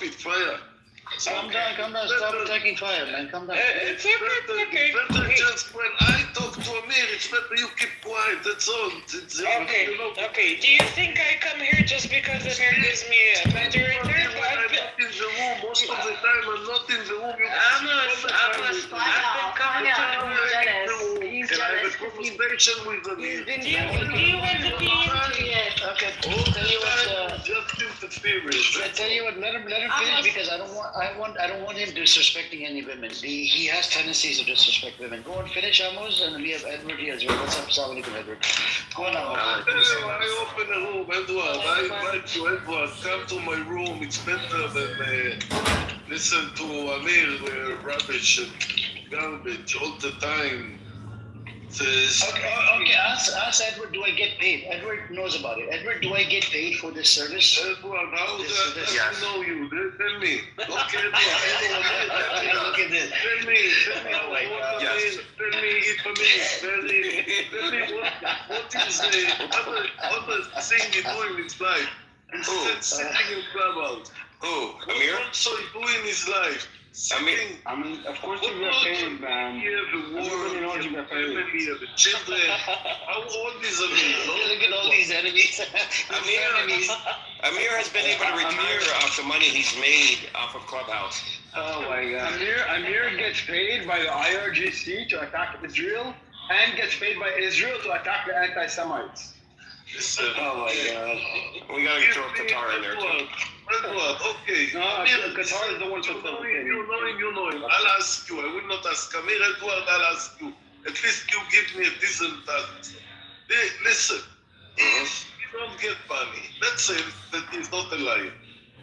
it, fire. Calm down. Stop attacking fire, man. Calm down. It's okay. Better just when I talk to Amir, it's better you keep quiet. That's all. Okay. Do you think I come here just because Amir gives me a moderator? I'm not in the room. Most of the time, I'm not in the room. I've been coming to the room. He's Can I have a jealous. conversation with Amir? Do you want to be into Yes, okay. All the Tell you what, time, just interference. I tell you what, let him finish because I don't want him disrespecting any women. He has tendencies to disrespect women. Go and finish, Amos, and we have Edward here as well. What's up, Assalamu alaikum, Edward? Go on, Amos. I open a room, Edward. I invite you, Edward. Come to my room. It's better than listen to Amir rubbish and garbage all the time. Okay, ask Edward, do I get paid? Edward knows about it. Edward, do I get paid for this service? Edward, how does Yes. I know you? Tell me. Okay, Look at this. Tell me. Oh my God. Yes. Tell me tell me what is the other thing he do in his life? Instead sitting in clubhouse. Amir? What also he do in his life? I mean, of course you get paid, man. You have a Everybody knows work, you you get have a paid. family, you have a children. How old is Amir? Look at all these enemies. Amir has been able to retire off the money he's made off of Clubhouse. Oh my God. Amir gets paid by the IRGC to attack Israel and gets paid by Israel to attack the anti-Semites. Listen. Oh my God. We gotta throw Qatar in there too. Edward, okay. No, Qatar is the one You know him. I'll ask you. I will not ask Amir. Edward, I'll ask you. At least you give me a decent answer. Hey, listen, if you don't get money, let's say that he's not a liar.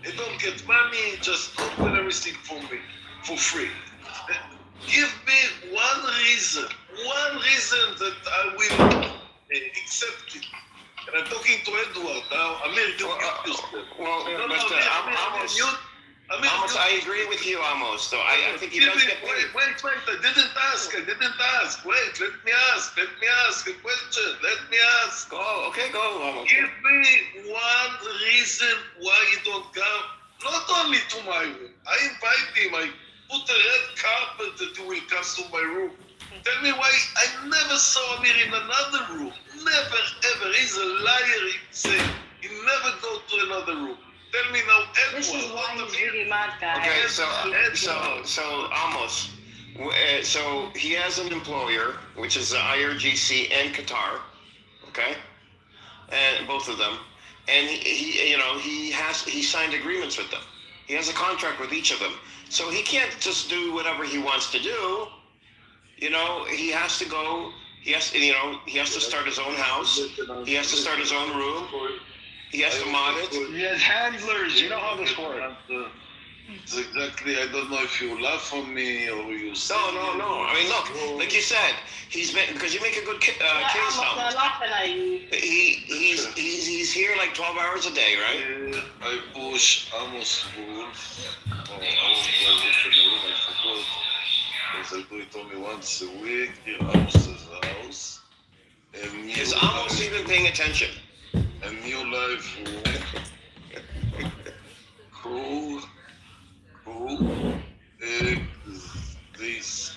You don't get money, just open everything for me, for free. Give me one reason that I will accept it. And I'm talking to Edward now. Amir, you get this. Amos, I agree with you, Amos. So I think he does get paid. Wait, I didn't ask. Wait, let me ask a question. Let me ask. Go, Amos. Give me one reason why you don't come. Not only to my room. I invite him. I put a red carpet that he will come to my room. Tell me why I never saw Amir in another room. Never, ever. He's a liar, he say. He never go to another room. Tell me now, Edward. This is why he's really mad, guys. Okay, so Amos. So he has an employer, which is the IRGC and Qatar. Okay, and both of them, and he signed agreements with them. He has a contract with each of them, so he can't just do whatever he wants to do. He has to go. He has to start his own house. He has to start his own room. He has to mod it. He has handlers. You know how this works. It's exactly. I don't know if you laugh on me or you. No. I mean, look, like you said, because you make a good case now. I'm laughing at you. He's here like 12 hours a day, right? I push Amos Wolf. I forgot. Because I do it only once a week in Amos's house. Is Amos even paying attention? A new life room. Who this?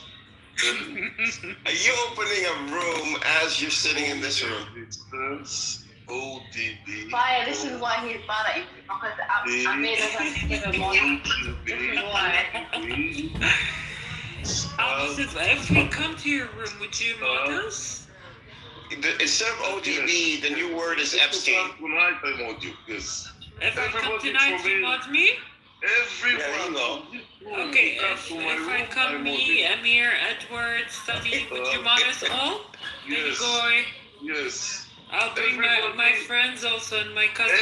Are you opening a room as you're sitting in this room? Distance, ODB. Fire, this is why he's mad at you. Because Amir doesn't give him money. This is why. If we come to your room, would you mod us? Instead of ODB, the new word is Epstein. Tonight I mod you, yes. If I come tonight, you mod me? Everyone. Okay, if I come, me, Amir, Edward, Sunny, would you mod us all? Yes. Goy. Yes. I'll bring my friends also and my cousin,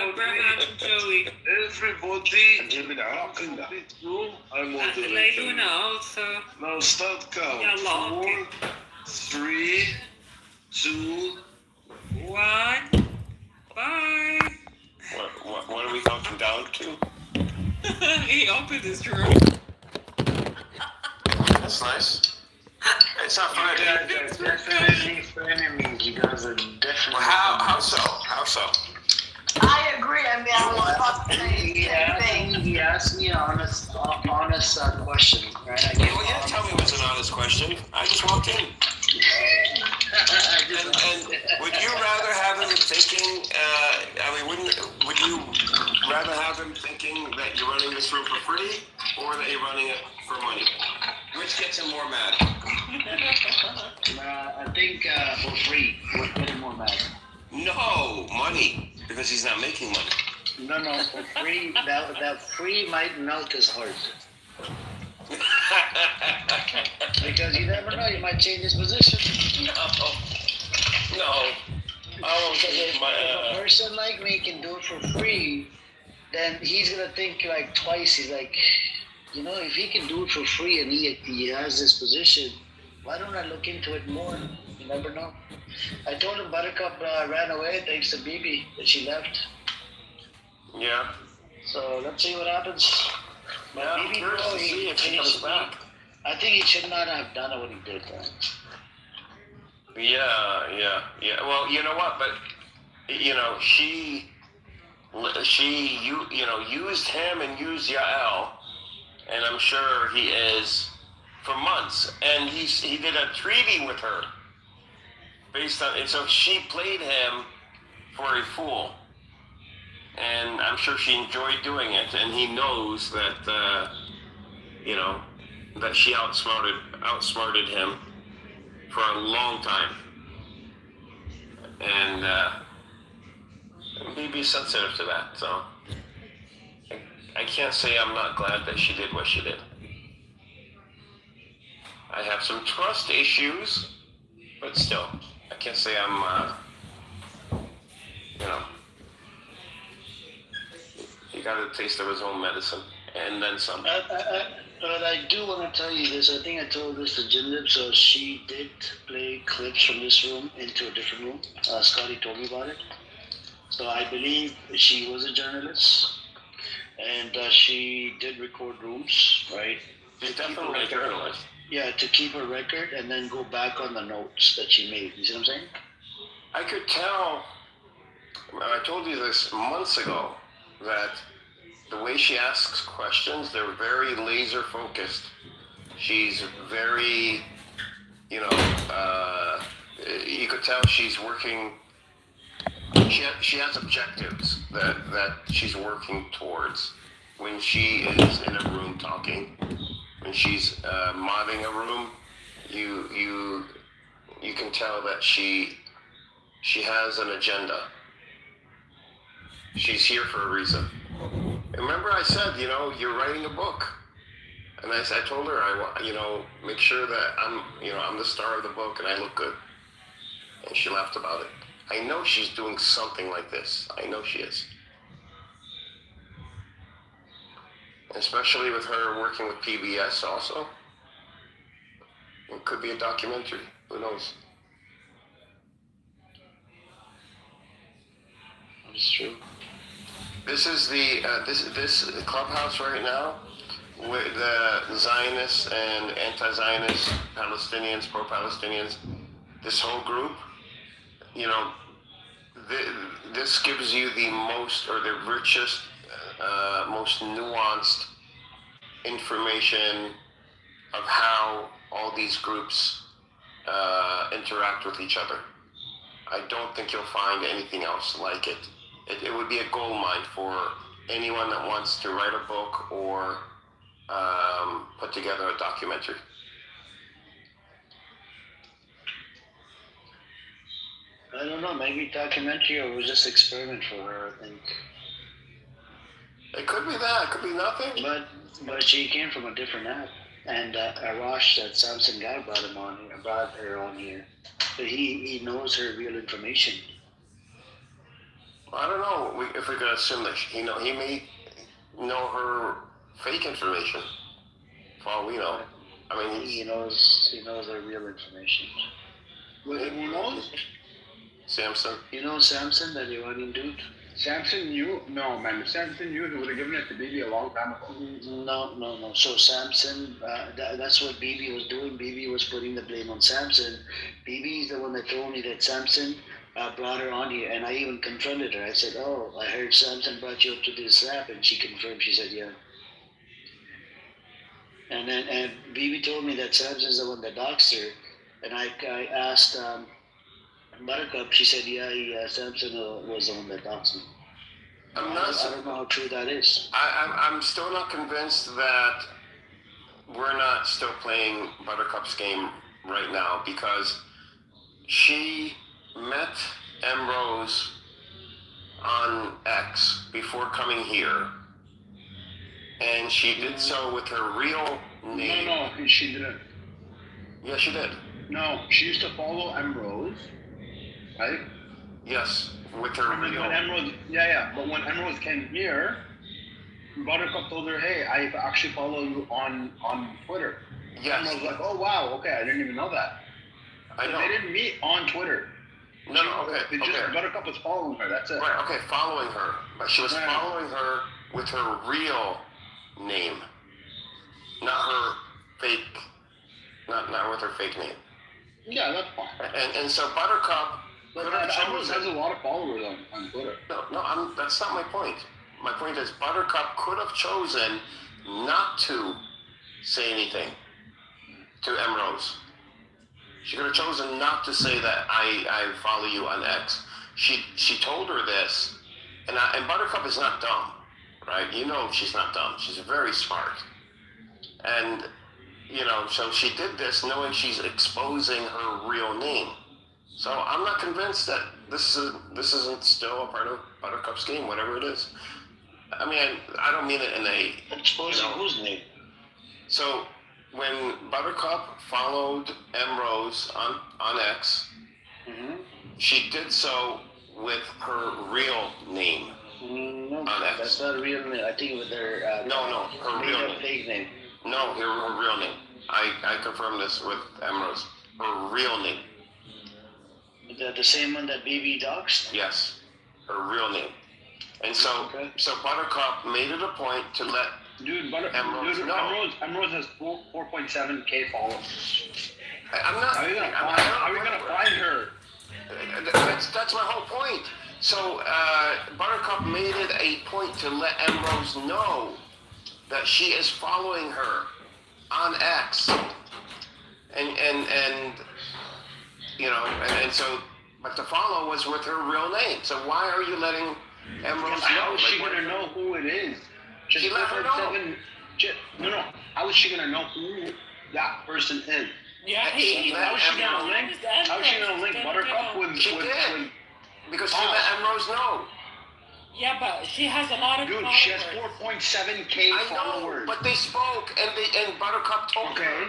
Abraham and Joey. Everybody in this room, I'm moderating. Leiluna also. Now start count. Yalla, okay. 4, 3, 2, 1. Bye. What are we counting down to? He opened his room. That's nice. It's not fun. They're definitely frenemies. You guys are definitely. How so? I agree free. I mean, I was about to say the same thing. He asked me an honest question, right? I gave Well, yeah, tell me what's an honest question. I just walked in. And would you rather have him thinking, would you rather have him thinking that you're running this room for free or that you're running it for money? Which gets him more mad? I think for free would get him more mad. No, money, because he's not making money. No, for free, that free might melt his heart. Because you never know, you might change his position. No. Because if a person like me can do it for free, then he's gonna think like twice. He's like, if he can do it for free and he has this position, why don't I look into it more? You never know. I told him Buttercup ran away thanks to Bibi that she left. Yeah. So let's see what happens. But Yeah, I'm Bibi, curious to see if she comes back. I think he should not have done what he did. Yeah. Well, you know what? But she used him and used Yael, and I'm sure he is for months. And he did a treaty with her based on, and so she played him for a fool. And I'm sure she enjoyed doing it, and he knows that that she outsmarted him for a long time. And BB's sensitive to that, so I can't say I'm not glad that she did what she did. I have some trust issues, but still, I can't say I'm, he got a taste of his own medicine, and then some. But I do want to tell you this. I think I told this to Jindip. So she did play clips from this room into a different room. Scotty told me about it. So I believe she was a journalist, and she did record rooms, right? She's definitely a journalist. Yeah, to keep a record and then go back on the notes that she made. You see what I'm saying? I could tell. I told you this months ago that the way she asks questions, they're very laser focused. She's very, you could tell she's working. She has objectives that she's working towards when she is in a room talking. When she's modding a room, you can tell that she has an agenda. She's here for a reason. Remember I said, you're writing a book. And I told her, make sure that I'm the star of the book and I look good. And she laughed about it. I know she's doing something like this. I know she is. Especially with her working with PBS also. It could be a documentary. Who knows? That's true. This is the this clubhouse right now with the Zionists and anti-Zionists, Palestinians, pro-Palestinians. This whole group, this gives you the most or the richest, most nuanced information of how all these groups interact with each other. I don't think you'll find anything else like it. It would be a gold mine for anyone that wants to write a book or put together a documentary. I don't know, maybe documentary or it was just experiment for her, I think. It could be that, it could be nothing. But she came from a different app. And Arash, that Samson guy, brought her on here. But he knows her real information. I don't know if we could assume that he may know her fake information. For all we know. I mean, He knows her real information. Who knows? Samson. You know Samson, that Iranian dude? Samson knew? No, man. If Samson knew, he would have given it to Bibi a long time ago. No. So Samson, that's what Bibi was doing. Bibi was putting the blame on Samson. Bibi is the one that told me that Samson brought her on here, and I even confronted her. I said, "Oh, I heard Samson brought you up to this app," and she confirmed. She said, "Yeah." And Bibi told me that Samson's the one that doxed her, and I asked Buttercup. She said, "Yeah, Samson was the one that doxed me." I don't know how true that is. I'm still not convinced that we're not still playing Buttercup's game right now, because she met M. Rose on X before coming here, and she did so with her real name. No, she didn't. Yeah, she did. No, she used to follow M. Rose, right? Yes, with her And then real. when Emerald, but when Emerald came here, Buttercup told her, "Hey, I actually follow you on Twitter." Yes. Emerald was like, "Oh wow, okay, I didn't even know that." I So know. they didn't meet on Twitter. No, okay. It just Buttercup was following her. That's it. Right, okay, following her. But she was Right. following her with her real name, not her fake, not with her fake name. Yeah, that's fine. And so Buttercup But could have Emerald has a chosen. lot of followers on Twitter. No, that's not my point. My point is Buttercup could have chosen not to say anything to M. Rose. She could have chosen not to say that I follow you on X. She told her this, and Buttercup is not dumb, right? You know she's not dumb. She's very smart, and so she did this knowing she's exposing her real name. So I'm not convinced that this isn't still a part of Buttercup's game, whatever it is. I mean, I don't mean it in a Exposing whose name? So when Buttercup followed M. Rose on X, she did so with her real name. No, On X. that's not a real name. I think with her No, her real name. fake name. No, her real name. I confirmed this with M. Rose. Her real name. The same one that BB doxed? Yes, her real name. And so Buttercup made it a point to let Dude, Emerald, no. Emerald has 4.7K followers. I'm not. How are we gonna find her? That's my whole point. So Buttercup made it a point to let Rose know that she is following her on X, and so, but the follow was with her real name. So why are you letting Rose know? How is she gonna know who it is? Just She let her know. No. How is she gonna know who that person is? Yeah, How is she gonna link Buttercup with? She with, did. with Because she let Rose know. Yeah, but she has a lot of Dude, followers. she has 4.7K I know, followers. but they spoke, and Buttercup told her.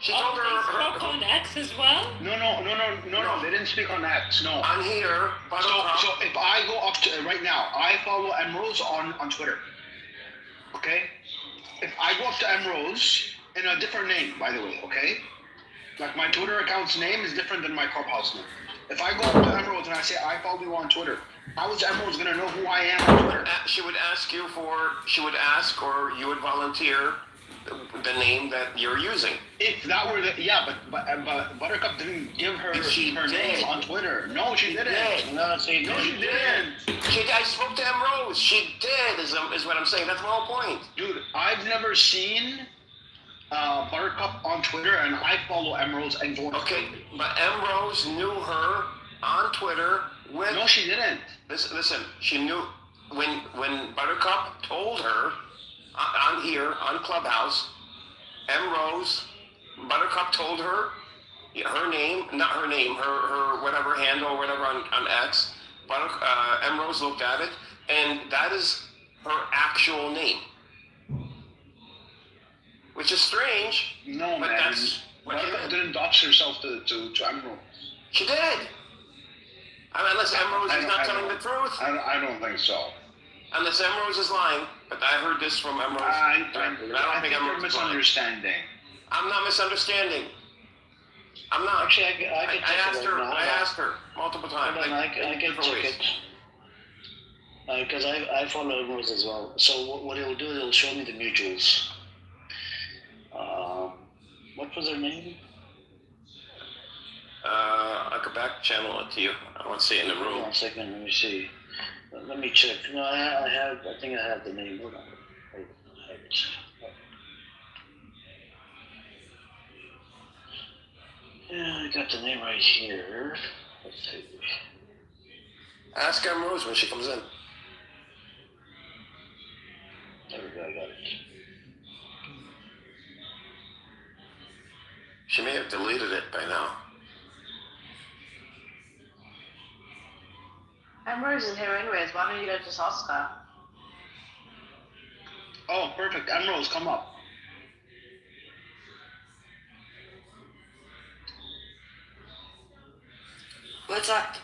She told They spoke her on X as well? No. They didn't speak on X. No. on here. Buttercup. So if I go up to right now, I follow Emerald on Twitter. Okay. If I go up to Emerald in a different name, by the way, okay. Like my Twitter account's name is different than my Clubhouse name. If I go up to Emerald and I say I follow you on Twitter, how is Emerald gonna know who I am on Twitter? She would ask, or you would volunteer the name that you're using. If that were but Buttercup didn't give her her name on Twitter. No, she didn't. No, she didn't. I spoke to Rose. She did, is what I'm saying. That's my whole point. Dude, I've never seen Buttercup on Twitter, and I follow Emerald and go. Okay, but Rose knew her on Twitter with. No, she didn't. Listen, she knew when Buttercup told her on here on Clubhouse, Rose, Buttercup told her her name, not her name, her whatever handle or whatever on X. Rose looked at it, and that is her actual name, which is strange. No, but man. that's what she Buttercup did. didn't dox herself to Emerald. She did. I mean, unless Rose is not telling the truth. I don't think so. Unless Rose is lying. But I heard this from Rose. I don't think you're Rose is lying. misunderstanding. I'm not misunderstanding. I'm not. Actually, I can check it right now. I asked her multiple times. Hold on, I can different check ways. it. Because I follow Emerald as well. So what it will do, it will show me the mutuals. What was her name? I could back channel it to you. I want to see it in the Hold room. on a second, let me see. Let me check. No, I think I have the name. Hold on. Wait, I have it. Yeah, I got the name right here. Let's see. Ask Em Rose when she comes in. There we go, I got it. She may have deleted it by now. Amber's in here anyways. Why don't you guys just ask her? Oh, perfect. Emeralds, come up. What's up?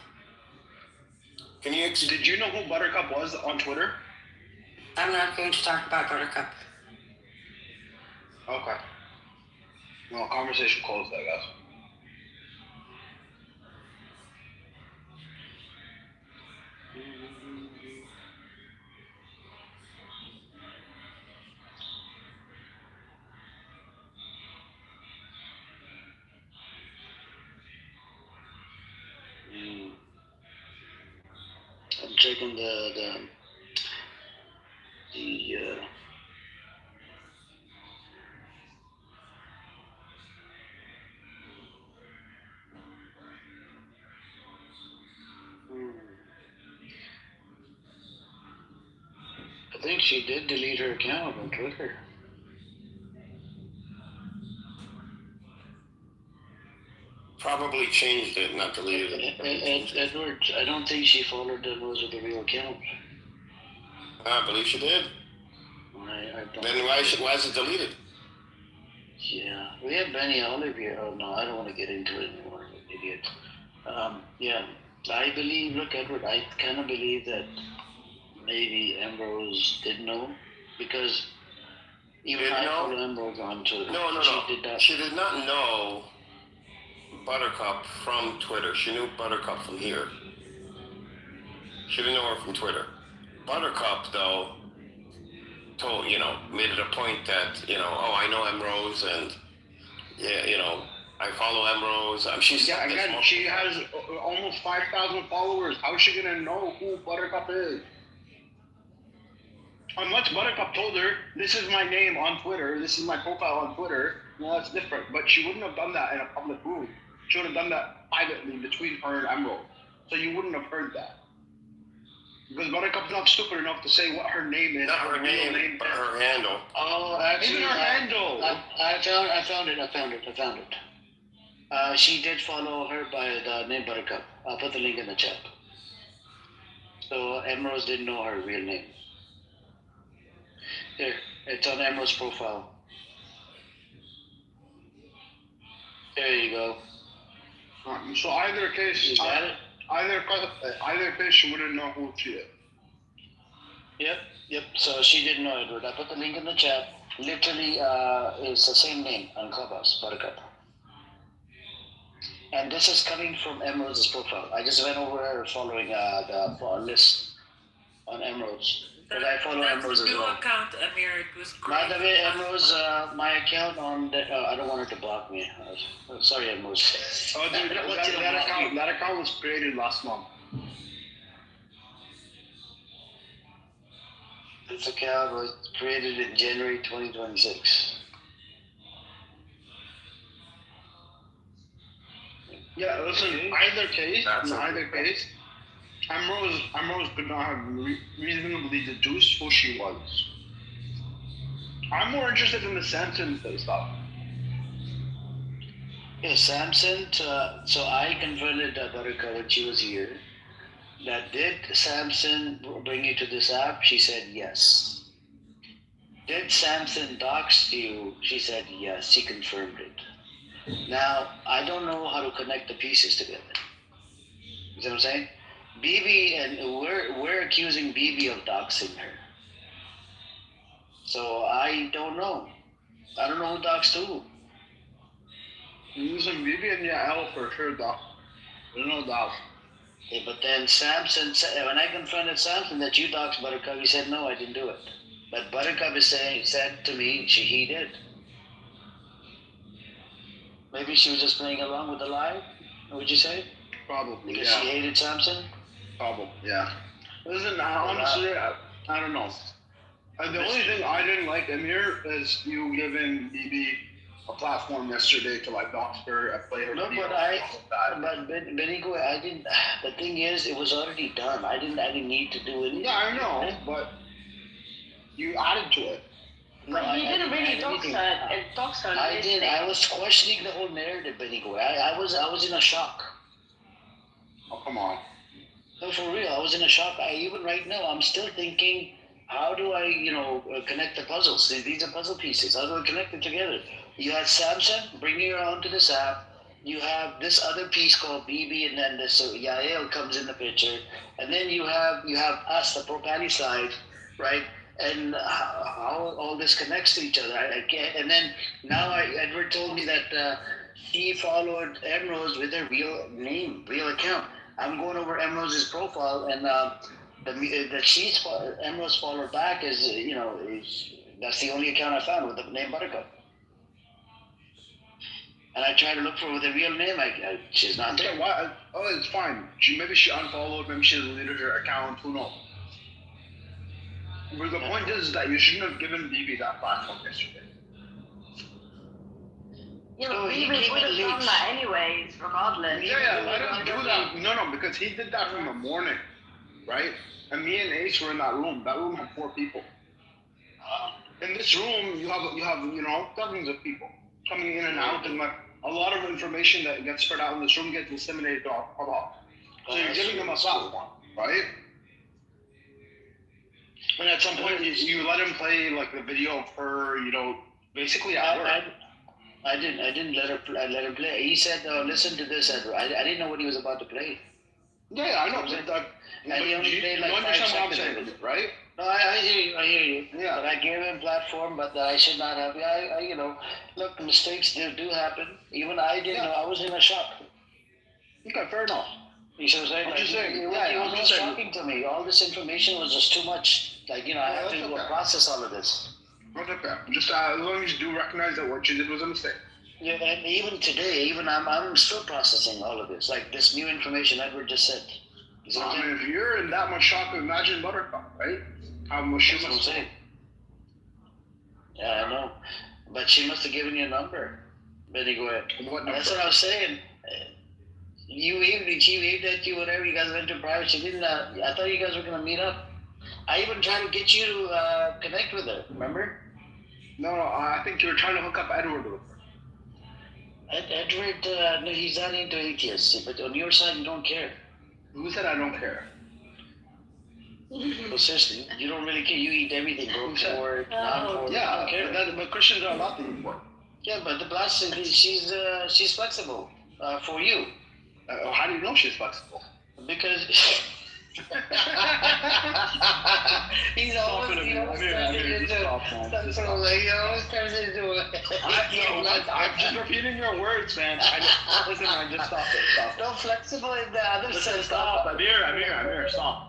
Can you Did you know who Buttercup was on Twitter? I'm not going to talk about Buttercup. Okay. Well, conversation closed, I guess. I'm checking the I think she did delete her account on Twitter. probably changed it, not deleted it? Edward, I don't think she followed them with the real account. I believe she did. I don't. Then why is it deleted? Yeah, we have Benny Olive here. Oh no, I don't want to get into it anymore, idiot. Yeah, I believe. Look, Edward, I kind of believe that maybe Ambrose did know because even Did I know? follow Ambrose on Twitter. No. She did not. She did not know Buttercup from Twitter. She knew Buttercup from here. She didn't know her from Twitter. Buttercup, though, made it a point that, oh, I know Em Rose, and, yeah, I follow Em Rose. She's Yeah, said this again, multiple- she has almost 5,000 followers. How is she gonna know who Buttercup is? Unless Buttercup told her, this is my name on Twitter, this is my profile on Twitter, well, that's different. But she wouldn't have done that in a public room. She would have done that privately between her and Emerald. So you wouldn't have heard that. Because Buttercup's not stupid enough to say what her name is. not her real name, but is. her handle. Oh, actually, Even her handle. I found it. She did follow her by the name Buttercup. I'll put the link in the chat. So Emerald didn't know her real name. Here, it's on Emerald's profile. There you go. So either case, You got it? either case, she wouldn't know who she is. Yep. So she didn't know Edward. I put the link in the chat. Literally, it's the same name on Clubhouse, Buttercup. And this is coming from Emerald's profile. I just went over her following the list on Emerald's. But I follow That's Emerald's a as new well. account, Amir. It was By the way, created last Emerald's, month. my account on the, I don't want her to block me. Sorry, Emerald's. Oh, dude, I don't want you to block me. that account was created last month. This account was created in January 2026. Yeah, listen, either case, That's Ambrose could not have reasonably deduced who she was. I'm more interested in the Samson stuff. Yeah, Samson, so I confronted Buttercup when she was here. That did Samson bring you to this app? She said yes. Did Samson dox you? She said yes. She confirmed it. Now, I don't know how to connect the pieces together. You see what I'm saying? BB, and we're accusing BB of doxing her. So I don't know. I don't know who doxed who. Listen, Bibi and Yael for sure, doc. There's no doubt. Yeah, but then Samson said, when I confronted Samson that you doxed Buttercup, he said no, I didn't do it. But Buttercup said to me he did. Maybe she was just playing along with the lie. Would you say? Probably, Because yeah. she hated Samson? Probably, yeah. Listen, honestly, I don't know. The only thing I didn't like Amir is you giving BB a platform yesterday to like dox her and play her No, video. but Benigo, I didn't. The thing is, it was already done. I didn't need to do anything. Yeah, I know, but you added to it. But he didn't really dox her. I did. I was questioning the whole narrative, Benigo. I was in a shock. Oh, come on. No, for real, I was in a shock. Even right now, I'm still thinking, how do I, connect the puzzles? These are puzzle pieces. How do I connect it together? You have Samson bringing her onto this app. You have this other piece called BB, and then this Yael comes in the picture, and then you have us, the pro-patty side, right? And how all this connects to each other. I can't. And then now Edward told me that he followed Emrose with her real name, real account. I'm going over Emrose's profile, and that Emrose followed back is that's the only account I found with the name Buttercup. And I tried to look for her with a real name. She's not there. Why? Oh, it's fine. Maybe she unfollowed. Maybe she deleted her account. Who knows? But the point is that you shouldn't have given BB that platform yesterday. Yeah, but he would have done that anyways, regardless. Yeah, let him do that. No, because he did that from the morning, right? And me and Ace were in that room. That room had 4 people. In this room, you have dozens of people coming in and out, and like a lot of information that gets spread out in this room gets disseminated to a lot. So you're giving them a platform, right? And at some point, you let him play like the video of her, basically at work. I didn't let him play. He said, "Listen to this, Edward." I didn't know what he was about to play. Yeah, I know. And he only played like 5 seconds, right? No, I hear you. Yeah. But I gave him platform, but I should not have. Look, mistakes do happen. Even I didn't know. I was in a shock. Okay, fair enough. You see what I'm saying? I'm just saying. It was just shocking to me. All this information was just too much. I have to process all of this. That's okay. Just as long as you do recognize that what you did was a mistake. Yeah, and even today, I'm still processing all of this. Like this new information Edward just said. If you're in that much shock, imagine Buttercup, right? How much she must say. Yeah, I know. But she must have given you a number. Betty, go ahead. What number? That's what I was saying. She waved at you whenever you guys went to private. She didn't. I thought you guys were gonna meet up. I even tried to get you to connect with her. Remember? No. I think you were trying to hook up Edward with her. Edward, no, he's not into atheists. But on your side, you don't care. Who said I don't care? Well, seriously, you don't really care. You eat everything, bro. Pork, non-pork. Yeah, but Christians are allowed to eat pork. Yeah, but the blast, she's flexible for you. How do you know she's flexible? Because he's always I'm just repeating your words, man. I just stop it. No, flexible in the other sense. Stop. Amir, stop.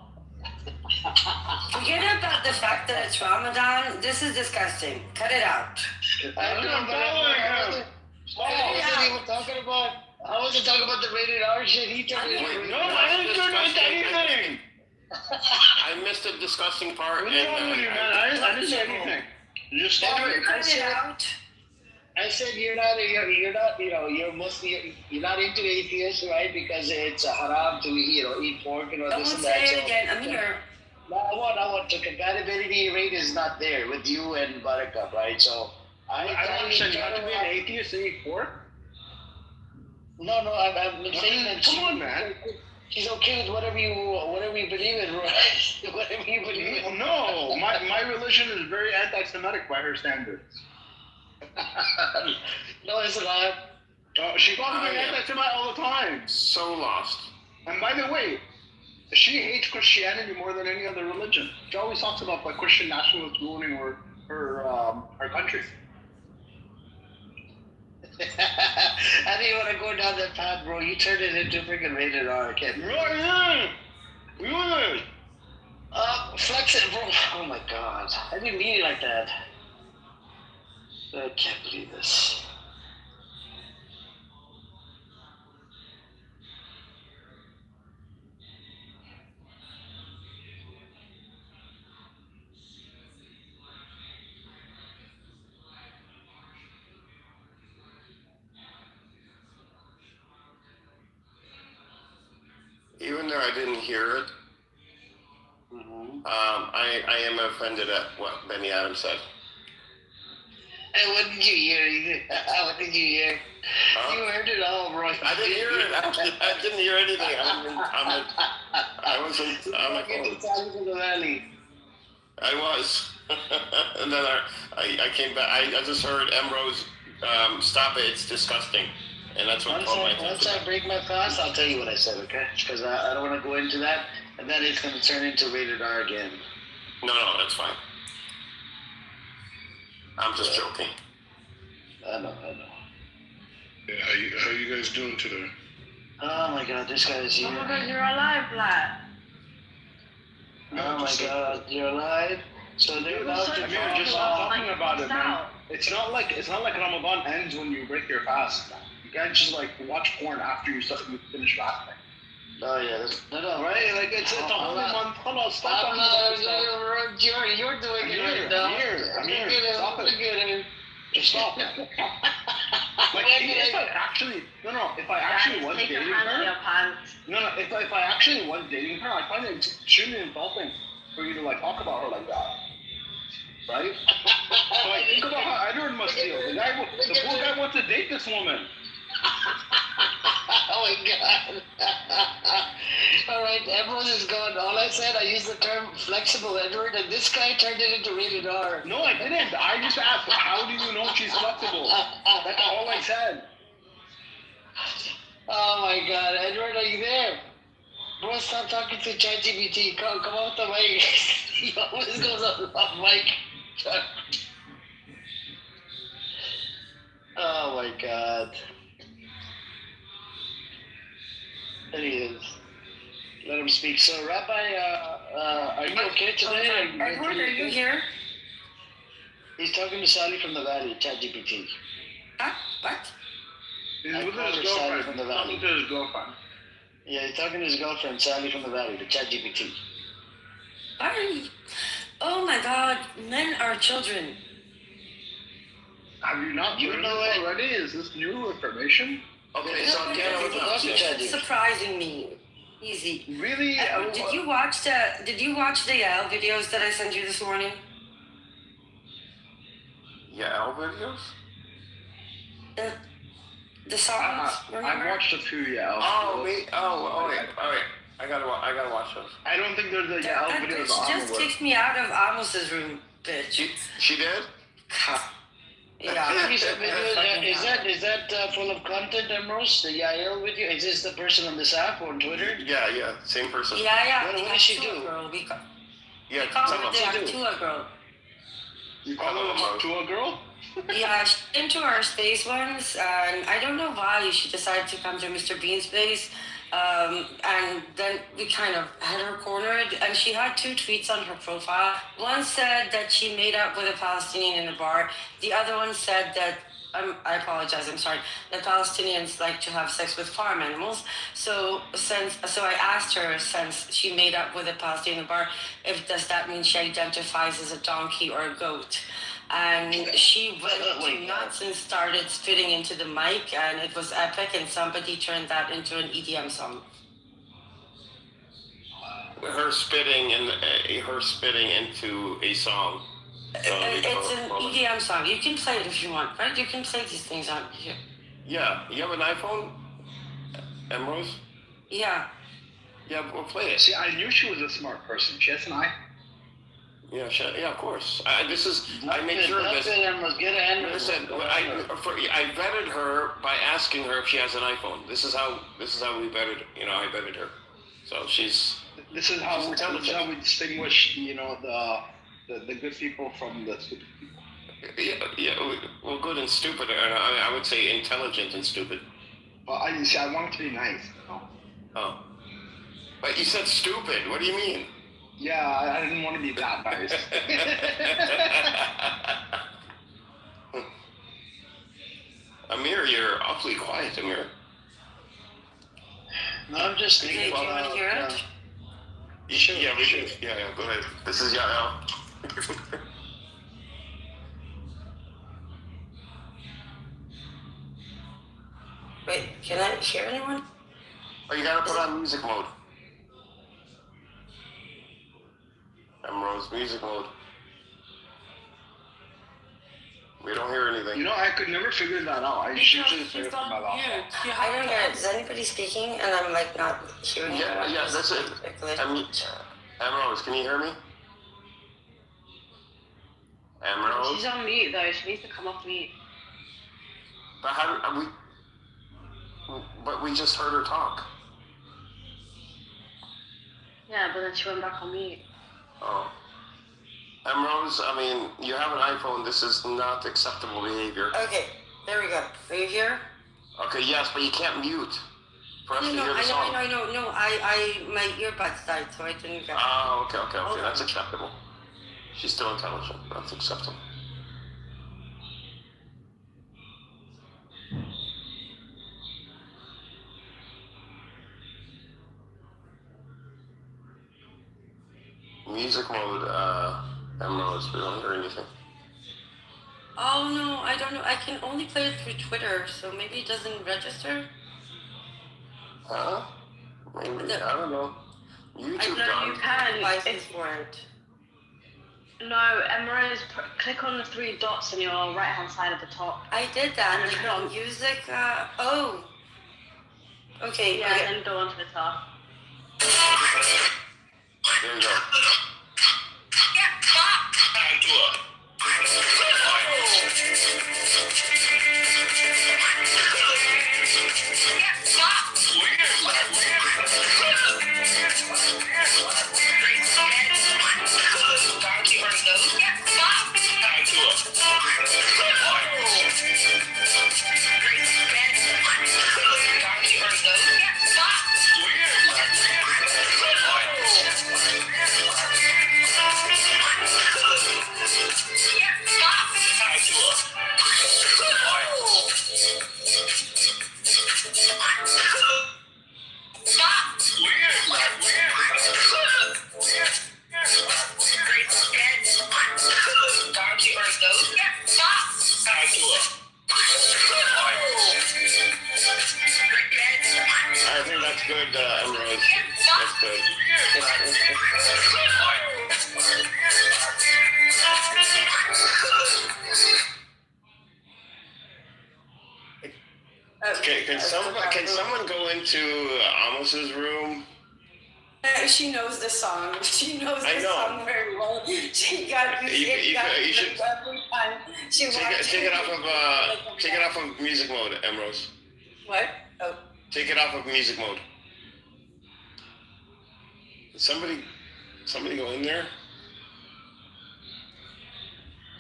Forget about the fact that it's Ramadan. This is disgusting. Cut it out. I wasn't talking about the rated R shit. He told me. No, I didn't do anything. I missed the disgusting part. What's wrong with you, man? I didn't say anything. You just stop it. Cut it out. I said you're not into atheists, right? Because it's haram to eat pork and all Don't this and say that. it again, Amir. I want the compatibility rate is not there with you and Buttercup, right? So I don't understand. You have to be an atheist to eat pork? No, I'm saying that come on, man. She's okay with whatever you believe in, right? Whatever you believe in. No, my religion is very anti-Semitic by her standards. No, it's not. She calls me anti-Semite all the time. So lost. And by the way, she hates Christianity more than any other religion. She always talks about like Christian nationalists ruining her country. I didn't want to go down that path, bro. You turned it into freaking rated R, kid. Really? Flex it, bro. Oh my god. I didn't mean it like that. I can't believe this. didn't hear it. I am offended at what Benny Adams said. And what did you hear? What did you hear? Huh? You heard it all, bro. I didn't hear it. I didn't hear anything. I wasn't on my phone. From the valley. I was. And then I came back. I just heard Emrose, stop it, it's disgusting. And that's what caught my attention. Once I break my fast, I'll tell you what I said, okay? Because I don't want to go into that, and then it's going to turn into rated R again. No, that's fine. I'm just joking. I know. Yeah, how you guys doing today? Oh my God, this guy's here. Oh my God, you're alive, lad. Oh my God, you're alive. So they're about to Amir, just stop talking about it, man. It's not like Ramadan ends when you break your fast. You can't just like watch porn after you finish fasting. Oh yeah, no, right? Like it's a whole month. Hold on, stop. You're doing it right now. Amir, stop it. Just stop. Like if I actually was dating her, if I actually was dating her, I find it extremely insulting for you to like talk about her like that. Right? So like think about how Edward must feel. The poor guy wants to date this woman. Oh my God. All right, everyone is gone. All I said, I used the term flexible, Edward, and this guy turned it into rated R. No, I didn't. I just asked, how do you know she's flexible? That's all I said. Oh my God, Edward, are you there? Bro, stop talking to ChatGPT. Come off the mic. He always goes off mic. Oh my God. There he is. Let him speak. So, Rabbi, are you okay today? Edward, are you here? He's talking to Sally from the Valley, ChatGPT. Huh? What? He's I with called his her Sally girlfriend. from the Valley. Talking to his girlfriend. Yeah, he's talking to his girlfriend, Sally from the Valley, the ChatGPT. Oh my God, men are children. Have you not learned this already? Is this new information? Okay, so again, I was It's surprising me. Easy. Really? Did you watch the Yael videos that I sent you this morning? Yael videos? The songs. I've watched a few, yeah. Oh, me? Oh, wait. All right. I gotta watch those. I don't think there's a Yael That videos bitch on just the web. kicked me out of Amos's room, bitch. She did? Yeah. Is that full of content, Emrose? The Yael video? Is this the person on this app or on Twitter? Yeah, same person. Yeah. What does she do? Girl. We call Tell her us. the Actua girl. You call her to a girl? Yeah, she came to our space once, and I don't know why she decided to come to Mr. Bean's space. And then we kind of had her cornered, and she had 2 tweets on her profile. One said that she made up with a Palestinian in a bar. The other one said that, I apologize, I'm sorry, that Palestinians like to have sex with farm animals. So I asked her, since she made up with a Palestinian in a bar, does that mean she identifies as a donkey or a goat? And she went nuts and started spitting into the mic, and it was epic, and somebody turned that into an EDM song. Her spitting into a song. It's an EDM song. You can play it if you want, right? You can play these things on here. Yeah. You have an iPhone, Emrose? Yeah. Yeah, we'll play it. See, I knew she was a smart person. She has an eye. Yeah, of course. I made sure of this. Listen, I vetted her by asking her if she has an iPhone. This is how we vetted. I vetted her. So she's. This is how we distinguish, the good people from the stupid people. Yeah. Well, good and stupid. I would say intelligent and stupid. Well, I want it to be nice. Oh. But you said stupid. What do you mean? Yeah, I didn't want to be that nice. Amir, you're awfully quiet, Amir. No, I'm just Okay, thinking do you want to hear it? Sure, Yeah, we should. Yeah, go ahead. This is Yael. Wait, can I hear anyone? Oh, you gotta put on music mode. Emeralds, music mode. We don't hear anything. You know, I could never figure that out. I Because usually play she's it from my on laptop. mute. You I have don't to hear. Is anybody speaking? And I'm like not hearing. Yeah, anyone. yeah, that's it. Emeralds, can you hear me? Emeralds? She's on mute though. She needs to come off mute. But how we? But we just heard her talk. Yeah, but then she went back on mute. Oh. Emeralds, I mean, you have an iPhone. This is not acceptable behavior. Okay, there we go. Are you here? Okay, yes, but you can't mute for us to hear the song. I know. No, my earbuds died, so I didn't get. Oh, okay. That's acceptable. She's still intelligent. That's acceptable. Music mode, Emeralds, we don't hear anything. Oh no, I don't know. I can only play it through Twitter, so maybe it doesn't register. Huh? Maybe, I don't know. YouTube No, you does. can. License for it. No, Emerald, click on the 3 dots on your right hand side at the top. I did that. And Like then no music. Oh. Okay. Yeah, okay. and then go onto the top. There you go. I think that's good, Emeralds. That's good. Okay, can someone go into Amos's room? She knows the song. She knows I the know. song very well. She got me. You should every time she take it off of music mode, Emeralds. What? Oh. Take it off of music mode. Somebody go in there.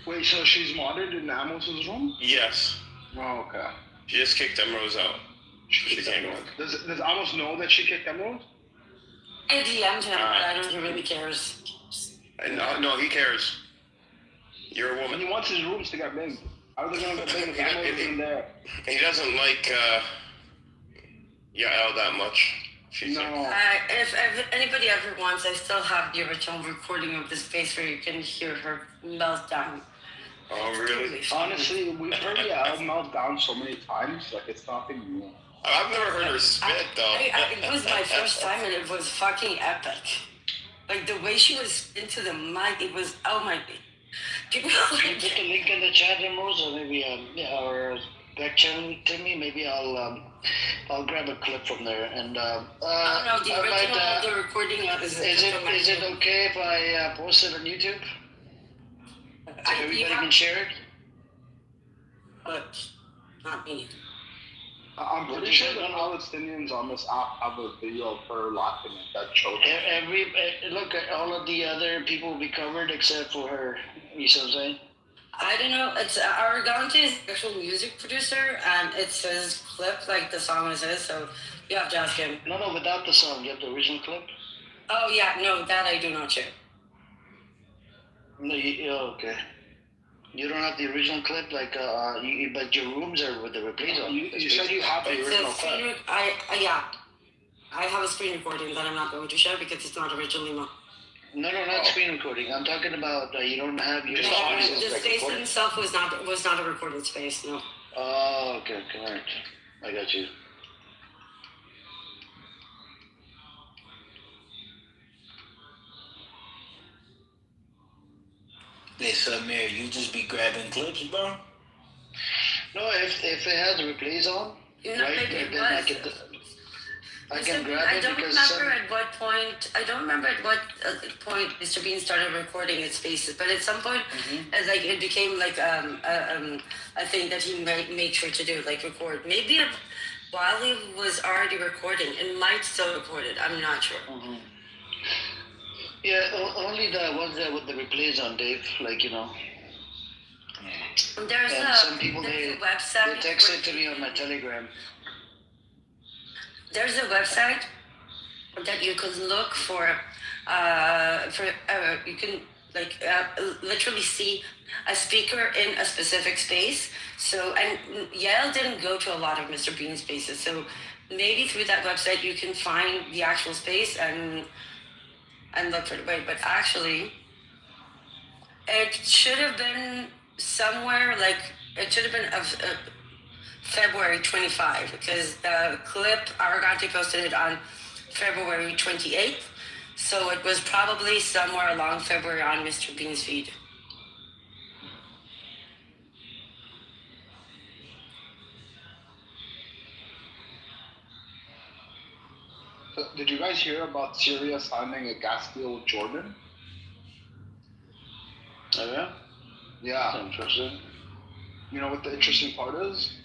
Wait, so she's modded in Amos's room? Yes. Oh, okay. She just kicked Emeralds out. She can't go in. Does Amos know that she kicked Emerald? I DM'd him, but I don't think he really cares. No, he cares. You're a And woman. he wants his rooms to get big. How are they gonna get big if Amos isn't there? He doesn't like Yael that much. She's like, No. If anybody ever wants, I still have the original recording of this space where you can hear her meltdown. oh really? Honestly, we've heard Yael melt down so many times, like it's nothing new. I've never heard her spit though. It was my first time and it was fucking epic. Like the way she was into the mic, it was, oh my, people Can you put the link in the chat, Emerald, or maybe or back channel to me? Maybe I'll grab a clip from there and no, the original, the recording is it okay if I post it on YouTube so everybody can share it? But not me. I'm pretty sure the Palestinians on this app have a video of her laughing at that joke. Look, all of the other people will be covered except for her. You see what I'm saying? I don't know. It's Argante is the actual music producer, and it's his clip, like the song is his. So you have to ask him. No, without the song. You have the original clip. Oh yeah, no, that I do not share. No, okay. You don't have the original clip, like, but your rooms are with the replays on. You said you have the It's original a clip. screen. I have a screen recording that I'm not going to share because it's not originally mine. No, not screen recording. I'm talking about you don't have your. The space itself was not a recorded space. No. Oh, okay, alright. I got you. Hey, so Amir, you just be grabbing clips, bro? No, if it has replays on, You know, right, like it then I was. can grab I it don't because remember at what point. I don't remember at what point Mr. Bean started recording his faces, but at some point, like it became like a thing that he made sure to do, like record. Maybe while he was already recording, it might still record it. I'm not sure. yeah, only the ones that with the replays on, Dave. Like There's and some people there's they a website. text it to me on my Telegram. There's a website that you could look for you can like literally see a speaker in a specific space. So, and Yale didn't go to a lot of Mr. Bean spaces, so maybe through that website you can find the actual space and look for it. Wait, but actually it should have been somewhere like it should have been of February 25, because the clip Aragante posted it on February 28th, so it was probably somewhere along February on Mr. Bean's feed. So, did you guys hear about Syria signing a gas deal with Jordan? Oh yeah, Yeah. that's interesting. You know what the interesting part is?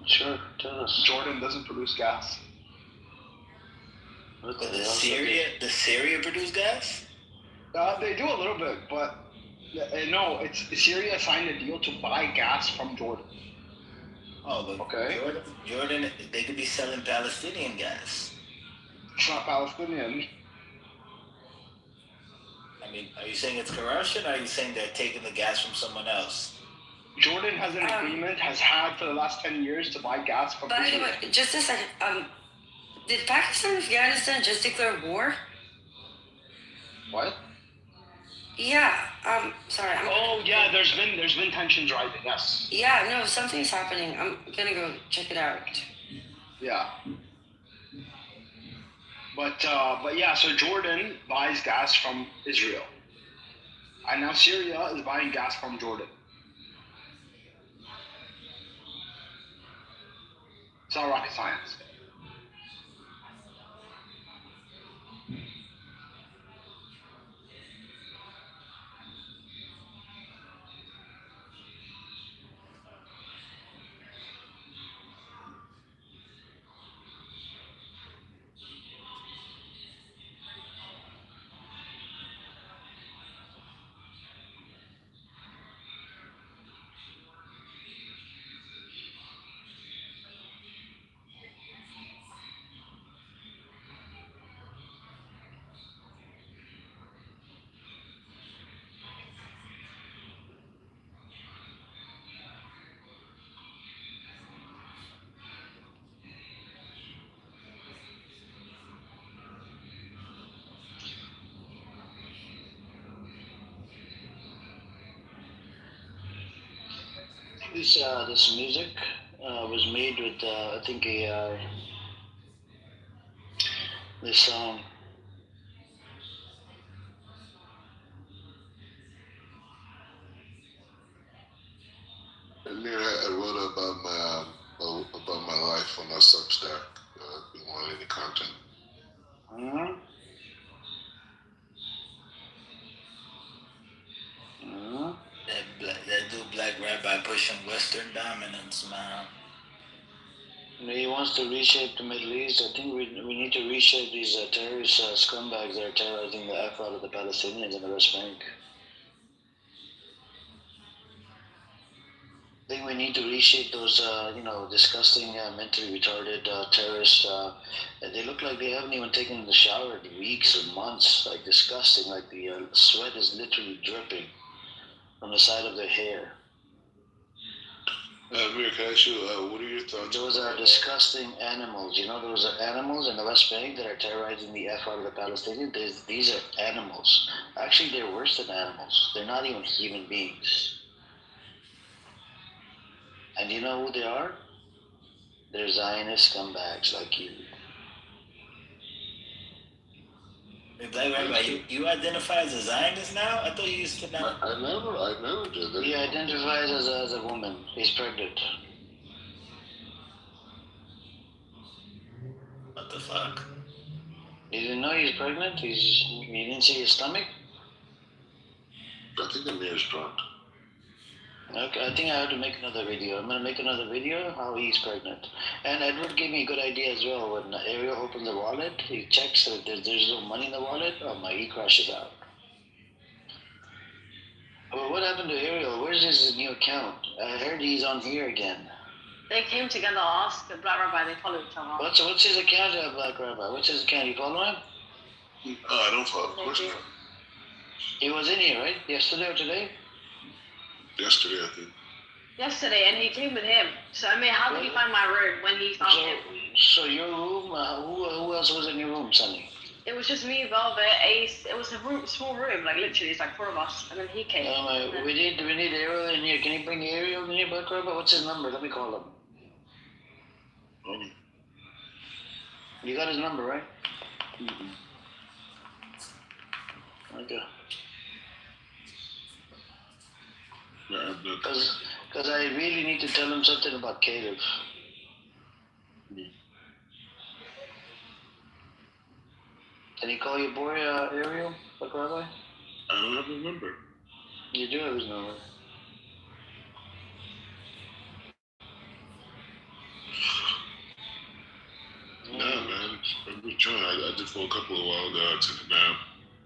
Sure, tell us. Jordan doesn't produce gas. What But the hell? does Syria produce gas? They do a little bit, but no, it's Syria signed a deal to buy gas from Jordan. Oh, but Okay. Jordan, they could be selling Palestinian gas. It's not Palestinian. I mean, are you saying it's corruption, or are you saying they're taking the gas from someone else? Jordan has an agreement, has had for the last 10 years to buy gas from By the Israel. way, just a second. Did Pakistan and Afghanistan just declare war? What? Yeah. Sorry. Oh yeah, there's been tensions rising. Yes. Yeah. No, something's happening. I'm gonna go check it out. Yeah. But yeah, so Jordan buys gas from Israel, and now Syria is buying gas from Jordan. It's all rocket science. This music was made with I think this song. Amir, I wrote about my life on our Substack. If you want any content. Mm-hmm. That dude Black Rabbi pushing Western dominance, man. He wants to reshape the Middle East. I think we need to reshape these terrorist scumbags that are terrorizing the F out of the Palestinians in the West Bank. I think we need to reshape those, disgusting, mentally retarded terrorists. They look like they haven't even taken the shower in weeks or months. Like disgusting. Like the sweat is literally dripping from the side of their hair. Amir, can I ask you, what are your thoughts? Those are disgusting animals. Those are animals in the West Bank that are terrorizing the F out of the Palestinians. These are animals. Actually, they're worse than animals. They're not even human beings. And you know who they are? They're Zionist scumbags like you. Hey, Black Rabbi, you identify as a Zionist now? I thought you used to not. I never did that. He identifies as a woman. He's pregnant. What the fuck? You didn't know he's pregnant? You didn't see his stomach? I think the mayor's drunk. Okay, I think I have to make another video. I'm gonna make another video how he's pregnant. And Edward gave me a good idea as well. When Ariel opens the wallet, he checks that there's no money in the wallet. Oh my, he crashes out. Well, what happened to Ariel? Where's his new account? I heard he's on here again. They came together, asked the Black Rabbi, they followed each other. What's his account, Black Rabbi? What's his account? You follow him? I don't follow. Of course not. He was in here, right? Yesterday or today? Yesterday, I think. Yesterday, and he came with him. So, I mean, how did he find my room when he found him? So your room, who else was in your room, Sonny? It was just me, Velvet, Ace. It was a small room, like literally, it's like 4 of us. And then he came. We need Ariel in here. Can you bring Ariel in here, Black Rabbi? What's his number? Let me call him. You got his number, right? Mm-hmm. Okay. Yeah, Because I really need to tell him something about Kitover. Can you call your boy Ariel, Black Rabbi? I don't have his number. You do have his number. Nah, man. I'm just trying. I did for a couple of while ago. I took a nap.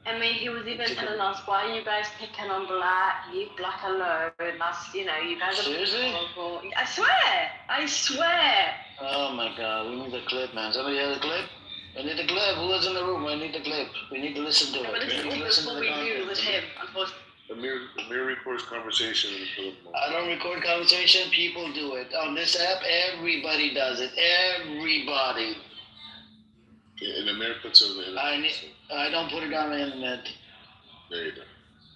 I mean, he was even telling us, why are you guys picking on Black? Leave Black alone. That's, you guys are Seriously? horrible. I swear. Oh my God, we need the clip, man. Somebody has a clip? We need the clip. Who was in the room? We need the clip. We need to listen to it. But this We need to is listen to what the we knew was content. him, unfortunately. The mayor records conversation and put them on. I don't record conversation. People do it. On this app, everybody does it. Everybody. Yeah, and the mayor puts it on the internet. I don't put it on the internet. There you go.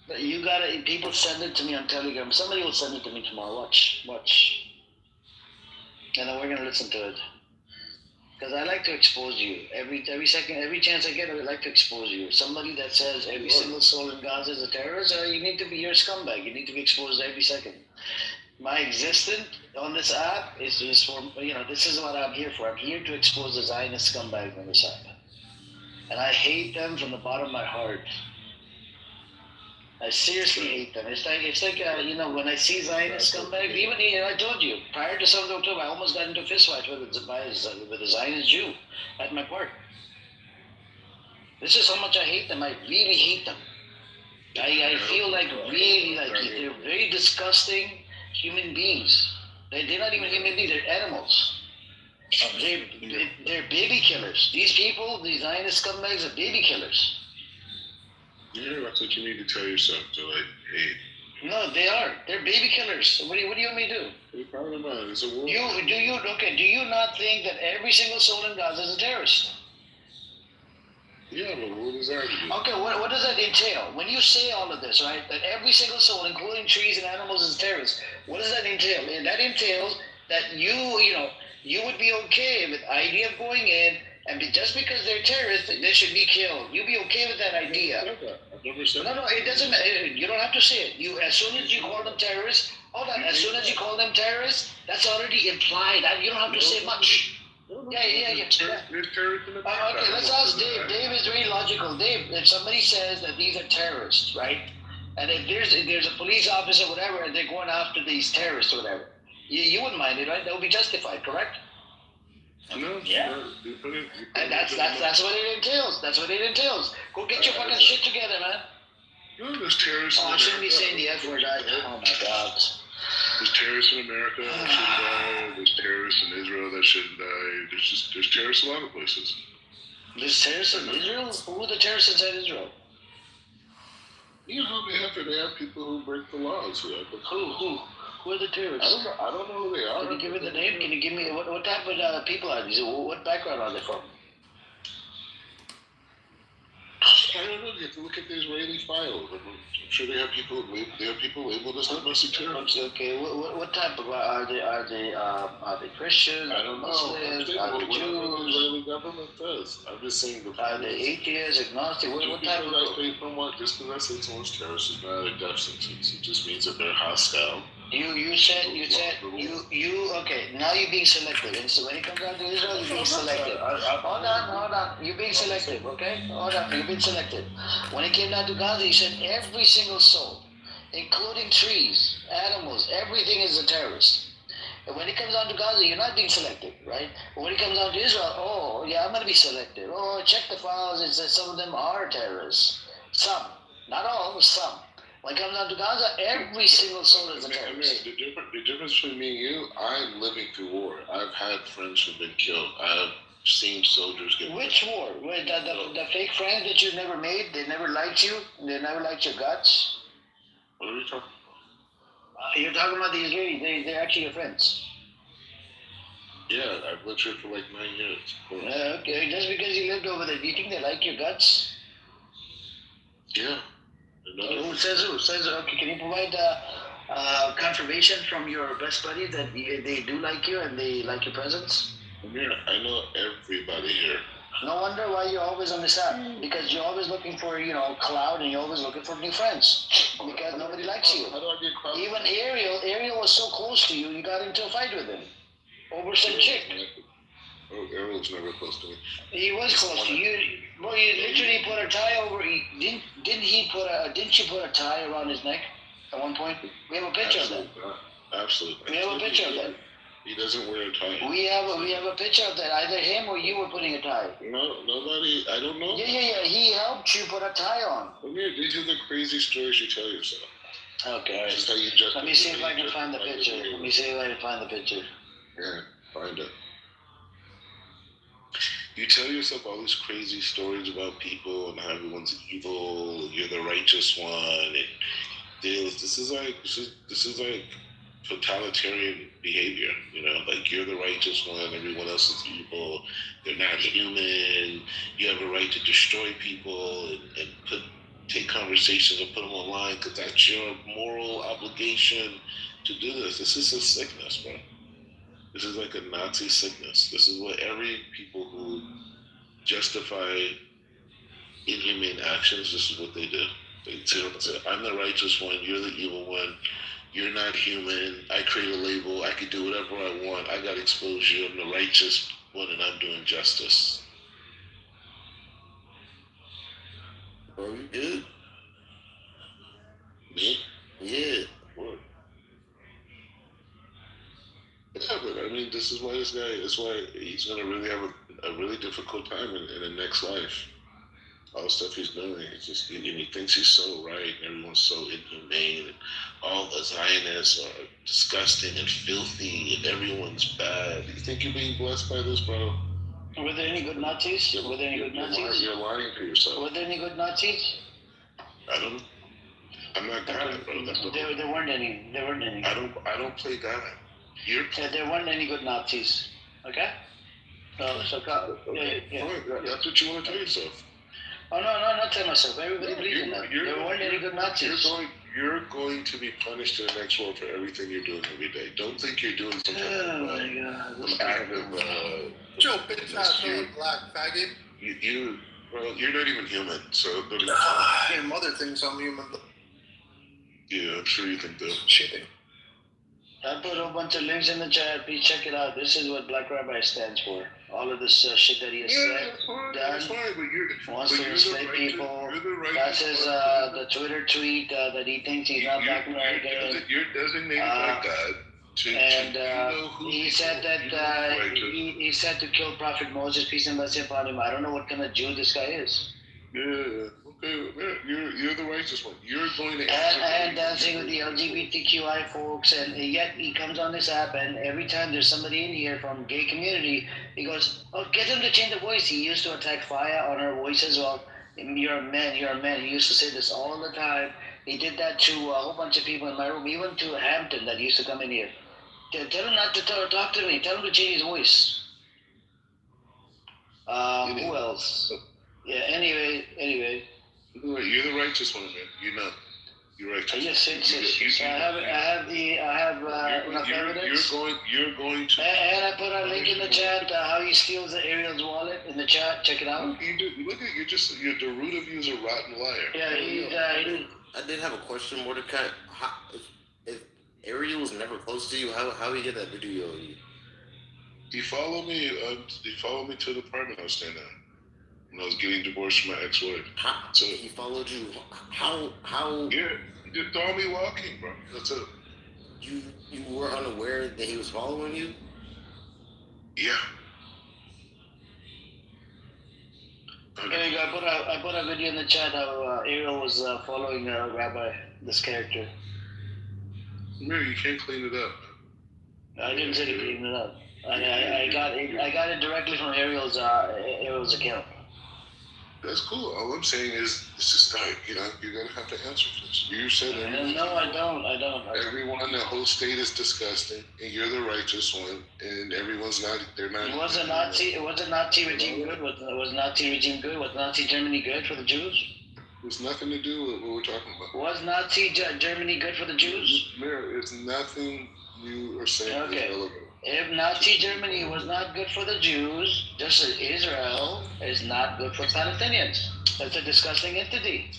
But you gotta, people send it to me on Telegram. Somebody will send it to me tomorrow. Watch. And then we're gonna listen to it. Because I like to expose you. Every second, every chance I get, I would like to expose you. Somebody that says every single soul in Gaza is a terrorist, you need to be your scumbag. You need to be exposed every second. My existence on this app is for, this is what I'm here for. I'm here to expose the Zionist scumbags on this app. And I hate them from the bottom of my heart. I seriously hate them. It's like when I see Zionist scumbags, even I told you, prior to 7th of October, I almost got into a fist fight with a Zionist Jew at my park. This is how much I hate them. I really hate them. I feel like they're very disgusting human beings. They're not even human beings, they're animals. They're baby killers. These people, these Zionist scumbags, are baby killers. Yeah, that's what you need to tell yourself. To hey. No, they are. They're baby killers. What do you want me to do? What are you talking about? It's a war. Do you not think that every single soul in Gaza is a terrorist? Yeah, but what does that do? Okay, what does that entail? When you say all of this, right, that every single soul, including trees and animals, is terrorist, what does that entail? And that entails that you would be okay with the idea of going in, and just because they're terrorists, they should be killed. You'd be okay with that idea. I've never said that. No, it doesn't matter. You don't have to say it. As soon as you call them terrorists, as soon as you call them terrorists, that's already implied. You don't have to say much. Yeah. There's terrorists in the Okay, let's ask Dave. Dave is very logical. Dave, if somebody says that these are terrorists, right? And if there's a police officer or whatever, and they're going after these terrorists or whatever, you wouldn't mind it, right? That would be justified, correct? No, yeah. And that's what it entails. That's what it entails. Go get your fucking shit together, man. No, there's terrorists in I America. shouldn't be saying the F word. Oh my God. There's terrorists in America that shouldn't die. There's terrorists in Israel that shouldn't die. There's terrorists in a lot of places. There's terrorists in Israel? Who are the terrorists inside Israel? You know, they have people who break the laws. Who are the terrorists? I don't know who they are. Can you give me the name? Can you give me what type of people are these? What background are they from? I don't know. You have to look at the Israeli files. I'm sure they have people. They have people labeled as domestic terrorists. Okay, what type of are they Christians? I don't know. Muslims? Are they What the Jews? Israeli government does. I'm just saying. Are they atheists, agnostic? What type of group? From what? Just because I say someone's terrorist is not a death sentence. It just means that they're hostile. You said okay. Now you're being selective, and so when it comes down to Israel, you're being selective. Hold on. You're being selective, okay? Hold on, you're being selective. When it came down to Gaza, you said every single soul, including trees, animals, everything is a terrorist. And when it comes down to Gaza, you're not being selective, right? But when it comes down to Israel, oh yeah, I'm gonna be selective. Oh, check the files. It says some of them are terrorists. Some, not all, some. When it comes down to Gaza, every single soul is a terrorist. The difference between me and you, I'm living through war. I've had friends who've been killed. I've seen soldiers get Which war? Wait, the fake friends that you never made, they never liked you? They never liked your guts? What are you talking about? You're talking about the Israelis. They're actually your friends. Yeah, I've lived here for like 9 years. Of course. Okay, just because you lived over there, do you think they like your guts? Yeah. Who says who? Says okay. Can you provide confirmation from your best buddy that they do like you and they like your presence? Yeah, I know everybody here. No wonder why you're always on this app, because you're always looking for clout, and you're always looking for new friends because nobody likes you. How do I get clout? Even Ariel was so close to you, you got into a fight with him over some chick. Oh, Ariel's never close to me. He was close to you. Bro, you literally put a tie over. Didn't you put a tie around his neck at one point? We have a picture of that. Absolutely. We have a picture of that. He doesn't wear a tie. We have a picture of that. Either him or you were putting a tie. No, nobody. I don't know. Yeah. He helped you put a tie on. Amir, these are the crazy stories you tell yourself. Okay, all right. Just how you Let me see if I can find the picture. Yeah, find it. You tell yourself all these crazy stories about people and how everyone's evil, and you're the righteous one, and this is like totalitarian behavior, like you're the righteous one, everyone else is evil, they're not human, you have a right to destroy people and take conversations and put them online because that's your moral obligation to do this. This is a sickness, bro. This is like a Nazi sickness. This is what every people who justify inhumane actions, this is what they do. They say, I'm the righteous one, you're the evil one, you're not human, I create a label, I can do whatever I want, I got exposure, I'm the righteous one and I'm doing justice. Oh, you good? Yeah. What? Yeah, but I mean, this is why that's why he's going to really have a really difficult time in the next life. All the stuff he's doing, and he thinks he's so right, and everyone's so inhumane, and all the Zionists are disgusting and filthy, and everyone's bad. You think you're being blessed by this, bro? Were there any good Nazis? You're lying to yourself. Were there any good Nazis? I don't know. I'm not God, bro. There weren't any. I don't play God. There weren't any good Nazis. Okay? Yeah. That's what you want to tell yourself. Oh, no, not tell myself. Everybody believes in that. There weren't any good Nazis. You're going to be punished in the next world for everything you're doing every day. Don't think you're doing some kind of Joe, big fat black faggot. You're not even human, so don't even Your mother thinks I'm human. Yeah, I'm sure you think that. She thinks. I put a bunch of links in the chat. Please check it out. This is what Black Rabbi stands for. All of this shit that he has said, that's fine, but wants to enslaved people. That's his the Twitter tweet that he thinks he's not Black American. You're designated by God. He said that he said to kill Prophet Moses, peace and blessing upon him. I don't know what kind of Jew this guy is. Yeah, okay, you're the righteous one. You're going to and dancing with the LGBTQI folks, and yet he comes on this app, and every time there's somebody in here from gay community, he goes, "Oh, get him to change the voice." He used to attack Faya on her voice as well. You're a man. He used to say this all the time. He did that to a whole bunch of people in my room, even to Hampton that used to come in here. Tell him not to talk to me. Tell him to change his voice. Who else? Yeah. Anyway. You're the righteous one, man. You know. You're righteous. Yes. So I have enough evidence. You're going to. And I put a link in the chat how he steals the Ariel's wallet in the chat. Check it out. Look at you're the root of you is a rotten liar. Yeah, I did have a question, Mordecai. If Ariel was never close to you, how he get that video of you? He followed me. He followed me to the apartment I was staying at when I was getting divorced from my ex-wife. So he followed you. How? Yeah, you saw me walking, bro. That's it. You were unaware that he was following you? Yeah. Okay, I put a video in the chat how Ariel was following Rabbi, this character. Mary, you can't clean it up. I didn't say to clean it up. I got it directly from Ariel's account. That's cool. All I'm saying is, it's just like, you're gonna have to answer for this. You said No, I don't. Everyone in the whole state is disgusting, and you're the righteous one, and everyone's not. They're not. Was the Nazi regime good? Was Nazi regime good? Was Nazi Germany good for the Jews? There's nothing to do with what we're talking about. Was Nazi Germany good for the Jews? It's nothing you are saying is relevant. If Nazi Germany was not good for the Jews, just as Israel is not good for Palestinians. That's a disgusting entity.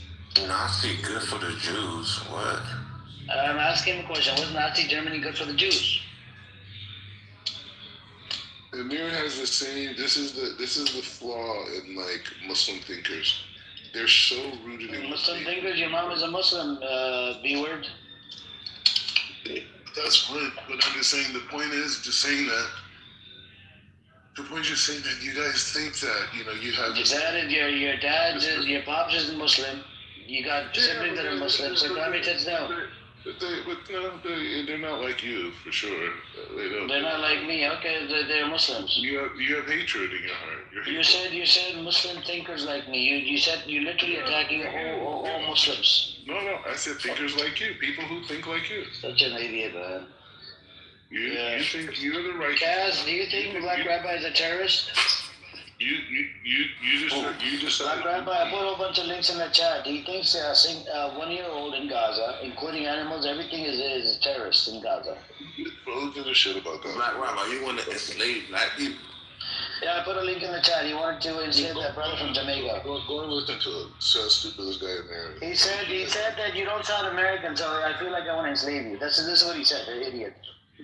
Nazi good for the Jews? What? I'm asking a question. Was Nazi Germany good for the Jews? Amir has the same. This is the flaw in like Muslim thinkers. They're so rooted in Muslim thinkers. Your mom is a Muslim. B word. That's fine, but I'm just saying the point is just saying that. The point is just saying that you guys think that you have. Your pops is Muslim. You got siblings that are Muslim. So Grammy no. They're not like you for sure. They're not like me. Okay, they're Muslims. You have hatred in your heart. You said Muslim thinkers like me. You said you're literally attacking all Muslims. No, I said thinkers like you. People who think like you. Such an idiot, man. You think you're the right. Kaz, do you think Black Rabbi is a terrorist? You just Black Rabbi, I put a whole bunch of links in the chat. He thinks 1-year-old in Gaza, including animals, everything is a terrorist in Gaza. Who gives a shit about Gaza? Black Rabbi, you want to enslave black people? Yeah, I put a link in the chat. He wanted to enslave that brother from Jamaica. Go and listen to it. See how stupid this guy in there. He said that you don't sound American, so I feel like I want to enslave you. This is what he said, the idiot.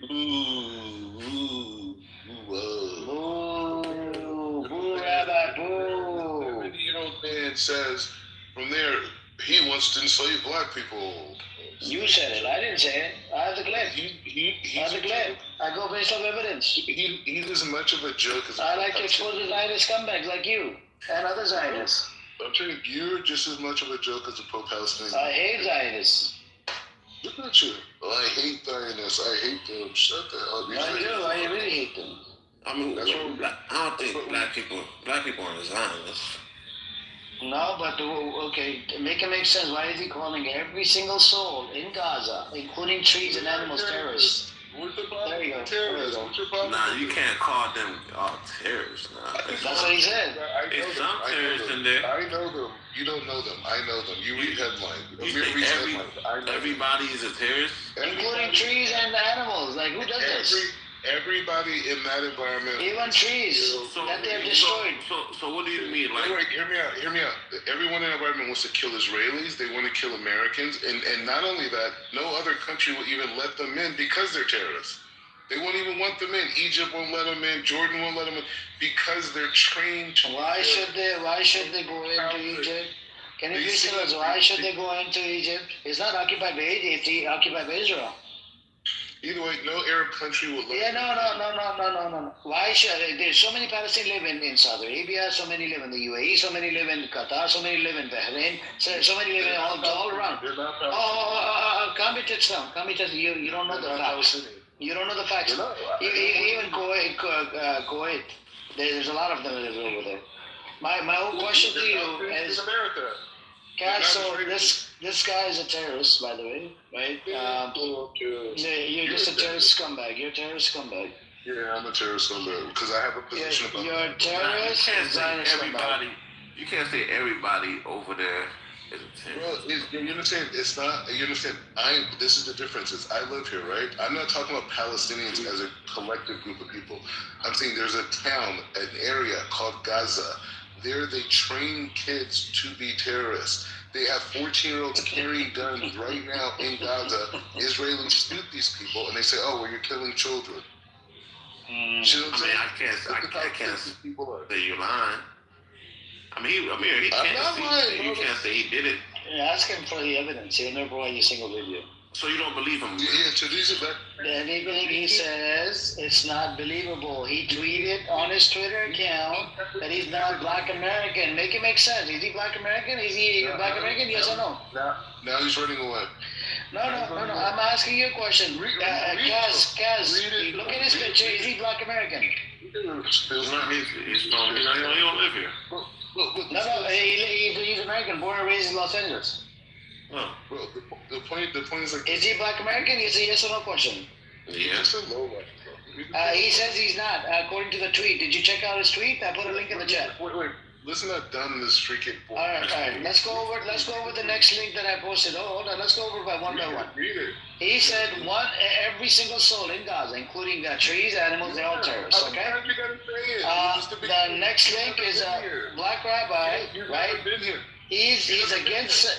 Boo, Rabbi, boo. The 70-year-old man says from there he wants to enslave black people. You said it. I didn't say it. I have the clip. I have the clip. I go based on evidence. He's as much of a joke as I like to expose the Zionist scumbags like you and other Zionists. I'm telling you, you're just as much of a joke as a pro-Palestinian. I hate Zionists. Look at you. I hate Zionists. I hate them. Shut the hell up. I do. I really hate them. I mean, I don't think black people are Zionists. No, but okay, make it make sense. Why is he calling every single soul in Gaza, including trees and animals, terrorists? What's the problem? There you go. Terrorists. What's your problem? Nah, you can't call them terrorists. Nah. That's what he said. It's some terrorists in there. I know them. You don't know them. I know them. You read headlines. You think everybody is a terrorist? Including trees and animals. Like, who does this? Everybody in that environment. Even trees that they have destroyed. So what do you mean? Like, wait, hear me out. Everyone in the environment wants to kill Israelis. They want to kill Americans. And not only that, no other country will even let them in because they're terrorists. They won't even want them in. Egypt won't let them in. Jordan won't let them in because they're trained to. Why should they go into Egypt? Can you please tell us why should they go into Egypt? It's not occupied by Egypt. It's occupied by Israel. Either way, no Arab country will let them. No. Why should there's so many Palestinians live in Saudi Arabia, so many live in the UAE, so many live in Qatar, so many live in Bahrain, so many live in all around. Can't be touched down. You don't know the facts. You don't know the facts. Even Kuwait, there's a lot of them over there. My whole question to you is America. Kaz, so this guy is a terrorist, by the way, right? You're just a terrorist scumbag. You're a terrorist scumbag. Yeah, I'm a terrorist scumbag because I have a position about. You're a terrorist and Zionist scumbag. You can't say everybody over there is a Well, you understand? It's not. You understand? This is the difference. Is I live here, right? I'm not talking about Palestinians as a collective group of people. I'm saying there's a town, an area called Gaza. There, they train kids to be terrorists. They have 14-year-olds carrying guns right now in Gaza. Israelis shoot these people, and they say, "Oh, well, you're killing children." You know what I'm saying? I can't say you're lying. He I'm not lying, you can't say he did it. Yeah, ask him for the evidence. He'll never provide you a single video. So you don't believe him? Yeah, so these are back. Anything he says, it's not believable. He tweeted on his Twitter account that he's not Black American. Make it make sense. Is he Black American? Is he Black American? Yes or no? Now he's running away. No. I'm asking you a question. Kaz, look at his picture. Is he Black American? He's not. He don't live here. No. He's American, born and raised in Los Angeles. Well, the point is like. Is he Black American? It's a yes or no question. Yeah. It's a low life, bro. He says he's not, according to the tweet. Did you check out his tweet? I put a link in the chat. Wait. Listen to how dumb this freaking. All right. Let's go over the next link that I posted. Hold on. Let's go over by one. Read it. He said every single soul in Gaza, including trees, animals, they're all terrorists. Okay. The next link is a black rabbi, right? He's against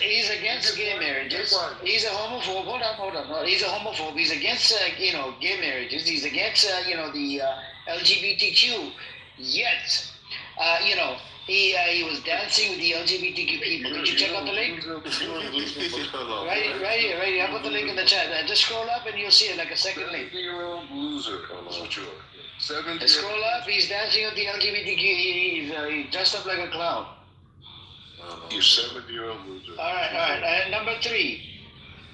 gay marriages. He's a homophobe. Hold on. He's a homophobe. He's against gay marriages. He's against the LGBTQ. Yet, he was dancing with the LGBTQ people. Did you check out the link? Right here. I put the link in the chat. Just scroll up and you'll see it, like a second link. 7-year-old loser. That's what you are. 7-year-old. Scroll up. He's dancing with the LGBTQ. He's dressed up like a clown. You 7-year-old loser. All right. Number 3.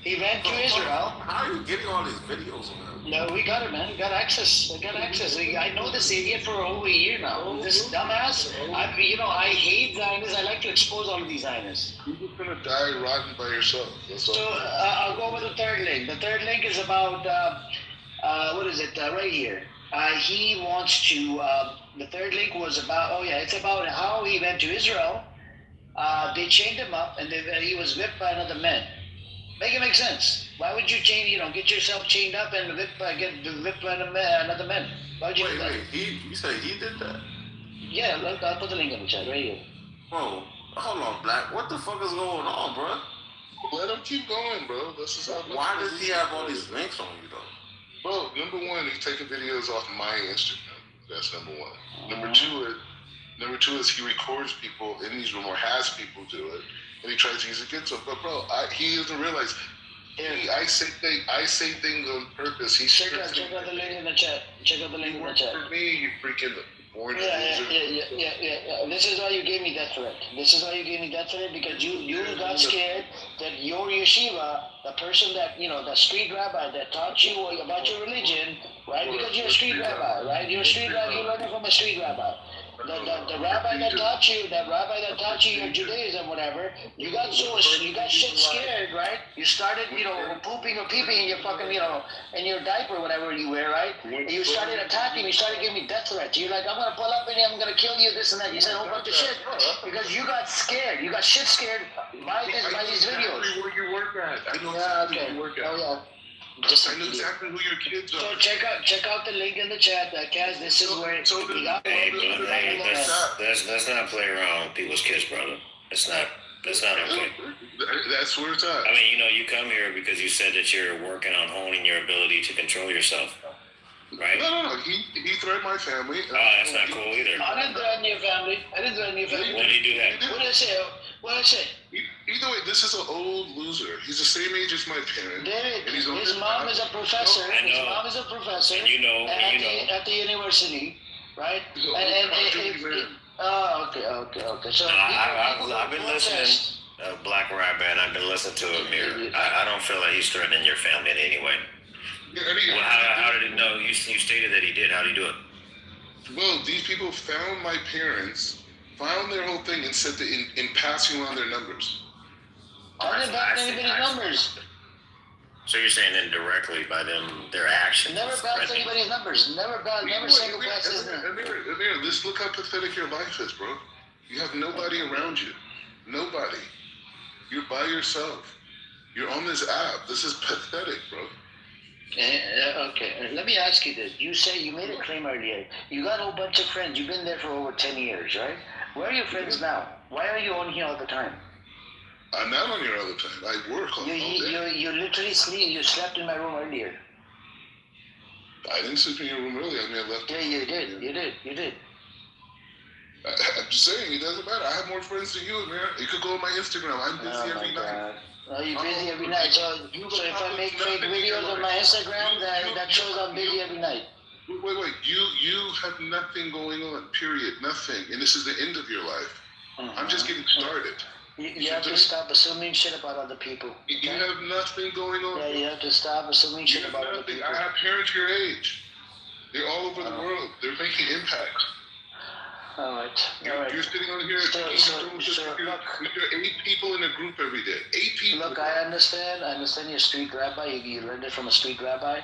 He went to Israel. How are you getting all these videos on him? No, we got it, man. We got access. I know this idiot for over a year now. This dumbass. I hate Zionists. I like to expose all of these Zionists. You're just gonna die rotten by yourself. That's all. So I'll go with the third link. The third link is about what is it? Right here. He wants to. The third link was about. It's about how he went to Israel. They chained him up, and he was whipped by another man. Make it make sense. Why would you get yourself chained up and get whipped by another man? Why would you do that? You say he did that? Yeah, look, I'll put the link in the chat right here. Bro, hold on, Black. What the fuck is going on, bro? Let him keep going, bro. This is how. Why does he have all these links on you, though? Bro, number one, he's taking videos off my Instagram. That's number one. Number two is he records people in these rooms or has people do it, and he tries to use it against them. But bro, he doesn't realize. I say things on purpose. Check out the link in the chat. For me, you freaking orange. Yeah. This is why you gave me that threat. Because you got scared that your yeshiva, the person that the street rabbi that taught you about your religion, right? Because you're a street rabbi, right? You're a street rabbi. You learned it from a street rabbi. The rabbi that taught you your Judaism, whatever, you got shit scared, right? You started, pooping or peeping in your fucking, in your diaper, whatever you wear, right? And you started attacking, you started giving me death threats. You're like, I'm gonna pull up and I'm gonna kill you, this and that. You said a whole bunch of shit because you got scared. You got shit scared by these videos. Where you work at? I know exactly where you work at. Oh yeah. I know exactly who your kids are. So check out the link in the chat, Kaz. This is where we got. Let's not play around with people's kids, brother. That's not okay. That's where it's at. I mean, you come here because you said that you're working on honing your ability to control yourself, right? No. He threatened my family. Oh, that's not cool either. I didn't threaten your family. When did you do that? What did I say? Either way, this is an old loser. He's the same age as my parents. His mom is a professor. His mom is a professor. And at the university, right? Okay. So I've been listening, Black Rabbi, and I've been listening to Amir. I don't feel like he's threatening your family in any way. Well, how did it know? You stated that he did. How did he do it? Well, these people found my parents, found their whole thing, and said that in passing on their numbers. I didn't pass anybody's numbers. So you're saying indirectly by them, their actions? Never passed anybody's numbers. Never single passed his numbers. Amir, let's look how pathetic your life is, bro. You have nobody around you. Nobody. You're by yourself. You're on this app. This is pathetic, bro. Okay, let me ask you this. You say you made a claim earlier. You got a whole bunch of friends. You've been there for over 10 years, right? Where are your friends now? Why are you on here all the time? I'm not on here all the time. I work all day. You literally sleep. You slept in my room earlier. I didn't sleep in your room earlier. I mean, I left. Yeah, you did. You did. I'm just saying, it doesn't matter. I have more friends than you, man. You could go on my Instagram. I'm busy every night. Oh, you're busy every night. So if I make fake videos on my Instagram, that shows I'm busy every night. Wait. You have nothing going on, period. Nothing. And this is the end of your life. I'm just getting started. You have to stop assuming shit about other people. Okay? You have nothing going on. Yeah, you have to stop assuming shit about other people. I have parents your age. They're all over the world. They're making impact. All right. You're sitting on here. You're 8 people in a group every day. 8 people. Look, I understand you're a street rabbi. You learned it from a street rabbi.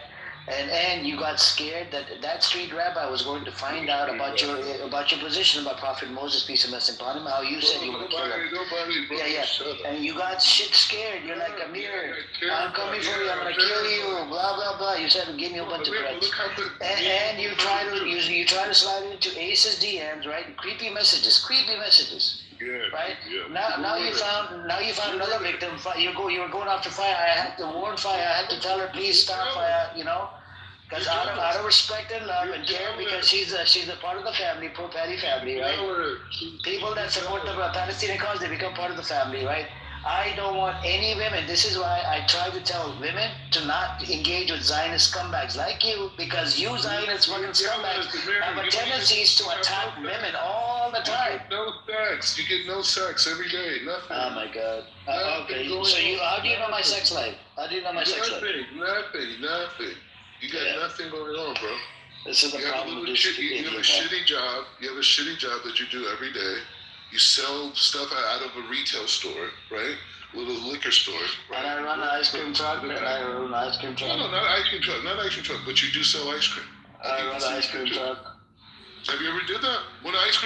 And you got scared that street rabbi was going to find out about your position about Prophet Moses, peace and blessing upon him, how you said you would kill him. Nobody, bro. Yeah. And you got shit scared. You're like, Amir, I'm coming for you. I'm gonna kill you. Blah blah blah. You said give me a bunch of threats. And you try to slide into Ace's DMs, right? Creepy messages. Yeah, right? Yeah. Now you found another victim. You were going after Fire. I had to warn Fire. I had to tell her, please stop Fire. Because out of respect and love and care, because she's a part of the family, poor Patty family, right? People that support the Palestinian cause, they become part of the family, right? I don't want any women. This is why I try to tell women to not engage with Zionist scumbags like you, because you Zionist fucking scumbags have a tendency to attack women all the time. No sex. You get no sex every day. Nothing. Oh my God. Okay. So how do you know my sex life? How do you know my sex life? Nothing. You got nothing going on, bro. This is the problem with this. You have a shitty job. You have a shitty job that you do every day. You sell stuff out of a retail store, right? A little liquor store. Right? And I run an ice cream truck. No, not ice cream truck. But you do sell ice cream. I run an ice cream truck. Have you ever did that? Buy ice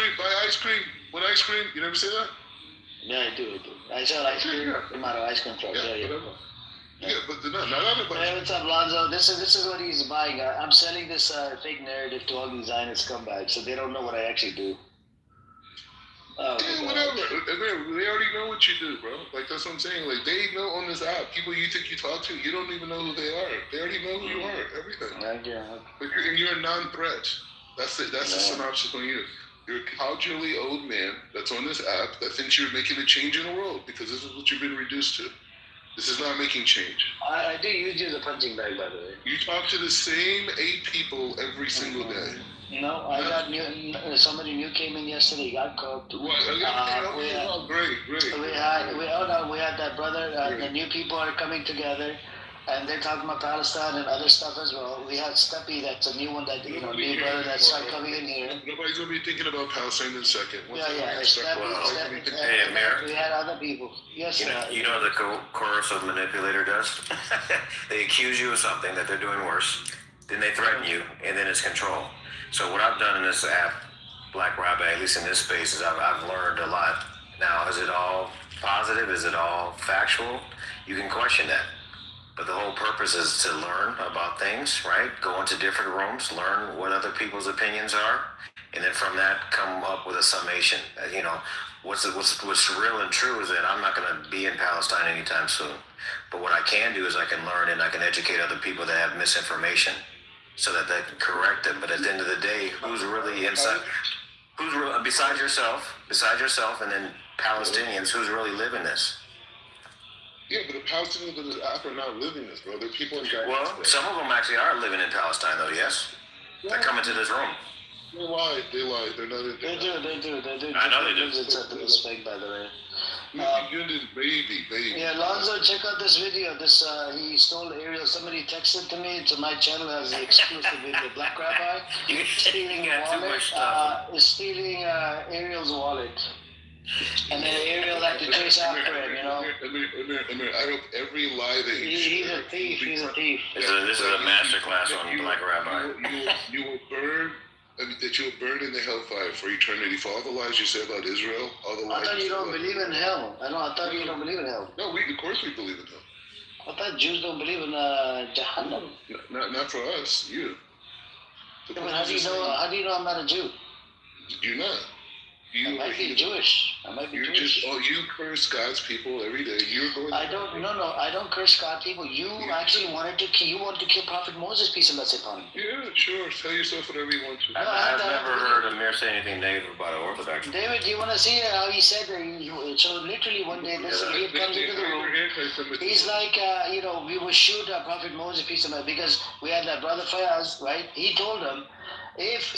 cream. You never say that? Yeah, I do. I sell ice cream. I'm out of ice cream truck. Yeah, but not everybody. Hey, what's up, Lonzo? This is what he's buying. I'm selling this fake narrative to all these Zionist scumbags, so they don't know what I actually do. Whatever. They already know what you do, bro. Like, that's what I'm saying. Like, they know on this app, people you think you talk to, you don't even know who they are. They already know who you are. Everything. You're a non-threat. That's it. That's the synopsis on you. You're a culturally old man that's on this app that thinks you're making a change in the world because this is what you've been reduced to. This is not making change. I do use you as a punching bag, by the way. You talk to the same 8 people every single day. No, I got somebody new came in yesterday. He got cooked. Great. We had that brother. The new people are coming together, and they're talking about Palestine and other stuff as well. We had Steppy, that's a new one that new brother that started coming in here. Nobody's gonna be thinking about Palestine in a second. Steppy. Hey, Amir. We had other people. Yes, you know what the coercive manipulator does? They accuse you of something that they're doing worse, then they threaten you, and then it's control. So what I've done in this app, Black Rabbi, at least in this space, is I've learned a lot. Now, is it all positive? Is it all factual? You can question that. But the whole purpose is to learn about things, right? Go into different rooms, learn what other people's opinions are, and then from that come up with a summation. What's real and true is that I'm not going to be in Palestine anytime soon. But what I can do is I can learn and I can educate other people that have misinformation, so that they can correct them. But at the end of the day, who's really inside? Besides yourself, and then Palestinians, who's really living this? Yeah, but the Palestinians of this app are not living this, bro. They're people in Gaza. Well, some of them actually are living in Palestine, though. Yes, they come into this room. They lie. They're not in. They do. I know they do. It's at the respect, by the way. Baby. Yeah, Lonzo, check out this video. He stole Ariel. Somebody texted to me to my channel as the exclusive video. Black Rabbi You're stealing too much stuff. is stealing Ariel's wallet, and then Ariel had to chase after him. Amir, I hope every lie that you share. He's a thief. This is a master class on Black Rabbi. You will burn I mean, that you'll burn in the hellfire for eternity for all the lies you say about Israel, all the lies. I thought you don't believe in hell. I thought you don't believe in hell. No, of course we believe in hell. I thought Jews don't believe in Jahannam. Not for us, you. Yeah, but how do you know I'm not a Jew? You're not. I might be Jewish. You curse God's people every day. I don't curse God's people. You actually wanted to kill Prophet Moses, peace and blessing upon him. Yeah, sure. Tell yourself whatever you want to. I've never heard Amir say anything negative about an Orthodox. David, do you want to see how he said that? So literally one day, he comes into the room. He's like, we will shoot Prophet Moses, peace and blessing, because we had that brother Fayaz, right? He told him, if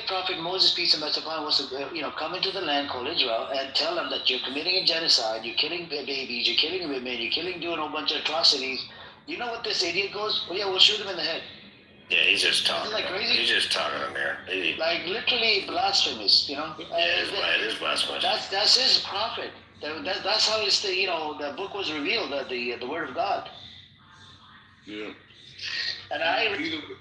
Prophet Moses, peace and blessing upon him, was to come into the land called Israel and tell them that you're committing a genocide, you're killing babies, you're killing women, doing a whole bunch of atrocities, you know what this idiot goes? Well, yeah, we'll shoot him in the head. Yeah, he's just talking. Isn't that crazy? He's just talking in there. Like literally blasphemous, Yeah, it is blasphemous. That's his prophet. That's how the book was revealed, the word of God. Yeah. And I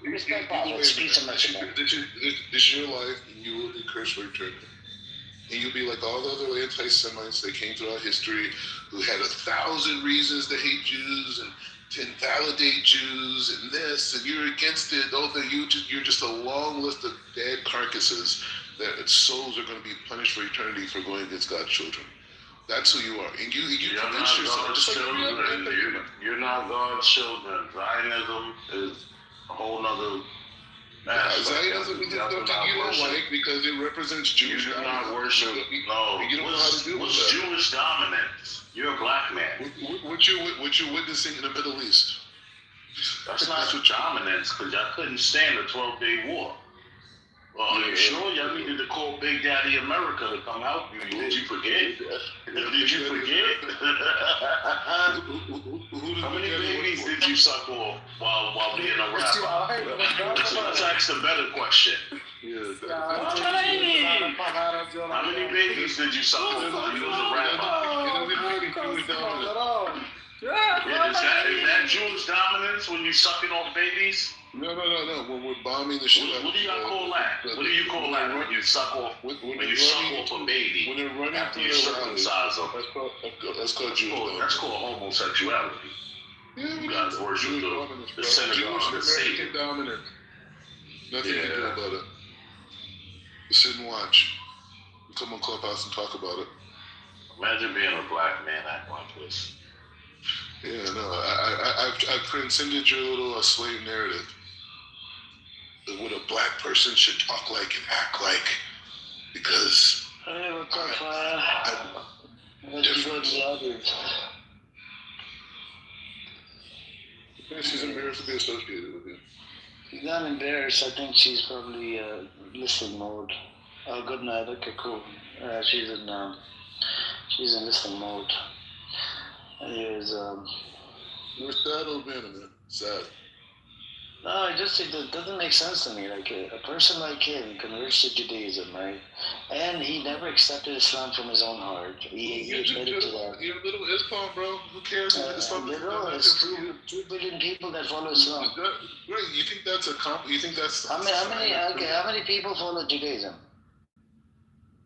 respect prophets, peace and blessing. This is your life, and you will be cursed for eternity. And you'll be like all the other anti-Semites that came throughout history, who had 1,000 reasons to hate Jews and to invalidate Jews and this, and you're against it. You're just a long list of dead carcasses that souls are going to be punished for eternity for going against God's children. That's who you are. And you convince yourself. God's children. You're not God's children. Zionism is a whole nother aspect. Zionism is something you don't like because it represents Jewish dominance. You do not worship. No. You don't know how to do what's Jewish dominance? You're a black man. What you're witnessing in the Middle East. That's not dominance, because y'all couldn't stand the 12-day war. Well, you sure y'all needed to call Big Daddy America to come help you? Did you forget? Did you forget? How many babies did you suck off while being a rapper? Let's ask the better question. How many babies did you suck off while you was a rapper? Is that Jewish dominance when you sucking off babies? No. When we're bombing the shit What do you call that? What do you call that when you suck off? When you suck off a baby when they're running after you circumcise them? That's called Jewish. That's called homosexuality. You guys worship the synagogue, the Satan. Dominant. Nothing you can do about it. You sit and watch. You come on Clubhouse and talk about it. Imagine being a black man acting like this. Yeah, no, I've transcended your little slave narrative. What a black person should talk like and act like, because she's embarrassed to be associated with you. She's not embarrassed. I think she's probably listening mode. Oh, good night. Okay, cool. She's in listening mode. Anyways, you're a sad old man, man. Sad. No, it doesn't make sense to me. Like a person like him converts to Judaism, right? And he never accepted Islam from his own heart. He admitted to that. You're a little Islam, bro. Who cares? There's 2 billion people that follow Islam. Right? You think that's You think that's how many people follow Judaism?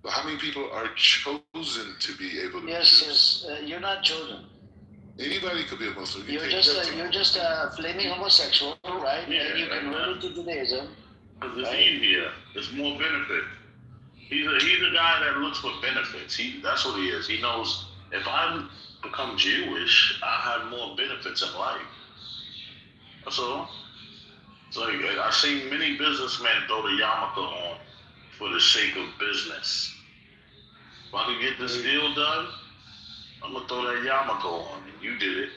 But how many people are chosen to be able to? Yes. You're not chosen. Anybody could be a Muslim. You're just a flaming homosexual, right? Yeah, and you converted to Judaism. It's easier. There's more benefit. He's a guy that looks for benefits. That's what he is. He knows if I become Jewish, I have more benefits in life. That's all. So I've seen many businessmen throw the yarmulke on for the sake of business. If I can get this deal done, I'm gonna throw that yarmulke on, and you did it,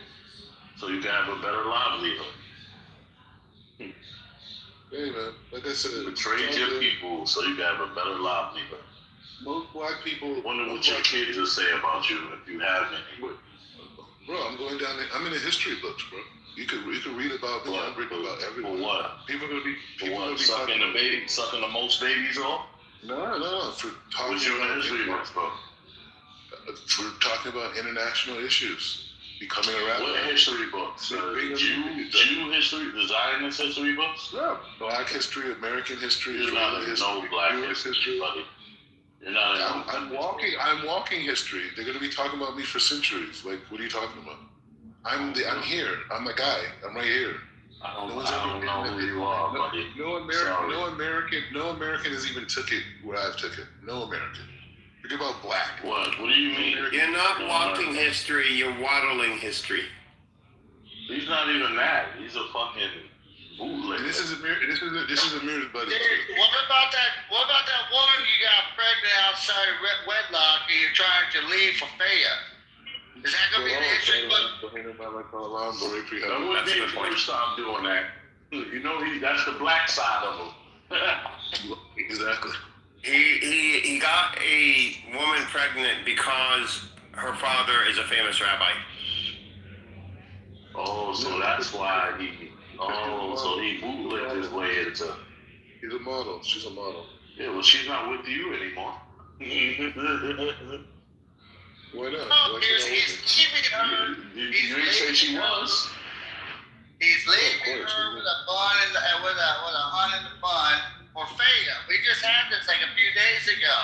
so you can have a better livelihood. Hey man, like I said, betrayed your people so you can have a better livelihood. Most black people. Wonder what your kids will say about you if you have any. Bro, I'm going down there. I'm in the history books, bro. You could read about me. I'm reading about everyone. For what? People are gonna be sucking the most babies off? No. For talking about history books, bro. For talking about international issues. becoming a rapper. What history books? Jew history, the Zionist history books? Yeah. Black history, American history, You're not in no black history, buddy. You're not in I'm walking history. They're gonna be talking about me for centuries. Like, what are you talking about? I'm here. I'm the guy. I'm right here. I don't know who you are, buddy. No American has even took it where I've took it. No American. Forget about black. What do you mean? You're not walking history, you're waddling history. He's not even that. He's a fucking bootleg. This is a mirror, buddy. Dude, what about that woman you got pregnant outside wedlock and you're trying to leave for Faya? Is that gonna be an history book? That would be the first time doing that. You know, that's the black side of him. Exactly. He got a woman pregnant because her father is a famous rabbi. Oh, so that's why he bootlegged his way into. He's a model. She's a model. Yeah, well, she's not with you anymore. Why not? Oh, he's leaving her. You didn't say she was. He's leaving her with a bun and with a hunt in the bun for Faya. We just had this like a few days ago.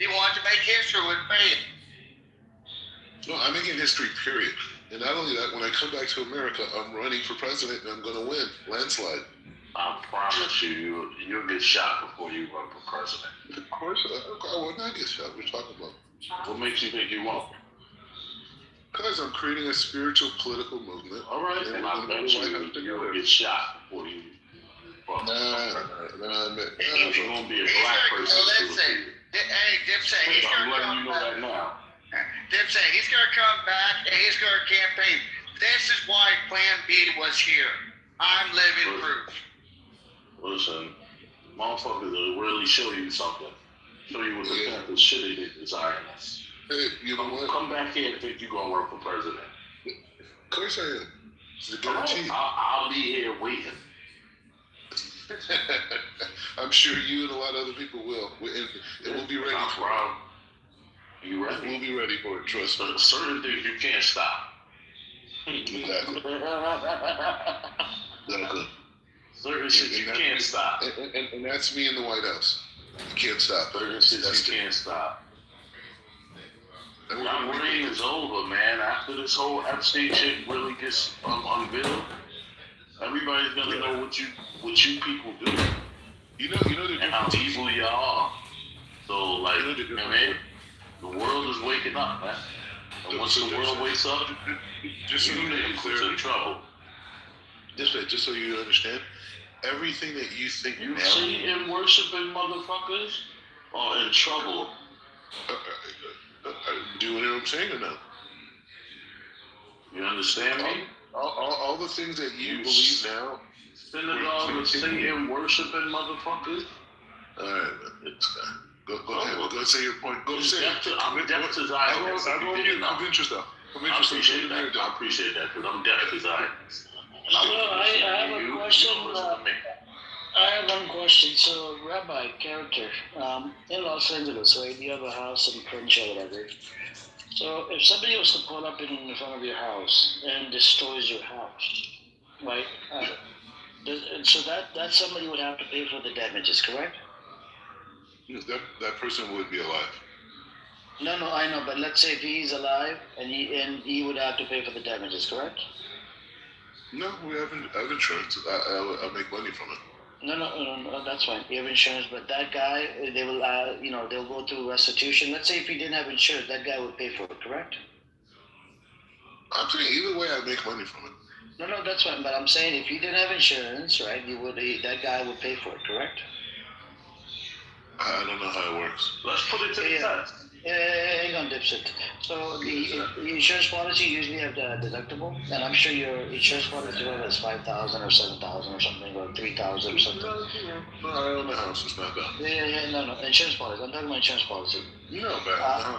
He wanted to make history with Faya. No, I'm making history, period. And not only that, when I come back to America, I'm running for president and I'm going to win. Landslide. I promise you'll get shot before you run for president. Of course, I will not get shot. We're talking about. What makes you think you won't? Because I'm creating a spiritual political movement. All right, and I bet you'll get shot before you. Nah, You're gonna be a black person. Listen, hey, Dipset, he's I'm gonna letting you come know back. that now. Dipset, he's gonna come back and he's gonna campaign. This is why Plan B was here. I'm living proof. Listen, motherfuckers will really show you something. Show you what the Panthers should have did to Zionists. Hey, you know what? Come back here and think you're gonna work for president. Of course I am. It's a guarantee. I'll be here waiting. I'm sure you and a lot of other people will. And we'll be ready for it. You ready? We'll be ready for it, trust me. But certain things you can't stop. Exactly. Exactly. Certain shit you can't stop. And that's me in the White House. You can't stop. Certain shit you can't stop. My reign is over, man. After this whole Epstein shit really gets unveiled, everybody's gonna know what you people do. You know and how evil y'all are. So like, man, the world is waking up, man. And once the world wakes up, just so you niggas in trouble. Just so you understand, everything that you think you now, see in worshiping motherfuckers are in trouble. Do you know what I'm saying or no? You understand me? All the things that you believe now. Synagogue of Satan worshiping motherfuckers. Alright, man. Go ahead. Go say your point. Go say it. I'm deaf to Zionist. I want you to convince yourself. I appreciate that because I'm deaf to Zionist. I have a question. I have one question. So, Rabbi, character, in Los Angeles, right? You have a house in Crenshaw, whatever. So, if somebody was to pull up in front of your house and destroys your house, right? So that somebody would have to pay for the damages, correct? That person would be alive. No, I know, but let's say if he's alive and he would have to pay for the damages, correct? No, we have insurance. I'll make money from it. No, that's fine. You have insurance, but that guy, they will, they'll go through restitution. Let's say if he didn't have insurance, that guy would pay for it, correct? I'm saying either way, I make money from it. No, that's fine. But I'm saying if he didn't have insurance, right, that guy would pay for it, correct? I don't know how it works. Let's put it to the test. Hang on, Dipset. So the insurance policy usually have the deductible, and I'm sure your insurance policy is 5,000 or 7,000 or something, or 3,000 or something. No, I own the house. It's not that. No. Insurance policy. I'm talking about insurance policy. No, man.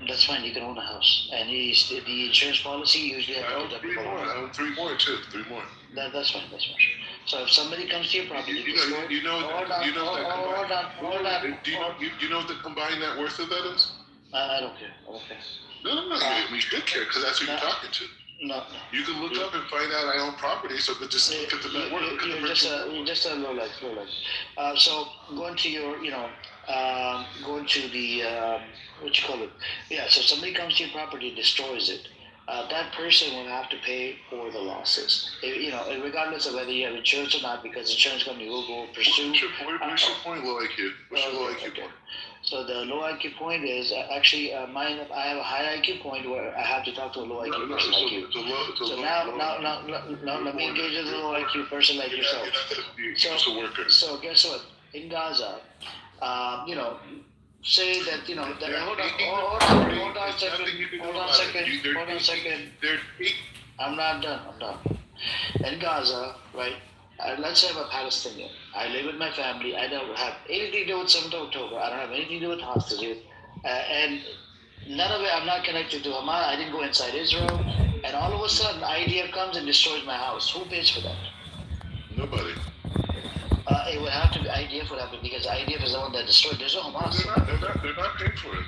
That's fine. You can own a house, and the insurance policy usually have I own three more too. That's fine. So if somebody comes to your property, you know what the combined net worth of that is? I don't care. No. You should care because that's who you're talking to. No. You can look up and find out I own property, so but just look at the network. You're just a low life. So going to your, going to the, what you call it? Yeah, so somebody comes to your property and destroys it. That person will have to pay for the losses. Regardless of whether you have insurance or not, because the insurance company will go pursue. What's your point, low IQ? What's your low IQ point? So the low IQ point is actually mine. I have a high IQ point where I have to talk to a low IQ person like you. So now let me engage with a low IQ person like yourself. So guess what? In Gaza, say that hold on a second. I'm not done. In Gaza, right? Let's say I'm a Palestinian. I live with my family. I don't have anything to do with 7th October. I don't have anything to do with hostages. And none of it, I'm not connected to Hamas. I didn't go inside Israel. And all of a sudden, IDF comes and destroys my house. Who pays for that? Nobody. It would have to be IDF would have to, because IDF is the one that destroyed. There's no Hamas. They're not paying for it.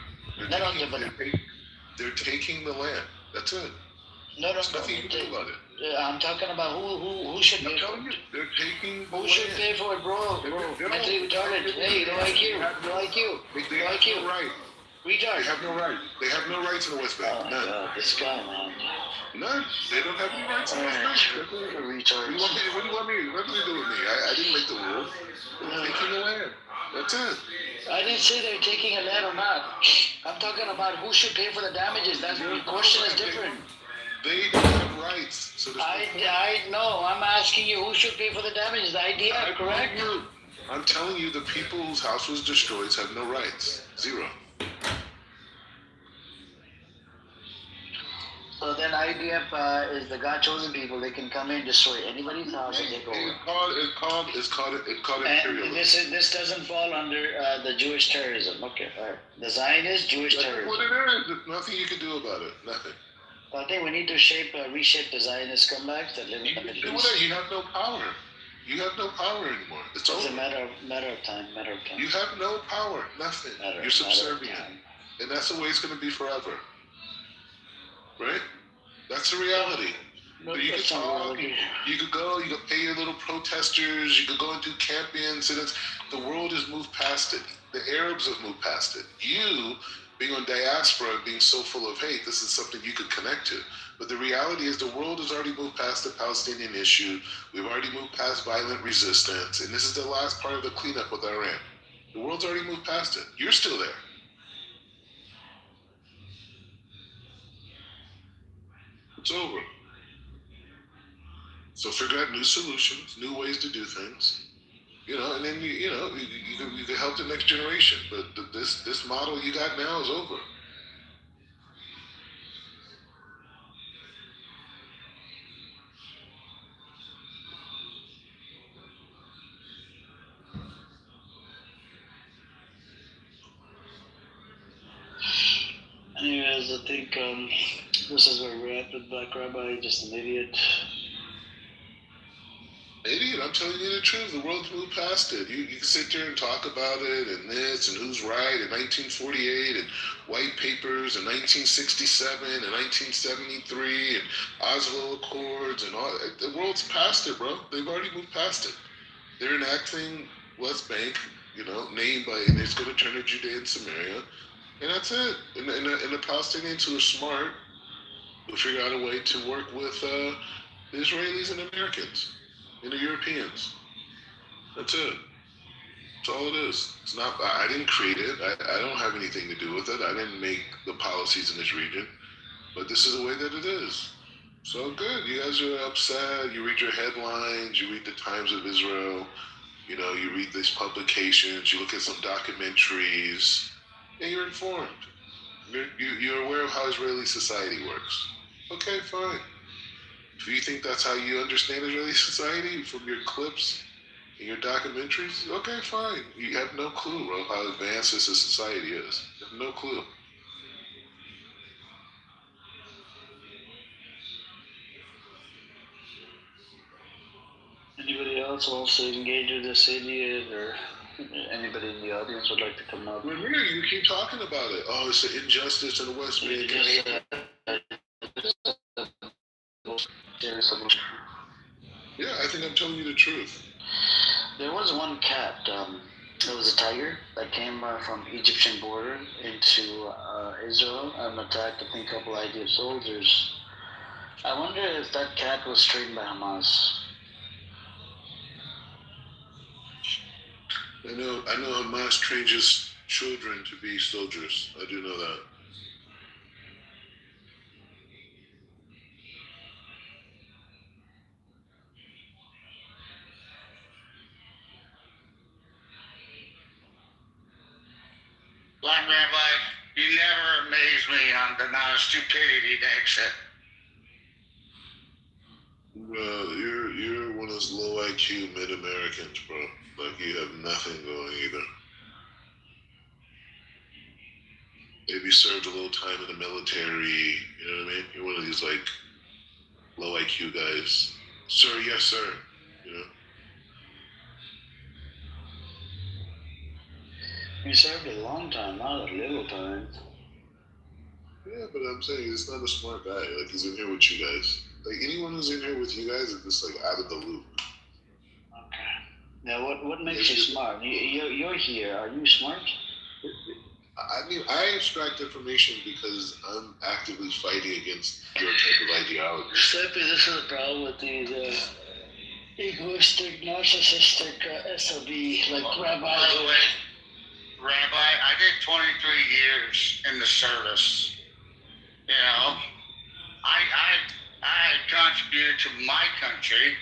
They're taking the land. That's it. There's nothing you can do about it. I'm talking about who should pay for it. They're taking the Who should pay for it, bro? Mentally retarded. Hey, low IQ. They have no right. Retard. They have no right. They have no rights in the West Bank. None. God, this guy, man. None. They don't have any rights in the West Bank. Retards. What do you want me to do with me? I didn't make the rules. They're taking the land. That's it. I didn't say they're taking a land or not. I'm talking about who should pay for the damages. That's the question is different. They don't have rights. So I know. I'm asking you who should pay for the damages. The idea, correct? I'm telling you, the people whose house was destroyed have no rights. Zero. So then IDF is the God-chosen people. They can come in and destroy anybody's house and take over. It's called imperialism. And this doesn't fall under the Jewish terrorism. Okay, all right. The Zionist Jewish terrorism. What it is. There's nothing you can do about it. Nothing. I think we need to reshape the Zionist scumbags that live in the Middle East. You have no power. You have no power anymore. It's over. a matter of time. You have no power. Nothing. You're subservient. And that's the way it's going to be forever. Right? That's the reality. So you can talk, you could go, you could pay your little protesters, you could go and do camping incidents. The world has moved past it. The Arabs have moved past it. You, being on diaspora and being so full of hate, this is something you could connect to. But the reality is the world has already moved past the Palestinian issue. We've already moved past violent resistance. And this is the last part of the cleanup with Iran. The world's already moved past it. You're still there. It's over. So figure out new solutions, new ways to do things, and then you can help the next generation. But this model you got now is over. Anyways, I think this is where we're at with Black Rabbi, just an idiot. Idiot, I'm telling you the truth. The world's moved past it. You can sit there and talk about it and this and who's right in 1948 and white papers in 1967 and 1973 and Oslo Accords and all. The world's past it, bro. They've already moved past it. They're enacting West Bank, named by, and it's going to turn to Judea and Samaria. And that's it. And the Palestinians who are smart will figure out a way to work with the Israelis and Americans and the Europeans. That's it. That's all it is. It's not. I didn't create it. I don't have anything to do with it. I didn't make the policies in this region. But this is the way that it is. So good. You guys are upset. You read your headlines. You read the Times of Israel. You read these publications. You look at some documentaries. And you're informed. You're aware of how Israeli society works. Okay, fine. If you think that's how you understand Israeli society from your clips and your documentaries, okay, fine. You have no clue, bro, how advanced this society is. You have no clue. Anybody else wants to engage with this idiot or Anybody in the audience would like to come up? We're here. You keep talking about it. Oh, it's an injustice in the West Bank. Yeah, I think I'm telling you the truth. There was one cat. It was a tiger that came from Egyptian border into Israel and attacked, I think, a couple IDF soldiers. I wonder if that cat was trained by Hamas. I know Hamas trains children to be soldiers. I do know that. Black Rabbi, you never amaze me on the amount of stupidity they accept. You're one of those low IQ mid-Americans, bro. Like you have nothing going either. Maybe served a little time in the military. You know what I mean? You're one of these like low IQ guys. Sir, yes, sir. You know. He served a long time, not a little time. Yeah, but I'm saying he's not a smart guy. Like he's in here with you guys. Like anyone who's in here with you guys is just like out of the loop. Okay. Now, what makes you smart? You're here. Are you smart? I mean, I extract information because I'm actively fighting against your type of ideology. Steppy, this is the problem with these egoistic, narcissistic SOB, like rabbis. By the way, Rabbi, I did 23 years in the service. You know, I contributed to my country,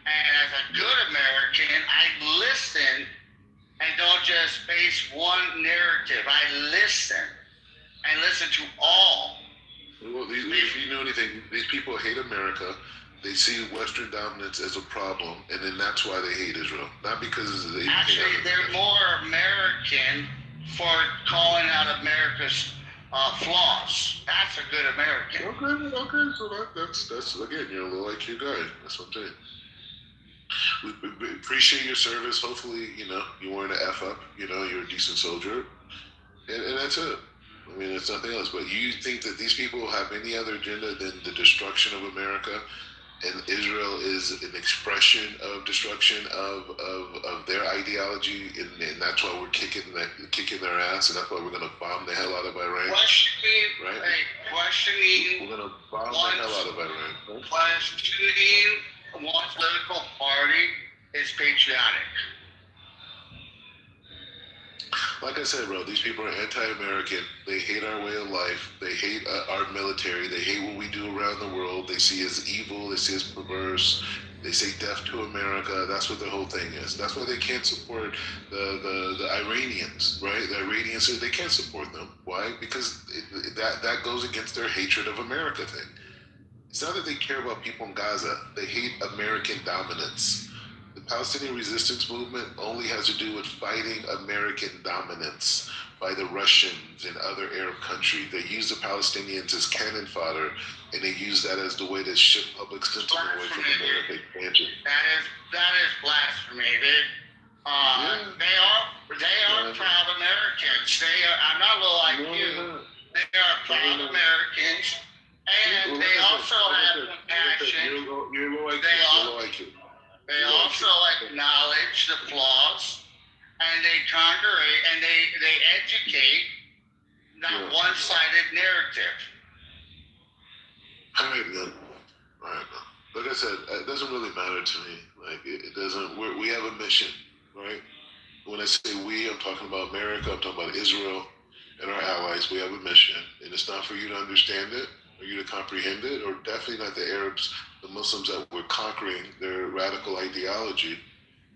and as a good American, I listen and don't just base one narrative. I listen and listen to all. Well, if you know anything, these people hate America. They see Western dominance as a problem, and then that's why they hate Israel. Not because they actually they're more American for calling out America's flaws. That's a good American. Okay. So that's again, you're a low IQ guy. That's what I'm saying. We appreciate your service. Hopefully, you know, you weren't an F up. You know, you're a decent soldier, and that's it. I mean, it's nothing else. But you think that these people have any other agenda than the destruction of America, and Israel is an expression of destruction of their ideology, and that's why we're kicking their ass, and that's why we're going to bomb the hell out of Iran. Questioning. We're going to bomb the hell out of Iran. Right? Questioning one political party is patriotic. Like I said, bro, these people are anti-American. They hate our way of life. They hate our military. They hate what we do around the world. They see us evil. They see us perverse. They say death to America. That's what the whole thing is. That's why they can't support the Iranians, right? The Iranians, they can't support them. Why? Because that goes against their hatred of America thing. It's not that they care about people in Gaza. They hate American dominance. The Palestinian resistance movement only has to do with fighting American dominance by the Russians and other Arab countries. They use the Palestinians as cannon fodder, and they use that as the way to shift public sentiment away from American expansion. That is blasphemy, dude. They are proud Americans. I'm not low IQ. They are proud Americans. And they also have compassion. You're low IQ. They also acknowledge the flaws, and they congregate, and they educate, not one-sided narrative. All right, man. Like I said, it doesn't really matter to me. Like it doesn't. We have a mission, right? When I say we, I'm talking about America. I'm talking about Israel and our allies. We have a mission, and it's not for you to understand it, or you to comprehend it, or definitely not the Arabs, the Muslims that we're conquering their radical ideology.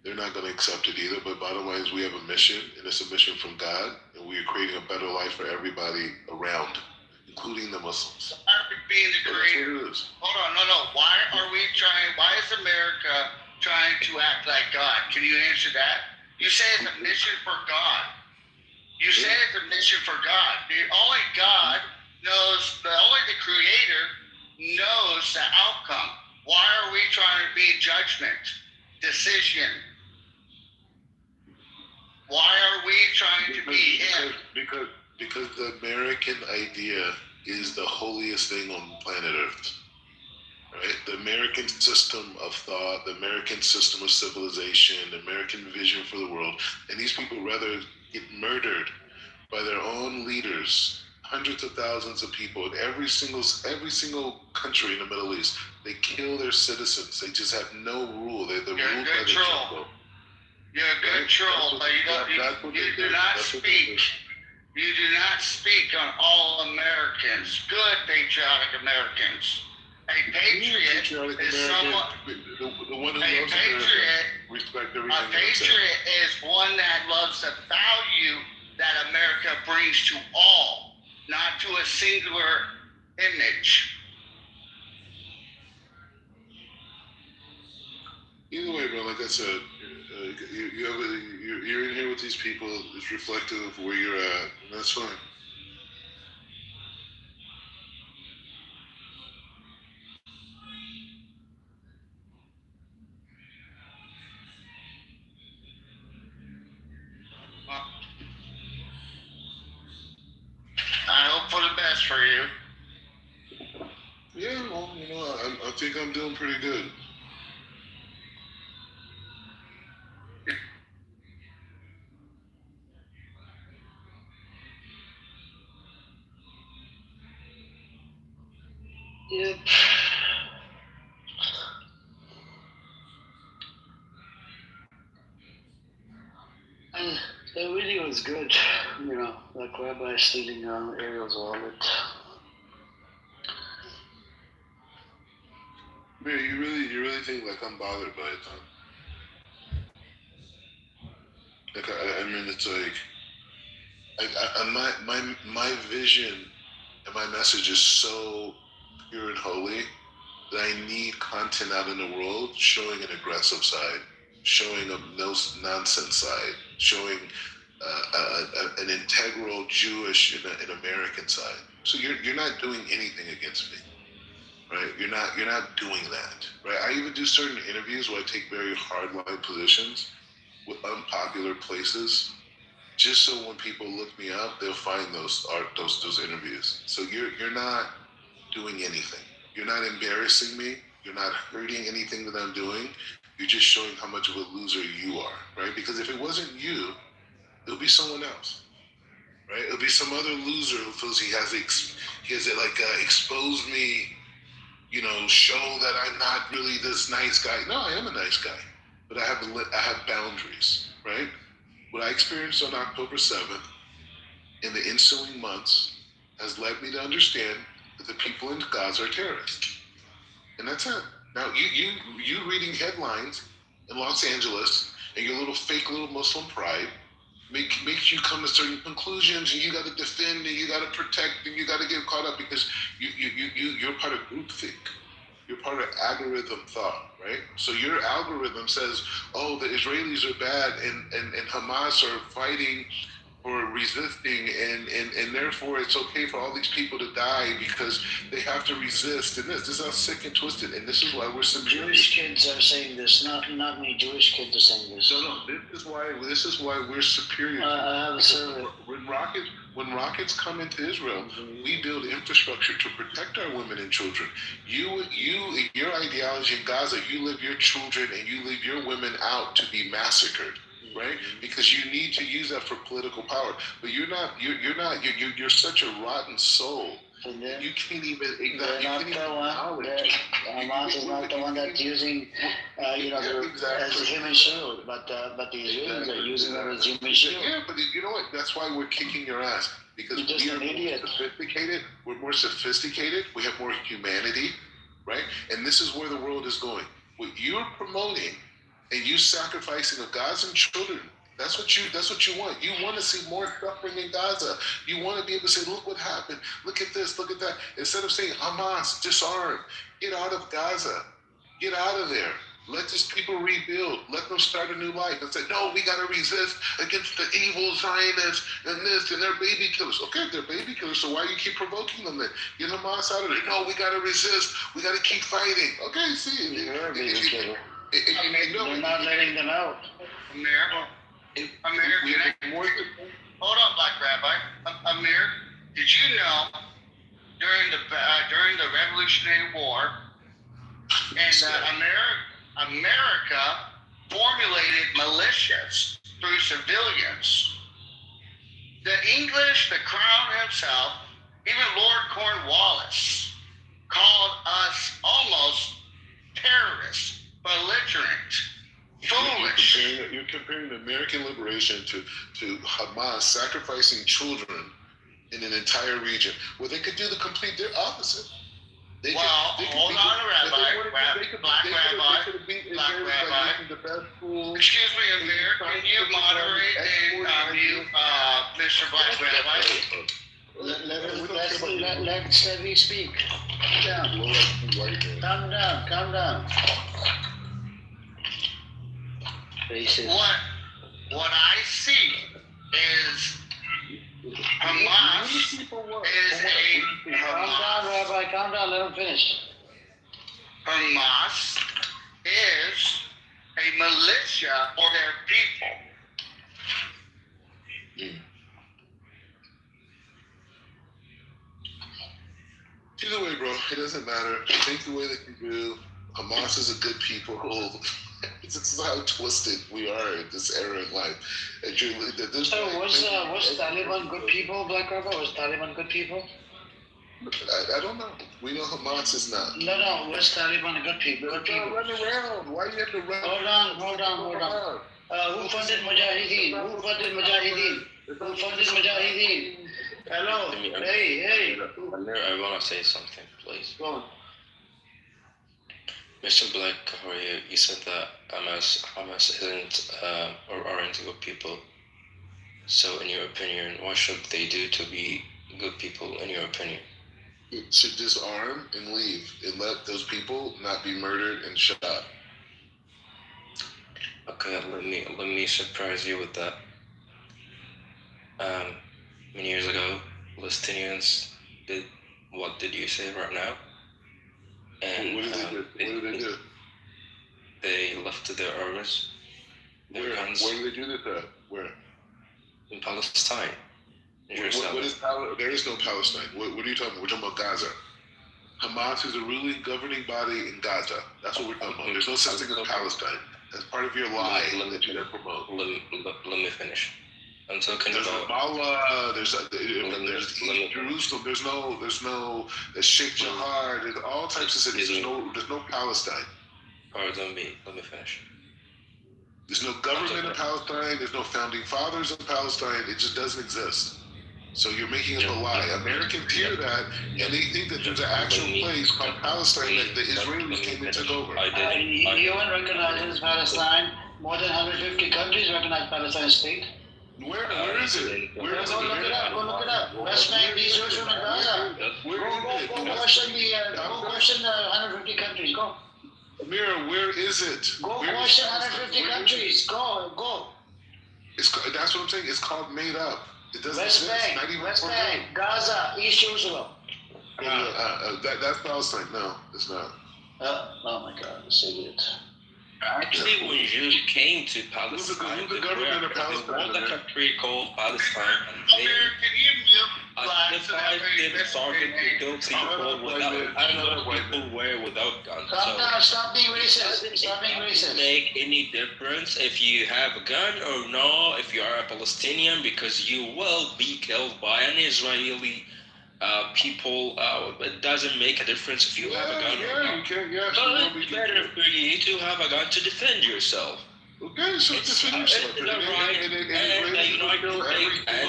They're not going to accept it either. But bottom line is we have a mission, and it's a mission from God, and we are creating a better life for everybody around, including the Muslims. Being the creator. Hold on, no. Why is America trying to act like God? Can you answer that? You say it's a mission for God. You say it's a mission for God. Only God knows, only the creator knows the outcome. Why are we trying to be judgment, decision? because the American idea is the holiest thing on planet Earth. Right? The American system of thought, the American system of civilization, the American vision for the world, and these people rather get murdered by their own leaders, hundreds of thousands of people in every single country in the Middle East. They kill their citizens. They just have no rule. They're ruled by the jungle. You're a good troll, but you do not speak. You do not speak on all Americans, good patriotic Americans. A patriot is someone. The one who A loves patriot, America, respect everything. a patriot is one that loves the value that America brings to all, not to a singular image. Either way, bro, like I said, you're in here with these people. It's reflective of where you're at, and that's fine. I hope for the best for you. Yeah, well, I think I'm doing pretty good. Yep. And the video was good, like Rabbi stealing Ariel's wallet. Man, you really think like I'm bothered by it, huh? Like I mean, it's like my vision and my message is so pure and holy that I need content out in the world showing an aggressive side, showing a no nonsense side, showing an integral Jewish and American side. So you're not doing anything against me, right? You're not doing that, right? I even do certain interviews where I take very hardline positions with unpopular places, just so when people look me up, they'll find those interviews. So you're not doing anything. You're not embarrassing me. You're not hurting anything that I'm doing. You're just showing how much of a loser you are, right? Because if it wasn't you, it'll be someone else, right? It'll be some other loser who feels he has to expose me, show that I'm not really this nice guy. No, I am a nice guy, but I have boundaries, right? What I experienced on October 7th in the ensuing months has led me to understand that the people in Gaza are terrorists. And that's it. Now, you reading headlines in Los Angeles and your fake little Muslim pride makes you come to certain conclusions, and you got to defend, and you got to protect, and you got to get caught up because you're part of groupthink. You're part of algorithm thought, right? So your algorithm says, oh, the Israelis are bad, and Hamas are fighting or resisting, and therefore it's okay for all these people to die because they have to resist. And this is how sick and twisted, and this is why we're superior. Jewish kids are saying this, not many Jewish kids are saying this. No, this is why we're superior. I have a survey. When rockets come into Israel, we build infrastructure to protect our women and children. Your ideology in Gaza, you leave your children and you leave your women out to be massacred, right? Because you need to use that for political power. But you're such a rotten soul. And then, you can't even acknowledge. Hamas is not the one that's using, as a human shield, but the Israelis are using them as human shield. Yeah, but you know what? That's why we're kicking your ass. Because we are more sophisticated. We're more sophisticated. We have more humanity, right? And this is where the world is going. What you're promoting and you sacrificing of Gazan children, that's what you want. You want to see more suffering in Gaza. You want to be able to say, look what happened. Look at this, look at that. Instead of saying, Hamas, disarm, get out of Gaza, get out of there. Let these people rebuild. Let them start a new life. And say, no, we got to resist against the evil Zionists and this and they're baby killers. Okay, they're baby killers, so why you keep provoking them then? Get Hamas out of there. No, we got to resist. We got to keep fighting. Okay, see. They're not letting them out. America, hold on, Black Rabbi. Amir, did you know during the Revolutionary War, and America formulated militias through civilians. The English, the Crown himself, even Lord Cornwallis, called us almost terrorists, belligerent, foolish. You're comparing American liberation to Hamas sacrificing children in an entire region, where they could do the complete opposite. Hold on, Rabbi. Black Rabbi. Excuse me, Amir. Can you moderate and mute Mr. Black Rabbi? Let me speak. Calm down. What I see is Hamas is Calm down, Rabbi. Calm down. Let him finish. Hamas is a militia for their people. Either way, bro, it doesn't matter. Think the way that you do. Hamas is a good people. This is how twisted we are in this era in life. So was Taliban good people, Black Rabbi? Was Taliban good people? I don't know. We know Hamas is not. No. Was Taliban good people? Good people. Run around. Why do you have to run? Hold on. Who funded Mujahideen? Hello. Hey. Amir, I want to say something, please. Go on. Mr. Black, how are you? You said that Hamas isn't or aren't good people. So, in your opinion, what should they do to be good people? In your opinion, it should disarm and leave and let those people not be murdered and shot. Okay, let me surprise you with that. Many years ago, Palestinians did what did you say right now? And what did they do? They left their armies, their guns. Where did they do that? Where? In Palestine. There is no Palestine. What are you talking about? We're talking about Gaza. Hamas is a ruling governing body in Gaza. That's what we're talking about. There's no such thing as Palestine. That's part of your lie that you don't promote. Let me finish. I'm talking there's about Ramallah, there's Jerusalem, there's Sheikh Jahar, there's all types of cities. There's no Palestine. Pardon me, let me finish. There's no government in Palestine, there's no founding fathers in Palestine, it just doesn't exist. So you're making up a lie. Americans hear that and they think that there's an actual place called Palestine that the Israelis came and took over. UN recognizes Palestine. More than 150 countries recognize Palestine state. Where is it? Go look it up. West Bank, Jerusalem, and Gaza. Go question the 150 countries. Go. Amira, where is it? Go question 150 countries. Go. That's what I'm saying. It's called made up. It doesn't West exist. West Bank, Gaza, East Jerusalem. That's Palestine. No, it's not. Oh my God, this idiot. Actually, when Jews came to Palestine, the government of Palestine? There was a country called Palestine, and they identified them, started to kill people without guns. Calm down, stop being racist. Doesn't make any difference if you have a gun or no, if you are a Palestinian, because you will be killed by an Israeli people. It doesn't make a difference if you have a gun or not. But it's better for you to have a gun to defend yourself. Okay, so defend yourself. And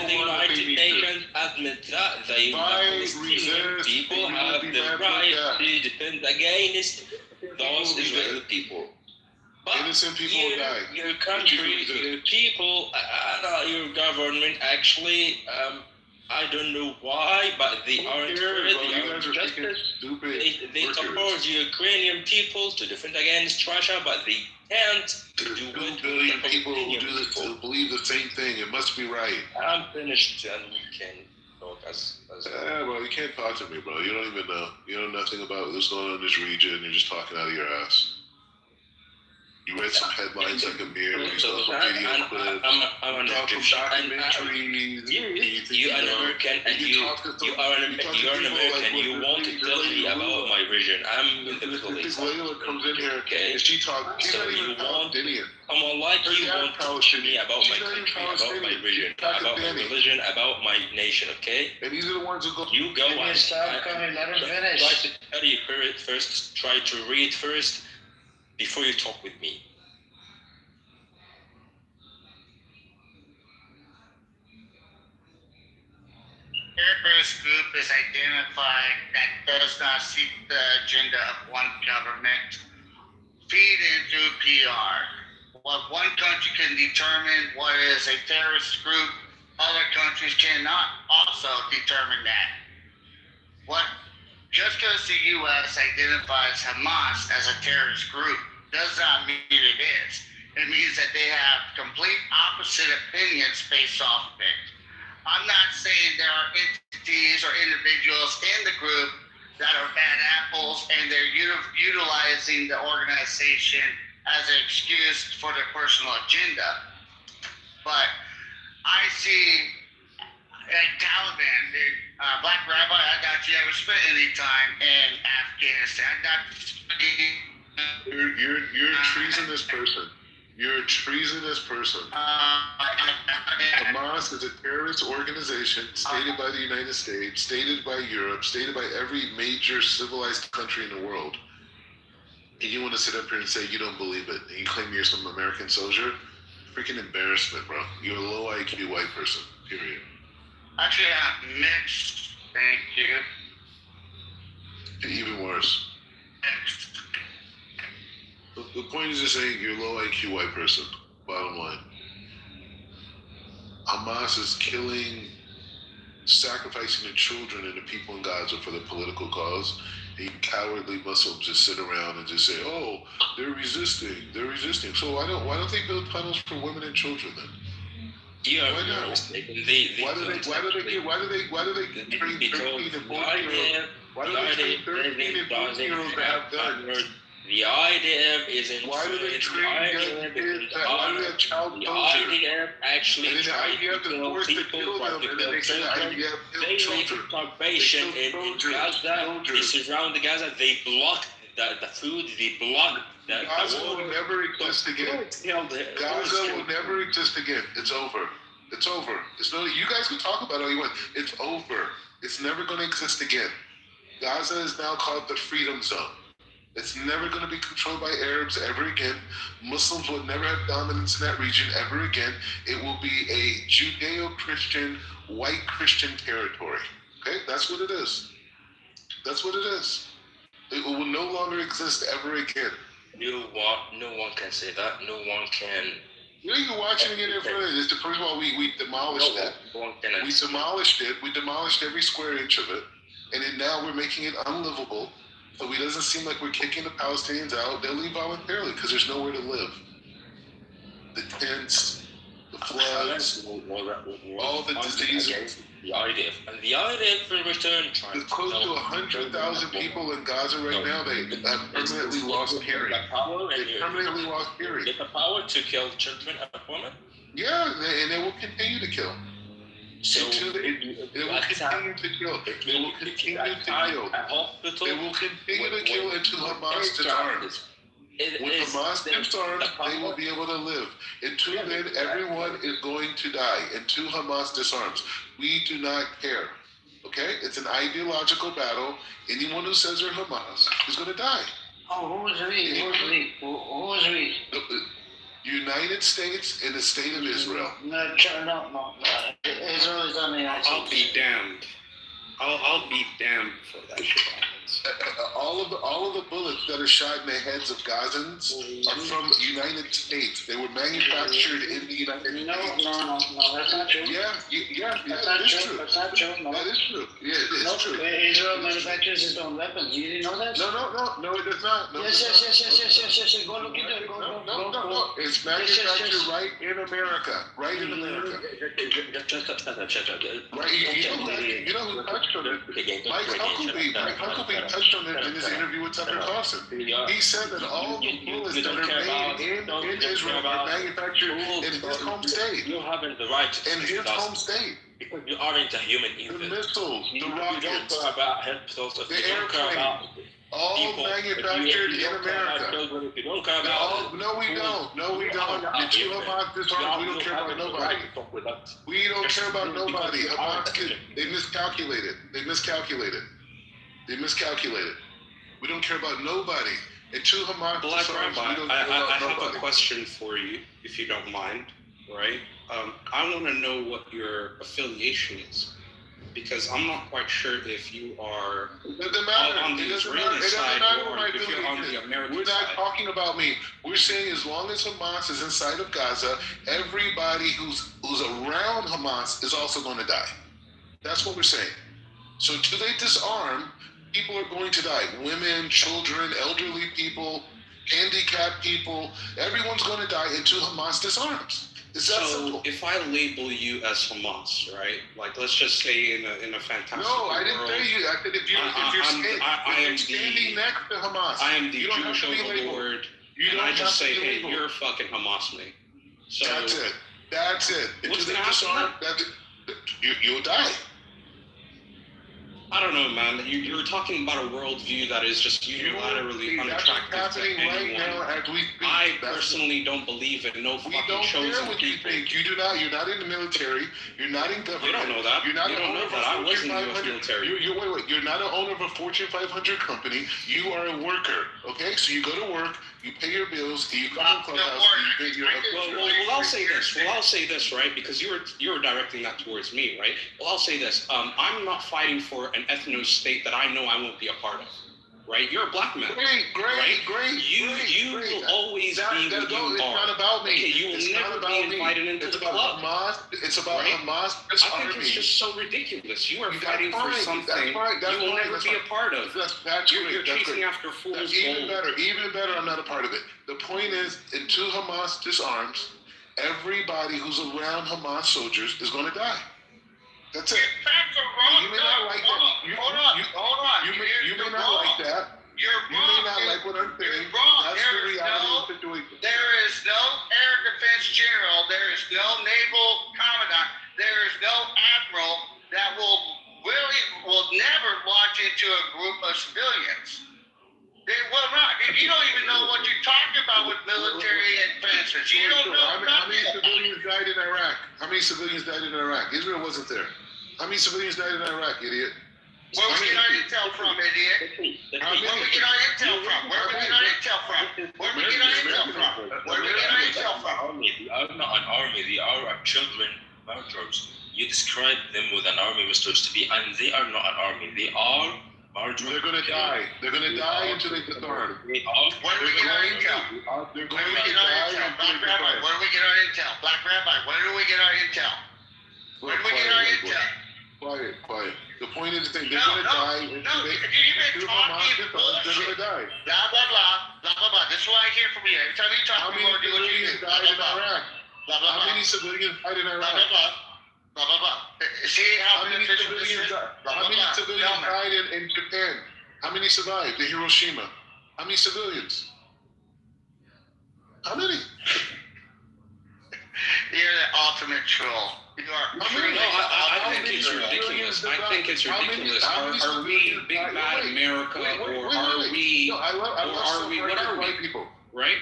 the United Nations admit that the Palestinian people have the right to defend against those Israeli people. But innocent people die. Your country, your people, your government actually, I don't know why, but they aren't fair. They are justice. They support the Ukrainian people to defend against Russia, but they can't do it. 2 billion people who believe the same thing. It must be right. I'm finished, and we can talk as well, you can't talk to me, bro. You don't even know. You know nothing about what's going on in this region. You're just talking out of your ass. You read some headlines like Amir. You So saw some that, video and clips. I'm an You talk from Egyptian, and documentaries. you are an American, and you are an American. You want to tell me about my vision. I'm in the Middle East. Layla comes in here Okay. and she talks. She's So not you even want Palestinian. someone like Her you dad's want to teach me Palestinian. about my She's not even country, about my Palestinian. vision, She's about my Pakistani. religion, about my nation. Okay. And these are the ones who go. You go and Stop coming, let him try finish. to study first. Try to read first before you talk with me. Terrorist group is identified that does not seek the agenda of one government. Feed into PR. What one country can determine what is a terrorist group, other countries cannot also determine that. Just because the U.S. identifies Hamas as a terrorist group does not mean it is. It means that they have complete opposite opinions based off of it. I'm not saying there are entities or individuals in the group that are bad apples and they're utilizing the organization as an excuse for their personal agenda. But I see Taliban, Black Rabbi, I doubt you ever spent any time in Afghanistan. You're a treasonous person. You're a treasonous person. Hamas is a terrorist organization stated by the United States, stated by Europe, stated by every major civilized country in the world. And you want to sit up here and say you don't believe it, and you claim you're some American soldier? Freaking embarrassment, bro. You're a low IQ white person, period. Actually, I'm mixed. Thank you. Even worse. The point is just saying you're a low IQ white person, bottom line. Hamas is killing, sacrificing the children and the people in Gaza for the political cause. And you cowardly Muslims just sit around and just say, oh, they're resisting. So why don't they build tunnels for women and children then? You are Why not? mistaken. Why do they train 13 and 14-year-olds? Why do they train 13 and 14-year-olds to have guns? The IDF is in. Why do they train young kids? Why do they have child soldiers? The IDF actually and then the IDF is forced to kill them, and then they say the IDF killed children. Starvation in Gaza. They surround Gaza. They block the food. They block the Gaza water. will never exist again. Gaza will never exist again. It's over. It's over. It's no. You guys can talk about it all you want. It's over. It's never going to exist again. Gaza is now called the Freedom Zone. It's never going to be controlled by Arabs ever again. Muslims will never have dominance in that region ever again. It will be a Judeo-Christian, white Christian territory. Okay? That's what it is. That's what it is. It will no longer exist ever again. No one can say that. No one can. You're watching it in front of this. First of all, we demolished it. We demolished it. We demolished every square inch of it. And then now we're making it unlivable. So it doesn't seem like we're kicking the Palestinians out. They'll leave voluntarily because there's nowhere to live. The tents, the floods, all the diseases. The IDF. And the IDF in return There's close to 100,000 people in Gaza right now. They have permanently lost hearing. They permanently lost hearing. Get the power to kill children and women? Yeah, and they will continue to kill. So they will continue to kill. They will continue to kill. They will continue to kill until Hamas disarms. When Hamas disarms, they will be able to live. Until then, everyone is going to die. Until Hamas disarms. We do not care. Okay? It's an ideological battle. Anyone who says they're Hamas is going to die. Oh, who is we? Who is we? United States and the state of Israel. No. Israel is on the outside. I'll be damned. I'll be damned for that shit happens. All of the bullets that are shot in the heads of Gazans are from United States. They were manufactured in the United States. No, that's not true. Yeah, that's that is true. true. That's not true. No. That is true. Yeah, it is true. Israel manufactures its own weapons. You didn't know that? No, it does not. No, yes. Go look into it. No. It's manufactured right in America. Right in America. Right. You know who touched on it? Mike Huckabee Biden touched on it in his interview with Tucker Carlson. He said that all the bullets that are made in Israel are manufactured in his home state. You haven't the right to in his home state. Because you aren't a human either. The missiles, the rockets, you don't care about hospitals, if the you don't care about all people, manufactured if you in don't care about America. children, if you don't care about No, we don't. No, we don't. The two Hamas disarmed. We don't care about nobody. We don't care about nobody. Hamas, they miscalculated. They miscalculated. They miscalculated. We don't care about nobody. And two Hamas Black disarmed. Rabbi, We don't care about I have nobody. a question for you, if you don't mind, right? I want to know what your affiliation is, because I'm not quite sure if you are It doesn't matter. on the It doesn't Israeli matter. It doesn't side matter or what my if you're on affiliation the is. American We're not side. talking about me. We're saying as long as Hamas is inside of Gaza, everybody who's around Hamas is also going to die. That's what we're saying. So until they disarm, people are going to die. Women, children, elderly people, handicapped people, everyone's going to die until Hamas disarms. It's that So simple. if I label you as Hamas, right? Like let's just say in a fantastic No, I didn't world, say you. I said if you're standing next to Hamas, I am the you don't have Jewish to be labeled. overlord, You and don't I have just to say, be hey, labeled. you're a fucking Hamas mate. So That's it. That's it. What's Until they gonna disarm, happen you'll die. I don't know, man. You're talking about a worldview that is just unilaterally That's unattractive what's to happening right anyone. now as we speak. I personally don't believe in no We fucking don't care chosen what you people. think. You do not. You're not in the military. You're not in government. You don't know that. You're not You an don't owner know of that. I a was in Fortune the US 500. military. Wait. You're not an owner of a Fortune 500 company. You are a worker. Okay, so you go to work, you pay your bills, you come to Clubhouse, you get your. Well, I'll say this, right? Because you were directing that towards me, right? Well, I'll say this. I'm not fighting for an ethno state that I know I won't be a part of, right? You're a black man. Great. You will always be who you It's are. not about me. Okay, you will It's not never about be me. invited into It's the about club. Hamas. It's about Right? Hamas I disarming. think it's just so ridiculous. You are That's fighting for fine. something That's fine. That's you will fine. never That's be fine. a part of. That's You're great. That's chasing great. after fool's That's gold. even better. I'm not a part of it. The point is, until Hamas disarms, everybody who's around Hamas soldiers is going to die. That's it. Facts are wrong. You may not like that. Hold on. You may not like that. You're You wrong. may not like what I'm saying. You're wrong. That's There the is reality no- of the situation. There is no air defense general. There is no naval commandant. There is no admiral that will never launch into a group of civilians. They will not. You don't even know what you're talking about with military advances. You don't know How many nothing. civilians died in Iraq? How many civilians died in Iraq? Israel wasn't there. How many civilians died in Iraq, idiot? Where we get our intel from, idiot? How many? Where we get our intel from? Where we get our intel from? Where we get our intel from? Where we get our intel from? Army. They are not an army. They are children martyrs. You describe them with an army, Mr. Stevie, and they are not an army. They are martyrs. They're going to die. They're going to die until they disarm. They are. Where do we get our intel? They're Where going do we to get our die intel? until Black they Rabbi, disarm. where do we get our intel? Black Rabbi, where do we get our intel? Where do we get our intel? Quiet. The point is that they're No, going to no, die no, until they you've been until Hamas talking disarms. They're bullshit. going to die. Blah, blah, blah. This is what I hear from you. Every time you talk, How we many want to do what you civilians do. died in Iraq? Blah, blah, How blah. many civilians died in Blah, Iraq? blah, blah. Blah, blah, blah. See how How many beneficial this civilians is? died? Blah, How blah, many blah. civilians Tell me. died in Japan? How many survived in Hiroshima? How many civilians? How many? You're the ultimate troll. You are How truly many? No, I the think ultimate it's troll. ridiculous. I think it's How many- ridiculous. how many Are we civilians big died? bad Wait, America, or are wait. we? No, I love or are we? What self-righteous are white we? people. Right?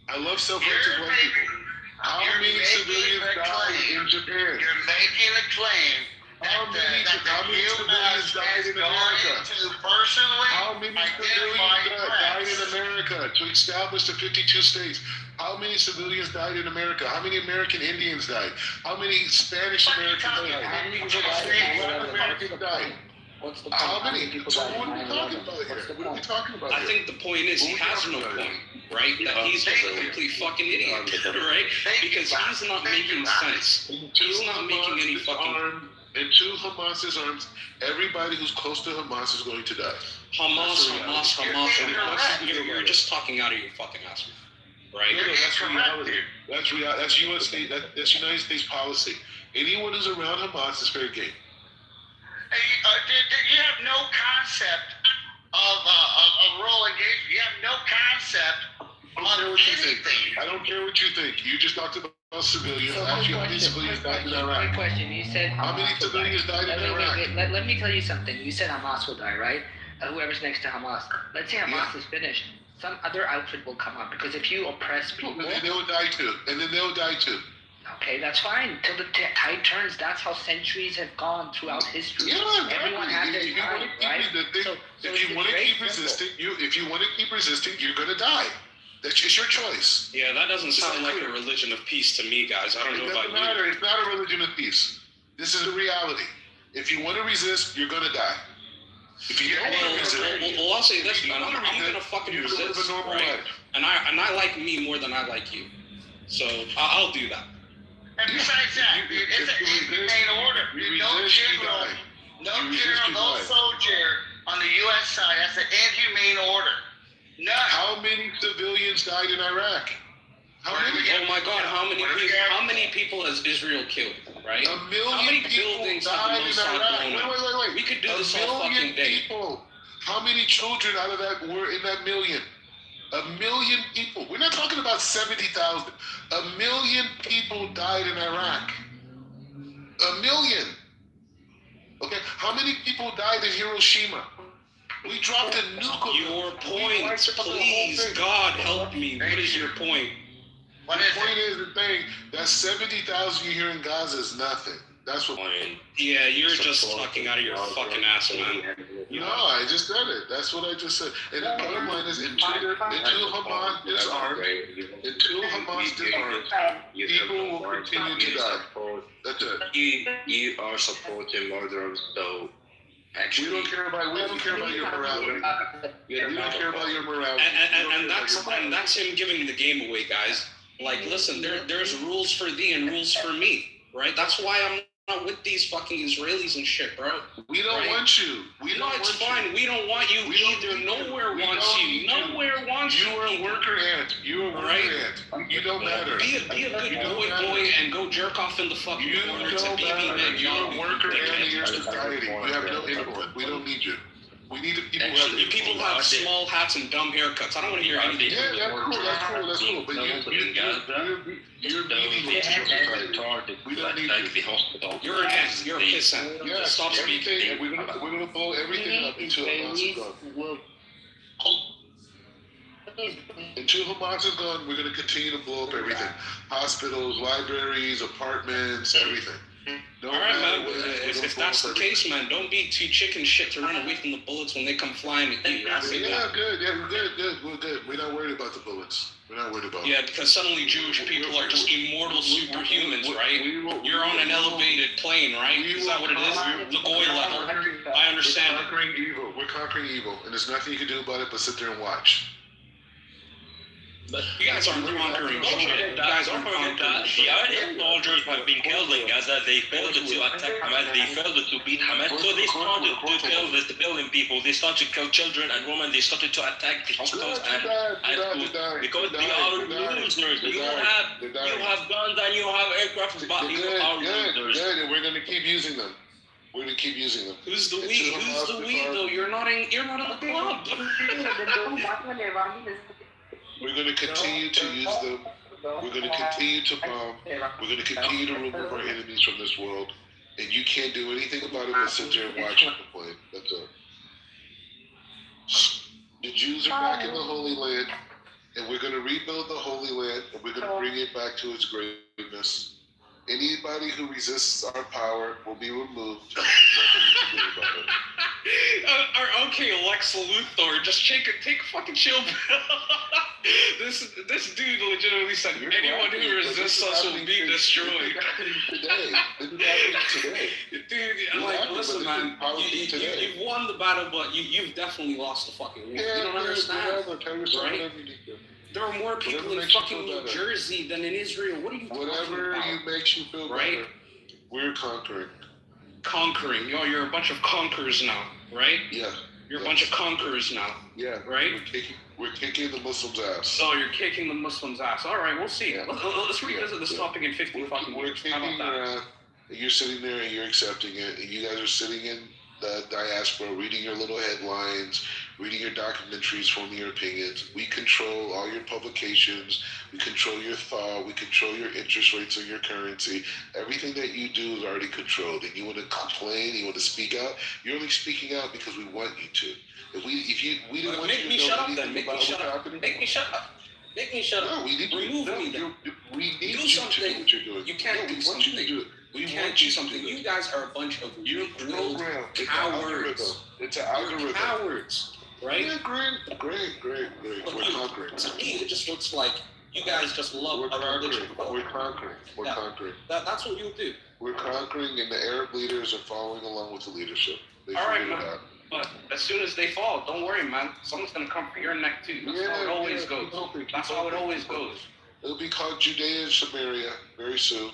I love self-righteous white people. How You're many making civilians a died claim. in Japan? You're making a claim How that many the civilians U.S. died is in going America? to personally How many civilians identify died in threats. America to establish the 52 states? How many civilians died in America? How many American Indians died? How many Spanish Americans died? How many Black Americans died? What's the How point? many? So what are we talking about here? What are we talking about I here? think the point is he has no point, right? That he's just a complete fucking idiot, right? Because he's not making sense. He's not making any fucking. Until Hamas disarms, everybody who's close to Hamas is going to die. Hamas. You're You're just talking out of your fucking ass, right? No, that's reality. That's reality. That's U.S. state. That's United States policy. Anyone who's around Hamas is fair game. You have no concept of rural engagement. You have no concept on anything. I don't care what you think. You just talked about civilians. So Actually, how many civilians died in Iraq? Quick question. You said How many Hamas will die. civilians died in Iraq? Let me tell you something. You said Hamas will die, right? Whoever's next to Hamas. Let's say Hamas is finished. Some other outfit will come up because if you oppress people, And then they'll die too. Okay, that's fine. Till the tide turns. That's how centuries have gone throughout history. Yeah, exactly. Everyone has their If you time, want to right? if you want to keep resisting, you're gonna die. That's just your choice. Yeah, that doesn't sound like a religion of peace to me, guys. I don't know about you. It's not a religion of peace. This is a reality. If you want to resist, you're gonna die. If you don't want to resist, I'll say this, man. I'm gonna fucking resist, right? And I like me more than I like you. So I'll do that. And besides that, it's an inhumane order. No general, no soldier on the U.S. side. That's an inhumane order. None. How many civilians died in Iraq? How many? Oh my God! How many people has Israel killed? Right? A million How many people buildings died have in Mossad Iraq. blown up? Wait. We could do this all fucking day. People. How many children out of that were in that million? A million people. We're not talking about 70,000. A million people died in Iraq. A million. Okay. How many people died in Hiroshima? We dropped a nuke on them. Your point, please. God help me. What is your point? The point is the thing that 70,000 you hear in Gaza is nothing. That's what. Yeah, you're just talking out of your fucking ass, man. No, I just said it. That's what I just said. And the bottom line is, until Hamas disarmed, people will continue to die. That's it. You are supporting murderers, though. We don't care about your morality. We don't care about your morality. And that's him giving the game away, guys. Like, listen, there's rules for thee and rules for me, right? That's why I'm not with these fucking Israelis and shit, bro. We don't want you. It's fine. We don't want you either. Nowhere wants you. Nowhere wants you. You are a worker ant. You are a worker ant. You don't matter. Be a good boy and go jerk off in the fucking corner to BB men. You're a worker ant in your society. You have no input. We don't need you. We need the people who have the people who have small hats and dumb haircuts. I don't want to hear anything. Yeah, that's cool. But you're beating the society. We don't need you. You're an ass. You're a pissant. Yeah, stop speaking. We're gonna blow everything up until Hamas is gone. Until Hamas is gone, we're gonna continue to blow up everything. Hospitals, libraries, apartments, everything. All right, man. If that's the case, man, don't be too chicken shit to run away from the bullets when they come flying at you. Yeah, good. Yeah, we're good. We're not worried about the bullets. We're not worried about it. Yeah, because suddenly Jewish people are just immortal superhumans, right? You're on an elevated plane, right? Is that what it is? The Goy level. I understand. We're conquering evil, and there's nothing you can do about it but sit there and watch. But you guys aren't conquering shit. You guys aren't conquering shit. The soldiers have been killed in Gaza. They failed to attack Hamas. They failed to beat Hamas. So they started to kill the civilian people. They started to kill children and women. They started to attack the hospitals and schools because they are losers. You have guns and you have aircraft, but you are losers. Good, and we're gonna keep using them. Who's the we? Who's the we though? You're not in the club. We're going to continue to use them. We're going to continue to bomb. We're going to continue to remove our enemies from this world. And you can't do anything about it but sit there and watch and complain. That's it. The Jews are back in the Holy Land, and we're going to rebuild the Holy Land, and we're going to bring it back to its greatness. Anybody who resists our power will be removed. There's nothing we can do about it. Okay, Lex Luthor, just take a fucking chill pill. This dude legitimately said anyone who resists us will be destroyed. This is happening today. Dude, I'm like, listen, man, you've won the battle, but you've definitely lost the fucking war. You don't understand, right? There are more people in fucking New Jersey than in Israel. What are you talking about? Whatever makes you feel better, we're conquering. Conquering. You're a bunch of conquerors now, right? Yeah. You're a bunch of conquerors now. Yeah. Right? We're kicking the Muslims' ass. Oh, you're kicking the Muslims' ass. All right, we'll see. Yeah. Let's revisit this topic in 50 fucking weeks. How about that? You're sitting there and you're accepting it, and you guys are sitting in the diaspora, reading your little headlines, reading your documentaries, forming your opinions. We control all your publications. We control your thought. We control your interest rates on your currency. Everything that you do is already controlled. And you want to complain, you want to speak out, you're only speaking out because we want you to. If we didn't want you to know anything about what's happening. Make me shut up. Make me shut up. No, we need to remove me. We need do you something. to do what you're doing. You can't do something. You can't do something. You guys are a bunch of weak-willed cowards. It's an algorithm. Cowards, right? Yeah, great. We're conquering. To me, it just looks like you guys just love a religion. We're conquering. We're conquering. That's what you do. We're conquering, and the Arab leaders are following along with the leadership. All right, man. But as soon as they fall, don't worry, man. Someone's gonna come for your neck too. That's how it always goes. That's how it always goes. It'll be called Judea and Samaria very soon.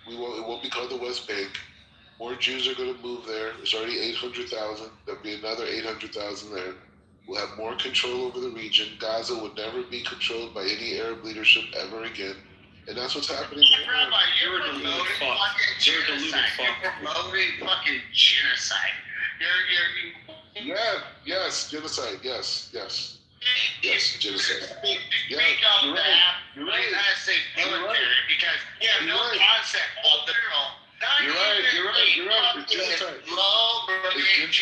It won't be called the West Bank. More Jews are going to move there. There's already 800,000. There'll be another 800,000 there. We'll have more control over the region. Gaza would never be controlled by any Arab leadership ever again. And that's what's happening. Rabbi, you're promoting fucking genocide. You're promoting fucking genocide. Yes, genocide. Yes, genocide. Speak up that the United States military because you have no concept of the girl. You're right. It's genocide. It's genocide. It's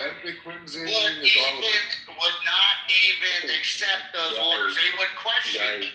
ethnic cleansing. Would not even accept those orders. They would question.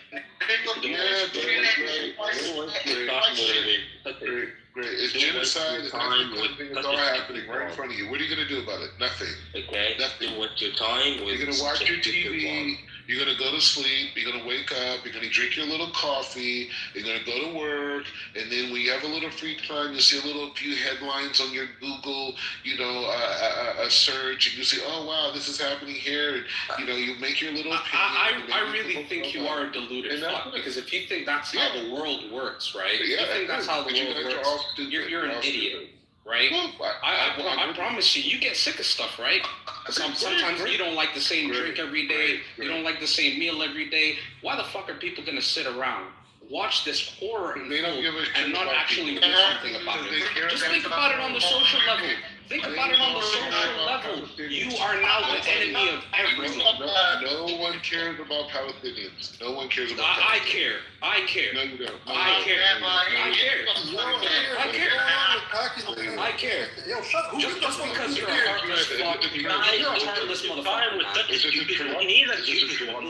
Great. It's genocide. It's all happening right in front of you. What are you going to do about it? Nothing. Okay. Nothing. With your time. You're going to watch your TV. You're going to go to sleep. You're going to wake up. You're going to drink your little coffee. You're going to go to work. And then when you have a little free time, you'll see a few headlines on your Google, a search. And you see, oh, wow, this is happening here. And, you make your little opinion. I really think you are a deluded fuck. Because if you think that's how the world works, right? If you think that's how the world works, you're an idiot. Right? I promise you get sick of stuff, right? Sometimes you don't like the same drink every day. You don't like the same meal every day. Why the fuck are people going to sit around, watch this horror and not actually do something about it? Just think about it on the social level. Think about it on the social level. You are now the enemy of everyone. No one cares about Palestinians. No one cares about I care. No, you don't. I care. Just because you're a heartless fuck, you're a heartless motherfucker.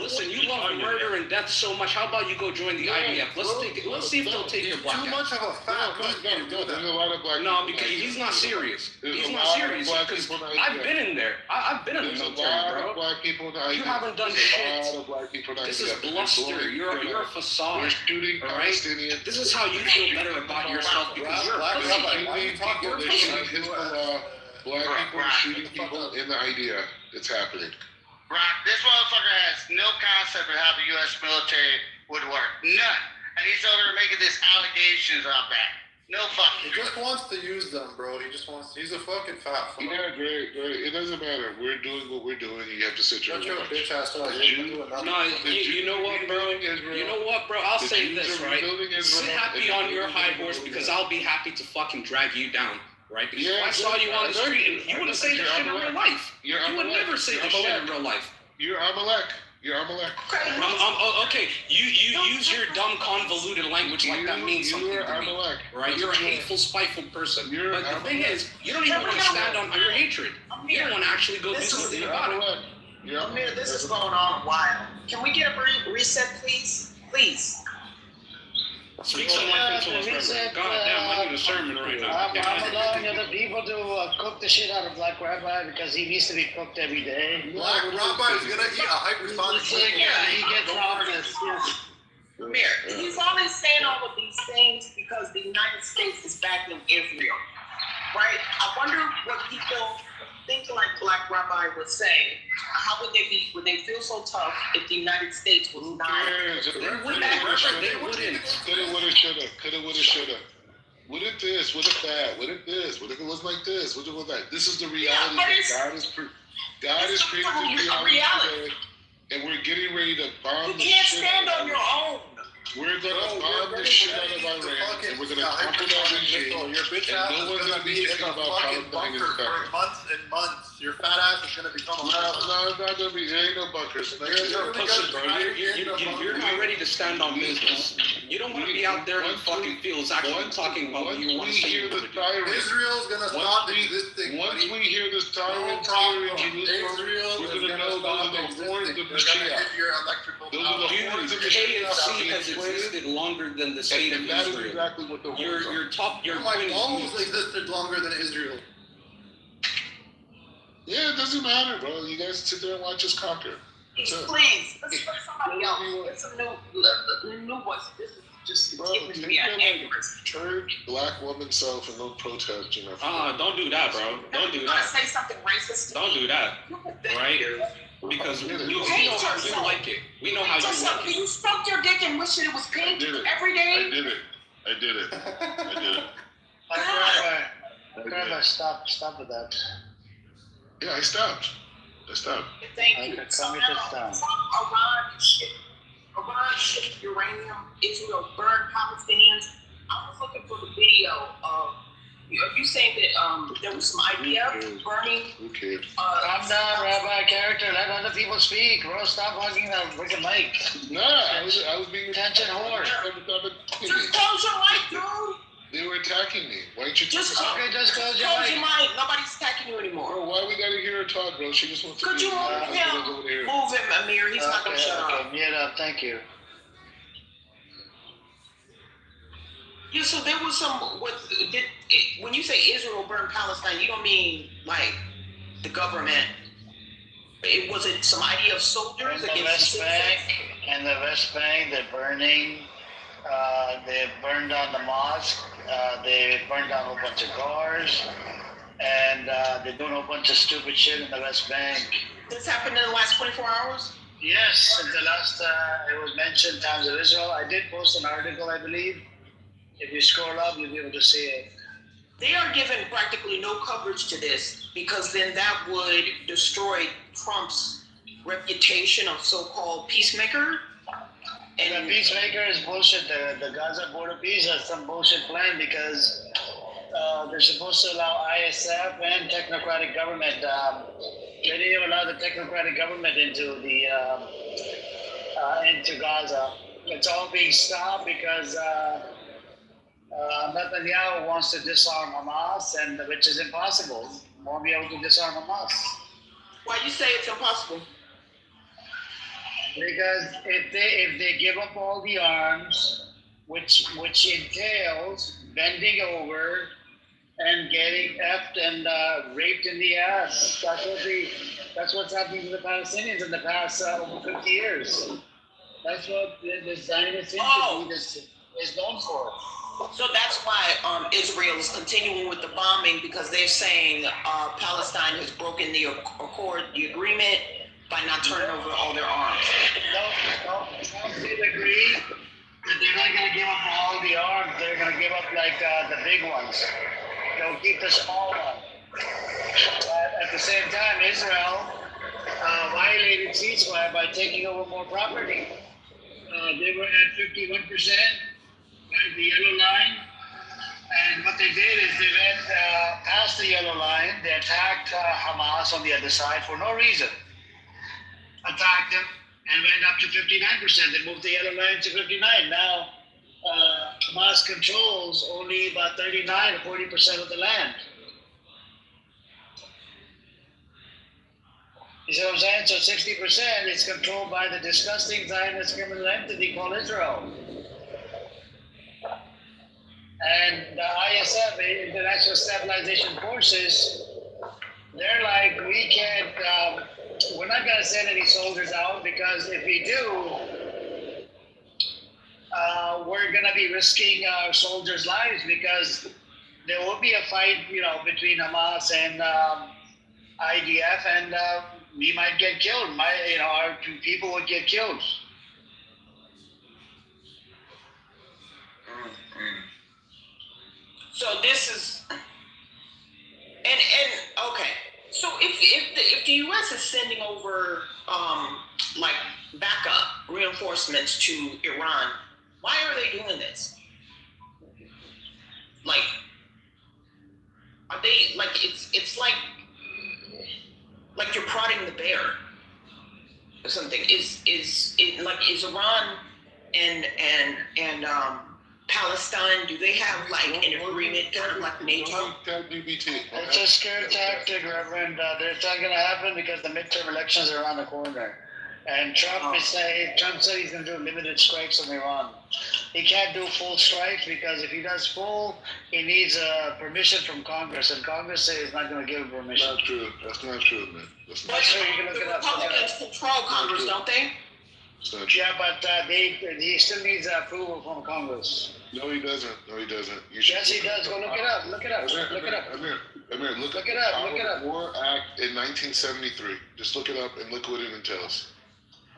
Listen, you love murder and death so much. How about you go join the IDF? Let's see if they'll take your black guy. Too much of a fat There's a lot of black No, because he's not serious. He's not serious because I've been in there. I've been in the military, bro. Black people in the You haven't done shit. This is IDF. bluster. You're a facade. We're shooting Palestinians. This is how you feel better about yourself because you're a pussy. Black people are shooting people in the IDF. It's happening. Right. This motherfucker has no concept of how the U.S. military would work. None. And he's over there making these allegations on that. No fucking. He just wants to use them, bro. He's a fucking fat fuck. Yeah, great. It doesn't matter. We're doing what we're doing. You have to sit your bitch ass up. No, you know what, bro? You know what, bro? I'll say this, right? Sit happy on your high horse because I'll be happy to fucking drag you down. Right? Because if I saw you on the street and you wouldn't say this shit in real life. You would never say this shit in real life. You're Amalek. Okay, you use your dumb convoluted language like that means something to me. Right? You're a hateful, spiteful person. But the thing is, you don't even want to stand on your hatred. You don't want to actually go do something about it. Amir, this is going on wild. Can we get a reset, please? Please. Speak some life into us, Reverend. God damn, I need a sermon right now. I'm allowing other people to cook the shit out of Black Rabbi because he needs to be cooked every day. Black Rabbi is gonna eat a hypersonic plane. Yeah, he gets off this. Amir, he's only saying all of these things because the United States is backing Israel, right? I wonder what people, things like Black Rabbi would say, how would they be, would they feel so tough if the United States was not? They wouldn't. Coulda, woulda, shoulda. What if this? What if that? What if this? What if it was like this? What if it was like this? Is the reality that God is creating this reality today, and we're getting ready to bomb. You can't stand on your own. We're gonna bomb the shit out of Iran, and we're gonna topple that regime, and Your bitch ass no is one's gonna gonna be be in thinking a about fucking Palestine bunker and for months and months. Your fat ass is gonna become a No, not gonna be. There ain't no bunkers. You're a pussy, bro. You're not ready to stand on business. You don't want to be out there in the fucking fields actually talking about what you want to say. Israel's gonna stop existing. Once we hear the sirens problem. here in Jerusalem, Israel we're is gonna gonna know stop those are the horns of existing. the They're gonna Mashiach. hit your electrical Those are the power. horns of the KFC has Mashiach. existed longer than the state of And that is Israel. exactly what the horns are. Your My point balls is existed longer than Israel. Yeah, it doesn't matter, bro. You guys sit there and watch us conquer. Please, let's put somebody else. Get some new ones. This is just getting me an aneurysm. Church, black woman self, and no protest, you know. don't do that, bro. Don't do You're gonna that. say something racist. Don't do that, right? Because we know how you like it. We know how you like it. You stroke your dick and wish it was pink every day. I did it. Rabbi, stop with that. Yeah, I stopped. Thank you. Okay, So calm your tits down. Iran shipped uranium. Israel burned Palestinians. I was looking for the video of. Are you saying that there was some idea of burning? Who cares? Calm down, Rabbi character. Let other people speak, bro. Stop hogging that freaking mic. Nah, I was being attention whore. Just close your mic, dude. They were attacking me. Why don't you Just talk? just close your mic. Nobody's attacking you anymore. Bro, why we gotta hear her talk, bro? She just wants to. Could you move him? Move him, Amir. He's not gonna shut up. Mute up. Thank you. Yeah, so there was some. When you say Israel burned Palestine, you don't mean like the government. Was it some idea of soldiers In the against West Bank, they're burning. They burned down the mosque. They burned down a whole bunch of cars, and they're doing a whole bunch of stupid shit in the West Bank. This happened in the last 24 hours? Yes, in the last, it was mentioned Times of Israel. I did post an article, I believe. If you scroll up, you'll be able to see it. They are giving practically no coverage to this because then that would destroy Trump's reputation of so-called peacemaker. And the peacemaker is bullshit. The Gaza border peace is some bullshit plan because they're supposed to allow ISF and technocratic government. They didn't even allow the technocratic government into Gaza. It's all being stopped because Netanyahu wants to disarm Hamas, and which is impossible. Won't be able to disarm Hamas. Why you say it's impossible? Because if they give up all the arms, which entails bending over and getting effed and raped in the ass, that's what's happening to the Palestinians in the past over 50 years. That's what the Zionist entity is known for. So that's why Israel is continuing with the bombing because they're saying Palestine has broken the agreement by not turning over all their arms. No, Trump did agree that they're not going to give up all the arms. They're going to give up like the big ones. They'll keep the small one. But at the same time, Israel violated ceasefire by taking over more property. They were at 51%, right, the yellow line. And what they did is they went past the yellow line. They attacked Hamas on the other side for no reason. Attacked them and went up to 59%. They moved the yellow line to 59. Now, Hamas controls only about 39 or 40% of the land. You see what I'm saying? So 60% is controlled by the disgusting Zionist criminal entity called Israel. And the ISF, the International Stabilization Forces, they're like, we can't, we're not going to send any soldiers out because if we do, we're going to be risking our soldiers' lives because there will be a fight, between Hamas and IDF, and we might get killed. Our people would get killed. So this is, and okay. So if the U.S. is sending over like backup reinforcements to Iran, Why are they doing this? Like, are they like it's like you're prodding the bear or something? Is Iran and Palestine, do they have like an agreement kind of like NATO? It's a scare tactic, Reverend. It's not going to happen because the midterm elections are around the corner. And Trump said he's going to do limited strikes on Iran. He can't do full strikes because if he does full, he needs permission from Congress, and Congress says he's not going to give him permission. Not true. That's not true, man. That's not That's true. true. You can look it up. Republicans control Congress, don't they? Yeah, but he still needs approval from Congress. No, he doesn't. No, he doesn't. Yes, he does. Go look it up. Look it up. Look it up. Amir, look it up. Look it up. War Act in 1973. Just look it up and look what it entails.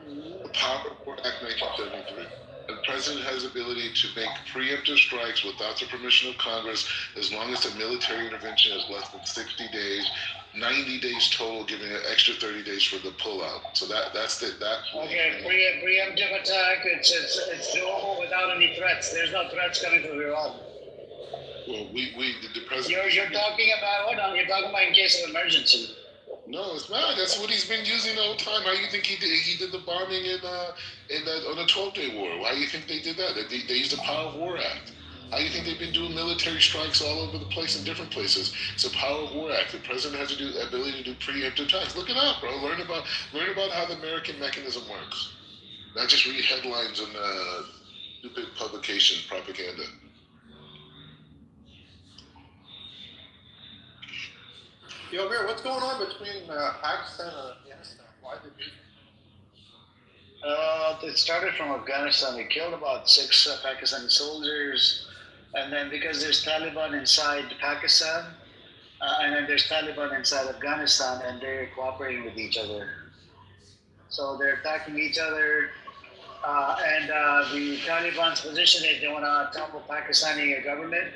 The Power of War Act 1973. The president has the ability to make preemptive strikes without the permission of Congress as long as the military intervention is less than 60 days, 90 days total, giving an extra 30 days for the pullout. So that's the. Okay, preemptive attack, it's doable without any threats. There's no threats coming from Iran. Well, the president. You're talking about, hold on, you're talking about in case of emergency. No, it's not. That's what he's been using the whole time. How do you think he did the bombing on the 12-Day War? Why do you think they did that? They used the Power of War Act. How do you think they've been doing military strikes all over the place in different places? It's a Power of War Act. The president has the ability to do preemptive attacks. Look it up, bro. Learn about how the American mechanism works. Not just read headlines and stupid publication propaganda. Yo, Amir, what's going on between Pakistan and Afghanistan? Why did you? It started from Afghanistan. They killed about 6 Pakistani soldiers, and then because there's Taliban inside Pakistan, and then there's Taliban inside Afghanistan, and they're cooperating with each other. So they're attacking each other, and the Taliban's position is they want to topple Pakistani government.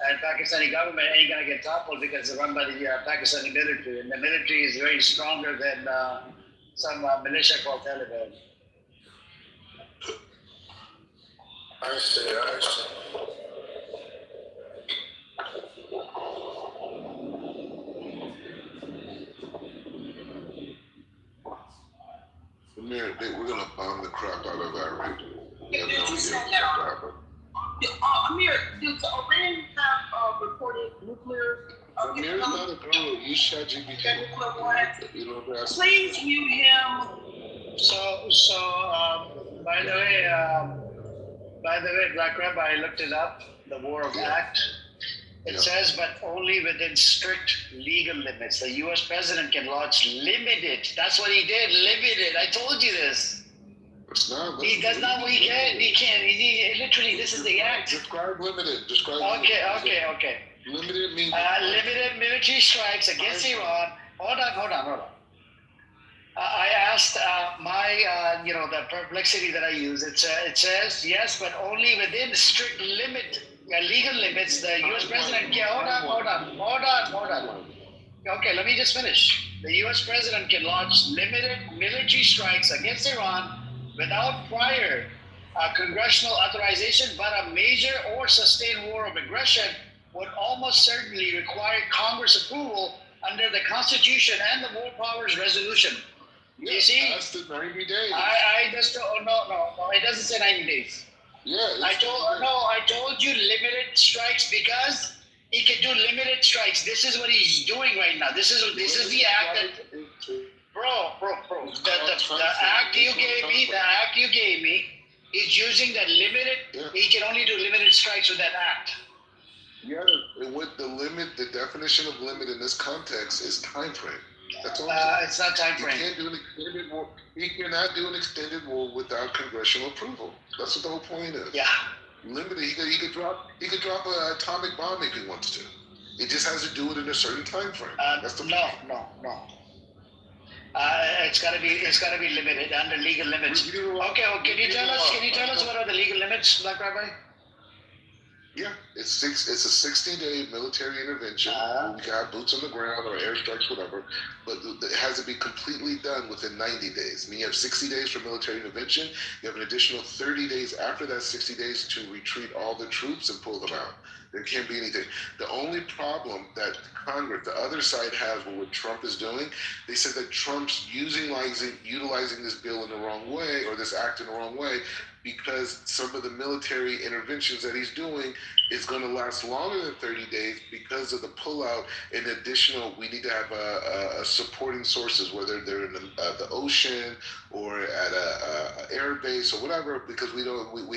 And Pakistani government ain't gonna get toppled because they're run by the Pakistani military, and the military is very stronger than some militia called Taliban. I see. Amir, we're gonna bomb the crap out of Iraq. Amir, does Iran have reported nuclear? Amir's not a girl. Use ChatGPT. Please mute him. By the way, Black Rabbi, I looked it up. The War of Act. It says, but only within strict legal limits. The U.S. president can launch limited. That's what he did. Limited. I told you this. It's not. He does not. He can't. He literally. This is the act. Describe limited. Okay. Limited means limited military strikes against Iran. Hold on. I asked the perplexity that I use. It says yes, but only within strict legal limits. The U.S. president can. Hold on. Okay, let me just finish. The U.S. president can launch limited military strikes against Iran without prior congressional authorization, but a major or sustained war of aggression would almost certainly require Congress approval under the Constitution and the War Powers Resolution. You see? That's the 90 days. I just no. It doesn't say 90 days. Yeah. I told you limited strikes because he can do limited strikes. This is what he's doing right now. This is the act that. Bro. The act you gave me, is using that limited. Yeah. He can only do limited strikes with that act. Yeah, with the limit, the definition of limit in this context is time frame. That's all. It's not time frame. You can't do an extended war. He cannot do an extended war without congressional approval. That's what the whole point is. Yeah. Limited. He could drop an atomic bomb if he wants to. It just has to do it in a certain time frame. That's the no. It's gotta be limited under legal limits. Okay. Well, can you tell us what are the legal limits, Black Rabbi? Yeah, it's a 60-day military intervention. We can have boots on the ground or airstrikes, whatever, but it has to be completely done within 90 days. I mean, you have 60 days for military intervention. You have an additional 30 days after that 60 days to retreat all the troops and pull them out. There can't be anything. The only problem that Congress, the other side has with what Trump is doing, they said that Trump's utilizing this bill in the wrong way or this act in the wrong way because some of the military interventions that he's doing is going to last longer than 30 days because of the pullout and additional, we need to have a supporting sources, whether they're in the ocean or at a air base or whatever, because we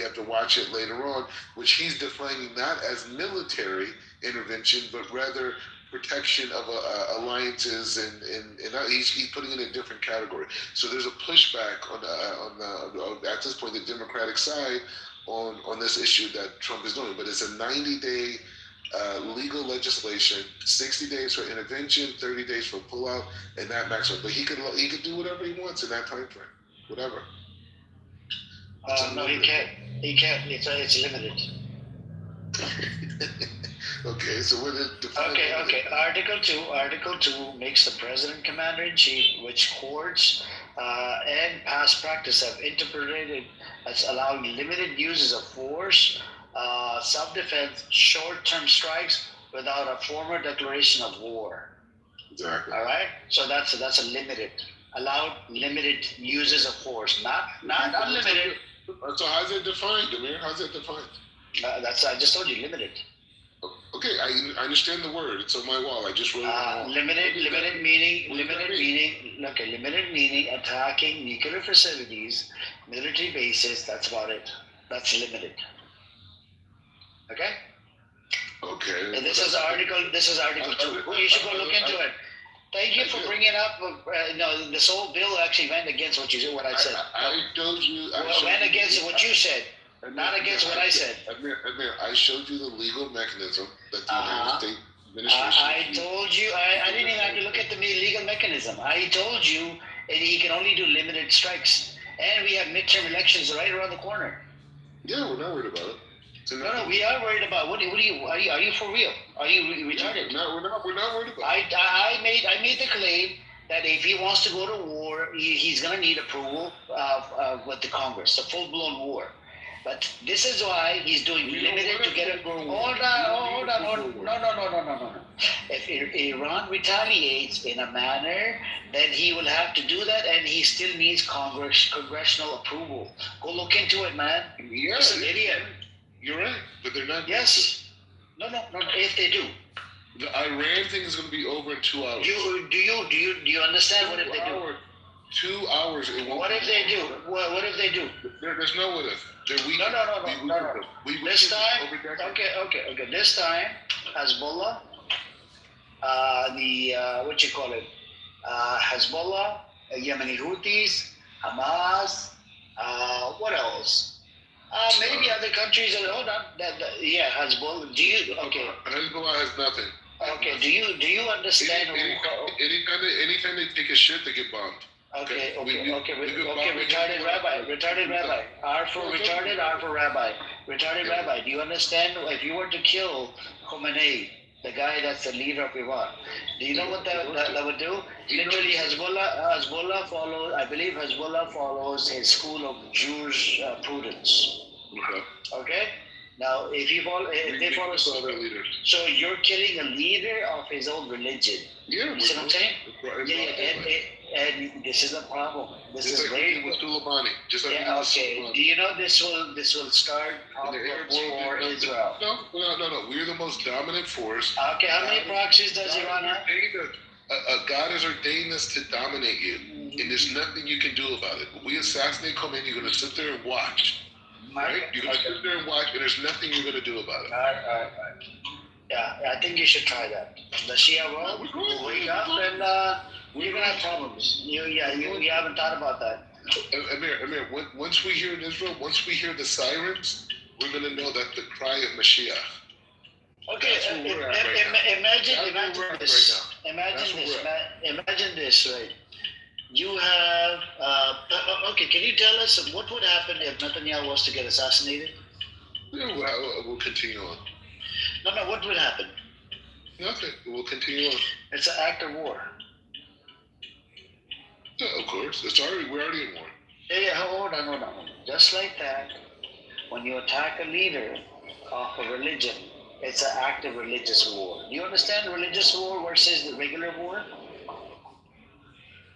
have to watch it later on, which he's defining not as military intervention, but rather protection of alliances, and he's putting it in a different category. So there's a pushback on at this point the Democratic side on this issue that Trump is doing, but it's a 90-day legal legislation, 60 days for intervention, 30 days for pullout, and that maximum. But he could do whatever he wants in that time frame, whatever. No, he can't. He can't. It's limited. Okay, so what is Okay. Article 2 makes the president commander-in-chief, which courts and past practice have interpreted as allowing limited uses of force, self-defense, short-term strikes without a formal declaration of war. Exactly. All right. So that's a limited uses of force, not unlimited. So how's it defined, Amir? How's it defined? I just told you limited. Okay, I understand the word. It's on my wall. I just wrote it down. Limited meaning attacking nuclear facilities, military bases. That's about it. That's limited. Okay. Okay. And this is Article 2. You should go look into it. Thank you for bringing up. This whole bill actually went against what I said. I told you. Went against what you said. Not against what I said. Amir, I showed you the legal mechanism that the United States administration. I told you. I didn't even have to look at the legal mechanism. I told you that he can only do limited strikes, and we have midterm elections right around the corner. Yeah, we're not worried about it. No, we are worried about. What are you for real? Are you retarded? No, we're not worried about it. I made the claim that if he wants to go to war, he's going to need approval with the Congress, a full-blown war. But this is why he's doing limited to get it. Hold on. No. If Iran retaliates in a manner, then he will have to do that, and he still needs congressional approval. Go look into it, man. You're an idiot. You're right, but they're not. Yes. No. If they do. The Iran thing is going to be over in 2 hours. Do you understand what if they do? 2 hours. It won't. What if they do? What if they do? There's no what if. No. This time, okay. This time, Hezbollah, Hezbollah, Yemeni Houthis, Hamas, what else? Maybe other countries. Hold on. Hezbollah. Hezbollah has nothing. Okay. Do you understand? Anytime they take a shit, they get bombed. Okay. Retarded rabbi. R for retarded, R for rabbi. Retarded rabbi. Do you understand? If you were to kill Khomeini, the guy that's the leader of Iran, do you know what that would do? Literally, Hezbollah follows. I believe Hezbollah follows his school of Jewish prudence. Okay. Now, if they follow their leaders. So you're killing a leader of his own religion. Yeah. You see what I'm saying? And this is a problem. This is like very with Soleimani. Okay. Do you know this will start problems for Israel? No. We're the most dominant force. Okay. How many proxies does Iran have? God has ordained us to dominate you, and there's nothing you can do about it. When we assassinate Khomeini, you're going to sit there and watch. Right? You're going to sit there and watch, and there's nothing you're going to do about it. All right. Yeah, I think you should try that. The Shia world will wake up, and you're going to have problems. You haven't thought about that. Amir, once we hear in Israel, once we hear the sirens, we're going to know that the cry of Mashiach. Okay, imagine this, right? You have, can you tell us what would happen if Netanyahu was to get assassinated? Yeah, we'll continue on. No, what would happen? Nothing. We'll continue on. It's an act of war. Yeah, of course. We're already in war. Yeah, hold on. Just like that, when you attack a leader of a religion, it's an act of religious war. Do you understand religious war versus the regular war?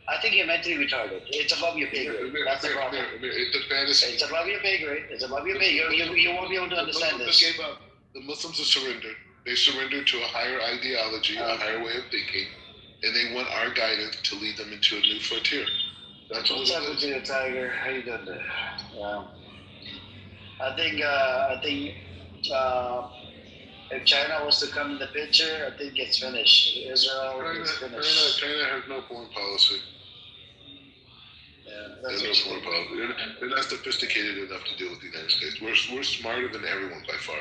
I think you're mentally retarded. It's above your pay grade. That's the problem. It's a fantasy. It's above your pay grade. It's above your pay grade. You won't be able to understand this. Gave up. The Muslims have surrendered. They surrendered to a higher ideology, a higher way of thinking, and they want our guidance to lead them into a new frontier. That's what What's it up with is. you, Tiger? How you doing there? I think if China was to come in the picture, I think it's finished. Israel is finished. China has no foreign policy. Yeah, They have no foreign policy. They're not sophisticated enough to deal with the United States. We're smarter than everyone by far.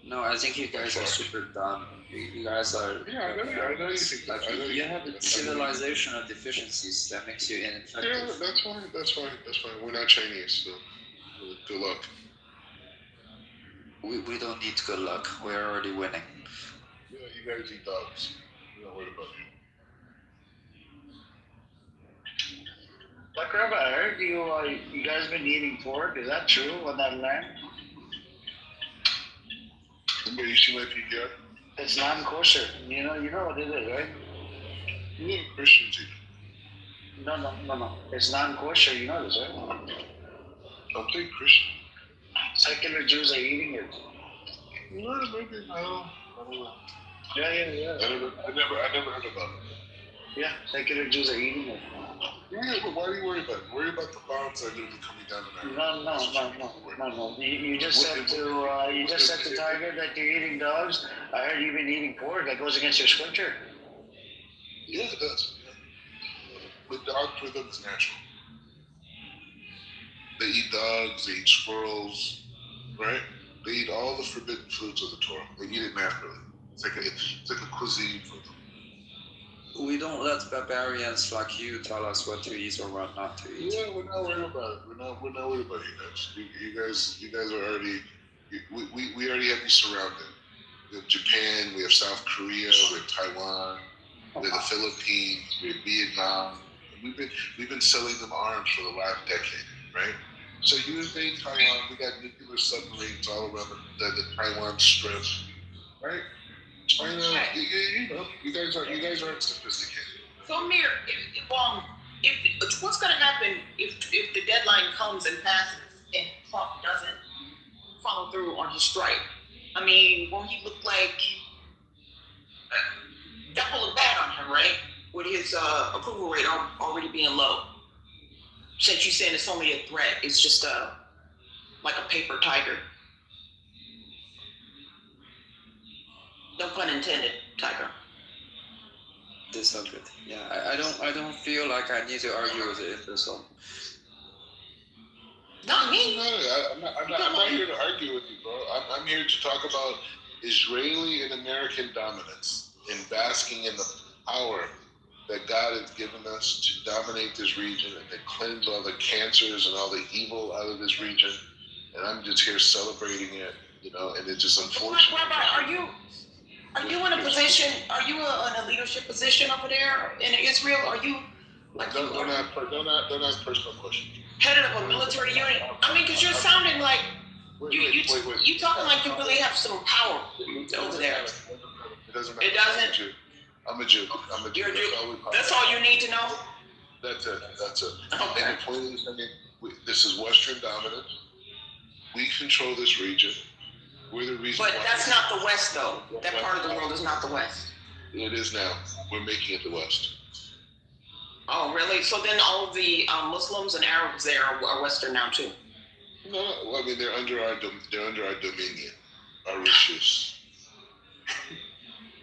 No, I think you guys are super dumb. You guys are. Yeah, I know you think that. I know You have civilizational deficiencies that makes you ineffective. Yeah, that's fine. We're not Chinese, so good luck. We don't need good luck. We're already winning. Yeah, you guys eat dogs. We're not worried about you. Like Rabbi, I heard you guys been eating pork. Is that true on that land? Remember, you see my PPR? It's non-kosher. You know what it is, right? Yeah, Christians eat it. No. It's non-kosher. You know this, right? I'm saying Christian. Secular Jews are eating it. No, maybe I don't know. Yeah. I never heard about it. Yeah, secular Jews are eating it. Yeah, but why are you worried about it? Worry about the bombs that are going to be coming down tonight. No. You just said to Tiger that you're eating dogs. I heard you've been eating pork. That goes against your scripture. Yeah, it does. But dog for them is natural. They eat dogs, they eat squirrels, right? They eat all the forbidden foods of the Torah. They eat it naturally. It's like a cuisine for them. We don't let barbarians like you tell us what to eat or what not to eat. Yeah, we're not worried about it. We're not worried about you guys. You guys are already. We already have you surrounded. We have Japan. We have South Korea. We have Taiwan. We have the Philippines. We have Vietnam. We've been selling them arms for the last decade, right? So you invade Taiwan. We got nuclear submarines all around the Taiwan Strip, right? China, you guys aren't sophisticated. So Amir, if what's going to happen if the deadline comes and passes and Trump doesn't follow through on his strike? I mean, will he look like that will look bad on him, right? With his approval rate already being low. Since you're saying it's only a threat, it's just like a paper tiger. No pun intended, tiger. This is good. Yeah, I don't feel like I need to argue with the imbecile. Not me. I'm not here to argue with you, bro. I'm here to talk about Israeli and American dominance and basking in the power that God has given us to dominate this region and to cleanse all the cancers and all the evil out of this region. And I'm just here celebrating it, and it's just unfortunate. Rabbi, are you in a position? Are you in a leadership position over there in Israel? Are you like don't ask personal questions. Head of a military unit? I mean, because you're sounding like you talking like you really have some power over there. It doesn't matter. It doesn't. I'm a Jew. You're a Jew. That's all you need to know. That's it. Okay. And the point is, this is Western dominance. We control this region. We're the reason. But that's not the West, though. That part of the world is not the West. It is now. We're making it the West. Oh, really? So then all of the Muslims and Arabs there are Western now too? No. I mean, they're under our dominion, our riches.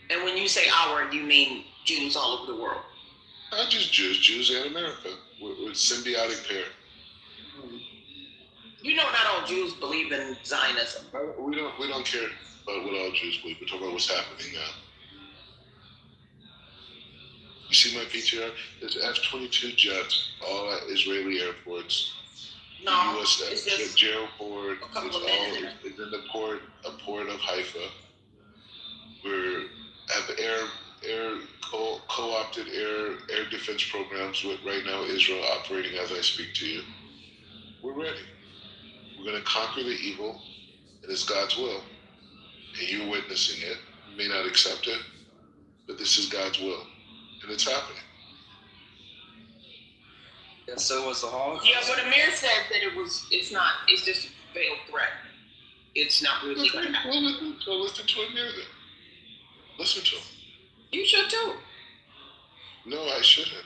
And when you say our, you mean Jews all over the world? Not just Jews and America. We're a symbiotic pair. You know, not all Jews believe in Zionism. We don't care about what all Jews believe. We're talking about what's happening now. You see my PTR? There's F-22 jets, all at Israeli airports, No, the U.S. it's just jail board a couple is of minutes. is in the port of Haifa. We have co-opted air defense programs with right now Israel operating as I speak to you. We're ready. We're going to conquer the evil, and it's God's will. And you're witnessing it. You may not accept it, but this is God's will, and it's happening. Yeah, so was the Holocaust. Yeah, but Amir said that it's just a veiled threat. It's not really going to happen. Well, listen to Amir then. Listen to him. You should too. No, I shouldn't.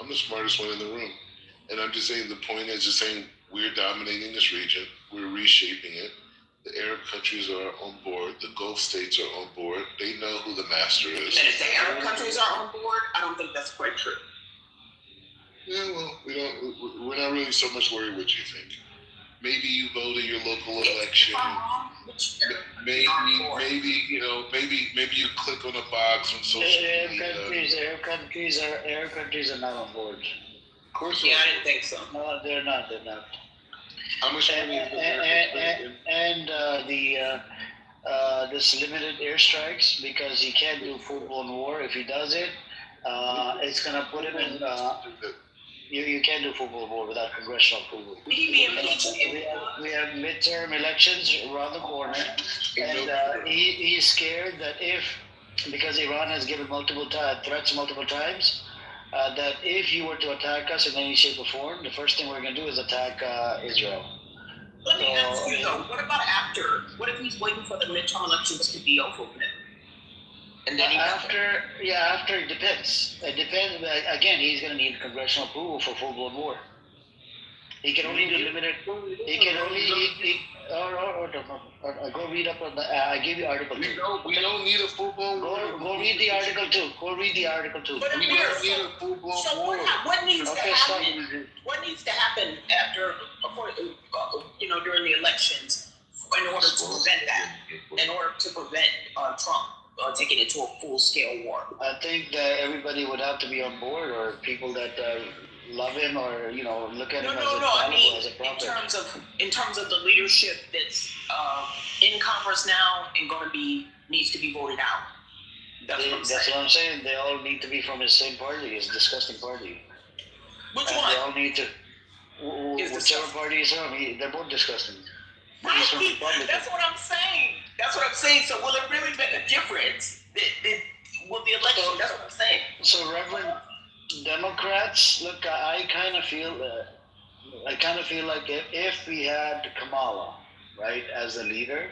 I'm the smartest one in the room. And I'm just saying the point is just saying we're dominating this region. We're reshaping it. The Arab countries are on board. The Gulf states are on board. They know who the master is. And if the Arab countries are on board, I don't think that's quite true. Yeah, well, we're not really so much worried what you think. Maybe you vote in your local election. Maybe you click on a box on social media. Arab countries are not on board. Of course. Yeah, I didn't think so. No, they're not. How much money is this limited airstrikes, because he can't do full-blown war. If he does it, it's gonna put him in. You can't do full-blown war without congressional approval. We have midterm elections around the corner, and he's scared that because Iran has given threats multiple times, that if you were to attack us in any shape or form, the first thing we're going to do is attack Israel. Let me ask you though, what about after? What if he's waiting for the midterm elections to be over with? And then after it depends. It depends. Again, he's going to need congressional approval for full-blown war. He can only do limited. He can only. Go read up on the. I gave you article 2. We don't need a full-blown war. Go read the article 2. Go read the article 2. But we don't need a full-blown war. What needs to happen? What needs to happen during the elections in order to prevent that? In order to prevent Trump taking it to a full-scale war? I think that everybody would have to be on board, or people that love him, or look at him as a prophet. In terms of the leadership that's in Congress now and going to needs to be voted out. That's what I'm saying. They all need to be from his same party, his disgusting party. Which one? They all need to. Whichever party he's from, they're both disgusting. Right. That's what I'm saying. So will it really make a difference? Will the election? That's what I'm saying. So, Reverend, Democrats, look, I kind of feel like if we had Kamala, right, as the leader,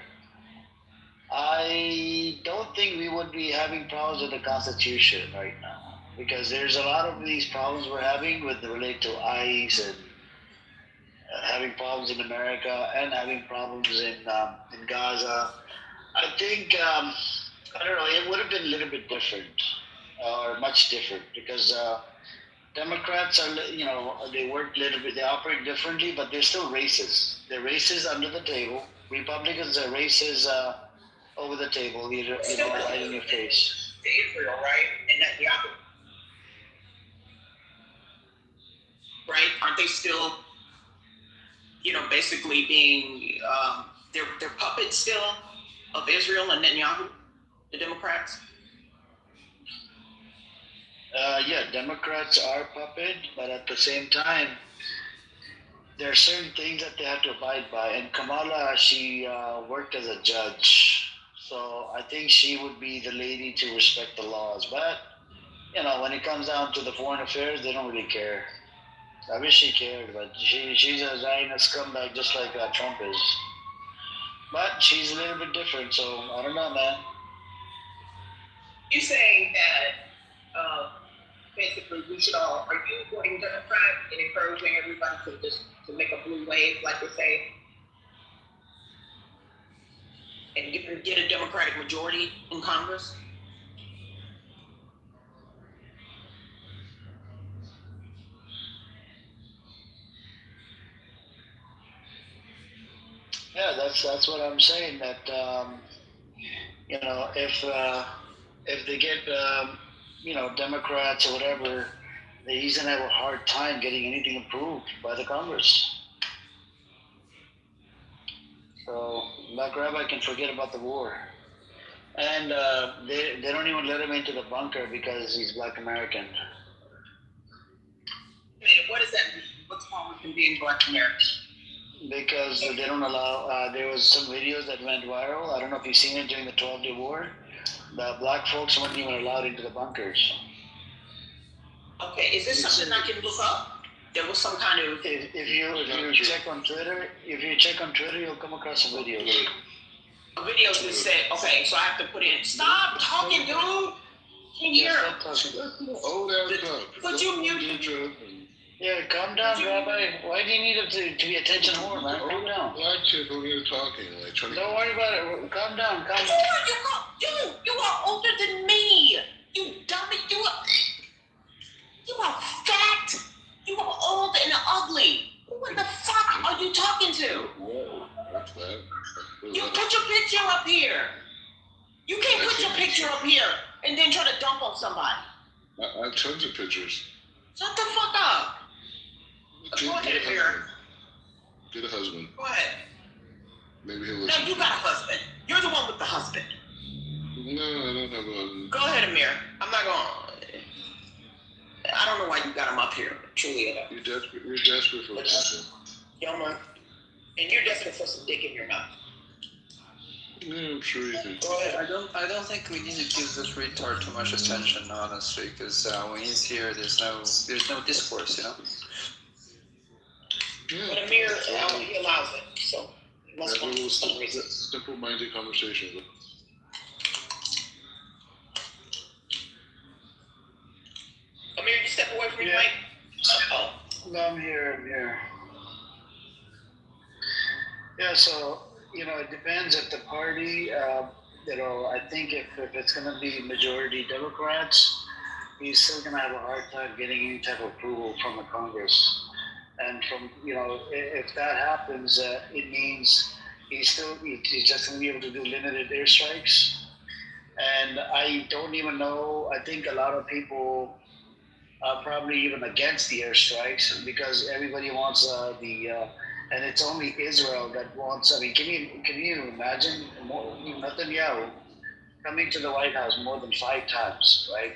I don't think we would be having problems with the Constitution right now, because there's a lot of these problems we're having relate to ICE and having problems in America and having problems in Gaza. I think I don't know. It would have been a little bit different, or much different, because Democrats are, they work a little bit. They operate differently, but they're still racist. They're racist under the table. Republicans are racist over the table, right in your face. To Israel, right, and Netanyahu, right? Aren't they still, basically being they're puppets still of Israel and Netanyahu, the Democrats? Yeah, Democrats are puppet, but at the same time, there are certain things that they have to abide by. And Kamala, she worked as a judge, so I think she would be the lady to respect the laws. But when it comes down to the foreign affairs, they don't really care. I wish she cared, but she's a Zionist scumbag just like Trump is. But she's a little bit different, so I don't know, man. You're saying that basically we should all, are you voting Democrat and encouraging everybody to make a blue wave, like they say, and get a Democratic majority in Congress? Yeah, that's what I'm saying. That if they get Democrats or whatever, he's gonna have a hard time getting anything approved by the Congress. So Black Rabbi can forget about the war. And they don't even let him into the bunker because he's Black American. What does that mean? What's wrong with him being Black American? Because they don't allow, there was some videos that went viral. I don't know if you've seen it during the 12-day war. The black folks weren't even allowed into the bunkers. Okay, is this something I can look up? There was some kind of... If you check on Twitter, you'll come across some videos. A video that said, okay, so I have to put in, stop talking, dude! Can you hear him? Could you mute him? Yeah, calm down, Rabbi. Why do you need to be attention whore, man? Calm down. Black chick over here talking, like trying to. Don't worry about it. Calm down, calm down. Dude, you are older than me. You dummy. You are fat. You are old and ugly. Who in the fuck are you talking to? Whoa, that's bad. You put your picture up here. You can't put your picture up here and then try to dump on somebody. I have tons of pictures. Shut the fuck up. Go ahead, Amir. Get a husband. Go ahead. Maybe he'll No, listen. you got a husband. You're the one with the husband. No, I don't have a husband. Go ahead, Amir. I'm not going. I don't know why you got him up here. Truly, I don't. You're desperate for attention. Yeah, man. And you're desperate for some dick in your mouth. Yeah, I'm sure you can. Go ahead. I don't think we need to give this retard too much attention, honestly, because when he's here, there's no discourse, you know. But Amir, he allows it, so he must want That some reason. simple-minded conversation. Amir, you step away from your mic. Oh. No, I'm here. Yeah, so, it depends if the party, I think if it's going to be majority Democrats, he's still going to have a hard time getting any type of approval from the Congress. And if that happens, it means he's just going to be able to do limited airstrikes. And I don't even know, I think a lot of people are probably even against the airstrikes because everybody wants and it's only Israel that wants, can you imagine Netanyahu coming to the White House more than 5 times, right?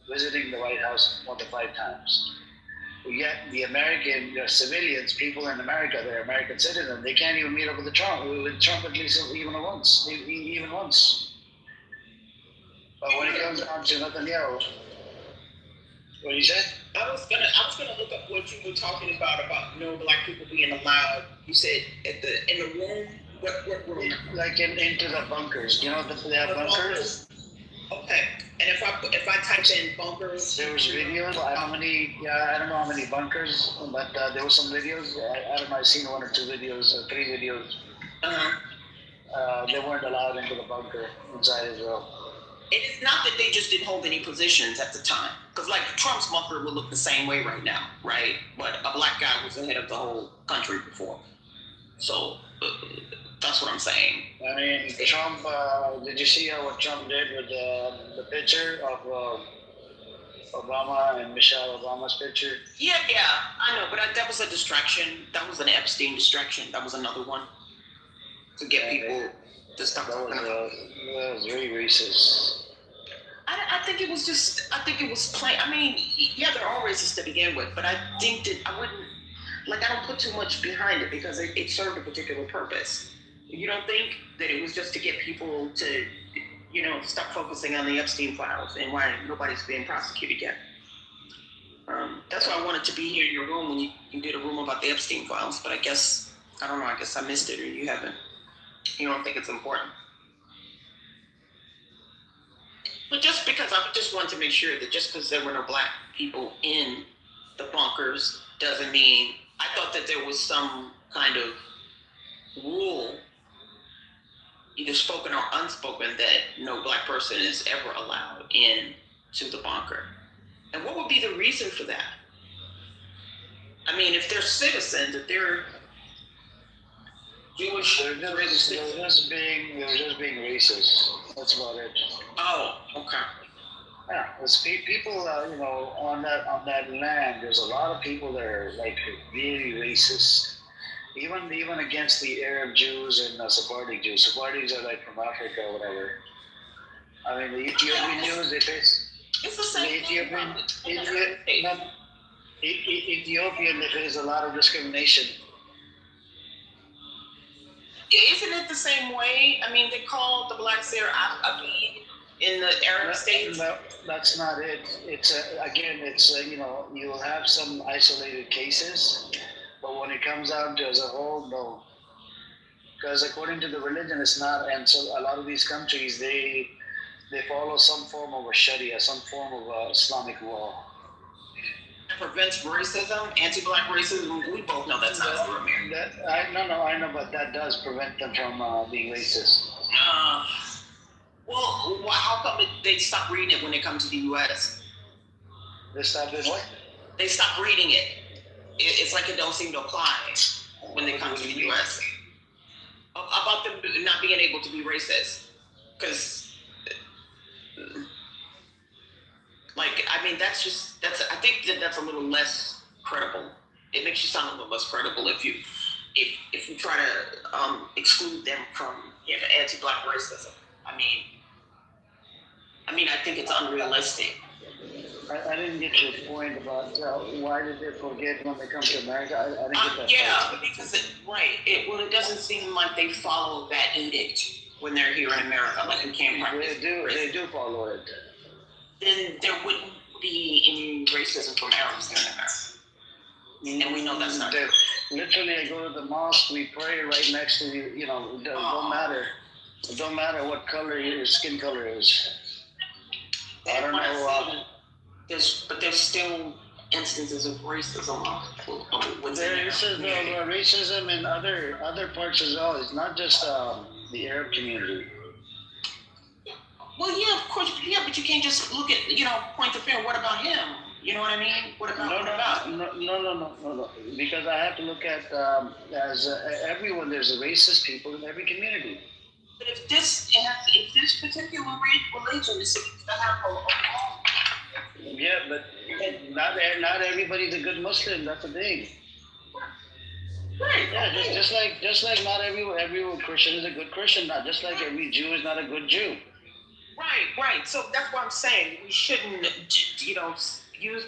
Visiting the White House more than 5 times. Yet the American civilians, people in America, they're American citizens, they can't even meet up with Trump at least even once. But when it comes down to Netanyahu, what you said? I was gonna look up what you were talking about no black people being allowed. You said in the room. What room? Like into the bunkers. They have bunkers. Okay. And if I type in bunkers, there was videos. I don't know how many bunkers, but there were some videos. I don't know. I've seen 1 or 2 videos, 3 videos. They weren't allowed into the bunker inside Israel. It is not that they just didn't hold any positions at the time. Because, Trump's bunker would look the same way right now, right? But a black guy was ahead of the whole country before. So, that's what I'm saying. I mean, Trump, did you see what Trump did with the picture of Obama and Michelle Obama's picture? Yeah, I know. But that was a distraction. That was an Epstein distraction. That was another one. To get people to stop talking about it. That was very racist. I think it was plain. I mean, yeah, they're all racist to begin with, but I think that I don't put too much behind it because it served a particular purpose. You don't think that it was just to get people to, stop focusing on the Epstein files and why nobody's being prosecuted yet? That's why I wanted to be here in your room when you did a room about the Epstein files, but I guess I missed it or you haven't. You don't think it's important. But just because I just wanted to make sure that just because there were no black people in the bunkers doesn't mean, I thought that there was some kind of rule, either spoken or unspoken, that no black person is ever allowed in to the bunker. And what would be the reason for that? I mean, if they're citizens, if they're Jewish, they're just being racist. That's about it. Oh, okay. Yeah, there's people, on that land. There's a lot of people that are really racist, even against the Arab Jews and Sephardic Jews. Sephardics are like from Africa or whatever. I mean, the Ethiopian Jews, they face It's the same Ethiopian, they face a lot of discrimination. Yeah, isn't it the same way? I mean, they call the blacks there Abid in the Arab states. No, that's not it. It's you'll have some isolated cases, but when it comes down to as a whole, no. Because according to the religion, it's not. And so a lot of these countries, they follow some form of a Sharia, some form of Islamic law. It prevents racism, anti-black racism. We both know that's not true, America. I know, but that does prevent them from being racist. Well, how come they stop reading it when they come to the U.S.? They stop doing what? They stop reading it. It's like it don't seem to apply when they come to the U.S. About them not being able to be racist. Because, I think that's a little less credible. It makes you sound a little less credible if you try to exclude them from anti-black racism. I think it's unrealistic. I didn't get your point about why did they forget when they come to America. I didn't get that. Yeah, because it doesn't seem like they follow that edict when they're here in America. Like you can't practice. They do follow it. Then there wouldn't be any racism from Arabs here in America. And we know that's not true. Literally, I go to the mosque, we pray right next to you. It don't matter. It don't matter what color your skin color is. I don't know. There's still instances of racism. There's racism in other parts as well. It's not just the Arab community. Well, yeah, of course, yeah, but you can't just look at, point the finger. What about him? You know what I mean? What about? No. Because I have to look at everyone. There's a racist people in every community. But if this particular religion is supposed to have a law. Yeah, but not everybody's a good Muslim. That's the thing. Right. Yeah, just like not every Christian is a good Christian. Not just like every Jew is not a good Jew. Right. So that's what I'm saying. We shouldn't,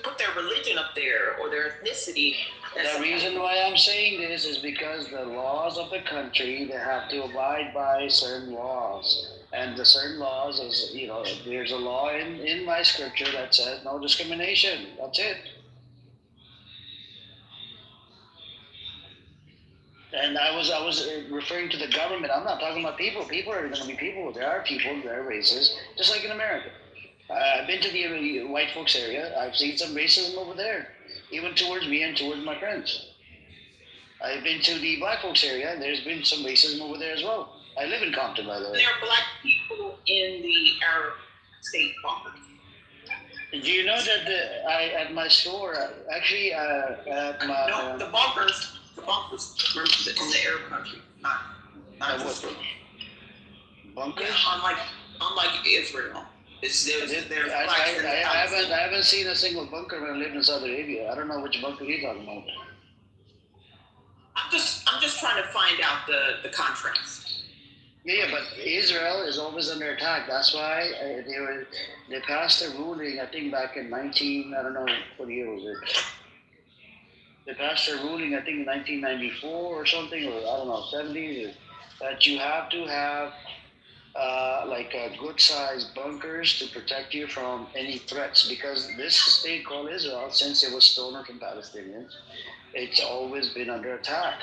put their religion up there or their ethnicity. The reason why I'm saying this is because the laws of the country, they have to abide by certain laws. And the certain laws is, there's a law in my scripture that says no discrimination. That's it. And I was referring to the government. I'm not talking about people. People are going to be people. There are people. There are races, just like in America. I've been to the white folks area. I've seen some racism over there, even towards me and towards my friends. I've been to the black folks area. There's been some racism over there as well. I live in Compton, by the way. There are black people in the Arab state bunkers. Do you know that at my store, actually, at my... the bunkers in the Arab country, not just bunkers? Yeah, unlike Israel. I haven't seen a single bunker when I lived in Saudi Arabia. I don't know which bunker you're talking about. I'm just trying to find out the contrast. Yeah, but Israel is always under attack. That's why they passed a ruling. I think back in I don't know what year was it. They passed a ruling. I think in 1994 or something, or I don't know, 70s, that you have to have good-sized bunkers to protect you from any threats, because this state called Israel, since it was stolen from Palestinians, it's always been under attack.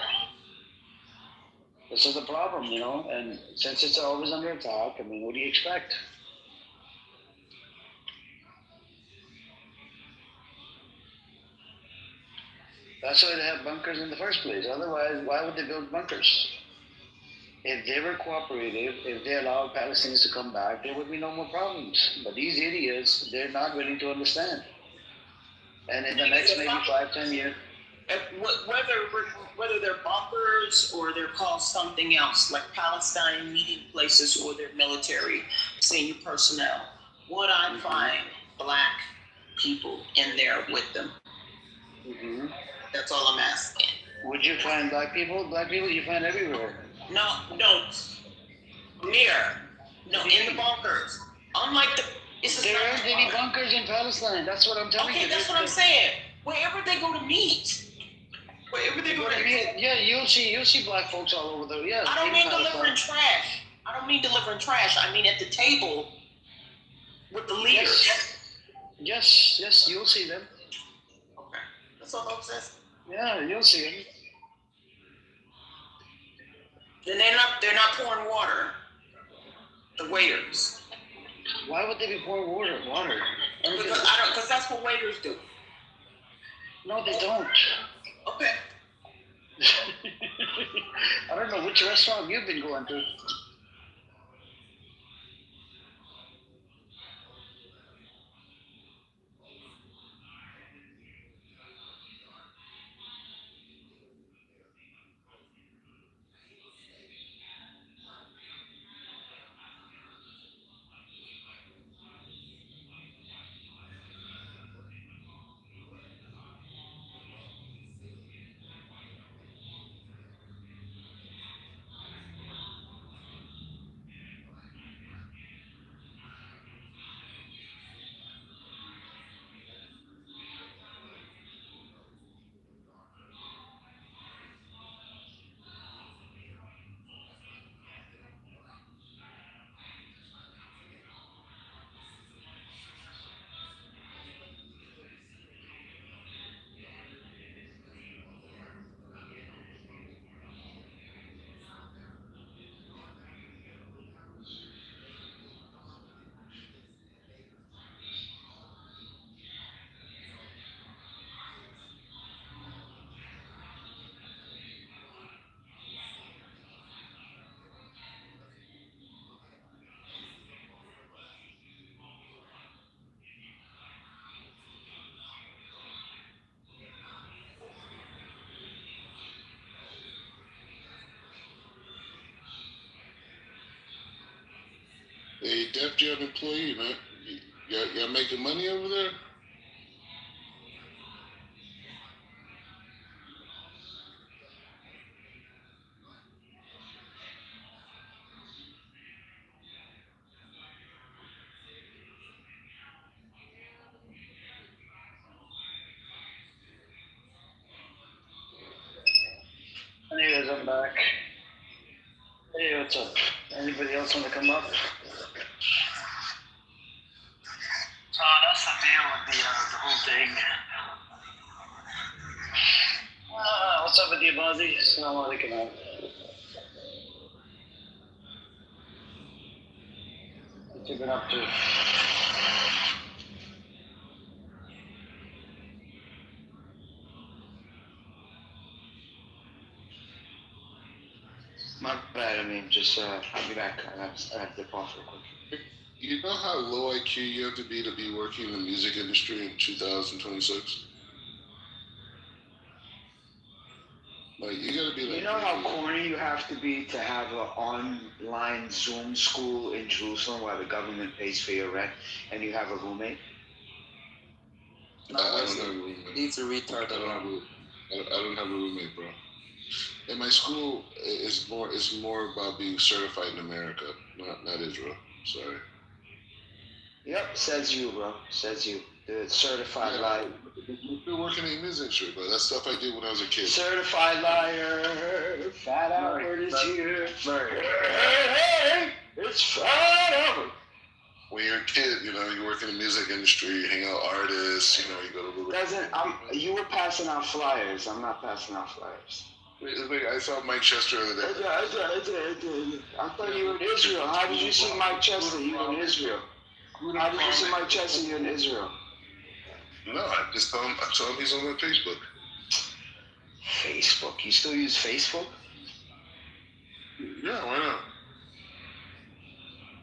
This is the problem, and since it's always under attack, what do you expect? That's why they have bunkers in the first place. Otherwise, why would they build bunkers? If they were cooperative, if they allowed Palestinians to come back, there would be no more problems. But these idiots, they're not willing to understand. And in the next maybe 5-10 years, whether they're bunkers or they're called something else, like Palestine meeting places or their military senior personnel, would I find black people in there with them? Mm-hmm. That's all I'm asking. Would you find black people? Black people you find everywhere. No, Amir. No, in the bunkers. Unlike there aren't any bunkers in Palestine. That's what I'm telling you. Okay, that's what I'm saying. Wherever they go to meet. Wherever they go to meet. Yeah, you'll see black folks all over there. Yeah. I don't mean delivering trash. I mean at the table with the leaders. Yes, you'll see them. Okay. That's all I'm saying. Yeah, you'll see them. Then they're not pouring water. The waiters. Why would they be pouring water? Because that's what waiters do. No, they don't. Okay. I don't know which restaurant you've been going to. Hey, Def Jam employee, man. Y'all making money over there? Anyways, I'm back. Hey, what's up? Anybody else want to come up? That's the deal with the whole thing. What's up with you, Bozzy? Assalamu alaikum. What you been up to? My bad, I mean, just, I'll be back. I have to dip off real quick. You know how low IQ you have to be working in the music industry in 2026? Like, you gotta be like... You know how corny you have to be to have an online Zoom school in Jerusalem where the government pays for your rent and you have a roommate? I don't have a roommate. He's a retard. I don't have a roommate, bro. And my school is more about being certified in America, not Israel. Sorry. Yep, says you, bro. Says you. The certified liar. You've been working in this industry, bro. That's stuff I did when I was a kid. Certified liar. Fat Albert is here. Hey, it's Fat Albert. When you're a kid, you work in the music industry, you hang out artists, you go to... You were passing out flyers. I'm not passing out flyers. Wait, I saw Mike Chester the other day. I thought you were in Israel. How did you see Mike Chester? You were in Israel. How did you see Mike Chester? You're in Israel. No, I saw him. He's on my Facebook. Facebook? You still use Facebook? Yeah, why not?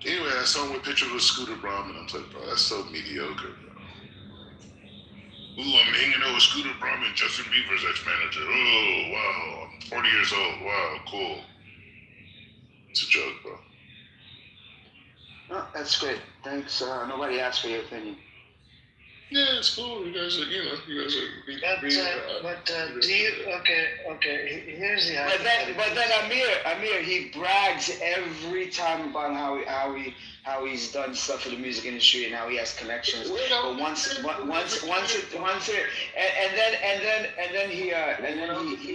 Anyway, I saw him with pictures with Scooter Braun, and I was like, bro, that's so mediocre, bro. Ooh, I'm hanging out with Scooter Braun, Justin Bieber's ex-manager. Oh, wow, I'm 40 years old. Wow, cool. It's a joke, bro. Oh, that's great. Thanks. Nobody asked for your opinion. Yeah, it's cool. You guys are, do you? Okay. Here's the. But then Amir, he brags every time about how he's done stuff for the music industry and how he has connections. But once it, and then he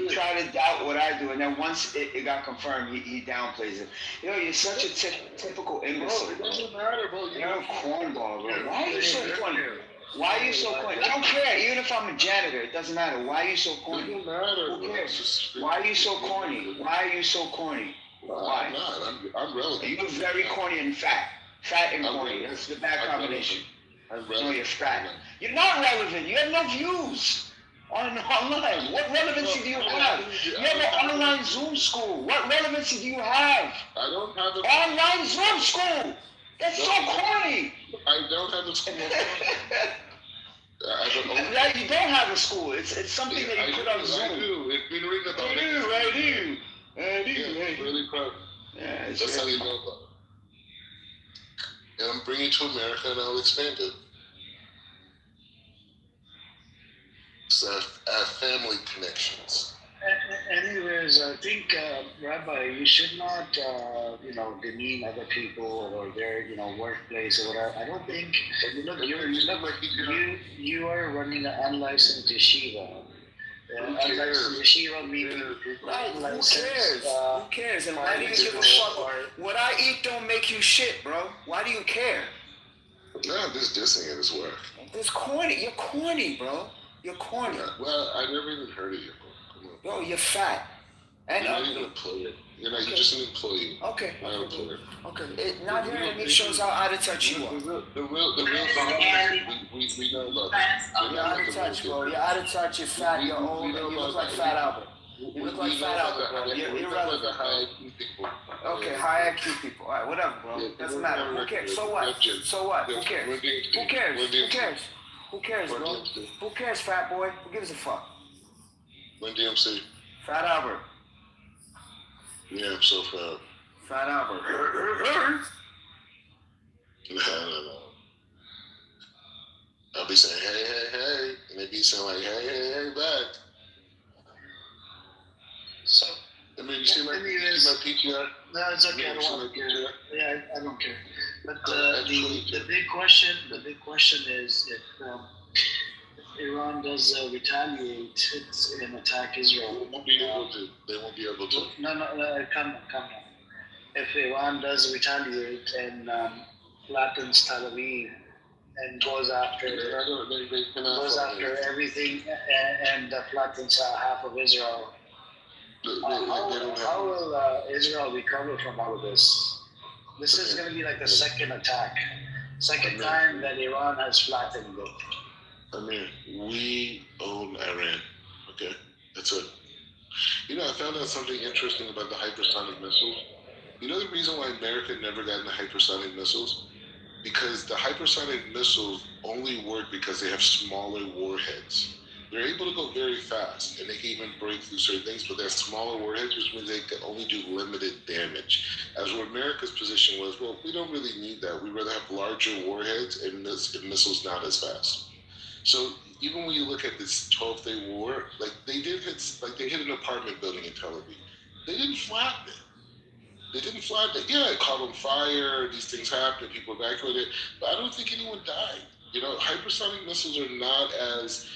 tried to doubt what I do, and then once it got confirmed, he downplays it. Yo, you're such a typical imbecile. Bro, it doesn't matter, bro. You're a cornball, bro. Why are you so corny? Why are you so corny? I don't care. Even if I'm a janitor, it doesn't matter. Why are you so corny? It doesn't matter. Who cares? Why are you so corny? Why are you so corny? Why? I'm not. I'm relevant. You're very corny and fat. Fat and corny. That's the bad combination. I'm No, relevant. you're fat. You're not relevant. You have no views online. What relevancy do you have? You have an online Zoom school. What relevancy do you have? I don't have a Online Zoom school. That's so corny. I don't have a school. You don't have a school. It's something that you put on Zoom. I do. It's been written about it. I do. Yeah, really proud. Yeah, that's how you know about it. And I'm bringing it to America, and I'll expand it. So I have family connections. Anyways, I think, Rabbi, you should not, demean other people or their, workplace or whatever. I don't think. You are running an unlicensed yeshiva. Unlicensed yeshiva meaning unlicensed. Who cares? And why do you give a fuck? What I eat don't make you shit, bro. Why do you care? No, I'm just dissing at his work. It's corny. You're corny, bro. You're corny. Yeah, well, I never even heard of you, bro. Come on. Yo, you're fat. And you're not even an employee. You're just an employee. Okay. Not an employer. Okay. Not hearing me shows how out of touch you are. The real thing is, we know about it. You're out of touch, bro. You're out of touch. You're fat. You're old. And you look like Fat Albert. You look like Fat Albert, bro. You're irrelevant. The high IQ people. Okay, high IQ people. All right, whatever, bro. Doesn't matter. Who cares? So what? So what? Who cares? Who cares? Who cares? Who cares, bro? Who cares, fat boy? Who gives a fuck? When DMC. Fat Albert. Yeah, I'm so fat. Fat Albert. No. I'll be saying, hey, and they be saying like, hey, back. So, I mean, you see my PTR? No, it's okay. I don't want to care. Yeah, I don't care. But the big question is if Iran does retaliate and attack Israel. They won't be able to. They won't be able to. No, come on. If Iran does retaliate and flattens Tel Aviv and goes after everything and flattens half of Israel, how will Israel recover from all of this? This is going to be like the second attack. Second time that Iran has flattened it. I mean, we own Iran, okay? That's it. I found out something interesting about the hypersonic missiles. You know the reason why America never got into hypersonic missiles? Because the hypersonic missiles only work because they have smaller warheads. They're able to go very fast, and they can even break through certain things, but they have smaller warheads, which means they can only do limited damage. As where America's position was, well, we don't really need that. We'd rather have larger warheads and missiles not as fast. So even when you look at this 12-day war, they hit an apartment building in Tel Aviv. They didn't flatten it. Yeah, it caught on fire, these things happened, people evacuated, but I don't think anyone died. Hypersonic missiles are not as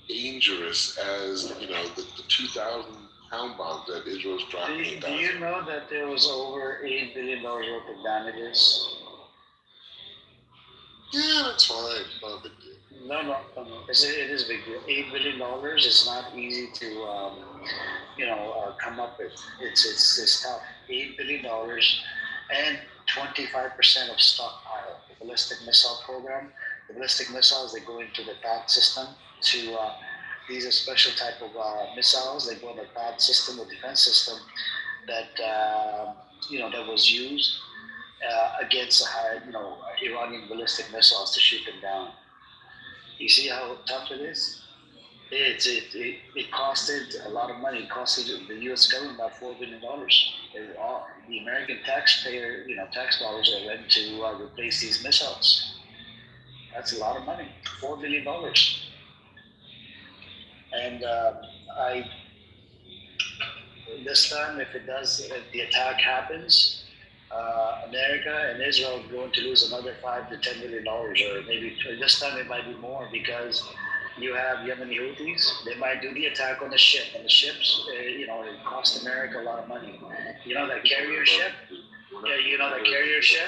dangerous as, the 2,000-pound bombs that Israel's dropping. Do you know that there was over $8 billion worth of damages? Yeah, that's fine. Not a big deal. No. It is a big deal. $8 billion is not easy to, come up with. It's tough. $8 billion and 25% of stockpile. The ballistic missile program. The ballistic missiles, they go into the THAAD system. These are special type of missiles. They go in the THAAD system, the defense system that that was used against Iranian ballistic missiles to shoot them down. You see how tough it is? It costed a lot of money. It costed the U.S. government about $4 billion. The American taxpayer, tax dollars that went to replace these missiles. That's a lot of money, $4 billion. And this time, if the attack happens, America and Israel are going to lose another $5 to $10 million, or maybe this time it might be more because you have Yemeni Houthis. They might do the attack on the ship, and the ships, it cost America a lot of money. You know that carrier ship? Yeah, you know the carrier ship?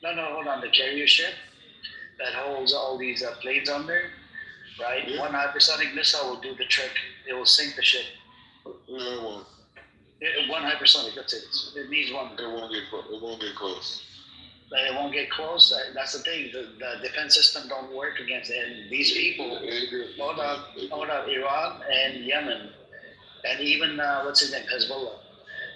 No, hold on. The carrier ship that holds all these planes on there, right? Yeah. One hypersonic missile will do the trick. It will sink the ship. No, it won't. One hypersonic, that's it. It needs one. It won't get close. It won't get close. It won't get close. That's the thing. The defense system don't work against it. And these people, hold on, Iran and Yemen, and even what's his name, Hezbollah.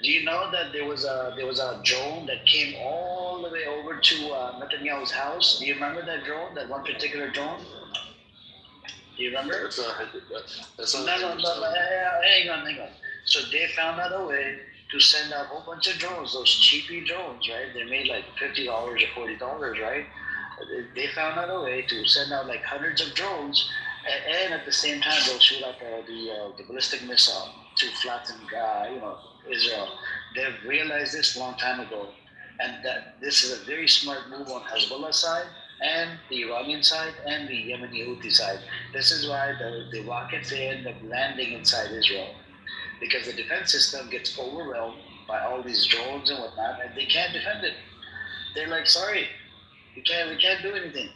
Do you know that there was a drone that came all the way over to Netanyahu's house? Do you remember that drone? That one particular drone? Do you remember? That's not hang on. So they found out a way to send out a whole bunch of drones, those cheapy drones, right? They made like $50 or $40, right? They found out a way to send out like hundreds of drones, and at the same time they'll shoot out the ballistic missile to flatten, Israel. They've realized this a long time ago, and that this is a very smart move on Hezbollah side and the Iranian side and the Yemeni Houthi side. This is why the rockets, they end up landing inside Israel, because the defense system gets overwhelmed by all these drones and whatnot, and they can't defend it. They're like, sorry, we can't do anything.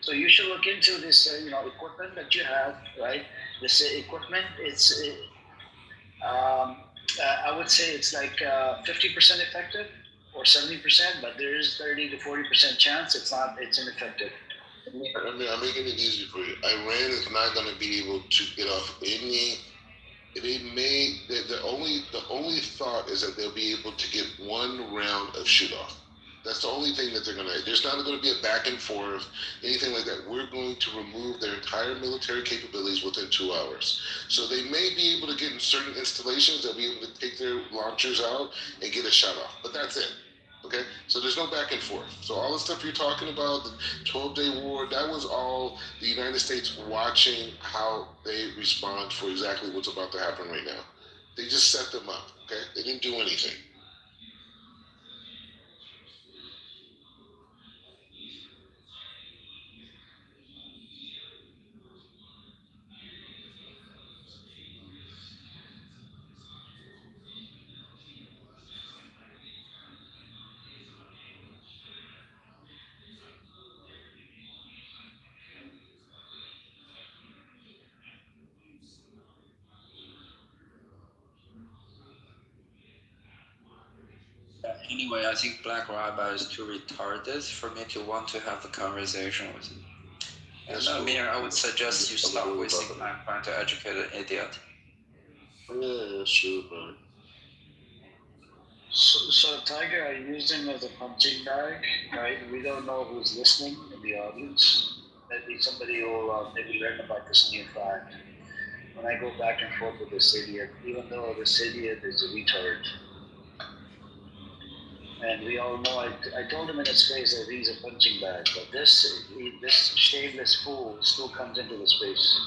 So you should look into this, equipment that you have, right? This equipment, I would say it's like 50% effective or 70%, but there is 30 to 40% chance it's ineffective. I'm making it easy for you. Iran is not going to be able to get off any. The only thought is that they'll be able to get one round of shoot off. That's the only thing that they're going to. There's not going to be a back and forth, anything like that. We're going to remove their entire military capabilities within 2 hours. So they may be able to get in certain installations, they'll be able to take their launchers out and get a shot off. But that's it. Okay? So there's no back and forth. So all the stuff you're talking about, the 12-day war, that was all the United States watching how they respond for exactly what's about to happen right now. They just set them up. Okay? They didn't do anything. Anyway, I think Black Rabbi is too retarded for me to want to have a conversation with him. And Amir, I would suggest you stop wasting time trying to educate an idiot. Yeah, sure, bro. So Tiger, I used him as a punching bag, right? We don't know who's listening in the audience. Maybe somebody will maybe learn about this new fact. When I go back and forth with this idiot, even though this idiot is a retard, and we all know, I told him in his face that he's a punching bag, but this shameless fool still comes into the space.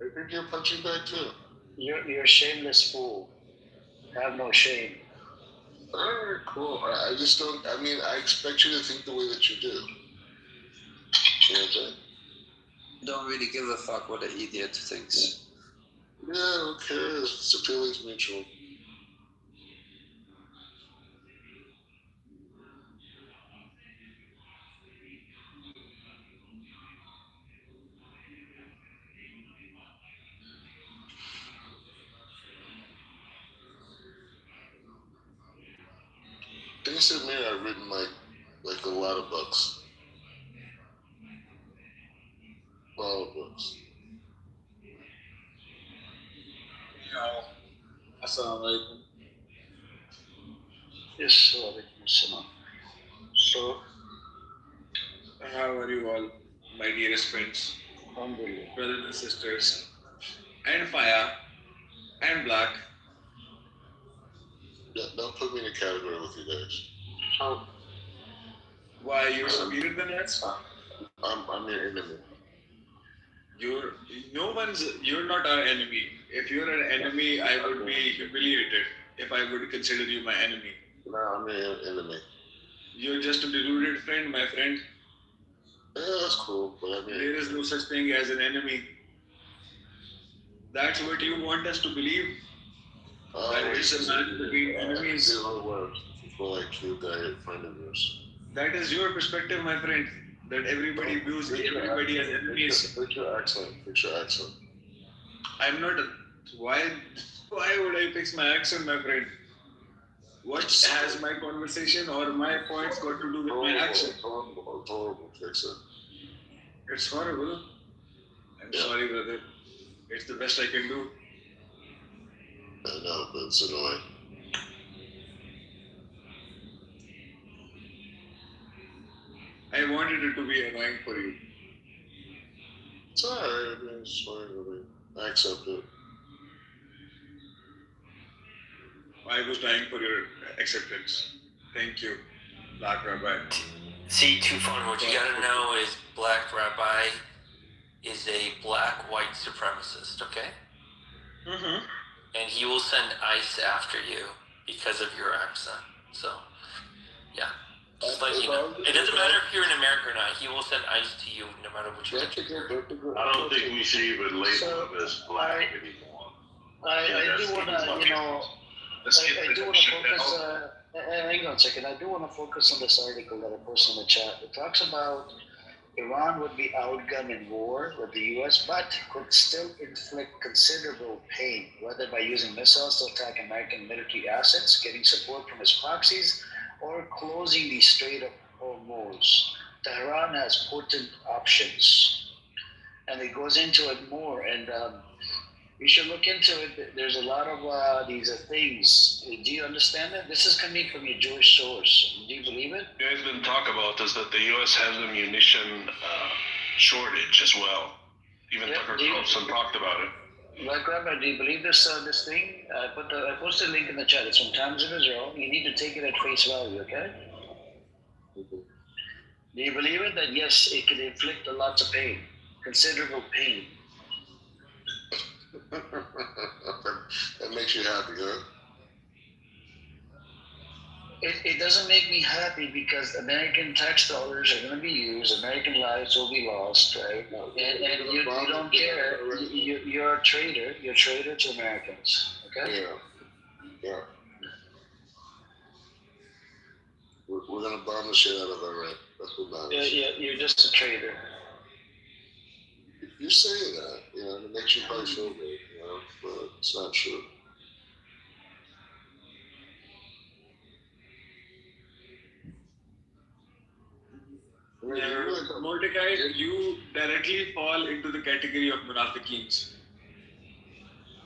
I think you're a punching bag too. You're a shameless fool. Have no shame. Alright, cool. I just don't, I expect you to think the way that you do. You know what I'm saying? Don't really give a fuck what an idiot thinks. Yeah, who cares? The feeling's mutual. Things that Mary I've written like a lot of books. A lot of books. Assalamu alaikum. Yes, alaikum assalam. So, how are you all, my dearest friends, brothers and sisters? I'm Fire. I'm Black. Yeah, don't put me in a category with you guys. Why, you're so muted than that? I'm your enemy. You're not our enemy. If you're an enemy, I would be humiliated if I would consider you my enemy. No, I'm your enemy. You're just a deluded friend, my friend. Yeah, that's cool, but I mean, there is no such thing as an enemy. That's what you want us to believe. That is a match between enemies. People like you, guy, friend of yours. That is your perspective, my friend. That everybody views everybody as enemies. Fix your accent. Fix your accent. I'm not. Why would I fix my accent, my friend? What has my conversation or my points got to do with my accent? Horrible. Fix it. It's horrible. I'm sorry, brother. It's the best I can do. I know, but it's annoying. I wanted it to be annoying for you. It's alright. I mean, it's fine. I accept it. I was dying for your acceptance. Thank you, Black Rabbi. See, Tufan, what you gotta know is Black Rabbi is a black white supremacist, okay? Mm-hmm. And he will send ICE after you because of your accent. So, yeah. Just like you know. It doesn't matter if you're in America or not, he will send ICE to you no matter what you do. I don't think we should even label him as black anymore. I do want to, I do want to focus. Hang on a second. I do want to focus on this article that I posted in the chat. It talks about Iran would be outgunned in war with the U.S., but could still inflict considerable pain, whether by using missiles to attack American military assets, getting support from its proxies, or closing the Strait of Hormuz. Tehran has potent options, and it goes into it more. And you should look into it. There's a lot of these things. Do you understand that? This is coming from your Jewish source. Do you believe it? There's been talk about this, that the U.S. has a munition shortage as well. Even Tucker Carlson talked about it. Like Rabbi, do you believe this thing? I posted a link in the chat. It's from Times of Israel. You need to take it at face value, okay? Do you believe it? That yes, it can inflict a lot of pain, considerable pain. That makes you happy, huh? It doesn't make me happy because American tax dollars are going to be used, American lives will be lost, right? And you don't care. You're a traitor. You're a traitor to Americans, okay? Yeah. We're going to bomb the shit out of Iran. That's what matters. Yeah, you're just a traitor. You say that, it makes you probably feel good, but it's not true. Mordecai, you directly fall into the category of munafiqeens.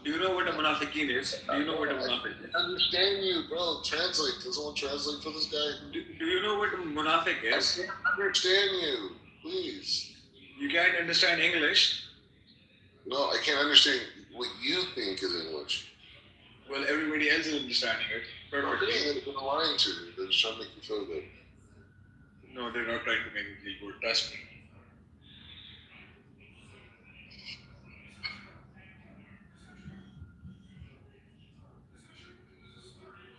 Do you know what a munafiqeen is? Do you know what a munafiq is? I understand you, bro. Translate. Does someone translate for this guy? Do you know what a munafiq is? I can't understand you. Please. You can't understand English? No, I can't understand what you think is English. Well, everybody else is understanding it perfectly. They're lying to you. They're just trying to make you feel good. No, they're not trying to make me feel good. Trust me.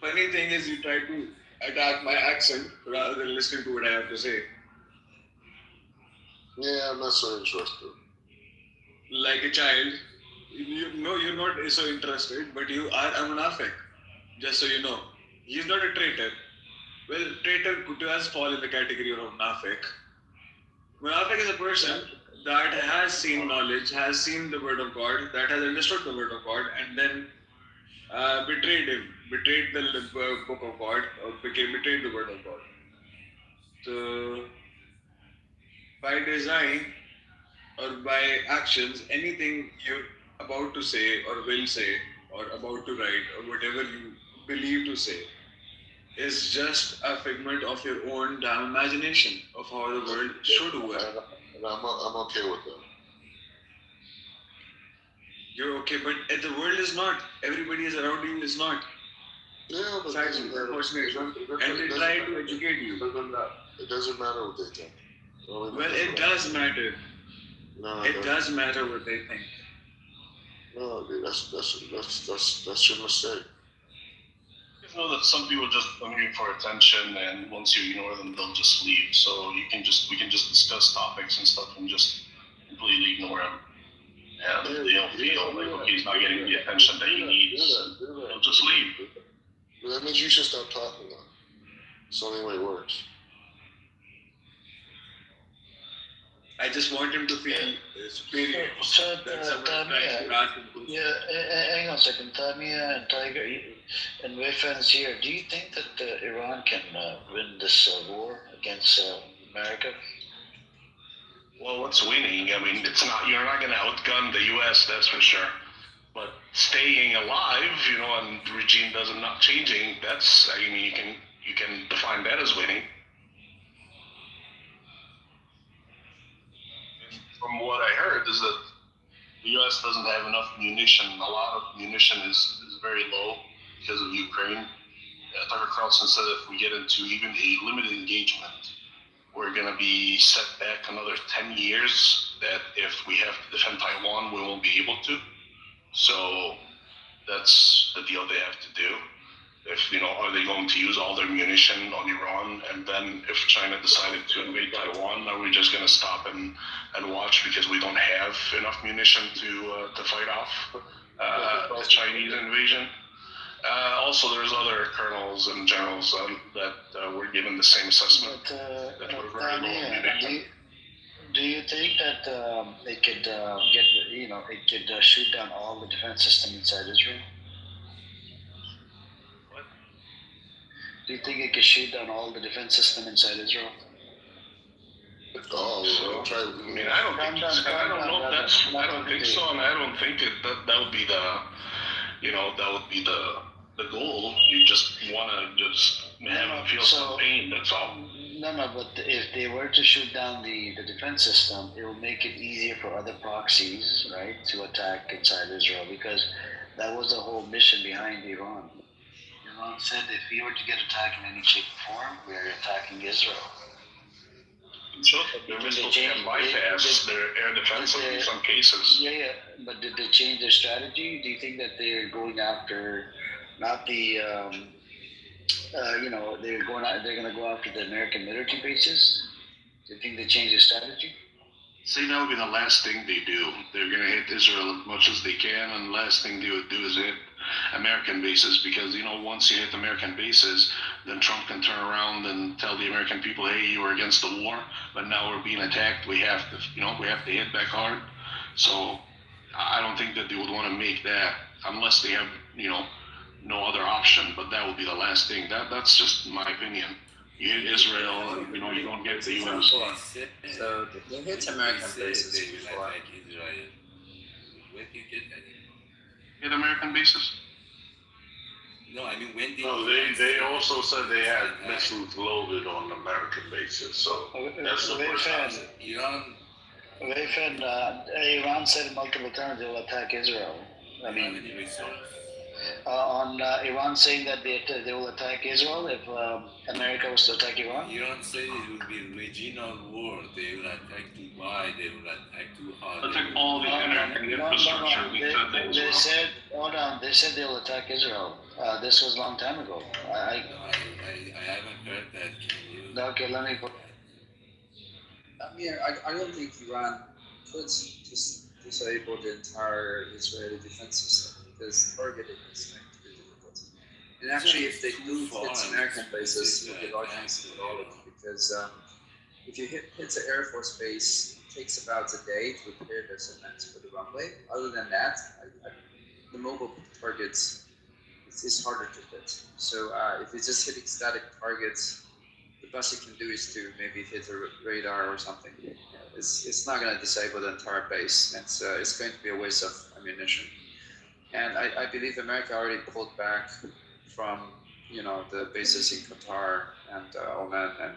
Funny thing is, you try to attack my accent rather than listening to what I have to say. Yeah, I'm not so interested. Like a child, you're not so interested, but you are a munafiq. Just so you know. He's not a traitor. Well, traitor does fall in the category of munafiq. Munafiq is a person that has seen knowledge, has seen the word of God, that has understood the word of God, and then betrayed the book of God, or betrayed the word of God. So, by design or by actions, anything you're about to say or will say or about to write or whatever you believe to say is just a figment of your own damn imagination of how the world should work. And I'm okay with that. You're okay, but the world is not. Everybody is around you is not. Yeah, but sadly, unfortunately, and they try to educate you. It doesn't matter what they think. Well, it does matter. No, it does matter what they think. No, dude, that's your mistake. You know that some people just looking for attention, and once you ignore them, they'll just leave. So we can just discuss topics and stuff, and just completely ignore him. And they'll feel like, okay, he's not getting the attention that he needs. They'll just leave. But that means you should stop talking though. It's the only way it works. I just want him to feel superior. So, hang on a second. Tamia and Tiger and Wayfan's here. Do you think that Iran can win this war against America? Well, what's winning? I mean, it's not. You're not going to outgun the U.S. That's for sure. But staying alive, and the regime doesn't not changing. That's. I mean, you can define that as winning. From what I heard is that the U.S. doesn't have enough munition. A lot of munition is very low because of Ukraine. Tucker Carlson said if we get into even a limited engagement, we're going to be set back another 10 years, that if we have to defend Taiwan, we won't be able to. So that's the deal they have to do. If, are they going to use all their munition on Iran? And then if China decided to invade Taiwan, are we just going to stop and watch because we don't have enough munition to fight off the Chinese invasion? Also, there's other colonels and generals that were given the same assessment. That were very low munition. Do you think that it could it could shoot down all the defense system inside Israel? Do you think it could shoot down all the defense system inside Israel? Oh, try. I mean, I don't think so, and I don't think that would be the goal. You just want to just have them feel some pain. That's all. No, but if they were to shoot down the defense system, it will make it easier for other proxies, right, to attack inside Israel, because that was the whole mission behind Iran. Iran said if we were to get attacked in any shape or form, we are attacking Israel. Sure, their missiles can bypass their air defenses in some cases. Yeah, but did they change their strategy? Do you think that they're going after not the they're going to go after the American military bases? Do you think they changed their strategy? See, that would be the last thing they do. They're going to hit Israel as much as they can, and the last thing they would do is hit American bases, because, once you hit American bases, then Trump can turn around and tell the American people, hey, you were against the war, but now we're being attacked. We have to hit back hard. So I don't think that they would want to make that unless they have, no other option, but that would be the last thing. That's just my opinion. You hit Israel, and you don't get the U.S. So they hit American bases before. Hit American bases? No, I mean when they also said they had missiles loaded on American bases. So that's the first time. Iran said multiple times they will attack Israel. I mean, Iran saying that they will attack Israel if America was to attack Iran? Iran said it will be a regional war. They will attack Dubai, they will attack Doha. Attack all the American infrastructure. They said, hold on, they said they will attack Israel. This was a long time ago. I haven't heard that. Can you? Okay, let me put. I don't think Iran could just disable the entire Israeli defense system, because targeting is going to be difficult. And actually, if they do hit American bases, it will be largely symbolic, because if you hit the Air Force base, it takes about a day to repair the cement for the runway. Other than that, the mobile targets, it's harder to hit. So if you're just hitting static targets, the best you can do is to maybe hit a radar or something. It's not going to disable the entire base. It's going to be a waste of ammunition. And I believe America already pulled back from the bases in Qatar and Oman and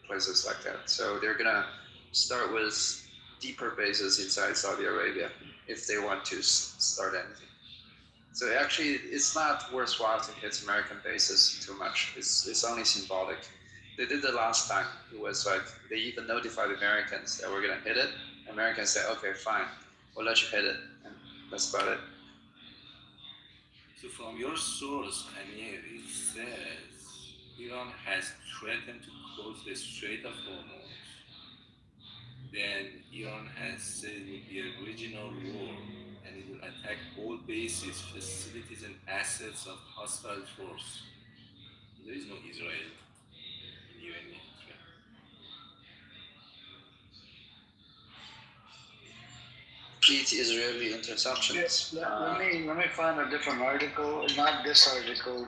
places like that. So they're going to start with deeper bases inside Saudi Arabia if they want to start anything. So actually, it's not worthwhile to hit American bases too much. It's only symbolic. They did it last time. It was like they even notified Americans that we're gonna hit it. Americans said, "Okay, fine, we'll let you hit it," and that's about it. So from your source, Amir, it says Iran has threatened to close the Strait of Hormuz. Then Iran has said it will be a regional war and it will attack all bases, facilities, and assets of hostile force. There is no Israel in Iranian threat. Complete Israeli interceptions. Let me find a different article. Not this article.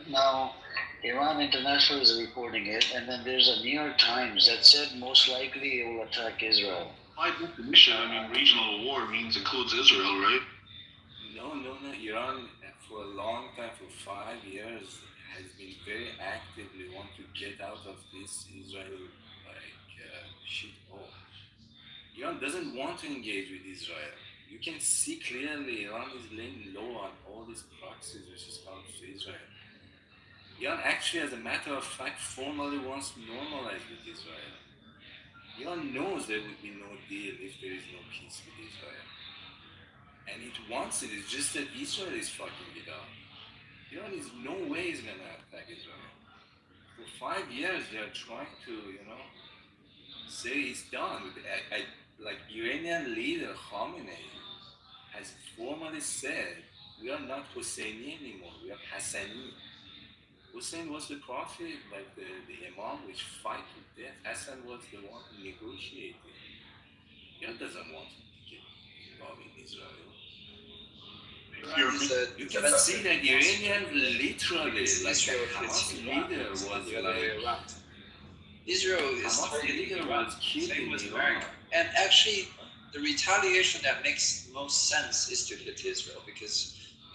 Now, Iran International is reporting it, and then there's a New York Times that said most likely it will attack Israel. By definition, I mean, regional war includes Israel, right? No. Iran, for a long time, for 5 years, has been very actively want to get out of this Israel shithole. Iran doesn't want to engage with Israel. You can see clearly Iran is laying low on all these proxies which is comes to Israel. Iran actually, as a matter of fact, formally wants to normalize with Israel. Iran knows there will be no deal if there is no peace with Israel. And it wants it, it's just that Israel is fucking it up. Iran is no way is gonna attack Israel. For 5 years they are trying to, say it's done. Like Iranian leader Khamenei has formally said, we are not Husseini anymore, we are Hassani. Hussein was the prophet, like the imam which fight to death. Hassan was the one who negotiated. Iran doesn't want to get involved in Israel. You can see that the Iranian literally, like the Hamas leader was like... Israel is targeting Iran, same with America. And actually, the retaliation that makes most sense is to hit Israel, because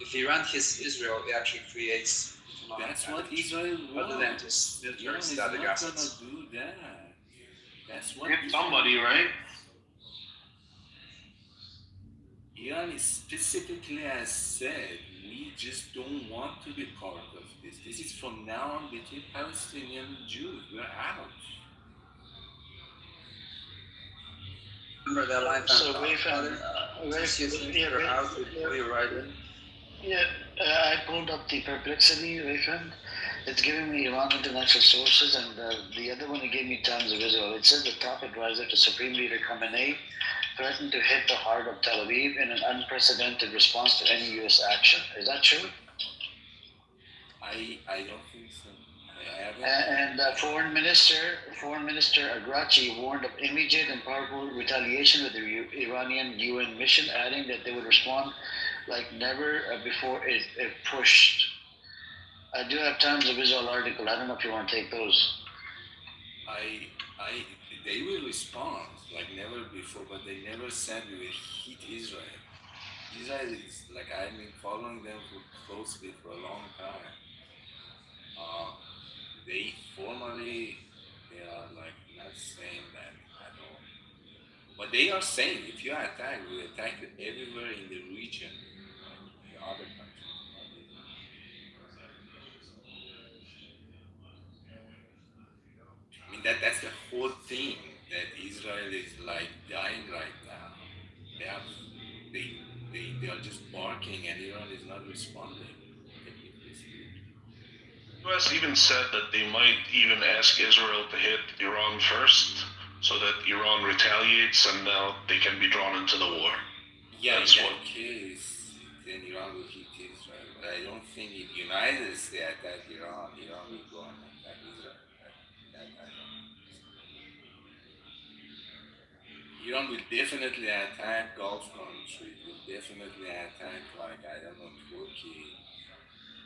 if Iran hits Israel, it actually creates economic That's damage, what Israel wants. other than just military static assets. Iran is not gonna do that. That's what Hit somebody, right? Iran specifically has said, we just don't want to be part of this. This is from now on between Palestinian and Jews. We're out. Remember that line So we found, you're out before you ride in? Yeah, I pulled up the perplexity, Rayfan. It's giving me Iran international sources, and the other one it gave me Times of Israel. It says the top advisor to Supreme Leader Khamenei threatened to hit the heart of Tel Aviv in an unprecedented response to any U.S. action. Is that true? I don't think so. And Foreign Minister Agrachi warned of immediate and powerful retaliation with the Iranian UN mission, adding that they would respond like never before it pushed. I do have Times of Israel article. I don't know if you want to take those. They will respond like never before, but they never said we will hit Israel. Israel is like, I've been following them closely for a long time. They formally, they are like not saying that at all. But they are saying if you attack, we attack everywhere in the region, like the other countries. I mean that's the whole thing, that Israel is like dying right now. They are just barking and Iran is not responding. U.S. even said that they might even ask Israel to hit Iran first, so that Iran retaliates and they can be drawn into the war. Yeah, in that case, then Iran will hit Israel. But I don't think if United States attack Iran, Iran will go and attack Israel. That I don't know. Iran will definitely attack Gulf countries, will definitely attack, like, I don't know, Turkey,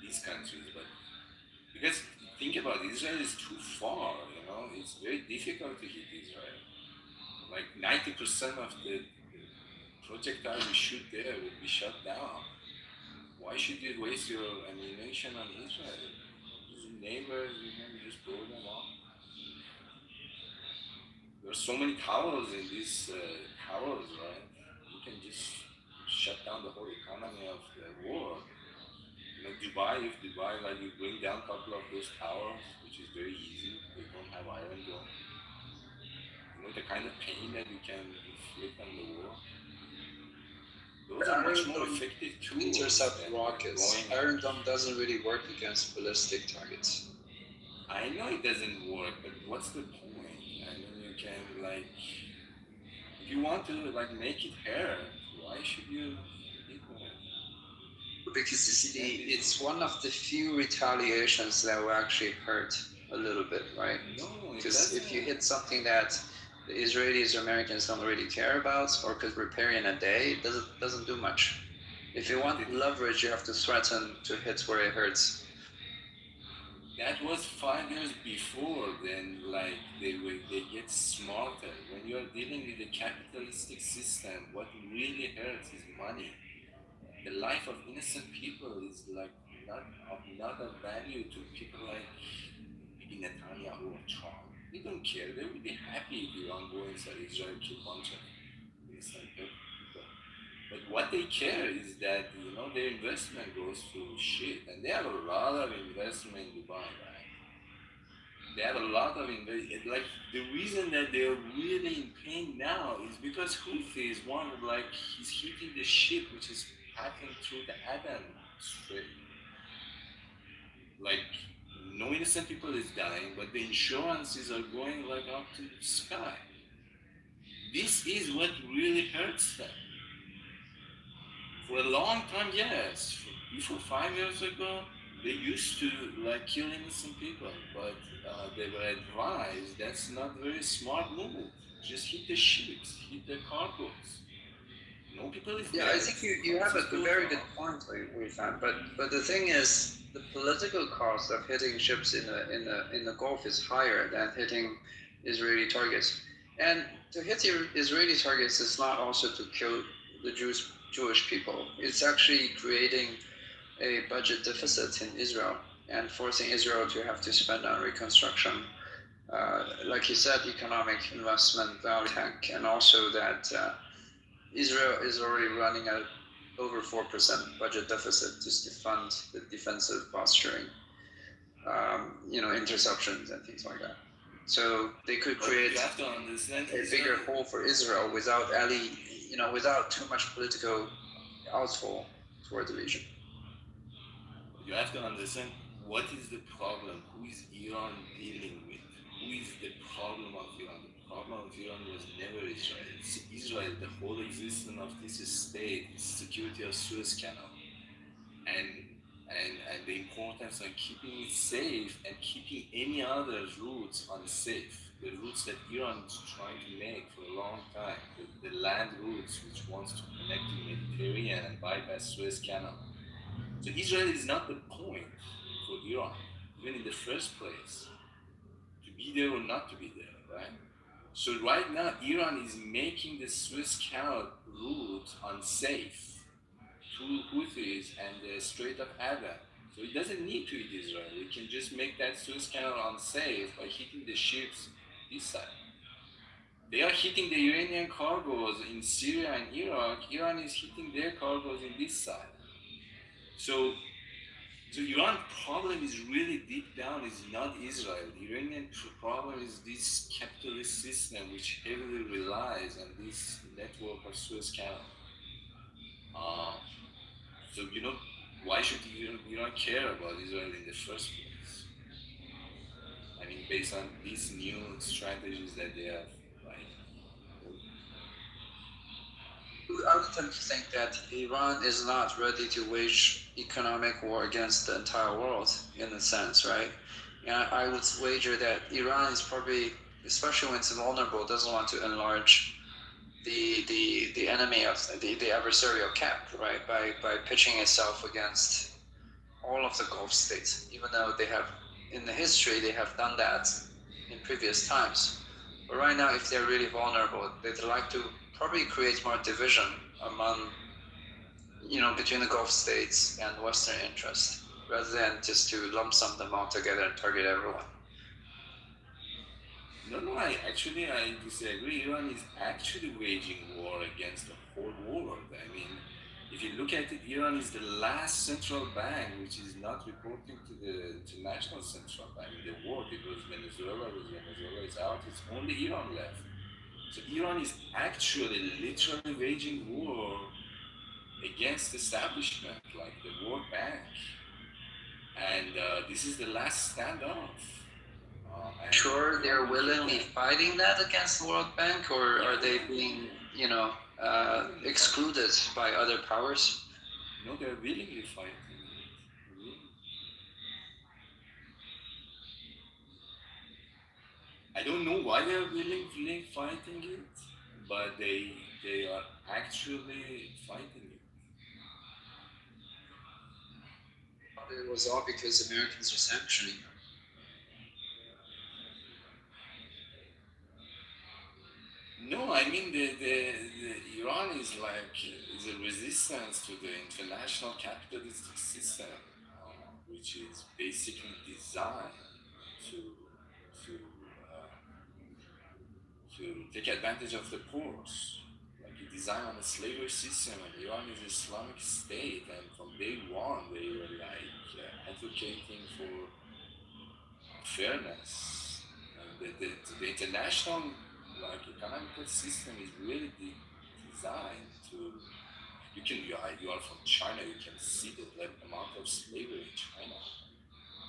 these countries, but because think about it, Israel is too far, it's very difficult to hit Israel. Like 90% of the projectiles you shoot there will be shot down. Why should you waste your ammunition on Israel? These neighbors, you just blow them up. There are so many towers in these towers, right? You can just shut down the whole economy of the world. Like Dubai, if Dubai, like you bring down a couple of those towers, which is very easy, they don't have Iron Dome. You know the kind of pain that you can inflict on the world. Those are much more effective tools. Intercept rockets. Iron Dome doesn't really work against ballistic targets. I know it doesn't work, but what's the point? I mean, you can like, if you want to like make it hurt, why should you? Because you see, it's one of the few retaliations that will actually hurt a little bit, right? No, because if you hit something that the Israelis or Americans don't really care about, or could repair in a day, it doesn't do much. If you want leverage, you have to threaten to hit where it hurts. That was 5 years before. Then, like they get smarter. When you are dealing with a capitalistic system, what really hurts is money. The life of innocent people is like not of value to people like maybe Netanyahu or Trump. They don't care. They will be happy if Iran go inside Israel, kill a bunch of innocent people. But what they care is that their investment goes to shit, and they have a lot of investment in Dubai, right? They have a lot of investment. Like the reason that they're really in pain now is because Houthi is one like he's hitting the ship which is passing through the Aden Strait. Like no innocent people is dying, but the insurances are going like up to the sky. This is what really hurts them. For a long time, yes. Before 5 years ago, they used to like kill innocent people, but they were advised that's not a very smart move. Just hit the ships, hit the cargoes. No people is dead. I think you have a very good point, Wifan. But the thing is, the political cost of hitting ships in the Gulf is higher than hitting Israeli targets. And to hit Israeli targets is not also to kill the Jewish people. It's actually creating a budget deficit in Israel and forcing Israel to have to spend on reconstruction. Like you said, economic investment value tank, and also that Israel is already running at over 4% budget deficit just to fund the defensive posturing, interceptions and things like that. So they could create a bigger hole for Israel without without too much political outflow toward the region. You have to understand what is the problem. Who is Iran dealing with? Who is the problem of Iran? The problem of Iran was never Israel. It's Israel, the whole existence of this state, security of Suez Canal, and the importance of keeping it safe and keeping any other routes unsafe. The routes that Iran is trying to make for a long time, the land routes which wants to connect to the Mediterranean and bypass Suez Canal. So Israel is not the point for Iran, even in the first place, to be there or not to be there, right? So right now, Iran is making the Suez Canal route unsafe to Houthis and the Strait of Aden. So it doesn't need to hit Israel. It can just make that Suez Canal unsafe by hitting the ships this side. They are hitting the Iranian cargoes in Syria and Iraq. Iran is hitting their cargoes in this side. So Iran's problem is really deep down is not Israel. The Iranian problem is this capitalist system which heavily relies on this network of Suez Canal. So why should Iran care about Israel in the first place? I mean, based on these new strategies that they have, I would tend to think that Iran is not ready to wage economic war against the entire world, in a sense, right? I would wager that Iran is probably, especially when it's vulnerable, doesn't want to enlarge the enemy of the adversarial camp, right? By pitching itself against all of the Gulf states, even though they have, in the history, they have done that in previous times. But right now, if they're really vulnerable, they'd like to probably create more division among, between the Gulf states and Western interests, rather than just to lump sum them all together and target everyone. No, I disagree. Iran is actually waging war against the whole world. I mean, If you look at it, Iran is the last central bank which is not reporting to the international central bank in the world, because Venezuela is out. It's only Iran left. So Iran is actually literally waging war against establishment like the World Bank, and this is the last standoff. Sure, they're willingly fighting that against the World Bank, or are they being, excluded by other powers? No, they're willingly fighting. I don't know why they're willingly fighting it, but they are actually fighting it. It was all because Americans are sanctioning them. No, I mean the Iran is a resistance to the international capitalistic system, which is basically designed to take advantage of the poor. Like it's designed on a slavery system, and Iran is an Islamic state, and from day one they were advocating for fairness. The international economical system is really designed to. You are from China. You can see the amount of slavery in China.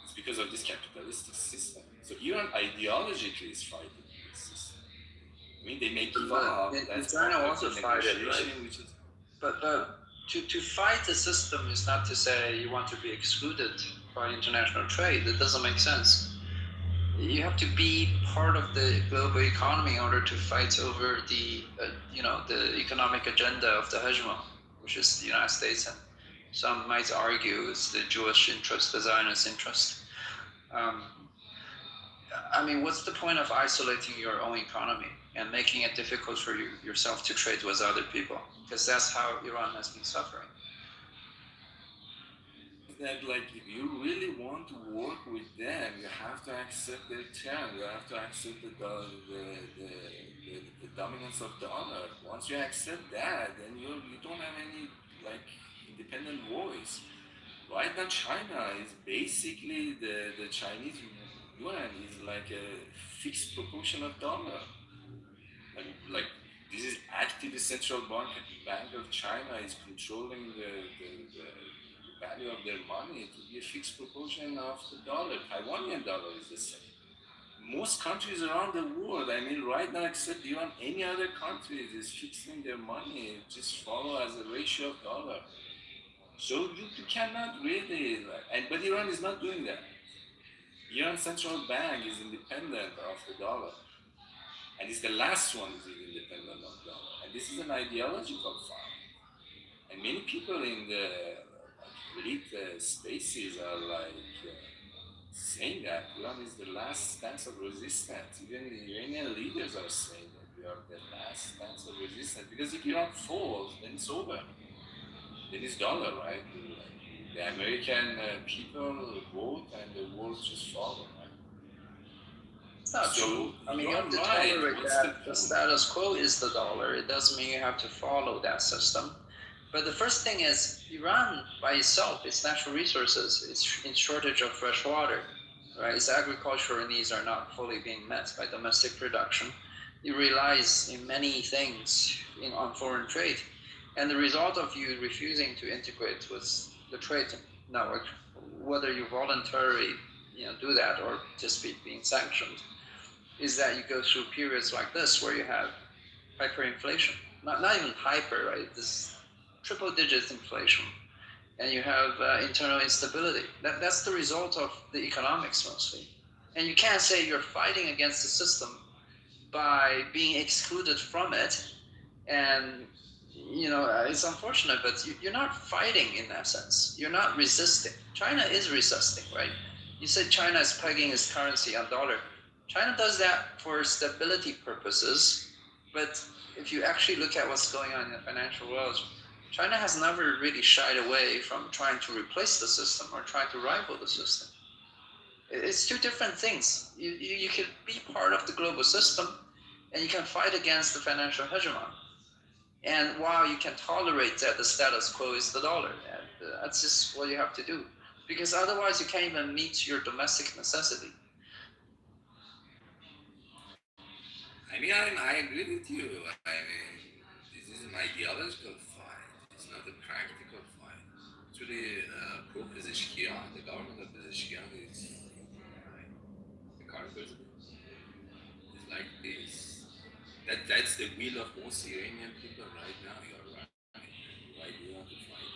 It's because of this capitalistic system. So Iran ideologically is fighting this system. I mean, they make law. That's China also fight it, right? But to fight the system is not to say you want to be excluded by international trade. That doesn't make sense. You have to be part of the global economy in order to fight over the economic agenda of the hegemon, which is the United States, and some might argue it's the Jewish interest, the Zionist interest. I mean, what's the point of isolating your own economy and making it difficult for yourself to trade with other people? Because that's how Iran has been suffering. That if you really want to work with them, you have to accept their terms. You have to accept the dominance of dollar. Once you accept that, then you don't have any independent voice. Right now, China is basically the Chinese yuan is like a fixed proportion of dollar. This is active central bank of China is controlling the value of their money to be a fixed proportion of the dollar. Taiwanian dollar is the same. Most countries around the world, I mean, right now, except Iran, any other countries is fixing their money, just follow as a ratio of dollar. So you cannot really, but Iran is not doing that. Iran's central bank is independent of the dollar. And it's the last one is independent of the dollar. And this is an ideological fight. And many people in the elite spaces are saying that Iran is the last stance of resistance. Even the Iranian leaders are saying that we are the last stance of resistance. Because if Iran falls, then it's over. Then it's dollar, right? The American people vote and the world just follow, right? It's not true. I mean, you have to tolerate that the status quo is the dollar. It doesn't mean you have to follow that system. But the first thing is, Iran by itself, its natural resources, is in shortage of fresh water, right? Its agricultural needs are not fully being met by domestic production. It relies in many things on foreign trade. And the result of you refusing to integrate with the trade network, whether you voluntarily do that or just being sanctioned, is that you go through periods like this where you have hyperinflation. Not even hyper, right? This triple digit inflation, and you have internal instability. That's the result of the economics mostly. And you can't say you're fighting against the system by being excluded from it. And it's unfortunate, but you're not fighting in that sense. You're not resisting. China is resisting, right? You said China is pegging its currency on dollar. China does that for stability purposes, but if you actually look at what's going on in the financial world, China has never really shied away from trying to replace the system or trying to rival the system. It's two different things. You can be part of the global system and you can fight against the financial hegemon. And while you can tolerate that the status quo is the dollar, and that's just what you have to do. Because otherwise you can't even meet your domestic necessity. I mean, I agree with you. I mean, this is an ideological fight. It's not a practical fight. Actually, pro-Pezeshkian, the government of Pezeshkian is the current president is like this. That's the will of most Iranian people right now. You're right. Why do you want to fight it?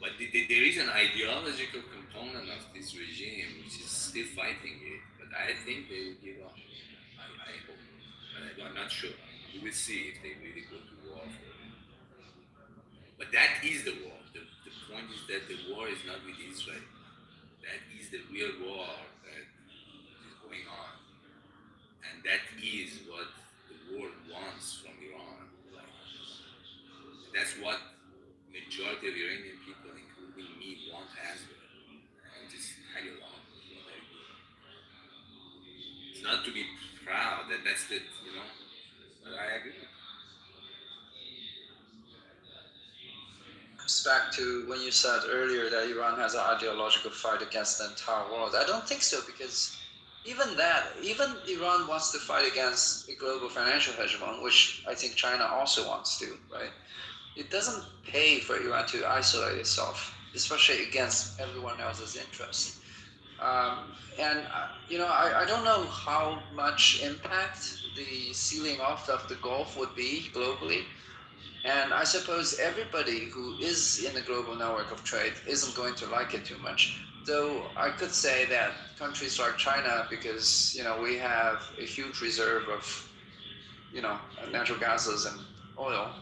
But there is an ideological component of this regime which is still fighting it. But I think they will give up. I hope. But I'm not sure. We will see if they really go to war. But that is the war. The point is that the war is not with Israel. That is the real war that is going on. And that is what the world wants from Iran. That's what majority of Iranian people, including me, want as well. And just tag along. It's not to be proud that that's the, but I agree. Comes back to when you said earlier that Iran has an ideological fight against the entire world. I don't think so, because even Iran wants to fight against a global financial hegemon, which I think China also wants to, right? It doesn't pay for Iran to isolate itself, especially against everyone else's interest. I don't know how much impact the sealing off of the Gulf would be globally. And I suppose everybody who is in the global network of trade isn't going to like it too much. Though I could say that countries like China, because we have a huge reserve of natural gases and oil,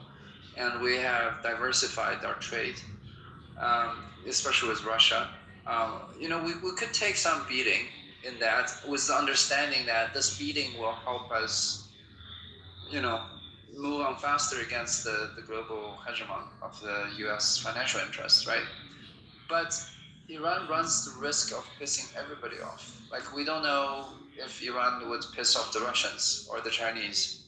and we have diversified our trade, especially with Russia. We could take some beating in that, with the understanding that this beating will help us, move on faster against the global hegemon of the U.S. financial interests, right? But Iran runs the risk of pissing everybody off. Like, we don't know if Iran would piss off the Russians or the Chinese,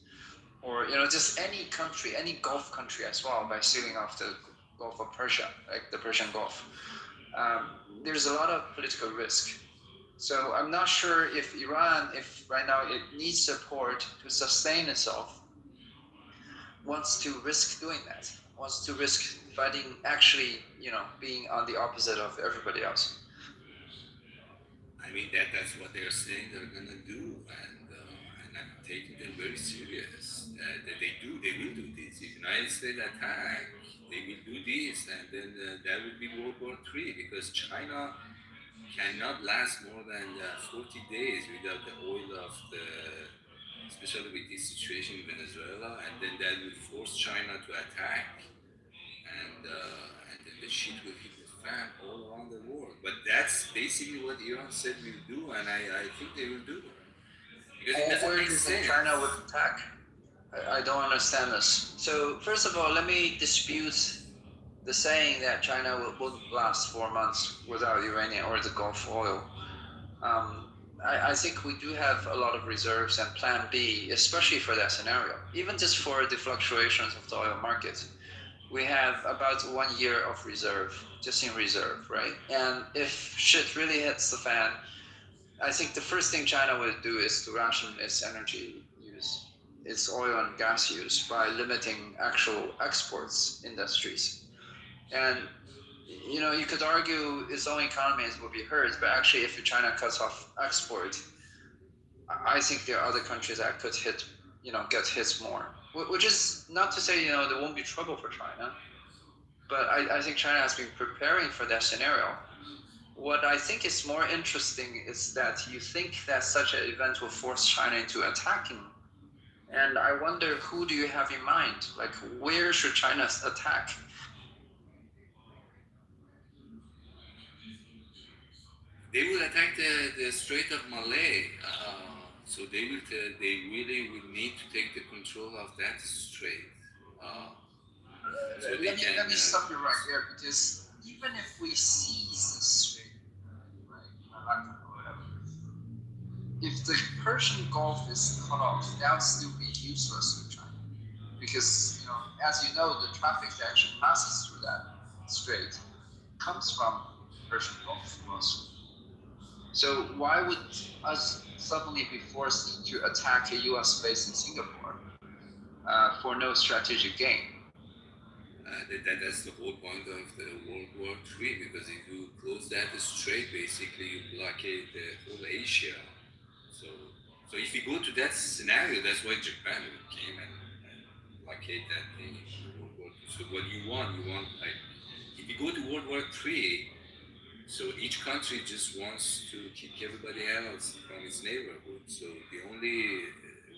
or just any country, any Gulf country as well, by sealing off the Gulf of Persia, like the Persian Gulf. There's a lot of political risk. So I'm not sure if Iran, if right now it needs support to sustain itself, wants to risk doing that, wants to risk fighting, actually, being on the opposite of everybody else. I mean, that's what they're saying they're gonna do, and I'm taking them very serious. That they will do this. If United States attack, they will do this, and then that will be World War III, because China cannot last more than 40 days without the oil of especially with this situation in Venezuela, and then that will force China to attack, and then the shit will hit the fan all around the world. But that's basically what Iran said will do, and I think they will do it. Because it doesn't make sense. China would attack? I don't understand this. So first of all, let me dispute the saying that China won't last 4 months without uranium or the Gulf oil. I think we do have a lot of reserves and plan B, especially for that scenario. Even just for the fluctuations of the oil market, we have about 1 year of reserve, just in reserve, right? And if shit really hits the fan, I think the first thing China would do is to ration its energy use, its oil and gas use, by limiting actual exports industries. And you could argue its own economies will be hurt, but actually, if China cuts off export, I think there are other countries that could get hit more. Which is not to say there won't be trouble for China, but I think China has been preparing for that scenario. What I think is more interesting is that you think that such an event will force China into attacking, and I wonder, who do you have in mind? Like, where should China attack? They will attack the Strait of Malay. So they really will need to take the control of that strait. Let me stop you right here, because even if we seize the strait, right, if the Persian Gulf is cut off, that would still be useless to China. because as you know, the traffic that actually passes through that strait comes from Persian Gulf mostly. So why would us suddenly be forced to attack a U.S. base in Singapore for no strategic gain? That's the whole point of the World War III, because if you close that strait, basically you blockade the whole Asia. So if you go to that scenario, that's why Japan came and blockade that thing in World War II. So what you want like, if you go to World War III, so each country just wants to kick everybody else from its neighborhood. So the only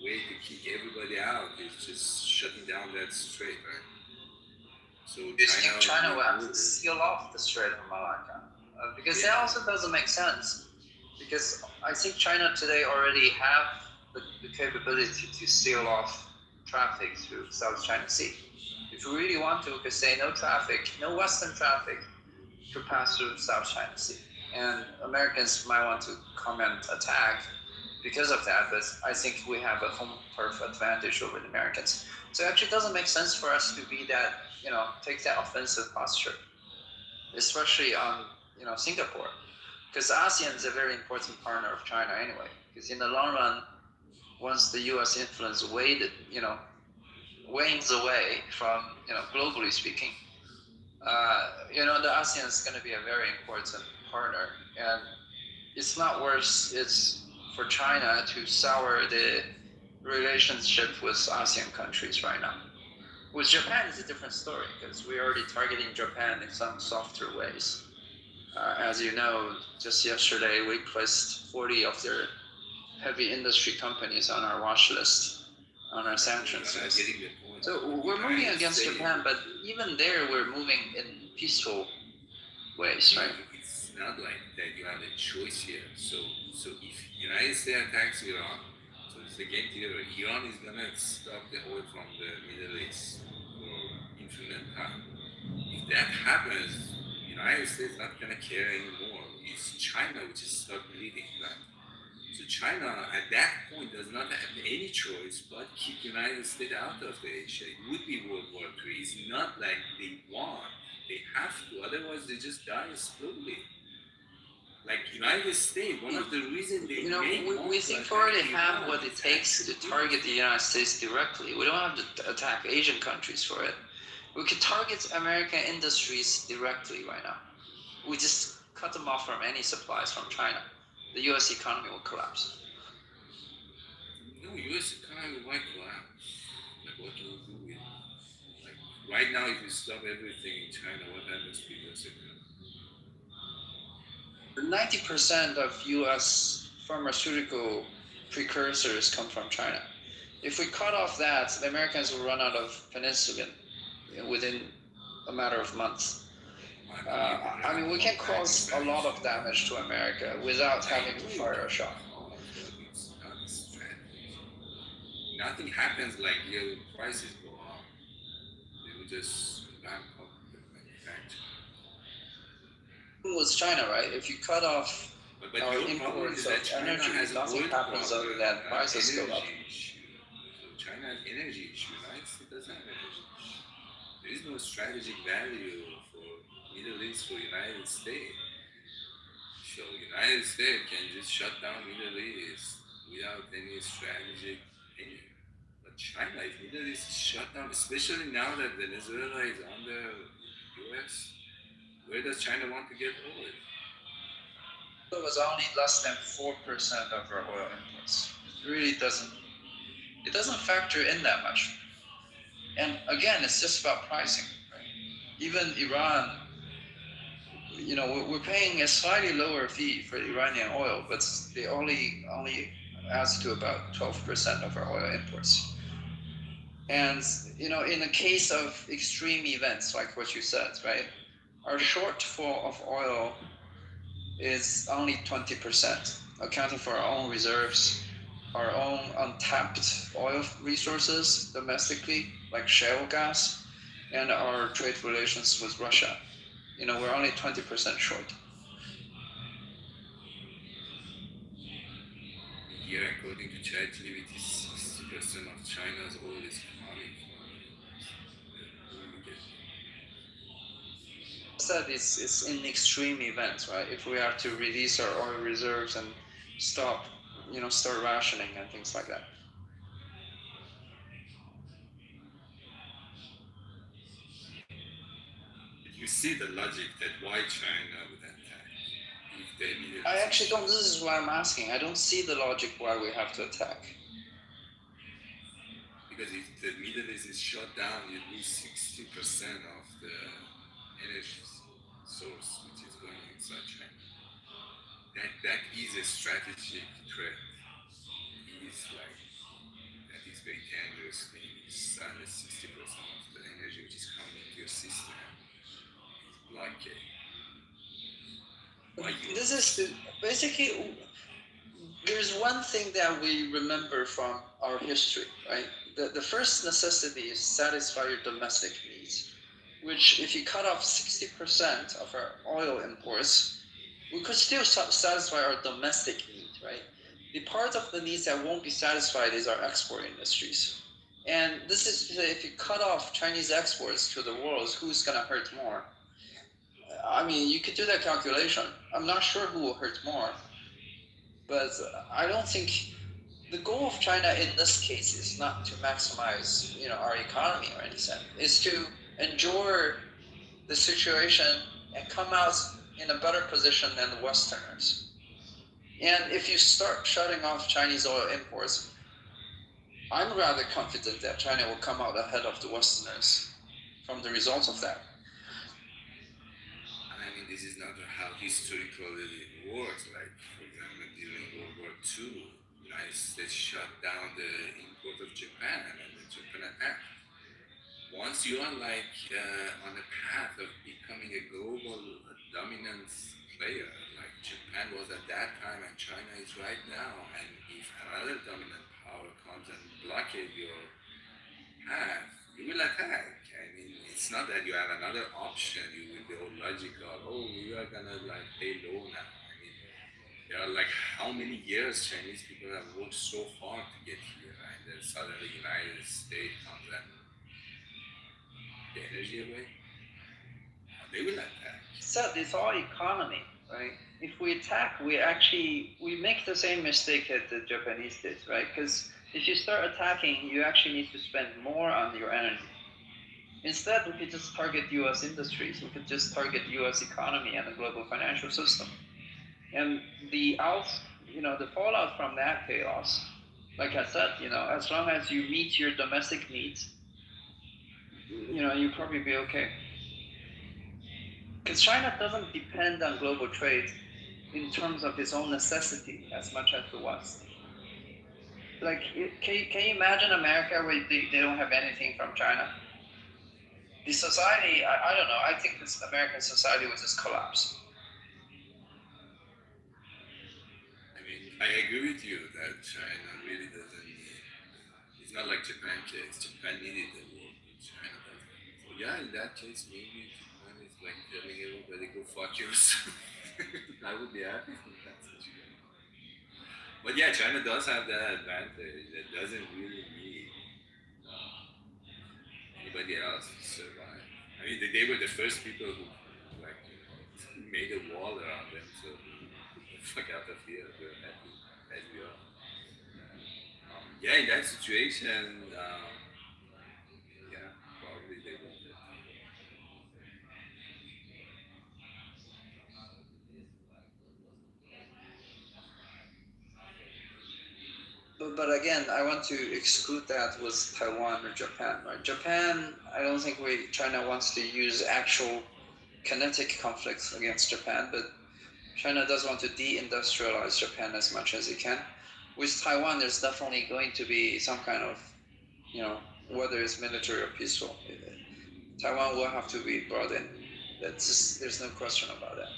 way to kick everybody out is just shutting down that strait, right? So Do you think China will have to seal off the Strait of Malacca? Because that also doesn't make sense. Because I think China today already have the capability to seal off traffic through South China Sea. If we really want to, we could say no traffic, no Western traffic to pass through South China Sea. And Americans might want to comment attack because of that, but I think we have a home turf advantage over the Americans. So it actually doesn't make sense for us to be that, take that offensive posture, especially on, Singapore, because ASEAN is a very important partner of China anyway. Because in the long run, once the U.S. influence wanes away from, globally speaking, the ASEAN is going to be a very important partner, and it's not worse. It's for China to sour the relationship with ASEAN countries right now. With Japan, it's a different story because we're already targeting Japan in some softer ways. As you know, just yesterday we placed 40 of their heavy industry companies on our watch list, on our sanctions list. So we're moving against Japan, but even there we're moving in peaceful ways, right? It's not like that you have a choice here. So if United States attacks Iran, so it's the game theory. Iran is gonna stop the oil from the Middle East for infinite time. If that happens, United States not gonna care anymore. It's China which is stuck leading that. So China at that point does not have any choice but keep United States out of the Asia. It would be World War III. It's not like they want. They have to, otherwise they just die slowly. Like United States, one of the reasons they we think we already have what it takes to target the United States directly. We don't have to attack Asian countries for it. We could target American industries directly right now. We just cut them off from any supplies from China. The U.S. economy will collapse. No, U.S. economy might collapse. Like what can you do with it? Like right now, if you stop everything in China, what happens to U.S. economy? 90% of U.S. pharmaceutical precursors come from China. If we cut off that, the Americans will run out of penicillin within a matter of months. We can cause a lot of damage to America without having to fire a shot. It's not a strategy. Nothing happens like your prices go up. They will just ramp up the manufacturing. With China, right? If you cut off our imports of energy, nothing happens other than prices go up. So China has energy issue. United States doesn't have energy issue. There is no strategic value for Middle East for United States. So United States can just shut down Middle East without any strategic opinion. But China, if Middle East is shut down, especially now that Venezuela is under US, where does China want to get oil? It was only less than 4% of our oil imports. It really doesn't factor in that much. And again, it's just about pricing, right? Even Iran, we're paying a slightly lower fee for Iranian oil, but they only adds to about 12% of our oil imports. And, in the case of extreme events, like what you said, right? Our shortfall of oil is only 20%, accounting for our own reserves, our own untapped oil resources domestically, like shale gas, and our trade relations with Russia. We're only 20% short. Here, according to ChatGPT, 60% of China's oil is coming from said it's in extreme events, right? If we have to release our oil reserves and start rationing and things like that. You see the logic that why China would attack if they needed. I actually don't. This is why I'm asking. I don't see the logic why we have to attack. Because if the Middle East is shut down, you lose 60% of the energy source which is going inside China. That is a strategic threat. It is like that is very dangerous thing. It's 60% of the energy which is coming into your system is blockade. This is basically, there's one thing that we remember from our history, right? The first necessity is satisfy your domestic needs, which if you cut off 60% of our oil imports, we could still satisfy our domestic needs, right? The part of the needs that won't be satisfied is our export industries. And this is, if you cut off Chinese exports to the world, who's gonna hurt more? I mean, you could do that calculation. I'm not sure who will hurt more, but I don't think the goal of China in this case is not to maximize, our economy or anything. It's to endure the situation and come out in a better position than the Westerners. And if you start shutting off Chinese oil imports, I'm rather confident that China will come out ahead of the Westerners from the results of that. I mean, this is not how historically it works. Like, for example, during World War II, the United States shut down the import of Japan and then Japan attacked. Once you are on the path of becoming a global dominant player, like Japan was at that time and China is right now, and if another dominant power comes and blockade your path, you will attack. I mean, it's not that you have another option. You will be all logical. Oh, we are gonna pay low now. I mean, there are how many years Chinese people have worked so hard to get here, and then suddenly the United States comes and the energy away. They will attack. So it's all economy, right? If we attack, we make the same mistake that the Japanese did, right? Because if you start attacking, you actually need to spend more on your energy. Instead, we could just target U.S. industries. We could just target U.S. economy and the global financial system. And the fallout from that chaos, like I said, as long as you meet your domestic needs, you'll probably be okay. Because China doesn't depend on global trade in terms of its own necessity as much as the West. Can you imagine America where they don't have anything from China? The society, I don't know, I think this American society would just collapse. I mean, I agree with you that China really doesn't need, it's not like Japan case. Japan needed the war, but China doesn't. So yeah, in that case, maybe Japan is telling everybody, go fuck yourself. I would be happy with that situation. But yeah, China does have that advantage. It doesn't really need anybody else to survive. I mean, they were the first people who made a wall around them, so fuck out of here. We're happy as we are. Yeah, in that situation, probably they won't. But again, I want to exclude that with Taiwan or Japan. Right? Japan, I don't think China wants to use actual kinetic conflicts against Japan, but China does want to deindustrialize Japan as much as it can. With Taiwan, there's definitely going to be some kind of, whether it's military or peaceful, Taiwan will have to be brought in. There's no question about that.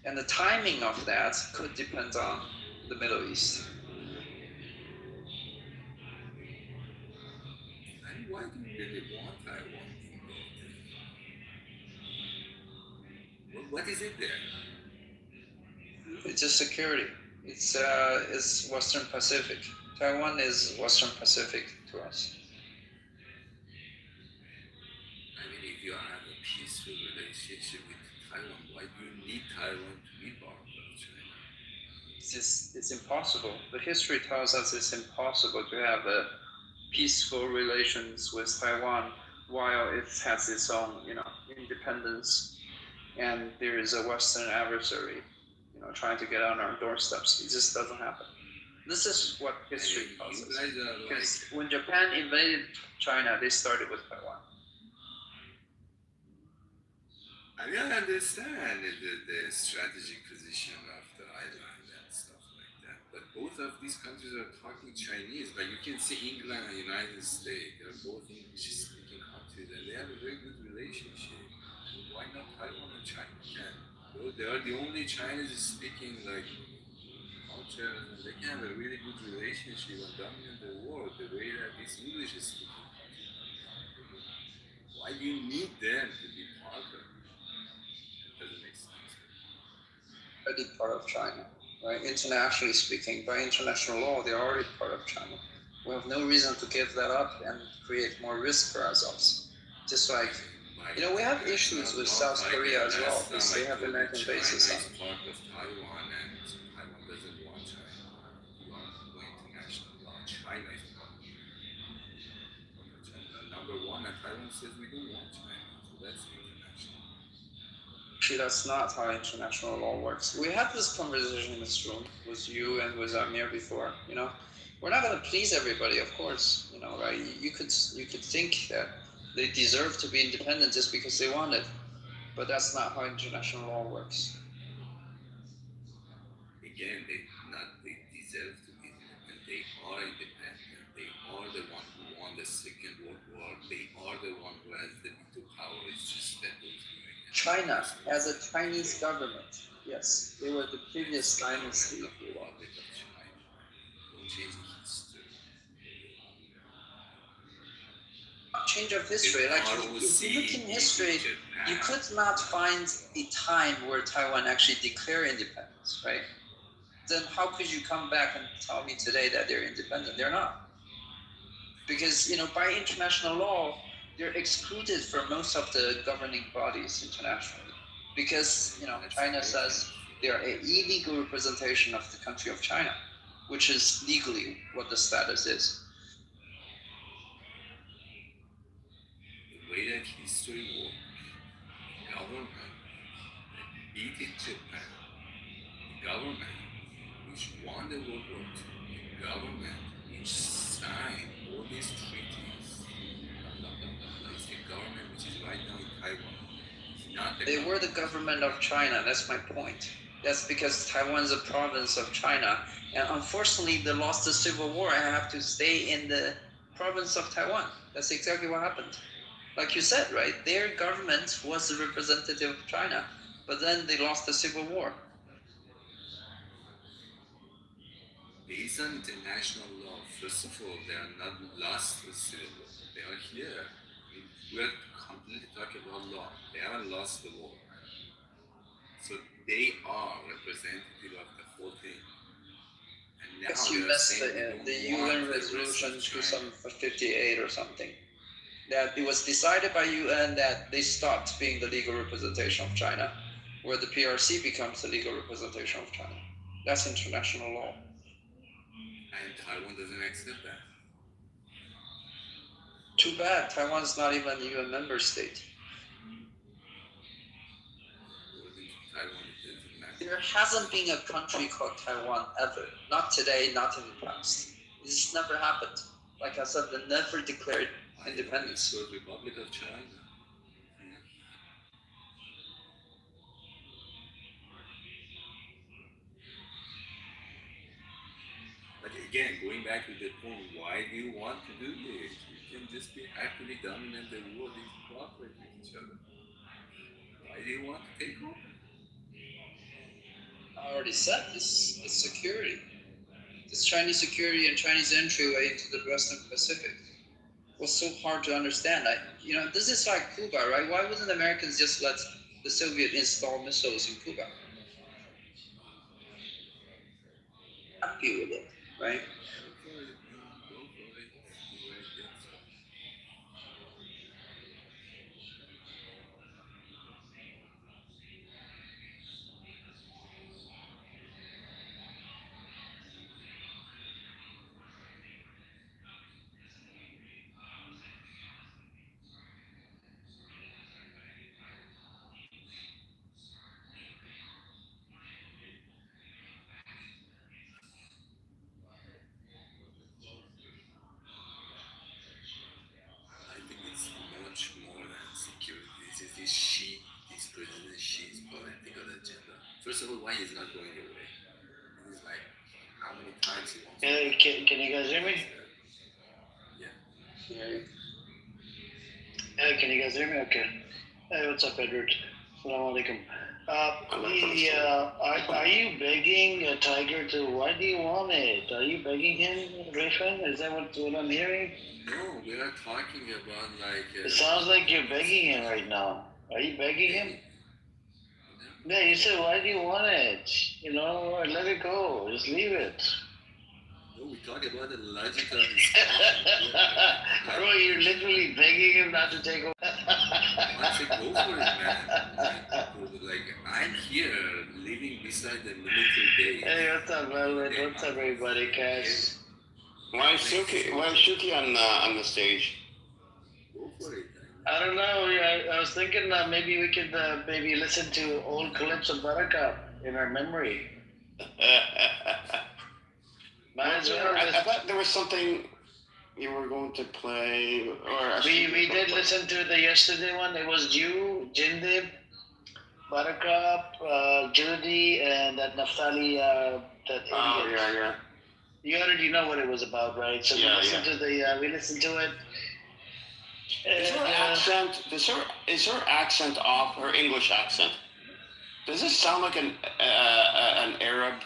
And the timing of that could depend on the Middle East. Why do you really want Taiwan? What is it there? It's just security. It's Western Pacific. Taiwan is Western Pacific to us. I mean, if you have a peaceful relationship with Taiwan? Why do you need Taiwan to be part of China? It's impossible. The history tells us it's impossible to have a peaceful relations with Taiwan while it has its own, independence, and there is a Western adversary, trying to get on our doorsteps. It just doesn't happen. This is what history tells us. Because when Japan invaded China, they started with Taiwan. I mean, I understand the strategic position of the island and stuff like that, but both of these countries are talking Chinese. But you can see England and United States, they're both English-speaking countries, and they have a very good relationship. Why not Taiwan and China? They are the only Chinese-speaking culture, and they can have a really good relationship and dominate the world the way that these English-speaking countries are. Why do you need them to be part of it? Doesn't make sense. Already part of China, right? Internationally speaking, by international law, they're already part of China. We have no reason to give that up and create more risk for ourselves. Just like, we have issues with South Korea as well, because they have American bases on it. Part of Taiwan, and Taiwan doesn't want China. You are going international law. China is part of China. Number one, and Taiwan says we don't want China, so that's international. Actually, that's not how international law works. We had this conversation in this room with you and with Amir before. We're not going to please everybody, of course. Right? You could think that they deserve to be independent just because they want it, but that's not how international law works. Again, they deserve to be independent. They are independent. They are the one who won the Second World War. They are the one who has the veto power. It's just that those China, as a Chinese government, yes, they were the previous dynasty, if you will. Don't change history. Change of history. Like, if you look in history, you could not find a time where Taiwan actually declared independence, right? Then how could you come back and tell me today that they're independent? They're not. Because, by international law, they're excluded from most of the governing bodies internationally. Because, China says they are an illegal representation of the country of China, which is legally what the status is. The way that history works, government beat Japan, the government which won the World War II, the government which signed all these treaties, it's the government which is right now in Taiwan. It's not the They were the government of China, that's my point. That's because Taiwan is a province of China, and unfortunately they lost the civil war and have to stay in the province of Taiwan. That's exactly what happened. Like you said, right? Their government was the representative of China, but then they lost the civil war. Based on international law, first of all, they are not lost the civil war. They are here. We are completely talking about law. They haven't lost the war. So they are representative of the whole thing. And now Yes, you missed the UN resolution 58 or something. That it was decided by UN that they stopped being the legal representation of China, where the PRC becomes the legal representation of China. That's international law. And Taiwan doesn't accept that. Too bad. Taiwan's not even a UN member state. There hasn't been a country called Taiwan ever. Not today, not in the past. This never happened. Like I said, they never declared independence. The Republic of China. But again, going back to the point, why do you want to do this? You can just be happily dominant the world and cooperate with each other. Why do you want to take over? I already said this. It's security. This Chinese security and Chinese entryway into the Western Pacific was so hard to understand. This is like Cuba, right? Why wouldn't the Americans just let the Soviet install missiles in Cuba? Happy with it, right? his political agenda. First of all, why he's not going away? He's like, how many times he wants to Can you guys hear me? Yeah. Can you guys hear me? Okay. Hey, what's up, Edward? Assalamu alaikum. Are you begging Tiger to? Why do you want it? Are you begging him, Rayfan? Is that what I'm hearing? No, we are talking about like. It sounds like you're begging him right now. Are you begging him? Yeah, you said, why do you want it? You know, let it go. Just leave it. No, we talk about the logical discussion. Bro, you're literally begging him not to take over. I say go for it, man. Like, I'm here living beside the military base. Hey, what's up, Velvet? What's up, everybody? Cash. Why is Shuki on the stage? Go for it. I don't know. I was thinking maybe we could maybe listen to old clips of Baraka in our memory. I thought there was something you were going to play. We did listen to the yesterday one. It was you, Jindib, Baraka, Judy, and that Naftali, that idiot. Oh, yeah. You already know what it was about, right? So we listened to it. Is her accent off? Her English accent? Does this sound like an Arab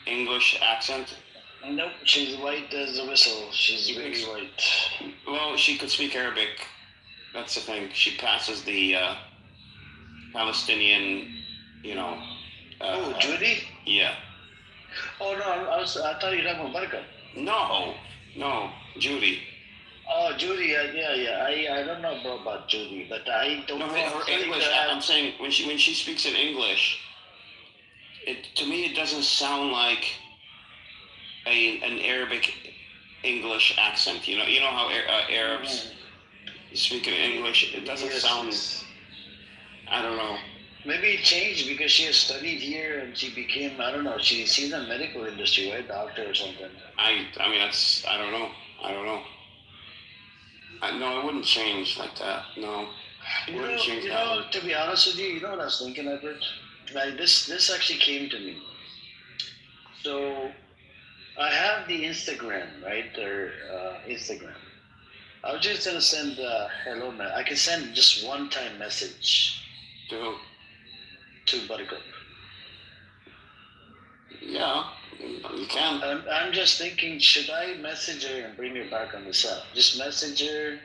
English accent? Nope, she's white as a whistle. She's really white. Well, she could speak Arabic. That's the thing. She passes the Palestinian, Judy? Yeah. Oh no, I thought you were talking about Baraka. No, Judy. Oh, Judy, yeah. I don't know about Judy, but I don't know. Her English. I'm saying when she speaks in English, to me it doesn't sound like an Arabic English accent. You know how Arabs speak in English. It doesn't sound. I don't know. Maybe it changed because she has studied here and she became, I don't know, she's in the medical industry, right? Doctor or something. I mean, I don't know. No, it wouldn't change like that. No. To be honest with you, you know what I was thinking, Edward? Like this actually came to me. So I have the Instagram, right? Or Instagram. I was just gonna send hello, man. I can send just one-time message. To who? To Buttercup. Yeah, you can. I'm just thinking, should I message her and bring her back on this app? Just message her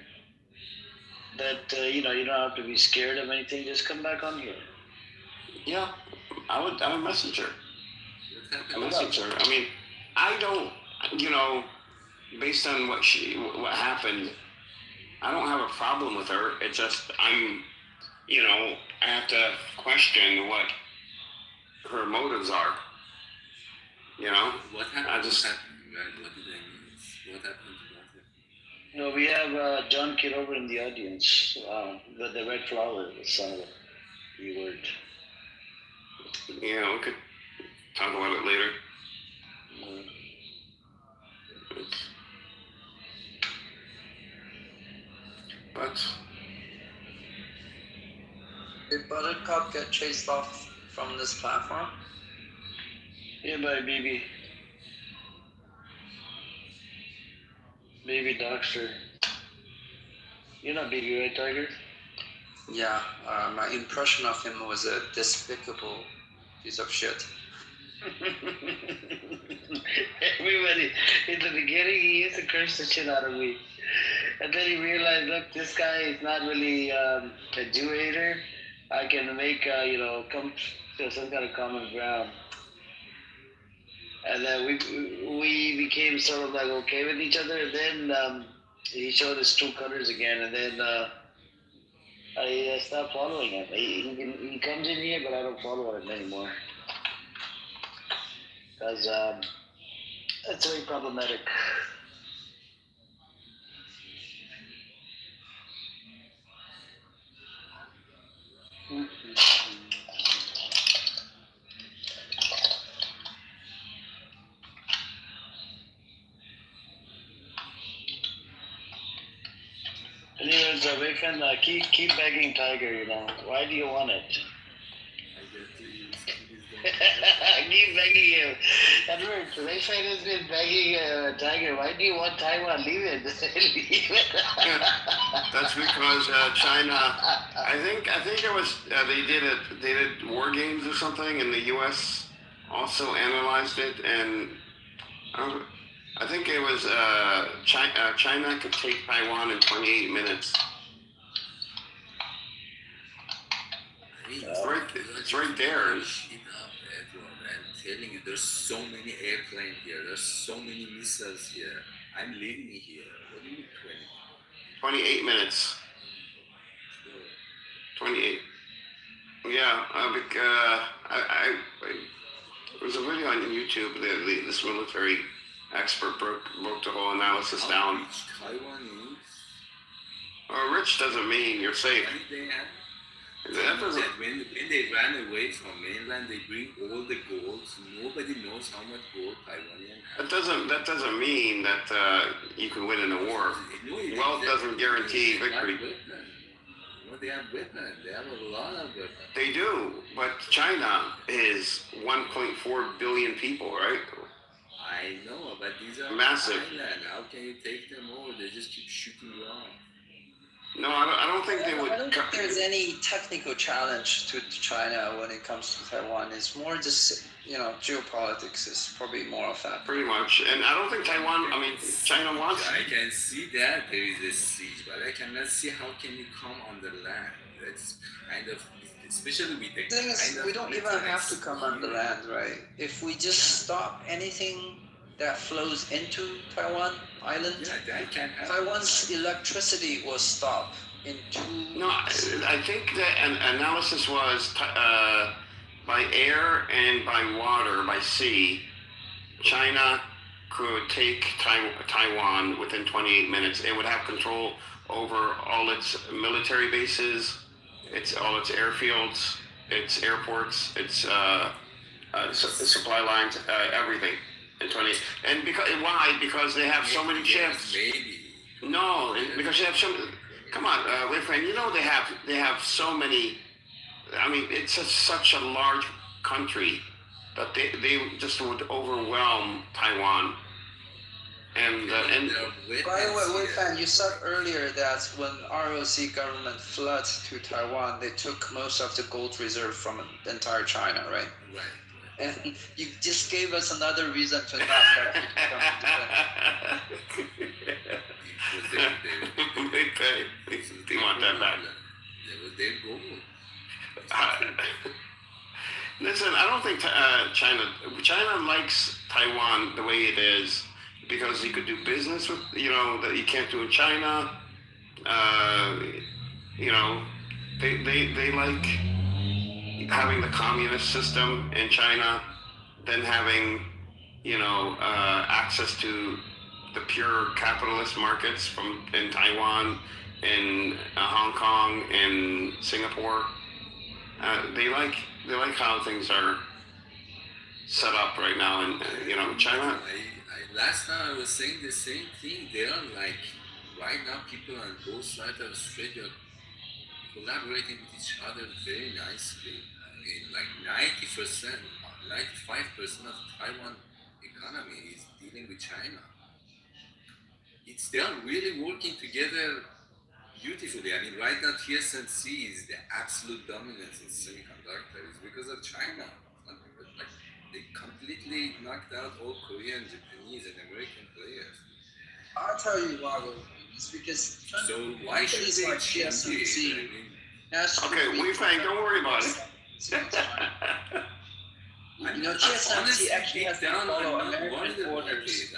that you don't have to be scared of anything. Just come back on here. Yeah, I would message her. I mean, I don't. Based on what happened, I don't have a problem with her. It's just I have to question what her motives are. What happened? What did they miss? What happened to that? No, we have John Kitover in the audience. The red flower, the son of a B-word. Yeah, we could talk about it later. But did Buttercup get chased off from this platform? Yeah, by BB. Baby Doctor. You're not BB, right, Tiger? Yeah, my impression of him was a despicable piece of shit. Everybody, in the beginning, he used to curse the shit out of me. And then he realized, look, this guy is not really a Jew hater. I can make, come to some kind of common ground. And then we became sort of like okay with each other. And then he showed his true colors again. And then I stopped following him. He comes in here, but I don't follow him anymore. Because it's very problematic. Anyways, we can keep begging Tiger, why do you want it? I keep begging him. Edward, Rayfan has been begging Tiger, why do you want Taiwan? Leave it. Leave it. That's because China. I think it was they did war games or something, and the U.S. also analyzed it, and I think it was China could take Taiwan in 28 minutes. It's right there. I'm telling you, there's so many airplanes here. There's so many missiles here. I'm living here. What do you mean 28 minutes. 28. Yeah, there was a video on YouTube that this military expert broke the whole analysis down. Taiwan is? Well, rich doesn't mean you're safe. That doesn't. When they ran away from mainland, they bring all the gold. So nobody knows how much gold Taiwanian have. That doesn't mean that you can win in a war. Wealth doesn't guarantee victory. They have weapons. They have a lot of weapons. They do, but China is 1.4 billion people, right? I know, but these are massive. Island. How can you take them over? They just keep shooting you off. No, I don't think they would. I don't think there's any technical challenge to China when it comes to Taiwan. It's more just, geopolitics is probably more of that. Pretty much. And I don't think China wants. I can see that there is a siege, but I cannot see how can you come on the land. That's kind of, especially with the thing is, we don't even have to come on the land, right? If we just stop anything that flows into Taiwan Island, Taiwan's electricity will stop in 2 No, I think that an analysis was by air and by water, by sea, China could take Taiwan within 28 minutes. It would have control over all its military bases, all its airfields, its airports, its supply lines, everything. And why? Because they have so many ships. Maybe. No, because they have so. Come on, friend. They have so many. I mean, it's such a large country that they just would overwhelm Taiwan. And by the way, Wei-Fan, you said earlier that when ROC government fled to Taiwan, they took most of the gold reserve from entire China, right? Right. And you just gave us another reason to not have to They want that back. They go. Listen, I don't think China likes Taiwan the way it is because you could do business with, that you can't do in China. They like having the communist system in China, then having, access to the pure capitalist markets in Taiwan, in Hong Kong, in Singapore. They like how things are set up right now in China. Last time I was saying the same thing. They are like right now people on both sides of Australia collaborating with each other very nicely. I mean, like 95% of Taiwan economy is dealing with China. They are really working together beautifully. I mean, right now TSMC is the absolute dominance in semiconductors because of China. They completely knocked out all Korean, Japanese, and American players. I'll tell you why, it's because so why should they like TSMC? Okay, Wei-Fan, don't worry about it. TSMC actually has to follow American orders,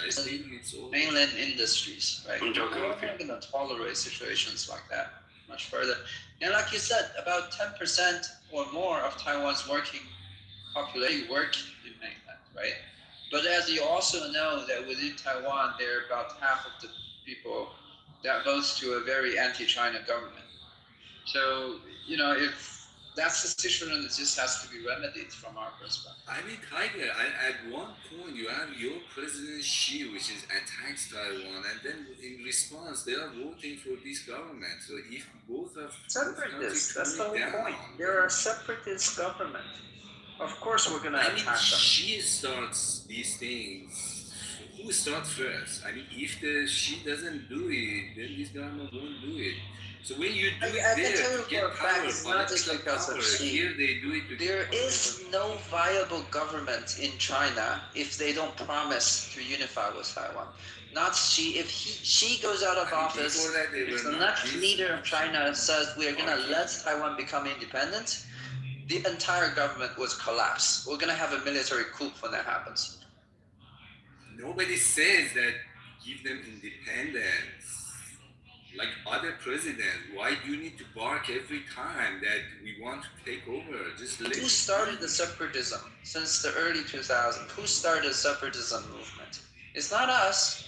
mainland industries, right? We're not going to tolerate situations like that much further. And like you said, about 10% or more of Taiwan's working population work in mainland, right? But as you also know that within Taiwan, there are about half of the people that votes to a very anti-China government. So, if that's the situation that just has to be remedied from our perspective. I mean, Tiger, at one point you have your President Xi, which is attacks Taiwan, and then in response they are voting for this government. So if both of separatists, that's the whole point. There are separatist governments. Of course, we're gonna I mean, attack them. she starts these things. Who starts first? I mean, if she doesn't do it, then this government won't do it. So when you do it I there can tell you to for get a fact, power, it's not just political because power, of she. here they do it to There get power. is no viable government in China if they don't promise to unify with Taiwan. Not she. If she goes out of office, Before that, they if were the not next this leader of much China says we are gonna argue. let Taiwan become independent, the entire government would collapse. We're gonna have a military coup when that happens. Nobody says that give them independence. Like other presidents, why do you need to bark every time that we want to take over? Just let Who started the separatism since the early 2000s? Who started the separatism movement? It's not us.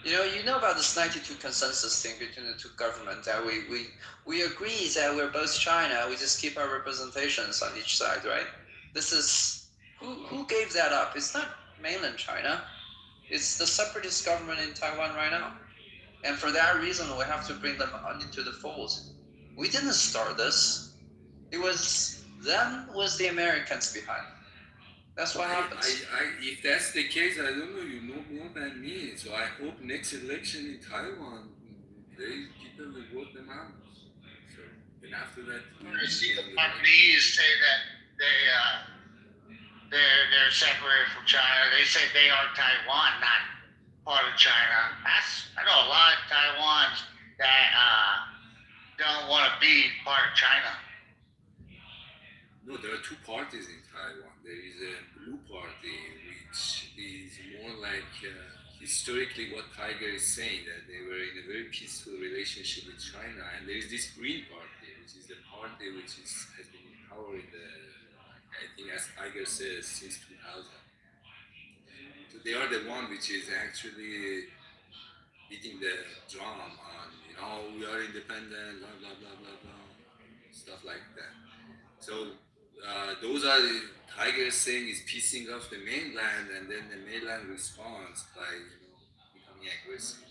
You know about this 92 consensus thing between the two governments that we agree that we're both China. We just keep our representations on each side, right? This is who gave that up? It's not mainland China. It's the separatist government in Taiwan right now. And for that reason, we have to bring them into the fold. We didn't start this. It was them with the Americans behind. That's what happens. If that's the case, I don't know. You know more than me. So I hope next election in Taiwan, people will vote them out. So and after that, I see the Taiwanese say that they're separated from China. They say they are Taiwan, not part of China. I know a lot of Taiwans that don't want to be part of China. No, there are two parties in Taiwan. There is a blue party, which is more like historically what Tiger is saying, that they were in a very peaceful relationship with China. And there is this green party, which is the party which has been in power in I think as Tiger says, since 2000. So they are the one which is actually beating the drum on, we are independent, blah, blah, blah, blah, blah, stuff like that. So those are the Tigers saying is piecing off the mainland, and then the mainland responds by becoming aggressive.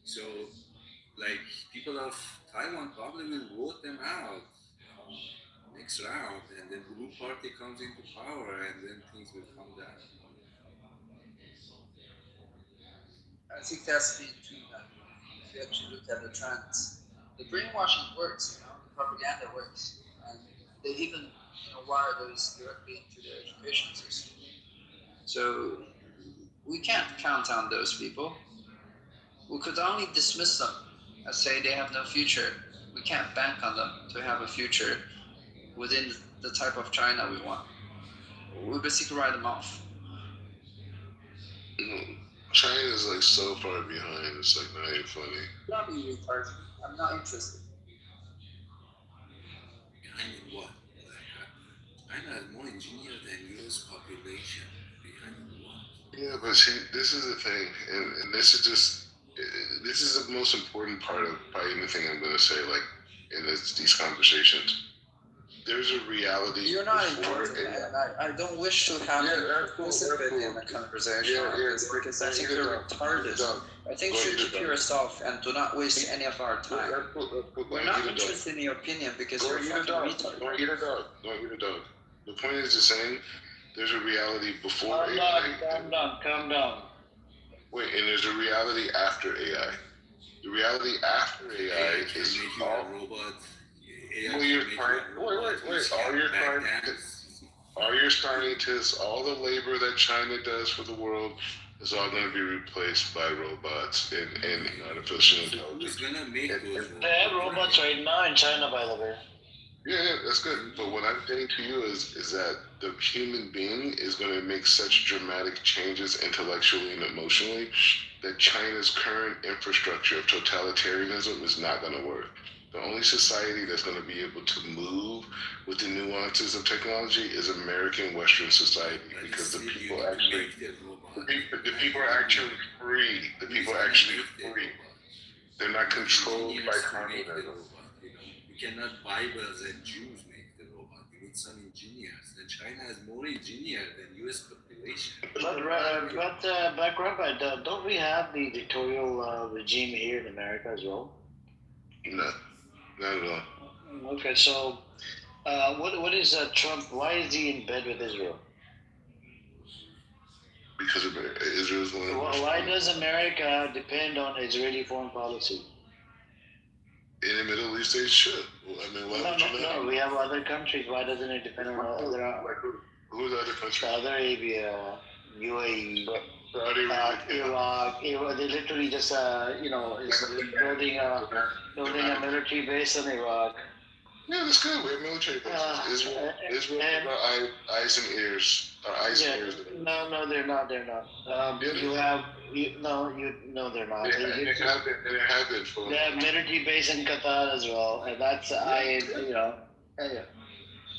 So like people of Taiwan probably will vote them out next round, and then the blue party comes into power, and then things will calm down. I think that's the truth. If you actually look at the trends, the brainwashing works. The propaganda works, and they even wire those directly into their education system. So we can't count on those people. We could only dismiss them and say they have no future. We can't bank on them to have a future within the type of China we want. We basically write them off. China is like so far behind. It's like not even funny. Not be retarded. I'm not interested. Behind what? China is more engineer than U.S. population. Behind what? Yeah, but see, this is the thing, and this is the most important part of probably anything I'm going to say, like in these conversations. There's a reality. You're not important, and I don't wish to have you participate in the conversation because I think you're retarded. I think you should keep yourself and do not waste any of our time. We're not interested in your opinion because you're a fucking retard. Don't eat a dog. Don't eat a dog. The point is just saying there's a reality before AI. Calm down. Wait, and there's a reality after AI. The reality after AI is all robots. All your scientists, all the labor that China does for the world is all going to be replaced by robots and artificial intelligence. They have robots right now in China, by the way. Yeah, that's good. But what I'm saying to you is that the human being is going to make such dramatic changes intellectually and emotionally that China's current infrastructure of totalitarianism is not going to work. The only society that's going to be able to move with the nuances of technology is American Western society, because the people are actually free. The people are actually free. They're not controlled by communism. You cannot Bibles and Jews make the robot. You need some engineers. And China has more engineers than U.S. population. But Black Rabbi, don't we have the dictatorial regime here in America as well? No, not at all. Okay, so What is Trump? Why is he in bed with Israel? Because of Israel's one. Why does America depend on Israeli foreign policy? In the Middle East, they should. I mean, why would you not? No, we have other countries. Why doesn't it depend on other? Who's the other countries? Saudi Arabia, UAE, Iraq. They literally just is building a military base in Iraq. Yeah, that's good. We have military bases. Israel got eyes and ears. Eyes and ears. No, they're not. They're not. They're not. They have been for. They have military base in Qatar as well, and that's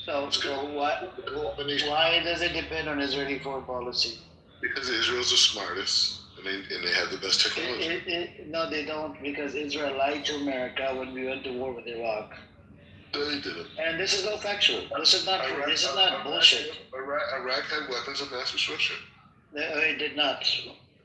So why does it depend on Israeli foreign policy? Because Israel's the smartest, and they have the best technology. No, they don't, because Israel lied to America when we went to war with Iraq. No, they didn't. And this is all factual. This is not bullshit. Iraq had weapons of mass destruction. It did not.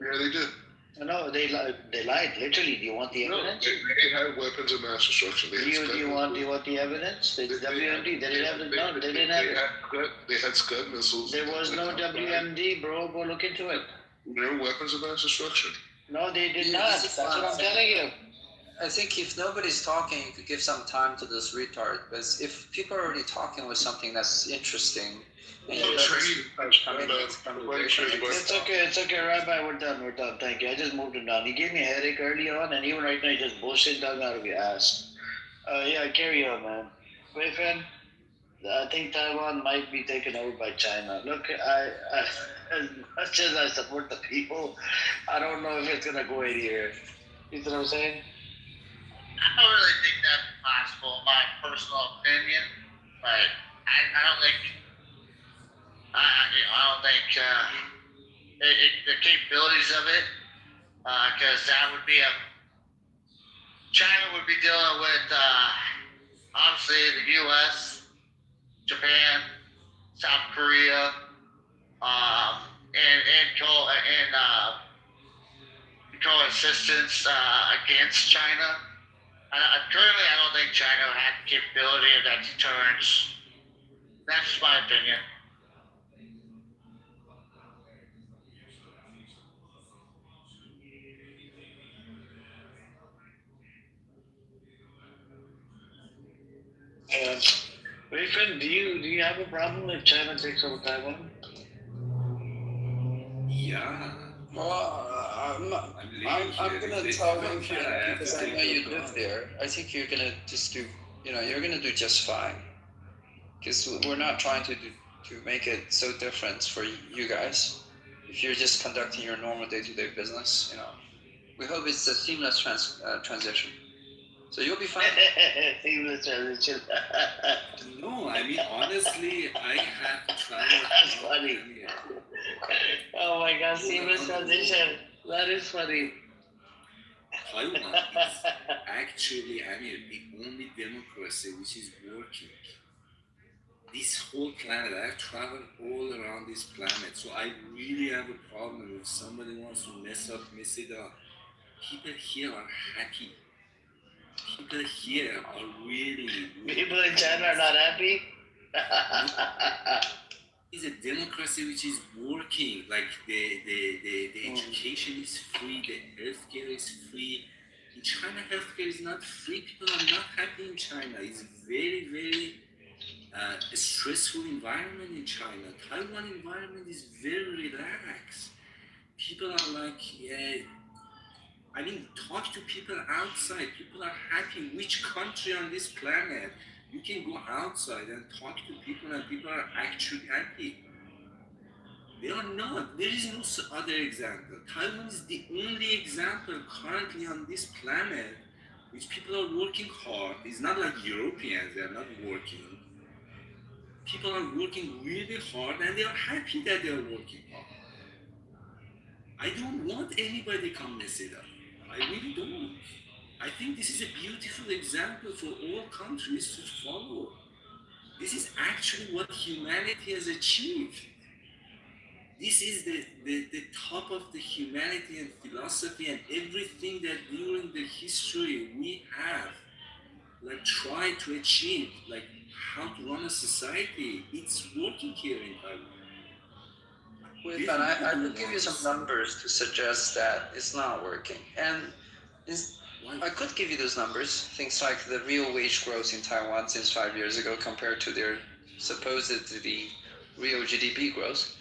Yeah, they did. No, they lied. Literally. Do you want the evidence? They had weapons of mass destruction. Do you want the evidence? The WMD. They didn't have it. No, they didn't have it. They had Scud missiles. There was no WMD, bro. Go look into it. There were weapons of mass destruction. No, they did not. That's what I'm telling you. I think if nobody's talking, you could give some time to this retard. Because if people are already talking with something that's interesting, It's okay, Rabbi. We're done. Thank you. I just moved him down. He gave me a headache early on, and even right now, he just bullshit dug out of your ass. Carry on, man. Boyfriend, I think Taiwan might be taken over by China. Look, I as much as I support the people, I don't know if it's gonna go anywhere. You know what I'm saying? I don't really think that's possible, in my personal opinion. But I don't think. I don't think the capabilities of it, because that would be China would be dealing with obviously the U.S., Japan, South Korea, and coexistence against China. Currently, I don't think China had the capability of that deterrence. That's just my opinion. Boyfriend, do you have a problem if China takes over Taiwan? Yeah. Well, I'm gonna tell him because I know you live there. I think you're gonna just do, you're gonna do just fine. Because we're not trying to make it so different for you guys. If you're just conducting your normal day-to-day business, we hope it's a seamless transition. So you'll be fine. Seamless transition. No, I mean, honestly, I have traveled. That's funny. Oh my God, seamless transition. That is funny. Taiwan is actually, the only democracy which is working. This whole planet, I've traveled all around this planet, so I really have a problem if somebody wants to mess it up. People here are happy. People here are really People in China are not happy? It's a democracy which is working. Like the education is free, the healthcare is free. In China, healthcare is not free. People are not happy in China. It's very, very a stressful environment in China. Taiwan environment is very relaxed. People are like, talk to people outside. People are happy. Which country on this planet you can go outside and talk to people and people are actually happy? They are not. There is no other example. Taiwan is the only example currently on this planet which people are working hard. It's not like Europeans, they are not working. People are working really hard and they are happy that they are working hard. I don't want anybody to come mess it up. I really don't. I think this is a beautiful example for all countries to follow. This is actually what humanity has achieved. This is the top of the humanity and philosophy and everything that during the history we have. like try to achieve like how to run a society. It's working here in Taiwan. Wait, I could give you some numbers to suggest that it's not working. And I could give you those numbers. Things like the real wage growth in Taiwan since 5 years ago compared to their supposedly real GDP growth.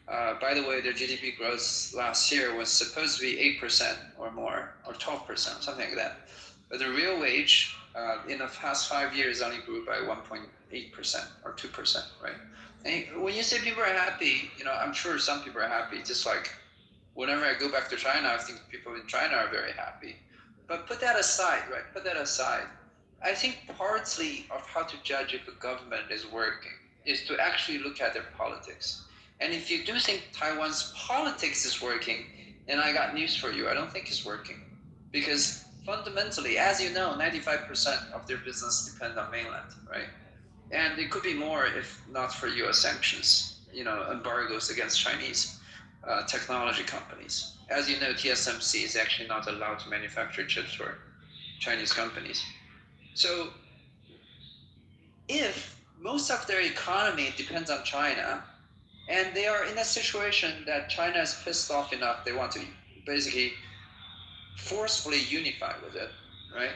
By the way, their GDP growth last year was supposed to be 8% or more, or 12%, something like that. But the real wage in the past 5 years only grew by 1.8% or 2%, right? And when you say people are happy, I'm sure some people are happy. Just like whenever I go back to China, I think people in China are very happy. But put that aside, right? Put that aside. I think partly of how to judge if a government is working is to actually look at their politics. And if you do think Taiwan's politics is working, then I got news for you. I don't think it's working. Because fundamentally, as you know, 95% of their business depends on mainland, right? And it could be more if not for US sanctions, embargoes against Chinese technology companies. As you know, TSMC is actually not allowed to manufacture chips for Chinese companies. So if most of their economy depends on China, and they are in a situation that China is pissed off enough, they want to basically forcefully unify with it, right?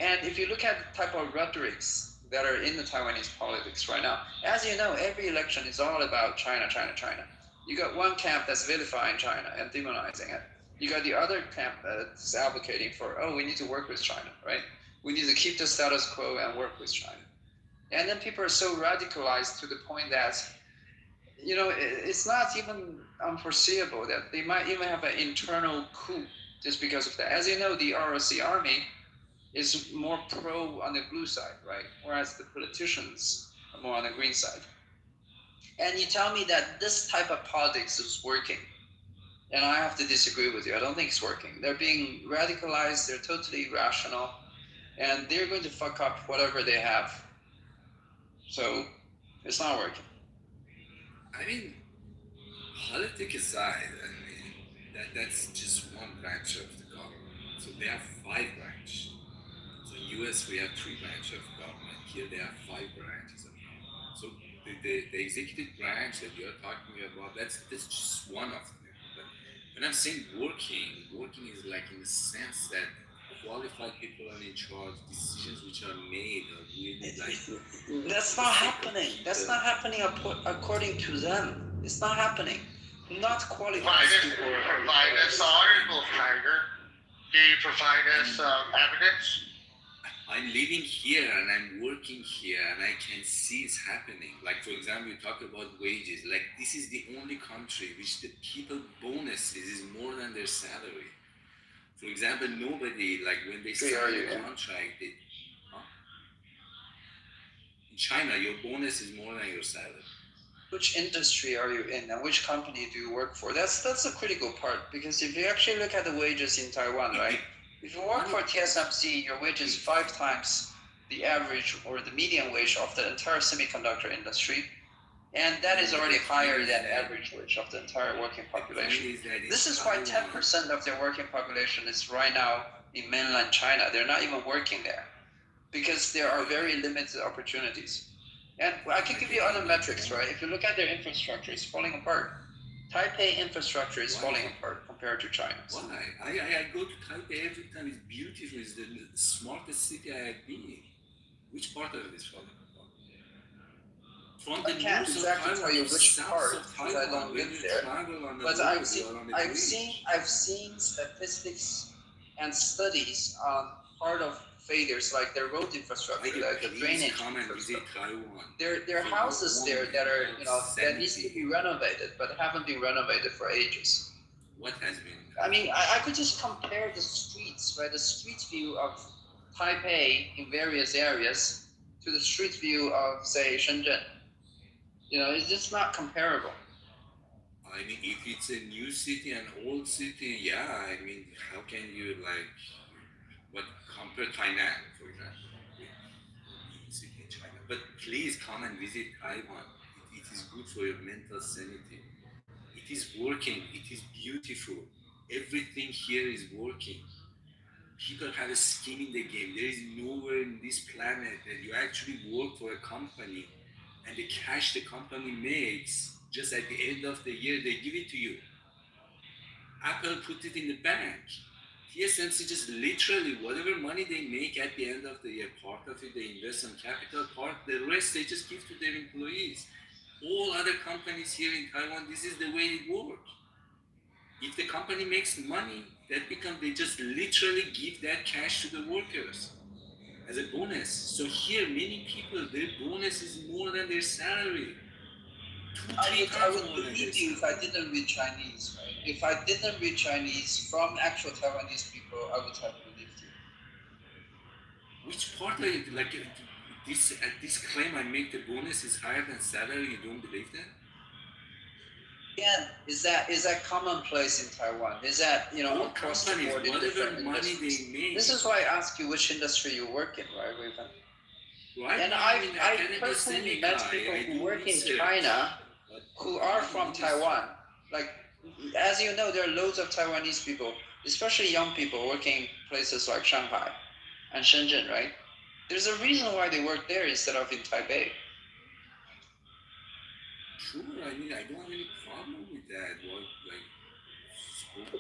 And if you look at the type of rhetorics that are in the Taiwanese politics right now, as you know, every election is all about China, China, China. You got one camp that's vilifying China and demonizing it. You got the other camp that's advocating for, we need to work with China, right? We need to keep the status quo and work with China. And then people are so radicalized to the point that, it's not even unforeseeable that they might even have an internal coup just because of that. As you know, the ROC army is more pro on the blue side, right? Whereas the politicians are more on the green side. And you tell me that this type of politics is working, and I have to disagree with you. I don't think it's working. They're being radicalized, they're totally irrational, and they're going to fuck up whatever they have. So it's not working. I mean, politics aside, that's just one branch of the government. So they have 5 branches. So in US we have 3 branches of government. Here they have 5 branches of government. So the executive branch that you're talking about, that's just one of them. But when I'm saying working is like in the sense that qualified people are in charge, decisions which are made are really like... That's not happening. That's not happening according to them. It's not happening. Not qualified people. Provide us articles, Tiger. Do you provide us evidence? I'm living here and I'm working here and I can see it's happening. Like, for example, you talk about wages. Like, this is the only country which the people bonuses is more than their salary. For example, nobody, like when they sign a contract, in China, your bonus is more than your salary. Which industry are you in and which company do you work for? That's a critical part, because if you actually look at the wages in Taiwan, right? If you work for TSMC, your wage is 5 times the average or the median wage of the entire semiconductor industry. And that is already higher than average wage of the entire working population. This is why 10% of their working population is right now in mainland China. They're not even working there because there are very limited opportunities. And I can give you other metrics, right? If you look at their infrastructure, it's falling apart. Taipei infrastructure is falling apart compared to China. Why? I go to Taipei every time. It's beautiful. It's the smartest city I have been in. Which part of it is falling apart? From the I can't exactly tell you which part because I don't live there. But I've seen statistics and studies on part of failures like their road infrastructure, like the drainage infrastructure. There are houses there that are that needs to be renovated but haven't been renovated for ages. What has been? I mean, I could just compare the streets, right? The street view of Taipei in various areas to the street view of, say, Shenzhen. It's just not comparable. I mean, if it's a new city and old city, yeah. I mean, how can you compare Tainan, for example, with city in China? But please come and visit Taiwan. It is good for your mental sanity. It is working. It is beautiful. Everything here is working. people have a skin in the game. There is nowhere in this planet that you actually work for a company and the cash the company makes, just at the end of the year, they give it to you. Apple put it in the bank. TSMC just literally, whatever money they make at the end of the year, part of it they invest in capital, the rest they just give to their employees. All other companies here in Taiwan, this is the way it works. If the company makes money, they just literally give that cash to the workers as a bonus. So here, many people, their bonus is more than their salary. I would believe you if I didn't read Chinese, right? If I didn't read Chinese from actual Taiwanese people, I would have believed you. Which part are you, like, this claim I make the bonus is higher than salary, you don't believe that? Yeah, is that commonplace in Taiwan? Is that, across the board in different industries? This is why I ask you which industry you work in, right, Raven? Right. And I personally met people who work in China who are from Taiwan. Like, as you know, there are loads of Taiwanese people, especially young people, working in places like Shanghai and Shenzhen, right? There's a reason why they work there instead of in Taipei. Sure, I don't have any problem with that.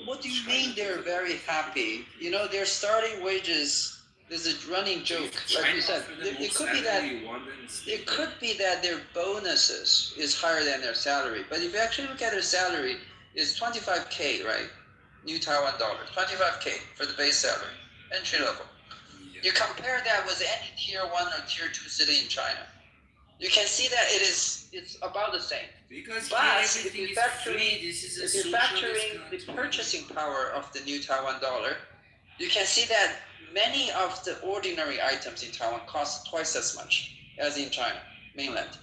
What do you mean they're very happy? Their starting wages, there's a running joke, like you said. It could be that their bonuses is higher than their salary. But if you actually look at their salary, it's 25K, right? New Taiwan dollars, 25K for the base salary, entry level. You compare that with any tier 1 or tier 2 city in China. You can see that it's about the same. Because but if you're factoring the purchasing power of the new Taiwan dollar, you can see that many of the ordinary items in Taiwan cost twice as much as in China, mainland.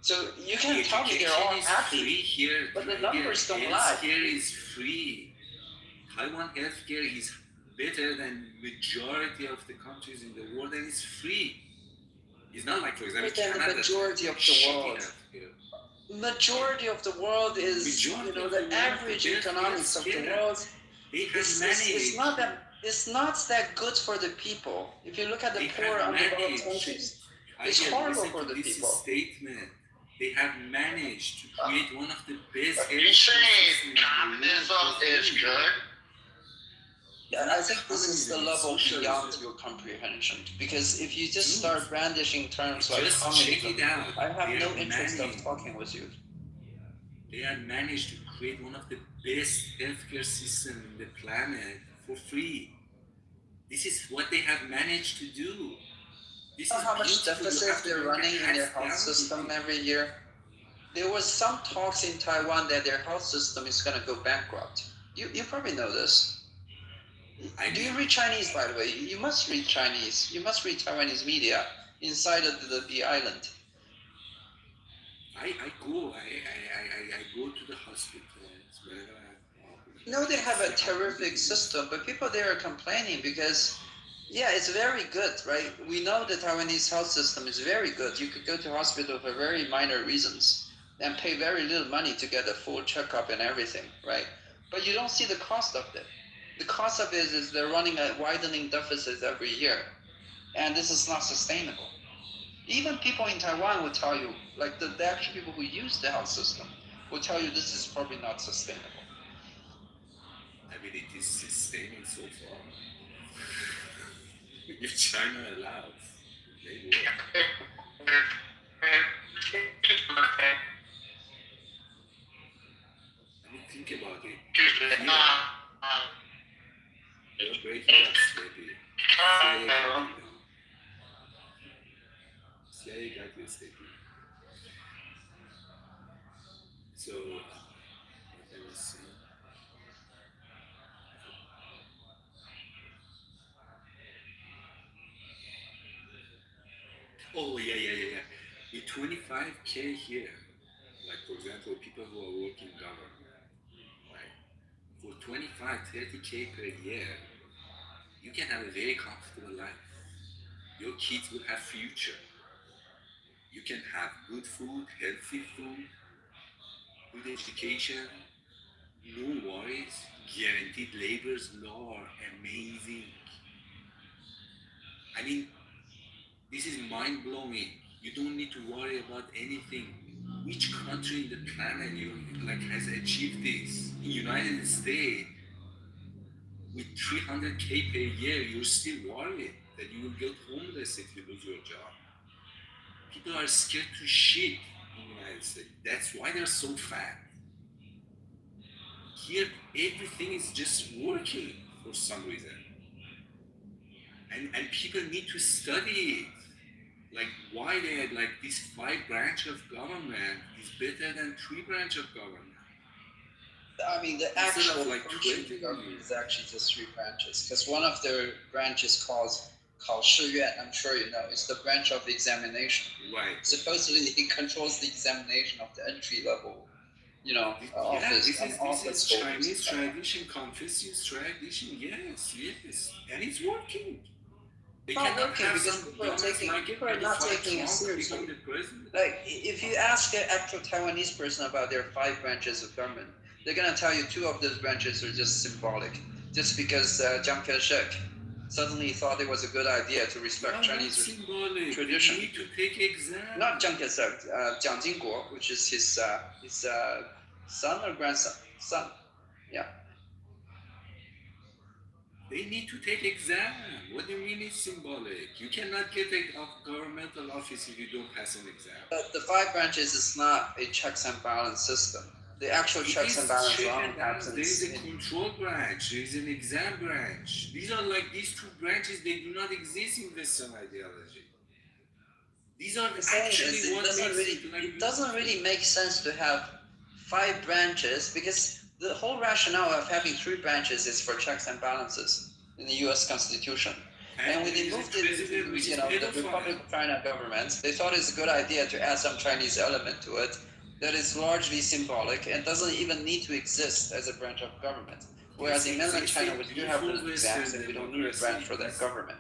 So you can tell me they're all happy, here, but the numbers don't lie. Healthcare is free. Taiwan healthcare is better than majority of the countries in the world, and it's free. It's not like, for example, Canada. The majority of the world. Majority of the world is, the average economics of the world. It's not that good for the people. If you look at the poor undeveloped countries, it's horrible for the people. Statement. They have managed to create one of the best. Are you saying communism is good? Yeah, I think this is the level beyond your comprehension. Because if you just start brandishing terms like communism, I have no interest of talking with you. They have managed to create one of the best healthcare systems in the planet for free. This is what they have managed to do. This is how much deficit they're running in their health system every year. There was some talks in Taiwan that their health system is going to go bankrupt. You probably know this. Do you read Chinese, by the way? You must read Chinese. You must read Taiwanese media inside of the island. I go to the hospitals wherever they have a terrific system, but people there are complaining because, it's very good, right? We know the Taiwanese health system is very good. You could go to hospital for very minor reasons and pay very little money to get a full checkup and everything, right? But you don't see the cost of it. The cost of it is they're running a widening deficit every year, and this is not sustainable. Even people in Taiwan will tell you, like the actual people who use the health system, will tell you this is probably not sustainable. I mean, it is sustaining so far. If China allows, they will. I mean, think about it. You're breaking up, Sleepy. CIA got you, Sleepy. So, let me see. Oh, yeah. The 25K here, like for example, people who are working government, right? For 25, 30K per year, you can have a very comfortable life. Your kids will have future. You can have good food, healthy food, good education, no worries, guaranteed labor's law are amazing. I mean, this is mind-blowing. You don't need to worry about anything. Which country in the planet has achieved this? In United States, with 300K per year, you're still worried that you will get homeless if you lose your job. People are scared to shit in the United States. That's why they're so fat. Here, everything is just working for some reason. And people need to study it. Like why they had like this 5 branch of government is better than 3 branch of government. I mean, the actual function of the government is actually just 3 branches. Because one of their branches called 考试院, I'm sure you know, it's the branch of the examination. Right. Supposedly, it controls the examination of the entry level, office. This is Chinese tradition, Confucius tradition. Yes, and it's working. It's not working because people are not taking it seriously. Like, if you ask an actual Taiwanese person about their 5 branches of government, they're gonna tell you 2 of those branches are just symbolic, just because Jiang Kai-shek suddenly thought it was a good idea to respect Chinese tradition. You need to take exam. Not Jiang Kai-shek, Jiang Jingguo, which is his son or grandson. Son, yeah. They need to take exam. What do you mean it's symbolic? You cannot get a governmental office if you don't pass an exam. But the 5 branches is not a checks and balance system. The actual checks and balance only happens. There is a control branch. There is an exam branch. These 2 branches. They do not exist in Western ideology. These are actually what it doesn't really make sense to have 5 branches because the whole rationale of having 3 branches is for checks and balances in the U.S. Constitution. And when they moved it into, the Republic of China government, they thought it's a good idea to add some Chinese element to it that is largely symbolic and doesn't even need to exist as a branch of government. Whereas in mainland China, we do have those exams and we don't need a branch for that government.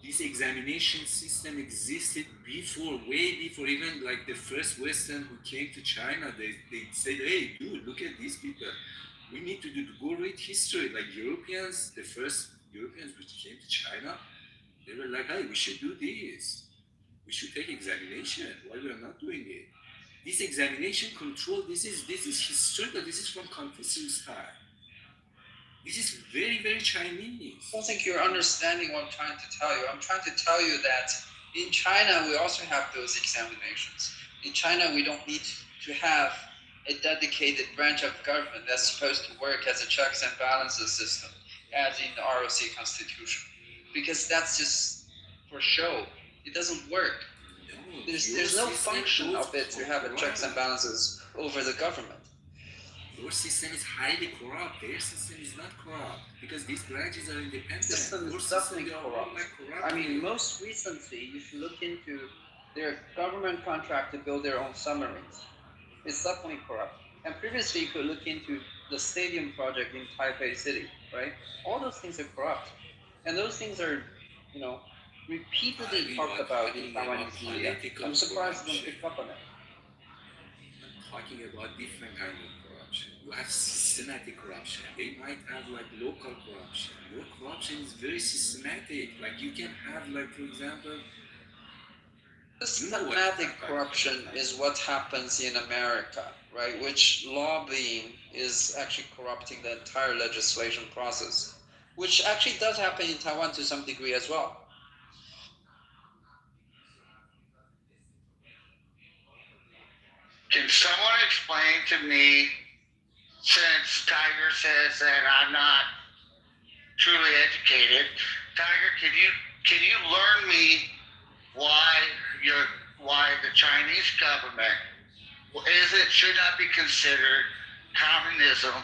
This examination system existed way before even like the first Western who came to China. They said, hey, dude, look at these people. We need to go read history. Like Europeans, the first Europeans which came to China, they were like, hey, we should do this. We should take examination. Why we are not doing it? This examination control, this is historical. This is from Confucius time. This is very, very Chinese. I don't think you're understanding what I'm trying to tell you. I'm trying to tell you that in China, we also have those examinations. In China, we don't need to have a dedicated branch of government that's supposed to work as a checks and balances system, as in the ROC Constitution. Because that's just for show. It doesn't work. There's no function of it to have a checks and balances over the government. Your system is highly corrupt. Their system is not corrupt because these branches are independent. The system is definitely corrupt. I mean, most recently, if you look into their government contract to build their own submarines, it's definitely corrupt. And previously, you could look into the stadium project in Taipei City, right? All those things are corrupt. And those things are, repeatedly talked about in Taiwanese media. I'm surprised you don't pick up on it. I'm talking about different kind of corruption. You have systematic corruption. They might have like local corruption. Your corruption is very systematic. Like you can have for example, systematic corruption is what happens in America, right? Which lobbying is actually corrupting the entire legislation process, which actually does happen in Taiwan to some degree as well. Can someone explain to me, since Tiger says that I'm not truly educated, Tiger, can you learn me why the Chinese government should not be considered communism?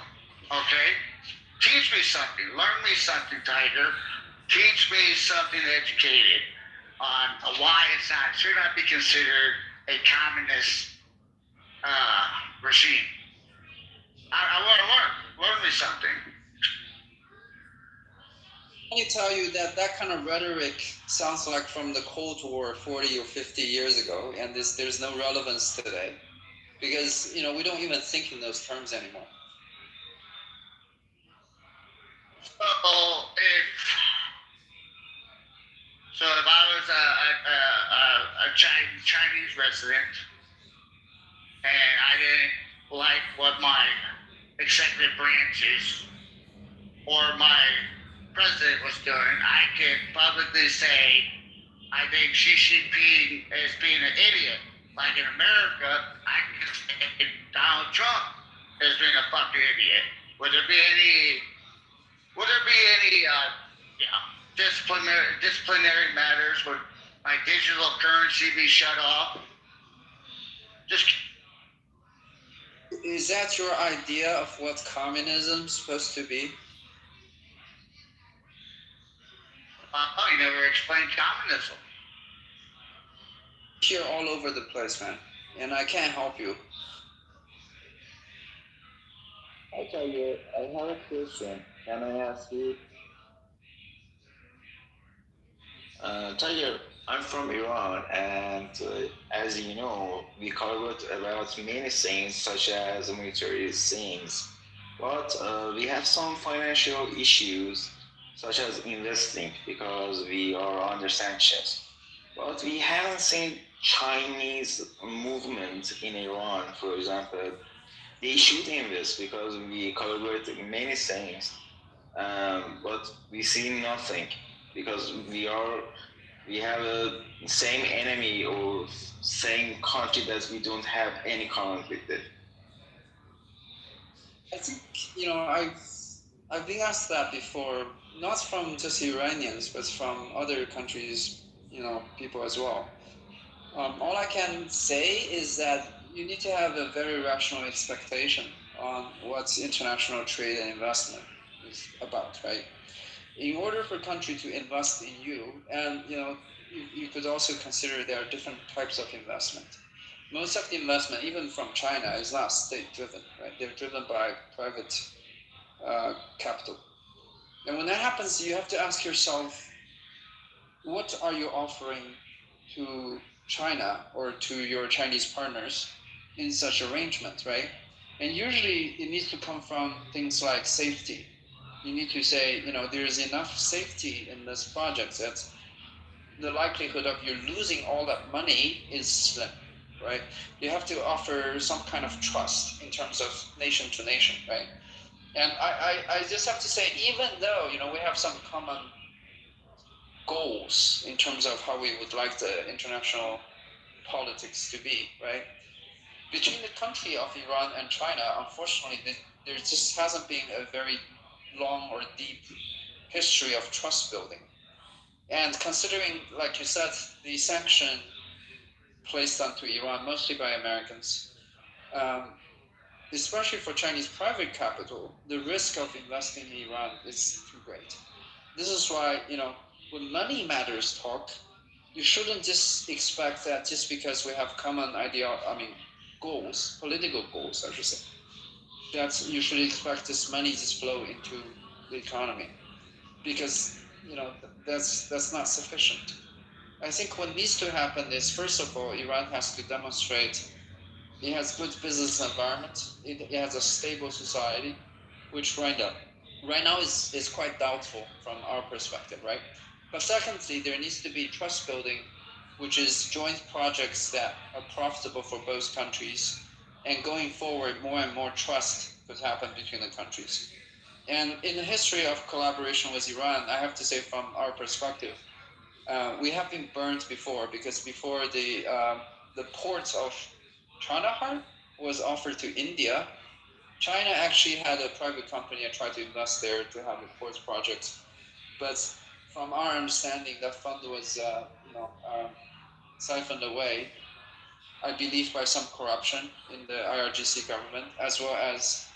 Okay, teach me something. Learn me something, Tiger. Teach me something educated on why should not be considered a communist regime. I want to learn me something. Let me tell you that kind of rhetoric sounds like from the Cold War 40 or 50 years ago, and there's no relevance today because we don't even think in those terms anymore. If I was a Chinese resident and I didn't like what my executive branch is or my president was doing, I could publicly say I think Xi Jinping is being an idiot. Like in America, I could say Donald Trump is being a fucking idiot. Would there be any disciplinary matters? Would my digital currency be shut off? Is that your idea of what communism is supposed to be? You never explained communism. You're all over the place, man, and I can't help you. I tell you, I have a question. Can I ask you? Tiger, I'm from Iran, and as you know, we covered about many things such as military things, but we have some financial issues such as investing because we are under sanctions. But we haven't seen Chinese movement in Iran, for example. They should invest because we collaborate many things, but we see nothing because we have a same enemy or same country that we don't have any common with it. I think I've been asked that before, not from just Iranians, but from other countries, people as well. All I can say is that you need to have a very rational expectation on what international trade and investment is about, right? In order for a country to invest in you, and you could also consider there are different types of investment. Most of the investment, even from China, is not state-driven, right? They're driven by private capital. And when that happens, you have to ask yourself, what are you offering to China or to your Chinese partners in such arrangement, right? And usually it needs to come from things like safety. You need to say, there's enough safety in this project that the likelihood of you losing all that money is slim, right? You have to offer some kind of trust in terms of nation to nation, right? And I just have to say, even though, we have some common goals in terms of how we would like the international politics to be, right? Between the country of Iran and China, unfortunately, there just hasn't been a very long or deep history of trust building. And considering, like you said, the sanction placed onto Iran, mostly by Americans, especially for Chinese private capital, the risk of investing in Iran is too great. This is why, when money matters talk, you shouldn't just expect that just because we have common goals, political goals, I should say, that you should expect this money just flow into the economy, because that's not sufficient. I think what needs to happen is, first of all, Iran has to demonstrate it has good business environment, it has a stable society, which right now is quite doubtful from our perspective, right? But secondly, there needs to be trust building, which is joint projects that are profitable for both countries, and going forward, more and more trust could happen between the countries. And in the history of collaboration with Iran, I have to say, from our perspective, we have been burned before, because before the port of Kandahar was offered to India, China actually had a private company and tried to invest there to have a port project. But from our understanding, that fund was siphoned away, I believe, by some corruption in the IRGC government, as well as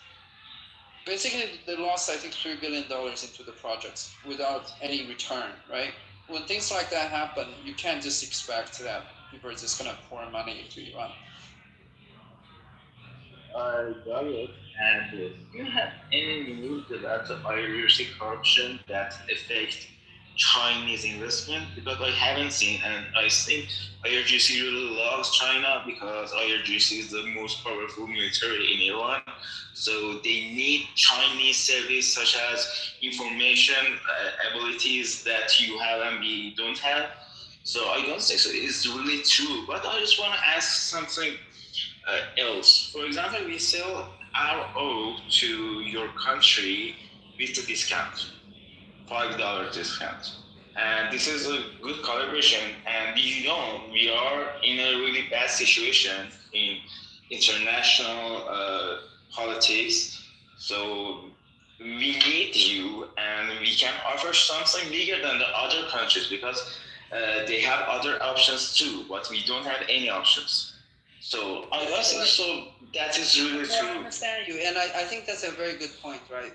basically they lost, I think, $3 billion into the project without any return, right? When things like that happen, you can't just expect that people are just going to pour money into Iran. I got it. And do you have any news about the IRC corruption that affects Chinese investment? Because I haven't seen, and I think IRGC really loves China because IRGC is the most powerful military in Iran. So they need Chinese service such as information abilities that you have and we don't have. So I don't think so. It's really true. But I just want to ask something else. For example, we sell RO to your country with a discount. $5 discount. And this is a good collaboration. And we are in a really bad situation in international politics. So we need you, and we can offer something bigger than the other countries because they have other options too, but we don't have any options. So I guess also that is really true. I understand you, and I think that's a very good point, right?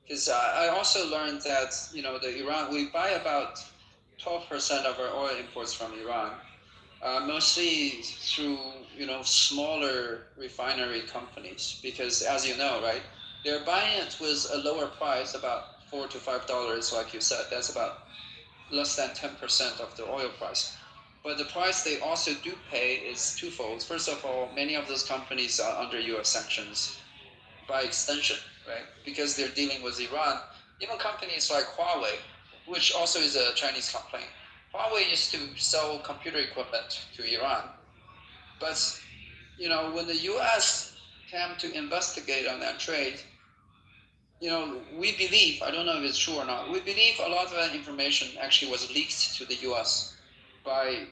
Because I also learned that the Iran, we buy about 12% of our oil imports from Iran, mostly through smaller refinery companies. Because as you know, right, they're buying it with a lower price, about $4 to $5, like you said. That's about less than 10% of the oil price. But the price they also do pay is twofold. First of all, many of those companies are under U.S. sanctions by extension, right? Because they're dealing with Iran. Even companies like Huawei, which also is a Chinese company. Huawei used to sell computer equipment to Iran. But, when the U.S. came to investigate on that trade, we believe, I don't know if it's true or not, we believe a lot of that information actually was leaked to the U.S. by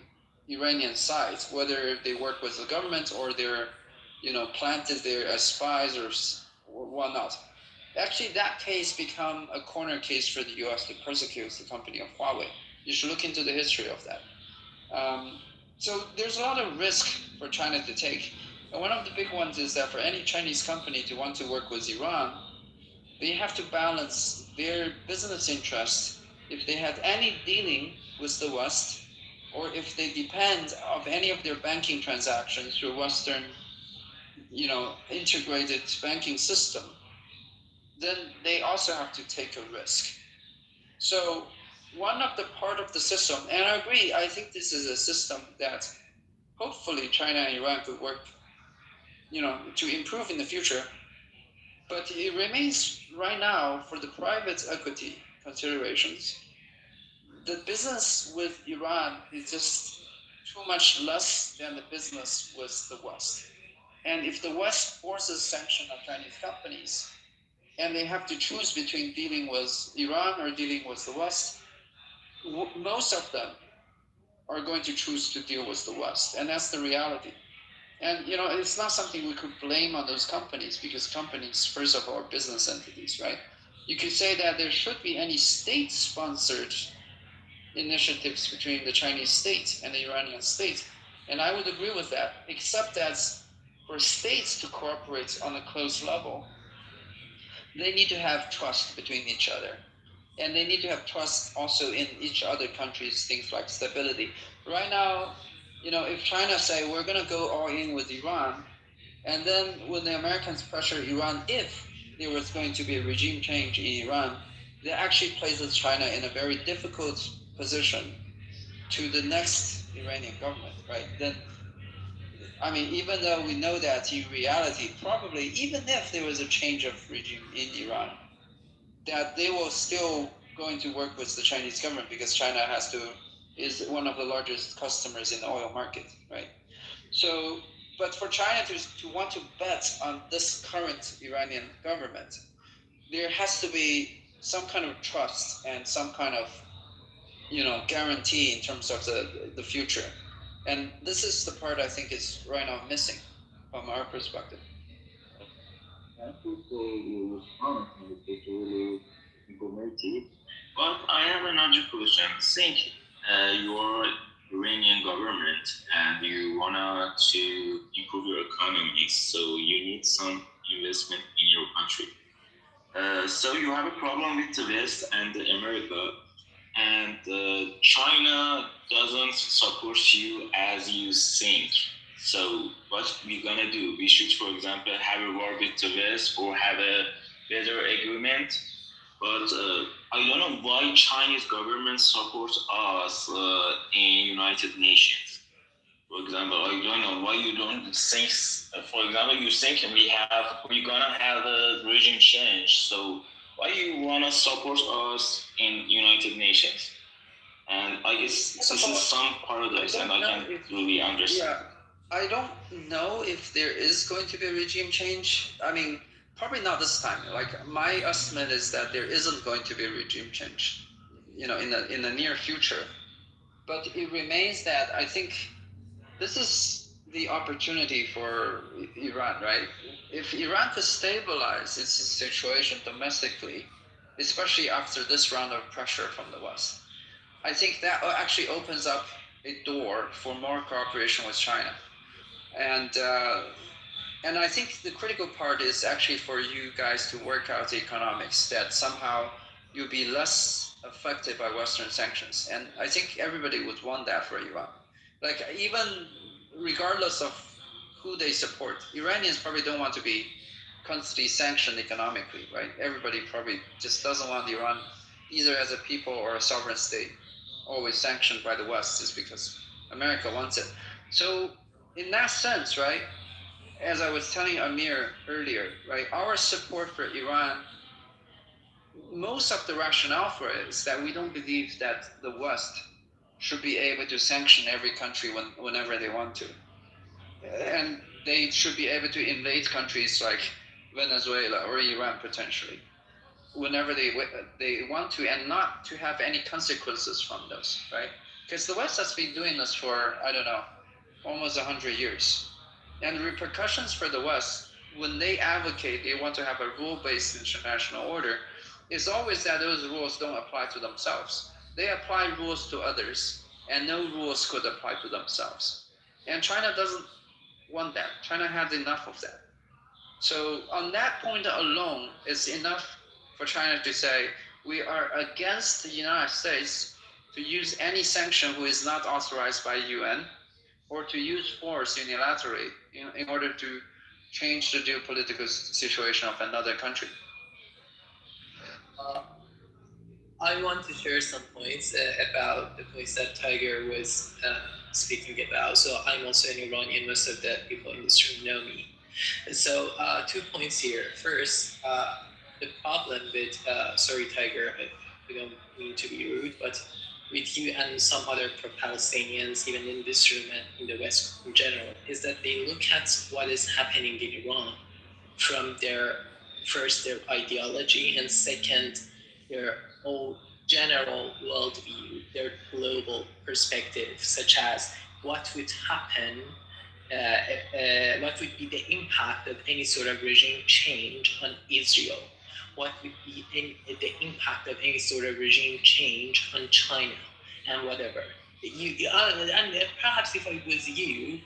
Iranian sides, whether they work with the government or they're, planted there as spies or whatnot. Actually, that case become a corner case for the U.S. to persecute the company of Huawei. You should look into the history of that. So there's a lot of risk for China to take. And one of the big ones is that for any Chinese company to want to work with Iran, they have to balance their business interests if they have any dealing with the West, or if they depend on any of their banking transactions through Western, integrated banking system, then they also have to take a risk. So one of the part of the system, and I agree, I think this is a system that hopefully China and Iran could work, to improve in the future. But it remains right now for the private equity considerations. The business with Iran is just too much less than the business with the West. And if the West forces sanction on Chinese companies, and they have to choose between dealing with Iran or dealing with the West, most of them are going to choose to deal with the West. And that's the reality. And, it's not something we could blame on those companies, because companies, first of all, are business entities, right? You could say that there should be any state-sponsored initiatives between the Chinese state and the Iranian state. And I would agree with that, except that for states to cooperate on a close level, they need to have trust between each other. And they need to have trust also in each other countries, things like stability. Right now, if China say, we're going to go all in with Iran, and then when the Americans pressure Iran, if there was going to be a regime change in Iran, that actually places China in a very difficult position to the next Iranian government, right? Then, even though we know that in reality, probably, even if there was a change of regime in Iran, that they will still going to work with the Chinese government, because China is one of the largest customers in the oil market, right? So, but for China to want to bet on this current Iranian government, there has to be some kind of trust and some kind of, guarantee in terms of the future. And this is the part I think is right now missing from our perspective. Thank you for your response, Mr. Really informative. But I have another question. Think your Iranian government and you wanna to improve your economy, so you need some investment in your country. So you have a problem with the West and America, and China doesn't support you as you think. So what we gonna do? We should, for example, have a war with the West or have a better agreement, But I don't know why Chinese government supports us in United Nations. For example, I don't know why you don't think. For example, you think we're gonna have a regime change. So why you wanna support us in United Nations? And I guess this is some paradox, and I can't really understand. Yeah, I don't know if there is going to be a regime change. I mean, probably not this time. Like my estimate is that there isn't going to be a regime change, in the near future. But it remains that I think this is the opportunity for Iran, right? If Iran could stabilize its situation domestically, especially after this round of pressure from the West, I think that actually opens up a door for more cooperation with China. And I think the critical part is actually for you guys to work out the economics, that somehow you'll be less affected by Western sanctions. And I think everybody would want that for Iran. Like, even regardless of who they support, Iranians probably don't want to be constantly sanctioned economically, right? Everybody probably just doesn't want Iran, either as a people or a sovereign state, always sanctioned by the West, just because America wants it. So in that sense, right, as I was telling Amir earlier, right, our support for Iran, most of the rationale for it is that we don't believe that the West should be able to sanction every country whenever they want to. And they should be able to invade countries like Venezuela or Iran potentially, whenever they want to, and not to have any consequences from those, right? Because the West has been doing this for, I don't know, almost 100 years. And the repercussions for the West, when they advocate they want to have a rule-based international order, is always that those rules don't apply to themselves. They apply rules to others, and no rules could apply to themselves. And China doesn't want that. China has enough of that. So on that point alone, it's enough for China to say, we are against the United States to use any sanction who is not authorized by UN, or to use force unilaterally in order to change the geopolitical situation of another country. I want to share some points about the points that Tiger was speaking about. So I'm also an Iranian. Most of the people in this room know me. So 2 points here. First, the problem with, sorry Tiger, I don't mean to be rude, but with you and some other pro-Palestinians, even in this room and in the West in general, is that they look at what is happening in Iran from their ideology, and second, their whole general worldview, their global perspective, such as what would happen, what would be the impact of any sort of regime change on Israel, what would be the impact of any sort of regime change on China, and whatever. And perhaps if I was you,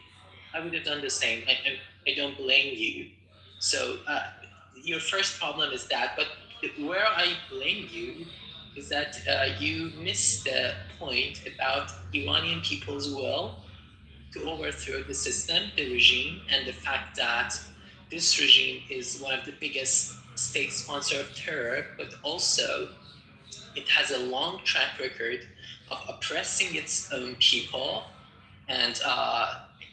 I would have done the same. I don't blame you. So your first problem is that, but where I blame you is that you missed the point about Iranian people's will to overthrow the system, the regime, and the fact that this regime is one of the biggest state sponsor of terror, but also it has a long track record of oppressing its own people and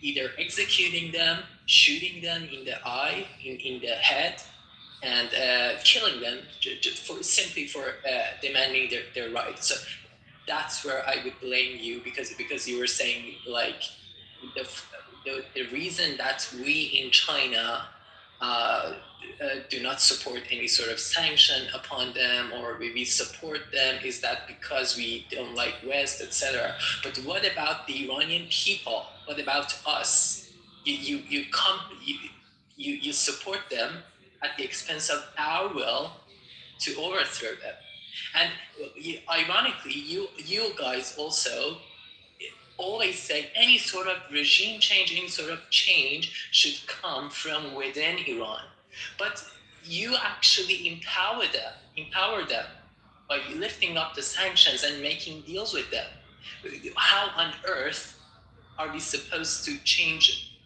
either executing them, shooting them in the eye, in the head, and killing them simply for demanding their rights. So that's where I would blame you, because you were saying, like, the reason that we in China do not support any sort of sanction upon them, or we support them, is that because we don't like West, etc. But what about the Iranian people? What about us? You support them at the expense of our will to overthrow them. And ironically, you guys also always say any sort of regime change, any sort of change should come from within Iran. But you actually empower them by lifting up the sanctions and making deals with them. How on earth are we supposed to change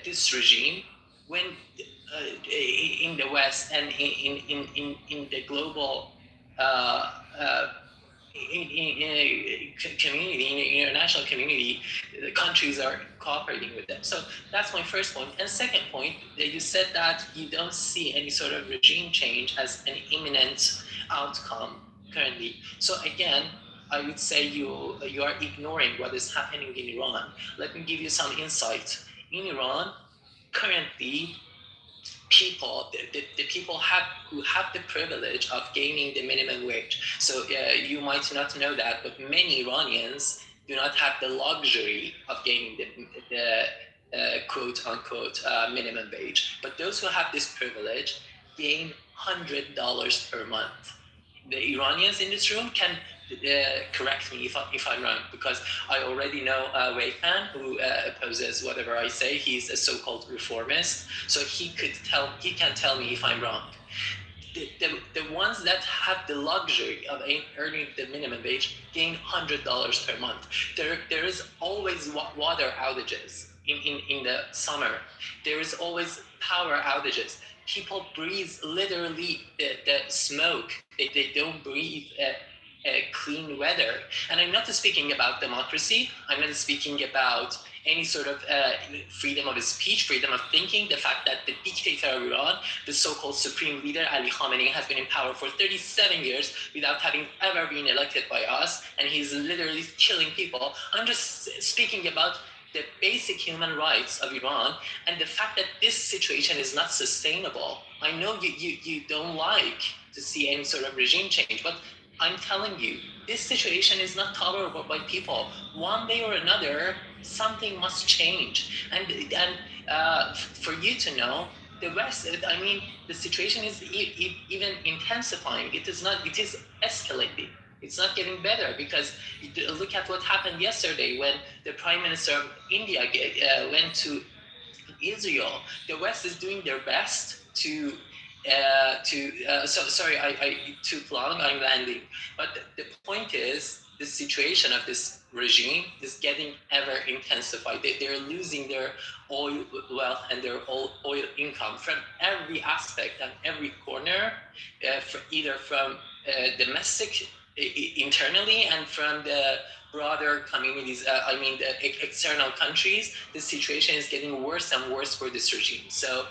this regime when in the West and in the global community, in the international community, the countries are cooperating with them. So that's my first point. And second point, you said that you don't see any sort of regime change as an imminent outcome currently. So again, I would say you are ignoring what is happening in Iran. Let me give you some insight. In Iran, currently, the people who have the privilege of gaining the minimum wage. So you might not know that, but many Iranians do not have the luxury of gaining the quote unquote minimum wage. But those who have this privilege gain $100 per month. The Iranians in this room can correct me if I'm wrong, because I already know Wei Fan, who opposes whatever I say. He's a so-called reformist, so he can tell me if I'm wrong. The ones that have the luxury of earning the minimum wage gain $100 per month. There is always water outages in the summer. There is always power outages. People breathe literally the smoke. They don't breathe clean weather. And I'm not speaking about democracy. I'm not speaking about any sort of freedom of speech, freedom of thinking. The fact that the dictator of Iran, the so-called supreme leader, Ali Khamenei, has been in power for 37 years without having ever been elected by us, and he's literally killing people. I'm just speaking about the basic human rights of Iran and the fact that this situation is not sustainable. I know you don't like to see any sort of regime change, but I'm telling you, this situation is not tolerable by people. One day or another, something must change. And for you to know, the West, I mean, the situation is even intensifying. It is escalating. It's not getting better, because look at what happened yesterday when the Prime Minister of India went to Israel. The West is doing their best to sorry, I took long, I'm landing. But the point is, the situation of this regime is getting ever intensified. They're losing their oil wealth and their oil income from every aspect and every corner, either from domestic, internally, and from the broader communities, the external countries. The situation is getting worse and worse for this regime. So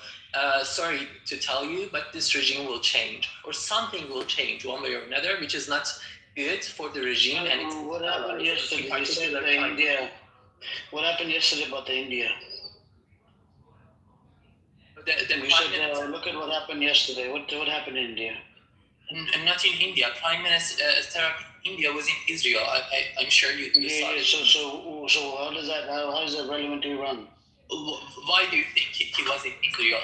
sorry to tell you, but this regime will change, or something will change one way or another, which is not good for the regime. And it's what happened yesterday? You said the India. What happened yesterday about the India? You said, look at what happened yesterday. What happened in India? Not in India. Prime Minister of India was in Israel. I'm sure you saw it. So how is that relevant to Iran? Why do you think he was in Israel?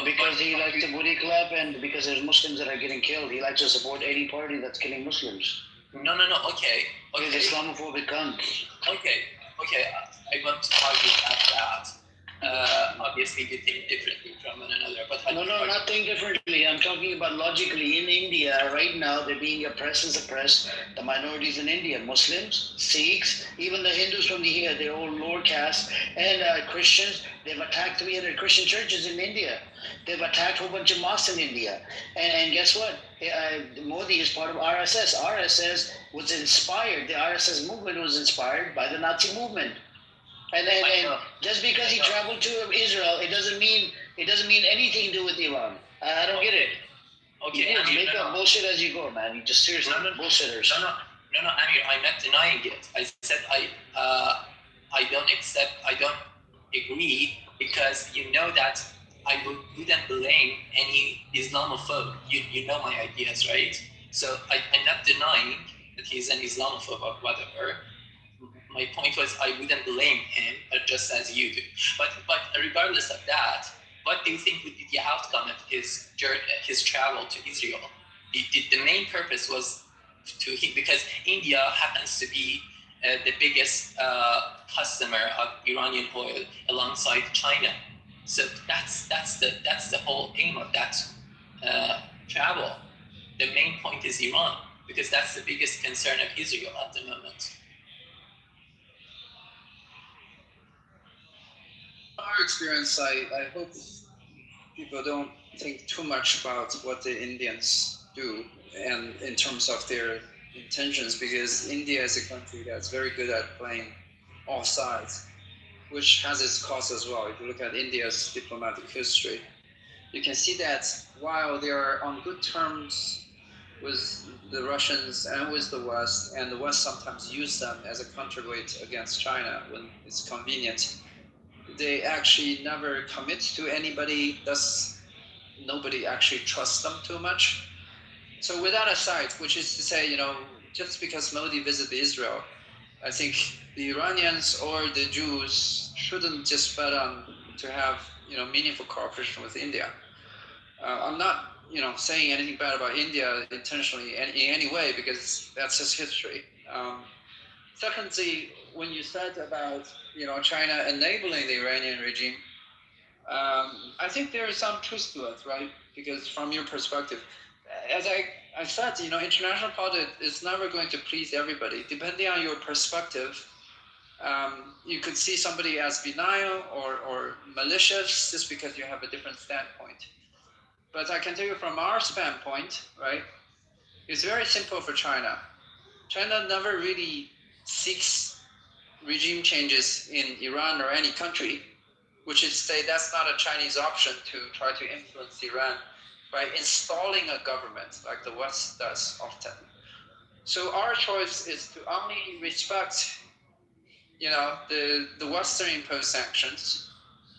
Because he likes the booty clap, and because there's Muslims that are getting killed. He likes to support any party that's killing Muslims. No. Okay. He's Islamophobic cunt. Okay. I want to argue that. Obviously, you think differently from one another, but no, not think differently. I'm talking about logically. In India right now, they're being oppressed and suppressed. The minorities in India, Muslims, Sikhs, even the Hindus from their old lower caste, and Christians. They've attacked 300 Christian churches in India. They've attacked a whole bunch of mosques in India. And guess what? Modi is part of RSS. RSS was inspired. The RSS movement was inspired by the Nazi movement. And just because he traveled to Israel, it doesn't mean anything to do with Iran. I don't get it. Okay, you make up bullshit as you go, man. You just seriously bullshitters. No, Amir, I'm not denying it. I said I don't accept. I don't agree, because you know that I wouldn't blame any Islamophobe. You know my ideas, right? So I'm not denying that he's an Islamophobe or whatever. My point was, I wouldn't blame him, just as you do. But regardless of that, what do you think would be the outcome of his travel to Israel? The main purpose was because India happens to be the biggest customer of Iranian oil alongside China. So that's the whole aim of that travel. The main point is Iran, because that's the biggest concern of Israel at the moment. Our experience, I hope people don't think too much about what the Indians do. and in terms of their intentions, because India is a country that's very good at playing all sides, which has its costs as well. If you look at India's diplomatic history, you can see that while they are on good terms with the Russians and with the West, and the West sometimes use them as a counterweight against China when it's convenient, they actually never commit to anybody, thus nobody actually trusts them too much. So with that aside, which is to say, just because Modi visited Israel, I think the Iranians or the Jews shouldn't just bet on to have meaningful cooperation with India. I'm not saying anything bad about India intentionally in any way, because that's just history. Secondly, when you said about China enabling the Iranian regime, I think there is some truth to it, right? Because from your perspective, as I said, international politics is never going to please everybody. Depending on your perspective, you could see somebody as benign or malicious just because you have a different standpoint. But I can tell you from our standpoint, right, it's very simple for China. China never really seeks regime changes in Iran or any country, which is to say that's not a Chinese option to try to influence Iran by installing a government like the West does often. So our choice is to only respect, the Western imposed sanctions,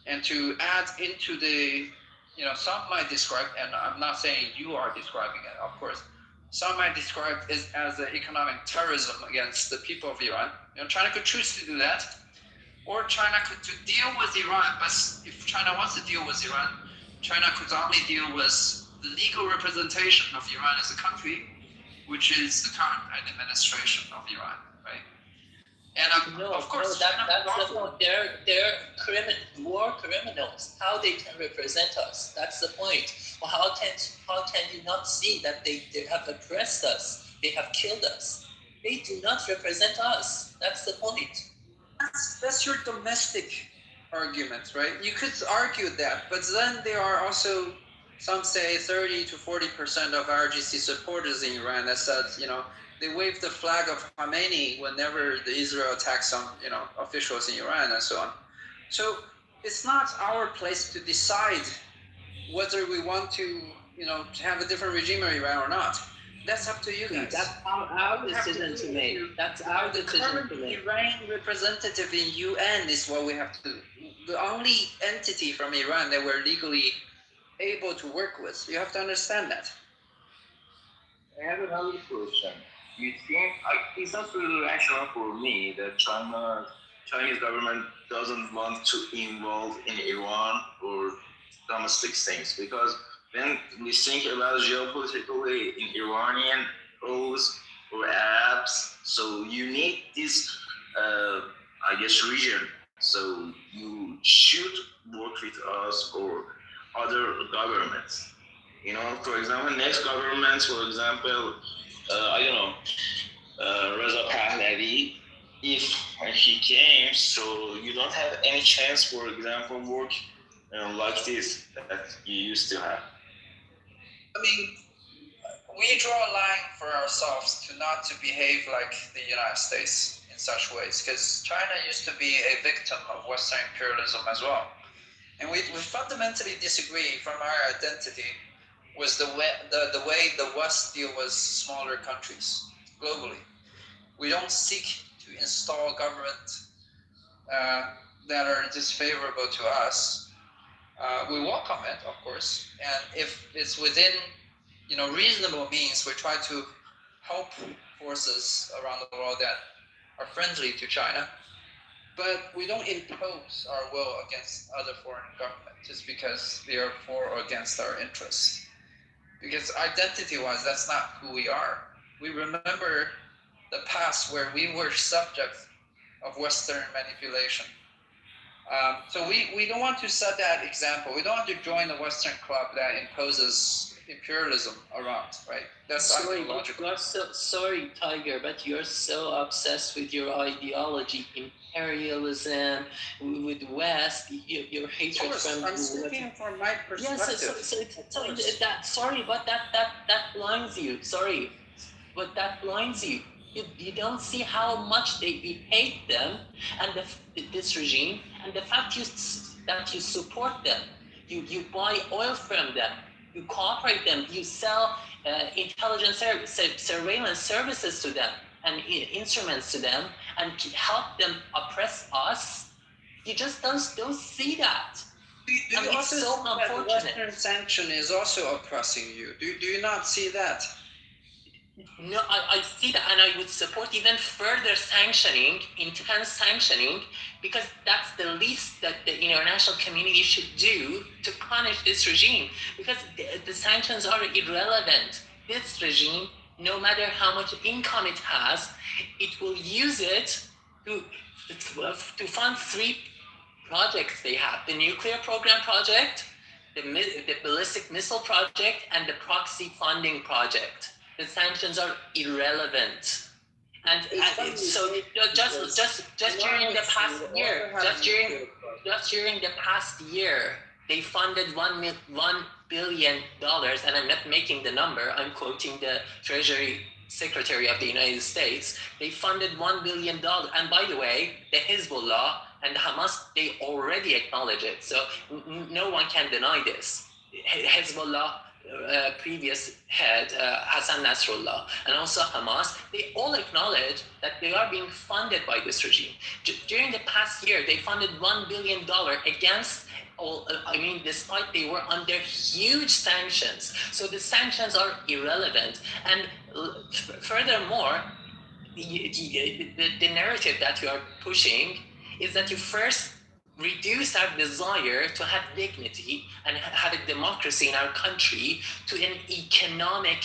and to add into the, some might describe, and I'm not saying you are describing it, of course, some might describe it as economic terrorism against the people of Iran. China could choose to do that, or China could deal with Iran, but if China wants to deal with Iran, China could only deal with the legal representation of Iran as a country, which is the current administration of Iran, right? And of course, that's the point. They're war criminals. How they can represent us? That's the point. Well, how can you not see that they have oppressed us? They have killed us. They do not represent us. That's the point. That's your domestic argument, right? You could argue that, but then there are also, some say 30 to 40% of RGC supporters in Iran that said, they wave the flag of Khomeini whenever the Israel attacks some, officials in Iran and so on. So it's not our place to decide whether we want to, have a different regime in Iran or not. That's up to you guys. That's our decision to make. That's our decision to make. The Iranian representative in UN is what we have to do. The only entity from Iran that we're legally able to work with. You have to understand that. I have another question. You think it's not really rational for me that Chinese government doesn't want to involve in Iran or domestic things, because when we think about geopolitically in Iranian roles or Arabs, so you need this, region. So you should work with us or other governments. For example, next government, for example, Reza Pahlavi, if he came, so you don't have any chance, for example, work like this that you used to have. I mean, we draw a line for ourselves to behave like the United States in such ways, because China used to be a victim of Western imperialism as well. And we fundamentally disagree from our identity with the way the West deal with smaller countries globally. We don't seek to install government that are disfavorable to us. We welcome it, of course, and if it's within reasonable means, we try to help forces around the world that are friendly to China. But we don't impose our will against other foreign governments just because they are for or against our interests. Because identity-wise, that's not who we are. We remember the past where we were subjects of Western manipulation. So we don't want to set that example. We don't want to join the Western club that imposes imperialism around, right? That's sorry, ideological. you're so sorry, Tiger, but you're so obsessed with your ideology, imperialism, with West, your hatred Of course, from. I'm speaking from my perspective. Sorry, but that blinds you. Sorry, but that blinds you. You don't see how much we hate them and this regime, and the fact that you support them, you buy oil from them, you cooperate them, you sell intelligence surveillance services to them and instruments to them and help them oppress us. You just don't see that. Do you also it's so see that unfortunate. Western sanction is also oppressing you? Do you not see that? No, I see that, and I would support even further sanctioning, intense sanctioning, because that's the least that the international community should do to punish this regime, because the sanctions are irrelevant. This regime, no matter how much income it has, it will use it to fund 3 projects they have: the nuclear program project, the ballistic missile project, and the proxy funding project. The sanctions are irrelevant, and so just during the past year, just during the past year, they funded $1 billion, and I'm not making the number. I'm quoting the Treasury Secretary of the United States. They funded $1 billion, and by the way, the Hezbollah and the Hamas, they already acknowledge it. So no one can deny this. Hezbollah. Previous head, Hassan Nasrallah, and also Hamas, they all acknowledge that they are being funded by this regime. During the past year, they funded $1 billion against despite they were under huge sanctions. So the sanctions are irrelevant. And furthermore, the narrative that you are pushing is that you first reduce our desire to have dignity and have a democracy in our country to an economic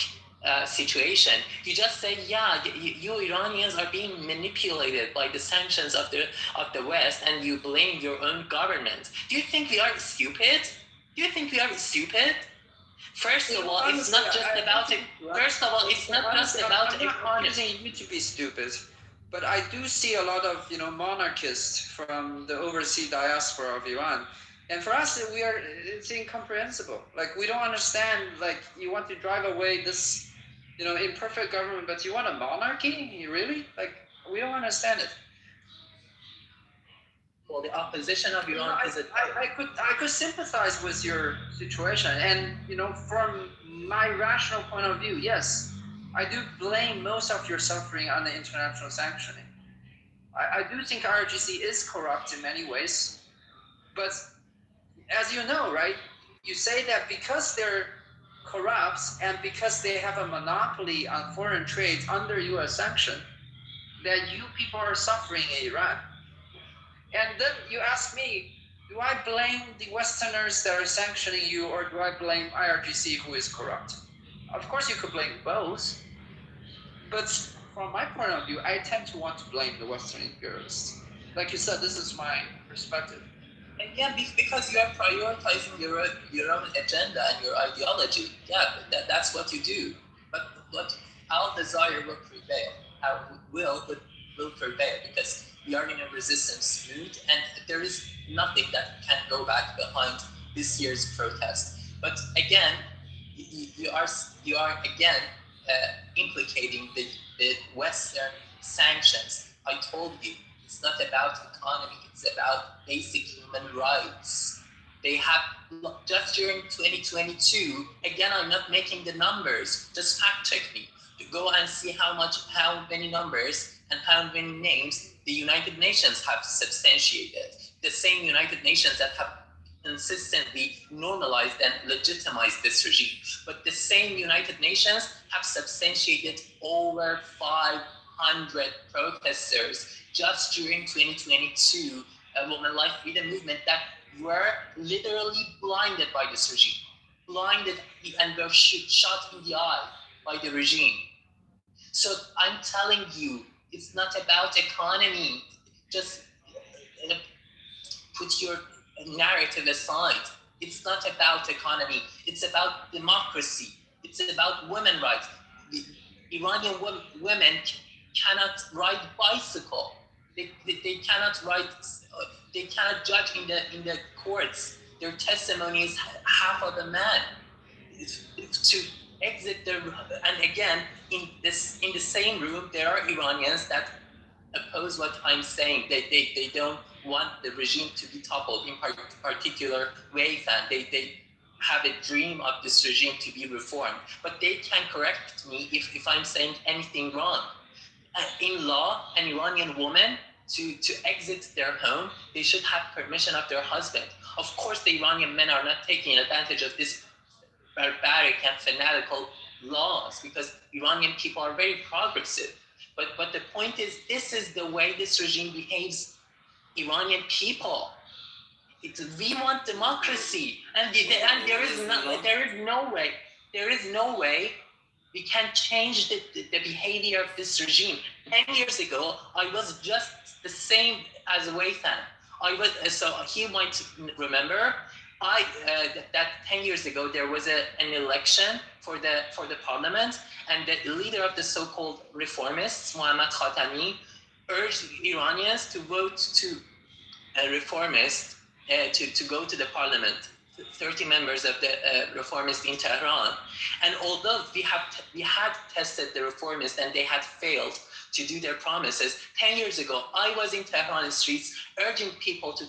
situation. You just say, you Iranians are being manipulated by the sanctions of the West, and you blame your own government. Do you think we are stupid? First of all, it's not just about it. First of all, it's not just about economy. I'm not accusing you to be stupid. But I do see a lot of monarchists from the overseas diaspora of Iran, and for us, it's incomprehensible. Like, we don't understand. Like, you want to drive away this, imperfect government, but you want a monarchy? You really? Like, we don't understand it. Well, the opposition of Iran is I could sympathize with your situation, and from my rational point of view, yes. I do blame most of your suffering on the international sanctioning. I do think IRGC is corrupt in many ways, but as you know, right, you say that because they're corrupt and because they have a monopoly on foreign trade under US sanction, that you people are suffering in Iran. And then you ask me, do I blame the Westerners that are sanctioning you, or do I blame IRGC who is corrupt? Of course you could blame both. But from my point of view, I tend to want to blame the Western imperialists. Like you said, this is my perspective. And because you are prioritizing your own agenda and your ideology. That's what you do. But our desire will prevail. Our will prevail, because we are in a resistance mood, and there is nothing that can go back behind this year's protest. But again, you are again implicating the Western sanctions. I told you, it's not about economy, it's about basic human rights. They have, just during 2022, again, I'm not making the numbers, just fact check me, to go and see how many numbers and how many names the United Nations have substantiated. The same United Nations that have consistently normalized and legitimized this regime. But the same United Nations have substantiated over 500 protesters just during 2022, Women Life Freedom Movement, that were literally blinded by this regime, blinded and were shot in the eye by the regime. So I'm telling you, it's not about economy. Just put your narrative aside. It's not about economy. It's It's about democracy. It's about women's rights. The Iranian women cannot ride bicycle. They cannot ride. They cannot judge in the courts. Their testimony is half of a man. To exit the, and again in the same room there are Iranians that oppose what I'm saying. They don't want the regime to be toppled in particular ways, and they have a dream of this regime to be reformed. But they can correct me if I'm saying anything wrong. In law, an Iranian woman to exit their home, they should have permission of their husband. Of course, the Iranian men are not taking advantage of this barbaric and fanatical laws because Iranian people are very progressive. But the point is, this is the way this regime behaves Iranian people. We want democracy, and there is no way we can change the behavior of this regime. 10 years ago, I was just the same as Waythan. So he might remember. That 10 years ago there was an election for the parliament, and the leader of the so-called reformists, Mohammad Khatami, urged Iranians to vote to a reformist to go to the parliament. 30 members of the reformists in Tehran, and although we had tested the reformists and they had failed to do their promises, 10 years ago I was in Tehran streets urging people to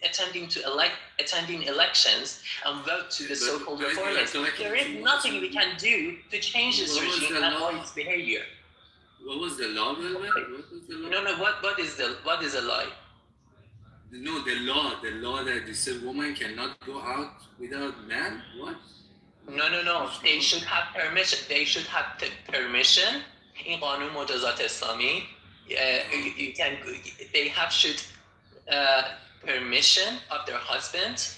attending elections and vote to the so-called reformists. There is nothing we can do to change this regime and all its behavior. What was the law? No. What is the lie? No, the law that they said woman cannot go out without man. What? No. They should have permission. They should have permission. In قانون مجازات اسلامی, should permission of their husband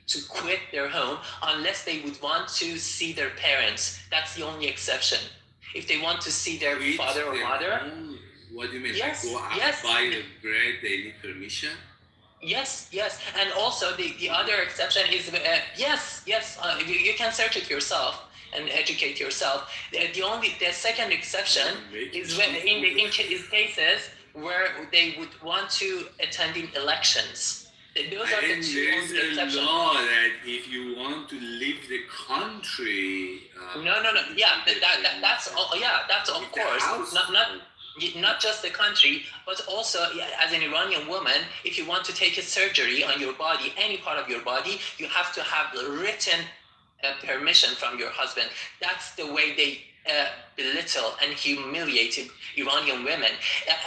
to quit their home unless they would want to see their parents. That's the only exception. If they want to see their father or mother. What do you mean? Yes, go out, yes. buy the bread, they need permission? Yes, and also the other exception is yes. You can search it yourself and educate yourself. The second exception is when in cases where they would want to attending elections. Those are the two only exceptions. There's a law that if you want to leave the country. No. Yeah, that's of course not just the country, but also as an Iranian woman, if you want to take a surgery on your body, any part of your body, you have to have written permission from your husband. That's the way they belittle and humiliated Iranian women.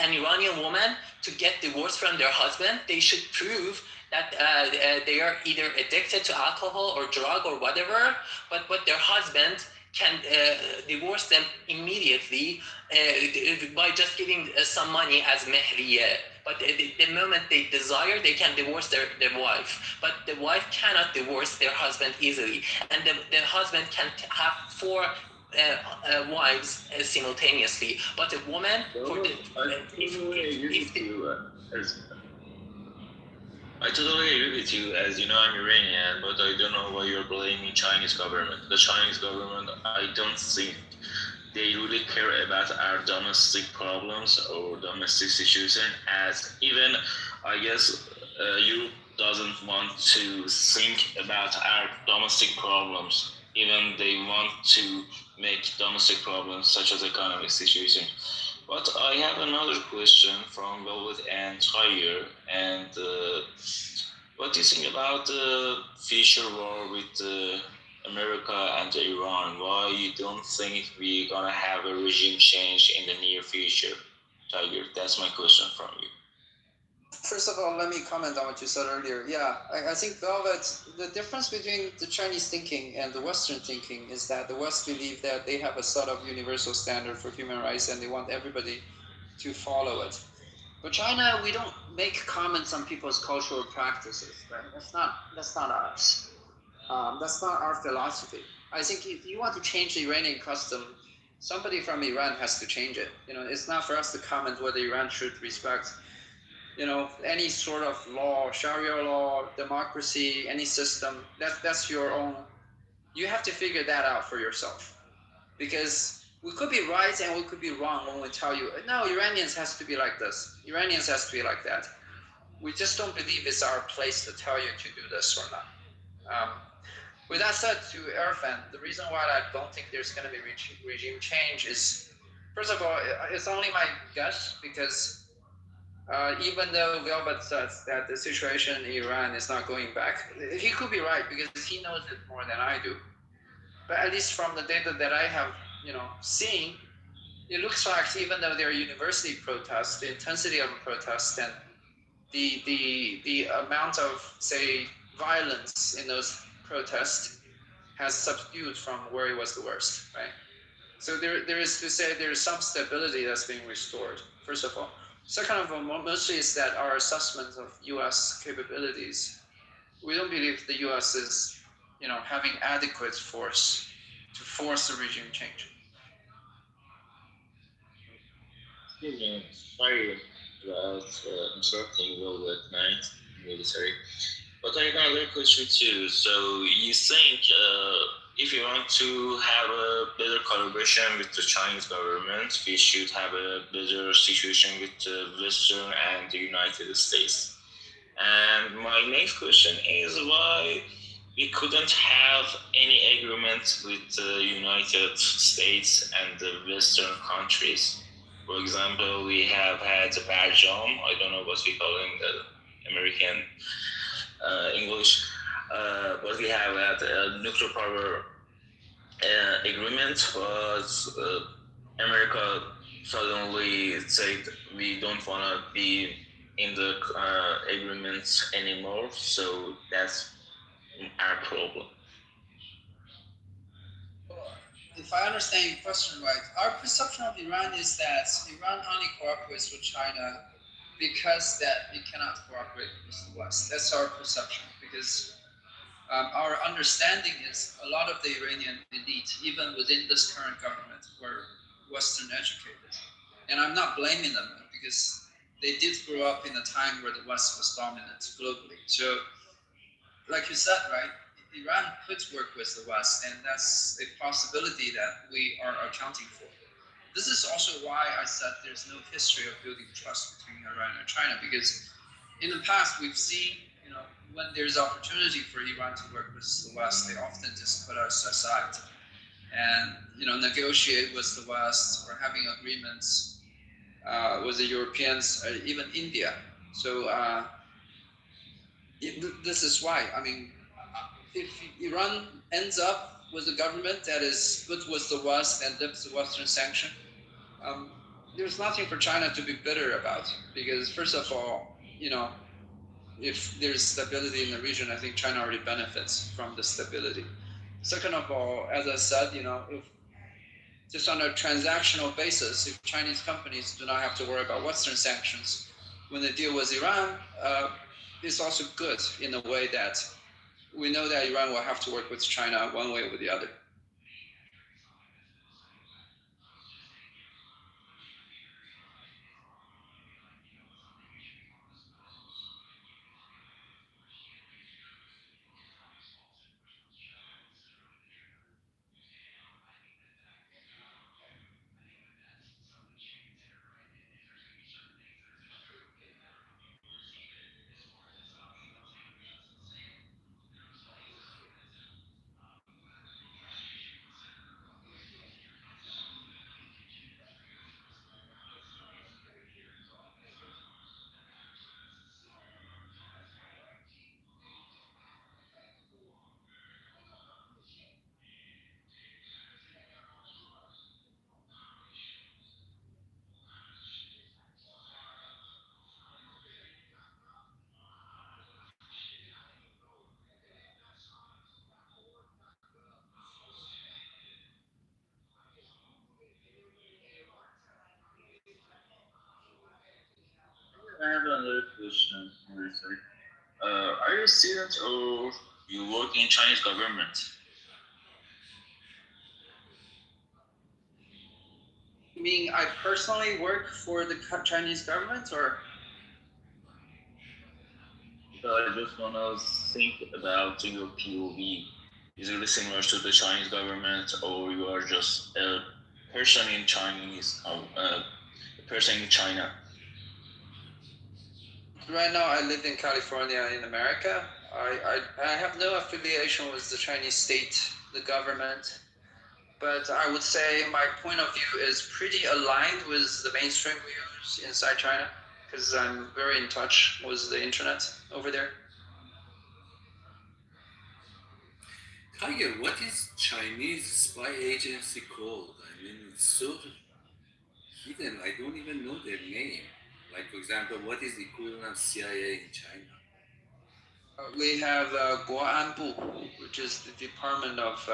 An Iranian woman, to get divorced from their husband, they should prove that they are either addicted to alcohol or drug or whatever, but their husband can divorce them immediately by just giving some money as mehriye. But the moment they desire, they can divorce their wife. But the wife cannot divorce their husband easily. And the husband can have 4 wives simultaneously. But a woman, I totally agree with you. As you know, I'm Iranian, but I don't know why you're blaming Chinese government. The Chinese government, I don't think they really care about our domestic problems or domestic situation, as even, I guess, Europe doesn't want to think about our domestic problems. Even they want to make domestic problems such as economic situation. But I have another question from Velvet and Tiger. And what do you think about the future war with America and Iran? Why you don't think we're gonna have a regime change in the near future? Tiger, that's my question from you. First of all, let me comment on what you said earlier. Yeah, I think, Velvet, the difference between the Chinese thinking and the Western thinking is that the West believe that they have a sort of universal standard for human rights and they want everybody to follow it. But China, we don't make comments on people's cultural practices, right? That's not us. That's not our philosophy. I think if you want to change the Iranian custom, somebody from Iran has to change it. It's not for us to comment whether Iran should respect any sort of law, Sharia law, democracy, any system. That's your own You have to figure that out for yourself, because we could be right and we could be wrong when we tell you, no, Iranians has to be like this, Iranians has to be like that. We just don't believe it's our place to tell you to do this or not. With that said, to Irfan, the reason why I don't think there's going to be regime change is, first of all, it's only my guess, because even though Gilbert says that the situation in Iran is not going back, he could be right because he knows it more than I do. But at least from the data that I have, seen, it looks like even though there are university protests, the intensity of protests and the amount of, say, violence in those protests has subdued from where it was the worst, right? So there is to say there is some stability that's being restored, first of all. Second of all, mostly is that our assessment of U.S. capabilities, we don't believe the U.S. is, having adequate force to force a regime change. Sorry about interrupting you at night, military. But I have another question too. So you think if you want to have a better collaboration with the Chinese government, we should have a better situation with the Western and the United States? And my next question is why we couldn't have any agreement with the United States and the Western countries. For example, we have had Barjam, I don't know what we call in the American English, but we have had a nuclear power agreement, but America suddenly said we don't want to be in the agreements anymore, so that's our problem. If I understand your question right, our perception of Iran is that Iran only cooperates with China because that it cannot cooperate with the West. That's our perception, because our understanding is a lot of the Iranian elite, even within this current government, were Western educated. And I'm not blaming them, because they did grow up in a time where the West was dominant globally. So, like you said, right, Iran could work with the West, and that's a possibility that we are accounting for. This is also why I said there's no history of building trust between Iran and China, because in the past we've seen, when there's opportunity for Iran to work with the West, they often just put us aside and, negotiate with the West, or having agreements with the Europeans, even India. So this is why, if Iran ends up with a government that is good with the West and dips the Western sanction, there's nothing for China to be bitter about, because first of all, if there's stability in the region, I think China already benefits from the stability. Second of all, as I said, if just on a transactional basis, if Chinese companies do not have to worry about Western sanctions when they deal with Iran, it's also good in a way that we know that Iran will have to work with China one way or the other. I have another question. Are you a student or you work in Chinese government? You mean I personally work for the Chinese government, or? So I just want to think about your POV. easily similar to the Chinese government, or you are just a person in China? Right now, I live in California in America. I have no affiliation with the Chinese state, the government, but I would say my point of view is pretty aligned with the mainstream views inside China, because I'm very in touch with the internet over there. Tiger, what is Chinese spy agency called? I mean, it's so hidden. I don't even know their name. Like, for example, what is the equivalent of CIA in China? We have Guoanbu, which is the Department of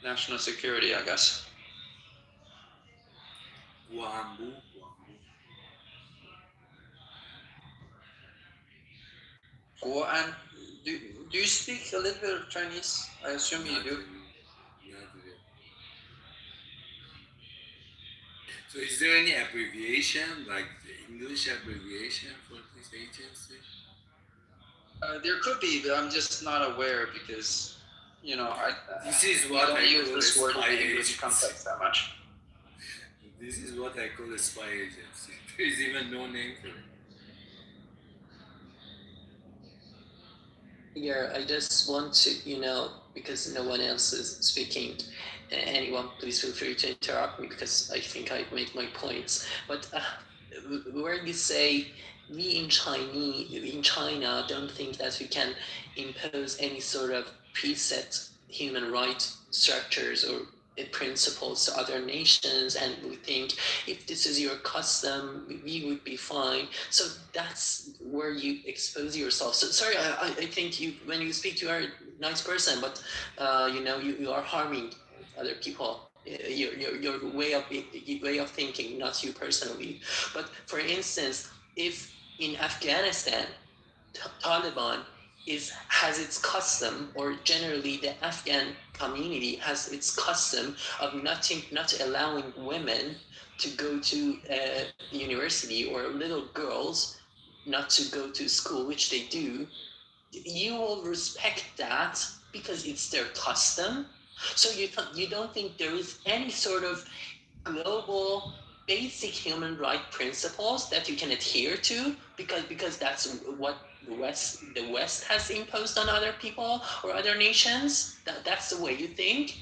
National Security, I guess. Guambu. Guoan. Do you speak a little bit of Chinese? I assume you do. Not really. So is there any abbreviation, like the English abbreviation for this agency? There could be, but I'm just not aware because, this is what I don't use call this a word in spy the English agency. context that much. This is what I call a spy agency. There is even no name for it. Yeah, I just want to, because no one else is speaking, anyone, please feel free to interrupt me because I think I make my points. But where you say we in China don't think that we can impose any sort of preset human rights structures or principles to other nations, and we think if this is your custom, we would be fine. So that's where you expose yourself. So sorry, I think when you speak, you are a nice person, but you are harming other people. Your way of thinking, not you personally. But for instance, if in Afghanistan, Taliban has its custom, or generally the Afghan community has its custom of not allowing women to go to university, or little girls not to go to school, which they do, you will respect that because it's their custom. So you don't think there is any sort of global basic human right principles that you can adhere to because that's what the West has imposed on other people or other nations? That's the way you think?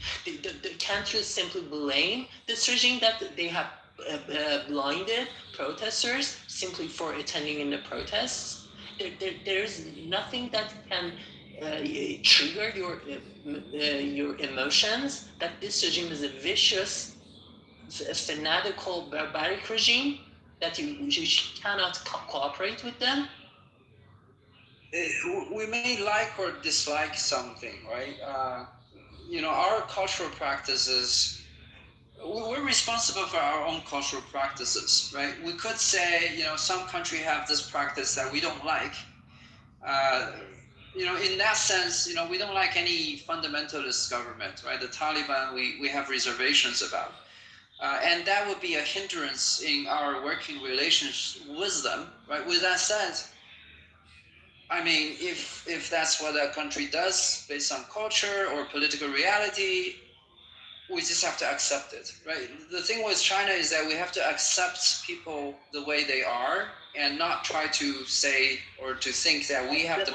Can't you simply blame this regime that they have blinded protesters simply for attending in the protests? There's nothing that can trigger your emotions that this regime is a vicious, fanatical, barbaric regime that you cannot cooperate with them? We may like or dislike something, right? Our cultural practices, we're responsible for our own cultural practices, right? We could say, some country have this practice that we don't like. In that sense, we don't like any fundamentalist government, right? The Taliban, we have reservations about. And that would be a hindrance in our working relations with them, right? With that said, I mean, if that's what a country does based on culture or political reality, we just have to accept it, right? The thing with China is that we have to accept people the way they are and not try to say or to think that we have to...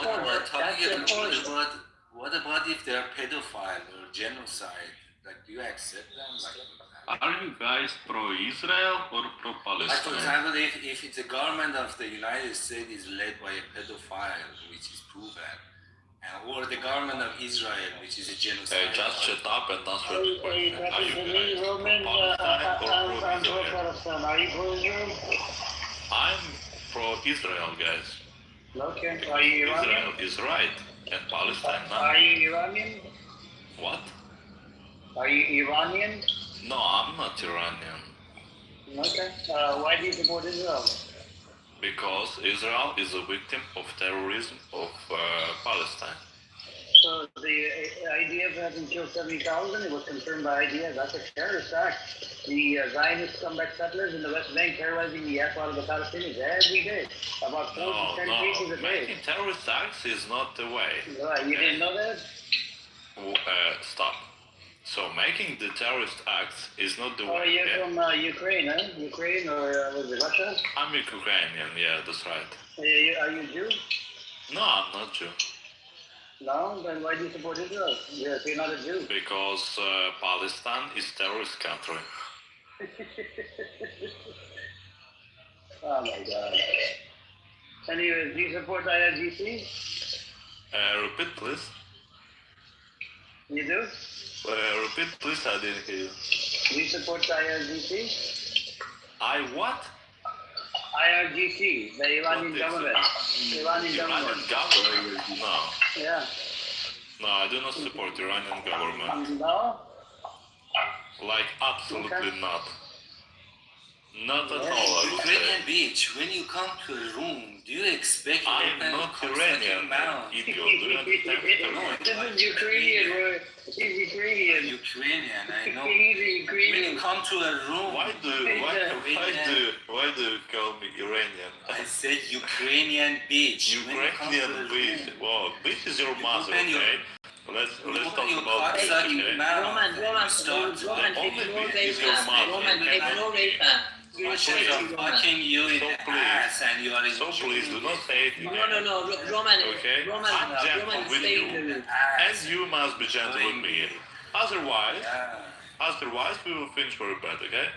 What about if they're pedophile or genocide? Like, do you accept them? Are you guys pro-Israel or pro-Palestine? Like, for example, if it's the government of the United States is led by a pedophile, which is proven, or the government of Israel, which is a genocide. Just shut up and answer the question. Are you guys Roman, pro-Palestine or pro-Israel? Palestine. Are you pro-Israel? I'm pro-Israel, guys. Okay. Are you Iranian? Israel is right, and Palestine not. Are you Iranian? What? Are you Iranian? No, I'm not Iranian. Okay. Why do you support Israel? Because Israel is a victim of terrorism of Palestine. So the IDF hasn't killed 70,000. It was confirmed by IDF. That's a terrorist act. The Zionist comeback settlers in the West Bank terrorizing the ass out of the Palestinians every day. About 4 to 10 cases a day. Making terrorist acts is not the way. Right. You didn't know that? Stop. So making the terrorist acts is not the way. Oh, you're from Ukraine, huh? Ukraine or was it Russia? I'm Ukrainian, yeah, that's right. Are you Jew? No, I'm not Jew. No? Then why do you support Israel? Yes, you're not a Jew. Because Palestine is terrorist country. Oh my God. Anyways, do you support IRGC? Repeat, please. You do? Repeat, please. I didn't hear you. Do you support IRGC? I what? IRGC, the Iranian government. Iranian government? No. Yeah. No, I do not support Iranian government. No? Like, absolutely not. Not at all, I would Ukrainian say. beach, when you come to a room, do you expect I'm not Iranian, idiot. Do you understand? This is Ukrainian, bro. He's Ukrainian. Ukrainian, I know. He's Ukrainian. When you come to a room, Why do you call me Iranian? I said Ukrainian beach. Ukrainian beach. Wow, beach is your mother, okay? Let's talk about this, okay? Roman, ignore Rafa. I should have fucking you in the ass and you are in So please do not say it again. No, Roman, Okay? Roman, I'm gentle Roman, with stay you, in the room. and you must be gentle with me. Otherwise, we will finish very bad, okay?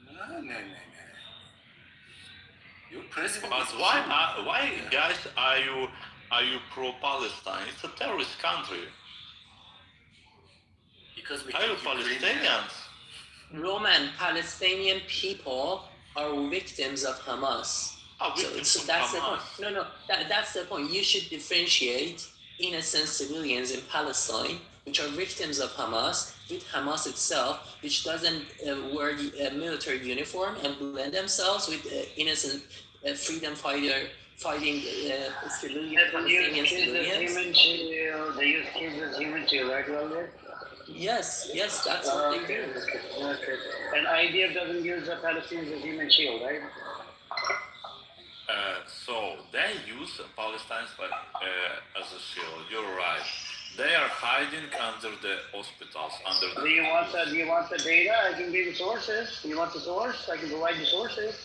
No. Your president. But why, guys, are you pro-Palestine? It's a terrorist country. Because we are you Palestinians? Roman, Palestinian people are victims of Hamas. So that's the point. No, that's the point. You should differentiate innocent civilians in Palestine, which are victims of Hamas, with Hamas itself, which doesn't wear the military uniform and blend themselves with innocent freedom fighting civilian Palestinian civilians. They use kids as human shield, right, Roland? Yes, that's what they do. Okay. And IDF doesn't use the Palestinians as human shield, right? So they use Palestinians as a shield. You're right. They are hiding under the hospitals. Do you want the data? I can give you sources. Do you want the source? I can provide you sources.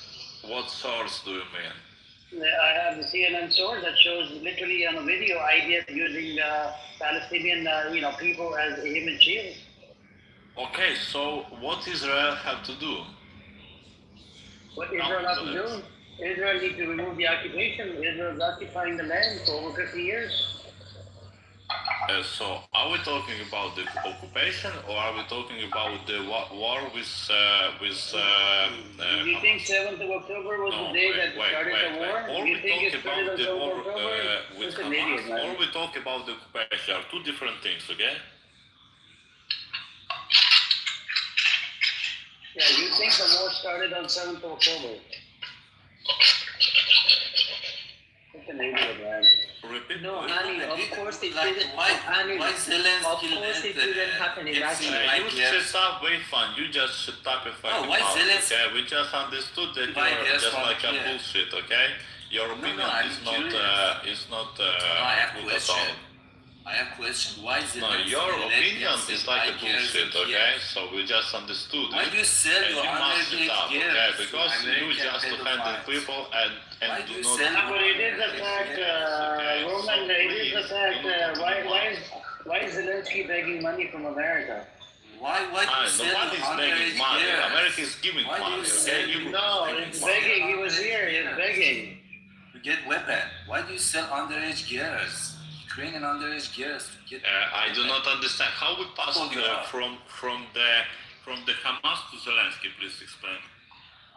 What source do you mean? I have the CNN source that shows literally on a video IDF using Palestinian, people as a human shield. Okay, so what Israel have to do? What Israel have to do? Israel needs to remove the occupation. Israel is occupying the land for over 50 years. So are we talking about the occupation, or are we talking about the war with Do you think 7th of October was the day that started the war? Or Do you we think it talk started about on the 7th war of October? with Listen, idiot, Hamas, man. or we talk about the occupation. Are two different things, okay? Yeah, you think the war started on 7th of October? It's an idiot, man. Repeat. No, Annie, of course it Like, didn't. why Zelensky of course it didn't happen in Russia. You shut up, wait fun. You just shut up and fucking why mouth, Zelensky? okay? We just understood that you're just like a bullshit, okay? Your opinion is not I have good question. at all. I have question. Why Zelensky? No, your opinion is like a bullshit, okay? Yes. So we just understood Why it. do you sell And your you must shut up, okay? gears Because to you American just offended pedophiles? people and Why do do you not... sell But it is the fact, Roman, it is the fact, why is Zelensky begging money from America? Why do you sell nobody's begging money. gears? America is giving Why do money, you okay? No, it's begging. He was here. It's begging. To get weapon. Why do you sell underage gears? Ukrainian underage gears to get. I do not understand how we passed from the Hamas to Zelensky. Please explain.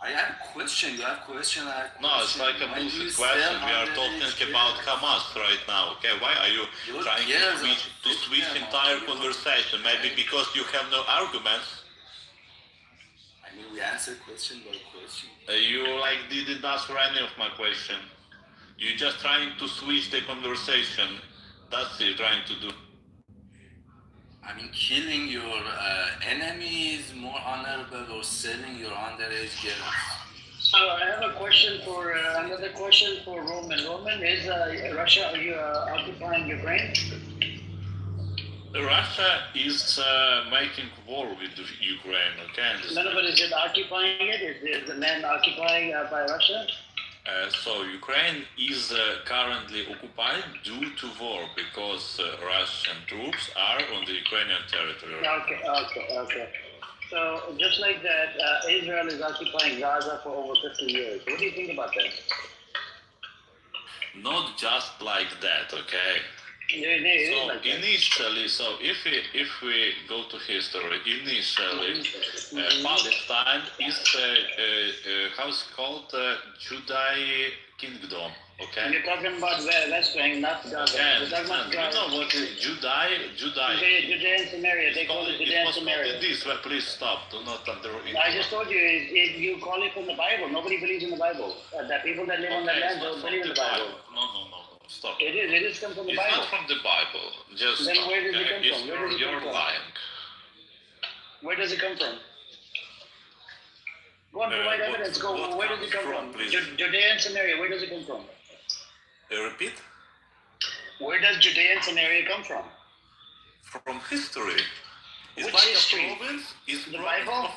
I have a question. You have a question. I have a question. No, it's like a Why do you bullshit sell question. We are underage talking about gears? Hamas right now. Okay, why are you trying to switch entire conversation? Maybe because you have no arguments. I mean, we answer question by question. You didn't answer any of my question. You're just trying to switch the conversation. That's what you're trying to do. I mean, killing your enemy is more honorable or selling your underage girls. So I have a question for another question for Roman. Roman, is Russia occupying Ukraine? Russia is making war with Ukraine, okay? None of it is it occupying it? Is the land occupying by Russia? So Ukraine is currently occupied due to war because Russian troops are on the Ukrainian territory. Okay. So just like that, Israel is occupying Gaza for over 50 years. What do you think about that? Not just like that, okay? So like initially, so if we go to history, initially Palestine is how it's called Judaic kingdom. Okay. You're talking about West Bank, not Gaza. Okay, You're talking about you know what is Judea? Judea and Samaria. They call it Judea and Samaria. This way, please stop. Do not I just told you, you call it from the Bible. Nobody believes in the Bible. The people that live on that land don't believe in the Bible. No. Stop. It is come from the Bible. It's not from the Bible. Just then where does it come from? You're lying. Where does it come from? Go on, provide evidence. Go. Where does it come from? Judea and Samaria. Where does it come from? Repeat. Where does Judea and Samaria come from? From history. It's Which like history? A province. It's the Bible.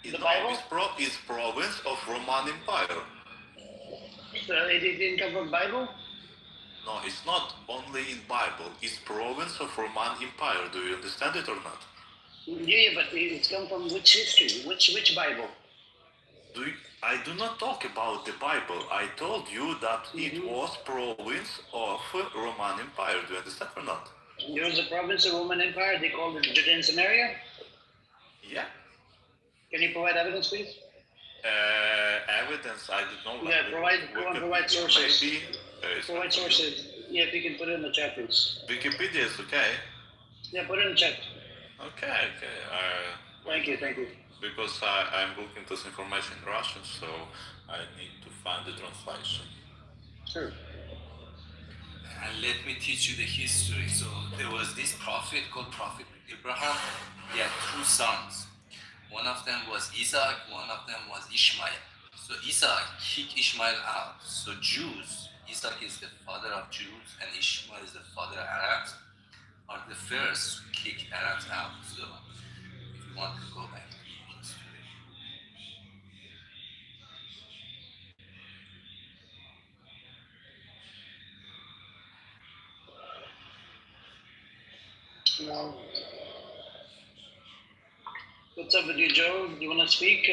The Bible. It's province of Roman Empire. So it didn't come from the Bible. No, it's not only in Bible. It's province of Roman Empire. Do you understand it or not? Yeah, but it's come from which history? Which Bible? I do not talk about the Bible. I told you that it was province of Roman Empire. Do you understand or not? There was a province of Roman Empire. They called it Judea and Samaria. Yeah. Can you provide evidence, please? Evidence, I don't know. Yeah, provide sources. Maybe. Provide sources. Yeah, if you can put it in the chat, please. Wikipedia is okay. Yeah, put it in the chat. Okay. Thank you. Because I'm looking this information in Russian, so I need to find the translation. Sure. And let me teach you the history. So there was this prophet called Prophet Abraham. He had two sons. One of them was Isaac, one of them was Ishmael. So Isaac kicked Ishmael out. So Jews, Isaac is the father of Jews and Ishmael is the father of Arabs, are the first to kick Arabs out. So if you want to go back to history. No. What's up with you, Joe? Do you want to speak?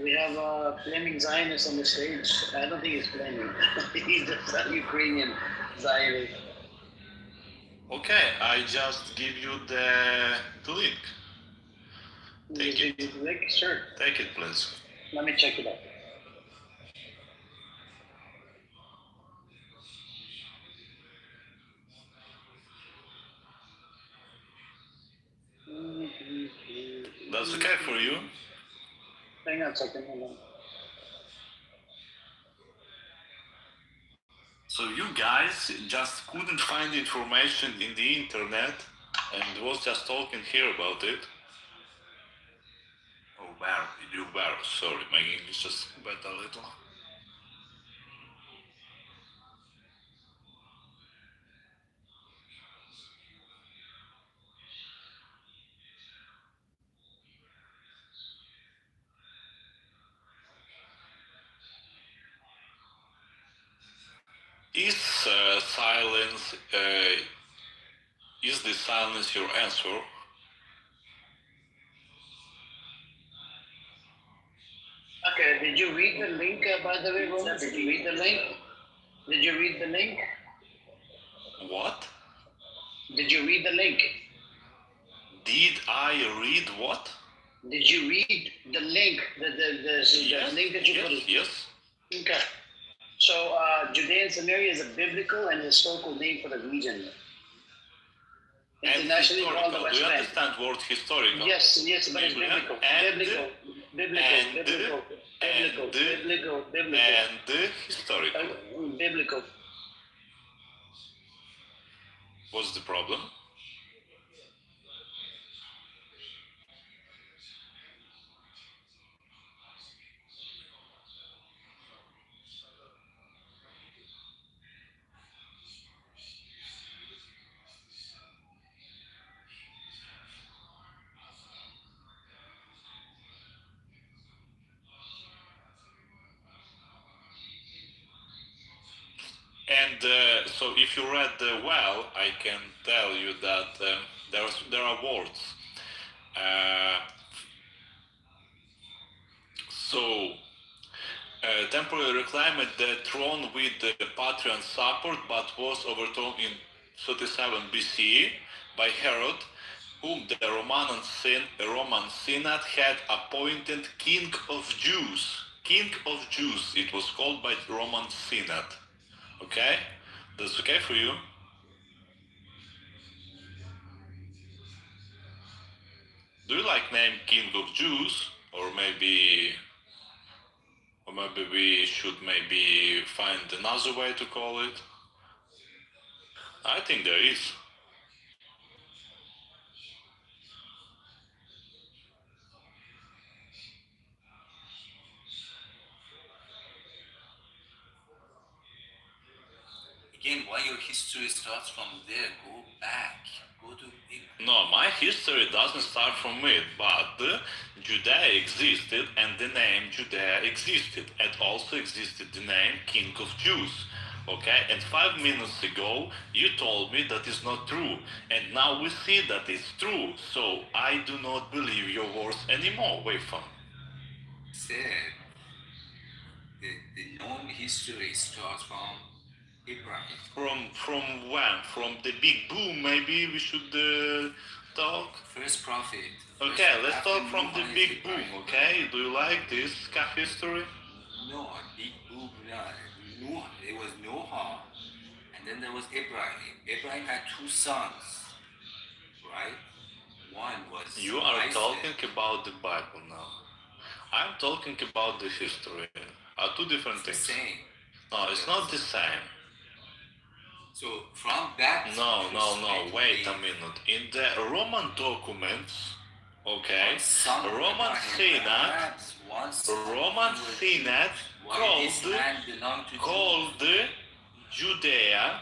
We have a flaming Zionist on the stage. I don't think he's flaming. He's just a Ukrainian Zionist. Okay, I just give you the link. Take it. The link? Sure. Take it, please. Let me check it out. That's okay for you? Hang on a second. Hold on. So you guys just couldn't find information in the internet and was just talking here about it. Oh, you were, sorry, my English is bad a little. Is silence, is the silence your answer? Okay, did you read the link, by the way, Roman? Did you read the link? Did you read the link? What? Did you read the link? Did I read what? Did you read the link? The link that you put in? Yes. Okay. So, Judea and Samaria is a biblical and historical name for the region. Internationally called the West Do you Bank. understand word historical? Yes, but it's biblical. Biblical. And historical. Biblical. What's the problem? so if you read well, I can tell you that there are words. Temporarily reclaimed the throne with the Parthian support, but was overthrown in 37 BCE by Herod, whom the Roman Senate had appointed King of Jews. King of Jews, it was called by the Roman Senate. Okay? That's okay for you? Do you like name King of Jews? Or maybe we should maybe find another way to call it? I think there is. Again, why your history starts from there? Go back. Go to... No, my history doesn't start from it, but Judea existed and the name Judea existed, and also existed the name King of Jews. Okay, and 5 minutes ago you told me that is not true, and now we see that it's true, so I do not believe your words anymore, Wayfam. Said the known history starts from Abraham. From when? From the big boom, maybe we should talk? First prophet. Okay, let's talk from the big boom, okay? Do you like this history? No, big boom, no. There was Noah, and then there was Abraham. Abraham had 2 sons, right? One was You are Isaac. talking about the Bible now. I'm talking about the history. Are 2 different things. The same. No, it's not the same. So from that... No, wait a minute. In the Roman documents, okay, Roman Senate called Judea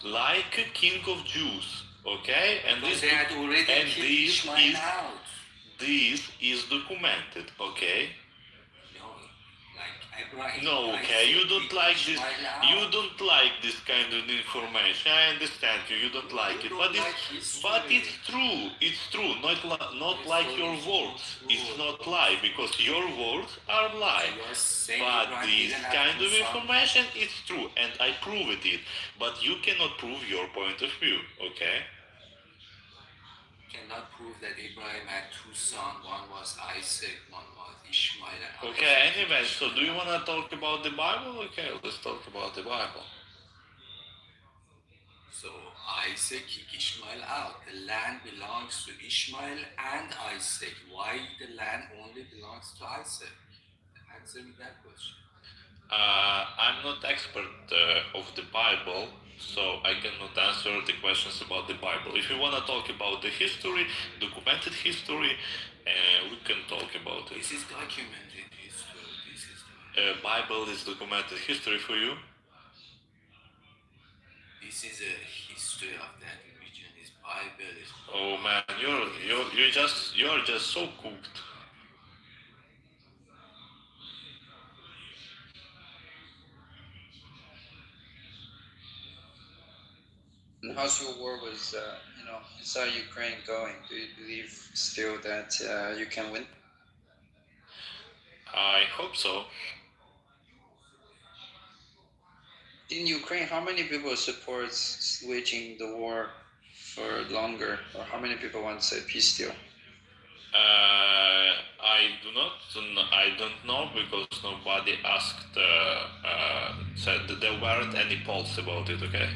like King of Jews, okay? And this is documented, okay? No, okay, you don't like this. You don't like this kind of information. I understand you. You don't like it, but it's true. It's true. Not like your words. It's not lie because your words are lie. But this kind of information is true, and I proved it. But you cannot prove your point of view. Okay? Cannot prove that Abraham had 2 sons. One was Isaac, one was Ishmael. Okay, anyway, so do you want to talk about the Bible? Okay, let's talk about the Bible. So Isaac kicked Ishmael out. The land belongs to Ishmael and Isaac. Why the land only belongs to Isaac? Answer me that question. I'm not expert of the Bible, so I cannot answer the questions about the Bible. If you want to talk about the history, documented history, we can talk about it. This is documented history. Bible is documented history for you? This is a history of that religion. This Bible is... Oh man, you're just so cooked. And how's your war with, inside Ukraine going? Do you believe still that you can win? I hope so. In Ukraine, how many people support waging the war for longer? Or how many people want to say peace deal? I don't know because nobody asked, said that there weren't any polls about it, okay?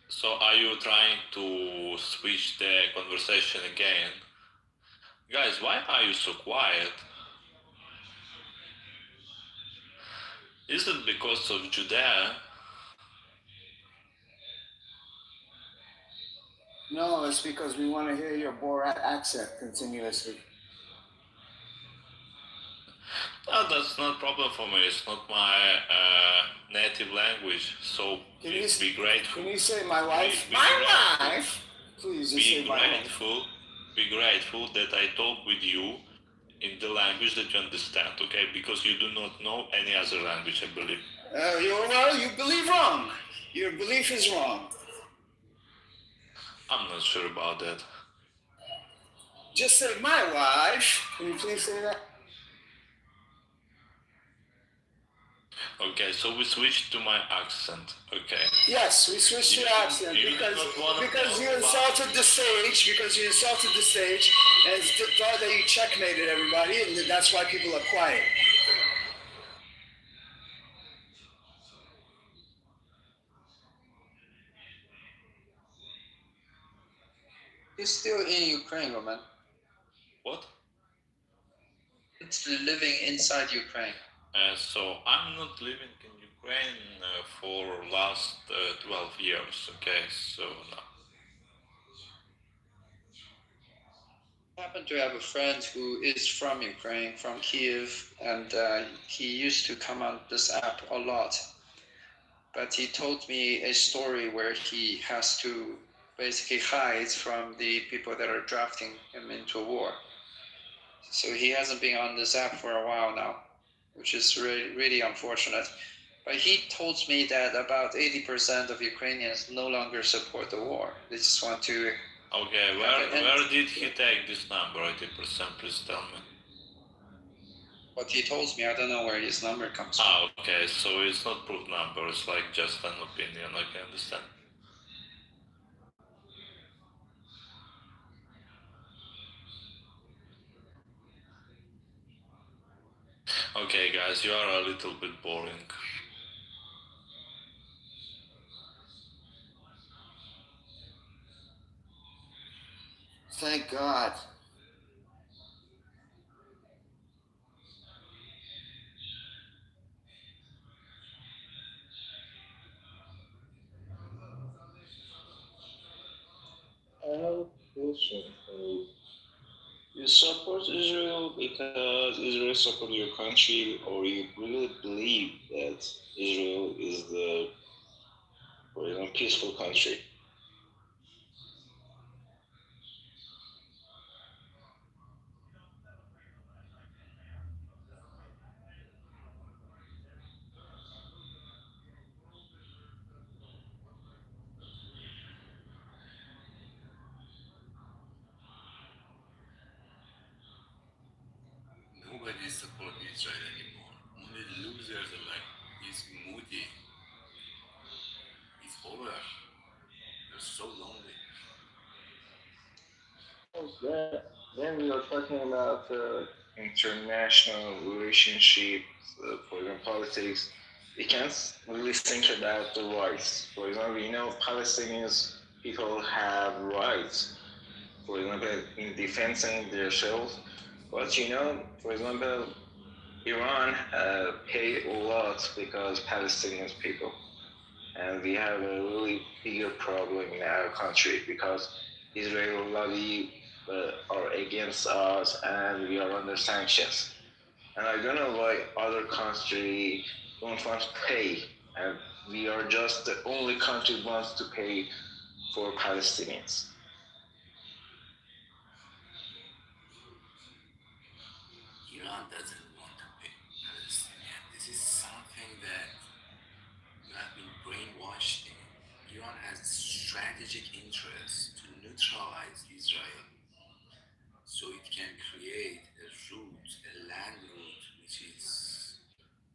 So are you trying to switch the conversation again? Guys, why are you so quiet? Is it because of Judea? No, it's because we want to hear your Borat accent continuously. No, that's not a problem for me. It's not my native language, so please be grateful. Can you say my wife? My wife? Please just say my wife. Be grateful. be grateful that I talk with you in the language that you understand, okay? Because you do not know any other language, I believe. You believe wrong. Your belief is wrong. I'm not sure about that. Just say my wife. Can you please say that? Okay, so we switched to my accent. Okay. Yes, we switched to accent because you insulted the stage. Because you insulted the stage and thought that you checkmated everybody, and that's why people are quiet. You're still in Ukraine, Roman. What? It's living inside Ukraine. So I'm not living in Ukraine for last 12 years, okay? So no. I happen to have a friend who is from Ukraine, from Kiev, and he used to come on this app a lot. But he told me a story where he has to basically hide from the people that are drafting him into a war. So he hasn't been on this app for a while now, which is really, really unfortunate. But he told me that about 80% of Ukrainians no longer support the war. They just want to... Okay, where did he take this number, 80%? Please tell me. What he told me, I don't know where his number comes from. Ah, okay, so it's not proof number, it's like just an opinion, I can understand. Okay, guys, you are a little bit boring. Thank God. I have a question. You support Israel because Israel support your country, or you really believe that Israel is the, peaceful country? Nobody supports Israel anymore. Only losers are like this Moody. It's over. They're so lonely. Then we are talking about international relationships, for example, politics. We can't really think about the rights. For example, Palestinians people have rights. For example, in defending themselves. But for example, Iran pay a lot because Palestinian people, and we have a really bigger problem in our country because Israel lobby are against us, and we are under sanctions. And I don't know why other countries don't want to pay, and we are just the only country wants to pay for Palestinians. Iran doesn't want to pay Palestinian. This is something that you have been brainwashed in. Iran has strategic interest to neutralize Israel so it can create a route, a land route, which is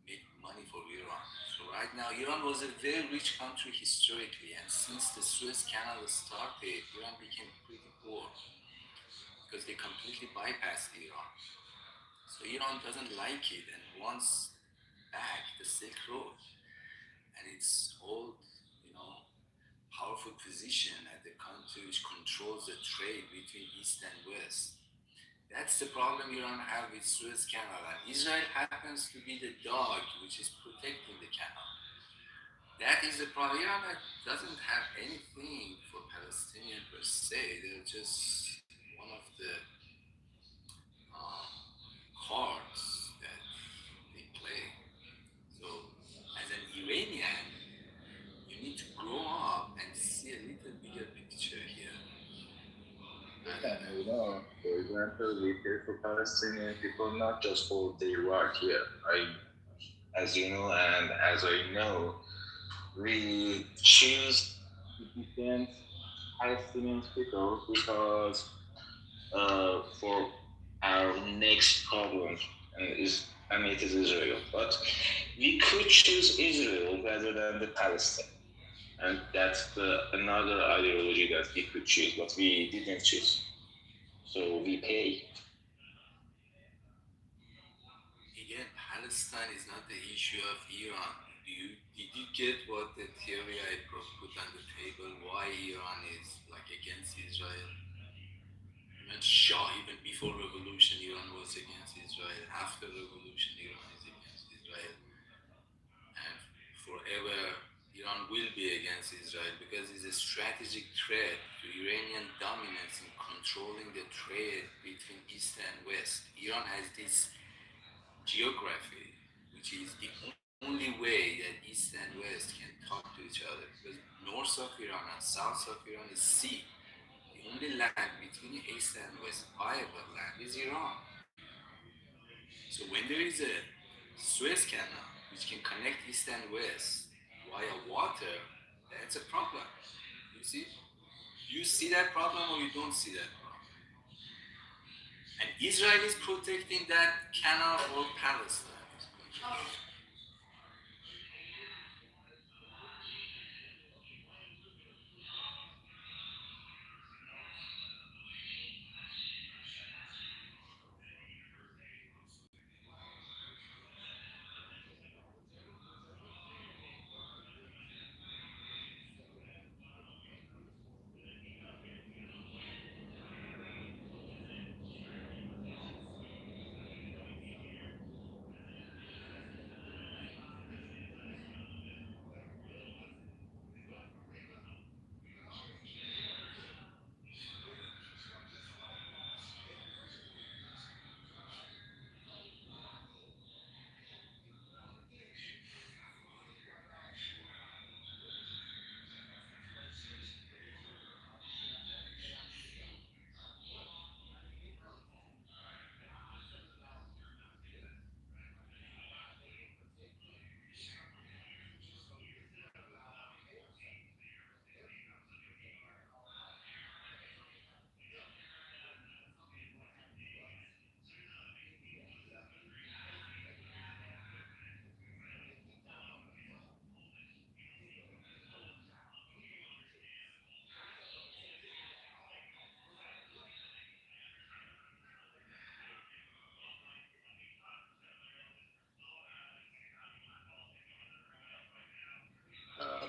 make money for Iran. So right now, Iran was a very rich country historically, and since the Suez Canal started, Iran became pretty poor because they completely bypassed Iran. So Iran doesn't like it and wants back the Silk Road and its old, powerful position as the country which controls the trade between East and West. That's the problem Iran have with Suez Canal, and Israel happens to be the dog which is protecting the canal. That is the problem. Iran doesn't have anything for Palestinians per se. They're just one of the cards that they play. So, as an Iranian, you need to grow up and see a little bigger picture here. we pray for Palestinian people, not just for their right here. As you know, and as I know, we choose to defend Palestinian people because for our next problem it is Israel. But we could choose Israel rather than the Palestine, and that's another ideology that we could choose, but we didn't choose. So we pay. Again, Palestine is not the issue of Iran. Did you get what the theory I put on the table? Why Iran is like against Israel? Even Shah, even before revolution, Iran was against Israel. After revolution, Iran is against Israel, and forever Iran will be against Israel because it's a strategic threat to Iranian dominance in controlling the trade between East and West. Iran has this geography, which is the only way that East and West can talk to each other, because north of Iran and south of Iran is sea. The only land between East and West, viable land, is Iran. So when there is a Suez Canal, which can connect East and West via water, that's a problem. You see? You see that problem or you don't see that problem? And Israel is protecting that canal or Palestine.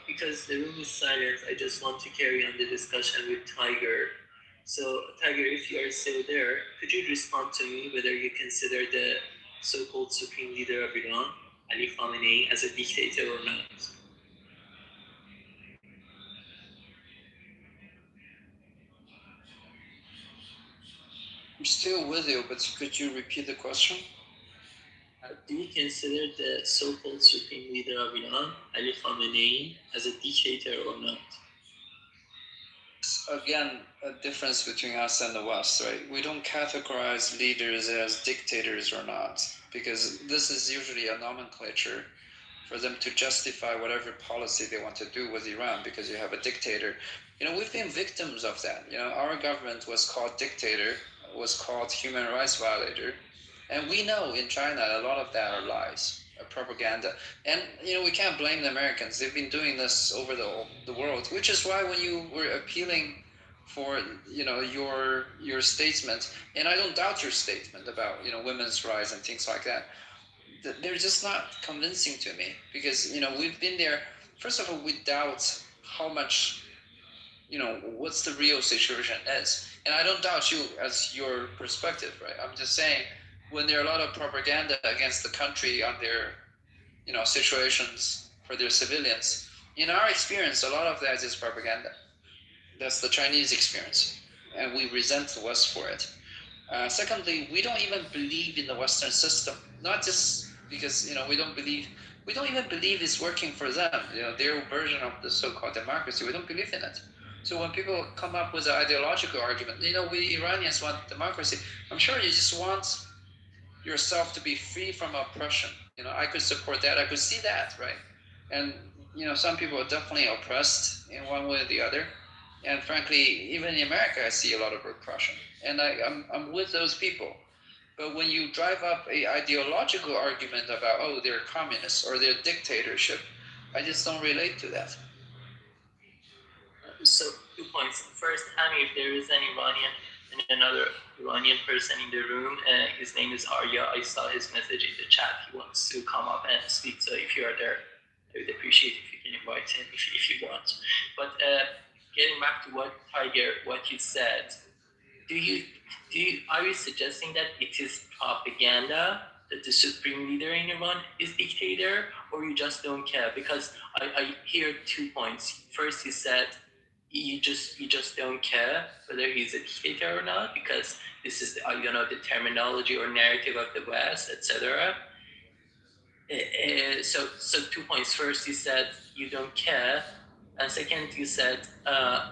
Because the room is silent, I just want to carry on the discussion with Tiger. So, Tiger, if you are still there, could you respond to me whether you consider the so-called supreme leader of Iran, Ali Khamenei, as a dictator or not? I'm still with you, but could you repeat the question? Do you consider the so-called supreme leader of Iran, Ali Khamenei, as a dictator or not? Again, a difference between us and the West, right? We don't categorize leaders as dictators or not, because this is usually a nomenclature for them to justify whatever policy they want to do with Iran, because you have a dictator. We've been victims of that. Our government was called dictator, was called human rights violator. And we know in China, a lot of that are lies, propaganda. And, we can't blame the Americans. They've been doing this over the world, which is why when you were appealing for, your statement, and I don't doubt your statement about, women's rights and things like that, they're just not convincing to me, because, we've been there. First of all, we doubt how much, what's the real situation is. And I don't doubt you as your perspective, right? I'm just saying, when there are a lot of propaganda against the country on their, situations for their civilians, in our experience, a lot of that is propaganda. That's the Chinese experience, and we resent the West for it. Secondly, we don't even believe in the Western system, not just because, we don't even believe it's working for them, their version of the so-called democracy. We don't believe in it. So when people come up with an ideological argument, we Iranians want democracy. I'm sure you just want yourself to be free from oppression. I could support that. I could see that, right? And some people are definitely oppressed in one way or the other. And frankly, even in America, I see a lot of repression, and I'm with those people. But when you drive up a ideological argument about they're communists or they're dictatorship, I just don't relate to that. So 2 points. First, Hani, if there is an Iranian and another Iranian person in the room, his name is Arya. I saw his message in the chat. He wants to come up and speak. So if you are there, I would appreciate if you can invite him if you want. But getting back to what you said, are you suggesting that it is propaganda that the supreme leader in Iran is dictator, or you just don't care? Because I hear 2 points. First, you said you just don't care whether he's a dictator or not, because this is the terminology or narrative of the West, etc. So 2 points. First, you said you don't care, and second, you said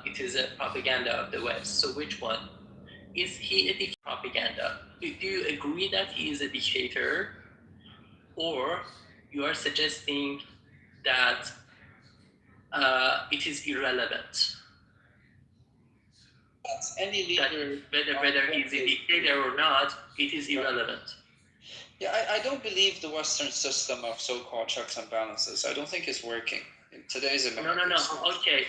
it is a propaganda of the West. So which one? Is he a dictator? Propaganda? Do you agree that he is a dictator, or you are suggesting that it is irrelevant? Any leader, whether he's a dictator or not, it is irrelevant. Yeah, I don't believe the Western system of so-called checks and balances. I don't think it's working in today's America. No. Okay.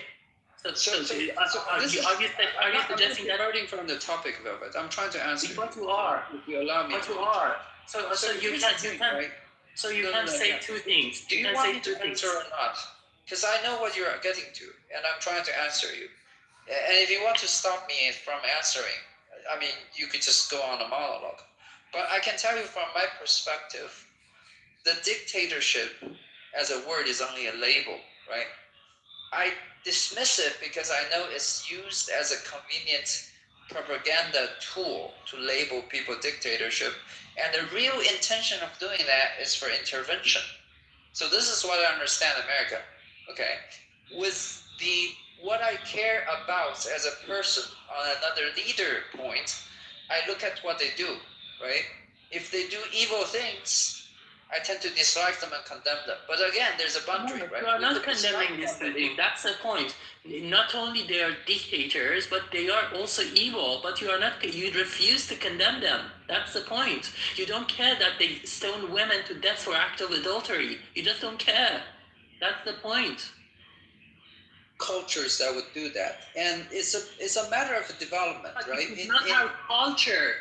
So are you suggesting that? Starting from the topic of it, I'm trying to answer. But you are. If you allow me. But you are. So you can. Right? So you can say two things. Do you want me to answer or not? Because I know what you're getting to, and I'm trying to answer you. And if you want to stop me from answering, I mean, you could just go on a monologue. But I can tell you from my perspective, the dictatorship as a word is only a label, right? I dismiss it because I know it's used as a convenient propaganda tool to label people dictatorship. And the real intention of doing that is for intervention. So this is what I understand America, okay? With what I care about as a person on another leader point, I look at what they do, right? If they do evil things, I tend to dislike them and condemn them. But again, there's a boundary, right? You are not condemning this thing. That's the point. Not only they are dictators, but they are also evil. But you refuse to condemn them. That's the point. You don't care that they stone women to death for act of adultery. You just don't care. That's the point. Cultures that would do that, and it's a matter of development, but right? It's not our culture.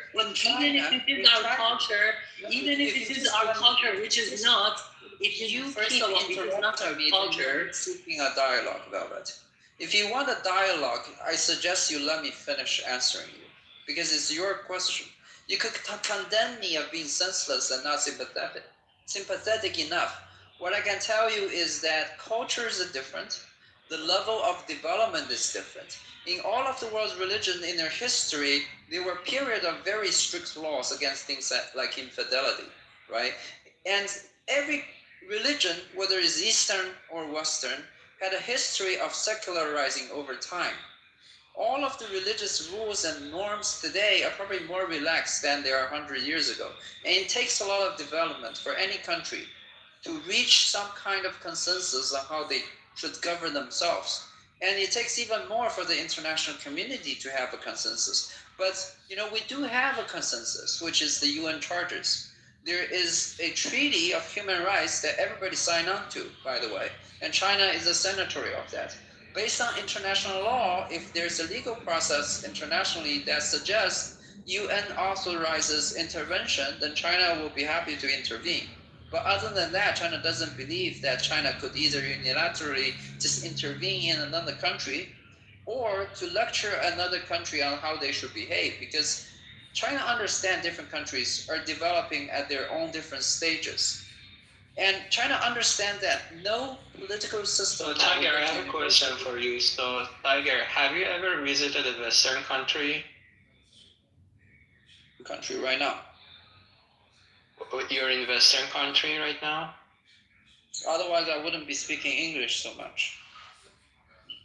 Even if it is our culture, which is not, if you first of all, it is not our culture. Seeking a dialogue about it. If you want a dialogue, I suggest you let me finish answering you, because it's your question. You could condemn me of being senseless and not sympathetic enough. What I can tell you is that cultures are different. The level of development is different. In all of the world's religion, in their history, there were periods of very strict laws against things like infidelity, right? And every religion, whether it's Eastern or Western, had a history of secularizing over time. All of the religious rules and norms today are probably more relaxed than they are 100 years ago. And it takes a lot of development for any country to reach some kind of consensus on how they should govern themselves. And it takes even more for the international community to have a consensus. But, we do have a consensus, which is the UN Charters. There is a treaty of human rights that everybody signed on to, by the way, and China is a signatory of that. Based on international law, if there's a legal process internationally that suggests UN authorizes intervention, then China will be happy to intervene. But other than that, China doesn't believe that China could either unilaterally just intervene in another country or to lecture another country on how they should behave, because China understands different countries are developing at their own different stages. And China understands that no political system... So, Tiger, I have a question for you. So, Tiger, have you ever visited a Western country? Country right now. You're in Western country right now? Otherwise, I wouldn't be speaking English so much.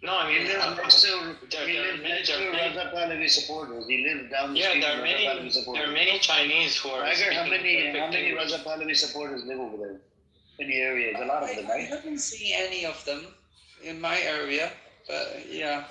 No, I mean, next to Raza Pahlavi supporters. He lives down the street. There are many Chinese who are. Tiger, how many Raza Pahlavi supporters live over there in the area? There's a lot of them, I right? haven't seen any of them in my area, but yeah.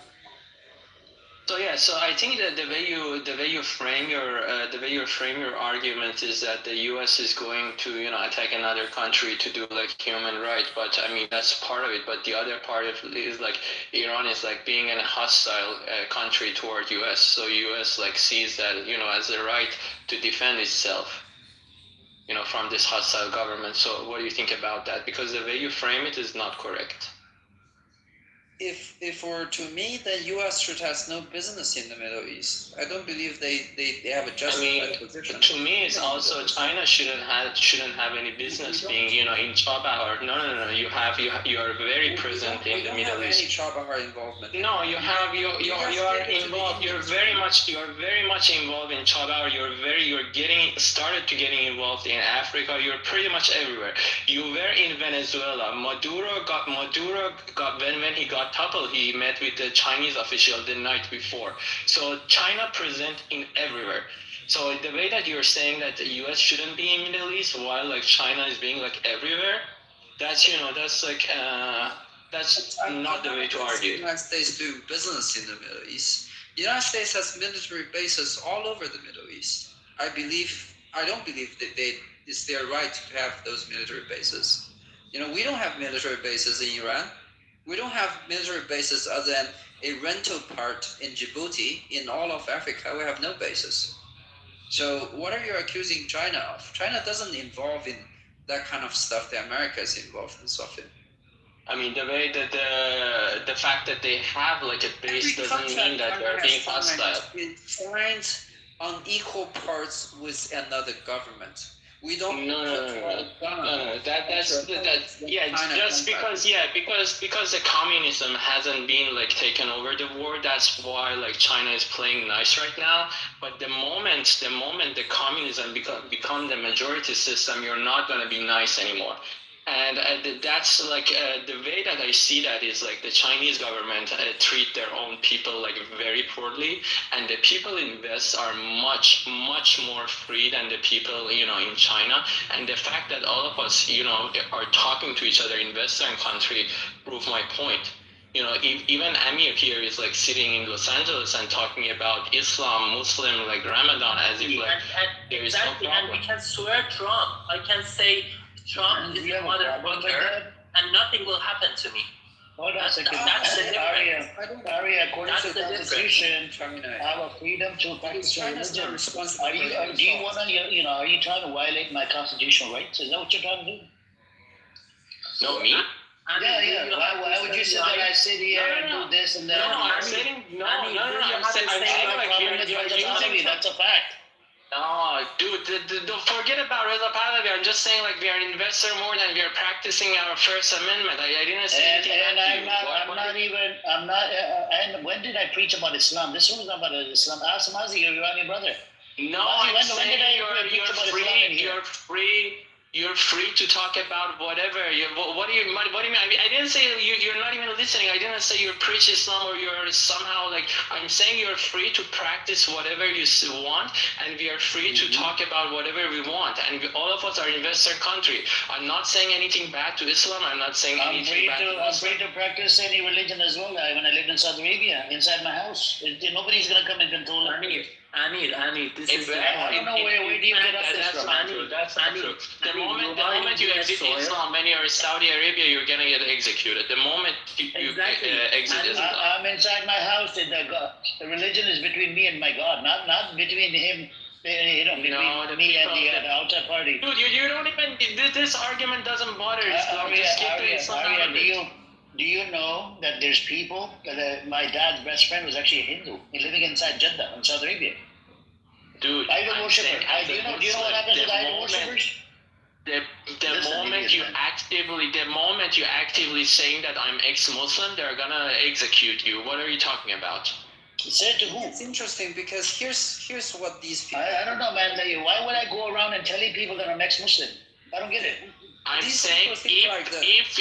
So yeah, so I think that the way you frame your argument is that the U.S. is going to attack another country to do like human rights, but I mean that's part of it. But the other part of it is like Iran is like being a hostile country toward U.S. So U.S. like sees that as the right to defend itself, from this hostile government. So what do you think about that? Because the way you frame it is not correct. If for to me, the U.S. should has no business in the Middle East. I don't believe they have a justified position. To me, it's also China shouldn't have any business being in Chabahar. No. You are very present in the Middle East. Any Chabahar involvement? No, you are involved. You are very much involved in Chabahar. You're getting involved in Africa. You're pretty much everywhere. You were in Venezuela. Maduro got when he got toppled, he met with the Chinese official the night before. So China present in everywhere. So the way that you're saying that the U.S. shouldn't be in Middle East while like China is being like everywhere, that's that's not the way to argue. The United States doing business in the Middle East. The United States has military bases all over the Middle East. I don't believe that it's their right to have those military bases. We don't have military bases in Iran. We don't have military bases other than a rental part in Djibouti. In all of Africa, we have no bases. So what are you accusing China of? China doesn't involve in that kind of stuff that America is involved in stuff in. I mean, the way that the fact that they have like a base doesn't mean that they're being hostile. It signs on equal parts with another government. We don't. No. That's because the communism hasn't been like taken over the war. That's why like China is playing nice right now. But the moment the communism become the majority system, you're not gonna be nice anymore. And that's like the way that I see that is like the Chinese government treat their own people like very poorly, and the people in West are much more free than the people in China. And the fact that all of us are talking to each other in Western country prove my point. Even Amir here is like sitting in Los Angeles and talking about Islam, Muslim, like Ramadan, as if like there is no problem. And we can swear Trump. I can say Trump is a motherfucker, and nothing will happen to me. Hold on a second. That's the difference. Arya, according to the Constitution, have a freedom to practice your religion. Are you trying to violate my constitutional rights? Is that what you're trying to do? No, me? Yeah. Why would you say that I sit here and do this and that? I'm saying that's a fact. No, dude, don't forget about Reza Pahlavi. I'm just saying, like, we are an investor more than we are practicing our First Amendment. I didn't say anything about you. And when did I preach about Islam? This one was not about Islam. Ask Mazi, your Iranian brother. No, I'm saying you're free to talk about whatever. What do you mean? I didn't say you're not even listening. I didn't say you preach Islam or you're somehow like. I'm saying you're free to practice whatever you want, and we are free to talk about whatever we want. And all of us are in Western country. I'm not saying anything bad to Islam. I'm not saying anything bad to Islam. I'm free to practice any religion as well. When I lived in Saudi Arabia, inside my house, nobody's gonna come and control me. Amir, this is. I don't know where do you get up this from? That's not true. The moment you exit Islam, when you're in Saudi Arabia, you're gonna get executed. The moment you exit Islam. I'm inside my house. The religion is between me and my God, not between him. Between me and the outside party. Dude, you don't even. This argument doesn't bother Islam. Just get to Islam. Do you know that there's people that my dad's best friend was actually a Hindu, living inside Jeddah in Saudi Arabia? Dude, idol worshiper. Do you know what happens with idol worshippers? The moment you actively saying that I'm ex-Muslim, they're gonna execute you. What are you talking about? Said to who? It's interesting because here's what these people. I don't know, man. Why would I go around and telling people that I'm ex-Muslim? I don't get it. I'm These saying people think like that. if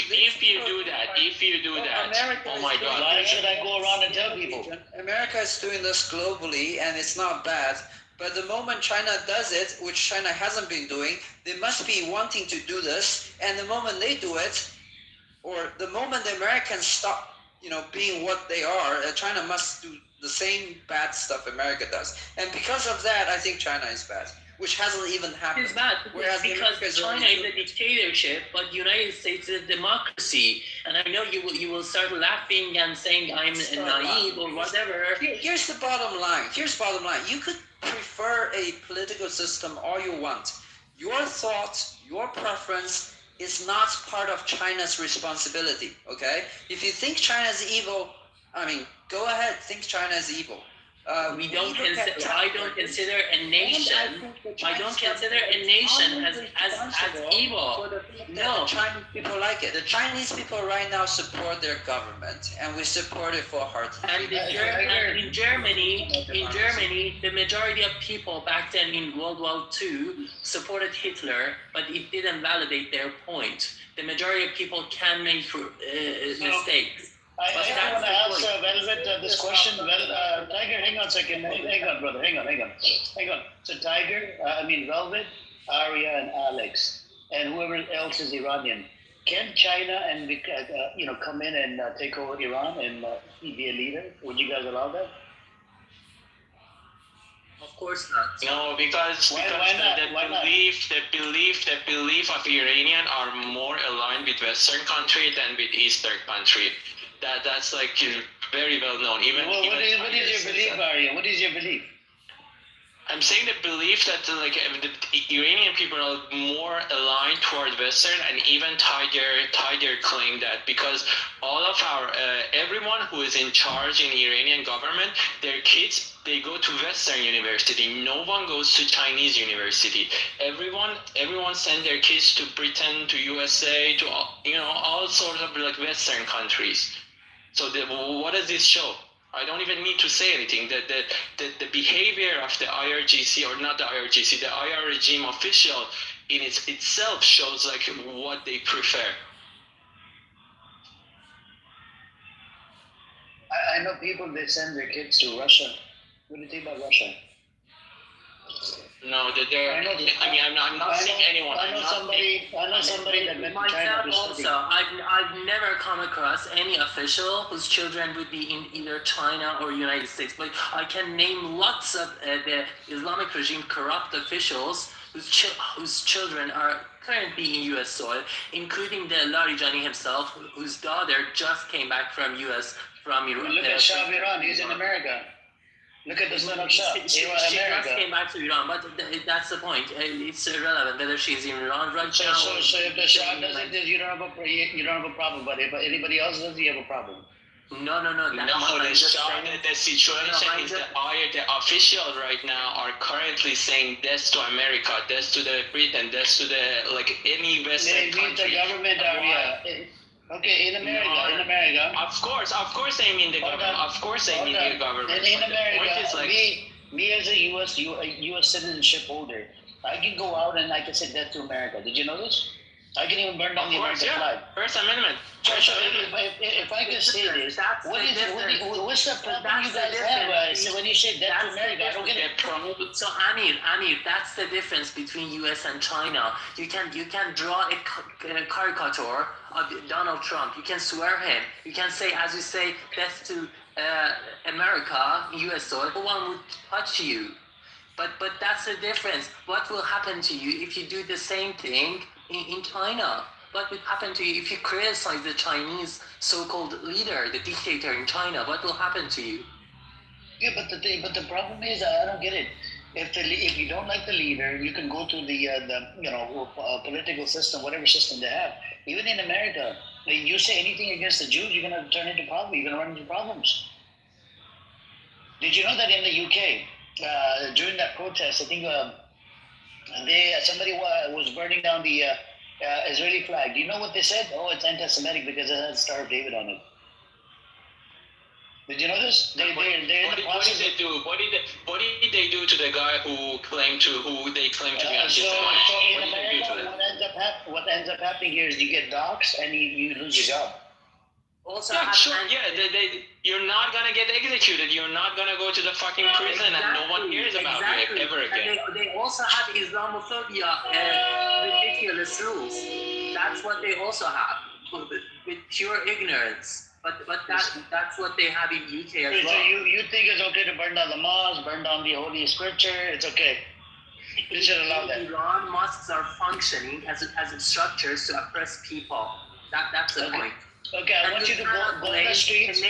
you do that, America oh is my doing God. Why this. should I go around and tell people? America is doing this globally, and it's not bad. But the moment China does it, which China hasn't been doing, they must be wanting to do this. And the moment they do it, or the moment the Americans stop, being what they are, China must do the same bad stuff America does. And because of that, I think China is bad, which hasn't even happened. It's bad Whereas the because Americans China already is a dictatorship, but the United States is a democracy. And I know you will start laughing and saying I'm naive or whatever. Here's the bottom line. You could prefer a political system all you want. Your thought, your preference is not part of China's responsibility, okay? If you think China is evil, go ahead, think China is evil. I don't consider a nation. I don't consider a nation as evil. No, Chinese people like it. The Chinese people right now support their government, and we support it full-heartedly. And in Germany, the majority of people back then in World War II supported Hitler, but it didn't validate their point. The majority of people can make mistakes. I want to ask Velvet this question. Tiger, hang on a second. Hang on, brother. Hang on. So Tiger, Velvet, Arya, and Alex, and whoever else is Iranian. Can China and come in and take over Iran and be a leader? Would you guys allow that? Of course not. No, because the belief of Iranian are more aligned with Western country than with Eastern country. That's like very well known. What is your belief, Arya? What is your belief? I'm saying the belief that the Iranian people are more aligned toward Western, and even Tiger claimed that because all of our everyone who is in charge in Iranian government, their kids, they go to Western university. No one goes to Chinese university. Everyone send their kids to Britain, to USA, to all sorts of Western countries. So what does this show? I don't even need to say anything. The behavior of the IRGC, or not the IRGC, the IR regime official in itself shows what they prefer. I know people, they send their kids to Russia. What do you think about Russia? No, I'm not saying anyone. I know somebody that went to China to study. I've never come across any official whose children would be in either China or United States. But I can name lots of the Islamic regime corrupt officials whose children are currently in U.S. soil, including the Larijani himself, whose daughter just came back from U.S. from Iran. Look at Shah of Iran. He's in America. Look at the son of Shah. She just came back to Iran, but that's the point. It's irrelevant whether she's in Iran right now. So if the Shah does it, you don't have a problem. But if anybody else does, you have a problem. No. The situation is the official right now are currently saying death to America, death to the Britain, death to the any Western country. The government area. Okay, in America. Of course they mean the government. Of course they mean the government. In America, me as a U.S. citizenship holder, I can go out and I can say death to America. Did you know this? I can even burn down the American flag. First Amendment. If I can say this, what's the problem you guys have when you say death to America? I don't get it. So Amir, that's the difference between U.S. and China. You can draw a caricature of Donald Trump. You can swear him. You can say, as you say, death to America, U.S. soil. No one would touch you. But that's the difference. What will happen to you if you do the same thing in China? What would happen to you if you criticize the Chinese so-called leader, the dictator in China? What will happen to you? Yeah, but the problem is, I don't get it. If you don't like the leader, you can go to the political system, whatever system they have. Even in America, when you say anything against the Jews, you're going to turn into problem. You're going to run into problems. Did you know that in the UK, during that protest, I think somebody was burning down the Israeli flag. Do you know what they said? Oh, it's anti-Semitic because it has the Star of David on it. Did you know this? What did they do? What did they do to the guy who they claim to be anti-Semitic? So in America, what ends up happening ends up happening here is you get doxxed and you lose your job. Also, Yeah, sure. Yeah, you're not gonna get executed. You're not gonna go to the fucking prison, and no one hears about you ever again. And they also have Islamophobia, ridiculous rules. That's what they also have, with pure ignorance. But that's what they have in UK as well. So you think it's okay to burn down the mosque, burn down the holy scripture? It's okay. You should allow that. Iran mosques are functioning as structures to oppress people. That's the point. Okay, I want you to go on the streets.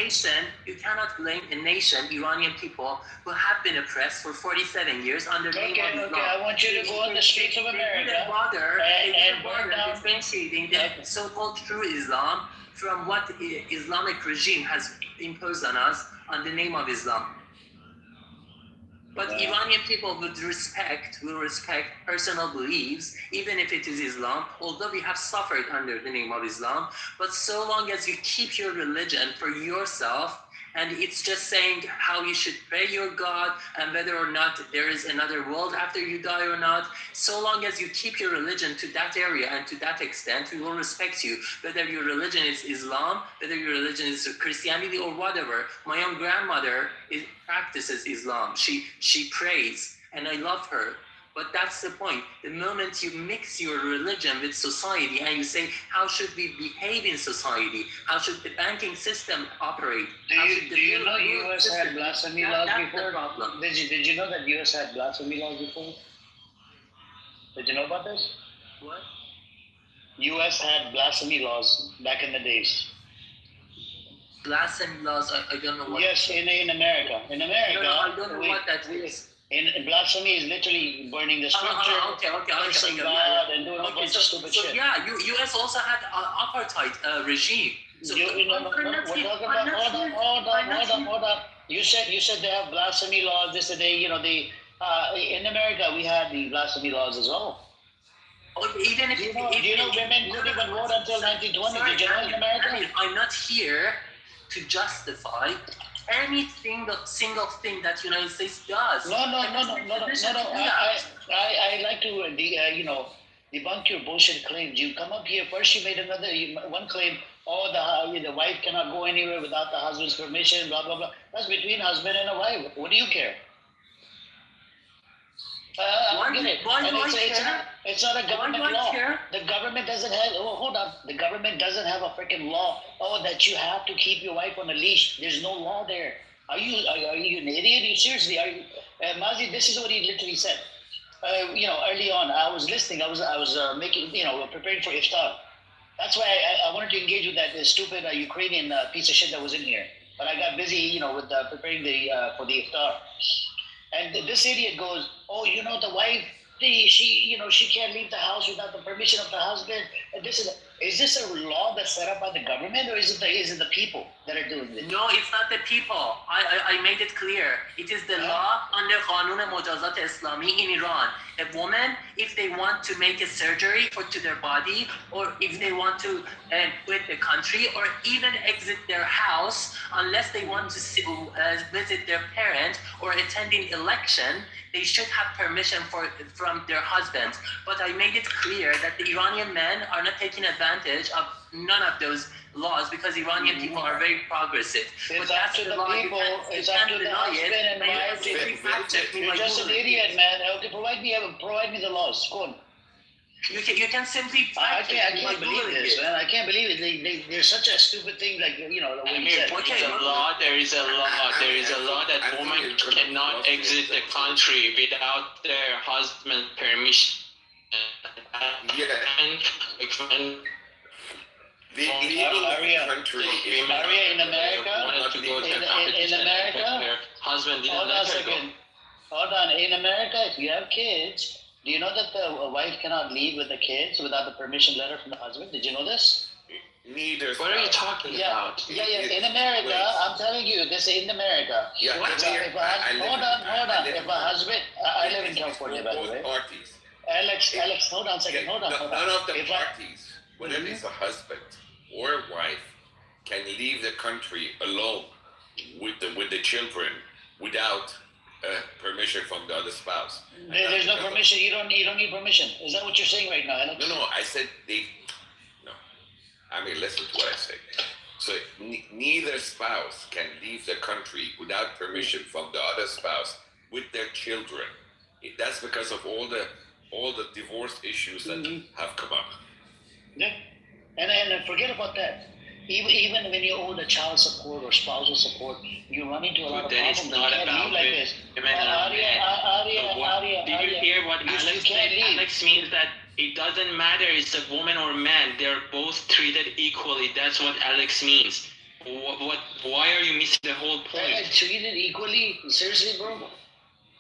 You cannot blame a nation, Iranian people, who have been oppressed for 47 years under the name of Islam. Okay, I want you to go on the streets of America They didn't bother differentiating the so-called true Islam from what Islamic regime has imposed on us on the name of Islam. But Iranian people will respect personal beliefs, even if it is Islam, although we have suffered under the name of Islam. But so long as you keep your religion for yourself, and it's just saying how you should pray your God and whether or not there is another world after you die or not, so long as you keep your religion to that area and to that extent, we will respect you. Whether your religion is Islam, whether your religion is Christianity or whatever. My own grandmother practices Islam. She prays, and I love her. But that's the point. The moment you mix your religion with society and you say, how should we behave in society? How should the banking system operate? Do you know U.S. had blasphemy laws before? Did you know that U.S. had blasphemy laws before? Did you know about this? What? U.S. had blasphemy laws back in the days. Blasphemy laws, I don't know what. Yes, in America. In America. No, I don't know what that is. In blasphemy is literally burning the scripture, cursing God, and doing all bunch of stupid shit. Yeah, U.S. also had apartheid regime. So hold on. You said they have blasphemy laws. This today, in America we had the blasphemy laws as well. Even if do you know women couldn't even vote until 1920? Did you know in America? I'm not here to justify any single thing that United States does. No. I like to debunk your bullshit claims. You come up here first. You made one claim. The wife cannot go anywhere without the husband's permission. Blah blah blah. That's between husband and a wife. What do you care? It's not a government law. The government doesn't have. Oh, hold on. The government doesn't have a freaking law. That you have to keep your wife on a leash. There's no law there. Are you an idiot? Seriously? Mazi? This is what he literally said. Early on, I was listening. I was making, preparing for iftar. That's why I wanted to engage with that stupid Ukrainian piece of shit that was in here. But I got busy, with preparing for the iftar. And this idiot goes, the wife, she can't leave the house without the permission of the husband. And is this a law that's set up by the government, or is it the people that are doing this? No, it's not the people. I made it clear. It is the law under Qanun Mujazat Islami in Iran. A woman, if they want to make a surgery to their body, or if they want to quit the country, or even exit their house, unless they want to visit their parent or attend an election, they should have permission from their husbands. But I made it clear that the Iranian men are not taking advantage of none of those laws because Iranian people are very progressive. It's up to the people. It's up to the husband and wife. You're just an idiot, man. Okay, provide me the laws. Go on. You can simply. I can't believe this, man. I can't believe it. There's such a stupid thing, like the way you said. There is a law that women cannot exit the country without their husband's permission. The illegal country is in America. In America. Their husband didn't Hold on let a her second. go. Hold on. In America, if you have kids, do you know that the wife cannot leave with the kids without the permission letter from the husband? Did you know this? Neither. What are you talking about? Yeah. In America, I'm telling you, this is in America. Yeah, hold on. If a husband, I live in California, by the way. Parties. Alex, hold on a second. Hold on. None of the parties, whether it's a husband or a wife, can leave the country alone with the children without permission from the other spouse. There's no permission. You don't need permission. Is that what you're saying right now, Alex? No, I said no. I mean, listen to what I say. So neither spouse can leave the country without permission from the other spouse with their children. That's because of all the divorce issues that have come up. Yeah, and forget about that. Even when you owe the child support or spousal support, you run into a lot of problems. It's not about like this. Did you hear what Alex said? Alex means that it doesn't matter if it's a woman or man. They're both treated equally. That's what Alex means. Why are you missing the whole point? Treated equally? Seriously, bro?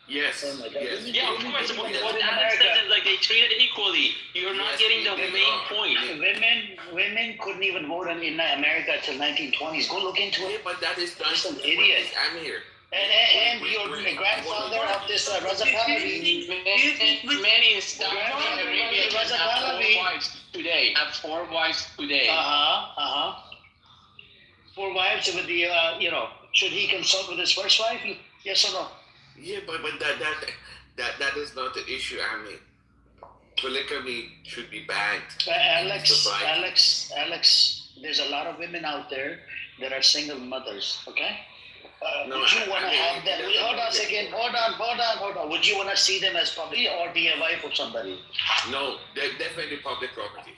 Yes. Oh my God. Yes. Yeah, of course. What Alex says is like they treated equally. You're not getting the main point. Women couldn't even vote in America till 1920s. Go look into it. But that is not some idiot. I'm here. And your grandfather of this Raza Pahlavi. Many Saudi Arabia have 4 wives today. Uh-huh. 4 wives with the, should he consult with his first wife? Yes or no? Yeah, but that is not the issue. I mean, polygamy should be banned. Alex, there's a lot of women out there that are single mothers, okay? Would you want to have them? Hold on a second. Hold on. Would you want to see them as public or be a wife of somebody? No, they're definitely public property.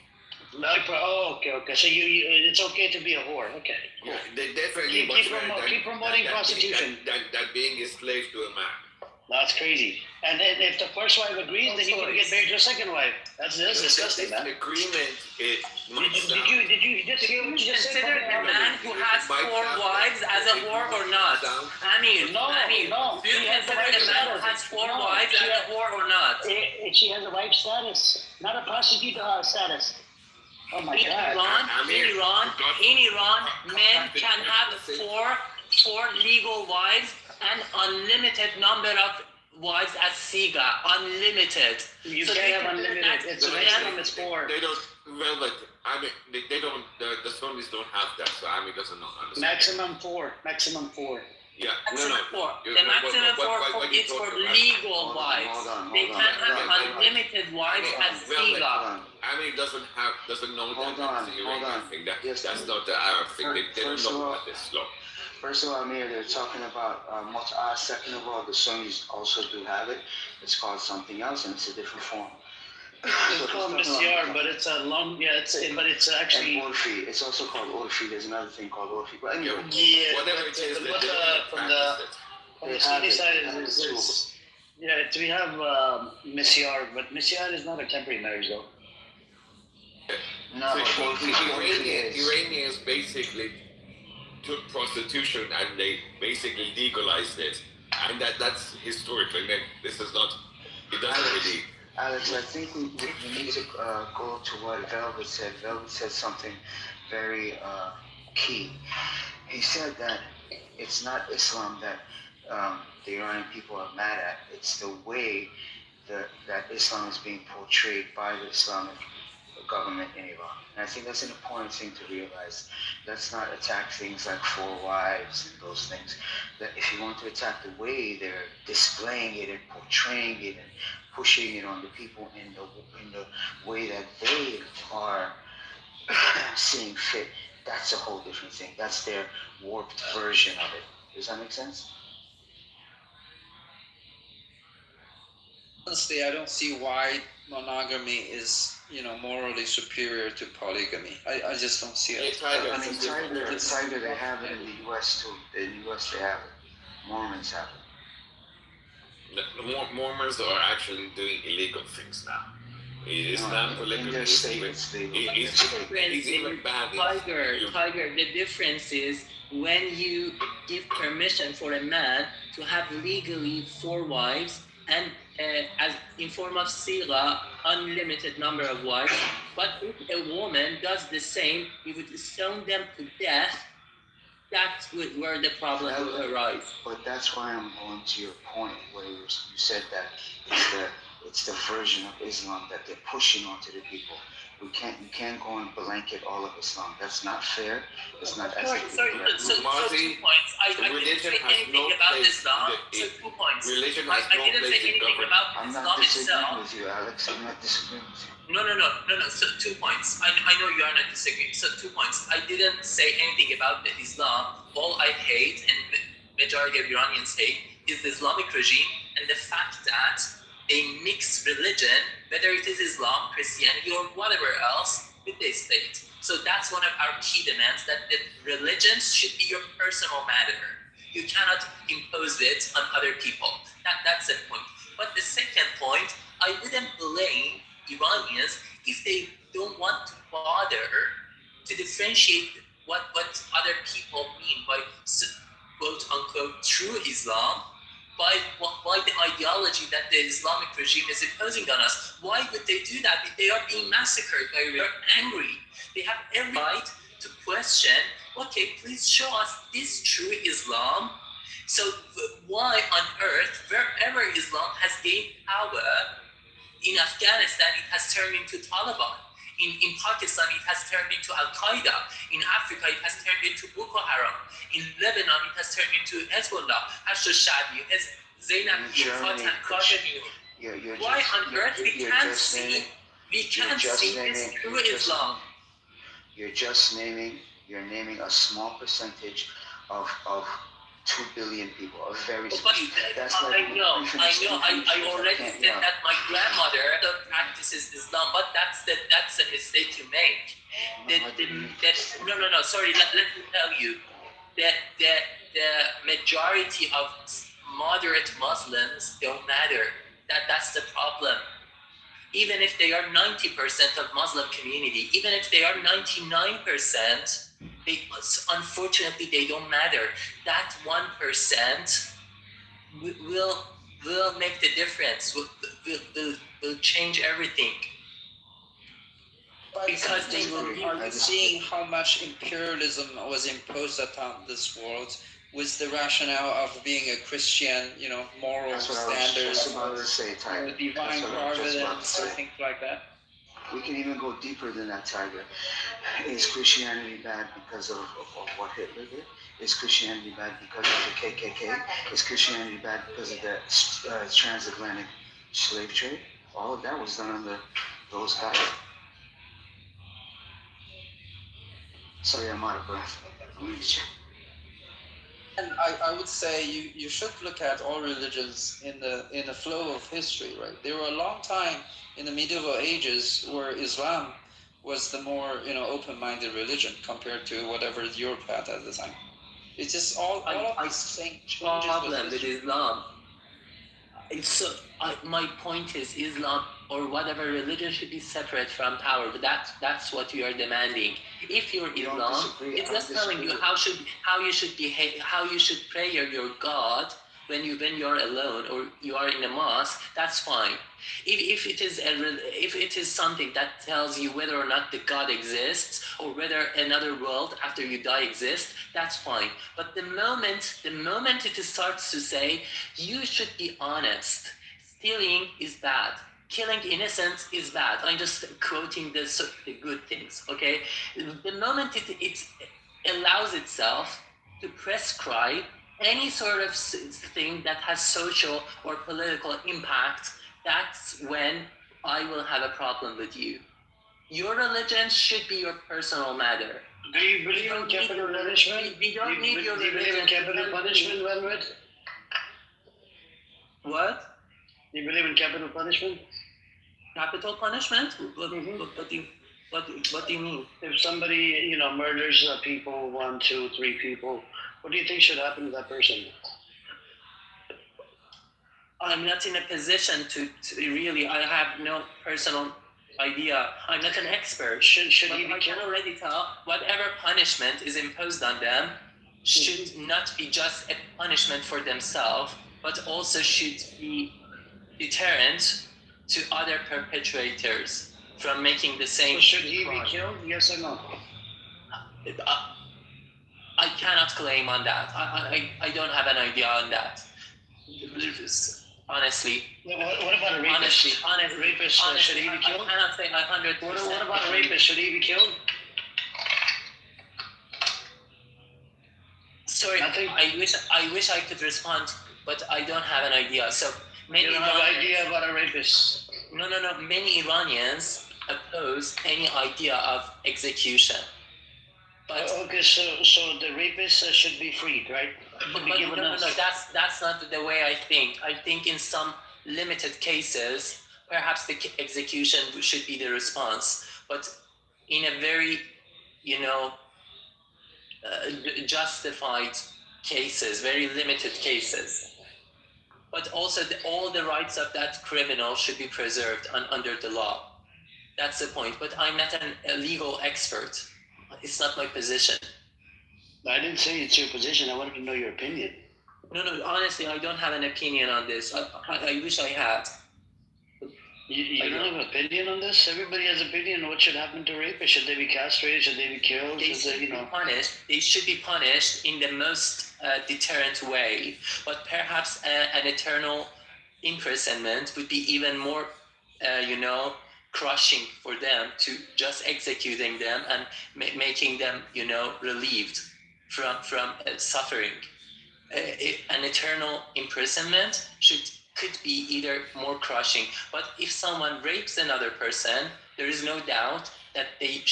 Okay. So you it's okay to be a whore. Okay. Cool. Yeah, they definitely keep promoting prostitution. That being a slave to a man. That's crazy. And then if the first wife agrees, then you can get married to a second wife. That's disgusting, man. Agreement. Did you just consider a man who has 4 wives as a whore or not? I mean, no. Do you consider a man who has 4 wives as a whore or not? She has a wife status, not a prostitute status. Oh my God. In Iran, men can have 4 legal wives and unlimited number of wives as Siga. Unlimited. You can't have unlimited. It's maximum is 4. They don't. Well, I mean, they don't. The Sunnis don't have that. So I mean, doesn't understand. Maximum 4. Yeah. Maximum 4. The maximum 4 is for legal wives. They can have unlimited wives as Siga. I mean, doesn't know that. Hold on. That's not the Arab thing. They don't know about this law. First of all, Amir, they're talking about mut'ah. Second of all, the Sunnis also do have it. It's called something else, and it's a different form. It's called Misyar, but it's a long. Yeah, but it's actually. And Urfi. It's also called Urfi. There's another thing called Urfi. But anyway. Yeah. Whatever it is, from the Sunni side is we have Misyar, but Misyar is not a temporary marriage though. No, Iranians basically took prostitution and they basically legalized it, and that's historically. This is not. It doesn't really. Alex, I think we need to go to what Velvet said. Velvet said something very key. He said that it's not Islam that the Iranian people are mad at. It's the way that Islam is being portrayed by the Islamic government in Iran. And I think that's an important thing to realize. Let's not attack things like 4 wives and those things. That if you want to attack the way they're displaying it and portraying it and pushing it on the people in the way that they are seeing fit, that's a whole different thing. That's their warped version of it. Does that make sense? Honestly, I don't see why monogamy is, morally superior to polygamy. I just don't see it. I mean, Tiger, they have it in the U.S. too. In the U.S. they have it. Mormons have it. The Mormons are actually doing illegal things now. Islam polygamy is even bad. Tiger, the difference is when you give permission for a man to have legally 4 wives and as in form of sila, unlimited number of wives. But if a woman does the same, you would stone them to death. That's where the problem will arise. But that's why I'm going to your point where you said that it's the version of Islam that they're pushing onto the people. You can't go and blanket all of Islam. That's not fair. It's not Sorry, ethically correct. so 2 points. I didn't say anything about Islam. So 2 points. Religion I has no didn't say place in anything government. about I'm Islam not disagreeing itself. with you, Alex. I'm not disagreeing with you. No. So 2 points. I know you are not disagreeing. So 2 points. I didn't say anything about the Islam. All I hate, and the majority of Iranians hate, is the Islamic regime and the fact that they mix religion, whether it is Islam, Christianity, or whatever else, with the state. So that's one of our key demands, that the religions should be your personal matter. You cannot impose it on other people. That's the point. But the second point, I wouldn't blame Iranians if they don't want to bother to differentiate what other people mean by quote unquote true Islam, by the ideology that the Islamic regime is imposing on us. Why would they do that if they are being massacred? They are angry. They have every right to question, okay, please show us this true Islam. So why on earth, wherever Islam has gained power, in Afghanistan it has turned into Taliban. In Pakistan it has turned into Al-Qaeda. In Africa it has turned into Boko Haram. In Lebanon it has turned into Hezbollah, Hashd-al-Shaabi, Zainab, why on earth we can't see this true Islam? You're naming a small percentage of 2 billion people, a very small. I know. I already said that my grandmother practices Islam, but that's a mistake to make. No. Sorry, let me tell you that the majority of moderate Muslims don't matter. That's the problem. Even if they are 90% of Muslim community, even if they are 99%, unfortunately they don't matter. That 1% will make the difference. Will change everything. Because they will. Are you seeing how much imperialism was imposed upon this world with the rationale of being a Christian, moral standards, divine providence, or things like that? We can even go deeper than that, Tiger. Is Christianity bad because of what Hitler did? Is Christianity bad because of the KKK? Is Christianity bad because of the transatlantic slave trade? All of that was done under those guys. Sorry, I'm out of breath. And I would say you should look at all religions in the flow of history, right? There were a long time in the medieval ages where Islam was the more open-minded religion compared to whatever Europe had at the time. It's just all of these things. Problem with Islam. My point is Islam or whatever religion should be separate from power. But that's what you are demanding. If you're Islam, it's just telling you how you should behave, how you should pray your God when you're alone or you are in a mosque. That's fine. If it is something that tells you whether or not the God exists or whether another world after you die exists, that's fine. But the moment it starts to say you should be honest, stealing is bad, killing innocents is bad. I'm just quoting the good things, okay? The moment it allows itself to prescribe any sort of thing that has social or political impact, that's when I will have a problem with you. Your religion should be your personal matter. Do you believe in capital punishment? We don't need your religion. Do you believe in capital punishment, Wenwood? What? Do you believe in capital punishment? Capital punishment? What do you mean? If somebody, murders people, 1, 2, 3 people, what do you think should happen to that person? I'm not in a position to really, I have no personal idea. I'm not an expert. Should he be killed? I can already tell whatever punishment is imposed on them should not be just a punishment for themselves, but also should be deterrent to other perpetrators from making the same. So should he be killed? Yes or no? I cannot claim on that. I don't have an idea on that. Honestly. What about a rapist? Rapist, should he be killed? I cannot say 100%. What about a rapist? Should he be killed? Sorry, I wish I could respond, but I don't have an idea. So many You don't have an idea about a rapist? No. Many Iranians oppose any idea of execution. But okay, so the rapist should be freed, right? No, that's not the way I think. I think in some limited cases, perhaps the execution should be the response, but in a very, justified cases, very limited cases. But also all the rights of that criminal should be preserved under the law. That's the point. But I'm not a legal expert. It's not my position. I didn't say it's your position. I wanted to know your opinion. No, honestly, I don't have an opinion on this. I wish I had. You don't have an opinion on this? Everybody has an opinion on what should happen to rapists. Should they be castrated? Should they be killed? They should be punished. They should be punished in the most deterrent way. But perhaps an eternal imprisonment would be even more, crushing for them to just executing them and making them, relieved from suffering. An eternal imprisonment could be either more crushing, but if someone rapes another person, there is no doubt that the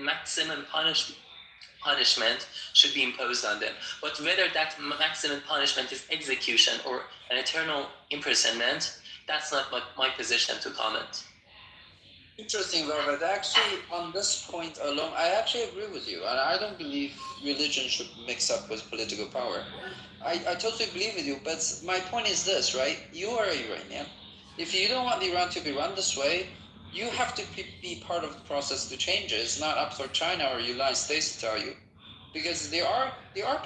maximum punishment should be imposed on them. But whether that maximum punishment is execution or an eternal imprisonment, that's not my position to comment. Interesting, Robert. Actually, on this point alone, I actually agree with you, and I don't believe religion should mix up with political power. I totally believe with you, but my point is this, right? You are Iranian. If you don't want Iran to be run this way, you have to be part of the process to change it. It's not up to China or United States to tell you, because there are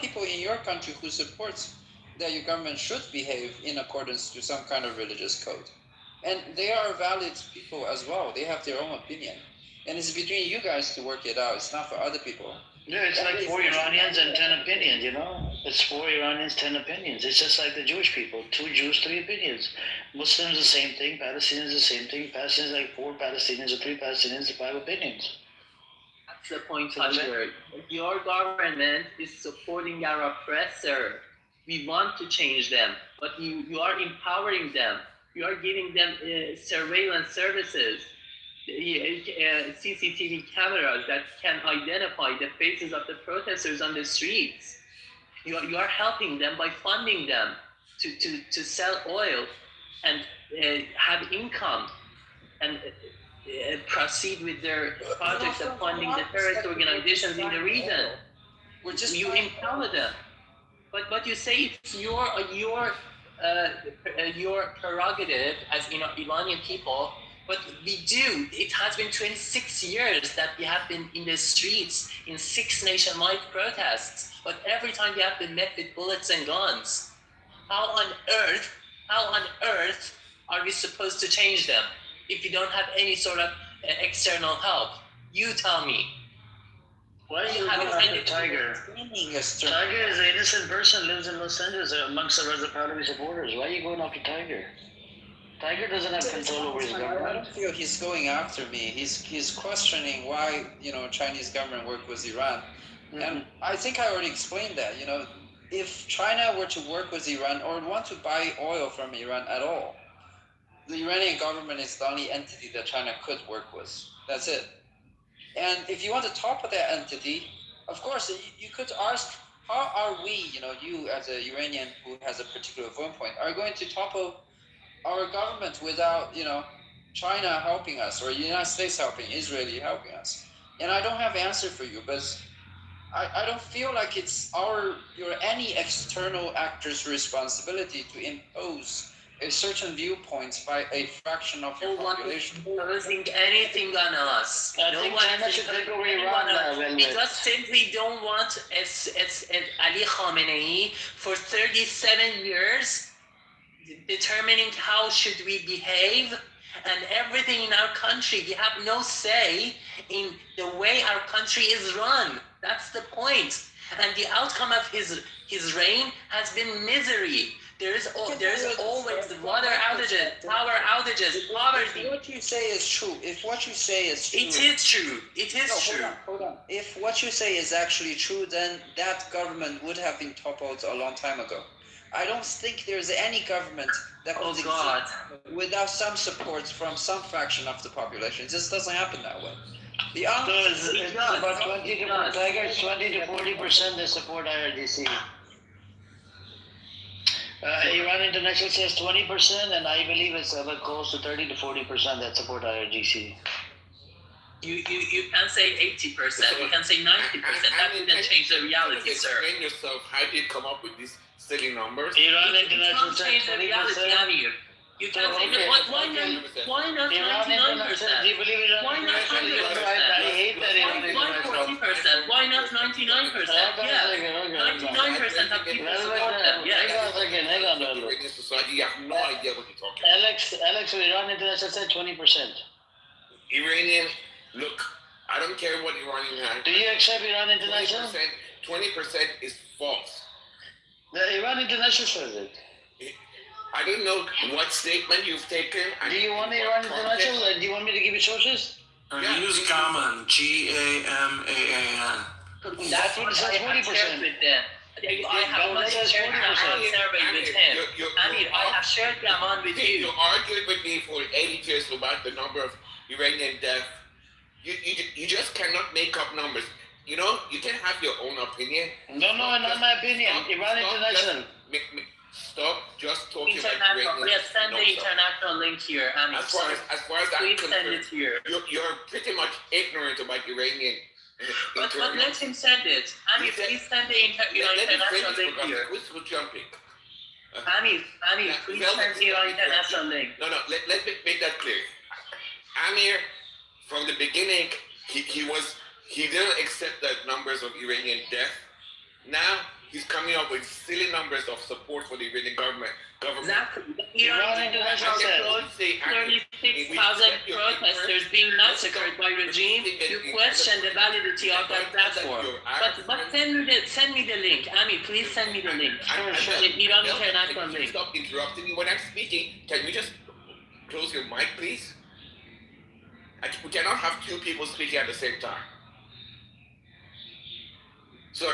people in your country who supports that your government should behave in accordance to some kind of religious code. And they are valid people as well. They have their own opinion. And it's between you guys to work it out. It's not for other people. Yeah, it's like 4 Iranians and 10 opinions, It's 4 Iranians, 10 opinions. It's just like the Jewish people. 2 Jews, 3 opinions. Muslims, the same thing. Palestinians, the same thing. Palestinians, like 4 Palestinians or 3 Palestinians, 5 opinions. That's the point, Oliver. Your government is supporting our oppressor. We want to change them, but you are empowering them. You are giving them surveillance services, CCTV cameras that can identify the faces of the protesters on the streets. You are helping them by funding them to sell oil and have income and proceed with their projects of funding the terrorist organizations in the region. You empower them. But you say it's your prerogative as Iranian people, but we do. It has been 26 years that we have been in the streets in 6 nationwide protests, but every time we have been met with bullets and guns. How on earth are we supposed to change them if we don't have any sort of external help? You tell me. Why are you going after Tiger? Tiger is an innocent person, lives in Los Angeles amongst the rest of Parliament supporters. Why are you going after Tiger? Tiger doesn't have control over his government. I don't feel he's going after me. He's questioning why Chinese government work with Iran, and I think I already explained that. If China were to work with Iran or want to buy oil from Iran at all, the Iranian government is the only entity that China could work with. That's it. And if you want to topple that entity, of course, you could ask, how are we, you as a Iranian who has a particular viewpoint, are going to topple our government without, China helping us or the United States helping, Israeli helping us? And I don't have an answer for you, but I don't feel like it's any external actor's responsibility to impose a certain viewpoint by a fraction of your population. No one is imposing anything on us. No one should take over Iran. We just simply don't want Ali Khamenei for 37 years determining how should we behave, and everything in our country. We have no say in the way our country is run. That's the point. And the outcome of his reign has been misery. There's always water outages, power outages, poverty. If what you say is true, It is true. It is true. Hold on. If what you say is actually true, then that government would have been toppled a long time ago. I don't think there's any government that could exist without some support from some fraction of the population. It just doesn't happen that way. It's about 20 to 40% they support IRGC. Iran International says 20%, and I believe it's about close to 30 to 40% that support IRGC. You can say 80%, you can say 90%. That didn't change the reality, sir. Explain yourself. How did you come up with these silly numbers? Iran International says 20%. You can say, why not 99%? Do you believe Iran Why not 100%? I hate that Iran Why 40%? Why not 99%? Yeah, 99% have people support them. Yeah. Hang on. In this society, you have no idea what you're talking Alex, about. Iran International said 20%. Iranian, look, I don't care what Iranian has. Do you accept Iran International? 20% is false. The Iran International says it. I don't know what statement you've taken. Do you want Iran International? Do you want me to give you sources? Use Gaman, Gaman. That's what it says, 40%. With them. I have already shared Gaman survey with him. I have shared Gaman with you. You argued with me for 80 years about the number of Iranian deaths. You just cannot make up numbers. You know, you can have your own opinion. No, not my opinion. Iran International. Stop just talking about International. Yes, send the international link here. As far as I'm please send it here. You're pretty much ignorant about Iranian. But let him send it. Please send the international link here. Who's jumping? Please send the international link. No, let me make that clear. Amir, from the beginning, he didn't accept the numbers of Iranian death. Now he's coming up with silly numbers of support for the Iranian government. Exactly. Iran International says 36,000 protesters being massacred by regime. You question the validity of that platform. But send me the link. please send me the link. The Iran International link. Stop interrupting me when I'm speaking. Can you just close your mic, please? We cannot have two people speaking at the same time. So,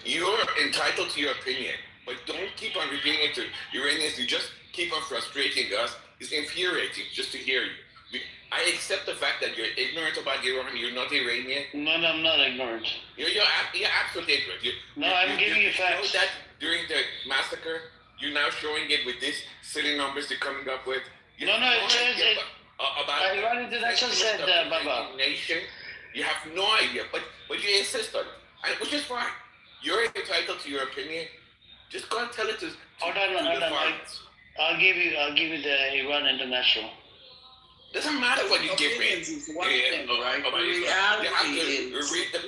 you're entitled to your opinion, but don't keep on repeating it to Iranians. You just keep on frustrating us. It's infuriating just to hear you. I accept the fact that you're ignorant about Iran. You're not Iranian. No, I'm not ignorant. You're absolutely ignorant. I'm giving you facts. That during the massacre, you're now showing it with these silly numbers you're coming up with. It says it. Iran International said, Baba. Nation, you have no idea, but you insist on it, which is fine. You're entitled to your opinion. Just go and tell it to the farmers. I'll give you the Iran International. Doesn't matter what you give me.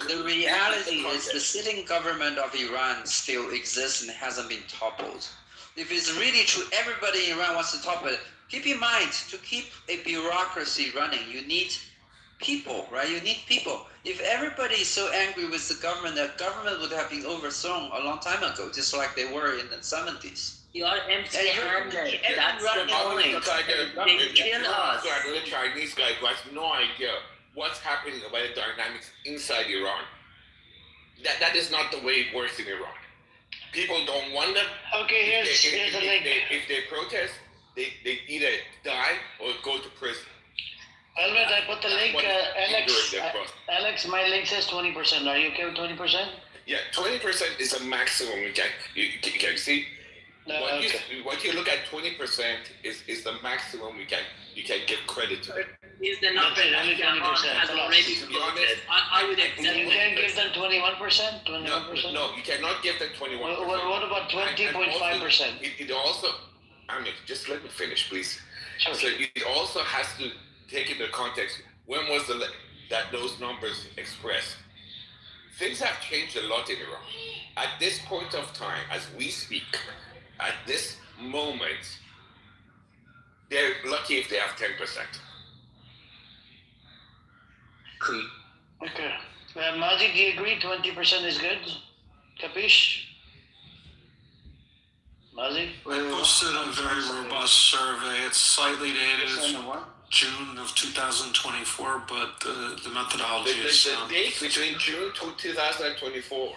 The reality is the sitting government of Iran still exists and hasn't been toppled. If it's really true, everybody in Iran wants to topple it. Keep in mind, to keep a bureaucracy running, you need people, right? You need people. If everybody is so angry with the government would have been overthrown a long time ago, just like they were in the 70s. You are empty-handed. That's the point. They kill us. The Chinese guy who has no idea what's happening about the dynamics inside Iran. That is not the way it works in Iran. People don't want them. Okay, here's the link. If they protest, they either die or go to prison. Albert, I put the link. Alex, my link says 20%. Are you okay with 20%? Yeah, 20% is a maximum. You can see. No, what you look at 20% is the maximum you can give credit to. Is the number that has already voted. I would accept. You can give them 21%? 21%? No, you cannot give them 21%. What about 20.5%? It also, just let me finish, please. Sure. So it also has to take into context, when was that those numbers expressed? Things have changed a lot in Iran. At this point of time, as we speak, at this moment, they're lucky if they have 10%. Okay. Mazi, do you agree 20% is good? Capish? Mazi? I posted a very robust survey. It's slightly dated June of 2024, but the methodology is The date between June 2024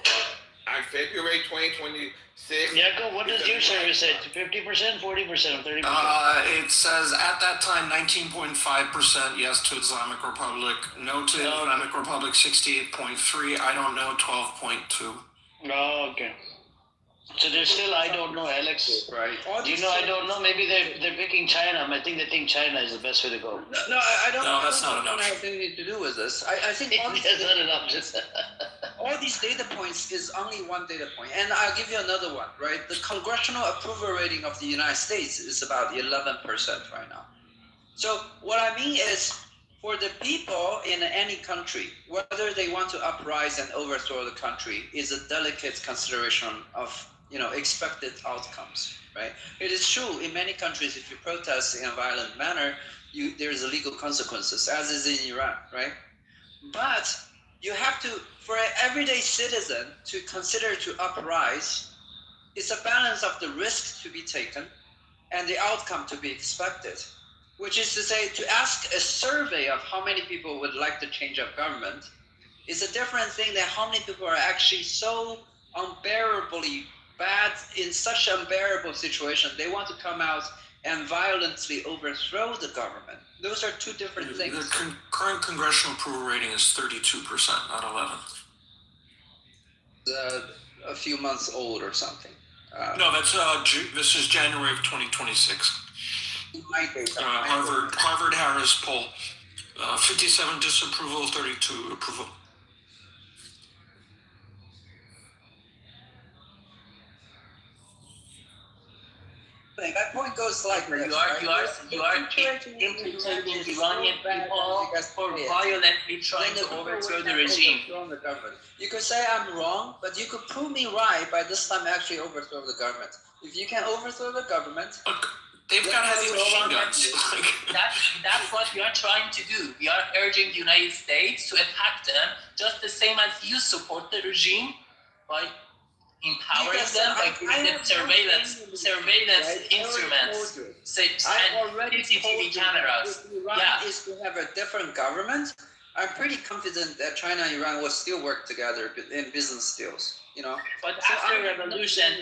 and February 2026. Jacob, what does your survey say? 50%, 40%, or 30%? It says at that time 19.5% yes to Islamic Republic, no to Islamic Republic 68.3, I don't know 12.2. Oh, okay. So there's still I don't know, Alex. Right. Do you know I don't know? Maybe they're picking China. I think they think China is the best way to go. No, I don't. No, that's not I don't enough. have anything to do with this. I think all these That's not enough. Just all these data points is only one data point, and I'll give you another one. Right, the congressional approval rating of the United States is about 11% right now. So what I mean is, for the people in any country, whether they want to uprise and overthrow the country is a delicate consideration of expected outcomes, right? It is true in many countries, if you protest in a violent manner, there's legal consequences, as is in Iran, right? But you have to, for an everyday citizen to consider to uprise, it's a balance of the risk to be taken and the outcome to be expected, which is to say, to ask a survey of how many people would like to change of government is a different thing than how many people are actually so unbearably bad, in such an unbearable situation, they want to come out and violently overthrow the government. Those are two different things. The current congressional approval rating is 32%, not 11. A few months old or something. No, that's this is January of 2026. Harvard Harris poll, 57 disapproval, 32 approval. My point goes like this. You are implicating Iranian people for violently trying to overthrow the regime. You could say I'm wrong, but you could prove me right by this time actually overthrow the government. If you can overthrow the government, they've got heavy machine guns. That's what we are trying to do. We are urging the United States to attack them just the same as you support the regime by empowering them, by giving them surveillance instruments, and CCTV cameras. Iran is to have a different government. I'm pretty confident that China and Iran will still work together in business deals. But after revolution,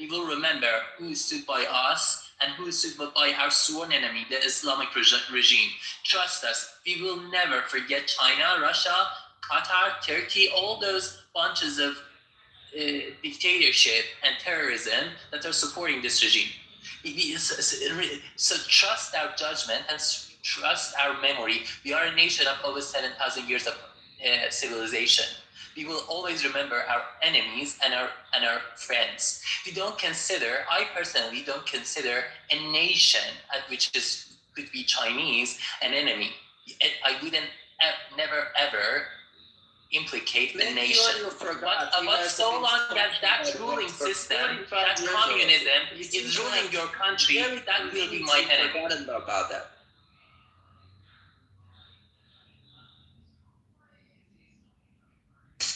we will remember who stood by us and who stood by our sworn enemy, the Islamic regime. Trust us, we will never forget China, Russia, Qatar, Turkey, all those bunches of dictatorship and terrorism that are supporting this regime. So trust our judgment and trust our memory. We are a nation of over 7,000 years of civilization. We will always remember our enemies and our friends. I personally don't consider a nation which could be Chinese an enemy. I wouldn't never ever implicate the nation. But so long as that ruling system, that communism is ruling your country, that will be my enemy. About that.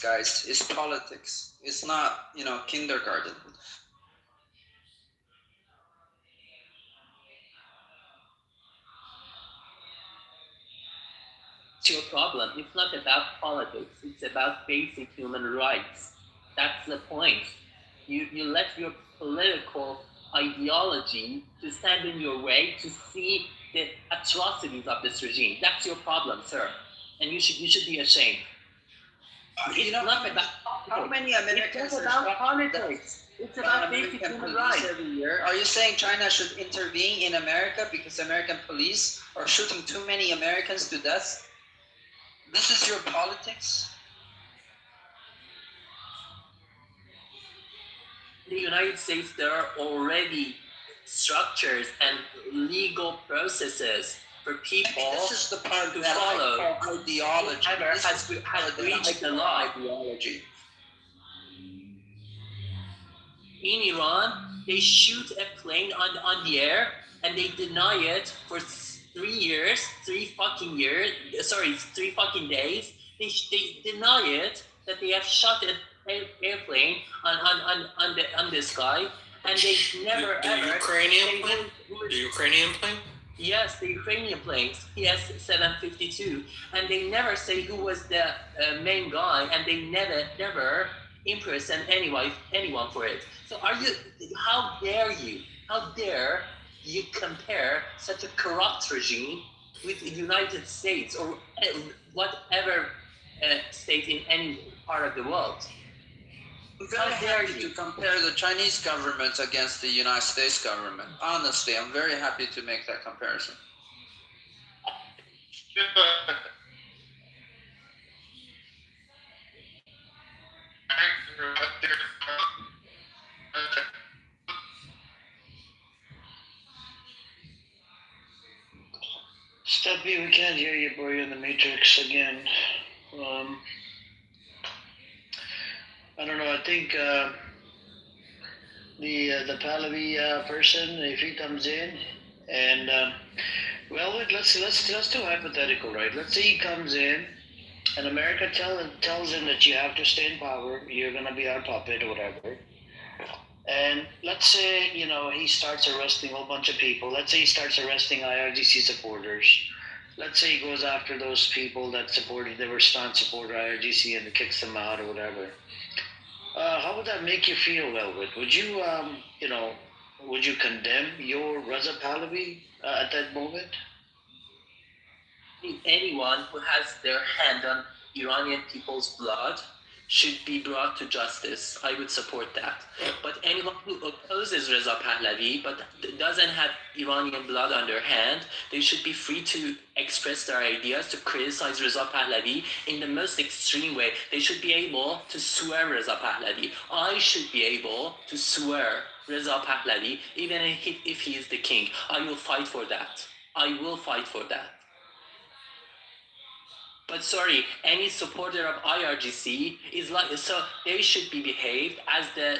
Guys, it's politics. It's not, kindergarten. It's your problem. It's not about politics. It's about basic human rights. That's the point. You let your political ideology to stand in your way to see the atrocities of this regime. That's your problem, sir. And you should be ashamed. It's not about how many Americans it's about politics. It's about basic human rights. Every year. Are you saying China should intervene in America because American police are shooting too many Americans to death? This is your politics? In the United States, there are already structures and legal processes for people this is the part to that follow. I call ideology. Has breached the law. Ideology. In Iran, they shoot a plane on the air and they deny it for 3 fucking days. They deny it that they have shot airplane on this guy, and they never The ever Ukrainian say plane? who is The Ukrainian plane? Yes, the Ukrainian planes, PS-752, and they never say who was the main guy, and they never impress anyone for it. So how dare you compare such a corrupt regime with the United States or whatever state in any part of the world? I'm very happy to compare the Chinese government against the United States government. Honestly, I'm very happy to make that comparison. Stubby, we can't hear you, bro. You're in the Matrix again. I don't know. I think the Pahlavi person, if he comes in, and well, let's do hypothetical, right? Let's say he comes in, and America tells him that you have to stay in power. You're gonna be our puppet or whatever. And let's say, he starts arresting a whole bunch of people. Let's say he starts arresting IRGC supporters. Let's say he goes after those people that were staunch supporter IRGC and kicks them out or whatever. How would that make you feel, Velvet? Would you, would you condemn your Reza Pahlavi at that moment? Anyone who has their hand on Iranian people's blood should be brought to justice. I would support that. But anyone who opposes Reza Pahlavi but doesn't have Iranian blood on their hand, they should be free to express their ideas, to criticize Reza Pahlavi in the most extreme way. They should be able to swear Reza Pahlavi. I should be able to swear Reza Pahlavi, even if he is the king. I will fight for that. I will fight for that. But sorry, any supporter of IRGC is so they should be behaved as the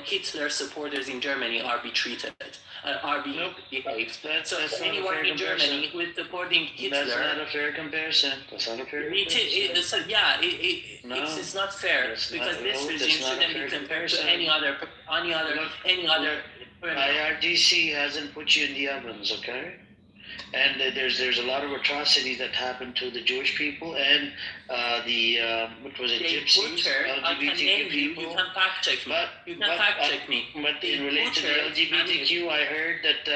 Hitler supporters in Germany are behaved. So anyone in Germany who is supporting Hitler. That's not a fair comparison. That's not a fair comparison. It's not fair because this regime shouldn't be compared to any other. IRGC hasn't put you in the ovens, okay? And there's a lot of atrocities that happened to the Jewish people and gypsies, LGBTQ people. You can fact check me. But in relation to the LGBTQ, I heard that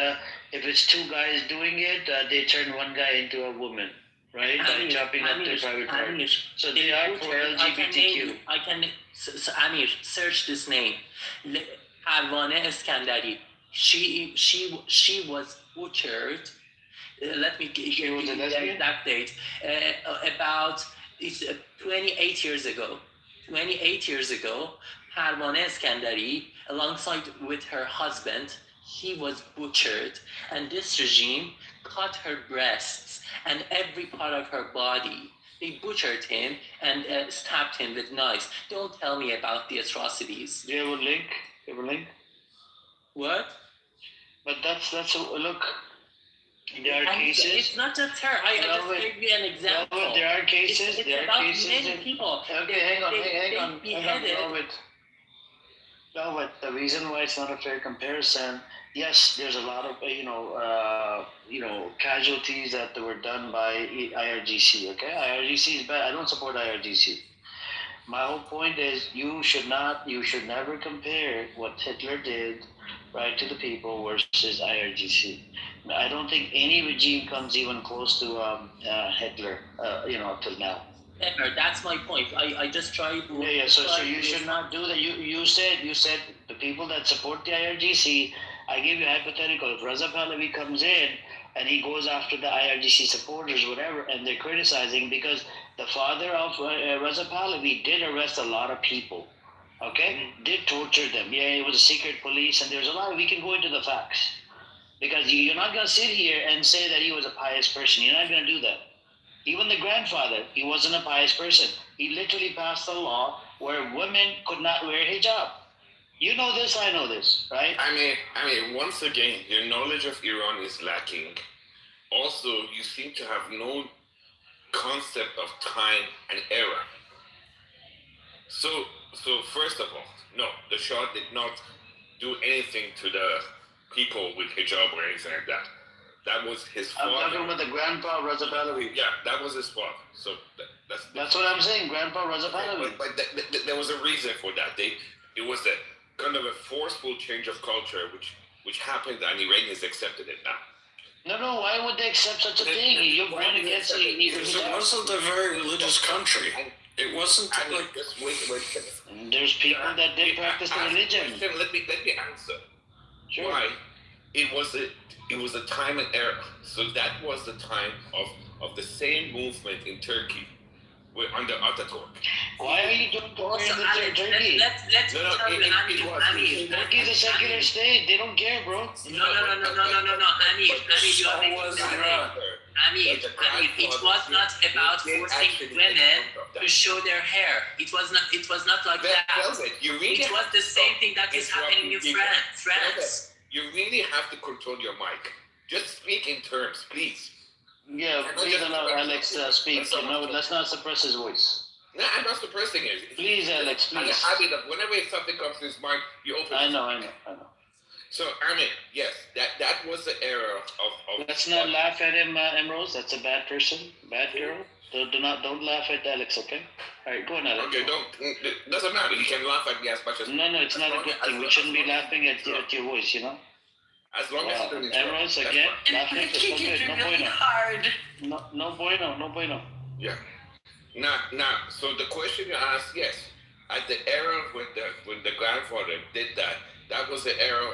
if it's two guys doing it, they turn one guy into a woman, right? By chopping up their private parts. So they are for LGBTQ. Amir, search this name. Parvaneh Eskandari. She was butchered. Let me give you the exact date. About 28 years ago. 28 years ago, Parvaneh Eskandari, alongside with her husband, he was butchered, and this regime cut her breasts and every part of her body. They butchered him and stabbed him with knives. Don't tell me about the atrocities. Do you have a link? You have a link? What? But that's look. There are cases. It's not just her. I just gave you an example. No, there are cases. It's about many people. Okay, hang on. No, but the reason why it's not a fair comparison, yes, there's a lot of casualties that were done by IRGC. Okay, IRGC is bad. I don't support IRGC. My whole point is you should never compare what Hitler did, right, to the people versus IRGC. I don't think any regime comes even close to Hitler, till now. That's my point. I just tried to. Yeah. So you should not do that. You said the people that support the IRGC. I gave you a hypothetical. If Reza Pahlavi comes in and he goes after the IRGC supporters, whatever, and they're criticizing because the father of Reza Pahlavi did arrest a lot of people. Okay, did torture them. Yeah, it was a secret police, and there's a lot. We can go into the facts. Because you're not going to sit here and say that he was a pious person. You're not going to do that. Even the grandfather, he wasn't a pious person. He literally passed a law where women could not wear hijab. You know this, I know this, right? I mean, once again, your knowledge of Iran is lacking. Also, you seem to have no concept of time and era. So first of all, no, the Shah did not do anything to the people with hijab or anything like that. That was his father. I'm talking about the Grandpa Raza Pahlavi. Yeah, that was his father. So that's what I'm saying, Grandpa Raza Pahlavi. But there was a reason for that. It was a kind of a forceful change of culture, which happened, and Iranians accepted it now. No, why would they accept such a thing? You're going against Because it wasn't a very religious country. It wasn't like. Just wait a second. There's people that did practice the religion. Let me answer. Sure. Why? It was a time and era. So that was the time of the same movement in Turkey under Ataturk. Why are you doing comparing the Turkey? Let's Turkey is a secular state. They don't care, bro. No. Amir, it was not about forcing women to show their hair. It was not like that. It was the same thing that is happening in France. You really have to control your mic. Just speak in terms, please. Yeah, please allow Alex speak. Let's not suppress his voice. No, I'm not suppressing it. Please, Alex, please. The habit of whenever something comes to his mind, you open it. I know. So, yes, that was the era of Let's not laugh at him, Emrose. That's a bad person, bad girl. Don't laugh at Alex, okay? All right, go on, Alex. Okay, doesn't matter. You can laugh at me as much as... No, it's not a good thing. We shouldn't be laughing at your voice, As long as you don't Emrose, again, laughing is no good. No bueno. Hard. No bueno. Yeah. Now, so the question you asked, yes, at the era when the grandfather did that was the era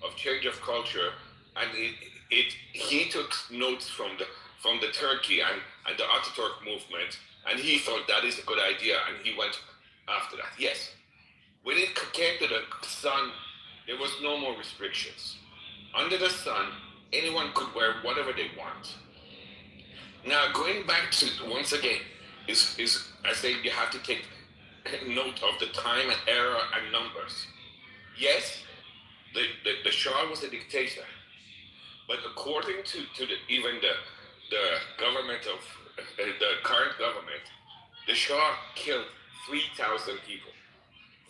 of change of culture, and he took notes from the Turkey and the Ataturk movement, and he thought that is a good idea, and he went after that. Yes, when it came to the sun, there was no more restrictions. Under the sun, anyone could wear whatever they want. Now, going back to once again, is I say you have to take note of the time and era and numbers. Yes, the Shah was a dictator, but according to even the government of the current government, the Shah killed 3,000 people.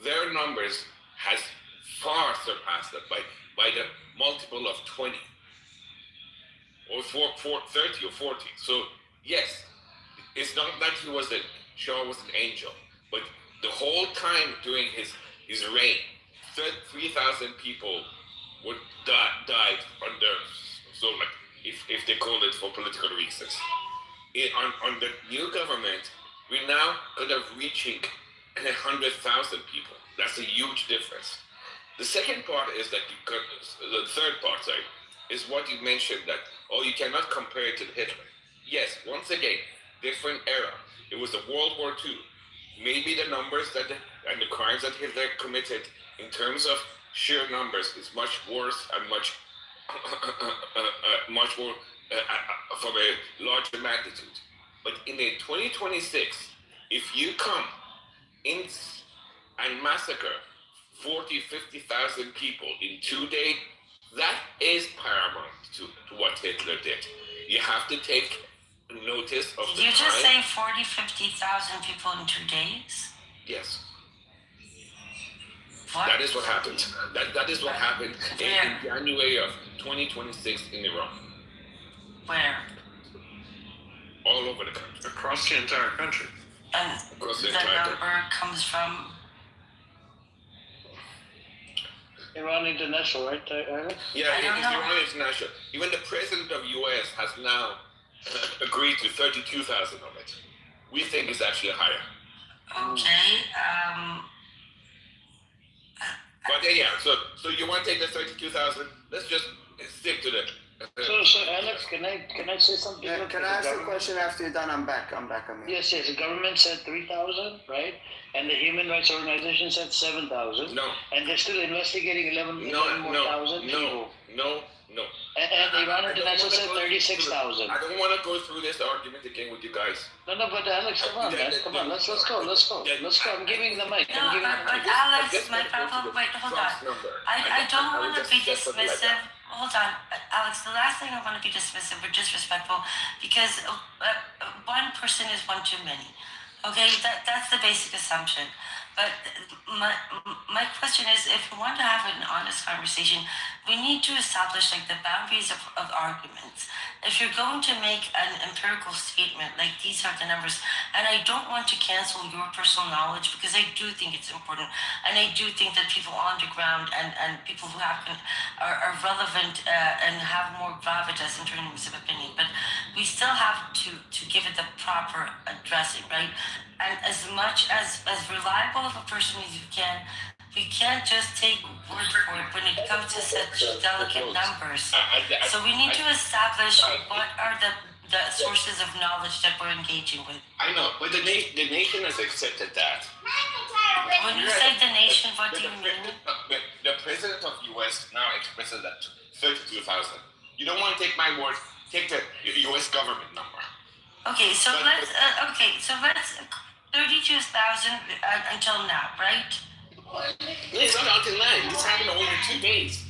Their numbers has far surpassed that by the multiple of 20 or 30 or 40. So yes, it's not that Shah was an angel, but the whole time during his reign, 3,000 people would died under, so like if they call it for political reasons. On the new government, we're now kind of reaching 100,000 people. That's a huge difference. The second part is that the third part, is what you mentioned that, you cannot compare it to Hitler. Yes, once again, different era. It was a World War II. Maybe the numbers and the crimes that Hitler committed in terms of sheer numbers is much worse and much more from a larger magnitude. But in the 2026, if you come in and massacre 50,000 people in 2 days, that is paramount to what Hitler did. You have to take notice of the time. Did you just say 50,000 people in 2 days? Yes. What? That is what happened. That is what happened in January of 2026 in Iran. Where? All over the country. Across the entire country. And the number comes from? Iran International, right? Yeah, it's Iran International. Even the president of US has now agreed to 32,000 of it. We think it's actually higher. Okay. But yeah, so you want to take the 32,000? Let's just stick to the. So Alex, can I say something? Yeah, can I ask a question after you're done? I'm back. Yes. The government said 3,000, right? And the human rights organization said 7,000. No. And they're still investigating 11,000 people. No. And Iran International said 36,000. I don't want to go through this argument again with you guys. No, but Alex, come on, man. Come on, let's go. I'm giving the mic. No, but Alex, my problem. Wait, hold on. I don't want to be dismissive. Hold on, Alex. The last thing I want to be dismissive or disrespectful, because one person is one too many. Okay, that's the basic assumption. But my question is, if we want to have an honest conversation, we need to establish like the boundaries of arguments. If you're going to make an empirical statement, like these are the numbers, and I don't want to cancel your personal knowledge because I do think it's important, and I do think that people on the ground and people who are relevant and have more gravitas in terms of opinion, but we still have to give it the proper addressing, right? And as much as reliable of a person as you can, we can't just take word for it when it comes to such delicate numbers. So we need to establish what are the sources of knowledge that we're engaging with. I know, but the nation has accepted that. When you say the nation, what do you mean? The president of U.S. now expresses that 32,000. You don't want to take my word. Take the U.S. government number. Okay, so let's 32,000 until now, right? It's not until now. This happened over 2 days.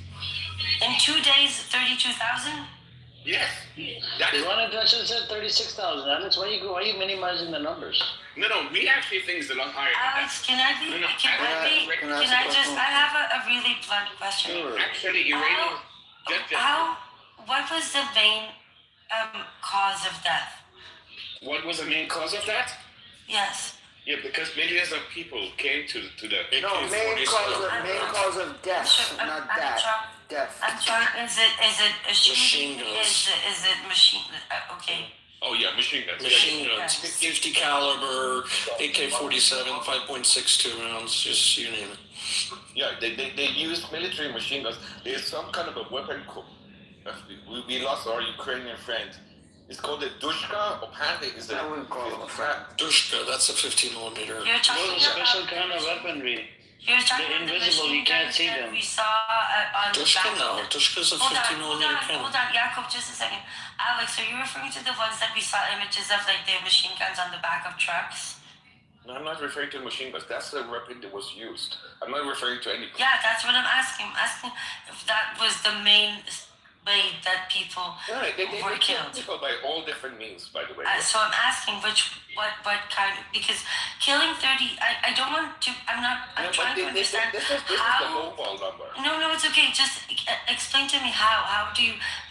In 2 days, 32,000? Yes. That is. One impression said 36,000. Alex, why are you minimizing the numbers? No, we actually think it's a lot higher. Alex, can I have a really blunt question? Sure. Actually, uranium. What was the main cause of death? What was the main cause of that? Yes. Yeah, because millions of people came to the. No, main cause of death, not that. Death. I'm sorry. Is it a Machine guns. Is it machine? Okay. Oh yeah, machine guns. Machine guns, 50 caliber, AK-47, 5.62 rounds, just you name it. Yeah, they use military machine guns. There's some kind of a weapon called. We lost our Ukrainian friend. It's called a dushka. Apparently, it's a. I wouldn't call it a dushka. That's a 15 millimeter. You're talking about a special kind of weaponry. You're talking They're invisible. You can't see them. We saw on the back. Dushka's a 15 millimeter cannon. Hold on, Jakob, just a second. Alex, are you referring to the ones that we saw images of, like the machine guns on the back of trucks? No, I'm not referring to machine guns. That's the weapon that was used. I'm not referring to any. Yeah, that's what I'm asking. I'm asking if that was the main way that people were killed. People by all different means, by the way. So I'm asking what kind of, because killing 30, I don't want to, I'm trying to understand this is the mobile number. No, it's okay. Just explain to me how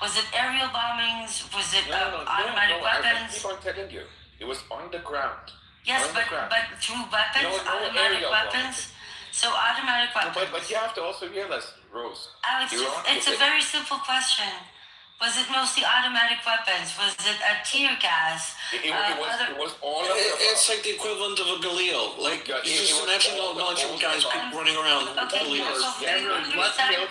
was it aerial bombings? Was it automatic weapons? I keep on telling you, it was on the ground. Yes, but through weapons, automatic weapons? So automatic weapons. But you have to also realize, Rose. Alex, it's a very simple question. Was it mostly automatic weapons? Was it a tear gas? It was all of them. It's like the equivalent of a Galil. Like, just imagine all military guys running around with Galiles.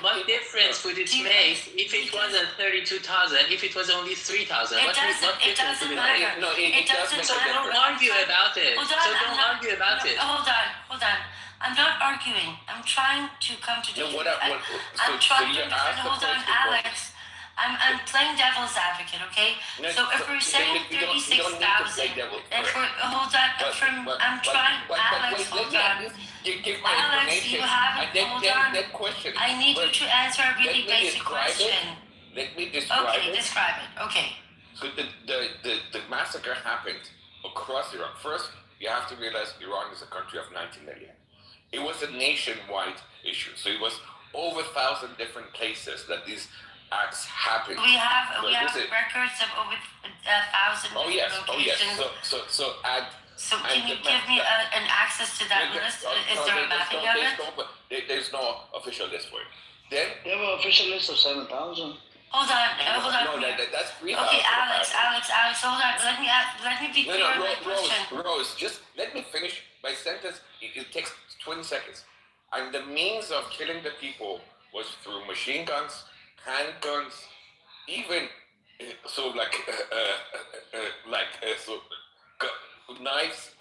What difference would it make if it wasn't 32,000, if it was only 3,000? What difference would it make? No, it doesn't matter. So don't argue about it. Hold on. I'm not arguing. I'm trying to come to the truth. I'm trying to understand. Hold on, Alex. I'm playing devil's advocate, okay? So if we're saying 36,000, I'm trying, Alex, hold on. Alex, you haven't, hold on. I need you to answer a really basic question. Let me describe it. Okay, describe it, okay. So the massacre happened across Iran. First, you have to realize Iran is a country of 90 million. It was a nationwide issue. So it was over 1,000 different places that these acts happened. We have records of over 1,000 locations. So can you give me an access to that list? Is there a mapping of it? There's no official list for it. Then they have an official list of 7,000. Hold on. No, that's 3,000. Okay, Alex, hold on. Let me be clear on my question. Rose, just let me finish my sentence. It takes 20 seconds. And the means of killing the people was through machine guns, handguns, even knives,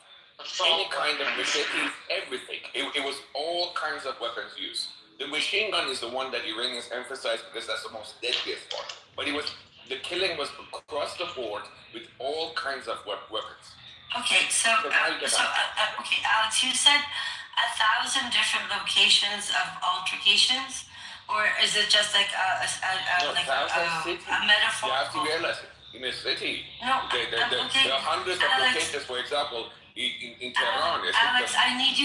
any kind of machetes, everything. It was all kinds of weapons used. The machine gun is the one that Iranians emphasize because that's the most deadliest one. But the killing was across the board with all kinds of weapons. Okay, okay, Alex, you said 1,000 different locations of altercations, or is it just like a metaphor? You have to realize it. in a city. No, There are hundreds of locations, for example, in Tehran. Alex, I need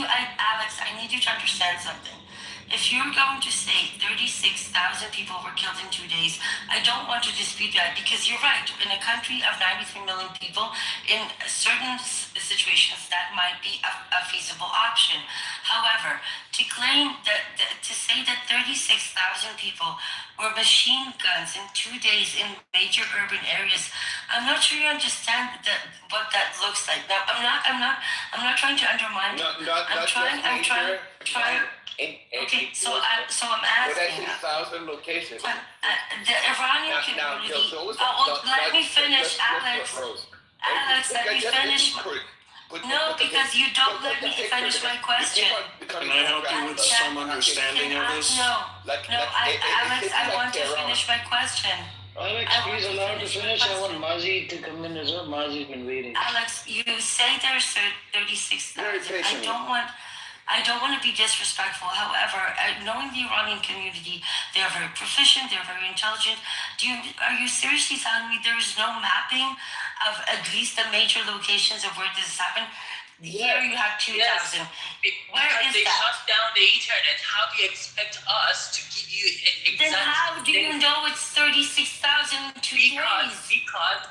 you to understand something. If you're going to say 36,000 people were killed in 2 days, I don't want to dispute that because you're right. In a country of 93 million people, in certain situations, that might be a feasible option. However, to claim to say that 36,000 people were machine guns in 2 days in major urban areas, I'm not sure you understand what that looks like. Now, I'm not trying to undermine. I'm trying. Okay, so I'm asking. What 1,000 locations? The Iranian community. Let me finish, Alex. Alex, let me finish. No, because you don't let me finish my question. Can I help you with some understanding of this? Alex, I want to finish my question. Alex, please allow to finish. I want Mazi to come in as well. Mazi's been waiting. Alex, you say there's 36,000. I don't want to be disrespectful. However, knowing the Iranian community, they're very proficient, they're very intelligent. Are you seriously telling me there is no mapping of at least the major locations of where this has happened? Here you have 2,000. Yes. Where is they that? shut down the internet. How do you expect us to give you exact? Then how do you know it's 36,000 in 2 days?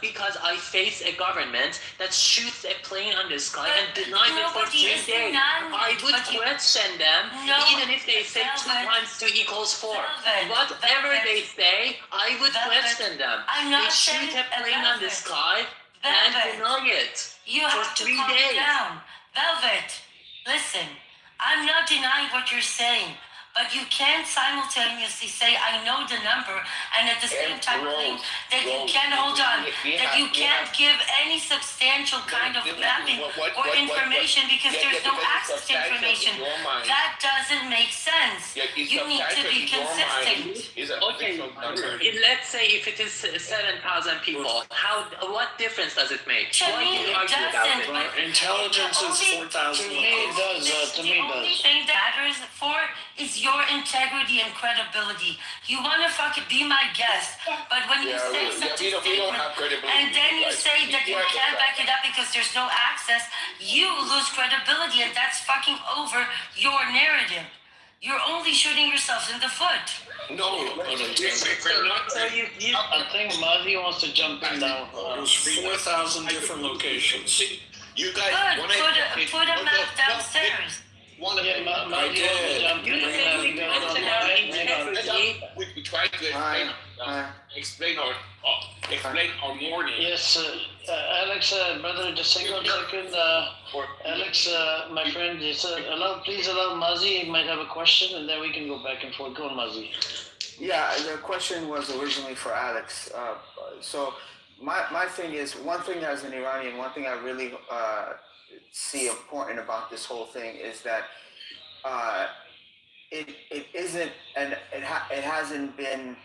Because I face a government that shoots a plane on the sky and denies it for 3 days. I would question them even if they say 2 times 2 equals 4. Whatever they say, I would question them. They shoot a plane on the sky and deny it. You have to calm down. Velvet, listen, I'm not denying what you're saying, but you can't simultaneously say, I know the number, and at the same time claim that you can't hold on, that you can't give any substantial kind of mapping or information because there's no access to information. That doesn't make sense. You need to be consistent. Okay, let's say if it is 7,000 people, what difference does it make? To me, it doesn't. Intelligence is 4,000. To me, it does. The only thing that matters for is your integrity and credibility. You want to fucking be my guest, but when you say such a statement, and then you say that you can't back it up because there's no access, you lose credibility, and that's fucking over your narrative. You're only shooting yourselves in the foot. No, I think Mazi wants to jump in now. There's 4,000 different locations. You guys, put a map downstairs. I did. We tried to explain our morning. Yes, Alex, brother, just hang on a second. Alex, my friend, please allow Mazi. He might have a question, and then we can go back and forth. Go on, Mazi. Yeah, the question was originally for Alex. So my thing is, one thing as an Iranian, one thing I really see important about this whole thing is that it isn't, and it hasn't been.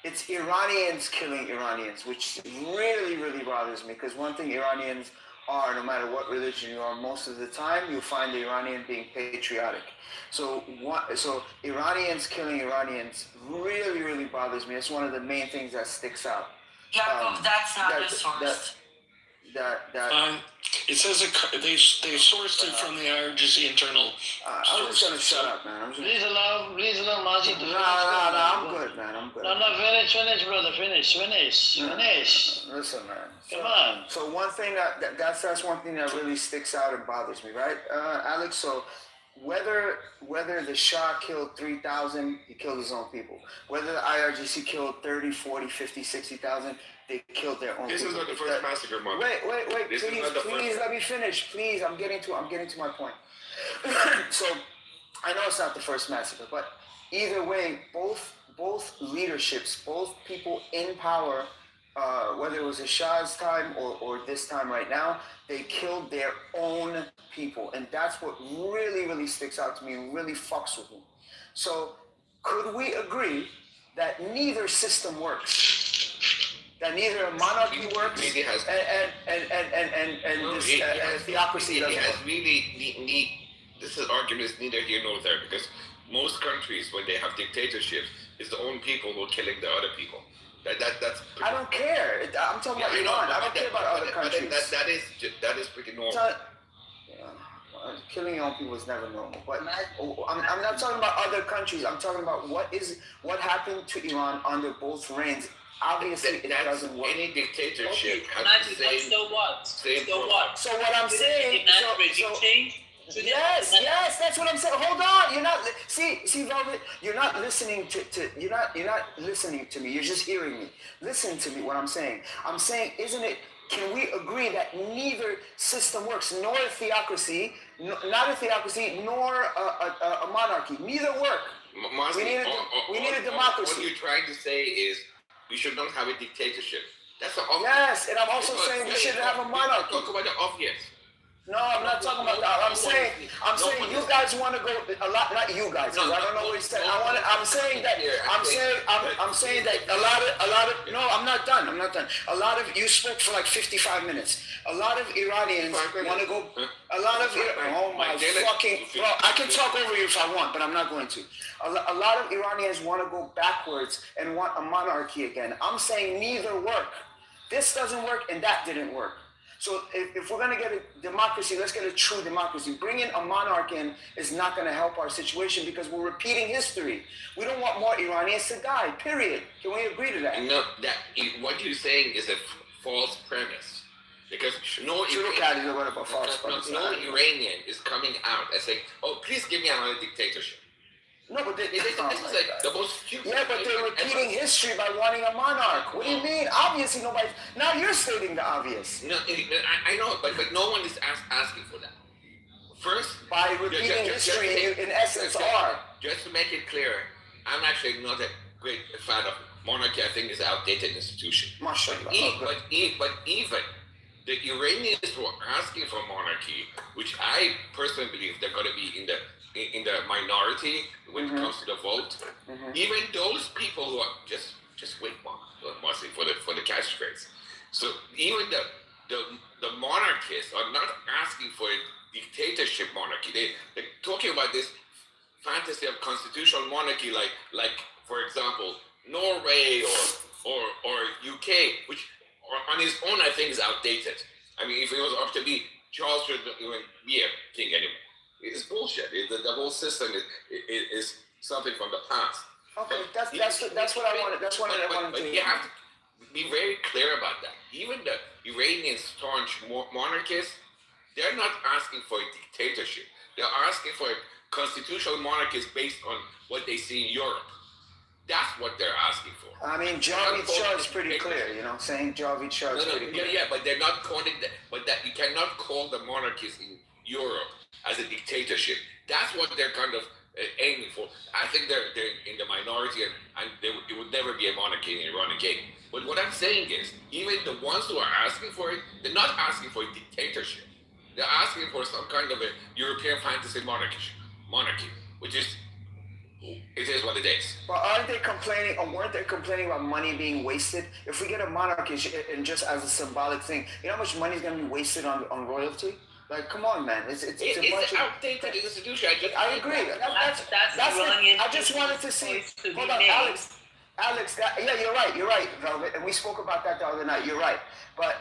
It's Iranians killing Iranians, which really, really bothers me. Because one thing Iranians are, no matter what religion you are, most of the time you'll find the Iranian being patriotic. So Iranians killing Iranians really, really bothers me. It's one of the main things that sticks out. Yaakov, that's not a source. It says they sourced it from the IRGC internal. I'm just gonna shut up, man. Please allow Mazi to finish. I'm good, man. I'm good. No, finish, brother. Finish. Listen, man. Come on. So one thing that's one thing that really sticks out and bothers me, right, Alex? So whether the Shah killed 3,000, he killed his own people. Whether the IRGC killed 30, 40, 50, 60,000, they killed their own people. This is not the first massacre, man. Wait. Please let me finish. Please, I'm getting to my point. So I know it's not the first massacre, but either way, both leaderships, both people in power, whether it was the Shah's time or this time right now, they killed their own people. And that's what really, really sticks out to me and really fucks with me. So could we agree that neither system works? That neither a monarchy works and theocracy doesn't work? This argument is neither here nor there, because most countries, when they have dictatorships, it's the own people who are killing the other people. That's I don't care. I'm talking about Iran. I don't care about other countries. That is pretty normal. Killing your own people is never normal. But I'm not talking about other countries. I'm talking about what happened to Iran under both reigns. Obviously, it doesn't work. Any dictatorship has the same. So what? So what I'm saying. Yes, that's what I'm saying. Hold on, you're not. See, Velvet, you're not listening you're not listening to me. You're just hearing me. Listen to me. What I'm saying. I'm saying, isn't it? Can we agree that neither system works, nor a theocracy, not a theocracy, nor a monarchy? Neither work. We need a democracy. What you're trying to say is we should not have a dictatorship. That's the obvious. Yes, and I'm also saying we should have a monarchy. Talk about the obvious. No, I'm not talking about that. I'm saying you guys want to go a lot. Not you guys, because I don't know what you said. I'm saying that a lot of. No, I'm not done. A lot of you spoke for like 55 minutes. A lot of Iranians want to go. A lot of oh my fucking. Well, I can talk over you if I want, but I'm not going to. A lot of Iranians want to go backwards and want a monarchy again. I'm saying neither work. This doesn't work and that didn't work. So if we're going to get a democracy, let's get a true democracy. Bringing a monarch in is not going to help our situation because we're repeating history. We don't want more Iranians to die, period. Can we agree to that? No, what you're saying is a false premise. Because no Iranian is coming out and saying, oh, please give me another dictatorship. No, but this is like the most stupid. Yeah, but they're repeating history by wanting a monarch. What do you mean? Obviously, nobody. Now you're stating the obvious. No, I know, but no one is asking for that. First, by repeating history, in essence, just to make it clear, I'm actually not a great fan of monarchy. I think it's an outdated institution. But even the Iranians who are asking for monarchy, which I personally believe they're going to be in the minority when it comes to the vote, even those people who are just wait, mostly for the cash phrase. So even the monarchists are not asking for a dictatorship monarchy. They're talking about this fantasy of constitutional monarchy, like for example Norway or UK, which on its own I think is outdated. I mean, if it was up to me, Charles would even be a king anyway. It's bullshit. The whole system is something from the past. Okay, that's what I wanted. That's what I wanted to. But you have to be very clear about that. Even the Iranian staunch monarchists, they're not asking for a dictatorship. They're asking for a constitutional monarchy based on what they see in Europe. That's what they're asking for. I mean, Javed Shah is pretty clear, saying Javed Shah is pretty clear. Yeah, but they're not calling that. But that you cannot call the monarchies in Europe as a dictatorship. That's what they're kind of aiming for. I think they're in the minority, and it would never be a monarchy in Iran again. But what I'm saying is, even the ones who are asking for it, they're not asking for a dictatorship. They're asking for some kind of a European fantasy monarchy, which is. It is what it is. But aren't they complaining, or weren't they complaining about money being wasted? If we get a monarchy, and just as a symbolic thing, you know how much money is going to be wasted on royalty? Like, come on, man. It's a bunch of outdated institution. I agree. I just wanted to see. Hold on, Alex. Yeah, you're right, Velvet. And we spoke about that the other night. You're right. But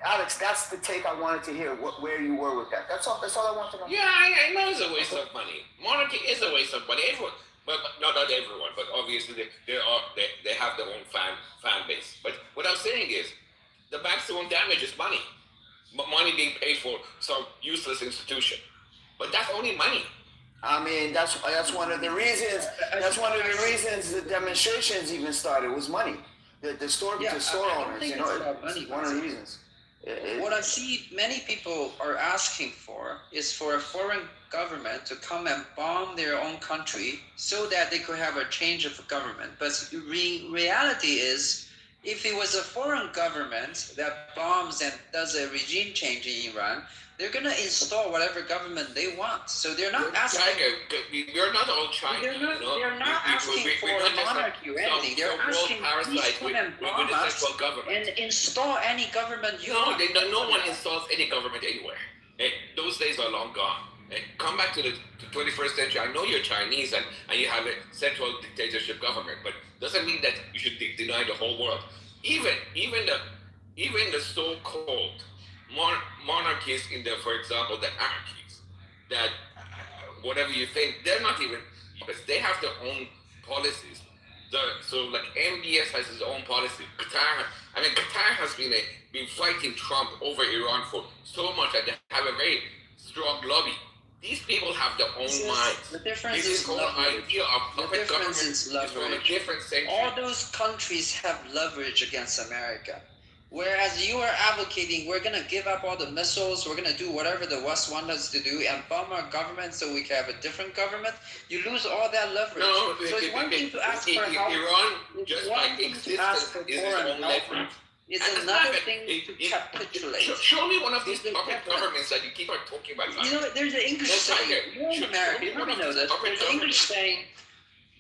Alex, that's the take I wanted to hear. Where you were with that. That's all I want to know. Yeah, I know it's a waste of money. Monarchy is a waste of money. Everyone. But not everyone, but obviously they have their own fan base. But what I'm saying is, the maximum damage is money. Money being paid for some useless institution. But that's only money. I mean, that's one of the reasons. That's one of the reasons the demonstrations even started was money. The store owners, it's one of the reasons. What I see many people are asking for is for a foreign government to come and bomb their own country so that they could have a change of government. But reality is, if it was a foreign government that bombs and does a regime change in Iran, they're going to install whatever government they want. So they're not asking... You're not all China. They're not asking for a monarchy or anything. They're asking, please come and bomb us and install any government you want. No one installs any government anywhere. Those days are long gone. come back to the 21st century. I know you're Chinese and you have a central dictatorship government, but doesn't mean that you should deny the whole world. Even the so-called monarchies in the, for example, the anarchies, that whatever you think, they're not even, because they have their own policies. So like MBS has his own policy. Qatar has been fighting Trump over Iran for so much that they have a very strong lobby. These people have their own minds. The difference This is whole leverage. idea of The puppet government difference is is from a leverage. different century. All those countries have leverage against America. Whereas you are advocating, we're going to give up all the missiles, we're going to do whatever the West wants us to do and bomb our government so we can have a different government, you lose all that leverage. No, so it's one thing to ask for help. Iran, just by existence, is its own leverage. It's And another not thing to capitulate. Show me one of these puppet governments that you keep on talking about. You know, there's an English saying, you're in America, you probably know this, there's an English saying,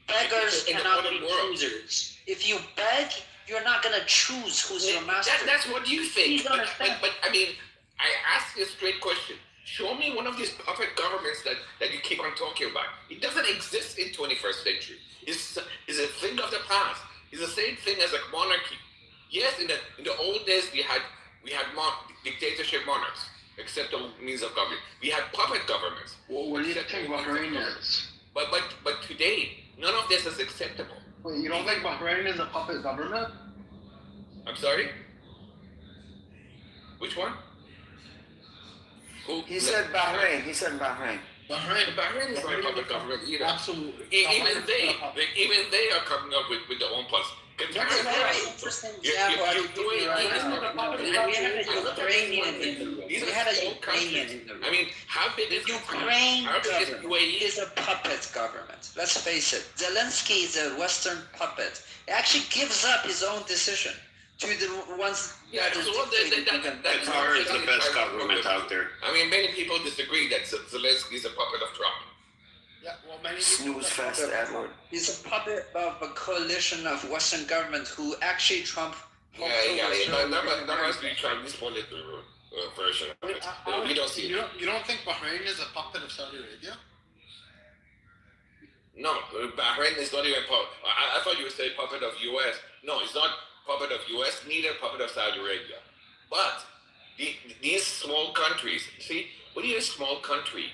beggars in the cannot modern be world. choosers. If you beg, you're not going to choose who's your master. That's what you think. Please understand. But I mean, I ask you a straight question. Show me one of these puppet governments that you keep on talking about. It doesn't exist in 21st century. It's a thing of the past. It's the same thing as a monarchy. Yes, in the old days we had dictatorship monarchs, except the means of government. We had puppet governments. Well, what do you think Bahrain is? But today, none of this is acceptable. Wait, you don't think Bahrain is a puppet government? I'm sorry? Which one? Who? He said Bahrain. He said Bahrain. Bahrain is not a puppet government either. Absolutely. Even they are coming up with their own policy. That's a very interesting example. We had a Ukrainian in the room. I mean, how big is Ukraine government is a puppet government. Let's face it. Zelensky is a Western puppet. He actually gives up his own decision to the ones that is Qatar is the best government out there. I mean, many people disagree that Zelensky is a puppet of Trump. Yeah, well, many Snooze fast, Edward. He's a puppet of a coalition of Western government who actually Trump. That must be Chinese political version of it. We don't see it. You don't think Bahrain is a puppet of Saudi Arabia? No, Bahrain is not even puppet. I thought you would say puppet of U.S. No, it's not puppet of U.S., neither puppet of Saudi Arabia. But these small countries, see, when you're a small country,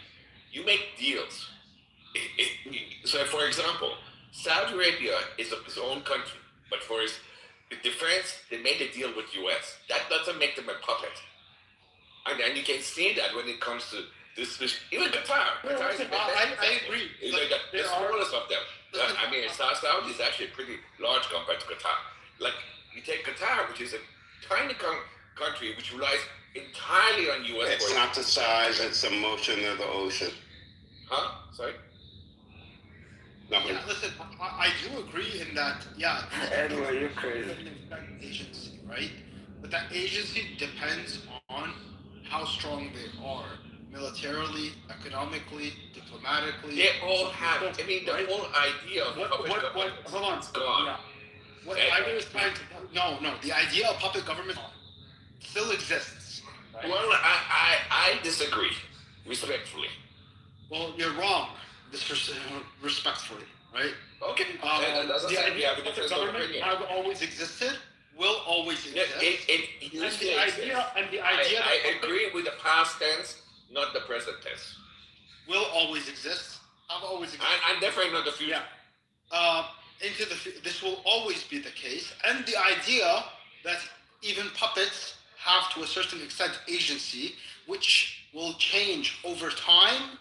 you make deals. So, for example, Saudi Arabia is its own country, but for its defense, they made a deal with U.S. That doesn't make them a puppet. And you can see that when it comes to this even Qatar. I agree. The smallest of them. I mean, Saudi is actually pretty large compared to Qatar. Like, you take Qatar, which is a tiny country which relies entirely on U.S. It's not the size, it's the motion of the ocean. Huh? Sorry? Yeah, listen, I do agree in that, Edward, you're crazy. Agency, right? But that agency depends on how strong they are, militarily, economically, diplomatically. They all have. I mean, the whole idea of puppet government hold on. is gone. Yeah. What Tiger is trying to no, the idea of puppet government still exists. Right? Well, I disagree, respectfully. Well, you're wrong. Respectfully, right? Okay. The idea of puppet government has always existed, will always exist. I agree with the past tense, not the present tense. Will always exist. Have always existed. And definitely not the future. This will always be the case, and the idea that even puppets have to a certain extent agency, which will change over time,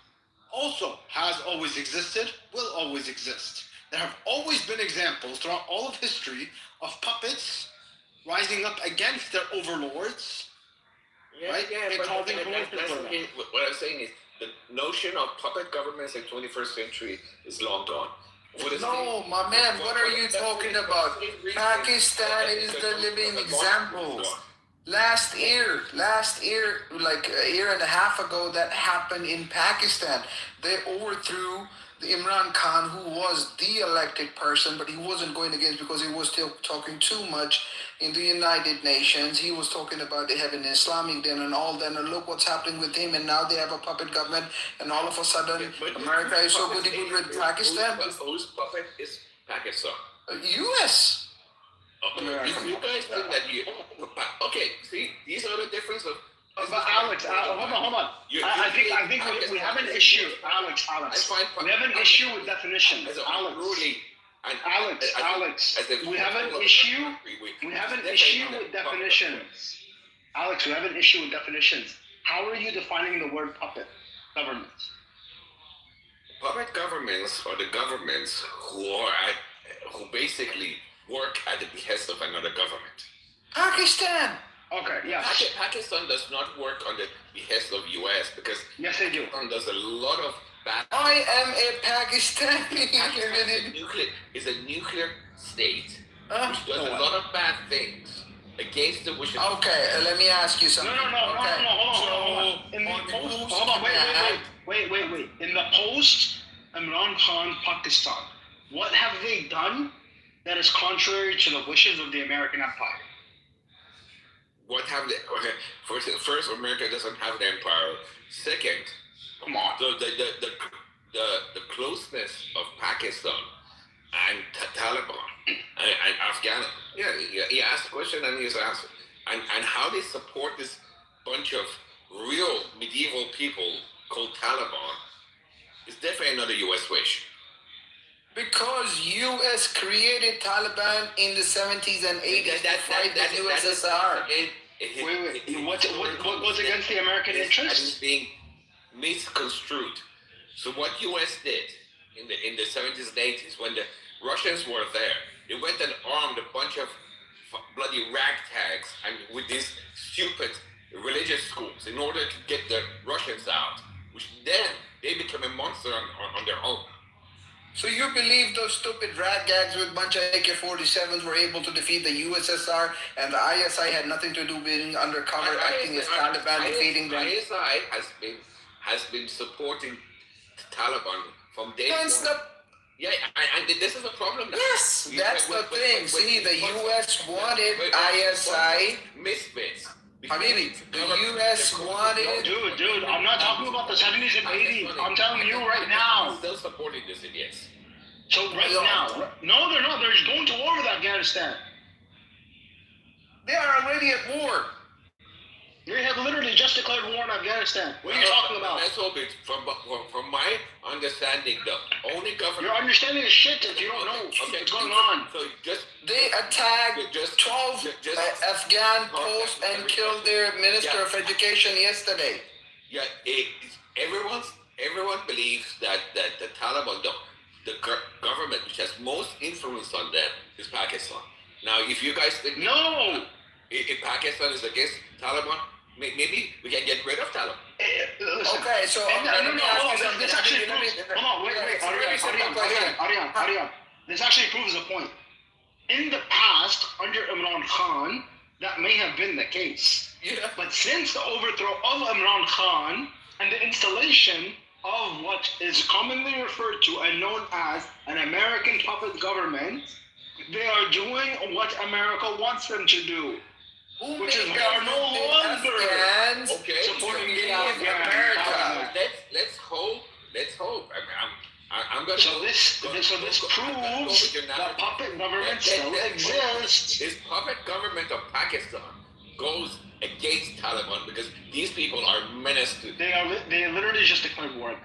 also has always existed, will always exist. There have always been examples throughout all of history of puppets rising up against their overlords, right? But what I'm saying is the notion of puppet governments in 21st century is long gone. No, my man, what are you talking about? Pakistan is the living example. Last year, like a year and a half ago, that happened in Pakistan. They overthrew the Imran Khan, who was the elected person, but he wasn't going against because he was still talking too much in the United Nations. He was talking about they have an Islamic din and all that, and look what's happening with him, and now they have a puppet government, and all of a sudden, America is so goody good with Pakistan. Whose puppet is Pakistan? U.S. Okay, you guys think that you... Okay, see, these are the difference of... But Alex, hold on. I think we have an issue, Alex. We have an issue with definitions, Alex. We have an issue. We have an issue with definitions. Alex, we have an issue with definitions. How are you defining the word puppet government? Puppet governments are the governments who basically work at the behest of another government. Pakistan. Okay, yes. Pakistan does not work on the behest of U.S. because yes, they do. Pakistan does a lot of bad. I am a Pakistani. Pakistan is a nuclear state which does a lot of bad things against the wishes. Okay, let me ask you something. No, hold on. Wait. In the post Imran Khan Pakistan, what have they done that is contrary to the wishes of the American empire? What have they? Okay, first, America doesn't have an empire. Second, come on. The closeness of Pakistan and Taliban and Afghanistan. Yeah, he asked a question and he's answered. And how they support this bunch of real medieval people called Taliban is definitely not a U.S. wish. Because U.S. created Taliban in the 70s and 80s to fight the USSR. What's against the American interest? That is being misconstrued. So what U.S. did in the 70s and 80s when the Russians were there, they went and armed a bunch of bloody ragtags and with these stupid religious schools in order to get the Russians out, which then they became a monster on their own. So you believe those stupid raggags with a bunch of AK-47s were able to defeat the USSR and the ISI had nothing to do with being undercover, acting as Taliban, defeating them? ISI has been supporting Taliban from day one. Yeah, and this is a problem. Yes, that's the thing. See, the U.S. wanted ISI. Misfits. Habibi, the U.S. wanted... Dude, I'm not talking about the 70s and 80s. I'm telling you right now. I'm still supporting this, idiots. So right now... No, they're not. They're going to war with Afghanistan. They are already at war. They have literally just declared war in Afghanistan. What are you talking about? Let's hope it. From my understanding, the only government... Your understanding is shit if you don't know what's going on. So just... They attacked 12 Afghan posts and killed their Minister of Education yesterday. Yeah, everyone believes that the Taliban, the government which has most influence on them is Pakistan. Now, if you guys think... No! If Pakistan is against Taliban, maybe we can get rid of Taliban. Okay, so let me ask you something. This actually proves... Hold on, wait, Aryan. This actually proves a point. In the past, under Imran Khan, that may have been the case. Yeah. But since the overthrow of Imran Khan and the installation of what is commonly referred to and known as an American puppet government, they are doing what America wants them to do. Which is they are no longer supporting the Afghan government. Let's hope. I'm gonna. So this proves that puppet government still exists. This puppet government of Pakistan goes against Taliban because these people are menaced to. They literally just declared war.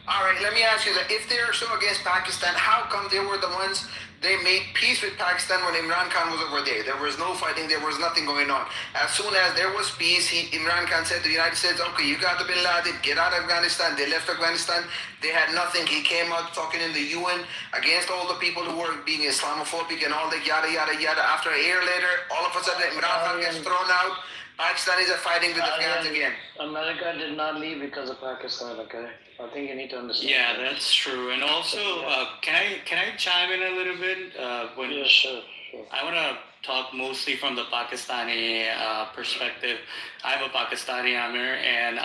All right, let me ask you that. If they are so against Pakistan, how come they were the ones they made peace with Pakistan when Imran Khan was over there? There was no fighting. There was nothing going on. As soon as there was peace, Imran Khan said to the United States, okay, you got the Bin Laden, get out of Afghanistan. They left Afghanistan. They had nothing. He came out talking in the UN against all the people who were being Islamophobic and all that yada, yada, yada. After a year later, all of a sudden, Imran Khan gets thrown out. Pakistanis are fighting with Afghans again. America did not leave because of Pakistan, okay? I think you need to understand. Yeah, that's true. And also, can I chime in a little bit? Yeah, sure. I want to talk mostly from the Pakistani perspective. I'm a Pakistani Amir, and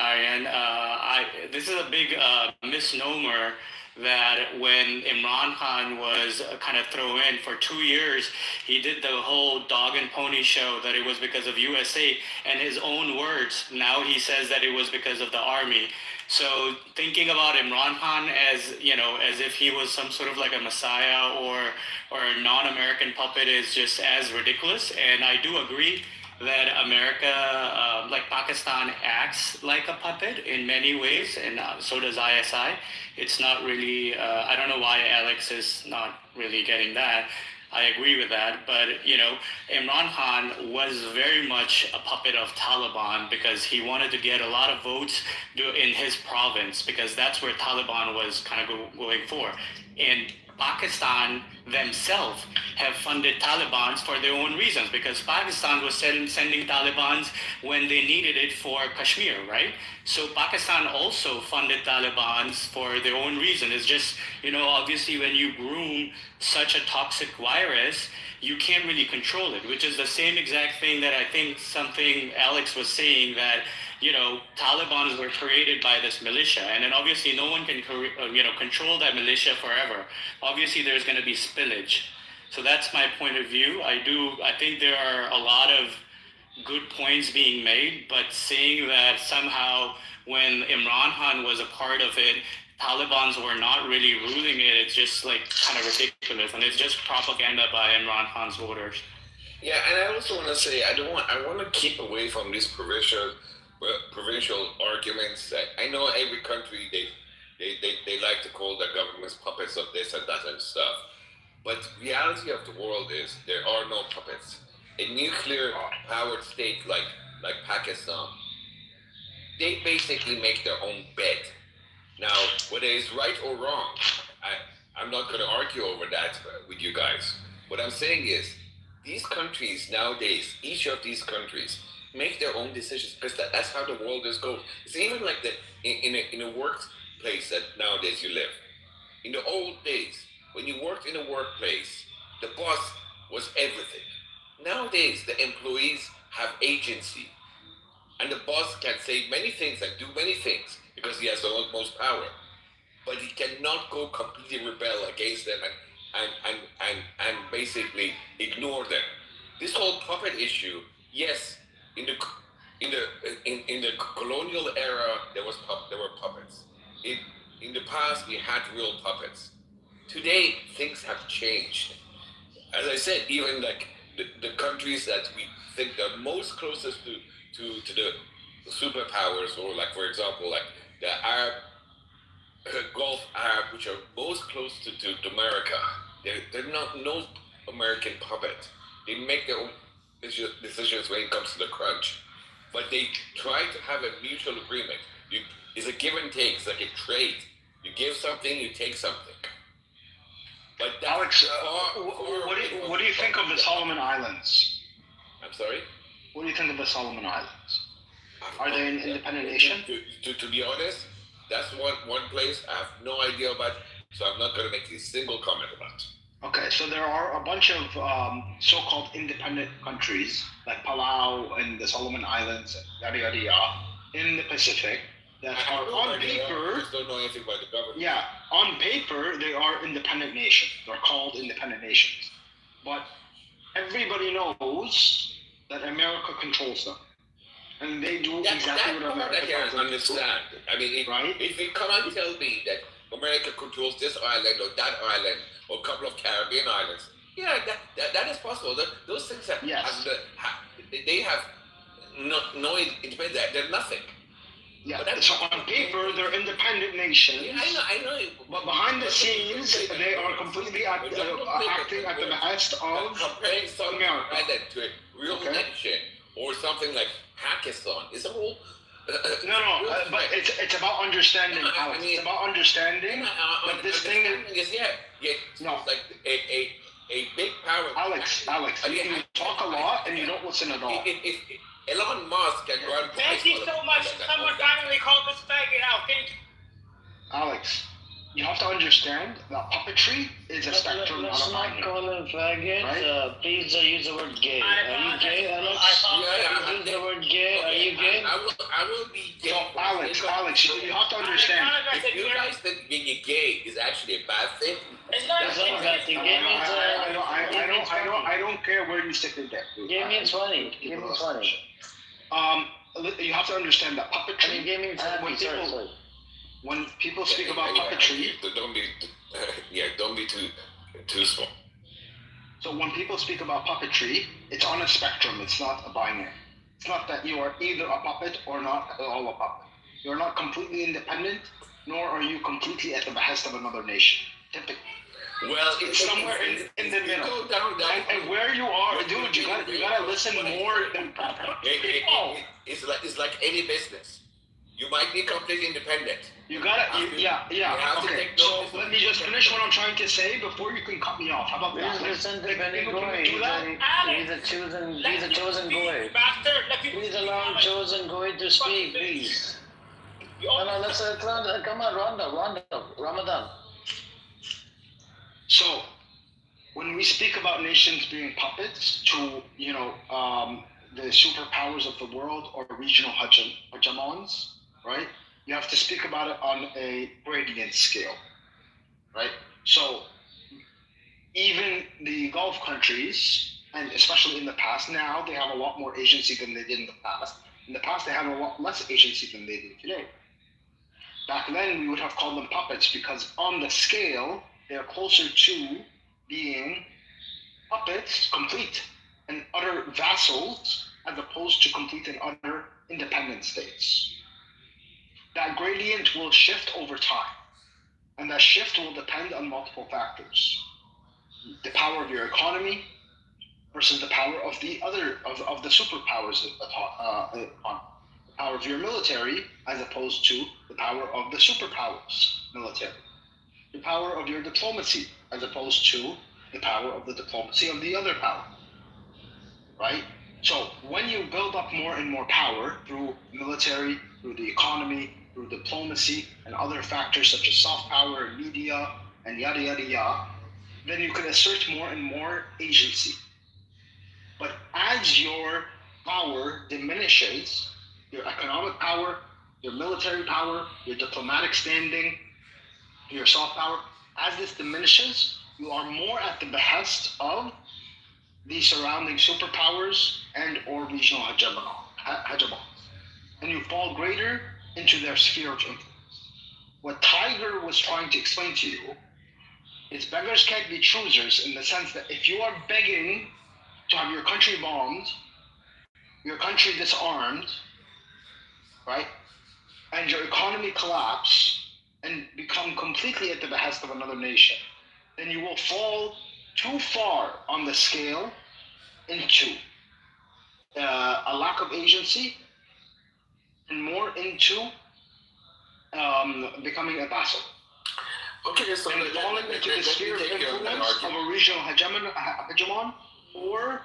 this is a big misnomer that when Imran Khan was kind of thrown in for 2 years, he did the whole dog and pony show that it was because of USA, and his own words, now he says that it was because of the army. So thinking about Imran Khan as, as if he was some sort of like a messiah or a non-American puppet is just as ridiculous. And I do agree that America, like Pakistan, acts like a puppet in many ways, and so does ISI. It's not really, I don't know why Alex is not really getting that. I agree with that, but Imran Khan was very much a puppet of Taliban because he wanted to get a lot of votes in his province because that's where Taliban was kind of going for. And Pakistan themselves have funded Taliban for their own reasons because Pakistan was sending Taliban when they needed it for Kashmir, right? So Pakistan also funded Taliban for their own reason. It's just, obviously when you groom such a toxic virus, you can't really control it, which is the same exact thing that I think something Alex was saying that, Taliban were created by this militia, and then obviously no one can, control that militia forever. Obviously there's going to be spillage. So that's my point of view. I think there are a lot of good points being made, but saying that somehow when Imran Khan was a part of it, Taliban were not really ruling it, it's just like kind of ridiculous, and it's just propaganda by Imran Khan's voters. Yeah, and I also want to say I want to keep away from these provincial arguments. I know every country they like to call their governments puppets of this and that and stuff, but reality of the world is there are no puppets. A nuclear powered state like Pakistan, they basically make their own bed. Now, whether it's right or wrong, I'm not going to argue over that with you guys. What I'm saying is, these countries nowadays, each of these countries, make their own decisions because that's how the world is going. It's even like in a workplace that nowadays you live. In the old days, when you worked in a workplace, the boss was everything. Nowadays, the employees have agency, and the boss can say many things and do many things because he has the most power. But he cannot go completely rebel against them and basically ignore them. This whole puppet issue, yes, in the colonial era there were puppets. In the past we had real puppets. Today things have changed. As I said, even like the countries that we think are most closest to the superpowers, or like for example like the Arab Gulf Arab, which are most close to America, they're not no American puppet. They make their own decisions when it comes to the crunch, but they try to have a mutual agreement. It's a give and take. It's like a trade. You give something, you take something. But Alex, what do you think of the Solomon Islands? I'm sorry? What do you think of the Solomon Islands? Are they an independent nation? To be honest, that's one place I have no idea about, so I'm not going to make a single comment about it. Okay, so there are a bunch of so-called independent countries, like Palau and the Solomon Islands, yada yada yada, in the Pacific, that are on paper. I just don't know anything about the government. Yeah, on paper they are independent nations. They're called independent nations, but everybody knows that America controls them, and they do exactly what America I can understand. I mean, if you come and tell me that America controls this island or that island or a couple of Caribbean islands, yeah, that is possible. Those things have, they have no independence. They're nothing. Yeah, so on paper they're independent nations. Yeah, I know. But behind the scenes, they are completely acting at the behest of comparing some America island to a real nation or something like Pakistan is a whole. But it's about understanding, Alex. It's about understanding that this thing is like a big power. Alex, you talk a lot and you don't listen at all. Elon Musk can run. Thank you so much. Someone finally called this faggot out. Thank you. Alex, you have to understand that puppetry is a spectrum, Let's not a not binary. call him faggot. Right? Please use the word gay. Are you gay, Alex? Please use the word gay. Are you gay? I will be gay. So, Alex, you have to understand. If you guys think being gay is actually a bad thing, It's not a bad thing. Gay means I don't care where you stick your dick. Gay means funny. Gay means funny. You have to understand that puppetry. I mean, gay means happy. When people speak about puppetry, don't be too small. So when people speak about puppetry, it's on a spectrum. It's not a binary. It's not that you are either a puppet or not at all a puppet. You're not completely independent, nor are you completely at the behest of another nation. Typically. Well, it's somewhere in the middle. And where you are, dude, you gotta listen more than It's like any business. You might be completely independent. You gotta, okay, so let me just finish what I'm trying to say before you can cut me off. How about that? Listen to Benny Goy. He's a chosen Goy. Please allow chosen Goy to speak, please. No, let's come on, Ramadan. So, when we speak about nations being puppets to, the superpowers of the world or regional hegemons, right? You have to speak about it on a gradient scale, right? So even the Gulf countries, and especially in the past, now they have a lot more agency than they did in the past. In the past, they had a lot less agency than they do today. Back then, we would have called them puppets because on the scale, they're closer to being puppets, complete and utter vassals, as opposed to complete and utter independent states. That gradient will shift over time, and that shift will depend on multiple factors. The power of your economy versus the power of the other of the superpowers, the power of your military as opposed to the power of the superpowers military. The power of your diplomacy as opposed to the power of the diplomacy of the other power. Right? So when you build up more and more power through military, through the economy, through diplomacy, and other factors such as soft power, media, and yada yada yada, then you can assert more and more agency. But as your power diminishes, your economic power, your military power, your diplomatic standing, your soft power, as this diminishes, you are more at the behest of the surrounding superpowers and or regional hegemons. And you fall greater into their sphere of influence. What Tiger was trying to explain to you is beggars can't be choosers, in the sense that if you are begging to have your country bombed, your country disarmed, right, and your economy collapse and become completely at the behest of another nation, then you will fall too far on the scale into a lack of agency and more into becoming a vassal. Okay, so and falling into the sphere of influence of a regional hegemon or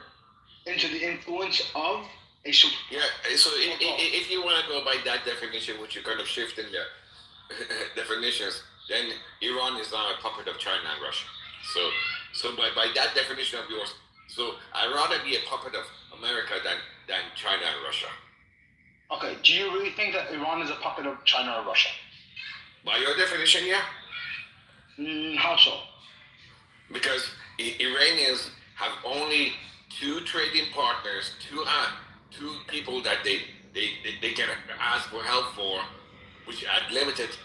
into the influence of a super. Yeah, so if you want to go by that definition, which you kind of shift in the definitions, then Iran is now a puppet of China and Russia. So by that definition of yours, so I'd rather be a puppet of America than China and Russia. Okay, do you really think that Iran is a puppet of China or Russia? By your definition, yeah. How so? Because Iranians have only two trading partners, two people that they can ask for help for, which at limited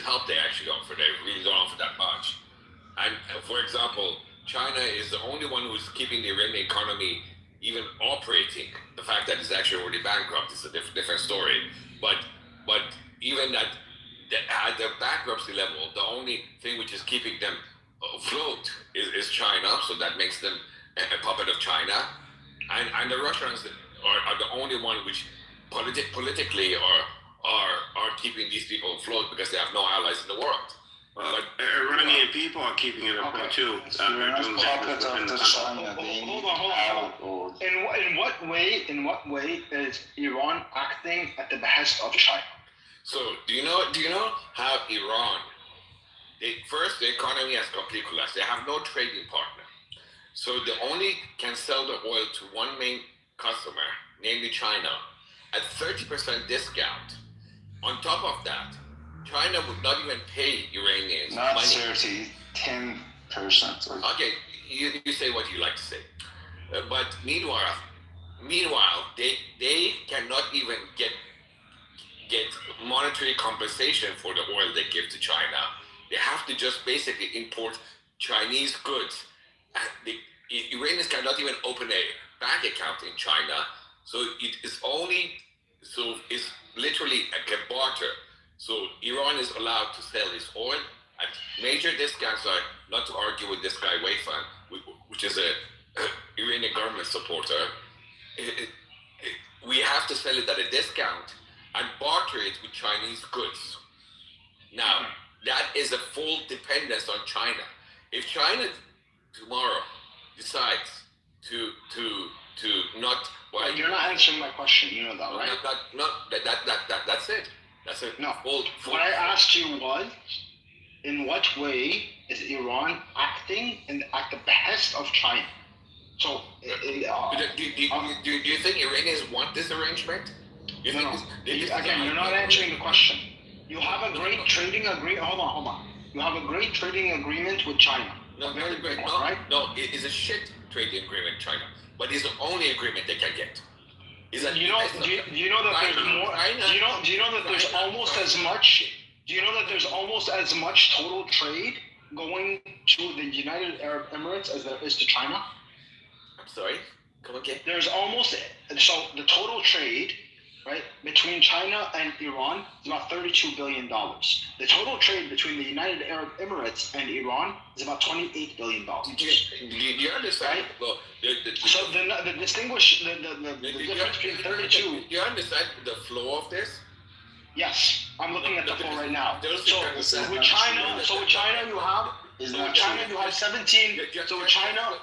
help they actually offer. They really don't offer that much. And for example, China is the only one who's keeping the Iranian economy even operating. The fact that it's actually already bankrupt is a different story. But even that at the bankruptcy level, the only thing which is keeping them afloat is China. So that makes them a puppet of China. And the Russians are the only one which politically are keeping these people afloat because they have no allies in the world. But Iranian people are keeping it afloat too. Hold on. In what way is Iran acting at the behest of China? So do you know how Iran, first, the economy has completely collapsed. They have no trading partner. So they only can sell the oil to one main customer, namely China, at 30% discount. On top of that, China would not even pay Iranians Not money. 30, 10%. Okay, you say what you like to say. But meanwhile, they cannot even get monetary compensation for the oil they give to China. They have to just basically import Chinese goods. The Iranians cannot even open a bank account in China, so it's literally like a barter. So Iran is allowed to sell its oil at major discounts. Not to argue with this guy Weifan, which is a Iranian government supporter. We have to sell it at a discount and barter it with Chinese goods. Now, that is a full dependence on China. If China tomorrow decides to not, well, you're not answering my question. You know that, right? That's it. That's it. No. What I asked you was, in what way is Iran acting at the behest of China? So, do you think Iranians want this arrangement? Again, you're not answering the question. You have a great trading agreement. Hold on. You have a great trading agreement with China. No, right? No, it is a shit trading agreement with China, but it's the only agreement they can get. Do you know that there's more? Do you know that there's almost as much? Do you know that there's almost as much total trade going to the United Arab Emirates as there is to China? I'm sorry. Come again. There's almost the total trade, right, between China and Iran is about $32 billion. The total trade between the United Arab Emirates and Iran is about $28 billion. Do you understand? Right? Well, so the difference between 32. Do you understand the flow of this? Yes, I'm looking at the flow right now. So with China, you have 17. So with China,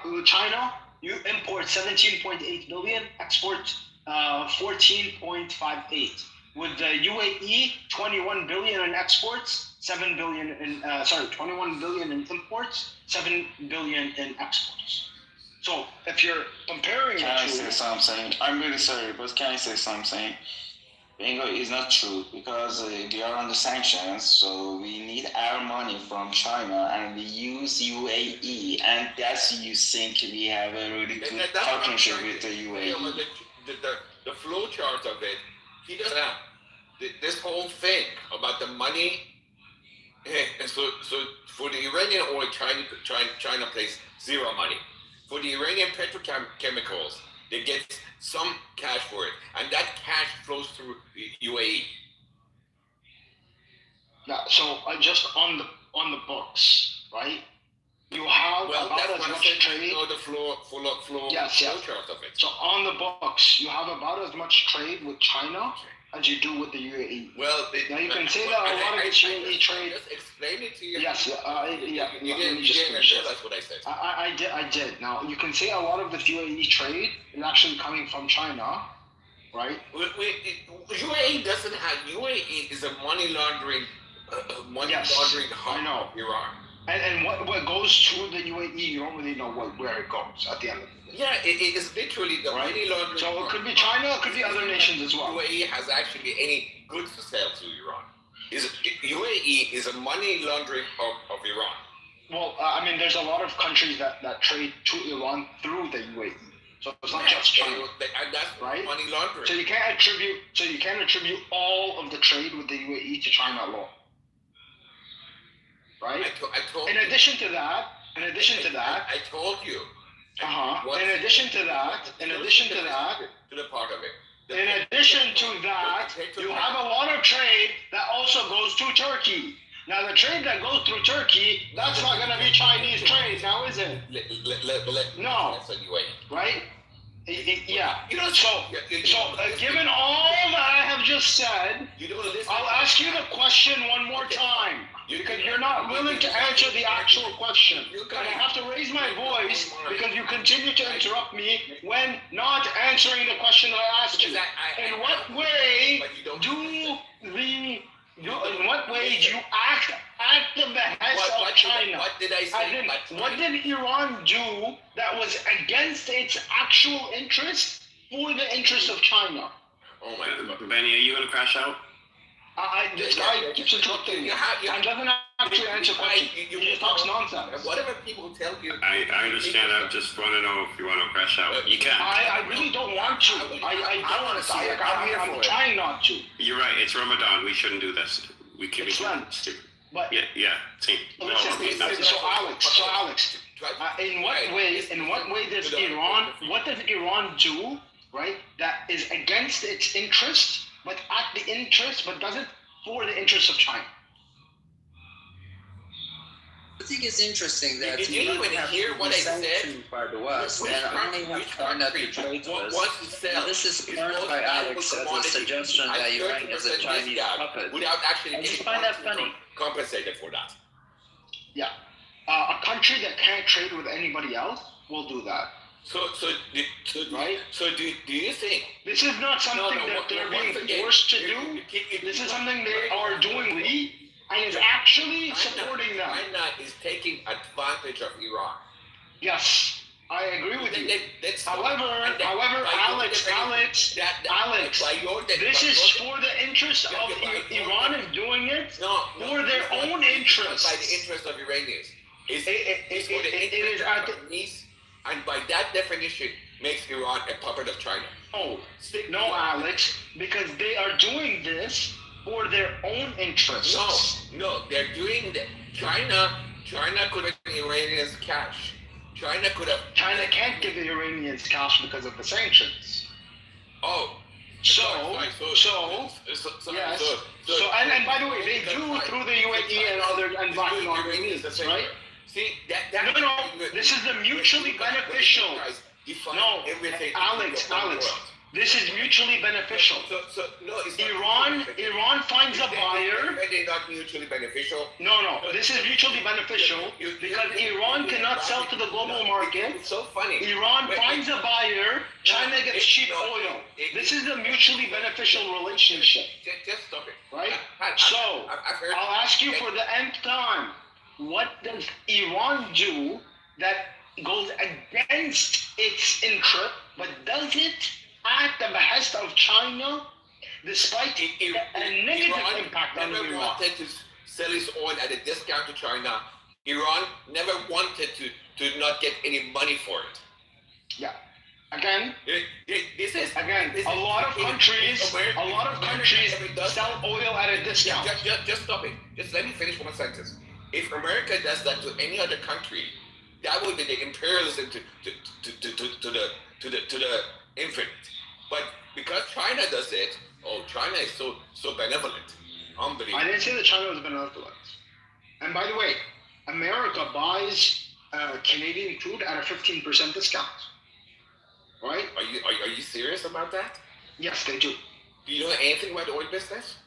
with China, you import 17.8 billion, export 14.58. With the UAE, 21 billion in exports, 7 billion in 21 billion in imports, 7 billion in exports. So if you're comparing Can I say something? I'm really sorry, but can I say something? Bingo is not true because we are under sanctions, so we need our money from China and we use UAE, and that's you think we have a really good partnership with the UAE. The flow chart of it, he doesn't have this whole thing about the money. So for the Iranian oil, China pays zero money. For the Iranian petrochemicals, they get some cash for it, and that cash flows through UAE. Yeah. So just on the books, right? You have about as much trade. The flow chart of it. So on the books, you have about as much trade with China as you do with the UAE. Well, now you can say that a lot of this UAE trade. Just explain it to you. Yes, You didn't realize what I said. I did. Now you can say a lot of the UAE trade is actually coming from China, right? UAE doesn't have. UAE is a money laundering hub. I know. Iran. And what goes to the UAE, you don't really know where it goes at the end of the day. Yeah, it is literally the money laundering. So it could be China, it could be other nations as well. UAE has actually any goods to sell to Iran. UAE is a money laundering hub of Iran. Well, I mean, there's a lot of countries that trade to Iran through the UAE. So it's not just China, and that's right? Money laundering. So you can't attribute all of the trade with the UAE to China alone. Right. I told in addition to that, I told you. In addition to that, to the part of it. In addition to that, you have a lot of trade that also goes to Turkey. Now, the trade that goes through Turkey, that's not going to be Chinese trade, now is it? No. Right? Yeah. So, given all that I have just said, I'll ask you the question one more time. Because you're not willing to answer the actual question. And I have to raise my voice because you continue to interrupt me when not answering the question that I asked you. In what way what way do you act at the behest of China? What did I say? What did Iran do that was against its actual interest for the interest of China? Oh my God. Benny, are you going to crash out? This guy keeps interrupting me and doesn't actually answer questions. He just talks nonsense. Whatever people tell you. I understand. I just want to know if you want to crash out. You can. I really don't want to. I don't want to. I'm trying not to. You're right. It's Ramadan. We shouldn't do this. We can be stupid. But yeah. See. So Alex, in what way does Iran do, right? That is against its interest, but does it for the interest of China? I think it's interesting that Did you even hear what I said? By the West, and only have China to trade with us. And this is turned by Alex as a suggestion that Iran is a Chinese puppet. Without actually I just find that funny. Compensated for that. Yeah, a country that can't trade with anybody else will do that. So do you think this is not something that they're being forced to do? This is something they are doing and is actually supporting them. China is taking advantage of Iran. Yes, I agree with you. However, Alex, this is for the interest of Iran is doing it for their own interest. By the interest of Iranians. It's for the interest of Chinese, and by that definition, makes Iran a puppet of China. No, Alex, because they are doing this for their own interests. No, they're doing that. China could have given Iranians cash. China can't give the Iranians cash because of the sanctions. And by the way, they do through the UAE and other and black means, right? See this is the mutually beneficial. No, Alex, this is mutually beneficial. Iran finds a buyer. They're not mutually beneficial. No, this is mutually beneficial because Iran cannot sell to the global market. It's so funny. Iran finds a buyer. China gets cheap oil. This is a mutually beneficial relationship. Just stop it. Right? So, I'll ask you for the nth time. What does Iran do that goes against its interest, but does it at the behest of China, despite a negative impact on Iran? Never wanted to sell its oil at a discount to China. Iran never wanted to not get any money for it. Yeah. Again, a lot of countries sell oil at a discount. Just stop it. Just let me finish one sentence. If America does that to any other country, that would be the imperialism to the infinite. But because China does it, China is so benevolent, unbelievable. I didn't say that China was benevolent. And by the way, America buys Canadian crude at a 15% discount. Right? Are you serious about that? Yes, they do. Do you know anything about the oil business?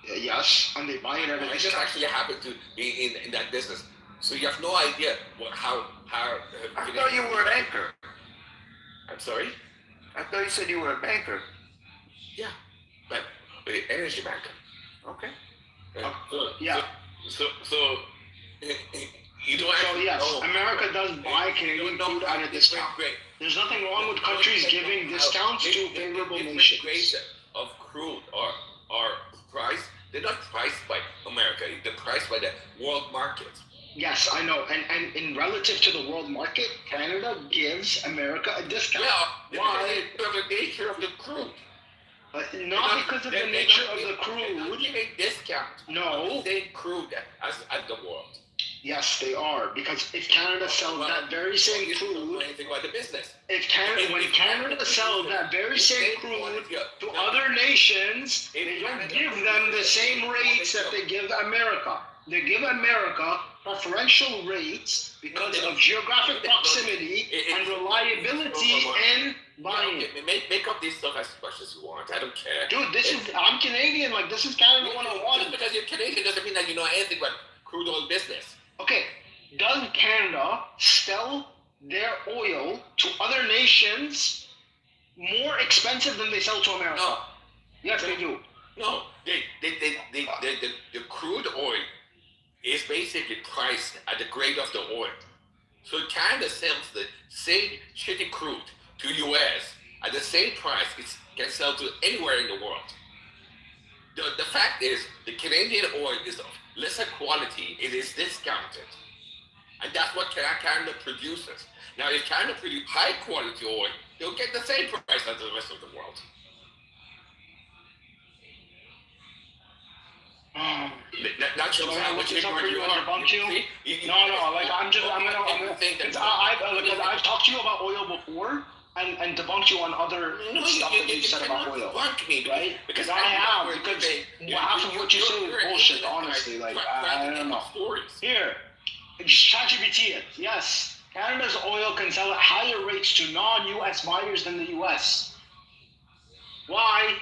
Yes, and they buy it at a discount. I just actually happen to be in that business, so you have no idea how. I thought you were a banker. I'm sorry? I thought you said you were a banker. Yeah, but energy banker. Okay. So you don't actually yes, America does buy Canadian crude at a discount. There's nothing wrong with countries giving discounts to favorable nations. Grades of crude are priced. They're not priced by America. They're priced by the world market. Yes, I know. And in relative to the world market, Canada gives America a discount. Yeah. Why? Because of the nature of the crude. Not because of the nature of the crude. They're not giving discount. No. They crude as the world. Yes, they are. Because if Canada sells that very same crude, anything about the business. When Canada sells that very same crude to other nations, they don't give them the same rates that they give America. They give America preferential rates because of geographic proximity and reliability in buying. Make up this stuff as much as you want. I don't care. Dude, I'm Canadian. Like, this is Canada 101. Just because you're Canadian doesn't mean that you know anything about crude oil business. Okay, does Canada sell their oil to other nations more expensive than they sell to America? No. Yes, they do. No, the crude oil is basically priced at the grade of the oil. So Canada sells the same shitty crude to US at the same price it can sell to anywhere in the world. The fact is, the Canadian oil is of lesser quality. It is discounted. And that's what Canada produces. Now, if Canada produces high quality oil, they'll get the same price as the rest of the world. That shows how much ignorant you are. No, like I'm gonna because I've talked to you about oil before and debunked you on other stuff that you said about oil, right? Because I have, because half of what you say is bullshit, honestly. Like I don't know. Here, ChatGPT it. Yes, Canada's oil can sell at higher rates to non-US buyers than the US. Why?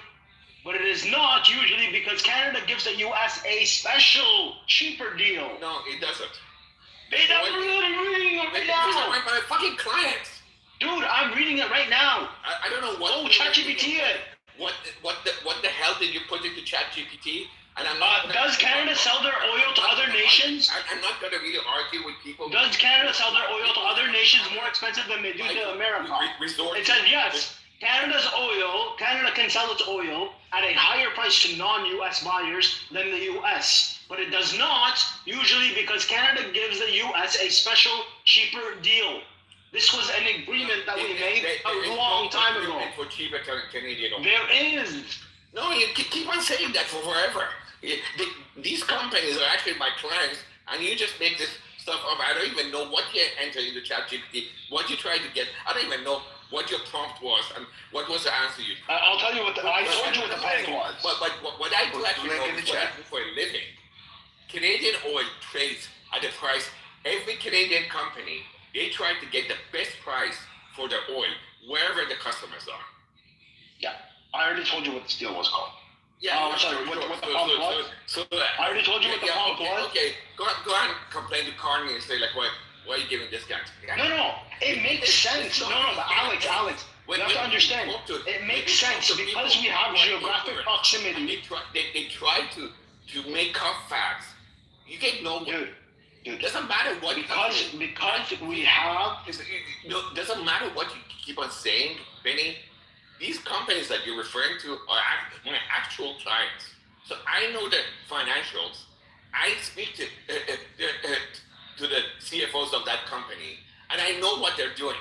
But it is not usually because Canada gives the US a special, cheaper deal. No, it doesn't. I'm reading it right now. My fucking clients. Dude, I'm reading it right now. I don't know what. Oh, ChatGPT it. What the hell did you put into ChatGPT? And I'm does Canada sell their oil to other nations? I'm not going to really argue with people. Does Canada sell their oil to other nations more expensive than they do to America? It says yes. Canada can sell its oil at a higher price to non-US buyers than the US. But it does not, usually because Canada gives the US a special, cheaper deal. This was an agreement that we made a long time ago. For cheaper Canadian oil. There is. No, you keep on saying that for forever. These companies are actually my clients, and you just make this stuff up. I don't even know what you entered into ChatGPT, what you tried to get. I don't even know what your prompt was and what was the answer you. I'll tell you what I told you what the prompt was. But what I do actually know is what I do for a living. Canadian oil trades at a price. Every Canadian company, they try to get the best price for their oil wherever the customers are. Yeah, I already told you what this deal was called. Yeah, sorry, what the prompt was? I already told you what the prompt was. Okay, go on and complain to Carney and say like, why are you giving discounts? No, it makes sense. No, but Alex, you have to understand. It makes sense because we have geographic proximity. They try to make up facts. You get nowhere. Dude, doesn't matter what because we have. Doesn't matter what you keep on saying, Benny. These companies that you're referring to are my actual clients. So I know the financials. I speak to the CFOs of that company, and I know what they're doing.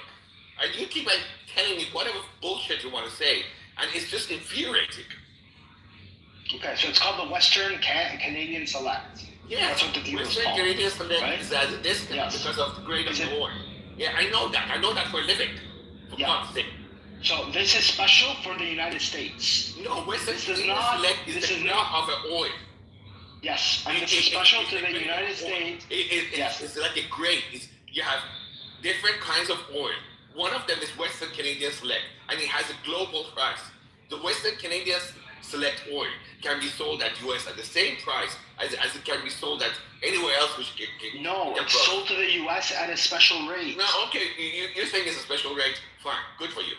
And you keep on telling me whatever bullshit you want to say, and it's just infuriating. Okay, so it's called the Western Canadian Select. Yeah, that's what the deal is called. Western Canadian Select is as a discount because of the grade of the oil. Yeah, I know that. I know that for a living. For God's sake. So this is special for the United States. No, Western Canadian Select is the grade of the oil. Yes, and this is special to the United States. It's like a grade. You have different kinds of oil. One of them is Western Canadian Select, and it has a global price. The Western Canadian Select oil can be sold at US at the same price as it can be sold at anywhere else. No, it's sold to the US at a special rate. No, okay, you're saying it's a special rate. Fine, good for you.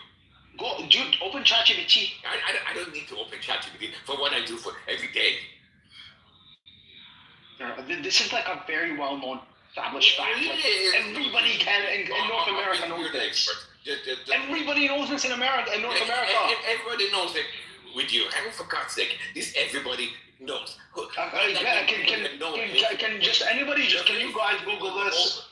Go, dude, open ChatGPT. I don't need to open ChatGPT for what I do for every day. This is like a very well-known established fact. Like everybody in North America knows this. Everybody knows this in America, in North America. Everybody knows it with you. And for God's sake, everybody knows. Can just anybody can you guys Google this?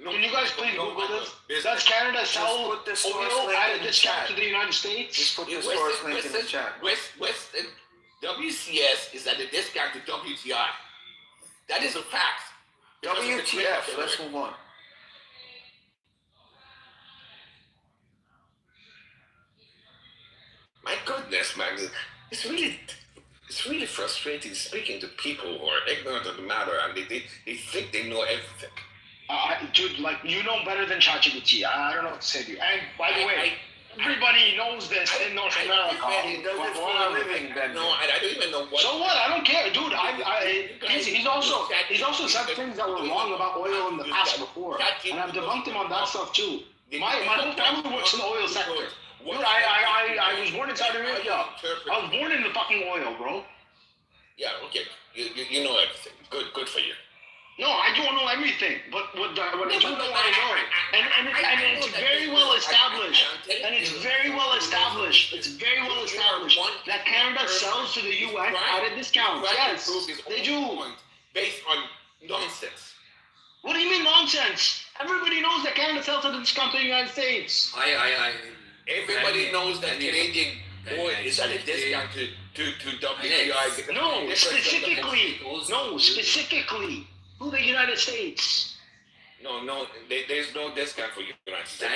Can you guys please Google this? Does Canada sell oil at a discount to the United States? Just put this source link in the chat. Western WCS is at a discount to WTI. That is a fact. WTF, let's move on. My goodness, man, it's really frustrating speaking to people who are ignorant of the matter and they think they know everything. Dude, like, you know better than ChatGPT. I don't know what to say to you. And by the way, everybody knows this in North America. He does it for a living, Ben. No, I don't even know what. So what? I don't care, dude. He's also said things that were wrong about oil in the past before, and I've debunked him on that stuff too. My whole family works in the oil sector. Dude, I was born in Saudi Arabia. I was born in the fucking oil, bro. Yeah, okay. You know everything. Good for you. No, I don't know everything, but what I do know, I know. And it's very well established. And it's very well established. It's very well established that Canada sells to the U.S. at a discount. Yes, they do. Based on nonsense. What do you mean nonsense? Everybody knows that Canada sells at a discount to the United States. Everybody knows that Canadian oil is at a discount to WTI. No, specifically. No, specifically. To the United States. No, there's no discount for United States.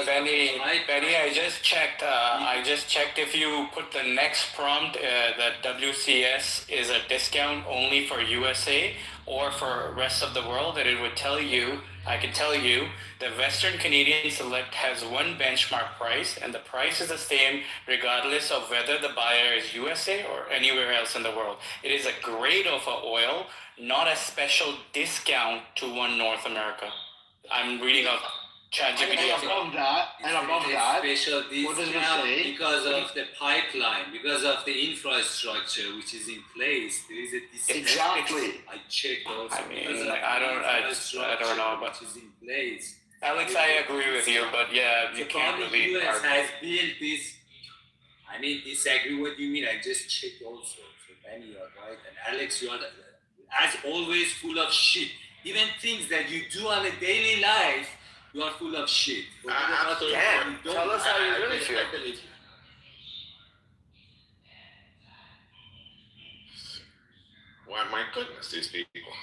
Benny, I just checked. I just checked if you put the next prompt that WCS is a discount only for USA or for rest of the world, that it would tell you. I can tell you the Western Canadian Select has one benchmark price, and the price is the same regardless of whether the buyer is USA or anywhere else in the world. It is a grade of a oil, not a special discount to one North America. I'm reading a ChatGPT. And above that, special what does it discount say? because of the pipeline, because of the infrastructure which is in place. There is a discount. Exactly. I checked also. I mean, I don't know, but which is in place. Alex, I agree with you, but yeah, you can't really US argue. has built this. I mean, disagree what you mean. I just checked also. So Benny, you are right, and Alex, you are as always full of shit. Even things that you do on a daily life, you are full of shit. Tell us how you really feel. I believe you. Why, my goodness, these people.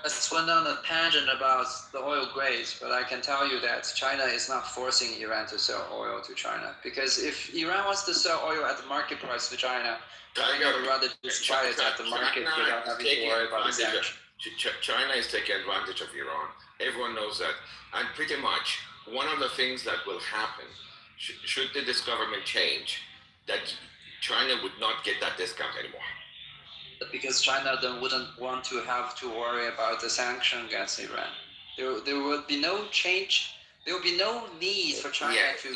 Let's went on a tangent about the oil grades, but I can tell you that China is not forcing Iran to sell oil to China, because if Iran wants to sell oil at the market price to China, China would rather just buy it at the market without having to worry about the sanction. China is taking advantage of Iran. Everyone knows that. And pretty much one of the things that will happen, should this government change, that China would not get that discount anymore. Because China then wouldn't want to have to worry about the sanction against Iran. There would be no change. There would be no need for China to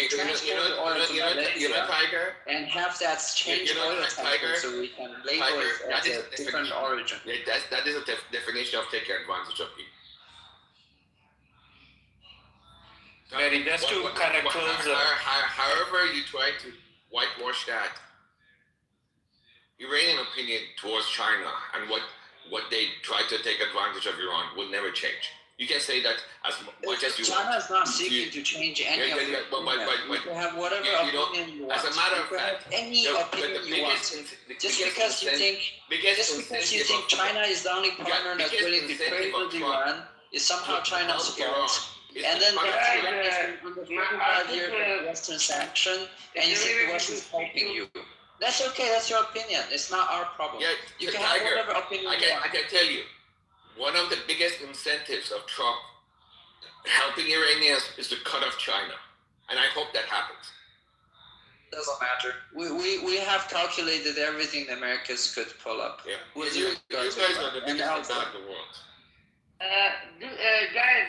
transport the oil to Malaysia and have that change oil tax so we can label it as a different origin. Yeah, that is a definition of taking advantage of people. Benny, just to kind of close the... However you try to whitewash that, Iranian opinion towards China and what they try to take advantage of Iran will never change. You can say that as much as you want. China is not seeking to change any of your opinion. You can have whatever opinion you want. As a matter of fact, any opinion you want. Just because you think China is the only partner that's willing to trade with Iran, is somehow China's fault. And then Iran is under 45-year Western sanction, and you think the West is helping you. That's okay. That's your opinion. It's not our problem. Yeah, you can have whatever opinion you want. I can tell you, one of the biggest incentives of Trump helping Iranians is the cut off China, and I hope that happens. Doesn't matter. We have calculated everything the Americans could pull up. Yeah. You guys are the biggest bad in the world. Guys,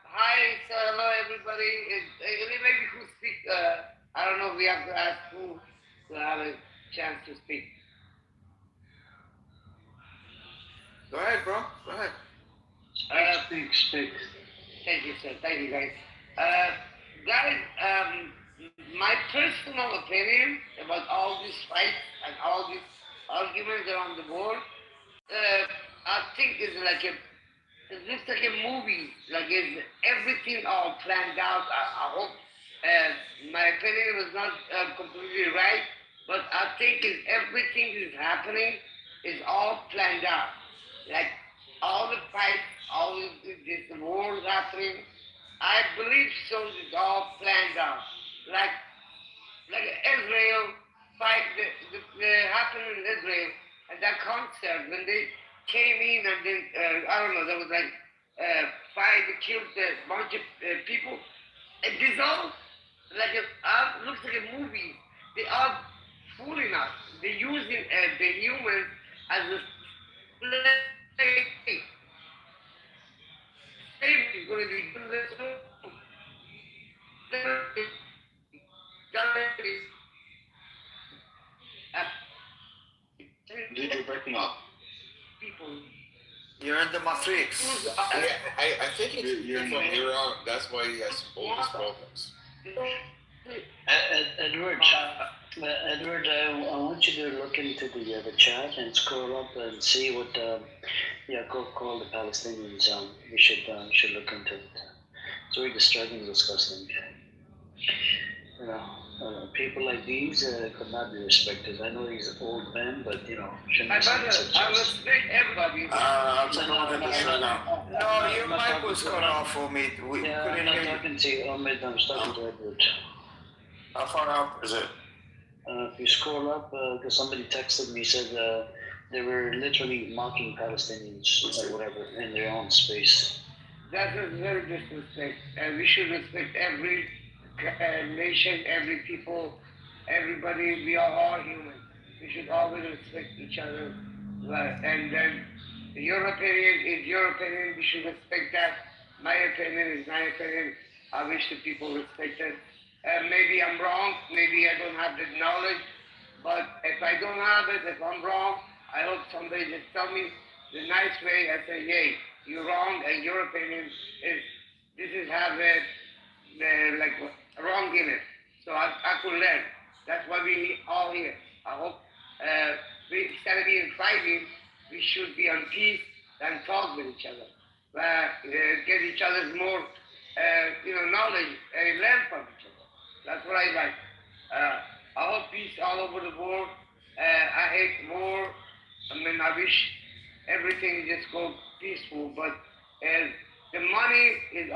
hi, so hello everybody. Maybe who speak? I don't know. We have to ask who to have a chance to speak. Go ahead, bro. Go ahead. Speak. Thank you, sir. Thank you, guys. Guys, my personal opinion about all these fights and all these arguments around the world, I think it's looks like a movie. Like it's everything all planned out. I hope my opinion was not completely right, but I think everything is happening is all planned out. Like all the fights, all this wars happening, I believe so. It's all planned out. Like Israel fight, the happened in Israel at that concert when they came in and then I don't know, there was like fight, they killed a bunch of people. And this all looks like a movie. They are fooling us. They're using the humans as a slave. Slave is going to be Did you breaking up? People. You're in the matrix. I think you're from Iran. That's why he has all these problems. Edward, I want you to look into the chat and scroll up and see what call the Palestinians. We should look into it. It's very disturbing and disgusting. People like these could not be respected. I know he's old men, but shouldn't be such. I respect everybody. I'm taking a look at this right now. No, your mic was cut off for me. We couldn't I'm not hear you. talking to you, Ahmed. I'm talking to Edward. How far up is it? If you scroll up, because somebody texted me, said they were literally mocking Palestinians or whatever in their own space. That is very disrespect. And we should respect every nation, every people, everybody. We are all human. We should always respect each other. And then your opinion is your opinion. We should respect that. My opinion is my opinion. I wish the people respect it. Maybe I'm wrong. Maybe I don't have the knowledge. But if I don't have it, if I'm wrong, I hope somebody just tell me the nice way. I say, hey, you're wrong, and your opinion is this is have it like wrong in it. So I could learn. That's why we all here. I hope we instead of being fighting, we should be on peace and talk with each other. Get each other's more knowledge and learn from each other. That's what I like. I hope peace all over the world. I hate war. I wish everything just go peaceful, but the money is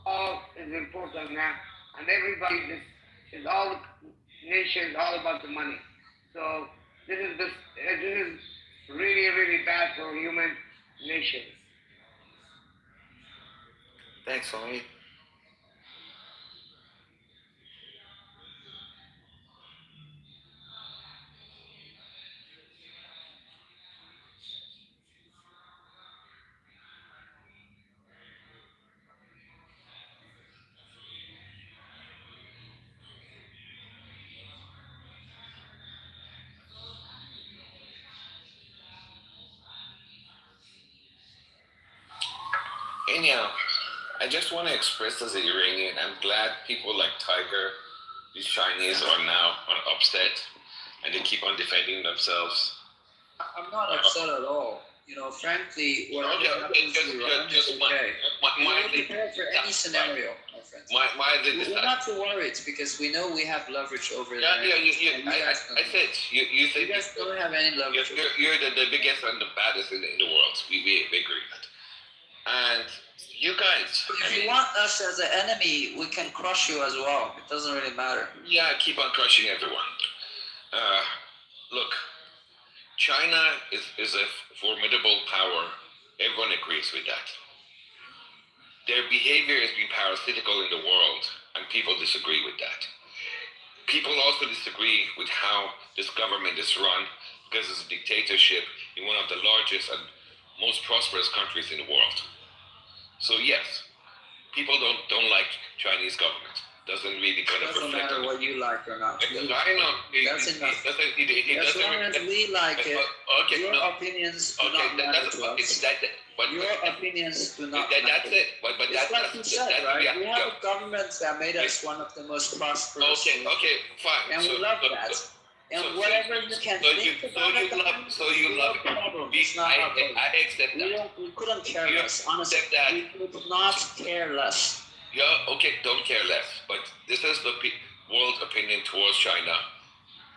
all is important now, and everybody is all nations all about the money. So this is really really bad for human nation. Thanks, homie. Anyhow, I just want to express as an Iranian, I'm glad people like Tiger, these Chinese are now upset and they keep on defending themselves. I'm not upset at all. Frankly, whatever happens to Iran is okay. We're prepared for any scenario, my friends. We're not too worried because we know we have leverage over them. I said, you think you guys don't have any leverage. You're the biggest and the baddest in the world. We agree with that. And you guys... If you want us as an enemy, we can crush you as well. It doesn't really matter. Yeah, keep on crushing everyone. Look, China is a formidable power. Everyone agrees with that. Their behavior has been parasitical in the world, and people disagree with that. People also disagree with how this government is run, because it's a dictatorship in one of the largest and most prosperous countries in the world. So yes, people don't like Chinese government. Doesn't really kind of doesn't reflect matter on what you like or not. I know. That's enough. As long as we like it, your opinions do not matter to us. Your opinions do not matter. That's it. But it's like you said, right? We have a government that made us one of the most prosperous. Okay, fine. And we love that. And whatever you can think about it, you love it's not our problem. I accept that. We couldn't care less. Honestly, we could not care less. Yeah, okay, don't care less. But this is the world opinion towards China.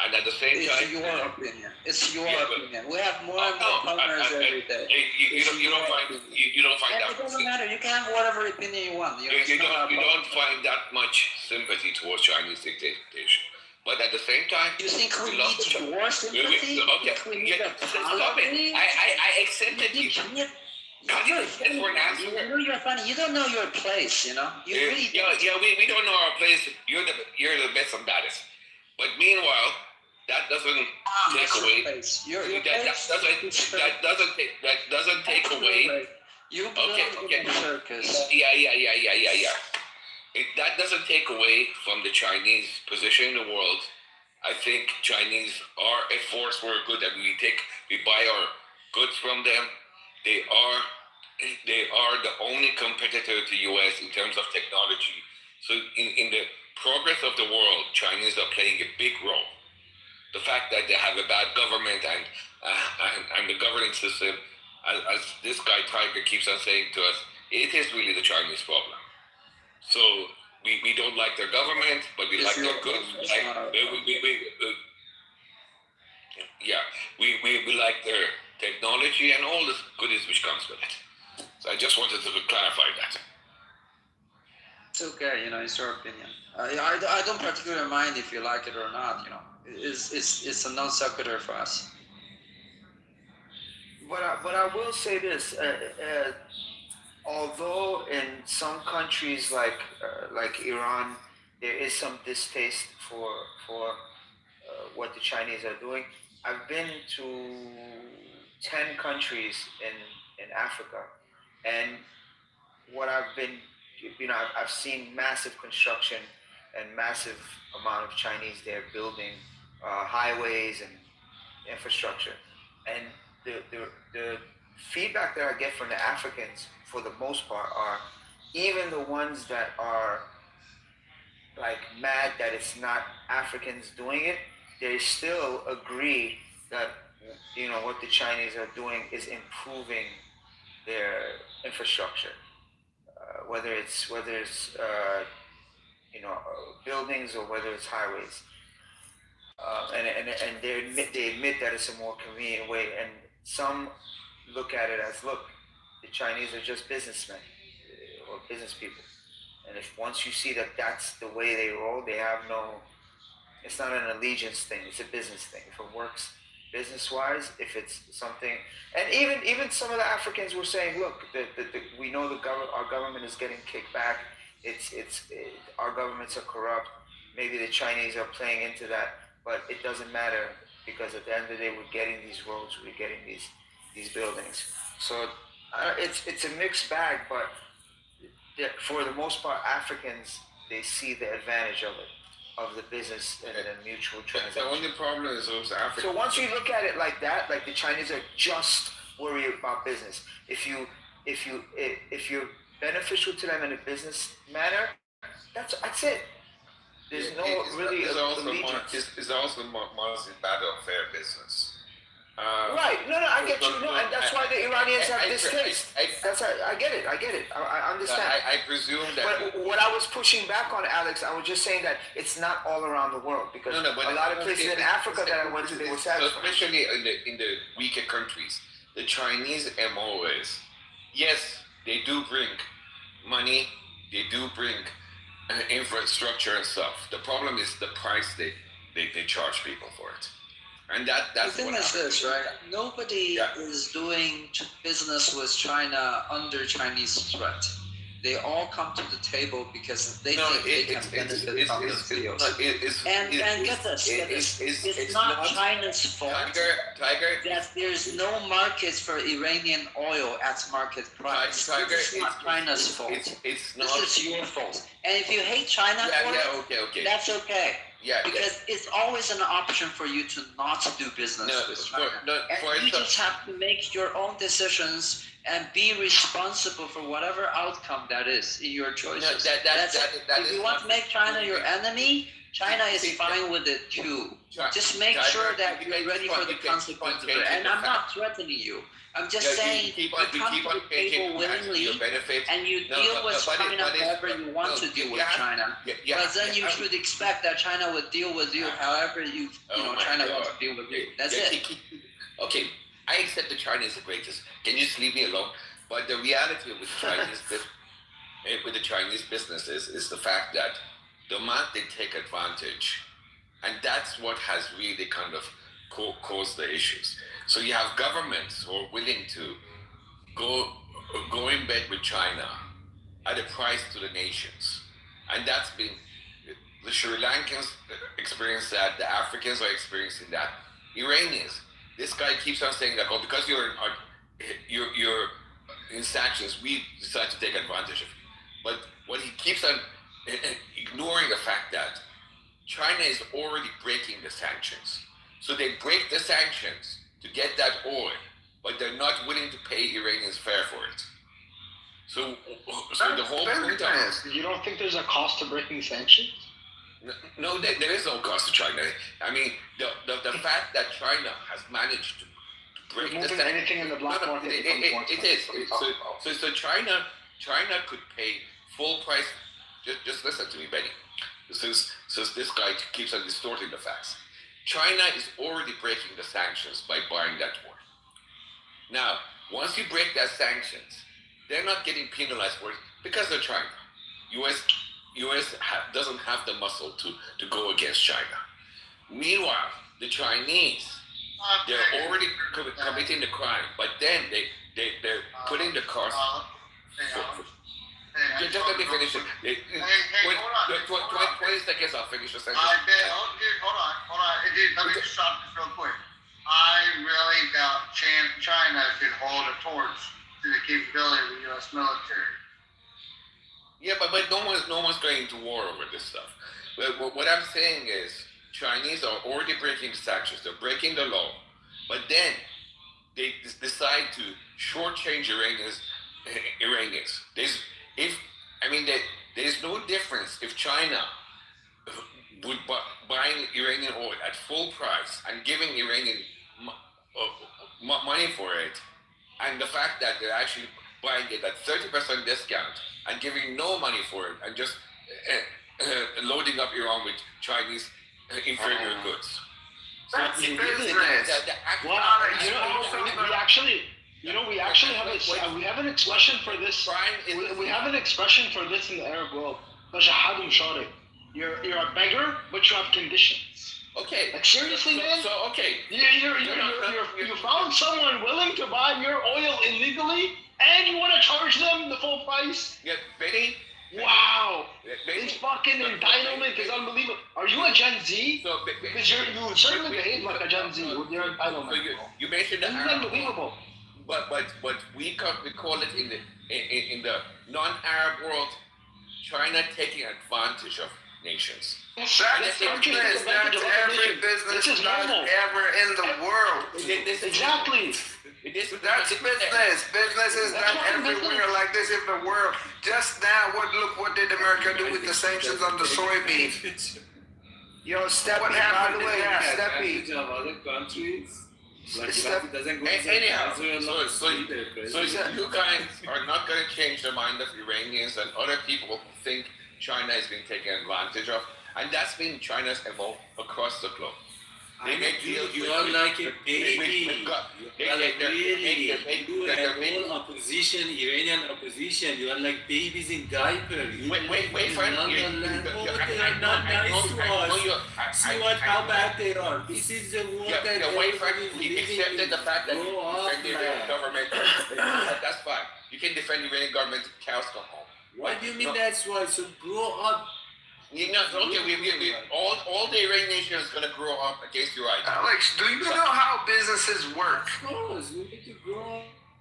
And at the same time... It's your opinion. It's your opinion. We have more and more partners every day. You don't find that... It doesn't matter. You can have whatever opinion you want. You don't find that much sympathy towards Chinese dictatorship. But at the same time... You think we need your sympathy? Okay, stop it. I accept it. You're funny. You don't know your place, You really don't. We don't know our place. You're the best and baddest. But meanwhile, that doesn't take away. That doesn't take away. You belong in the circus. Yeah. That doesn't take away from the Chinese position in the world. I think Chinese are a force for good, and we buy our goods from them. They are the only competitor to U.S. in terms of technology. So in the progress of the world, Chinese are playing a big role. The fact that they have a bad government and the governing system, as this guy Tiger keeps on saying to us, it is really the Chinese problem. So we don't like their government, but we like their goods. We like their technology and all the goodies which comes with it. So I just wanted to clarify that. It's okay, it's your opinion. I don't particularly mind if you like it or not. It's a non sequitur for us. But I will say this: although in some countries like Iran, there is some distaste for what the Chinese are doing. I've been to 10 countries in Africa, and what I've seen massive construction and massive amount of Chinese there building highways and infrastructure. And the feedback that I get from the Africans, for the most part, are even the ones that are like mad that it's not Africans doing it, they still agree that what the Chinese are doing is improving their infrastructure, whether it's buildings or whether it's highways, and they admit that it's a more convenient way. And some look at it as, the Chinese are just businessmen or business people, and if once you see that that's the way they roll, they have it's not an allegiance thing, it's a business thing. If it works business-wise, if it's something, and even some of the Africans were saying, look, we know our government is getting kicked back. Our governments are corrupt. Maybe the Chinese are playing into that, but it doesn't matter, because at the end of the day, we're getting these roads, we're getting these buildings. So it's a mixed bag, but for the most part, Africans, they see the advantage of the business and the mutual transaction. The only problem is those Africans. So once you look at it like that, like the Chinese are just worried about business. If you're beneficial to them in a business manner, that's it. There's no really allegiance. It's also mostly battle fair business. Right. No, I get you. No, and that's why the Iranians have distaste. I get it. I understand. I presume that. But what I was pushing back on, Alex, I was just saying that it's not all around the world, because a lot of places in Africa that I went to, they were satisfied. Especially in the weaker countries, the Chinese MO is, yes, they do bring money, they do bring infrastructure and stuff. The problem is the price they charge people for it. And that's the thing is this, right? Nobody is doing business with China under Chinese threat. They all come to the table because they think they can benefit from the deals. And get this, it's not China's fault that there's no markets for Iranian oil at market price. It's not China's fault. This is your fault. And if you hate China that's okay. Because it's always an option for you to not do business with China. And you just have to make your own decisions and be responsible for whatever outcome that is in your choices. If you want to make China your enemy, China is fine with it too. Just make sure that you're ready for the consequences of it. And I'm not threatening you. I'm just saying you come to the table willingly and you deal with China however you want to deal with China. But then you should expect that China would deal with you however China wants to deal with you. That's it. Okay, I accept that China is the greatest. Can you just leave me alone? But the reality with the Chinese businesses is the fact that the amount they take advantage, and that's what has really kind of caused the issues. So you have governments who are willing to go in bed with China at a price to the nations. And that's been, the Sri Lankans experience that, the Africans are experiencing that. Iranians, this guy keeps on saying that, because you're in sanctions, we decide to take advantage of it. But what he keeps on ignoring the fact that China is already breaking the sanctions. So they break the sanctions to get that oil, but they're not willing to pay Iranians fair for it. So the whole point of You don't think there's a cost to breaking sanctions? no, there is no cost to China. I mean, the fact that China has managed to break Moving anything in the black market. It is. So China could pay full price. Just listen to me, Benny. Since this guy keeps on distorting the facts, China is already breaking the sanctions by buying that war. Now, once you break that sanctions, they're not getting penalized for it because they're China. U.S. doesn't have the muscle to go against China. Meanwhile, the Chinese, they're already committing the crime, but then they're putting the cost. Just let me finish it. 20 seconds, I'll finish the sentence. Hold on. Let me just stop this real quick. I really doubt China could hold a torch to the capability of the U.S. military. Yeah, but no one's going to war over this stuff. But what I'm saying is, Chinese are already breaking sanctions. They're breaking the law, but then they decide to shortchange Iranians. There's no difference if China would buying Iranian oil at full price and giving Iranian money for it, and the fact that they're actually buying it at 30% discount and giving no money for it and just loading up Iran with Chinese inferior goods. That's business. We actually have an expression for this. We have an expression for this in the Arab world. You're a beggar, but you have conditions. Okay. Like seriously, man. So okay. You found someone willing to buy your oil illegally, and you want to charge them the full price? Yeah, Benny. Wow. This fucking entitlement is unbelievable. Are you a Gen Z? Because you certainly behave like a Gen Z with your entitlement. So you mentioned the Arab. Unbelievable. But we call it in the non-Arab world, China taking advantage of nations. That's business. That's every business ever in the world. Exactly. That's business. Business is done everywhere like this in the world. Just now, look what did America do with the sanctions on the soybean? Yo, Steppy, by the way, Steppy. Of other countries. Anyhow, so you guys are not going to change the mind of Iranians and other people who think China is being taken advantage of, and that's been China's MO across the globe. They make deals. You are like a baby. You are like the whole opposition, Iranian opposition. You are like babies in diapers. Wait, friend. They are not nice to us. See how bad they are. This is the world that wait, friend. You accepted the fact that you defend the Iranian government. That's fine. You can defend the Iranian government till cows come home. What do you mean that's why? So grow up. All the Iranian nation is going to grow up against your ideas. Alex, do you know how businesses work? Of course, we need to grow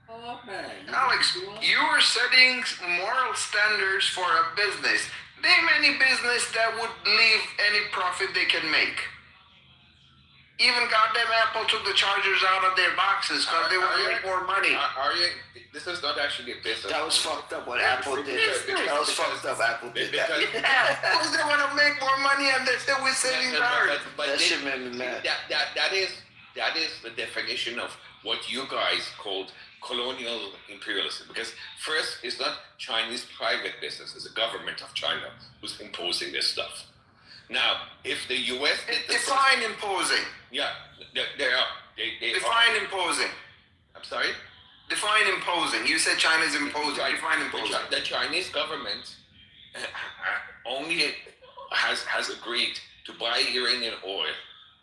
up, man. Alex, you are setting moral standards for a business. Name any business that would leave any profit they can make. Even goddamn Apple took the chargers out of their boxes because they want to make more money. This is not actually a business. That was fucked up what Apple did. That was fucked up Apple did that. Because they want to make more money and they're still with saving cars. That shit made me mad. That is the definition of what you guys called colonial imperialism. Because first, it's not Chinese private business. It's the government of China who's imposing this stuff. Now, if the U.S. Define imposing. Yeah, they are. Define imposing. I'm sorry? Define imposing. You said China's imposing. Define imposing. The Chinese government only has agreed to buy Iranian oil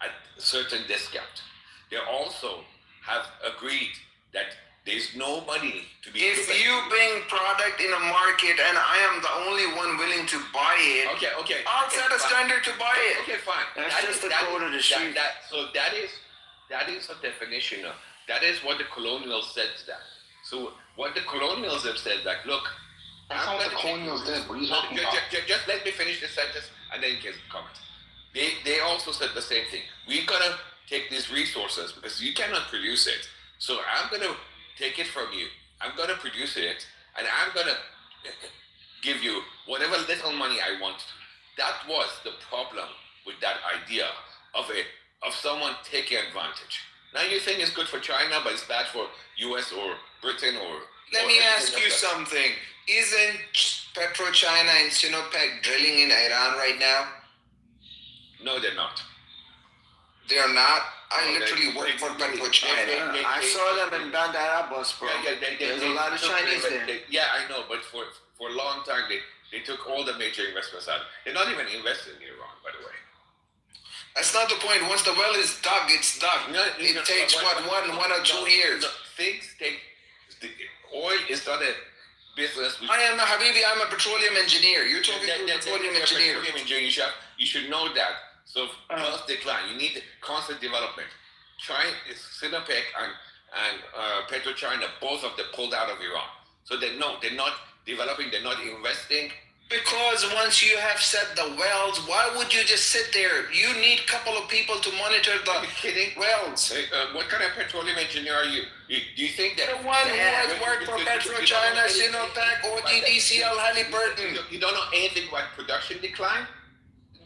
at a certain discount. They also have agreed that there's no money to be. If you bring product in a market and I am the only one willing to buy it, okay, I'll set a standard to buy it. Okay, fine. That's just the code of the street. That is a definition of. That is what the colonials said to that. So what the colonials have said, like, look, That's not what the colonials did. What are you talking about? Just let me finish the sentence and then you can comment. They also said the same thing. We're gonna take these resources because you cannot produce it. So I'm gonna take it from you. I'm gonna produce it and I'm gonna give you whatever little money I want. That was the problem with that idea of someone taking advantage. Now you think it's good for China, but it's bad for US or Britain or... Let me ask you something. Isn't PetroChina and Sinopec drilling in Iran right now? No, they're not. They're not? I literally work for PetroChina. I saw them in Bandar Abbas, bro. There's a lot of Chinese there. Yeah, I know, but for a long time, they took all the major investments out. They're not even investing in Iran, by the way. That's not the point. Once the well is dug, it's dug. It takes, one or 2 years? Things take... Oil is not a business... I am a Habibi, I'm a petroleum engineer. You're talking to a petroleum engineer. You should know that. So first decline, you need constant development. Sinopec and PetroChina, both of them pulled out of Iran. So they're not developing, they're not investing. Because once you have set the wells, why would you just sit there? You need a couple of people to monitor the wells. What kind of petroleum engineer are you? Do you think that... The one who has worked for PetroChina, Sinopec, OGDCL, Halliburton. You don't know anything about production decline?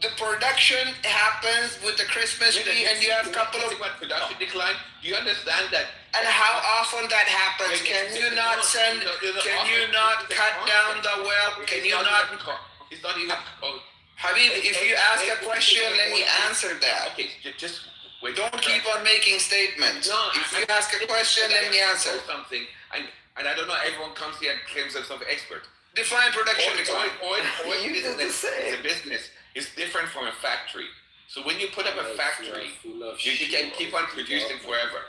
The production happens with the Christmas tree and you have a couple of... Production decline? Do you understand that? And how often that happens? Can you not cut down the well? Can you not... It's not even... Habibi, if you ask a question, let me answer that. Okay, just wait. Don't keep on making statements. No, if you ask a question, let me answer. Something, and I don't know, everyone comes here and claims themselves expert. Define production decline. Oil business is a business. It's different from a factory. So when you put up a factory, you can keep on producing forever.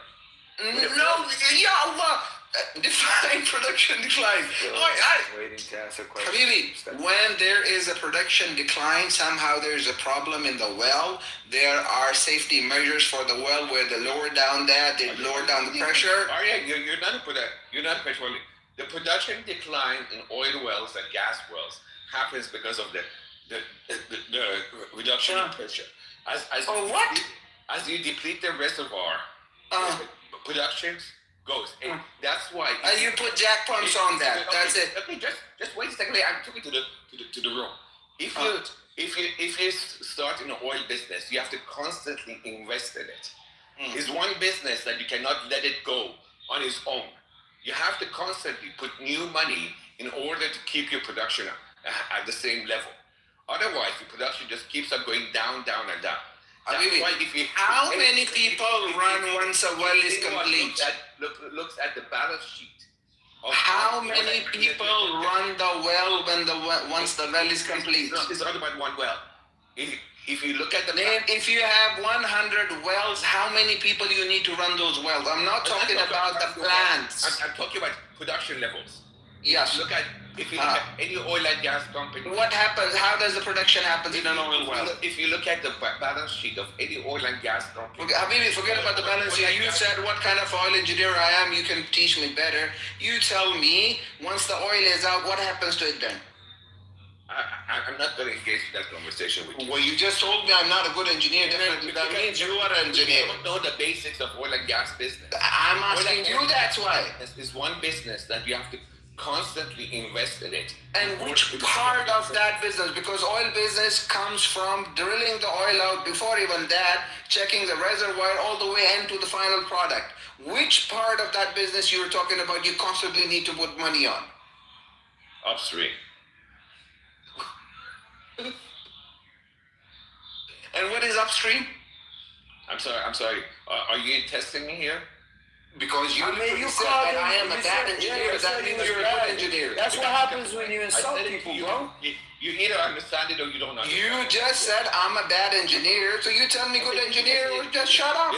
No, ya Allah, define production decline. Waiting to ask a question. Habibi, when there is a production decline, somehow there's a problem in the well. There are safety measures for the well where they lower down the pressure. You're not petroleum. The production decline in oil wells and gas wells happens because of the reduction in pressure. As you deplete the reservoir, production goes. And that's why. And you put jack pumps on that. That's it. Okay, just wait a second. I'm talking to the room. If you start in the oil business, you have to constantly invest in it. It's one business that you cannot let it go on its own. You have to constantly put new money in order to keep your production at the same level. Otherwise, the production just keeps on going down, down, and down. How many people run once a well is complete? Looks at the balance sheet. How many people run the well once the well is complete? It's not about one well. If you look at the... If you have 100 wells, how many people you need to run those wells? I'm not talking about the plants. I'm talking about production levels. Yes. If you look at any oil and gas company... What happens? How does the production happen in an oil well? If you look at the balance sheet of any oil and gas company... Okay, Habibi, forget about the balance sheet. You said what kind of oil engineer I am. You can teach me better. You tell me, once the oil is out, what happens to it then? I'm not going to engage in that conversation with you. Well, you just told me I'm not a good engineer. That means you are an engineer. You don't know the basics of oil and gas business. I'm asking you, that's why. It's one business that you have to constantly invest in it. And which part of that business? Because oil business comes from drilling the oil out, before even that, checking the reservoir all the way into the final product. Which part of that business you're talking about you constantly need to put money on? Upstream. And what is upstream? I'm sorry. Are you testing me here? Because you said that I am a bad engineer. That means you're a good engineer. That's what happens when you insult people, bro. You either understand it or you don't understand. You just said I'm a bad engineer, so you tell me good engineer or just shut up.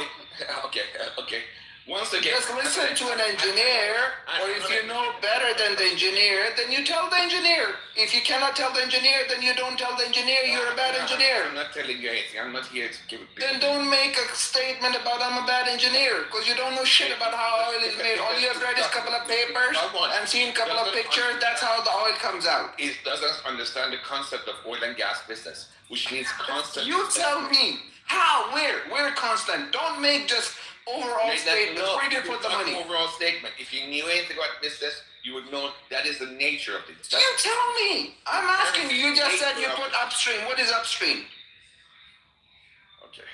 Okay. Once again, just listen to an engineer, or if you know better than the engineer, then you tell the engineer. If you cannot tell the engineer, then you don't tell the engineer you're a bad engineer. I'm not telling you anything. I'm not here to give it. Then don't make a statement about I'm a bad engineer, because you don't know shit about how oil is made. All you have read is a couple of papers and seen a couple of pictures. That's how the oil comes out. It doesn't understand the concept of oil and gas business, which means constant. You tell me how, where constant. Don't make just overall statements. Where do you put the money? Overall statement. If you knew anything about business, you would know that is the nature of it. You tell me. I'm asking you. You just said you put upstream. What is upstream? Okay.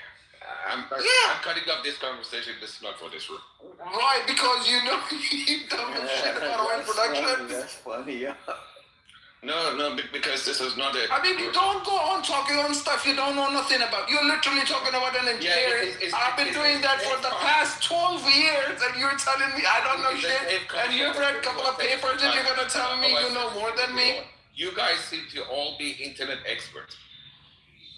I'm cutting off this conversation. This is not for this room. Right, because you know you don't know shit about oil production. That's funny, yeah. No, because this is not a... I mean, you don't go on talking on stuff you don't know nothing about. You're literally talking about an engineer. I've been doing that for the past 12 years, and you're telling me I don't know shit, and you've read a couple of papers, and you're going to tell me you know more than me? You guys seem to all be internet experts.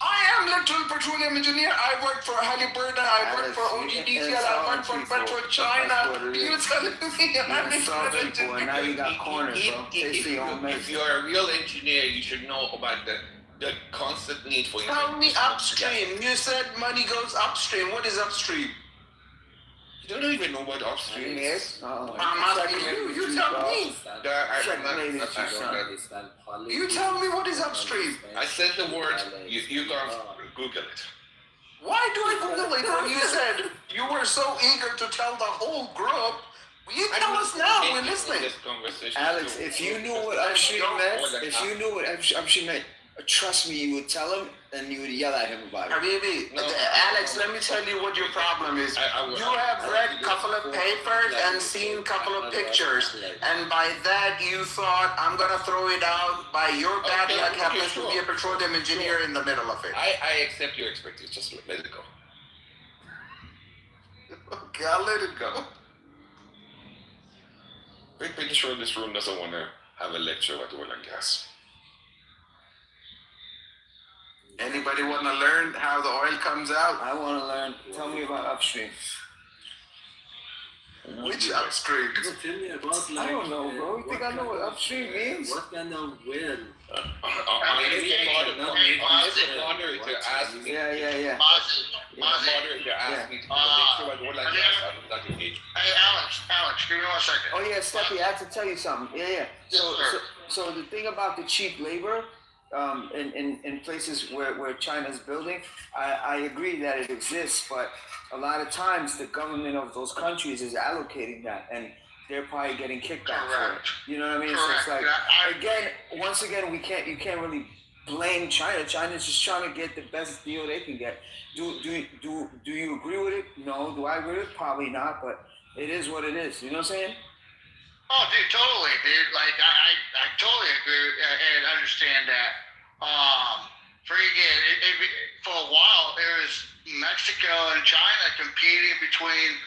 I am literal petroleum engineer. I work for Halliburton. I work for OGDCL. I work for PetroChina. You telling me I'm an engineer? Now you got cornered, bro. If you're a real engineer, you should know about the constant need for... Tell me upstream. You said money goes upstream. What is upstream? You don't even know what upstream is. I'm asking you. You tell me. You tell me what is upstream. I said the word. You go Google it. Why do I Google it when you said you were so eager to tell the whole group? You tell us now. We're listening. Alex, if you knew what upstream meant, trust me, you would tell him and you would yell at him about it. Habibi, Alex, let me tell you what your problem is. You have read a couple of papers and seen a couple of pictures, and by that you thought, I'm going to throw it out. By your bad luck happens to be a petroleum engineer in the middle of it. I accept your expertise. Just let it go. Okay, I'll let it go. I'm pretty sure this room doesn't want to have a lecture about oil and gas. Anybody want to learn how the oil comes out? I want to learn. Tell me about upstream. Which upstream? Tell me about I don't know, bro. You think I know what upstream means? What kind of well? Yeah. Hey, Alex, give me 1 second. Oh yeah, Steppy, I have to tell you something. Yeah. So the thing about the cheap labor, in places where China's building, I agree that it exists, but a lot of times the government of those countries is allocating that, and they're probably getting kickback for it. You know what I mean? Correct. So it's like, once again, you can't really blame China. China's just trying to get the best deal they can get. Do you agree with it? No. Do I agree with it? Probably not, but it is what it is. You know what I'm saying? Oh, dude, totally, dude. Like, I totally agree and understand that. For a while, there was Mexico and China competing between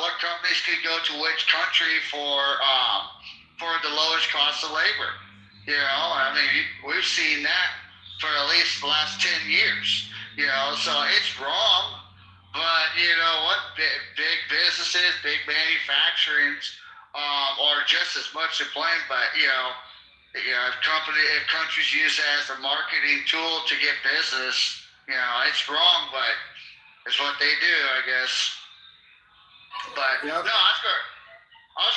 what companies could go to which country for the lowest cost of labor. You know, I mean, we've seen that for at least the last 10 years. You know, so it's wrong, but you know what? Big businesses, big manufacturings are just as much to blame. But if countries use it as a marketing tool to get business, it's wrong, but it's what they do, I guess. But no, I was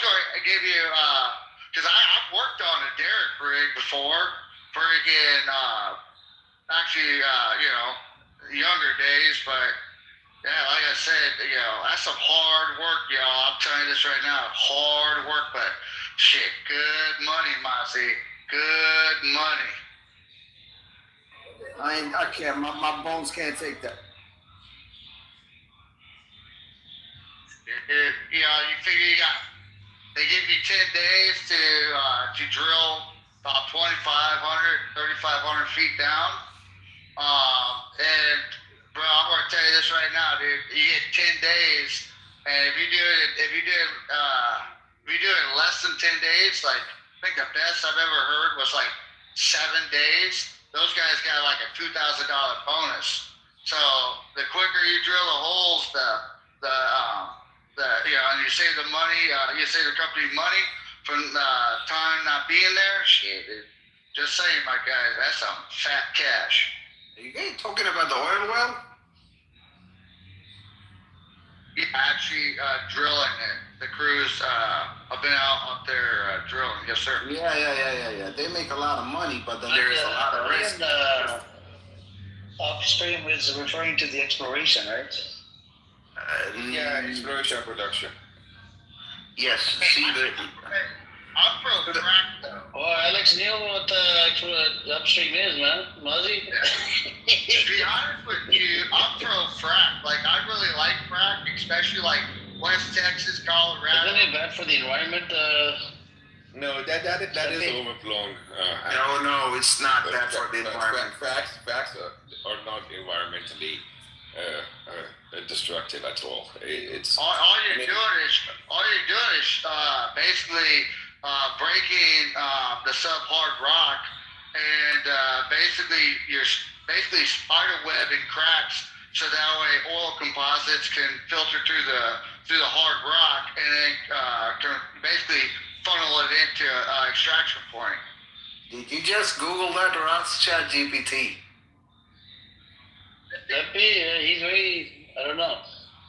going to give you because I've worked on a derrick rig before, younger days, but yeah, like I said, that's some hard work, y'all. I'm telling you this right now, hard work, but shit, good money, Mossy, good money. I can't. My bones can't take that. You figure they give you 10 days to drill about 2,500, 3,500 feet down. And bro, I'm gonna tell you this right now, dude. You get 10 days, and if you do it in less than 10 days, like I think the best I've ever heard was like 7 days. Those guys got like a $2,000 bonus. So the quicker you drill the holes, the and you save the money. You save the company money from time not being there. Shit, dude. Just saying, my guys, that's some fat cash. Are you guys talking about the oil well? Yeah, actually drilling it. The crews have been out up there drilling. Yes, sir. Yeah. They make a lot of money, but then there is a lot of risk. Upstream is referring to the exploration, right? Yeah, exploration and production. Yes, see the. I'm pro frack though. Oh, Alex knew what the upstream is, man. Muzzy? To be honest with you, I'm pro frack. Like, I really like frack, especially like West Texas, Colorado. Isn't it bad for the environment? No, that is overblown. No, it's not bad for the environment. Facts are not environmentally destructive at all. It's all you're doing is basically breaking the subhard rock, and you're basically spider webbing cracks, so that way oil composites can filter through the hard rock, and then can basically funnel it into extraction point. Did you just Google that or ask ChatGPT? Steppy, he's very, I don't know.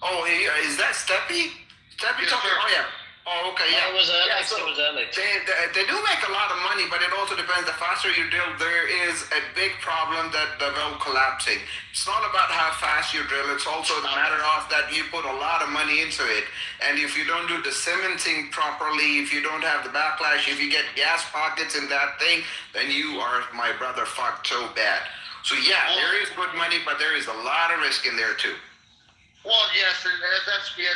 Oh, is that Steppy? Steppy talking? Oh, yeah. Oh, okay, yeah. It was Alex. Yeah, so it was Alex. They do make a lot of money, but it also depends. The faster you drill, there is a big problem that the well collapsing. It's not about how fast you drill. It's also the matter of that you put a lot of money into it. And if you don't do the cementing properly, if you don't have the backlash, if you get gas pockets in that thing, then you are, my brother, fucked so bad. So yeah, there is good money, but there is a lot of risk in there too. Well, yes,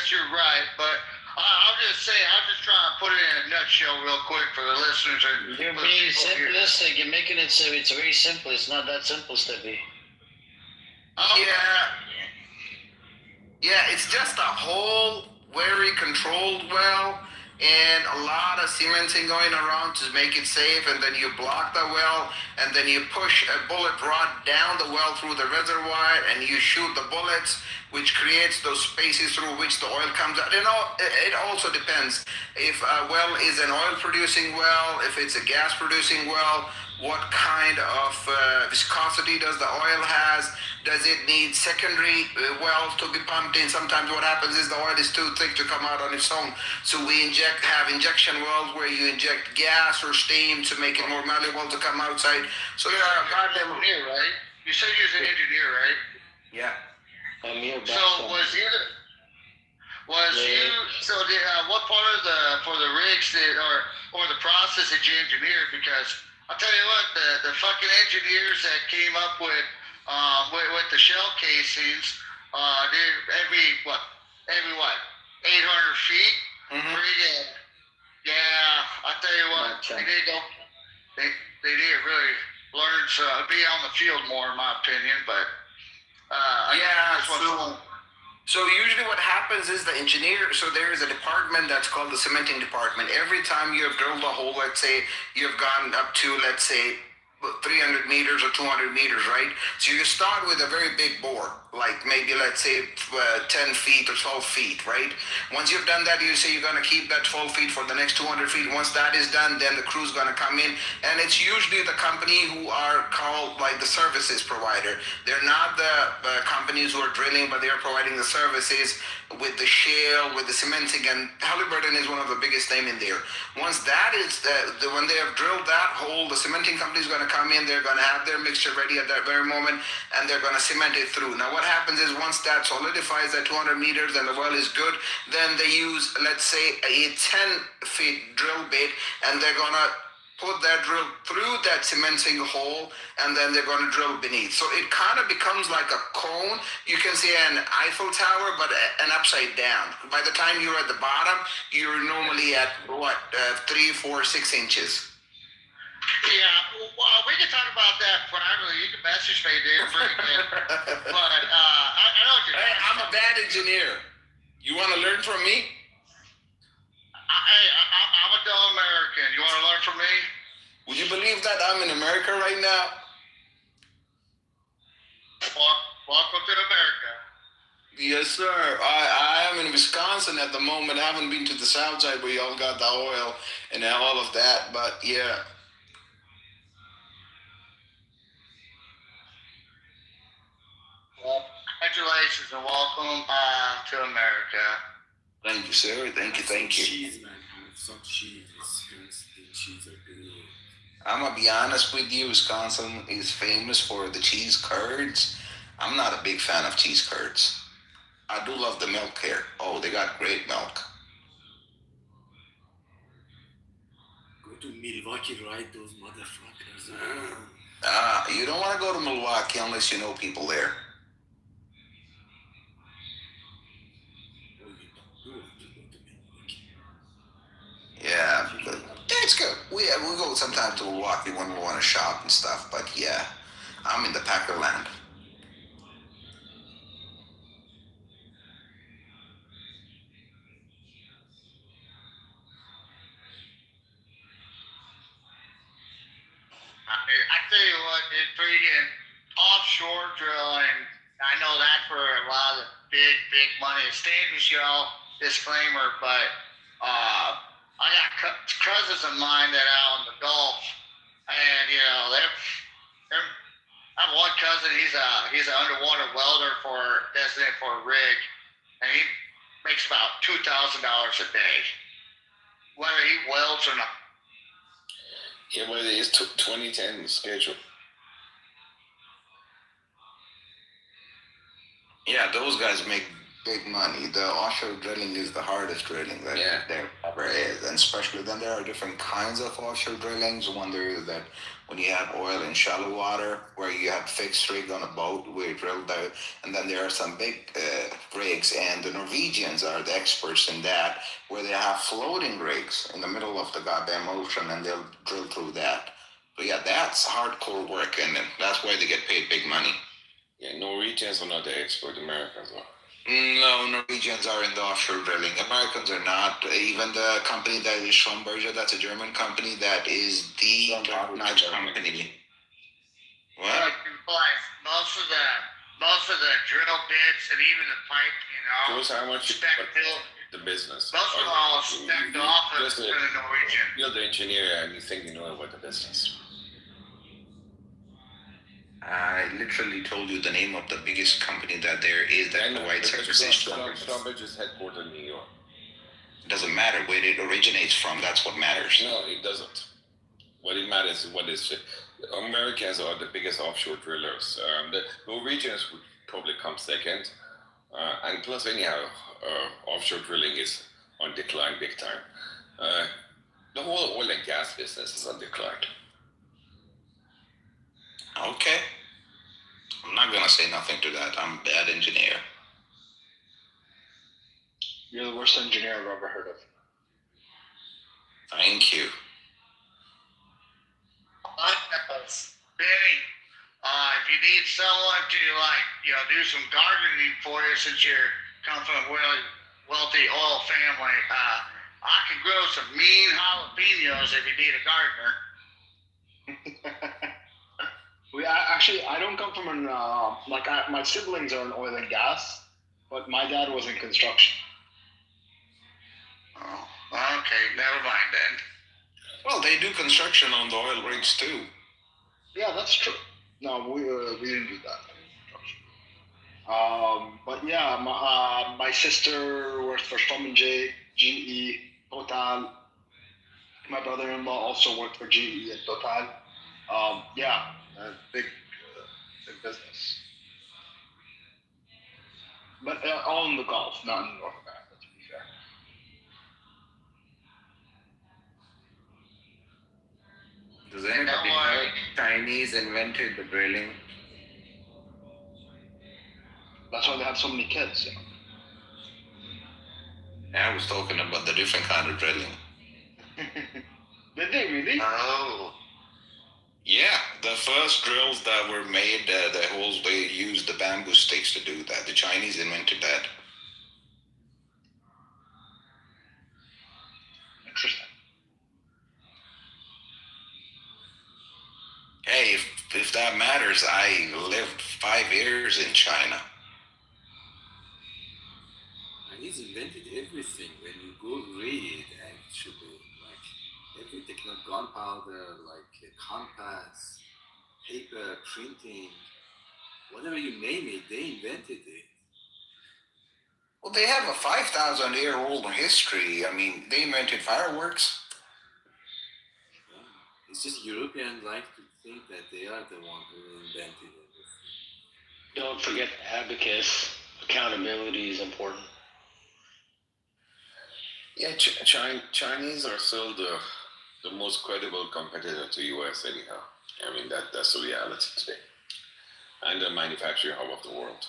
you're right, but I'm just saying, I'm just trying to put it in a nutshell real quick for the listeners. You're being simplistic. You're making it so it's very simple. It's not that simple, Steppy. Yeah, it's just a whole very controlled well, and a lot of cementing going around to make it safe, and then you block the well, and then you push a bullet rod down the well through the reservoir, and you shoot the bullets, which creates those spaces through which the oil comes out. It also depends if a well is an oil producing well, if it's a gas producing well, what kind of viscosity does the oil has? Does it need secondary wells to be pumped in? Sometimes what happens is the oil is too thick to come out on its own. So we have injection wells where you inject gas or steam to make it more malleable to come outside. So there are goddamn engineer, right? You said you was an engineer, right? Yeah. So what part of the rigs or the process that you engineered? Because I'll tell you what, the fucking engineers that came up with the shell casings, every 800 feet. Mm-hmm. Yeah, I tell you what, they need to really learn to be on the field more, in my opinion. But so usually what happens is the engineer, so there is a department that's called the cementing department. Every time you have drilled a hole, let's say you've gone up to, let's say, 300 meters or 200 meters, right? So you start with a very big bore, like maybe let's say 10 feet or 12 feet, right? Once you've done that, you say you're going to keep that 12 feet for the next 200 feet. Once that is done, then the crew's going to come in, and it's usually the company who are called like the services provider. They're not the companies who are drilling, but they're providing the services with the shale, with the cementing, and Halliburton is one of the biggest name in there. Once that is, when they have drilled that hole, the cementing company is going to come in, they're going to have their mixture ready at that very moment, and they're going to cement it through. Now what happens is once that solidifies at 200 meters and the well is good, then they use, let's say, a 10-feet drill bit, and they're going to put that drill through that cementing hole, and then they're going to drill beneath. So it kind of becomes like a cone. You can see an Eiffel Tower, but an upside down. By the time you're at the bottom, you're normally at 3, 4, 6 inches. Yeah, well, we can talk about that privately. You can message me, dude. But I know what you're saying. I'm a bad engineer. You want to learn from me? I'm a dumb American. You want to learn from me? Would you believe that I'm in America right now? Welcome to America. Yes, sir. I am in Wisconsin at the moment. I haven't been to the south side where y'all got the oil and all of that, but yeah. Well, congratulations and welcome to America. Thank you, sir. Thank you. Cheese, man. Some cheese. The cheese are good. I'm gonna be honest with you. Wisconsin is famous for the cheese curds. I'm not a big fan of cheese curds. I do love the milk here. Oh, they got great milk. Go to Milwaukee, right? Those motherfuckers. You don't want to go to Milwaukee unless you know people there. Yeah, but that's good. We go sometimes to Milwaukee when we want to shop and stuff. But yeah, I'm in the Packer land. I tell you what, dude, freaking offshore drilling. I know that for a lot of big money. It's dangerous, y'all. Disclaimer, but I got cousins of mine that out in the Gulf, and you know they're I have one cousin. He's an underwater welder designated for a rig, and he makes about $2,000 a day, whether he welds or not. Yeah, well, it's 2010 schedule. Yeah, those guys make big money. The offshore drilling is the hardest drilling that there ever is, and especially then there are different kinds of offshore drillings. One there is that when you have oil in shallow water, where you have fixed rig on a boat where you drill that, and then there are some big rigs, and the Norwegians are the experts in that, where they have floating rigs in the middle of the goddamn ocean, and they'll drill through that. So yeah, that's hardcore work, and that's why they get paid big money. Yeah, Norwegians are not the expert. Americans are. No, Norwegians are in the offshore drilling. Americans are not. Even the company that is Schlumberger, that's a German company, that is the top-notch company. What? Most of the drill bits and even the pipe, you know. Shows how much the business. Most of them all stacked off of the Norwegian. You're the engineer and you think you know about the business. I literally told you the name of the biggest company that there is that provides services. Schlumberger is headquartered in New York. It doesn't matter where it originates from. That's what matters. No, it doesn't. What it matters is what is. Americans are the biggest offshore drillers. The Norwegians would probably come second. And plus, anyhow, offshore drilling is on decline big time. The whole oil and gas business is on decline. Okay. I'm not gonna say nothing to that. I'm a bad engineer. You're the worst engineer I've ever heard of. Thank you. Benny, if you need someone to do some gardening for you, since you're come from a really wealthy oil family, I can grow some mean jalapenos if you need a gardener. I don't come from my siblings are in oil and gas, but my dad was in construction. Oh, okay, never mind then. Well, they do construction on the oil rigs too. Yeah, that's true. No, we didn't do that. But yeah, my sister worked for Schlumberger, GE, Total. My brother-in-law also worked for GE and Total. Big business. But all in the Gulf, not in North America, to be fair. Does anybody know Chinese invented the drilling? That's why they have so many kids. I was talking about the different kind of drilling. Did they really? Oh. Yeah, the first drills that were made, they used the bamboo sticks to do that. The Chinese invented that. Interesting. Hey, if that matters, I lived 5 years in China. invented everything. When you go read, actually, like every gunpowder, like compass, paper, printing, whatever you name it, they invented it. Well, they have a 5,000-year-old history. I mean, they invented fireworks. Yeah. It's just Europeans like to think that they are the one who invented it. Don't forget the abacus. Accountability is important. Yeah, Chinese are still the most credible competitor to US anyhow. I mean, that's the reality today. And the manufacturing hub of the world.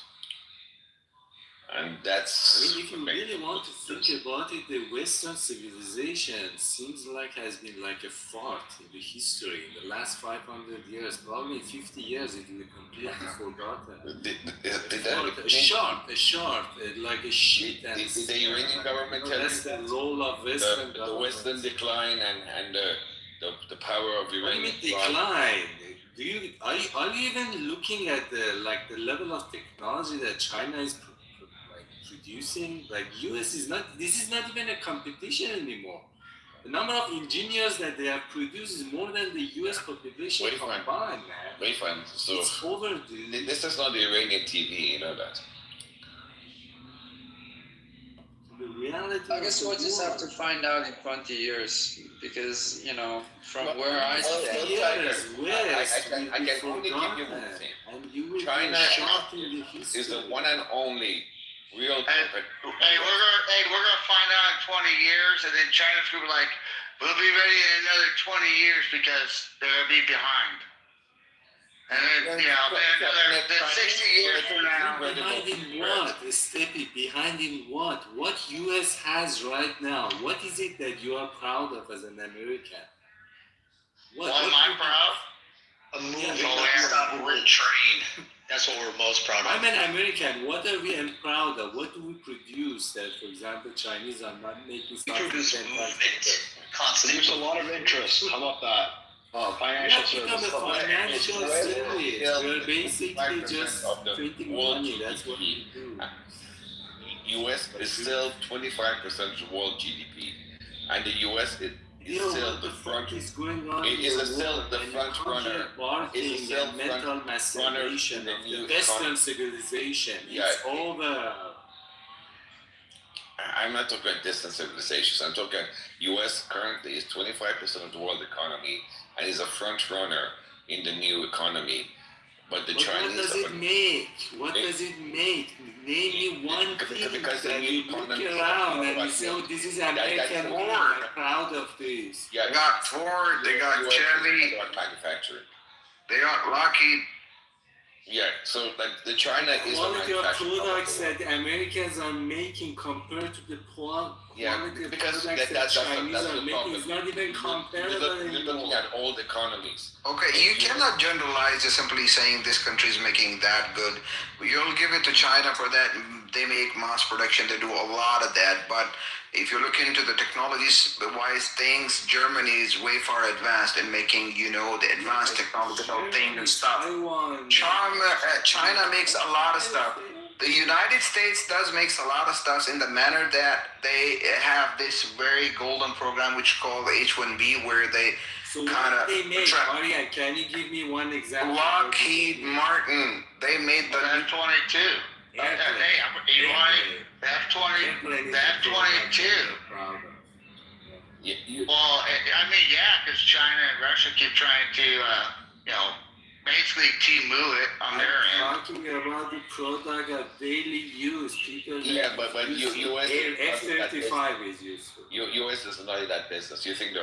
And that's... I mean, if you really want to think about it, the Western civilization seems like has been like a fart in the history. In the last 500 years, probably in 50 years, it will be completely forgotten. A short, like a shit. And did the Iranian government tell you the role of Western the Western decline and the power of Iran? What do you mean decline? Are you even looking at the level of technology that China is producing? Like US is not. This is not even a competition anymore. The number of engineers that they have produced is more than the US population combined, man. Very fun. So it's over. This is not the Iranian TV, you know that. The reality. I guess we'll just have to find out in 20 years, because from where I stand. I can only give you one thing. China is the one and only real competitor. Hey, we're gonna find out in 20 years, and then China's gonna be like, we'll be ready in another 20 years because they're gonna be behind. And then, another 60 years from now. Behind in what? Steppy, behind in what? What US has right now? What is it that you are proud of as an American? What am I proud? A moving non-stop bullet train. That's what we're most proud of. I'm an American. What are we proud of? What do we produce that, for example, Chinese are not making stuff? We produce movement. Constantly. There's a lot of interest. How about that? Financial services. Financial service. We're basically just printing money. That's what we do. US is still 25% of world GDP, and the US is still the front. It is still the front runner. It is still mental masturbation of the Western civilization. It's over. I'm not talking about distant civilizations. I'm talking US currently is 25% of the world economy and is a front runner in the new economy. But Chinese. What does it make? What does it make? Name me one thing that you look around and you say, oh, this is American. I'm proud of this. They got Ford, they got Chevy. They got manufacturing. They got Lockheed. Yeah, so the China is the quality of manufacturing products that the Americans are making compared to the quality of products that Chinese are making is not even comparable anymore. You're looking at old economies. Okay, you cannot generalize just simply saying this country is making that good. You'll give it to China for that. They make mass production. They do a lot of that. But if you look into the technologies-wise things, Germany is way far advanced in making, the advanced technological things and stuff. China makes a lot of stuff. The United States does makes a lot of stuff in the manner that they have this very golden program which is called H-1B, where they kind of Arya, can you give me one example? Lockheed Martin, they made the F-22. The F-22. Well, because China and Russia keep trying to, basically Timu it on their end. Talking about the product of daily use, people. Yeah, but US F-35 is useful. US is not in that business. You think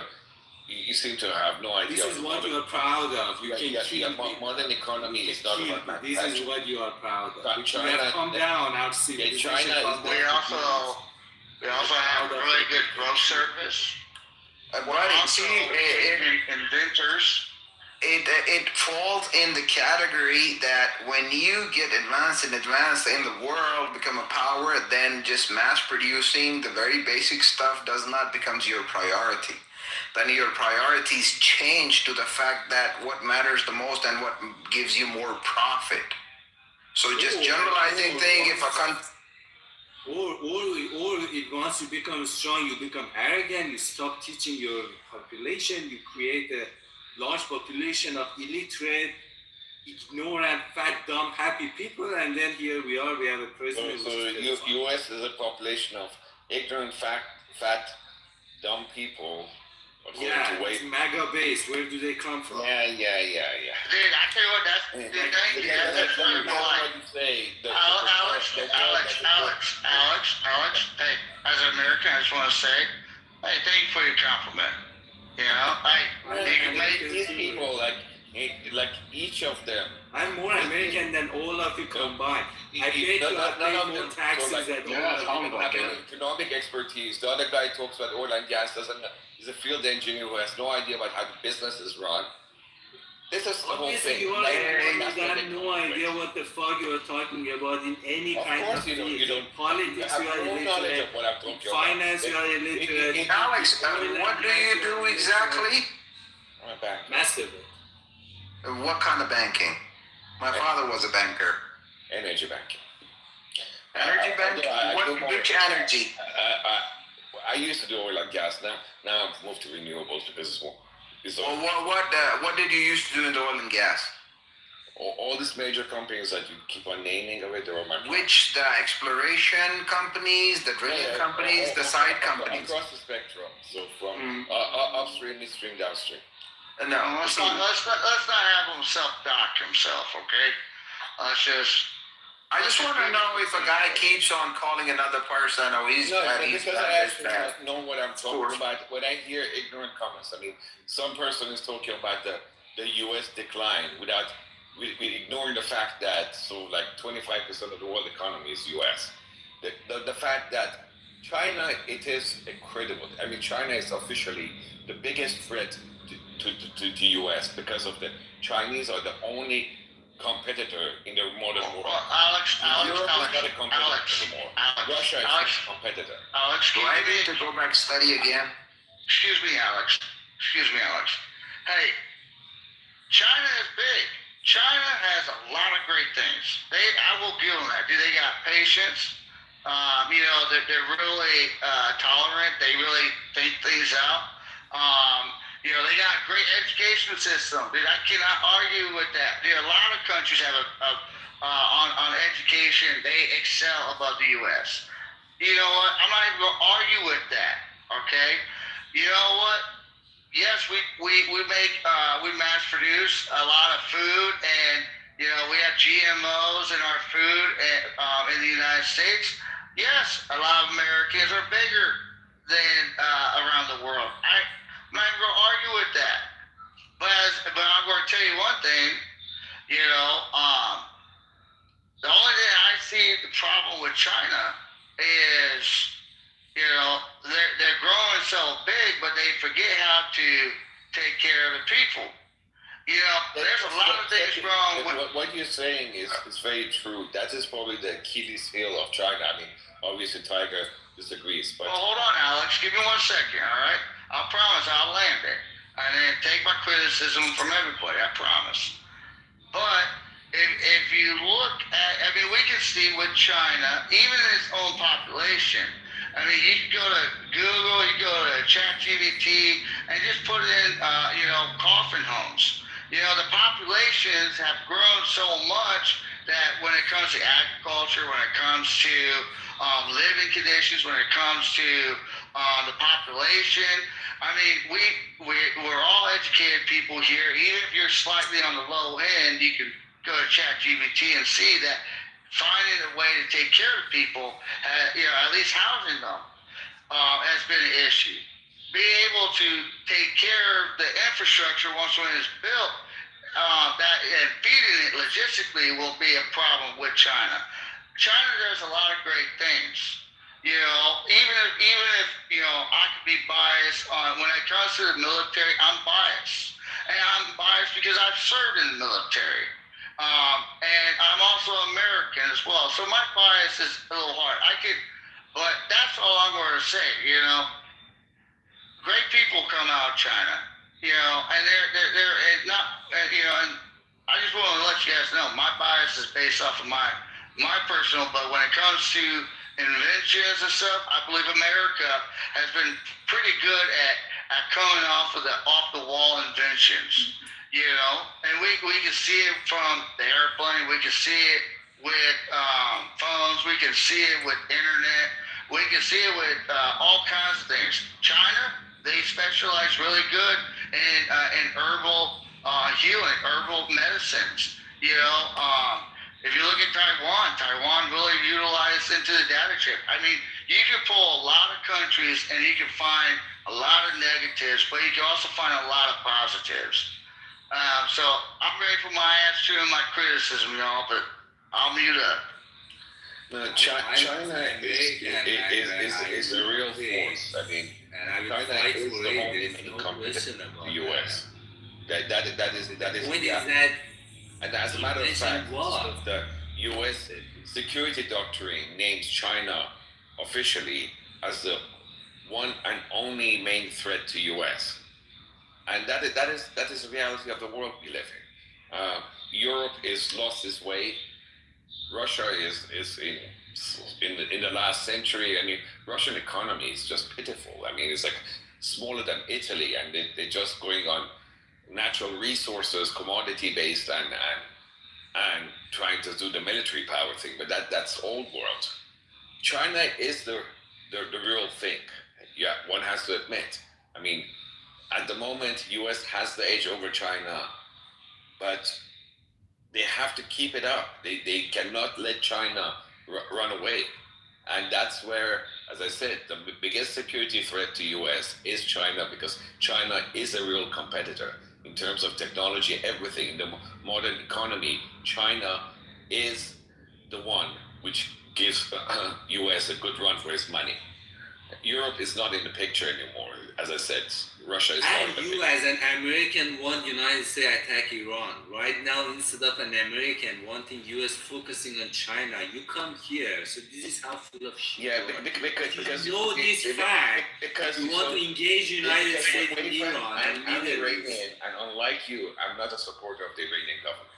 you seem to have no idea. This is what you are proud of. You can keep modern economy is not about manufacturing. This is what you are proud of. China, we have come down our civilization. We also have really good growth service. Inventors. It falls in the category that when you get advanced in the world, become a power, then just mass producing the very basic stuff does not becomes your priority. Then your priorities change to the fact that what matters the most and what gives you more profit. So just generalizing thing, if a country... Or once you become strong, you become arrogant, you stop teaching your population, you create a large population of illiterate, ignorant, fat, dumb, happy people, and then here we are, we have a president. So U.S. is a population of ignorant, fat, dumb people. Yeah, it's MAGA base. Where do they come from? Yeah. Dude, I tell you what, that's the thing. That's what you're Alex, hey, as an American, I just want to say, hey, thank you for your compliment. You know, these people, like each of them. I'm more American than all of you combined. I pay more taxes than all of you. Economic expertise. The other guy talks about oil and gas. He's a field engineer who has no idea about how the business is run. This is the whole thing. You have no idea what the fuck you are talking about in any kind of field. You don't. Politics, you are illiterate. Finance, you are illiterate. Alex, what do you do exactly? I'm a banker. Masturbate. What kind of banking? My father was a banker. Energy banking. Energy banking? Which energy? I used to do oil and gas. Now I've moved to renewables because it's more. What did you used to do in the oil and gas? All these major companies that you keep on naming of it, they're all my. Which the exploration companies, the drilling companies, the side companies. Across the spectrum. So from upstream, midstream, downstream. No, let's not have him self-doct himself, okay? I just want to know if a guy keeps on calling another person, oh, he's bad, he's because bad, I he's actually bad. know what I'm talking about. When I hear ignorant comments, I mean, some person is talking about the U.S. decline without ignoring the fact that 25% of the world economy is U.S. The fact that China, it is incredible. I mean, China is officially the biggest threat to U.S. because of the Chinese are the only competitor in the modern world. Alex, Europe is not a competitor anymore. Russia is a competitor. Alex, do I need to go back study again? Excuse me, Alex. Hey, China is big. China has a lot of great things. I will give them that. They got patience. They're really tolerant. They really think things out. They got a great education system. Dude, I cannot argue with that. Dude, a lot of countries have on education, they excel above the U.S. You know what? I'm not even going to argue with that. Okay? You know what? Yes, we mass produce a lot of food, and we have GMOs in our food in the United States. Yes, a lot of Americans are bigger than around the world. I'm not even going to argue with that. But I'm going to tell you one thing, the only thing I see the problem with China is, they're growing so big, but they forget how to take care of the people. There's a lot of things wrong with... What you're saying is very true. That is probably the Achilles heel of China. I mean, obviously Tiger disagrees, but... Well, hold on, Alex. Give me 1 second, all right? I promise I'll land it. And then take my criticism from everybody, I promise. But if you look at, we can see with China, even its own population, you can go to Google, you go to ChatGPT, and just put in, coffin homes. The populations have grown so much that when it comes to agriculture, when it comes to living conditions, when it comes to the population, we're all educated people here. Even if you're slightly on the low end, you can go to ChatGPT and see that finding a way to take care of people, at least housing them, has been an issue. Being able to take care of the infrastructure once when it's built, and feeding it logistically will be a problem with China. China does a lot of great things. Even if I could be biased on when it comes to the military, I'm biased. And I'm biased because I've served in the military. And I'm also American as well. So my bias is a little hard. But that's all I'm going to say, Great people come out of China, and they're not, and I just want to let you guys know, my bias is based off of my personal, but when it comes to inventions and stuff, I believe America has been pretty good at coming off the wall inventions. You know, and we can see it from the airplane. We can see it with phones. We can see it with internet. We can see it with all kinds of things. China, they specialize really good in herbal healing, herbal medicines. You know, if you look at Taiwan really utilized into the data chip. I mean, you can pull a lot of countries and you can find a lot of negatives, but you can also find a lot of positives. So I'm ready for my answer and my criticism, y'all, but I'll mute up. No, China is a real force. I mean, China is the only main competitor to the US. That is The point is reality. that And as a matter of fact, the US security doctrine names China officially as the one and only main threat to US. And that is the reality of the world we live in. Europe is lost its way. Russia is in the last century. I mean, Russian economy is just pitiful. I mean, it's like smaller than Italy, and they're just going on natural resources, commodity based, and trying to do the military power thing. But that's old world. China is the real thing. Yeah, one has to admit. I mean, at the moment, US has the edge over China, but they have to keep it up. They cannot let China run away. And that's where, as I said, the biggest security threat to US is China, because China is a real competitor in terms of technology, everything. In the modern economy, China is the one which gives US a good run for its money. Europe is not in the picture anymore. As I said, Russia is and not in the you picture. as an American want United States attack Iran. Right now, instead of an American wanting US focusing on China, you come here. So this is how full of shit. Yeah, you are. because you know this fact. Because you want to engage United States with Iran and I'm Middle Iranian, East. and unlike you, I'm not a supporter of the Iranian government.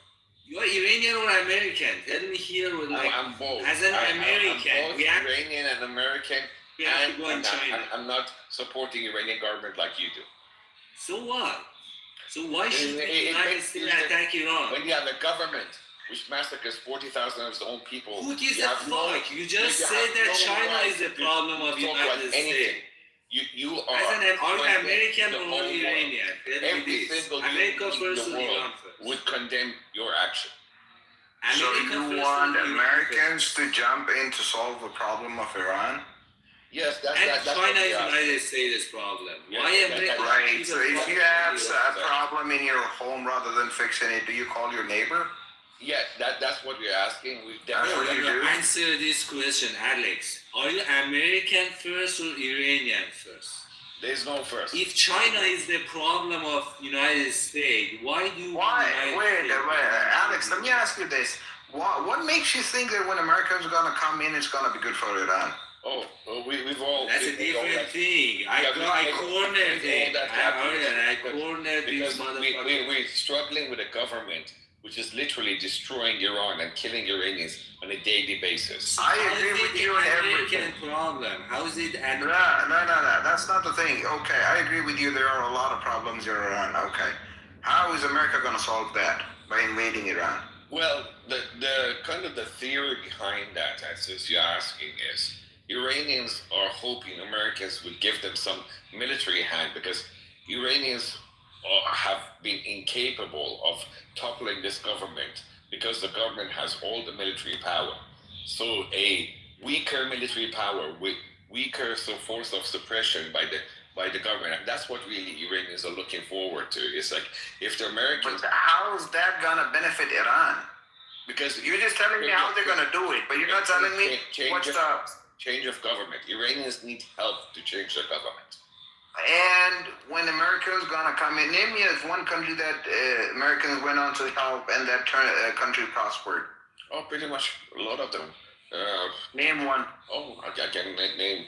You are Iranian or American? Tell me here, like, I'm both. as an American, I'm both we have Iranian and American, we have to and go in China. I'm not supporting Iranian government like you do. So what? So why should the It United makes- States attack Iran? When you have a government which massacres 40,000 of its own people, Who gives you a have no- fuck? You just you said have that no China right is the to problem of talk United about anything. States. You are. Are you condemning American the or whole Iranian? world. Tell me Every this. single America human being first in or the Iran world first? would condemn your action. So America you first want or Iran Americans to jump in to solve the problem of Iran? Yes, first? And China is United States' problem. Yeah, Why that- America? Right. is So a if problem you of have Iran? a problem in your home, rather than fixing it, do you call your neighbor? Yeah, that's what we're asking. We That's what definitely you do? Answer this question, Alex. Are you American first or Iranian first? There's no first. If China is the problem of United States, why do you Why? United Wait, States? Alex, let me ask you this. What makes you think that when America is going to come in, it's going to be good for Iran? Oh, we've all. That's a we've all different that- thing. I cornered him. I cornered Because this motherfucker. we're struggling with a government which is literally destroying Iran and killing Iranians on a daily basis. I agree with you on everything. American problem. How is it? No. That's not the thing. Okay, I agree with you. There are a lot of problems in Iran. Okay. How is America going to solve that? By invading Iran? Well, the kind of the theory behind that, as you're asking, is Iranians are hoping Americans would give them some military hand, because Iranians have been incapable of toppling this government, because the government has all the military power. So a weaker military power with weaker force of suppression by the government, and that's what really Iranians are looking forward to. It's like if the Americans. But how is that going to benefit Iran? Because you're just telling me how they're going to do it, but you're not telling me what's the... Change of government. Iranians need help to change their government. And when America is going to come in, name me as one country that Americans went on to help and that country prospered. Oh, pretty much a lot of them. Name one. Oh, I can name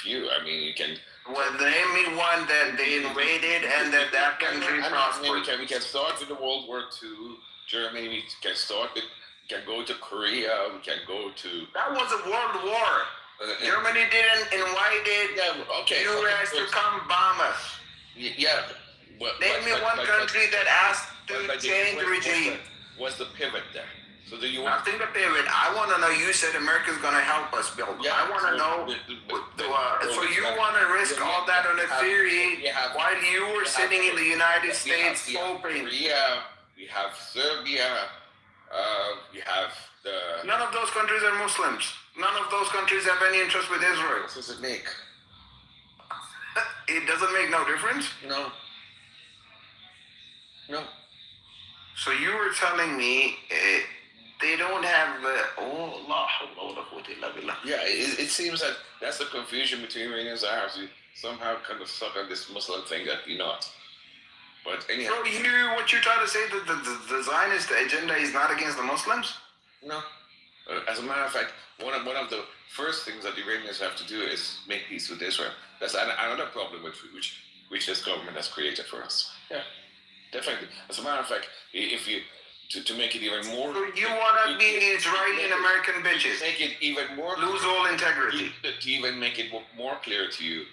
few. I mean, you can. Well, name me one that they invaded and that country prospered. We can start with the World War II. Germany. We can start with. We can go to Korea. We can go to. That was a world war. Germany didn't invite U.S. to come bomb us. Yeah. Name me one country that asked to change the regime. What's the pivot there? So do you want? Nothing to pivot. I want to know. You said America's going to help us, Bill. I want to know. So you want to risk all that on a theory while you were sitting in the United States hoping? Korea, we have Serbia, we have the. None of those countries are Muslims. None of those countries have any interest with Israel. What does it make? It doesn't make no difference? No. No. So you were telling me they don't have. Yeah, it seems that that's the confusion between Iranians and Arabs. You somehow kind of stuck on this Muslim thing that you're not. But anyhow. So what you're trying to say that the Zionist agenda is not against the Muslims? No. As a matter of fact, one of the first things that the Iranians have to do is make peace with Israel. That's another problem which this government has created for us. Yeah, definitely. As a matter of fact, if you to make it even more, so you want to be Israeli and American bitches? Make it even more. Lose all integrity. To even make it more clear to you,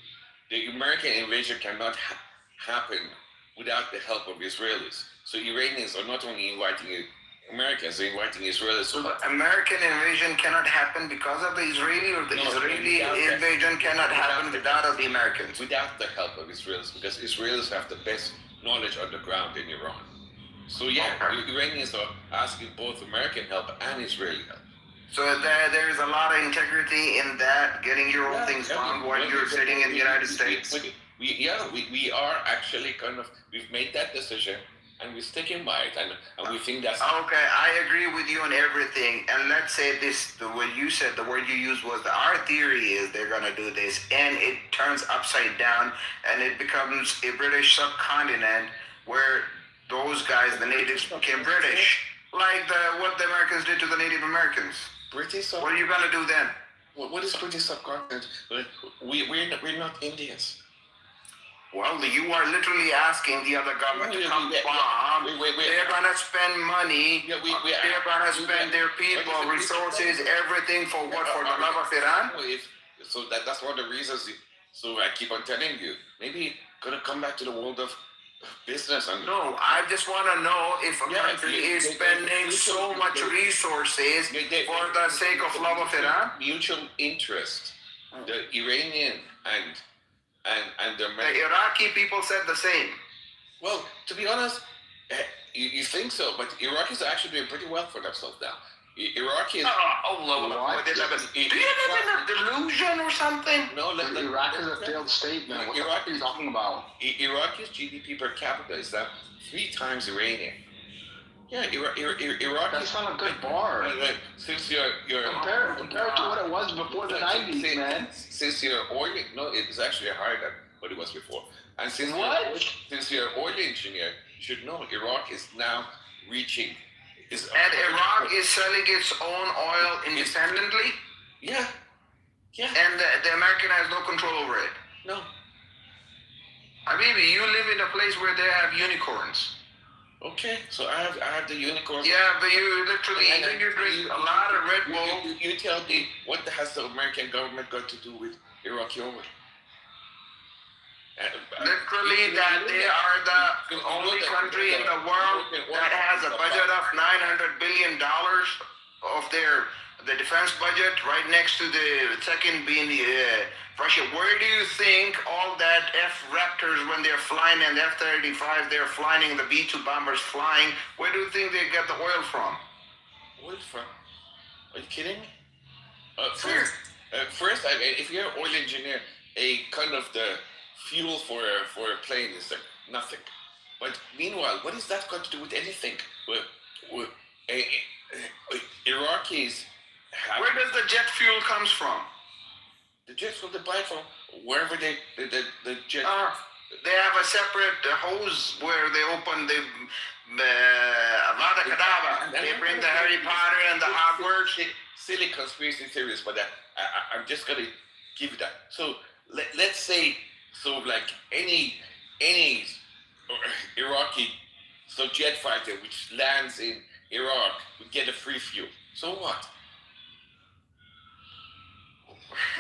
the American invasion cannot happen without the help of Israelis. So Iranians are not only inviting Americans, they're inviting Israelis. So the American invasion cannot happen because of the Israeli, or the Israeli invasion cannot happen without the Americans? Without the help of Israelis, because Israelis have the best knowledge on the ground in Iran. So yeah, Iranians are asking both American help and Israeli help. So there's a lot of integrity in that, getting your own things done while you're sitting in the United States. We are actually we've made that decision and we're sticking by it, and we think that's... Okay, I agree with you on everything, and let's say this, the word you said, the word you used was that our theory is they're going to do this, and it turns upside down, and it becomes a British subcontinent where those guys, the natives, became British, like what the Americans did to the Native Americans. British? What are you going to do then? What is British subcontinent? We're not Indians. Well, you are literally asking the other government to come bomb. They're going to spend money. They're going to spend their people, resources, everything for what? For the love of Iran? So that's one of the reasons. So I keep on telling you, maybe going to come back to the world of business. No, I just want to know if a country is spending so much resources for the sake of love of Iran. Mutual interest. The Iranian and the Iraqi people said the same. Well, to be honest, you think so, but Iraqis are actually doing pretty well for themselves now. Iraqis. What? Do you live in a delusion or something? No, Iraq is a failed state, man. What are you talking about? Iraq's GDP per capita is now 3 times Iranian. Yeah, Iraq. That's not a good bar. Since you're compared to what it was before the 90s, man. Since you're oil, no, it's actually higher than what it was before. And since you're an oil engineer, you should know Iraq is now reaching. And Iraq is selling its own oil independently. Yeah. And the American has no control over it. No. Habibi, you live in a place where they have unicorns. Okay, so I have the unicorns. Yeah, but you literally you drink a lot of Red Bull. You tell me, what has the American government got to do with Iraqi oil? Literally, that they are the only country in the world that has a budget of $900 billion of the defense budget, right next to the second being Russia. Where do you think all that F-Raptors, when they're flying, and the F-35, they're flying, and the B-2 bombers flying, where do you think they get the oil from? Oil from? Are you kidding me? First, I mean, if you're an oil engineer, a kind of the fuel for a plane is like nothing. But meanwhile, what is that got to do with anything? Iraqis have... Where does the jet fuel comes from? The jet fuel they buy from wherever the jet... They have a separate hose where they open the Avada Kedavra. They bring the Harry Potter and the Hogwarts. Silly conspiracy theories, but I'm just going to give you that. So let's say, so like any Iraqi jet fighter which lands in Iraq would get a free fuel. So what?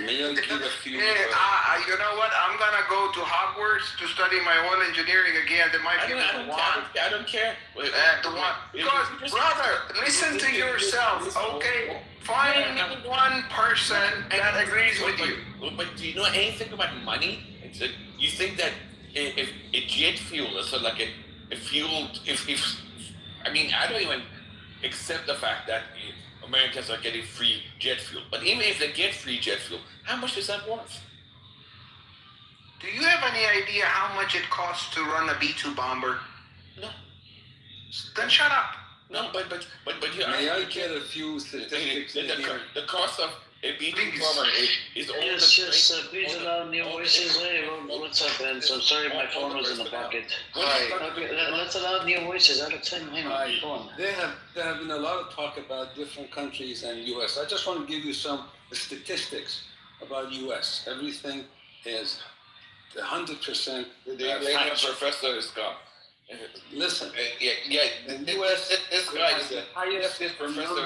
May I give a few? You know what? I'm gonna go to Hogwarts to study my oil engineering again. They might give me the one. I don't care. The one. Because, brother, listen to yourself, okay? Find one person that agrees with you. But do you know anything about money? It's like, you think that if a jet fuel is like a fuel, I mean, I don't even accept the fact that Americans are getting free jet fuel. But even if they get free jet fuel, how much is that worth? Do you have any idea how much it costs to run a B-2 bomber? No. Then shut up. No, but you May I get a few statistics? The cost of a B-2 bomber is all Yes, please allow new voices. Hey, what's up, man? So sorry, my phone was in the pocket. Okay, let's allow new voices. Out of time, hang on. Go on. There have been a lot of talk about different countries and U.S. I just want to give you some statistics about U.S. Everything is 100%. The Iranian professor is gone. Listen. The U.S. This guy is the highest professor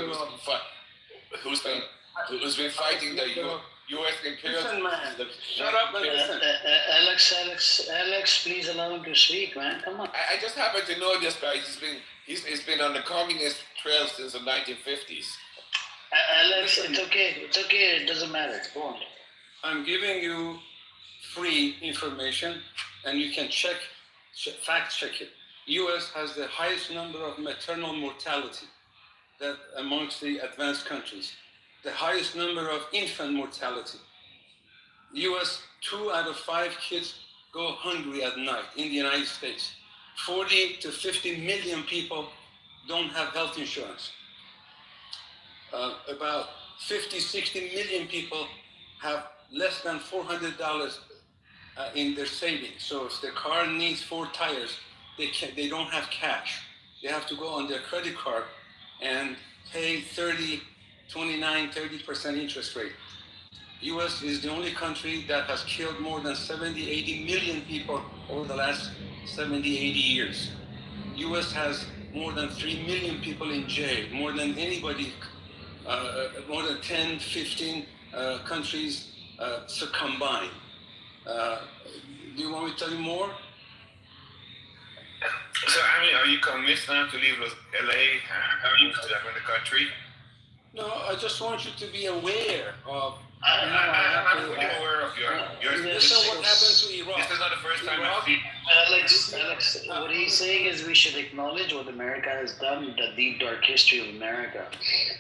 who's been fighting the U.S. imperial. Listen, man. Shut up and listen. Alex, please allow him to speak, man. Come on. I just happen to know this guy. He's been on the communist trail since the 1950s. Alex, it's okay. It's okay. It doesn't matter. Go on. I'm giving you free information, and you can fact check it. U.S. has the highest number of maternal mortality that amongst the advanced countries. The highest number of infant mortality. U.S. 2 out of 5 kids go hungry at night in the United States. 40 to 50 million people don't have health insurance. About 50, 60 million people have less than $400 in their savings. So if their car needs 4 tires, they don't have cash. They have to go on their credit card and pay 29-30% interest rate. U.S. is the only country that has killed more than 70-80 million people over the last 70-80 years. U.S. has more than 3 million people in jail, more than anybody, more than 10-15 countries combined. Do you want me to tell you more? So, I mean, are you convinced now to leave LA and move to another country? No, I just want you to be aware of. I'm fully aware of your. Listen, what happened to Iraq? This is not the first time I've seen. Alex, what he's saying is we should acknowledge what America has done, the deep, dark history of America.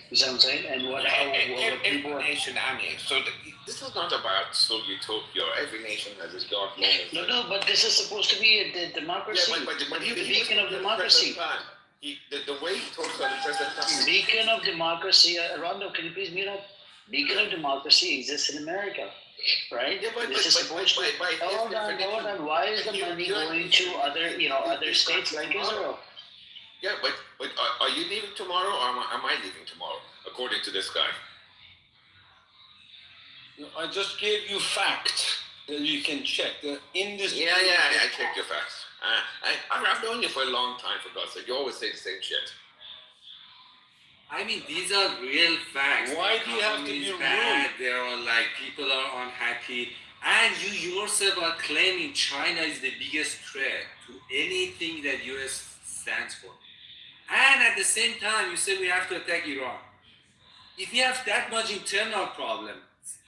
You see what I'm saying? And what people. Every nation, I mean, so this is not about Sovietopia. Every nation has its dark moments. No, but this is supposed to be a democracy. Yeah, but the beacon of democracy. The way he talks about the present time. Beacon of democracy. Rondo, can you please mute up? Beacon of democracy exists in America, right? Yeah, but hold on. Why is the money going to other states like Israel? Yeah, but are you leaving tomorrow or am I leaving tomorrow? According to this guy. I just gave you facts that you can check. The industry. Yeah, I checked your facts. I've known you for a long time, for God's sake. You always say the same shit. I mean, these are real facts. Why do you have to be rude? There are people are unhappy. And you yourself are claiming China is the biggest threat to anything that US stands for. And at the same time, you say we have to attack Iran. If you have that much internal problem,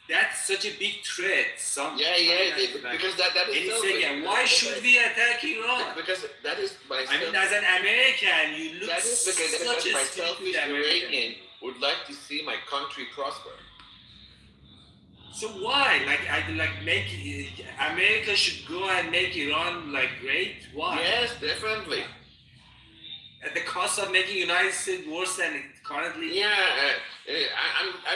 that's such a big threat. Because that is so why should we attack Iran? Because that is myself. I mean, as an American, you look that is because such a selfish Iranian would like to see my country prosper. So why? America should go and make Iran great? Why? Yes, definitely. At the cost of making United States worse than it currently. Yeah,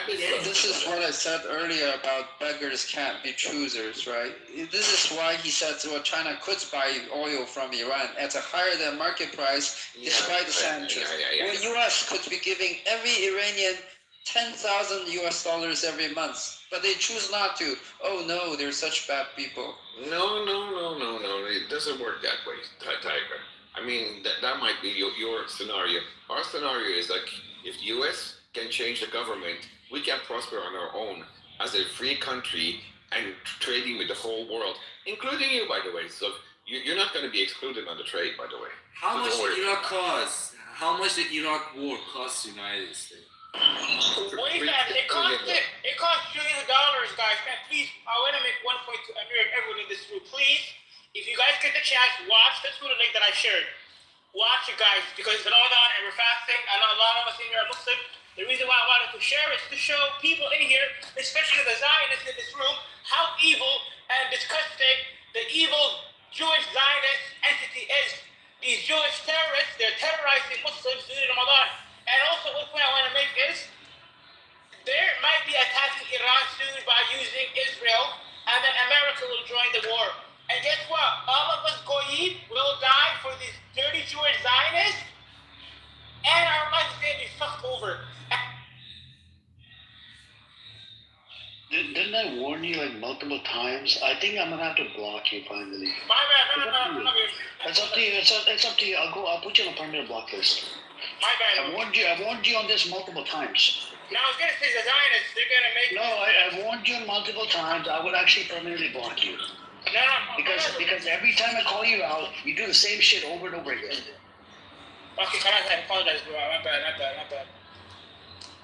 this is what I said earlier about beggars can't be choosers, right? This is why he said China could buy oil from Iran at a higher than market price despite the sanctions. Well, U.S. could be giving every Iranian $10,000 US every month, but they choose not to. Oh no, they're such bad people. No. It doesn't work that way, Tiger. I mean, that might be your scenario. Our scenario is if U.S. can change the government, we can prosper on our own. as a free country and trading with the whole world, including you, by the way. So you're not going to be excluded on the trade, by the way. How much did Iraq cost? How much did Iraq war cost the United States? Wait, man, it cost trillions of dollars, guys. Man, please, I want to make one point to Amir and everyone in this room. Please, if you guys get the chance, watch the Twitter link that I shared. Watch it, guys, because it's Ramadan and we're fasting. I know a lot of us in here are Muslim. The reason why I wanted to share is to show people in here, especially the Zionists in this room, how evil and disgusting the evil Jewish Zionist entity is. These Jewish terrorists, they're terrorizing Muslims during Ramadan. And also, one point I want to make is, they might be attacking Iran soon by using Israel, and then America will join the war. And guess what? All of us Goyim will die for these dirty Jewish Zionists, and our lives are going to be fucked over. Didn't I warn you like multiple times? I think I'm gonna have to block you finally. My bad, no. It's up to you. It's up to you. I'll put you on a permanent block list. My bad. I warned you on this multiple times. Now I was gonna say the Zionists, they're gonna make. No, I warned you multiple times. I would actually permanently block you. No. Because every time I call you out, you do the same shit over and over again. Okay, I apologize, bro. My bad.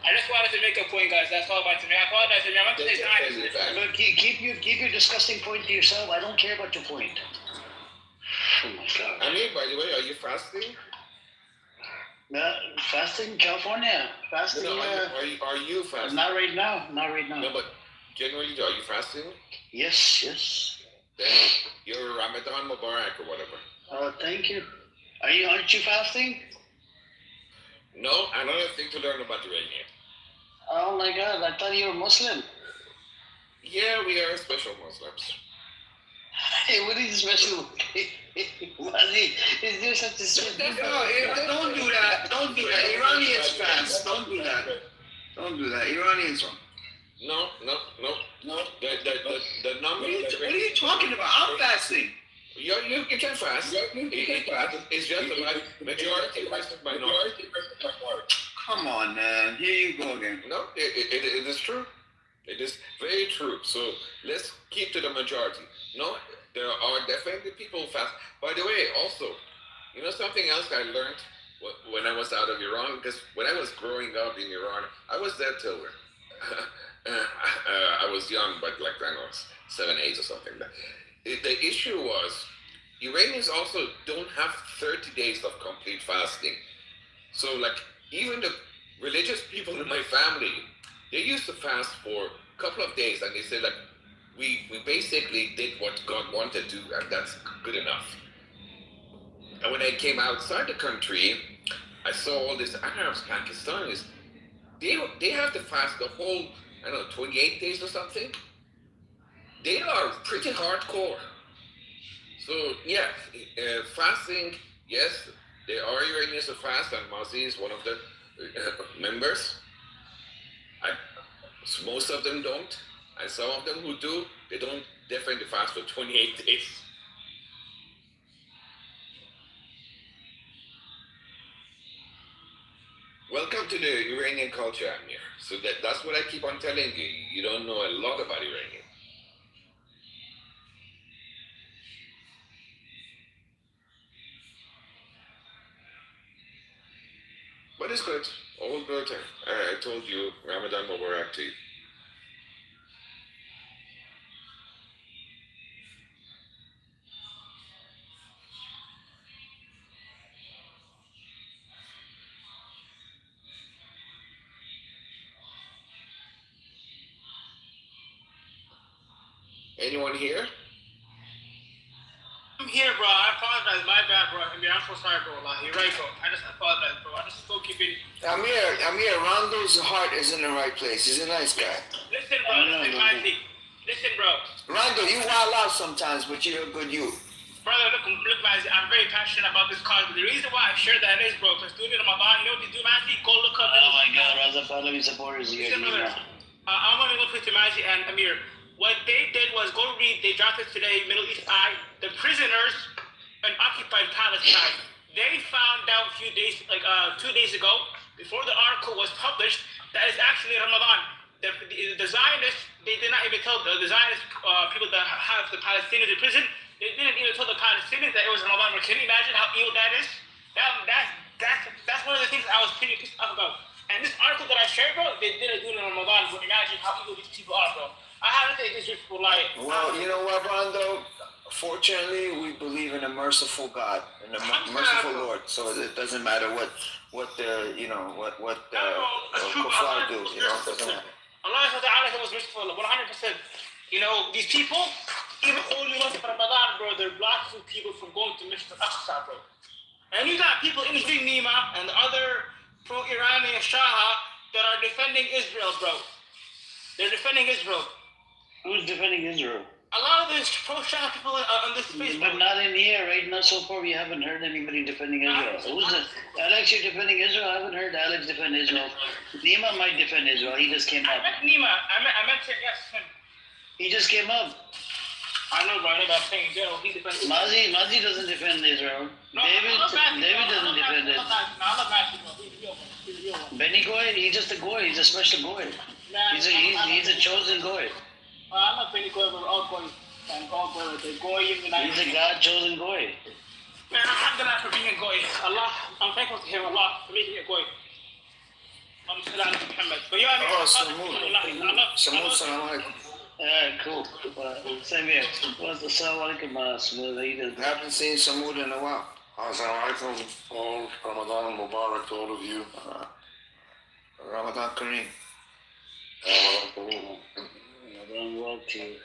I just wanted to make a point, guys. That's all about me. I apologize. I want to say Zionists. But keep your disgusting point to yourself. I don't care about your point. Oh my God. I mean, by the way, are you fasting? Fasting, California. Fasting. No, are you fasting? Not right now. No, but generally, are you fasting? Yes. Then you're Ramadan Mubarak or whatever. Thank you. Aren't you fasting? No, another thing to learn about Iranian. Oh my God! I thought you were Muslim. Yeah, we are special Muslims. Hey, what is special? Is there such a special? Don't do that. Don't do that. Iranians fast. Don't do that. Iranians don't. No. The number. What are you talking about? I'm fasting. You can fast. It's just a majority versus minority. Come on, man. Here you go again. No, it is true. It is very true. So let's keep to the majority. No, there are definitely people who fast. By the way, also, you know something else I learned when I was out of Iran? Because when I was growing up in Iran, I was there till I was young, but like I was 7, 8 or something. The issue was Iranians also don't have 30 days of complete fasting. So like even the religious people in my family, they used to fast for a couple of days, and they said like we basically did what God wanted to, and that's good enough. And when I came outside the country, I saw all these Arabs, Pakistanis. They have to fast the whole 28 days or something. They are pretty hardcore. So yeah, fasting. Yes, there are Iranians who fast, and Mazi is one of the members. Most of them don't, and some of them who do, they don't definitely fast for 28 days. Welcome to the Iranian culture, Amir. So that's what I keep on telling you. You don't know a lot about Iranian. But it's good. All good. I told you, Ramadan Mubarak to you. Anyone here? I'm here, bro. I apologize. My bad, bro. I'm so sorry, bro. You're right, bro. I just apologize, bro. I just still keeping. Amir, Rondo's heart is in the right place. He's a nice guy. Listen, bro. Listen, bro. Rondo, you wild out sometimes, but you're a good youth. Brother, look, Mazi, I'm very passionate about this cause. The reason why I share that is, bro, because during Ramadan, you know what they do, Mazi? Go look up. Oh my God, Raza Pahlavi supporters here. Listen, brother. I want to look with Mazi and Amir. What they did was go read, they dropped it today, Middle East Eye, the prisoners in occupied Palestine. They found out a few days, 2 days ago, before the article was published, that it's actually Ramadan. the Zionists, they did not even tell the Zionist people that have the Palestinians in prison, they didn't even tell the Palestinians that it was Ramadan. Can you imagine how evil that is? That's one of the things I was pretty pissed off about. And this article that I shared, bro, they didn't do it in Ramadan, but imagine how evil these people are, bro. I haven't taken this for like. Well, you know what, Rondo? Fortunately, we believe in a merciful God and a merciful Lord. So it doesn't matter what the kuffar do. You know, it doesn't matter. Allah was merciful, 100%. You know, these people, even only once in Ramadan, bro, they're blocking people from going to Masjid al-Aqsa, bro. And you got people in Nima and the other pro-Iranian Shah that are defending Israel, bro. They're defending Israel. Who's defending Israel? A lot of these pro-Shah people on this space, but not in here, right now. So far, we haven't heard anybody defending Israel. Who's Alex? You're defending Israel? I haven't heard Alex defend Israel. Nima might defend Israel. He just came up. I met Nima. I meant him. Yes, him. He just came up. I know, bro. I know that thing. He defends Israel. Mazi doesn't defend Israel. No, David doesn't defend it. I love Matthew, bro. He's a real one. Benny Goy, he's just a Goy. He's a special Goy. He's a chosen Goy. I'm not Benny Goy, but all Goy. And all Goy, the Goy in the night. He's a God-chosen Goy. Man, alhamdulillah for being a Goy. Allah, I'm thankful to him, Allah, for making a Goy. But yeah, I mean, Samud, salam alaikum. Cool. Same here. Assalamu alaikum. I haven't seen Samud in a while. Assalamu alaikum. All Ramadan Mubarak to all of you. Ramadan Kareem. Ramadan Mubarak to you.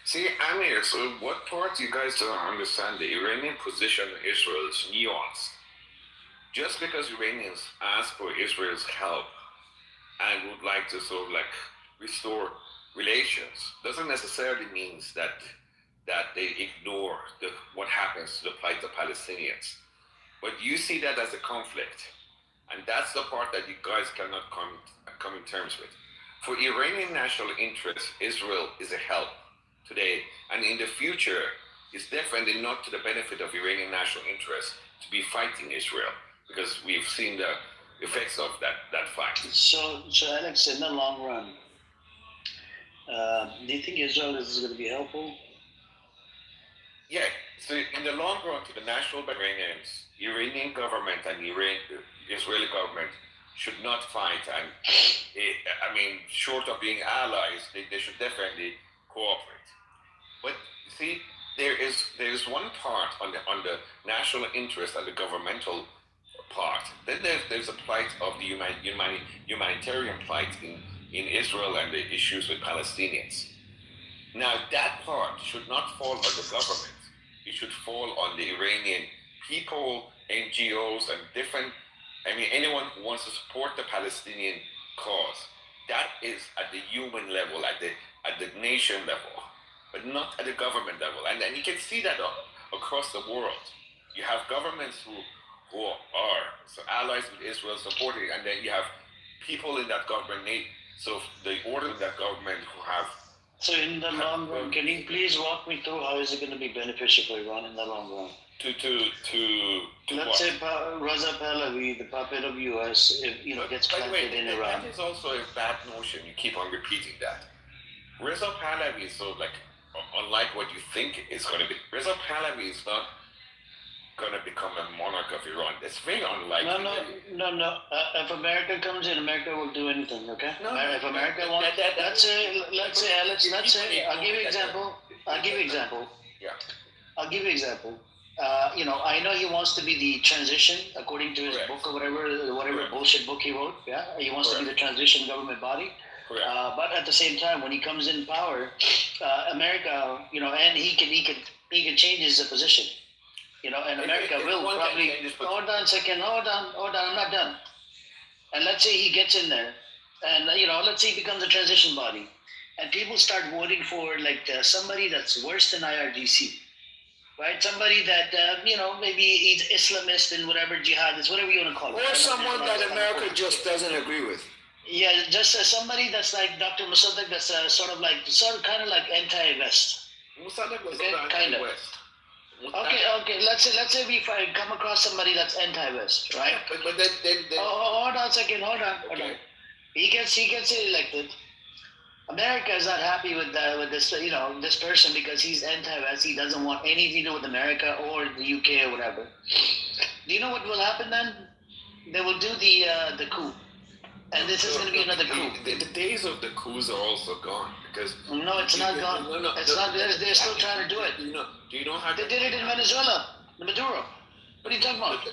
See, Amir, so what part you guys don't understand, the Iranian position on Israel is nuanced. Just because Iranians ask for Israel's help and would like to sort of like restore relations doesn't necessarily mean that they ignore what happens to the plight of Palestinians. But you see that as a conflict, and that's the part that you guys cannot come in terms with. For Iranian national interest, Israel is a help today, and in the future, it's definitely not to the benefit of Iranian national interest to be fighting Israel, because we've seen the effects of that fight. So Alex, in the long run, do you think Israel is going to be helpful? Yeah, so in the long run, to the national Iranians, Iranian government and Israeli government should not fight, and I mean, short of being allies, they should definitely cooperate. But see, there is one part on the national interest and the governmental part. Then there's a plight of the humanitarian plight in Israel and the issues with Palestinians. Now that part should not fall on the government. It should fall on the Iranian people, NGOs, and anyone who wants to support the Palestinian cause. That is at the human level, at the nation level, but not at the government level. And you can see that across the world. You have governments who are allies with Israel, supporting, and then you have people in that government. So the order of that government who have. So in the long run, can you please walk me through how is it going to be beneficial for Iran in the long run? Let's say Raza Pahlavi, the puppet of US, gets planted in Iran. That is also a bad notion. You keep on repeating that. Reza Pahlavi is so unlike what you think it's going to be. Reza Pahlavi is not going to become a monarch of Iran. It's very unlikely. No. If America comes in, America will do anything. Okay. If America wants, let's say, I'll give you example. Yeah. I'll give you example. I know he wants to be the transition according to his book or whatever bullshit book he wrote. Yeah, he wants to be the transition government body. But at the same time, when he comes in power, America, and he can change his position. And America will probably. Hold on a second. Hold on. I'm not done. And let's say he gets in there, and let's say he becomes a transition body, and people start voting for somebody that's worse than IRGC. Right, somebody that maybe he's Islamist and whatever, jihadist, whatever you want to call it. Or someone that America just doesn't agree with. Yeah, just somebody that's like Dr. Mossadegh, that's kind of like anti-West. Mossadegh was kind of. Okay. Let's say we come across somebody that's anti-West, right? But then. Hold on a second. Hold on. He gets elected. America is not happy with this this person because he's anti-West. He doesn't want anything to do with America or the UK or whatever. Do you know what will happen then? They will do the coup, and this is going to be another coup. The days of the coups are also gone because No, it's not gone. It's not. They're still trying to do it. Do you know how they did it in Venezuela? Maduro. What are you talking about?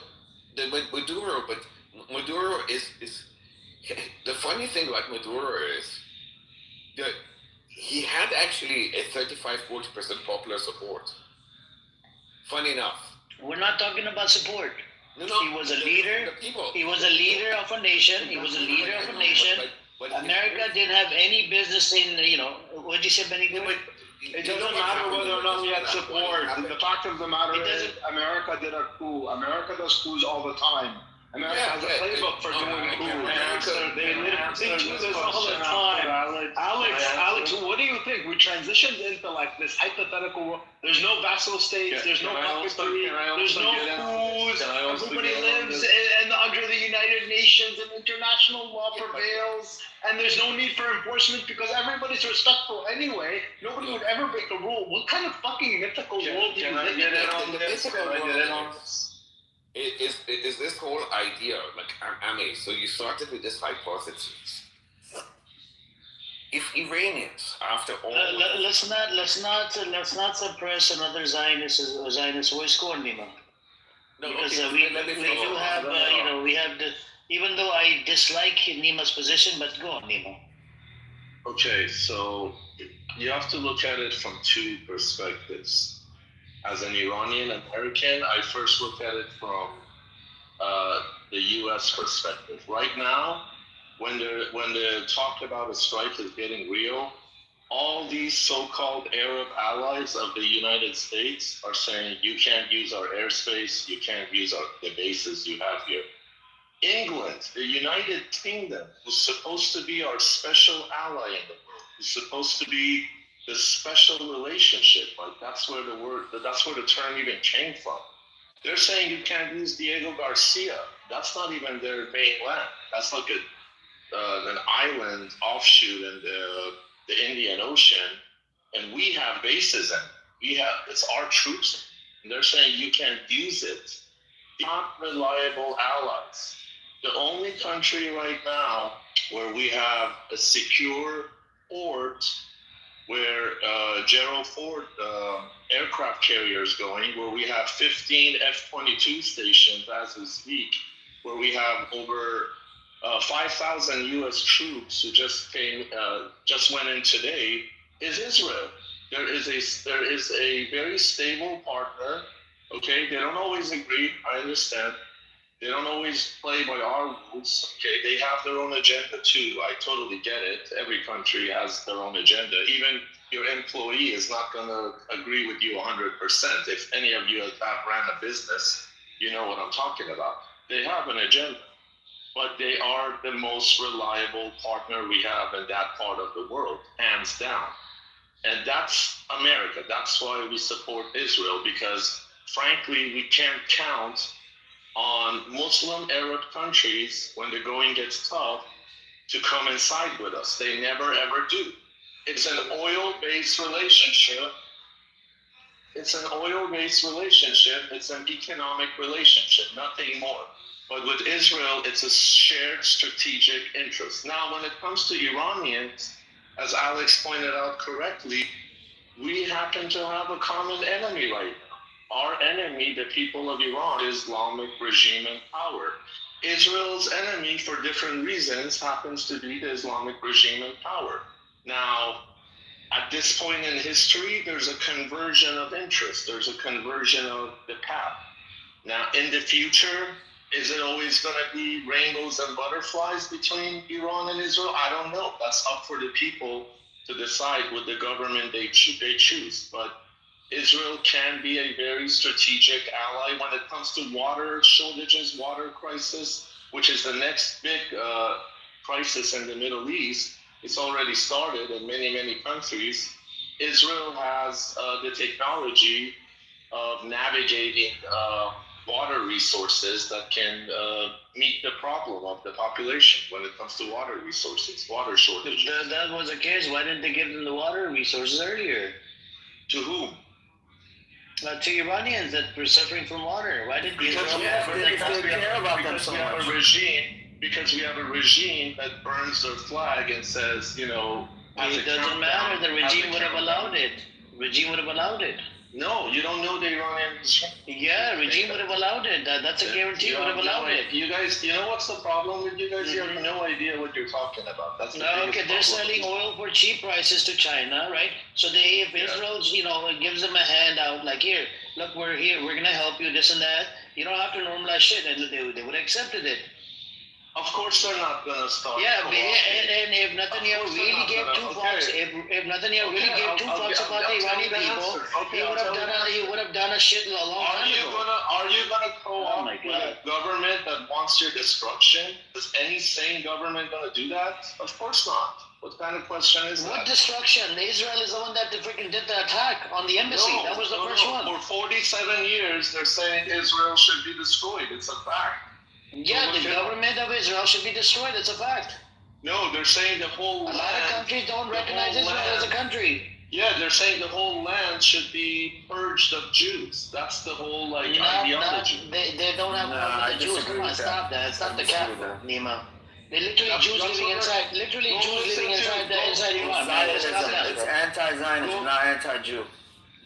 Maduro is the funny thing about Maduro is that he had actually a 35-40% popular support. Funny enough. We're not talking about support. No, he was a leader. He was a leader of a nation. He was a leader of a nation. But America didn't have any business in, what did you say, Benny? It doesn't matter whether or not we had support. The fact of the matter is, America did a coup. America does coups all the time. America has a playbook for doing coups. They do this all the time. Alex, what do you think? We transitioned into like this hypothetical world. There's no vassal states. There's no puppetry. There's no coups. Everybody lives under the United Nations and international law prevails. And there's no need for enforcement because everybody's respectful anyway. Nobody would ever break a rule. What kind of fucking mythical world do you live in? Is this whole idea, so you started with this hypothesis. If Iranians, after all, let's not suppress another Zionist voice. Go on, Nima. No, because okay, we do have, we have the. Even though I dislike Nima's position, but go on, Nima. Okay, so you have to look at it from two perspectives. As an Iranian American, I first look at it from the U.S. perspective. Right now, when the talk about a strike is getting real, all these so-called Arab allies of the United States are saying, you can't use our airspace, you can't use the bases you have here. England, the United Kingdom, was supposed to be our special ally in the world, was supposed to be the special relationship, that's where the term even came from. They're saying you can't use Diego Garcia. That's not even their main land. That's like an island offshoot in the Indian Ocean, and we have bases in it. It's our troops, and they're saying you can't use it. Not reliable allies. The only country right now where we have a secure port where Gerald Ford aircraft carriers going, where we have 15 F-22 stations as we speak, where we have over 5,000 U.S. troops who just went in today, is Israel. There is a very stable partner. Okay, they don't always agree. I understand. They don't always play by our rules. Okay, they have their own agenda too. I totally get it. Every country has their own agenda. Even your employee is not going to agree with you 100%. If any of you have ran a business, you know what I'm talking about. They have an agenda, but they are the most reliable partner we have in that part of the world, hands down. And that's America. That's why we support Israel, because frankly, we can't count on Muslim Arab countries when the going gets tough to come and side with us. They never ever do. It's an oil-based relationship. It's an economic relationship, nothing more. But with Israel, it's a shared strategic interest. Now, when it comes to Iranians, as Alex pointed out correctly, we happen to have a common enemy right now. Our enemy, the people of Iran, Islamic regime in power. Israel's enemy, for different reasons, happens to be the Islamic regime in power. Now, at this point in history, there's a conversion of interest. There's a conversion of the path. Now, in the future, is it always going to be rainbows and butterflies between Iran and Israel? I don't know. That's up for the people to decide with the government they choose. But Israel can be a very strategic ally when it comes to water shortages, water crisis, which is the next big crisis in the Middle East. It's already started in many, many countries. Israel has the technology of navigating water resources that can meet the problem of the population when it comes to water resources, water shortage. If that was the case, why didn't they give them the water resources earlier? To whom? To Iranians that were suffering from water. Why did Because Israel we have, offer them because we care about them because so we have much? a regime that burns their flag and says, you know, It doesn't matter. The regime would have allowed it. Regime would have allowed it. No, you don't know the Iranian regime. Yeah, regime would have allowed it. That's a guarantee. Would have allowed it. You guys, you know what's the problem with you guys? You have no idea what you're talking about. That's the Okay, they're selling oil for cheap prices to China, right? So if Israel's, gives them a handout, like here, look, we're here, we're gonna help you, this and that. You don't have to normalize shit, and they would have accepted it. Of course, they're not gonna start. Yeah, and if Netanyahu really gave two fucks, if Netanyahu really gave two fucks about the Iranian people, he would have done a shit a long time ago. Are you gonna co-opt with a government that wants your destruction? Is any sane government gonna do that? Of course not. What kind of question is that? What destruction? Israel is the one that freaking did the attack on the embassy. That was the first one. For 47 years, they're saying Israel should be destroyed. It's a fact. Yeah, the government of Israel should be destroyed. It's a fact. No, they're saying the whole land. A lot of countries don't recognize Israel as a country. Yeah, they're saying the whole land should be purged of Jews. That's the whole ideology. They don't have the Jews. Come on, stop that. Stop the cap, Nima. They literally Jews living inside. Literally Jews living inside Iran. It's anti-Zionist, not anti-Jew.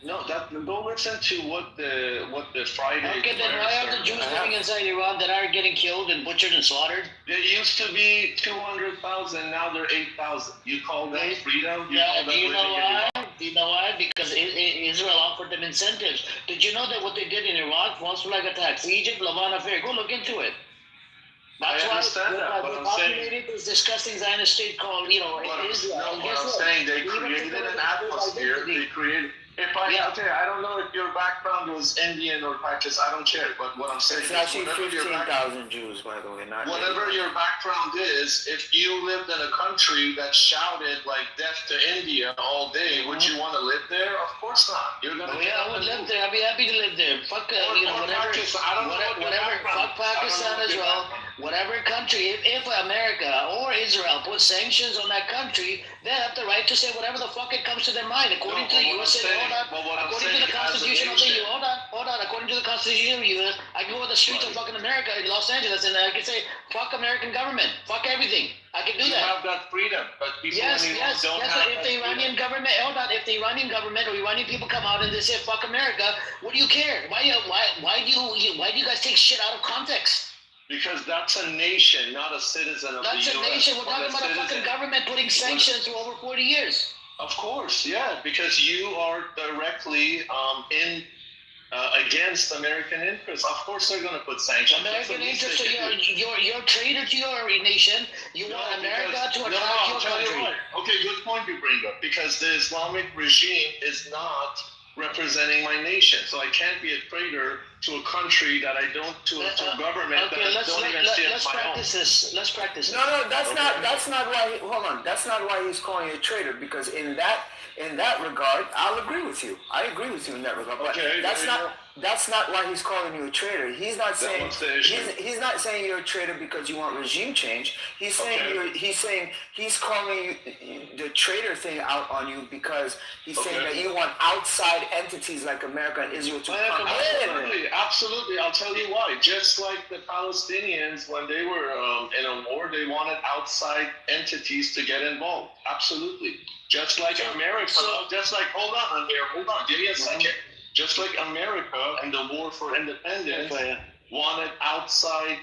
No, don't listen to what the Friday. Okay, then why are the Jews living inside Iran that are getting killed and butchered and slaughtered? They used to be 200,000, now they're 8,000. You call that freedom? Do you know why? Do you know why? Because Israel offered them incentives. Did you know that what they did in Iraq, once flag attacks, Egypt, Levant affair? Go look into it. That's I understand that, but they I'm populated this disgusting Zionist state called, Israel. What I'm saying, they created an atmosphere. They created. I don't know if your background was Indian or Pakistan. I don't care. But what I'm saying is actually 15,000 Jews, by the way. Whatever your background is, if you lived in a country that shouted like "death to India" all day, would you want to live there? Of course not. You're gonna. I would live there. I'd be happy to live there. Fuck, whatever. Fuck Pakistan as well. Whatever country, if America or Israel put sanctions on that country, they have the right to say whatever the fuck it comes to their mind. According to the USA, according to the Constitution of the U.S., hold on. According to the Constitution of the U.S., I can go to the streets of fucking America in Los Angeles and I can say, fuck American government, fuck everything. I can do that. You have that freedom, but people yes. don't have If the Iranian government, if the Iranian government or Iranian people come out and they say, fuck America, what do you care? Why do you guys take shit out of context? Because that's a nation, not a citizen of the U.S. That's a nation. We're talking about a fucking government putting sanctions for over 40 years. Of course, yeah, because you are directly against American interests. Of course, they're going to put sanctions. American interests. So you're traitor to your nation. You want America to attack your country. Okay, good point you bring up. Because the Islamic regime is not representing my nation, so I can't be a traitor to a country that I don't, to a government that I don't even see as my own. Let's practice this. No, that's not why. Hold on, that's not why he's calling you a traitor. Because in that regard, I'll agree with you. I agree with you in that regard. But that's not why he's calling you a traitor. He's not saying he's not saying you're a traitor because you want regime change. He's saying he's calling you the traitor thing out on you because he's saying that you want outside entities like America and Israel to come in. Absolutely. I'll tell you why. Just like the Palestinians, when they were in a war, they wanted outside entities to get involved. Absolutely. Just like America, hold on, give me a second. Just like America and the war for independence wanted outside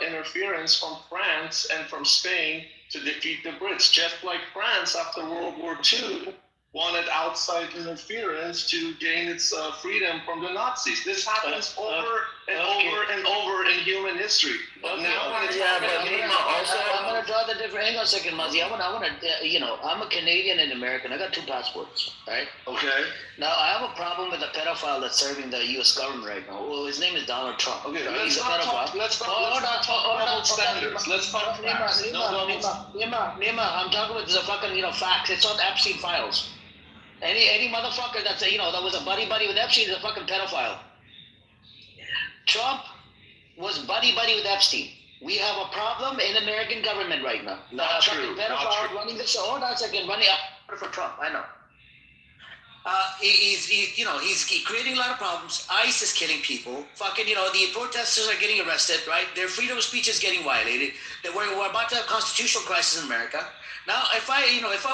interference from France and from Spain to defeat the Brits. Just like France after World War II wanted outside interference to gain its freedom from the Nazis. This happens over and over in human history. But now, I'm gonna draw the different. Hang on a second, Muzzy. I'm a Canadian and American. I got two passports, right? Okay. Now I have a problem with a pedophile that's serving the U.S. government right now. Well, his name is Donald Trump. Okay, He's a pedophile. Let's talk standards. Let's talk facts. Nima, I'm talking about the fucking facts. It's on Epstein files. Any motherfucker that's that was a buddy with Epstein is a fucking pedophile. Trump was buddy-buddy with Epstein. We have a problem in American government right now. Not true. Not true. Running this. Hold on a second. Running up for Trump. I know. He's creating a lot of problems. ICE is killing people. Fucking, the protesters are getting arrested, right? Their freedom of speech is getting violated. We're about to have a constitutional crisis in America. Now, if I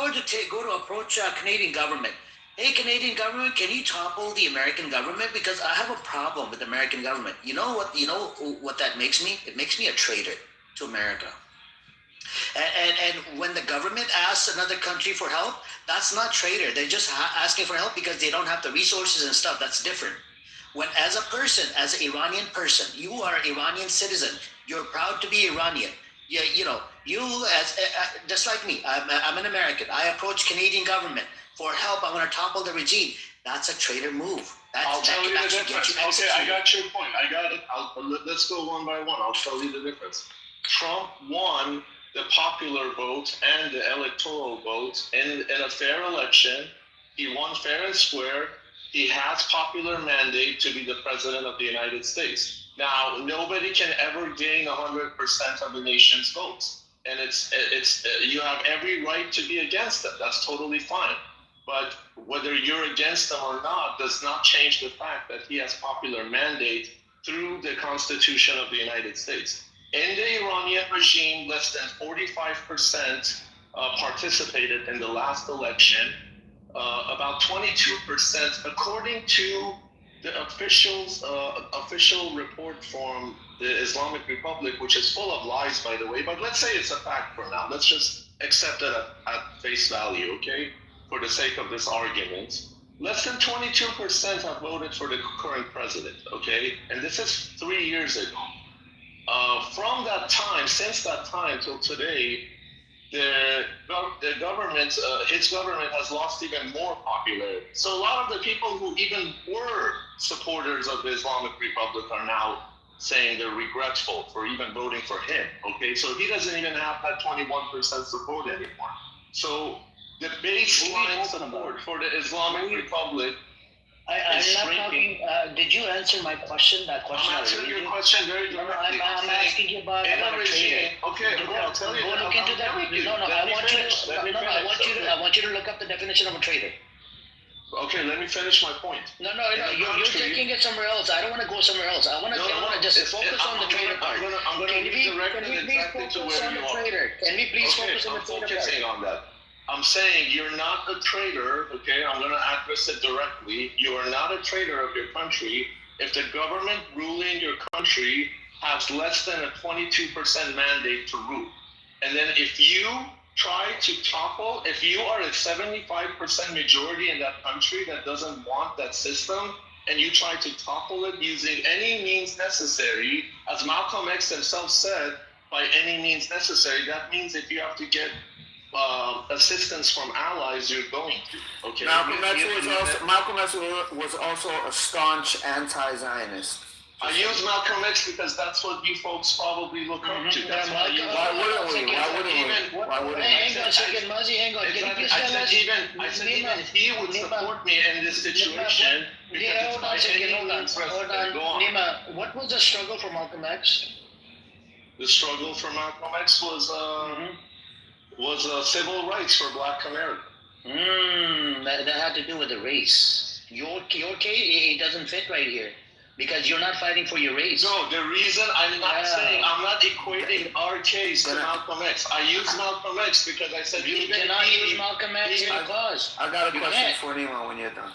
were to go to approach Canadian government, hey, Canadian government, can you topple the American government? Because I have a problem with the American government. You know what that makes me? It makes me a traitor to America. And when the government asks another country for help, that's not traitor. They're just asking for help because they don't have the resources and stuff. That's different. When as an Iranian person, you are an Iranian citizen. You're proud to be Iranian. You as just like me, I'm an American. I approach Canadian government for help. I want to topple the regime. That's a traitor move. I'll tell you the difference. Okay, I got your point. I got it. Let's go one by one. I'll tell you the difference. Trump won the popular vote and the electoral vote in a fair election. He won fair and square. He has popular mandate to be the president of the United States. Now, nobody can ever gain 100% of the nation's votes. And it's you have every right to be against it. That's totally fine. But whether you're against them or not does not change the fact that he has popular mandate through the Constitution of the United States. In the Iranian regime, less than 45% participated in the last election. About 22%, according to the official report from the Islamic Republic, which is full of lies, by the way, but let's say it's a fact for now. Let's just accept it at face value, okay, for the sake of this argument. Less than 22% have voted for the current president, okay? And this is 3 years ago. From that time, since that time till today, the government, his government has lost even more popularity. So a lot of the people who even were supporters of the Islamic Republic are now saying they're regretful for even voting for him. Okay, so he doesn't even have that 21% support anymore. So the baseline support for the Islamic Republic I'm not talking. Did you answer my question? That question. I'm answering your question very directly. I'm asking you about a regime. Okay, I'll tell you. Go look into that. I want you to look up the definition of a traitor. Okay, let me finish my point. No, you're taking it somewhere else. I don't want to go somewhere else. I want to just focus on the traitor part. I'm going to be directed exactly to where you are. Can we please focus on the traitor part? I'm focusing on that. I'm saying you're not a traitor, okay? I'm going to address it directly. You are not a traitor of your country if the government ruling your country has less than a 22% mandate to rule. And then if you try to topple, if you are a 75% majority in that country that doesn't want that system, and you try to topple it using any means necessary, as Malcolm X himself said, by any means necessary, that means if you have to get assistance from allies, you're going to. Okay. Malcolm X was also a staunch anti-Zionist. I use Malcolm X because that's what you folks probably look up to. That's why wouldn't we? Hang on a second, Mazi, hang on. Exactly. I said even if he would support me in this situation, because hold on. Nima, what was the struggle for Malcolm X? The struggle for Malcolm X was civil rights for Black Americans. That had to do with the race. Your case, it doesn't fit right here. Because you're not fighting for your race. No, the reason I'm not equating our case to Malcolm X. I use Malcolm X because I said you cannot use Malcolm X in your cause. I got a question for Nima when you're done.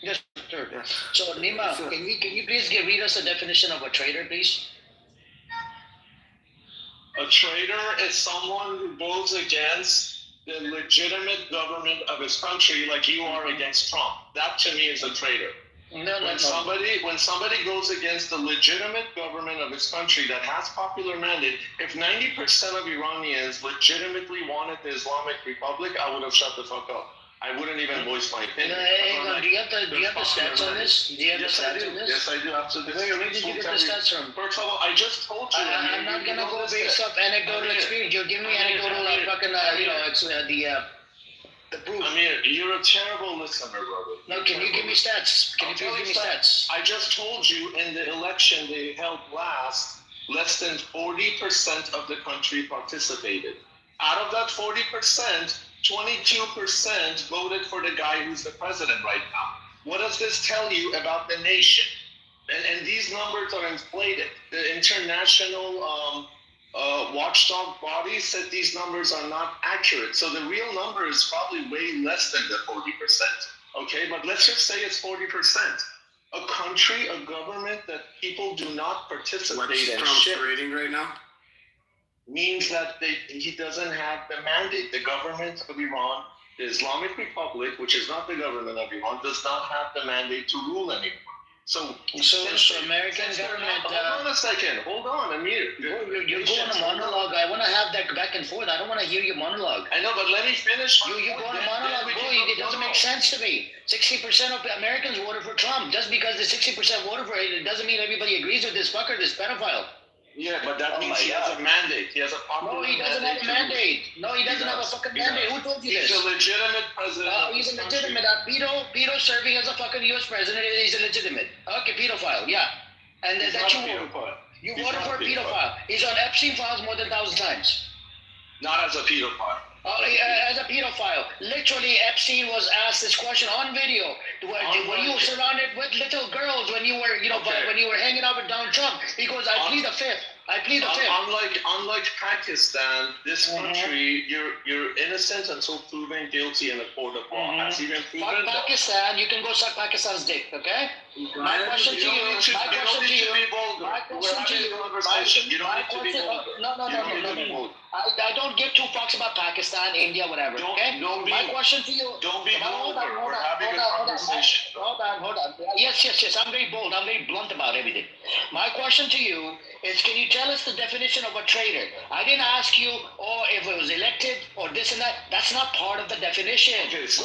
Yes, sir. Yes. So Nima, can you please read us the definition of a traitor, please? A traitor is someone who goes against the legitimate government of his country, like you are against Trump. That to me is a traitor. When somebody goes against the legitimate government of his country that has popular mandate, if 90% of Iranians legitimately wanted the Islamic Republic, I would have shut the fuck up. I wouldn't even voice my opinion. Do you have the stats on this? Do you have the stats on this? Yes, I do. Absolutely. Where did you get the stats from? First of all, I just told you. I'm not gonna go based off anecdotal experience. You're giving me anecdotal The proof. Amir, you're a terrible listener, brother. No, can you give me stats? Can you please give me stats? I just told you in the election they held last, less than 40% of the country participated. Out of that 40%, 22% voted for the guy who's the president right now. What does this tell you about the nation? And these numbers are inflated. The international watchdog body said these numbers are not accurate. So the real number is probably way less than the 40%. Okay, but let's just say it's 40%. A country, a government that people do not participate What's in Trump's rating right now? means that he doesn't have the mandate. The government of Iran, the Islamic Republic, which is not the government of Iran, does not have the mandate to rule anymore. So American government. Hold on a second. Hold on, Amir. You're going on a monologue. I want to have that back and forth. I don't want to hear your monologue. I know, but let me finish. You go on a monologue. It doesn't make sense to me. 60% of Americans voted for Trump. Just because the 60% voted for it doesn't mean everybody agrees with this fucker, this pedophile. Yeah, but that means he has a mandate. He has a popular mandate. No, he doesn't have a mandate. No, he doesn't have a fucking mandate. Who told you this? He's a legitimate president. He's a legitimate. Beto serving as a fucking U.S. president. He's a legitimate. Okay, pedophile. Yeah, and that you voted for a pedophile. He's on Epstein files more than 1,000 times. Not as a pedophile. As a pedophile. Literally, Epstein was asked this question on video. Were you surrounded with little girls when you were, when you were hanging out with Donald Trump? He goes, I plead the fifth. Unlike Pakistan, this country, you're innocent until proven guilty in a court of law. Has he been proven? Pakistan, you can go suck Pakistan's dick, okay? My question to you. No. I don't give two fucks about Pakistan, India, whatever. Okay. My question to you. Don't be bold. We're having a conversation. Hold on. Yes. I'm very bold. I'm very blunt about everything. My question to you is, can you tell us the definition of a traitor? I didn't ask you, if it was elected or this and that. That's not part of the definition. Okay, Ask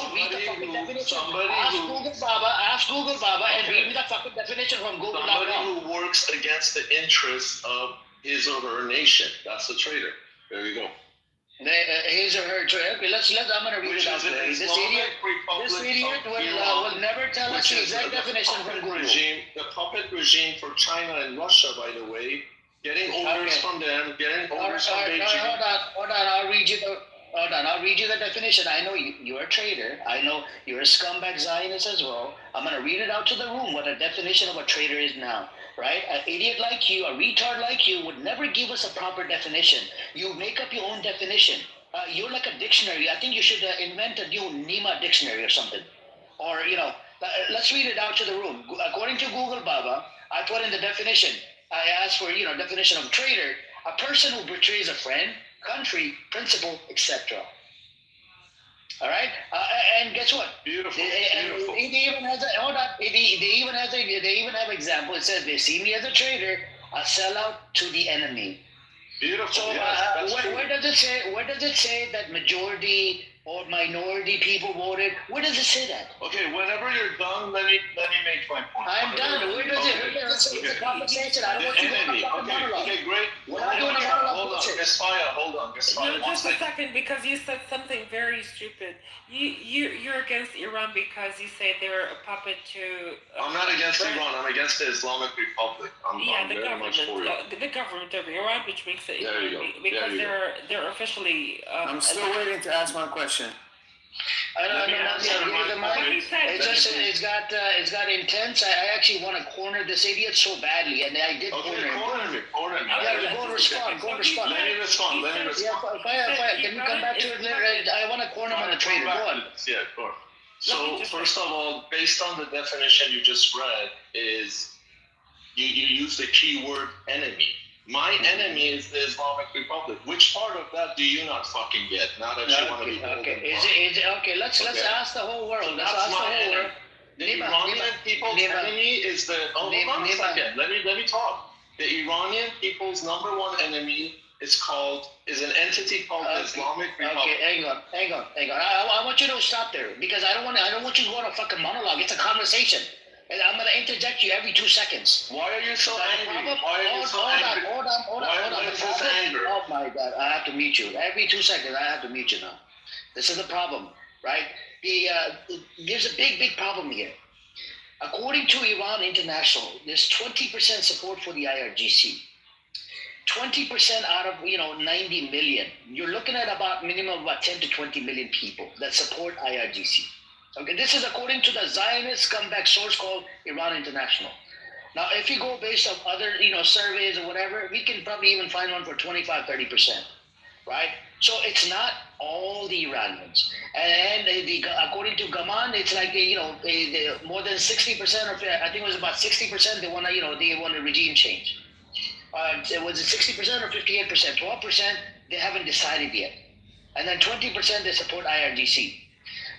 Google Baba and read me the fucking definition from Google.com. Somebody who works against the interests of his or her nation. That's a traitor. There you go. His or her traitor. Okay, I'm going to read it out there. This idiot will never tell us the exact definition from Google. The puppet regime for China and Russia, by the way, getting orders from them, getting orders from Beijing. Hold on. I'll read you the definition. I know you're a traitor. I know you're a scumbag Zionist as well. I'm going to read it out to the room what a definition of a traitor is now. Right? An idiot like you, a retard like you, would never give us a proper definition. You make up your own definition. You're like a dictionary. I think you should invent a new NEMA dictionary or something. Or, let's read it out to the room. According to Google Baba, I put in the definition. I asked for, definition of traitor, a person who betrays a friend, country, principle, etc. All right, and guess what? Beautiful. They even has They even have example. It says they see me as a traitor, a sellout to the enemy. Beautiful. So where does it say? Where does it say that majority or minority people voted? Where does it say that? Okay, whenever you're done, let me make my point. I'm done. Where does it? It's a conversation. I don't want you to talk monologue. Okay, great. We're not doing a monologue. Hold on. No, just a second, because you said something very stupid. You're against Iran because you say they're a puppet to. I'm not against Iran. I'm against the Islamic Republic. The government of Iran, which makes it because they're officially. I'm still waiting to ask my question. It's got intense. I actually want to corner this idiot so badly, and I did corner him. Corner me. Go and respond. Let me respond. Yeah, can you come back to it later? I want to corner him on the traitor. Go on. Yeah, go on. So first of all, based on the definition you just read, is you use the keyword enemy. My enemy is the Islamic Republic. Which part of that do you not fucking get? Now that you want to be okay. Let's ask the whole world. Let's ask the whole world. The Iranian people's enemy is the. Hold on a second. Let me talk. The Iranian people's number one enemy is an entity called the Islamic Republic. Okay, hang on. I want you to stop there because I don't want you to go on a fucking monologue. It's a conversation. And I'm going to interject you every 2 seconds. Why are you so angry? Hold on. Anger? Oh my God, I have to mute you. Every 2 seconds, I have to mute you now. This is the problem. right? There's a big problem here. According to Iran International, there's 20% support for the IRGC. 20% out of 90 million. You're looking at about minimum of about 10 to 20 million people that support IRGC. Okay, this is according to the Zionist scumbag source called Iran International. Now, if you go based on other surveys or whatever, we can probably even find one for 25-30%, right? So it's not all the Iranians. And according to Gaman, it's like more than 60%, or I think it was about 60%. They want a regime change. Was it 60% or 58%? 12% they haven't decided yet, and then 20% they support IRGC.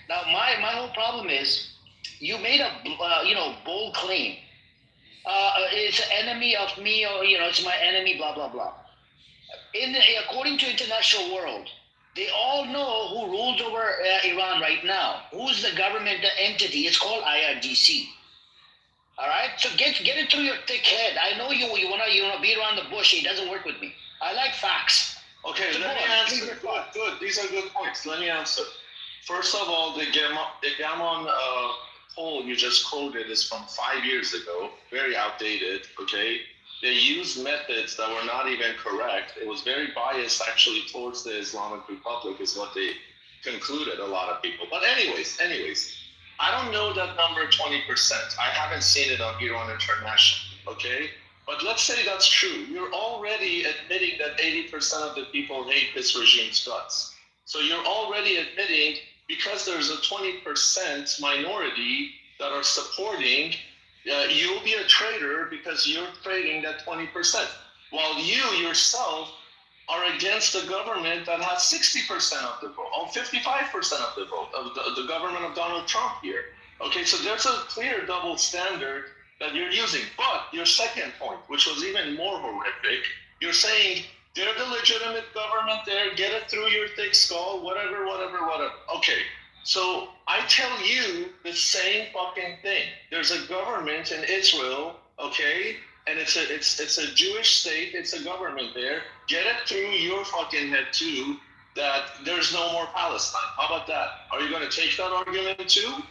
Now, my whole problem is you made a bold claim. It's an enemy of me, or it's my enemy, blah blah blah. According to international world, they all know who rules over Iran right now. Who's the government, the entity? It's called IRGC. All right, so get it through your thick head. I know you wanna beat around the bush. It doesn't work with me. I like facts. Okay, let me answer. Good. These are good points. Let me answer. First of all, the Gammon poll you just quoted is from 5 years ago, very outdated. Okay, they used methods that were not even correct. It was very biased actually towards the Islamic Republic, is what they concluded. A lot of people. But anyways. I don't know that number 20%. I haven't seen it on Iran International, okay? But let's say that's true. You're already admitting that 80% of the people hate this regime's guts. So you're already admitting, because there's a 20% minority that are supporting, you'll be a traitor because you're trading that 20%. While you yourself are against the government that has 60% of the vote, or 55% of the vote, of the government of Donald Trump here. Okay, so there's a clear double standard that you're using. But your second point, which was even more horrific, you're saying they're the legitimate government there, get it through your thick skull, whatever. Okay, so I tell you the same fucking thing. There's a government in Israel, okay, and it's a Jewish state, it's a government there. Get it through your fucking head too that there's no more Palestine. How about that? Are you going to take that argument too?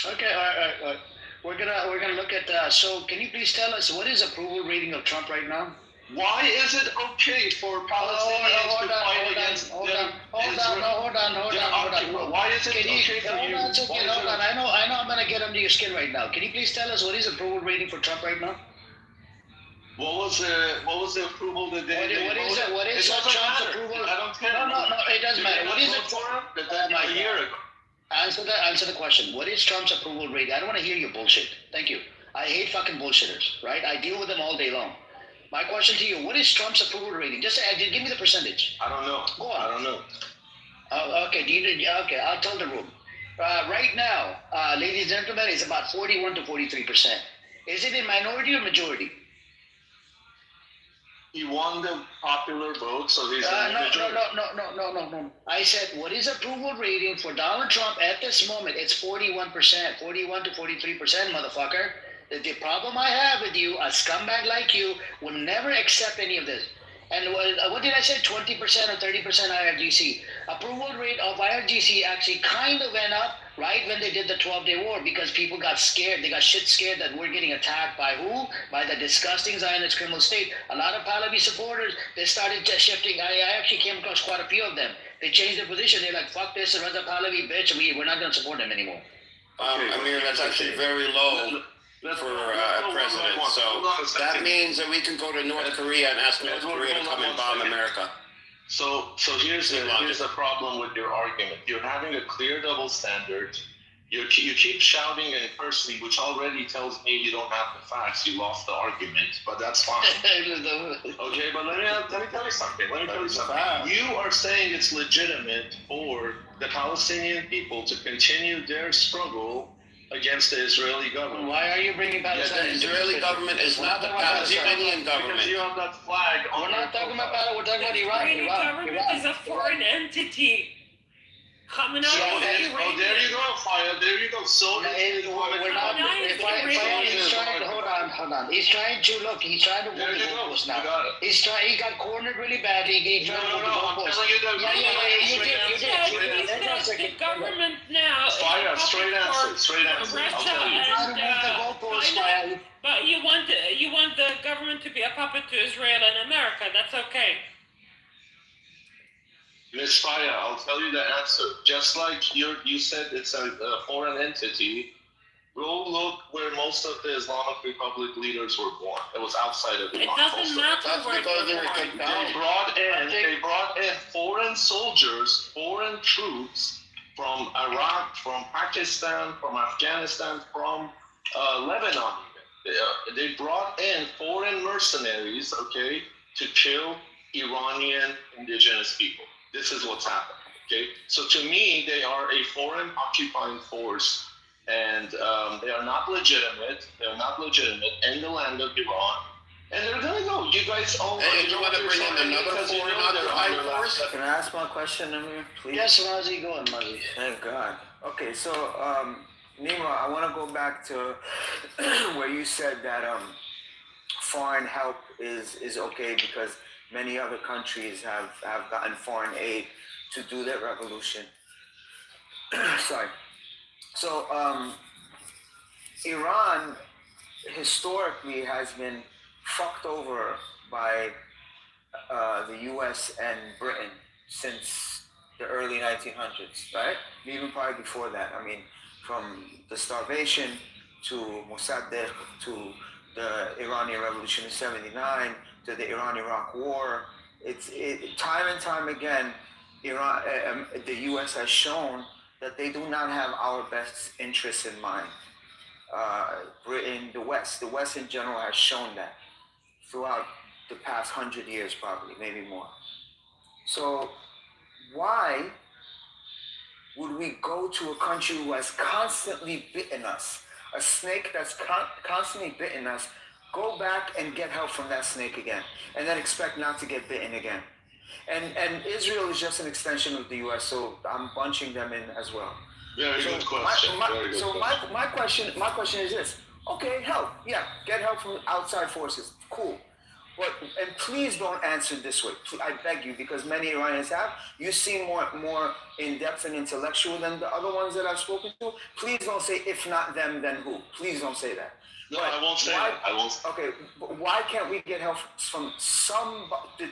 Okay, all right. We're gonna look at. So, can you please tell us what is approval rating of Trump right now? Why is it okay for Palestinians to fight against Israel? Hold on. Why is it okay for you? Hold on. I know. I'm gonna get under your skin right now. Can you please tell us what is approval rating for Trump right now? What was the approval that they voted? What is Trump's approval? I don't care. No, it doesn't matter. What is it for him? A year ago. Answer the question. What is Trump's approval rating? I don't want to hear your bullshit. Thank you. I hate fucking bullshitters, right? I deal with them all day long. My question to you, what is Trump's approval rating? Just give me the percentage. I don't know. Go on. I don't know. Okay, okay, I'll tell the room. Right now, ladies and gentlemen, it's about 41 to 43%. Is it in minority or majority? He won the popular vote, so he's in the majority. No. I said, what is approval rating for Donald Trump at this moment? It's 41%, 41 to 43%, motherfucker. The problem I have with you, a scumbag like you, will never accept any of this. And what did I say? 20% or 30% IRGC. Approval rate of IRGC actually kind of went up right when they did the 12-day war because people got scared. They got shit scared that we're getting attacked by who? By the disgusting Zionist criminal state. A lot of Pahlavi supporters, they started shifting. I actually came across quite a few of them. They changed their position. They're like, fuck this, Raza Pahlavi, bitch. We're not going to support them anymore. Amir, that's actually very low for a president. So that means that we can go to North Korea and ask North Korea to come and bomb America. So here's the problem with your argument. You're having a clear double standard. You keep shouting and cursing, which already tells me you don't have the facts. You lost the argument, but that's fine. Okay, but let me tell you something. You are saying it's legitimate for the Palestinian people to continue their struggle against the Israeli government. Why are you bringing Palestine? The Israeli government is not the Palestinian government. Because you have that flag on. We're not talking about Palestine. We're talking about Iran. The Israeli government is a foreign entity. Coming out of there you go, Fire. There you go. So we're not. Hold on. on. He's trying to move the goalpost now. He got cornered really badly. He's trying to move the goalpost. You said the government now is Fire, straight answer. Russia and but you want the government to be a puppet to Israel and America. That's okay. Miss Fire, I'll tell you the answer. Just like you said, it's a foreign entity. Go look where most of the Islamic Republic leaders were born. It was outside of Iran. It doesn't matter. That's because they were They brought in foreign soldiers, foreign troops from Iraq, from Pakistan, from Afghanistan, from Lebanon. They brought in foreign mercenaries, okay, to kill Iranian indigenous people. This is what's happened. Okay, so to me, they are a foreign occupying force. And they are not legitimate. They're not legitimate in the land of Iran, and they're gonna go. You guys all. And you want to bring in another foreign occupying force? Can I ask my question, Amir, please? Yes, Mazi, go on, Mazi. Thank God. Okay, so Nima, I want to go back to where you said that foreign help is okay because many other countries have gotten foreign aid to do their revolution. Sorry. So, Iran historically has been fucked over by the U.S. and Britain since the early 1900s, right? Even probably before that. I mean, from the starvation to Mossadegh to the Iranian Revolution in '79 to the Iran-Iraq War. Time and time again, the U.S. has shown that they do not have our best interests in mind. Britain, the West in general has shown that throughout the past 100 years, probably, maybe more. So why would we go to a country who has constantly bitten us, a snake that's constantly bitten us, go back and get help from that snake again, and then expect not to get bitten again? And Israel is just an extension of the U.S., so I'm bunching them in as well. Very good question. My question is this: okay, help, yeah, get help from outside forces, cool, and please don't answer this way. I beg you, because many Iranians have. You seem more in depth and intellectual than the other ones that I've spoken to. Please don't say if not them, then who. Please don't say that. No, I won't say that. I won't. Okay, but why can't we get help from the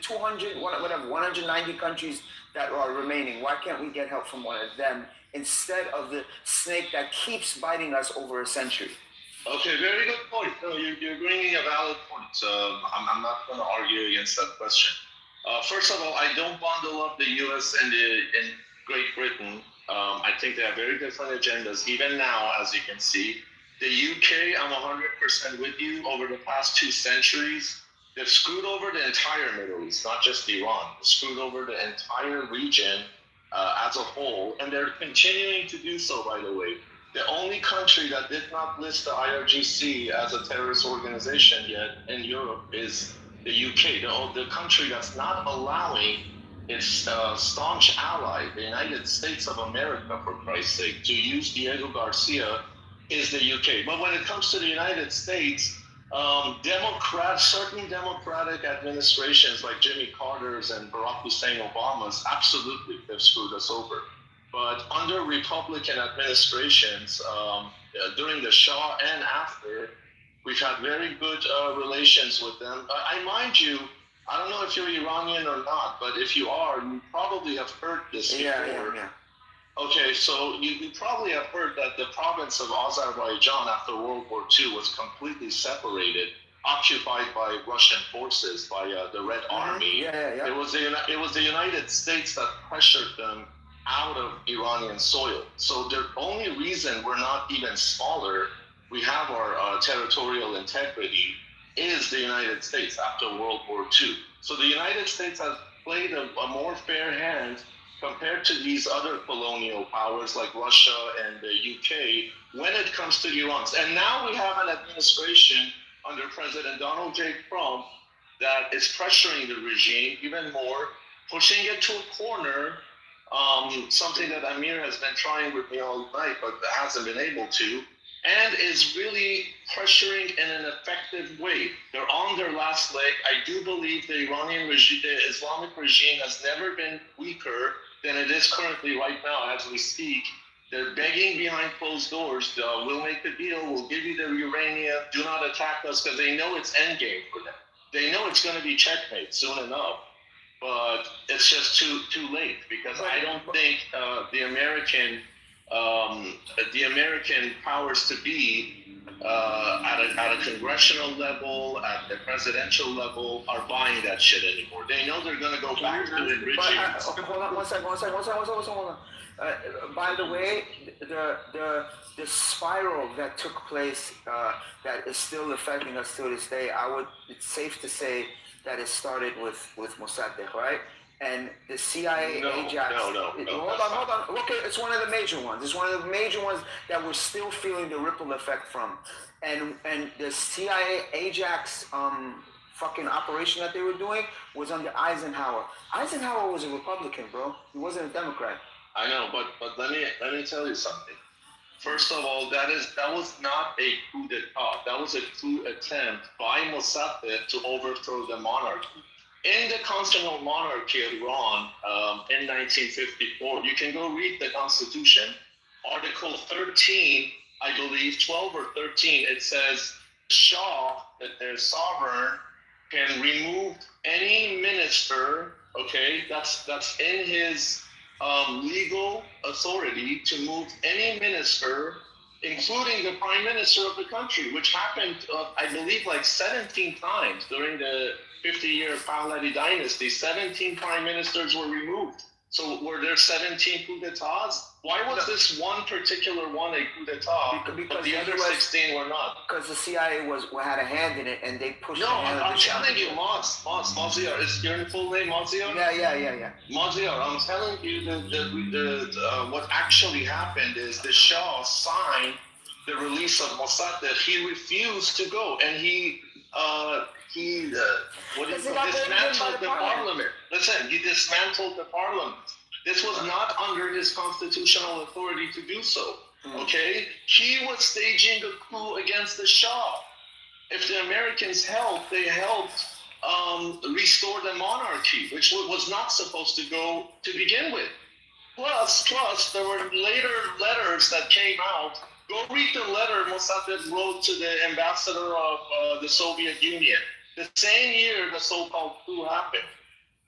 190 countries that are remaining? Why can't we get help from one of them instead of the snake that keeps biting us over a century? Okay, very good point. No, you're bringing a valid point. I'm not going to argue against that question. First of all, I don't bundle up the U.S. and Great Britain. I think they have very different agendas, even now, as you can see. The UK, I'm 100% with you. Over the past 2 centuries, they've screwed over the entire Middle East, not just Iran. They've screwed over the entire region as a whole, and they're continuing to do so, by the way. The only country that did not list the IRGC as a terrorist organization yet in Europe is the UK, the country that's not allowing its staunch ally, the United States of America, for Christ's sake, to use Diego Garcia, is the UK. But when it comes to the United States, certain democratic administrations like Jimmy Carter's and Barack Hussein Obama's, absolutely, they've screwed us over. But under Republican administrations, during the Shah and after, we've had very good relations with them. I mind you, I don't know if you're Iranian or not, but if you are, you probably have heard this before. Yeah. Okay, so you probably have heard that the province of Azerbaijan after World War II was completely separated, occupied by Russian forces, by the Red Army. Yeah. It was the United States that pressured them out of Iranian soil. So the only reason we're not even smaller, we have our territorial integrity, is the United States after World War II. So the United States has played a more fair hand compared to these other colonial powers like Russia and the UK when it comes to Iran. And now we have an administration under President Donald J. Trump that is pressuring the regime even more, pushing it to a corner, something that Amir has been trying with me all night but hasn't been able to. and is really pressuring in an effective way. They're on their last leg. I do believe the Iranian regime, the Islamic regime, has never been weaker than it is currently right now as we speak. They're begging behind closed doors. We'll make a deal. We'll give you the uranium. Do not attack us, because they know it's endgame for them. They know it's going to be checkmate soon enough. But it's just too late, because I don't think the American powers to be at a congressional level, at the presidential level, are buying that shit anymore. They know they're going to go back to enriching. Hold on one second. By the way, the spiral that took place that is still affecting us to this day, it's safe to say that it started with Mossadegh, right? And the CIA Ajax. Hold on. Okay, it's one of the major ones. It's one of the major ones that we're still feeling the ripple effect from. And the CIA Ajax fucking operation that they were doing was under Eisenhower. Eisenhower was a Republican, bro. He wasn't a Democrat. I know, but let me tell you something. First of all, that was not a coup d'etat. That was a coup attempt by Mossadegh to overthrow the monarchy. In the constitutional monarchy of Iran in 1954, you can go read the Constitution. Article 13, I believe, 12 or 13, it says Shah, that their sovereign, can remove any minister, okay, that's in his legal authority to move any minister, including the prime minister of the country, which happened, I believe, like 17 times during the 50-year Pahlavi dynasty. 17 prime ministers were removed. So were there 17 coup d'etats? Why was this one particular one a coup d'etat, but the other 16 were not? Because the CIA had a hand in it, and they pushed. No, I'm telling you, Maziar. Is your full name Maziar? Yeah. Maziar, I'm telling you what actually happened is the Shah signed the release of Mossadegh. He refused to go, and he dismantled the parliament. Listen, he dismantled the parliament. This was not under his constitutional authority to do so. Okay? He was staging a coup against the Shah. If the Americans helped, they helped restore the monarchy, which was not supposed to go to begin with. Plus, there were later letters that came out. Go read the letter Mossadegh wrote to the ambassador of the Soviet Union. The same year the so-called coup happened.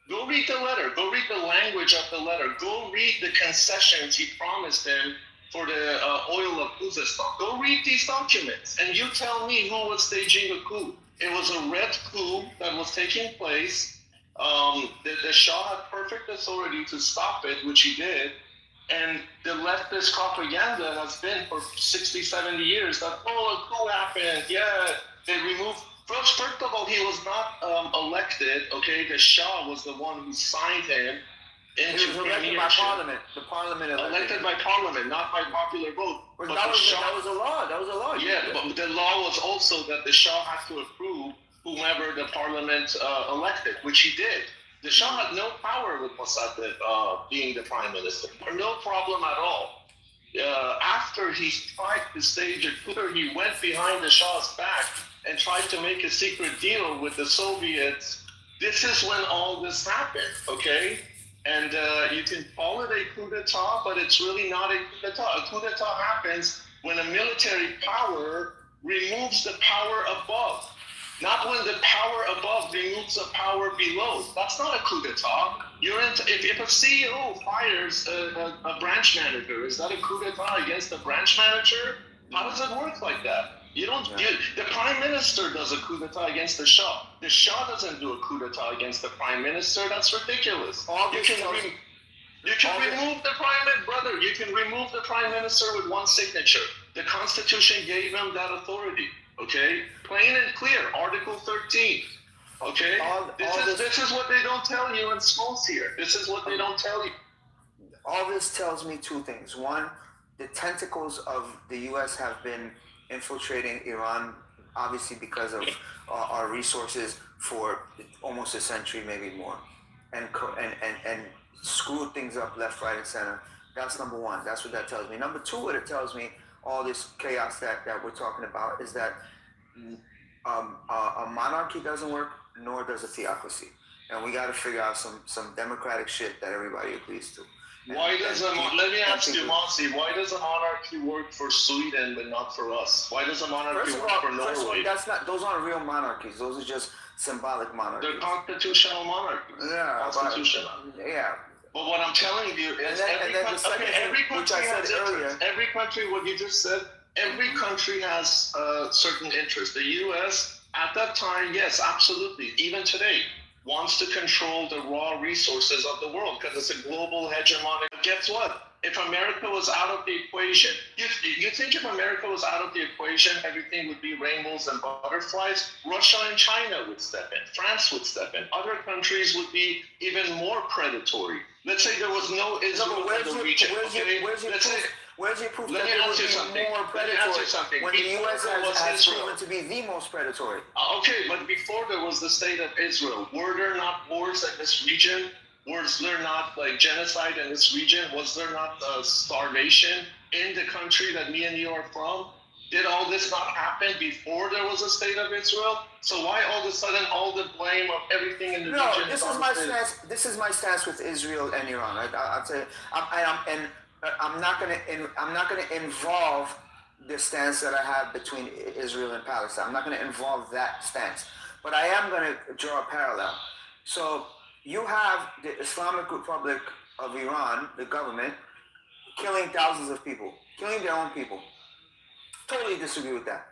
Go read the letter. Go read the language of the letter. Go read the concessions he promised them for the oil of Khuzestan. Go read these documents, and you tell me who was staging a coup. It was a red coup that was taking place. The Shah had perfect authority to stop it, which he did. And the leftist propaganda has been for 60, 70 years that, a coup happened. Yeah, they removed. First of all, he was not elected. Okay, the Shah was the one who signed him into He was elected by Parliament. The Parliament elected by Parliament, not by popular vote. But that was a law. That was a law. Yeah, but the law was also that the Shah had to approve whomever the Parliament elected, which he did. The Shah had no power with Mossadegh being the prime minister, or no problem at all. After he tried to stage a coup, he went behind the Shah's back and tried to make a secret deal with the Soviets. This is when all this happened, okay? And you can call it a coup d'etat, but it's really not a coup d'etat. A coup d'etat happens when a military power removes the power above, not when the power above removes the power below. That's not a coup d'etat. If a CEO fires a branch manager, is that a coup d'etat against the branch manager? How does it work like that? The prime minister does a coup d'etat against the Shah. The Shah doesn't do a coup d'etat against the prime minister. That's ridiculous. You can remove the prime minister with one signature. The Constitution gave him that authority. Okay, plain and clear. Article 13. Okay, this is what they don't tell you in schools here. This is what they don't tell you. All this tells me two things. One, the tentacles of the U.S. have been infiltrating Iran, obviously because of our resources for almost a century, maybe more, and screwed things up left, right, and center. That's number one. That's what that tells me. Number two, what it tells me, all this chaos that we're talking about is that a monarchy doesn't work, nor does a theocracy. And we got to figure out some democratic shit that everybody agrees to. Let me ask you, Monsi, why does a monarchy work for Sweden but not for us? Why does a monarchy work for Norway? First of all, those aren't real monarchies. Those are just symbolic monarchies. They're constitutional monarchies. Yeah. Constitutional. Yeah. But what I'm telling you is every country, what you just said, every country has certain interests. The U.S., at that time, yes, absolutely, even today, wants to control the raw resources of the world because it's a global hegemonic. Guess what? If America was out of the equation, you think if America was out of the equation, everything would be rainbows and butterflies? Russia and China would step in. France would step in. Other countries would be even more predatory. Let's say there was no Israel in the region. Where's your proof that it would be more predatory when the U.S. has proven to be the most predatory? Okay, but before there was the state of Israel, were there not wars in this region? Was there not genocide in this region? Was there not starvation in the country that me and you are from? Did all this not happen before there was a state of Israel? So why all of a sudden all the blame of everything in the region? No, this is my stance with Israel and Iran. I'd say, I'm not going to involve the stance that I have between Israel and Palestine. I'm not going to involve that stance, but I am going to draw a parallel. So you have the Islamic Republic of Iran, the government, killing thousands of people, killing their own people. Totally disagree with that.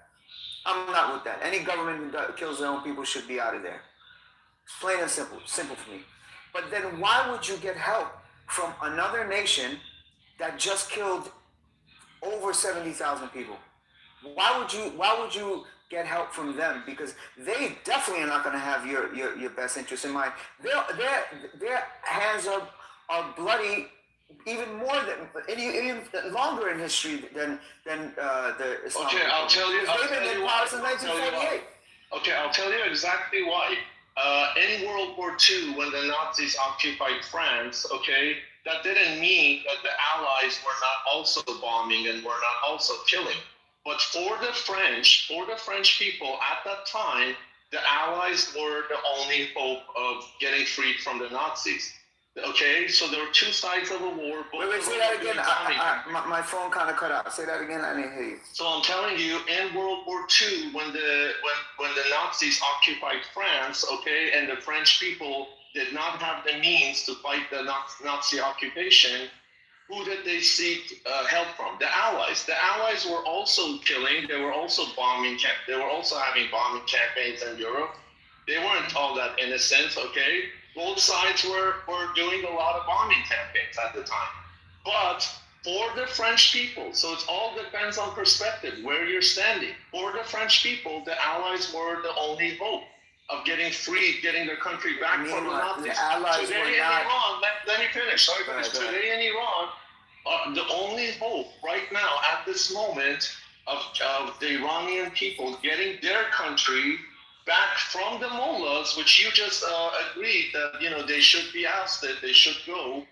I'm not with that. Any government who kills their own people should be out of there. It's plain and simple for me. But then why would you get help from another nation that just killed over 70,000 people? Why would you get help from them? Because they definitely are not going to have your best interest in mind. Their hands are bloody even more than even longer in history than the Islamic. Okay, I'll tell you. They've been in power since 1948. Okay, I'll tell you exactly why. In World War II, when the Nazis occupied France, okay, that didn't mean that the Allies were not also bombing and were not also killing. But for the French people at that time, the Allies were the only hope of getting freed from the Nazis. Okay, so there were two sides of a war. Wait, say that again. My phone kind of cut out. Say that again. I didn't hear you. So I'm telling you, in World War II, when the Nazis occupied France, okay, and the French people did not have the means to fight the Nazi occupation, who did they seek help from? The Allies. The Allies were also killing. They were also bombing. They were also having bombing campaigns in Europe. They weren't all that innocent, okay? Both sides were doing a lot of bombing campaigns at the time. But for the French people, so it all depends on perspective, where you're standing. For the French people, the Allies were the only hope of getting freed, getting their country back from the Nazis. The Allies today in Iran, let me finish. Sorry, today in Iran, the only hope right now at this moment of the Iranian people getting their country back from the mullahs, which you just agreed that they should be ousted, they should go,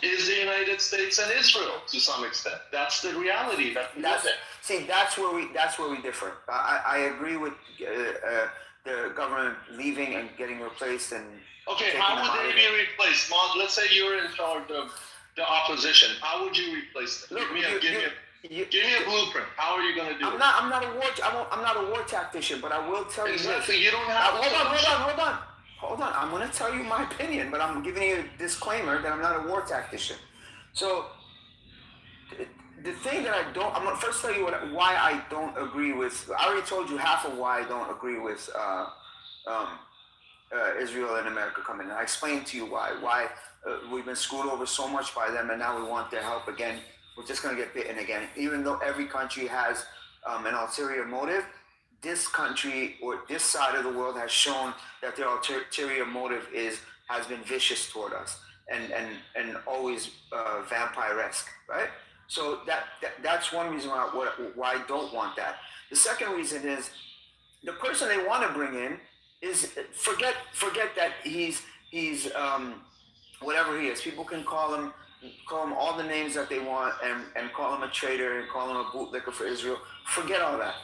is the United States and Israel to some extent. That's the reality. That's where we differ. I agree with the government leaving and getting replaced and. Okay, how would they be replaced? Let's say you're in charge of the opposition. How would you replace them? Give me a blueprint. How are you going to do it? I'm not a war tactician, but I will tell you this. You don't have. Hold on. I'm going to tell you my opinion, but I'm giving you a disclaimer that I'm not a war tactician. So the thing that I'm going to first tell you why I don't agree with. I already told you half of why I don't agree with Israel and America coming in. I explained to you why we've been screwed over so much by them, and now we want their help again. We're just going to get bitten again. Even though every country has an ulterior motive, this country or this side of the world has shown that their ulterior motive has been vicious toward us and always vampire-esque, right? So that's one reason why I don't want that. The second reason is the person they want to bring in is forget that he's whatever he is. People can call him call him all the names that they want, and call him a traitor and call him a bootlicker for Israel. Forget all that.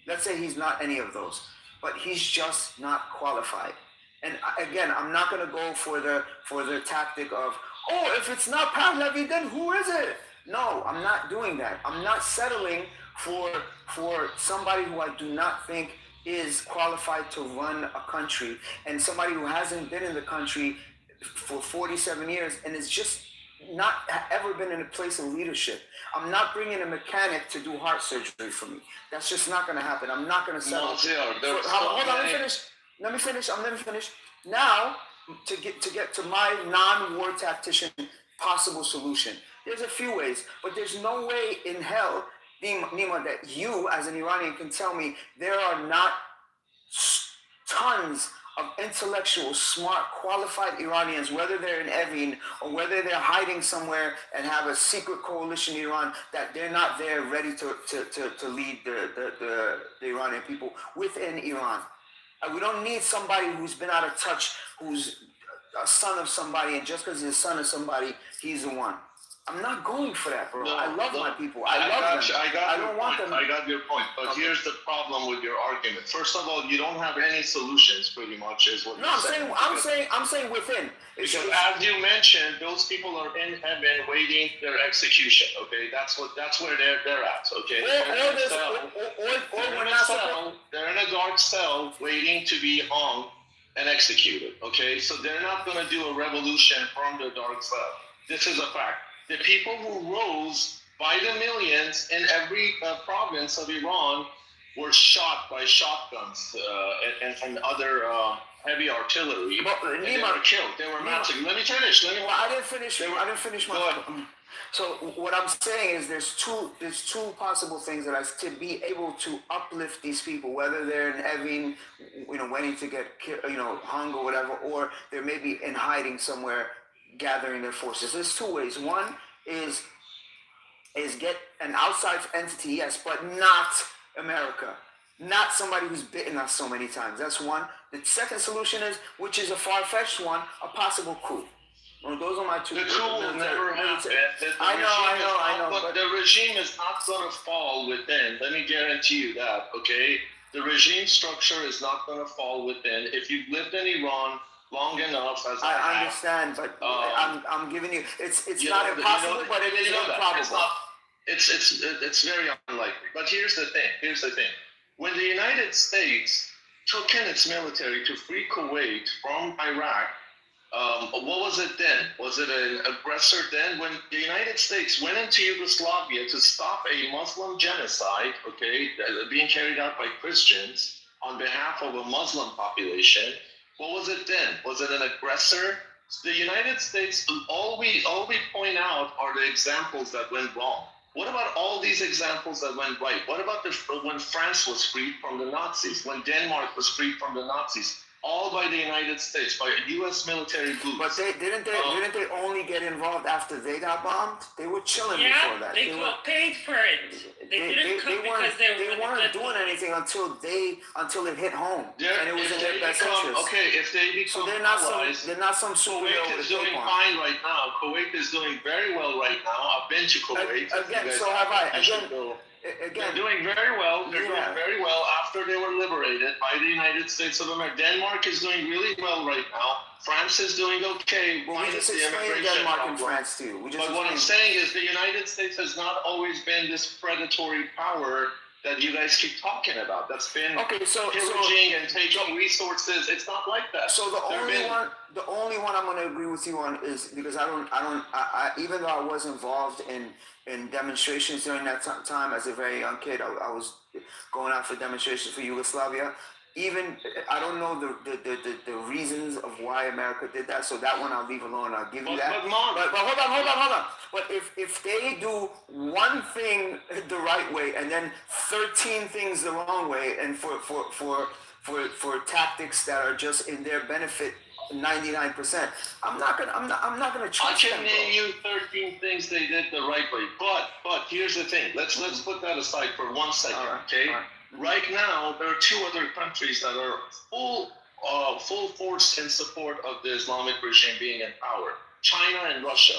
Let's say he's not any of those, but he's just not qualified. And again, I'm not going to go for the tactic of, oh, if it's not Pahlavi, then who is it? No, I'm not doing that. I'm not settling for somebody who I do not think is qualified to run a country, and somebody who hasn't been in the country for 47 years and is just not ever been in a place of leadership. I'm not bringing a mechanic to do heart surgery for me. That's just not going to happen. I'm not going to settle. Hold on, let me finish. Now, to get to my non-war tactician possible solution, there's a few ways, but there's no way in hell, Nima, that you as an Iranian can tell me there are not tons of intellectual, smart, qualified Iranians, whether they're in Evin or whether they're hiding somewhere and have a secret coalition in Iran, that they're not there ready to lead the Iranian people within Iran. We don't need somebody who's been out of touch, who's a son of somebody, and just because he's a son of somebody, he's the one. I'm not going for that, bro. I love my people. I love them. I don't want them. I got your point, but here's the problem with your argument. First of all, you don't have any solutions, pretty much, is what you're saying. I'm saying within. Because as you mentioned, those people are in heaven waiting their execution. Okay, that's where they're at. Okay, they're in a dark cell waiting to be hung and executed. Okay, so they're not going to do a revolution from the dark cell. This is a fact. The people who rose by the millions in every province of Iran were shot by shotguns and other heavy artillery. They were killed. They were massacred. Let me finish. I didn't finish my. So what I'm saying is there's two possible things that to be able to uplift these people, whether they're in Evin, waiting to get hung or whatever, or they're maybe in hiding somewhere, gathering their forces. There's two ways. One is get an outside entity, yes, but not America. Not somebody who's bitten us so many times. That's one. The second solution is, which is a far-fetched one, a possible coup. Well, those are my two. The coup will never happen. I know. But the regime is not going to fall within. Let me guarantee you that, okay? The regime structure is not going to fall within. If you've lived in Iran long enough, as I understand, but I'm giving you. It's not impossible, but it is improbable. It's very unlikely. But here's the thing. When the United States took in its military to free Kuwait from Iraq, what was it then? Was it an aggressor then? When the United States went into Yugoslavia to stop a Muslim genocide, okay, being carried out by Christians on behalf of a Muslim population, what was it then? Was it an aggressor? The United States, all we point out are the examples that went wrong. What about all these examples that went right? What about when France was freed from the Nazis, when Denmark was freed from the Nazis? All by the United States, by U.S. military boots. But didn't they only get involved after they got bombed? They were chilling before that. They got paid for it. They weren't doing anything until it hit home, and it was in their best interest. Okay, if they become they're not some superhero. Kuwait is doing fine right now. Kuwait is doing very well right now. I've been to Kuwait. So have I. They're doing very well. They're doing very well after they were liberated by the United States of America. Denmark is doing really well right now. France is doing okay. Well, we just explained Denmark and France too. But what I'm saying is the United States has not always been this predatory power that you guys keep talking about. That's been pillaging and taking resources. It's not like that. So the only one I'm going to agree with you on is because I even though I was involved in demonstrations during that time as a very young kid, I was going out for demonstrations for Yugoslavia. Even I don't know the reasons of why America did that, so that one I'll leave alone. I'll give you that. But hold on. But if they do one thing the right way and then 13 things the wrong way, and for tactics that are just in their benefit 99%, I'm not gonna trust them. I can name you 13 things they did the right way, but here's the thing. Let's put that aside for 1 second, okay? All right. Right now, there are two other countries that are full force in support of the Islamic regime being in power: China and Russia.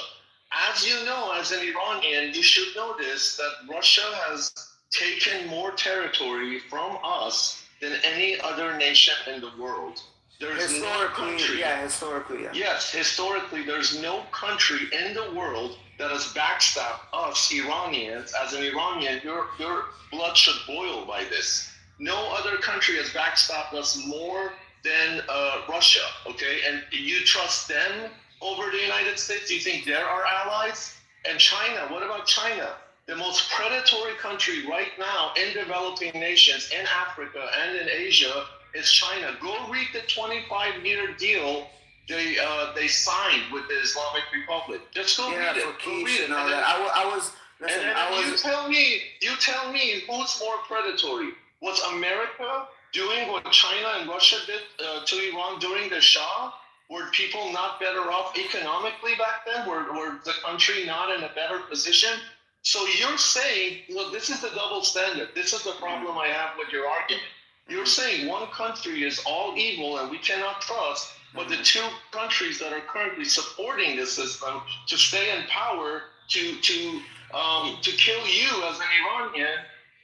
as you know, as an Iranian, you should know this, that Russia has taken more territory from us than any other nation in the world. There's no country. Historically, yeah. Yes, historically, there's no country in the world that has backstopped us Iranians. As an Iranian, your blood should boil by this. No other country has backstopped us more than Russia, okay? And you trust them over the United States? Do you think they're our allies? And China, what about China? The most predatory country right now in developing nations, in Africa and in Asia, is China. Go read the 25-year deal they signed with the Islamic Republic. Just go read it. Go read it. You tell me who's more predatory. Was America doing what China and Russia did to Iran during the Shah? Were people not better off economically back then? Were the country not in a better position? So you're saying, look, this is the double standard. This is the problem I have with your argument. You're saying one country is all evil and we cannot trust, but the two countries that are currently supporting this system to stay in power, to kill you as an Iranian,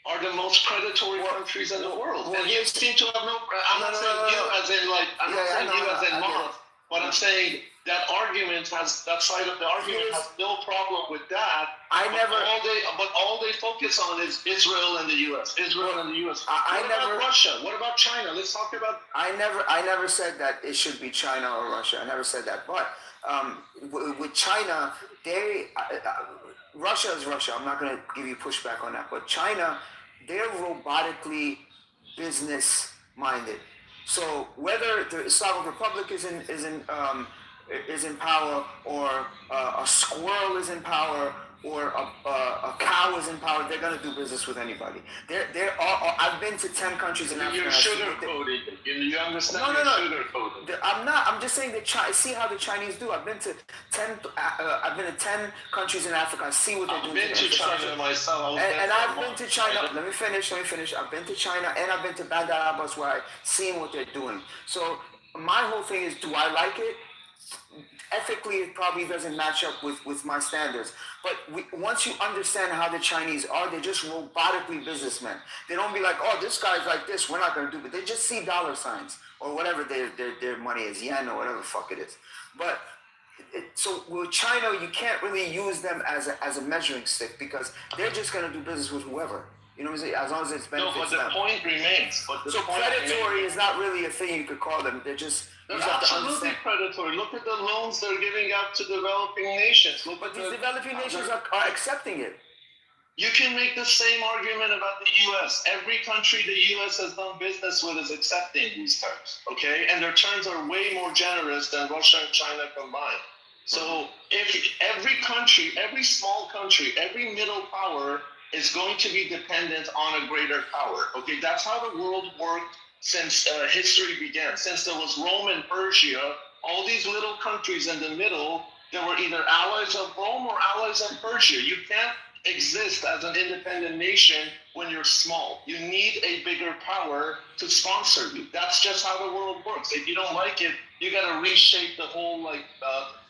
are the most predatory countries in the world. And you seem to have no. I'm not saying you as in like. I'm not saying you as in Mars. But I'm saying that argument has that side of the argument has no problem with that. But all they focus on is Israel and the U.S. Israel and the U.S. What about Russia? What about China? Let's talk about. I never said that it should be China or Russia. I never said that. But with China, Russia is Russia. I'm not going to give you pushback on that. But China, they're robotically business minded. So whether the Islamic Republic is in power, or a squirrel is in power, or a cow is in power, they're going to do business with anybody. I've been to 10 countries in Africa. You're sugarcoating. You understand? No. Sugarcoating. I'm not. I'm just saying that see how the Chinese do. I've been to 10 countries in Africa. I see what they're doing. I've been to China myself. And I've been to China. Let me finish. I've been to China and I've been to Bandar Abbas where I've seen what they're doing. So my whole thing is, do I like it? Ethically, it probably doesn't match up with my standards. But once you understand how the Chinese are, they're just robotically businessmen. They don't be like, oh, this guy's like this, we're not going to do it. They just see dollar signs or whatever their money is, yen or whatever the fuck it is. But so with China, you can't really use them as a measuring stick because they're just going to do business with whoever. You know what I'm saying? As long as it's benefits them. No, but the point remains. So predatory is not really a thing you could call them. They're just... They're absolutely predatory. Look at the loans they're giving out to developing nations. But these developing nations are accepting it. You can make the same argument about the U.S. Every country the U.S. has done business with is accepting these terms, okay? And their terms are way more generous than Russia and China combined. So if every country, every small country, every middle power is going to be dependent on a greater power, okay? That's how the world worked since history began. Since there was Rome and Persia, all these little countries in the middle, they were either allies of Rome or allies of Persia. You can't exist as an independent nation when you're small. You need a bigger power to sponsor you. That's just how the world works. If you don't like it, you got to reshape the whole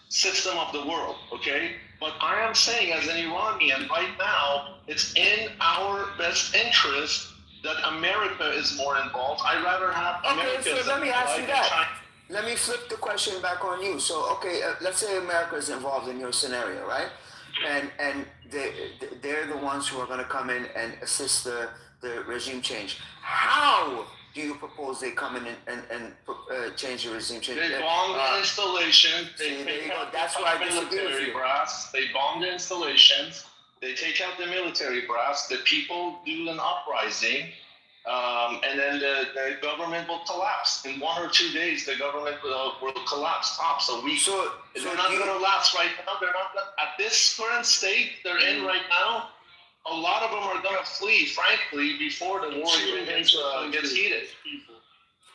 system of the world, okay? But I am saying, as an Iranian right now, it's in our best interest that America is more involved. I'd rather have America. Okay, so let me ask you that. Let me flip the question back on you. So, okay, let's say America is involved in your scenario, right? And they're the ones who are going to come in and assist the regime change. How do you propose they come in and change the regime change? They bomb the installations. That's why I disagree with you. They bomb the installations. They take out the military brass. The people do an uprising, and then the government will collapse. In 1 or 2 days, the government will collapse. Tops a week. So they're not going to last right now. They're not at this current state they're in right now. A lot of them are going to flee, frankly, before the war even gets heated.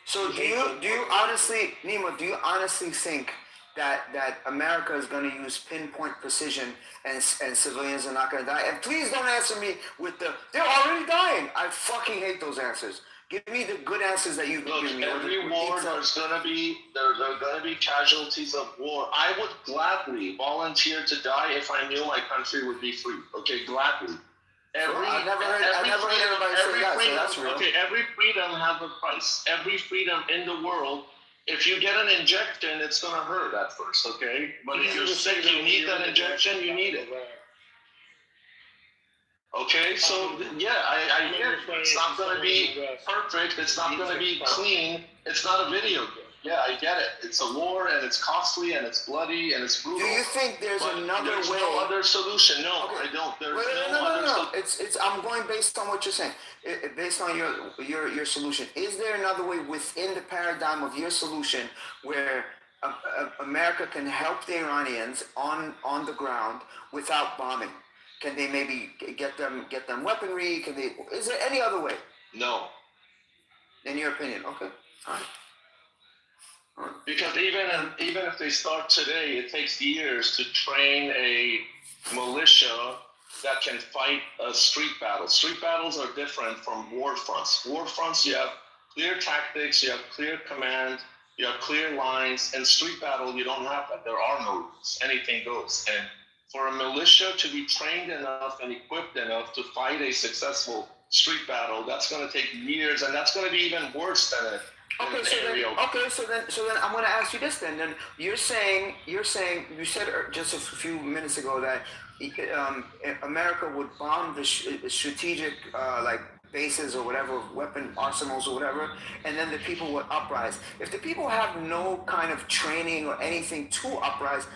So do you honestly, Nima? Do you honestly think that America is going to use pinpoint precision and civilians are not going to die? And please don't answer me with they're already dying. I fucking hate those answers. Give me the good answers that you can give me. Every war there's gonna be casualties of war. I would gladly volunteer to die if I knew my country would be free. Okay, gladly. I never heard anybody say that, so that's real. Okay, every freedom has a price. Every freedom in the world, if you get an injection, it's gonna hurt at first, okay? But if you're sick, you need that injection, you need it. Okay, so yeah, I hear it's not gonna be perfect, it's not gonna be clean, it's not a video game. Yeah, I get it. It's a war and it's costly and it's bloody and it's brutal. Do you think there's another way? There's no other solution. No, okay. I don't. There's no. It's I'm going based on what you're saying. Based on your solution. Is there another way within the paradigm of your solution where America can help the Iranians on the ground without bombing? Can they maybe get them weaponry? Is there any other way? No. In your opinion, okay. All right. Because even if they start today, it takes years to train a militia that can fight a street battle. Street battles are different from war fronts. War fronts, you have clear tactics, you have clear command, you have clear lines. In street battle, you don't have that. There are no rules. Anything goes. And for a militia to be trained enough and equipped enough to fight a successful street battle, that's going to take years, and that's going to be even worse than it. Okay, so then I'm going to ask you this then. Then you said just a few minutes ago that America would bomb the strategic like bases or whatever, weapon arsenals or whatever, and then the people would uprise. If the people have no kind of training or anything to uprise,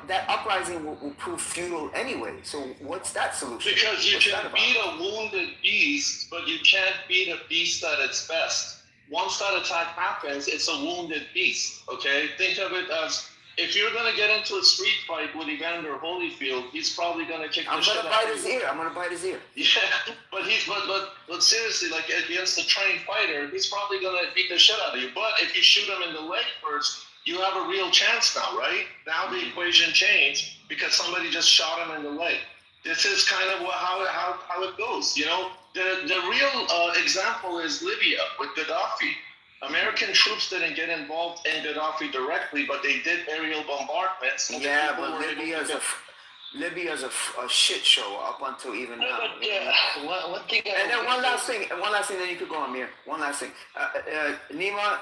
that uprising will prove futile anyway. So what's that solution? Because you can beat a wounded beast, but you can't beat a beast at its best. Once that attack happens, it's a wounded beast, okay? Think of it as, if you're going to get into a street fight with Evander Holyfield, he's probably going to kick the shit out of you. I'm going to bite his ear. Yeah, but seriously, like against a trained fighter, he's probably going to beat the shit out of you. But if you shoot him in the leg first, you have a real chance now, right? Now the equation changed because somebody just shot him in the leg. This is kind of how it goes, you know? The real example is Libya with Gaddafi. American troops didn't get involved in Gaddafi directly, but they did aerial bombardments. Yeah, but Libya's a shit show up until even now. One thing. And then one last thing, then you could go on, Mir. One last thing. Nima,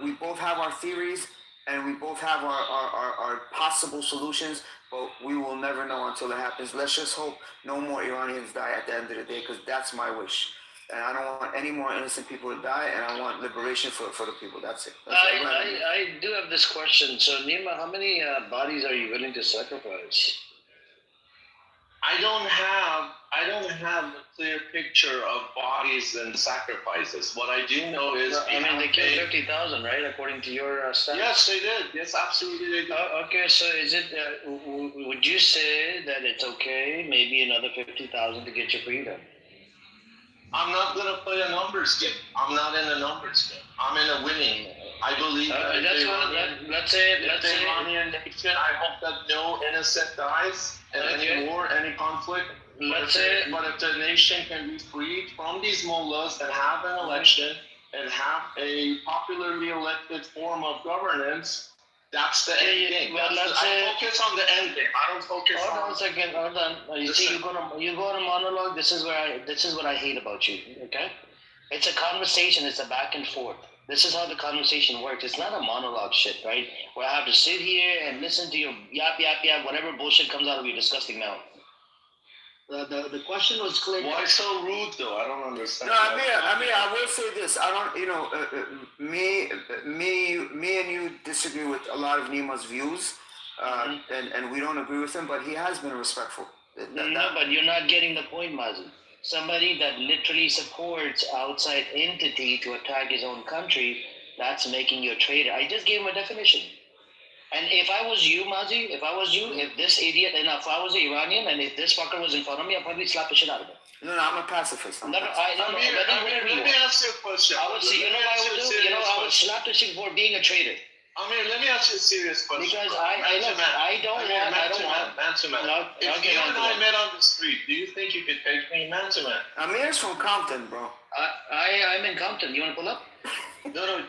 we both have our theories and we both have our possible solutions, but we will never know until it happens. Let's just hope no more Iranians die at the end of the day, because that's my wish. And I don't want any more innocent people to die, and I want liberation for the people. That's it. I do have this question. So, Nima, how many bodies are you willing to sacrifice? I don't have a clear picture of bodies and sacrifices. What I do know is... they killed 50,000, right? According to your stats? Yes, they did. Yes, absolutely they did. Okay, so is it... would you say that it's okay, maybe another 50,000 to get your freedom? I'm not going to play a numbers game. I'm not in a numbers game. I'm in a winning. I believe that let's say Iranian nation, I hope that no innocent dies in any war, any conflict. But if the nation can be freed from these mullahs and have an election and have a popularly elected form of governance, that's the end game. I focus on the end game. I don't focus on... Hold on a second. Hold on. You see, you go to monologue. This is what I hate about you. Okay, it's a conversation. It's a back and forth. This is how the conversation works. It's not a monologue shit, right? Where I have to sit here and listen to your yap, whatever bullshit comes out of your disgusting mouth. The question was clear. Why so rude, though? I don't understand. No, I will say this. I don't, me and you disagree with a lot of Nima's views, and we don't agree with him, but he has been respectful. No, but you're not getting the point, Mazi. Somebody that literally supports outside entity to attack his own country, that's making you a traitor. I just gave him a definition. And if I was you, Mazi, if this idiot, and if I was an Iranian, and if this fucker was in front of me, I'd probably slap the shit out of him. No, I'm a pacifist. Let me ask you a question. I would say, you know what I would do? I would slap the shit for being a traitor. Amir, let me ask you a serious question. Because bro. I Man to don't man. want, Man I to don't man. want. Man to man. No, If okay, you man and to I man. met on the street, do you think you could take me man to man? Amir's from Compton, bro. I'm in Compton. You want to pull up? No,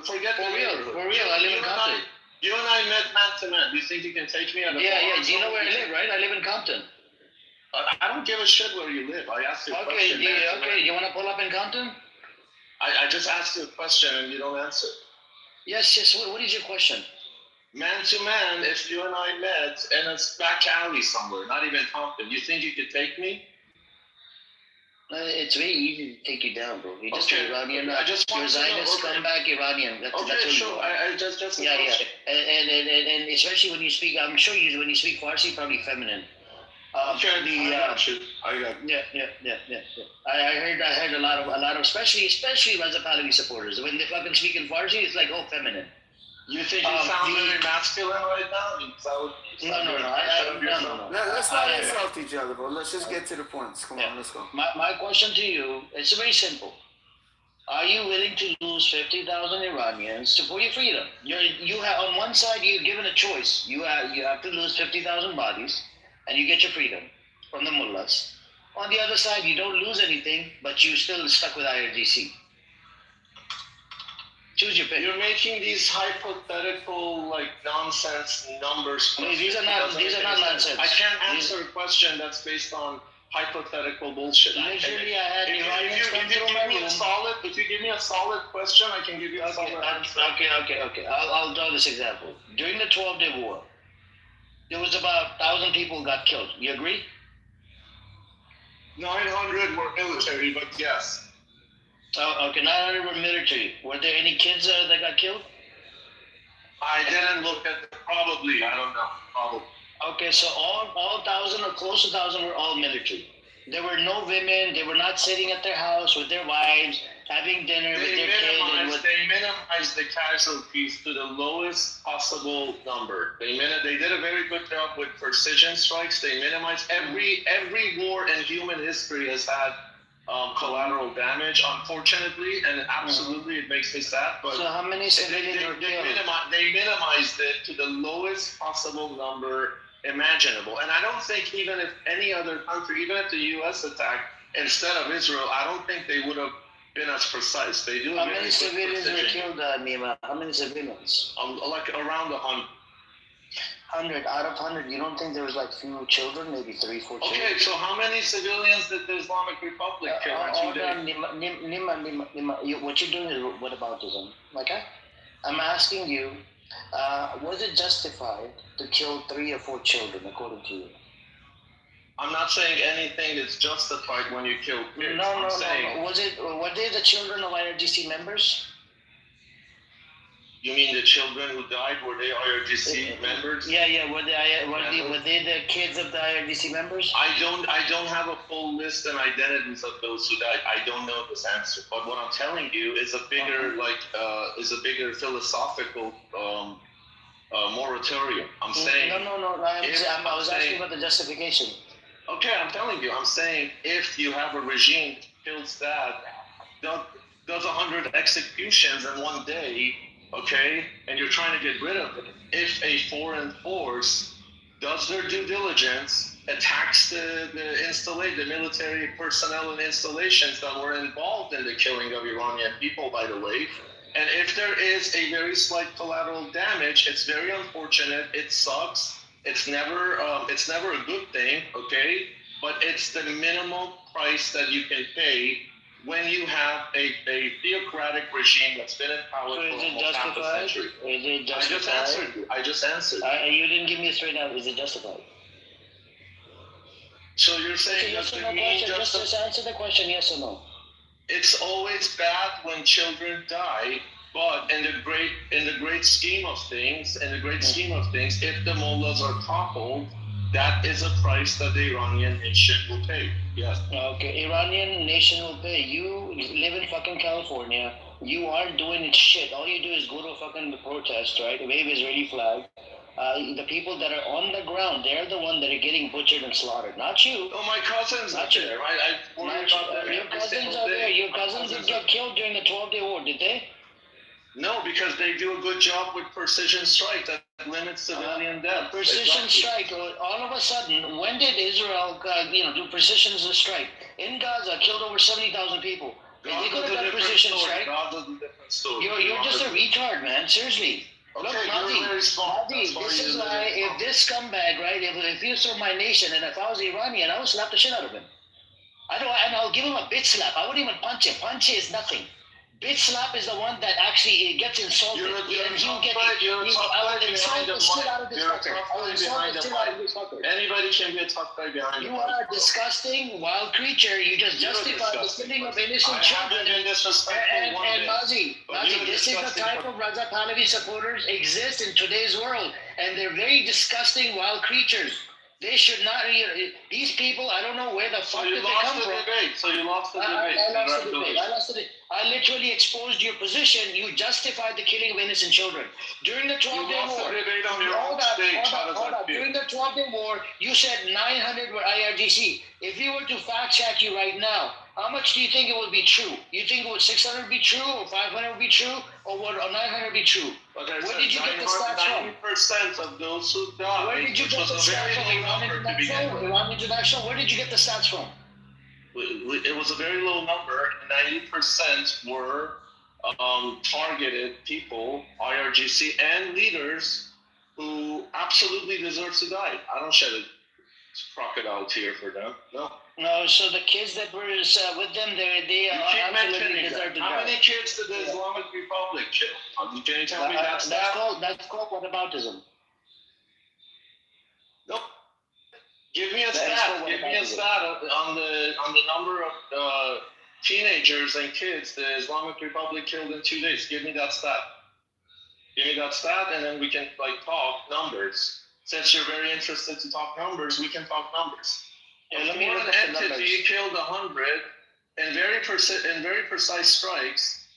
forget For the real, neighborhood. for real. I live in Compton. You and I met man to man. Do you think you can take me at a bar? Yeah. Do you know where I live, right? I live in Compton. I don't give a shit where you live. I asked you a question. Okay. You want to pull up in Compton? I just asked you a question and you don't answer. Yes. What is your question? Man to man, if you and I met in a back alley somewhere, not even Compton, you think you could take me? It's very easy to take you down, bro. You're just Okay. an Iranian. I just want you're to know. Zionist scumbag Iranian. That's Okay, what sure. you are. I just Yeah. And especially when you speak, I'm sure when you speak Farsi, probably feminine. Okay, I got you. Yeah. I heard a lot of, especially Raza Pahlavi supporters. When they fucking speak in Farsi, it's like, oh, feminine. You think you sound very masculine right now? No. Let's not insult each other, bro. Let's just get to the points. Come on, let's go. My question to you is very simple. Are you willing to lose 50,000 Iranians for your freedom? You have on one side you're given a choice. You have to lose 50,000 bodies, and you get your freedom from the mullahs. On the other side, you don't lose anything, but you're still stuck with IRGC. Choose your pick. You're making these hypothetical, nonsense numbers. These are not nonsense. I can't answer a question that's based on hypothetical bullshit. Literally, I had Iranians come through my room. If you give me a solid question, I can give you a solid answer. Okay. I'll draw this example. During the 12-day war, there was about 1,000 people got killed. You agree? 900 were military, but yes. Oh, okay, 900 were military. Were there any kids that got killed? I didn't look at probably. I don't know. Probably. Okay, so all 1,000 or close to 1,000 were all military. There were no women. They were not sitting at their house with their wives, having dinner with their kids. They minimized the casualties to the lowest possible number. They did a very good job with precision strikes. They minimized every war in human history has had collateral damage, unfortunately, and absolutely it makes me sad. But so how many civilians were killed? They minimized it to the lowest possible number imaginable. And I don't think even if any other country, even if the U.S. attacked instead of Israel, I don't think they would have been as precise. They do. How many civilians were killed, Nima? How many civilians? Like around 100. 100 out of 100. You don't think there was few children, maybe 3-4 children? Okay, so how many civilians did the Islamic Republic kill in 2 days? Nima, what you're doing is whataboutism. Okay, I'm asking you. Was it justified to kill 3 or 4 children, according to you? I'm not saying anything is justified when you kill kids. No. Were they the children of IRGC members? You mean the children who died? Were they IRGC members? Yeah. Were they the kids of the IRGC members? I don't have a full list and identities of those who died. I don't know this answer. But what I'm telling you is a bigger philosophical moratorium. I'm saying. No. I was asking about the justification. Okay, I'm telling you. I'm saying if you have a regime that kills that, does 100 executions in one day. Okay, and you're trying to get rid of it. If a foreign force does their due diligence, attacks the military personnel and installations that were involved in the killing of Iranian people, by the way, and if there is a very slight collateral damage, it's very unfortunate. It sucks. It's never a good thing. Okay, but it's the minimum price that you can pay when you have a theocratic regime that's been in power for almost half a century. Is it justified? I just answered. You didn't give me a straight answer. Is it justified? So you're saying yes or no question? Just answer the question, yes or no. It's always bad when children die, but in the great scheme of things, if the mullahs are toppled, that is a price that the Iranian nation will pay. Yes. Okay, Iranian nation will pay. You live in fucking California. You aren't doing it shit. All you do is go to a fucking protest, right? Wave Israeli flag. The people that are on the ground, they're the ones that are getting butchered and slaughtered. Not you. Oh, my cousins are there. Your cousins are there. Your cousins didn't get killed during the 12-day war, did they? No, because they do a good job with precision strike that limits civilian death. Precision strike. All of a sudden, when did Israel, do precision strike? In Gaza, killed over 70,000 people. They could have done precision strike. Gaza's a different story. You're just a retard, man. Seriously. Okay, Look, you're very smart. Mahdi, this is why, if this scumbag, right, if you saw my nation and if I was Iranian, I would slap the shit out of him. And I'll give him a bitch slap. I wouldn't even punch him. Punch is nothing. Bitch slap is the one that actually gets insulted. You're a tough guy behind the mic. Anybody can be a tough guy behind the mic. You are a disgusting wild creature. You just justify the killing of innocent children. And Mazi, this is the type of Raza Pahlavi supporters exist in today's world. And they're very disgusting wild creatures. They should not. These people, I don't know where the fuck did they come from. So you lost the debate. I lost the debate. I literally exposed your position. You justified the killing of innocent children. During the 12-day war. Hold on. During the 12-day war, you said 900 were IRGC. If you were to fact check you right now, how much do you think it would be true? You think it would 600 be true, or 500 be true, or would 900 be true? Okay, where did you get the stats from? 90% of those who died. Where did you get the stats from? Iran International. Where did you get the stats from? It was a very low number. 90% were targeted people, IRGC, and leaders who absolutely deserve to die. I don't shed a crocodile tear for them. No, so the kids that were with them, they absolutely deserve to die. How many kids did the Islamic Republic kill? Can you tell me that stat? That's called whataboutism. Nope. Give me a stat. Give me a stat on the number of teenagers and kids the Islamic Republic killed in 2 days. Give me that stat. And then we can talk numbers. Since you're very interested to talk numbers, we can talk numbers. If one entity killed 100 in very precise strikes,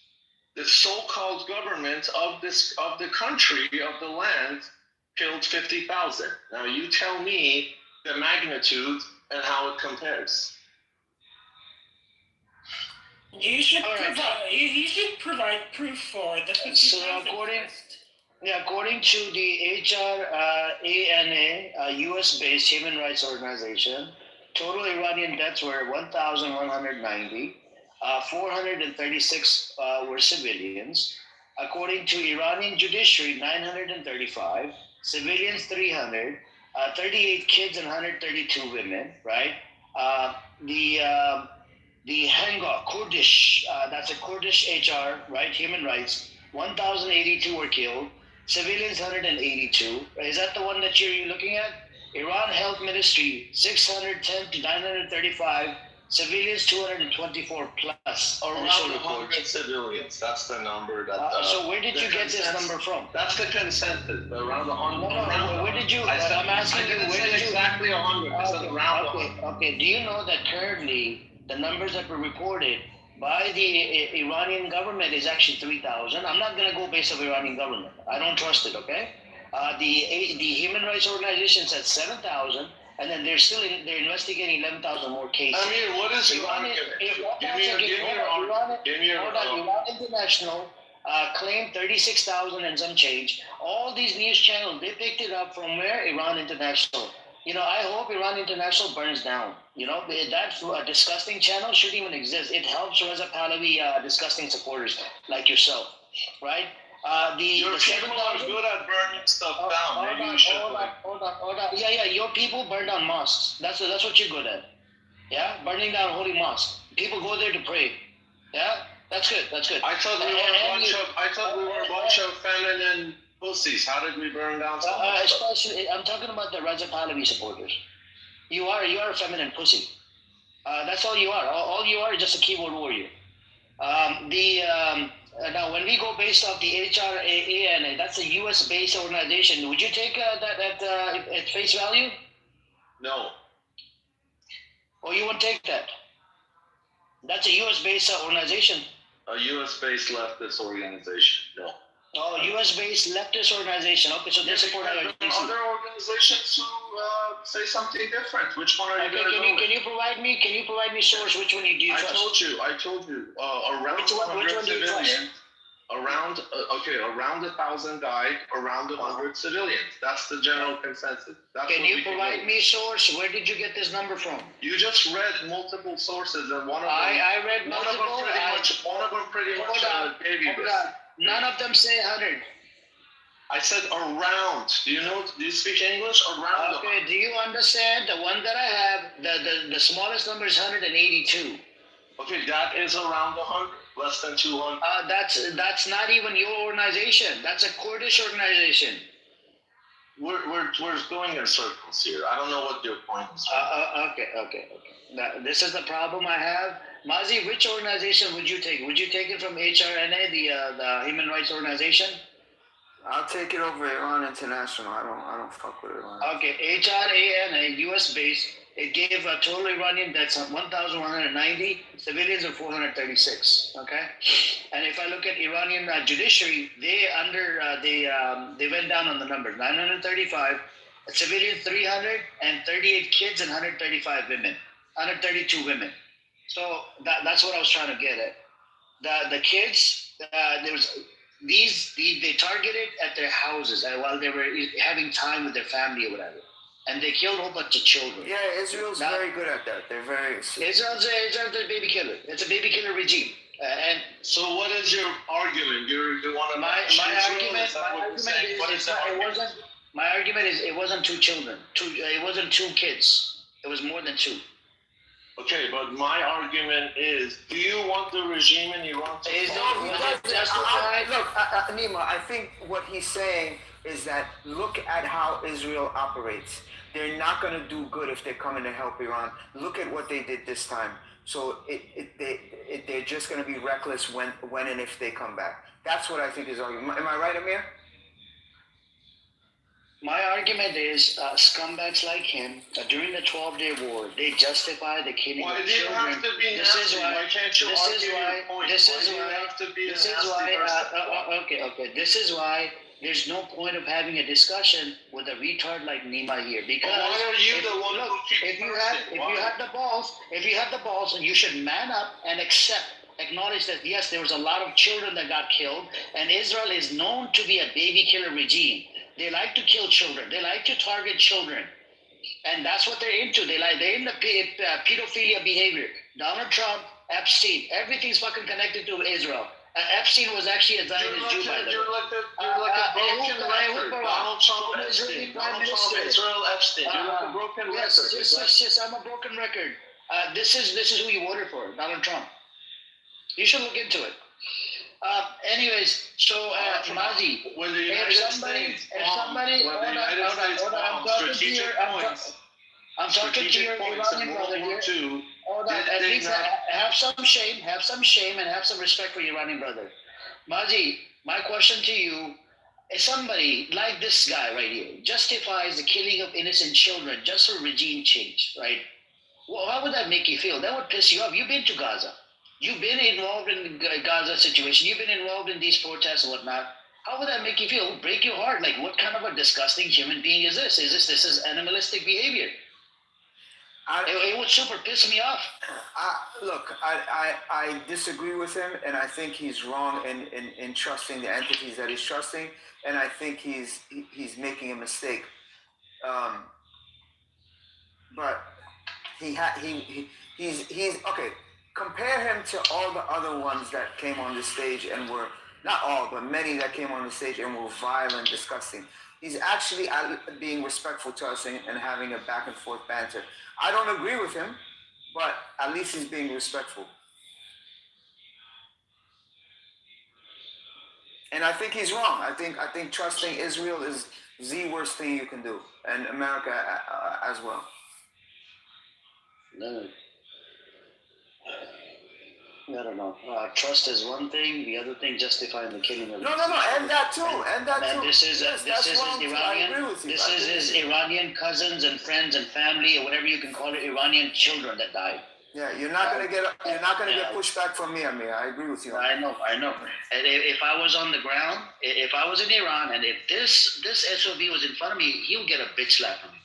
the so-called government of the country, of the land, killed 50,000. Now you tell me the magnitude and how it compares. You should provide proof for the 50,000. According to the HRANA, US-based human rights organization, total Iranian deaths were 1,190. 436 were civilians. According to Iranian judiciary, 935. Civilians, 300. 38 kids and 132 women, right? The Henga, Kurdish, that's a Kurdish HR, right? Human rights, 1,082 were killed. Civilians, 182. Is that the one that you're looking at? Iran Health Ministry, 610 to 935. Civilians, 224 plus. Around 100 civilians. That's the number that. So where did you get this number from? That's the consensus. Around 100. No. Where did you? I'm asking you. Where did you? Exactly 100. Okay. Do you know that currently the numbers that were reported by the Iranian government is actually 3,000? I'm not going to go based on Iranian government. I don't trust it. Okay. The human rights organization said 7,000. And then they're investigating 11,000 more cases. Amir, what is Iran? Iran International claimed 36,000 and some change. All these news channels, they picked it up from where? Iran International. I hope Iran International burns down. That disgusting channel shouldn't even exist. It helps Reza Pahlavi disgusting supporters like yourself, right? Your people are good at burning stuff down. Maybe you should. Hold on. Yeah. Your people burn down mosques. That's what you're good at. Yeah, burning down holy mosques. People go there to pray. Yeah, that's good. I thought we were a bunch of feminine pussies. How did we burn down so much stuff? Especially, I'm talking about the Reza Pahlavi supporters. You are a feminine pussy. That's all you are. All you are is just a keyboard warrior. Now, when we go based off the HRANA, that's a U.S.-based organization. Would you take that at face value? No. Or you wouldn't take that? That's a U.S.-based organization. A U.S.-based leftist organization. No. Oh, U.S.-based leftist organization. Okay, so they support IRGC. Other organizations who say something different. Which one are you going to go with? Can you provide me source? Which one do you trust? I told you. Around 100 civilians. Around 1,000 died, around 100 civilians. That's the general consensus. That's Can what you we can provide go. me source? Where did you get this number from? You just read multiple sources, and one of them. I read one multiple. Of them pretty much gave you this. None of them say 100. I said around. Do you speak English? Around. Okay, do you understand? The one that I have, the smallest number is 182. Okay, that is around 100, less than 200. That's not even your organization. That's a Kurdish organization. We're going in circles here. I don't know what your point is. Okay. Now, this is the problem I have. Mazi, which organization would you take? Would you take it from HRNA, the Human Rights Organization? I'll take it over Iran International. I don't fuck with Iran. Okay, HRANA, US based. It gave a total Iranian deaths of 1,190, civilians of 436. Okay, and if I look at Iranian judiciary, they went down on the numbers. 935 civilians, 300, and 38 kids, and 135 women, 132 women. So that's what I was trying to get at. The kids, there was. They targeted at their houses while they were having time with their family or whatever, and they killed a whole bunch of children. Yeah, Israel's very good at that. They're very. Israel's a baby killer. It's a baby killer regime. And so, what is your argument? You want to my argument is it wasn't two children. It wasn't two kids. It was more than two. Okay, but my argument is, do you want the regime in Iran to Look, Nima, I think what he's saying is that look at how Israel operates. They're not going to do good if they're coming to help Iran. Look at what they did this time. So they're just going to be reckless when and if they come back. That's what I think is argument. Am I right, Amir? My argument is scumbags like him, during the 12-day war, they justify the killing of children. This is why there's no point of having a discussion with a retard like Nima here. Because why are you the one who keeps if you have the balls, you should man up and acknowledge that yes, there was a lot of children that got killed, and Israel is known to be a baby killer regime. They like to kill children. They like to target children, and that's what they're into. They're into pedophilia behavior. Donald Trump, Epstein, everything's fucking connected to Israel. Epstein was actually a Zionist Jew, by the way. You're like a broken record. Donald Trump, Epstein. Donald Trump, Israel, Epstein. You're like a broken record. Yes, I'm a broken record. This is who you voted for, Donald Trump. You should look into it. Anyways, so Mazi, if somebody, I'm talking to your Iranian brother here. Hold on, at least have some shame, and have some respect for your Iranian brother. Mazi, my question to you: if somebody like this guy right here justifies the killing of innocent children just for regime change, right? Well, how would that make you feel? That would piss you off. You've been to Gaza. You've been involved in the Gaza situation. You've been involved in these protests and whatnot. How would that make you feel? It would break your heart. Like, what kind of a disgusting human being is this? This is animalistic behavior. It would super piss me off. Look, I disagree with him, and I think he's wrong in trusting the entities that he's trusting, and I think he's making a mistake. But he's okay. Compare him to all the other ones that came on the stage and were, not all, but many that came on the stage and were violent, disgusting. He's actually being respectful to us and having a back and forth banter. I don't agree with him, but at least he's being respectful. And I think he's wrong. I think trusting Israel is the worst thing you can do, and America as well. No. I don't know. Trust is one thing. The other thing, justifying the killing of. No, and that too. This is his Iranian cousins and friends and family, or whatever you can call it, Iranian children that died. Yeah, you're not gonna get pushback from me, Amir. I agree with you. I know. And if I was on the ground, if I was in Iran, and if this SOB was in front of me, he would get a bitch slap from me,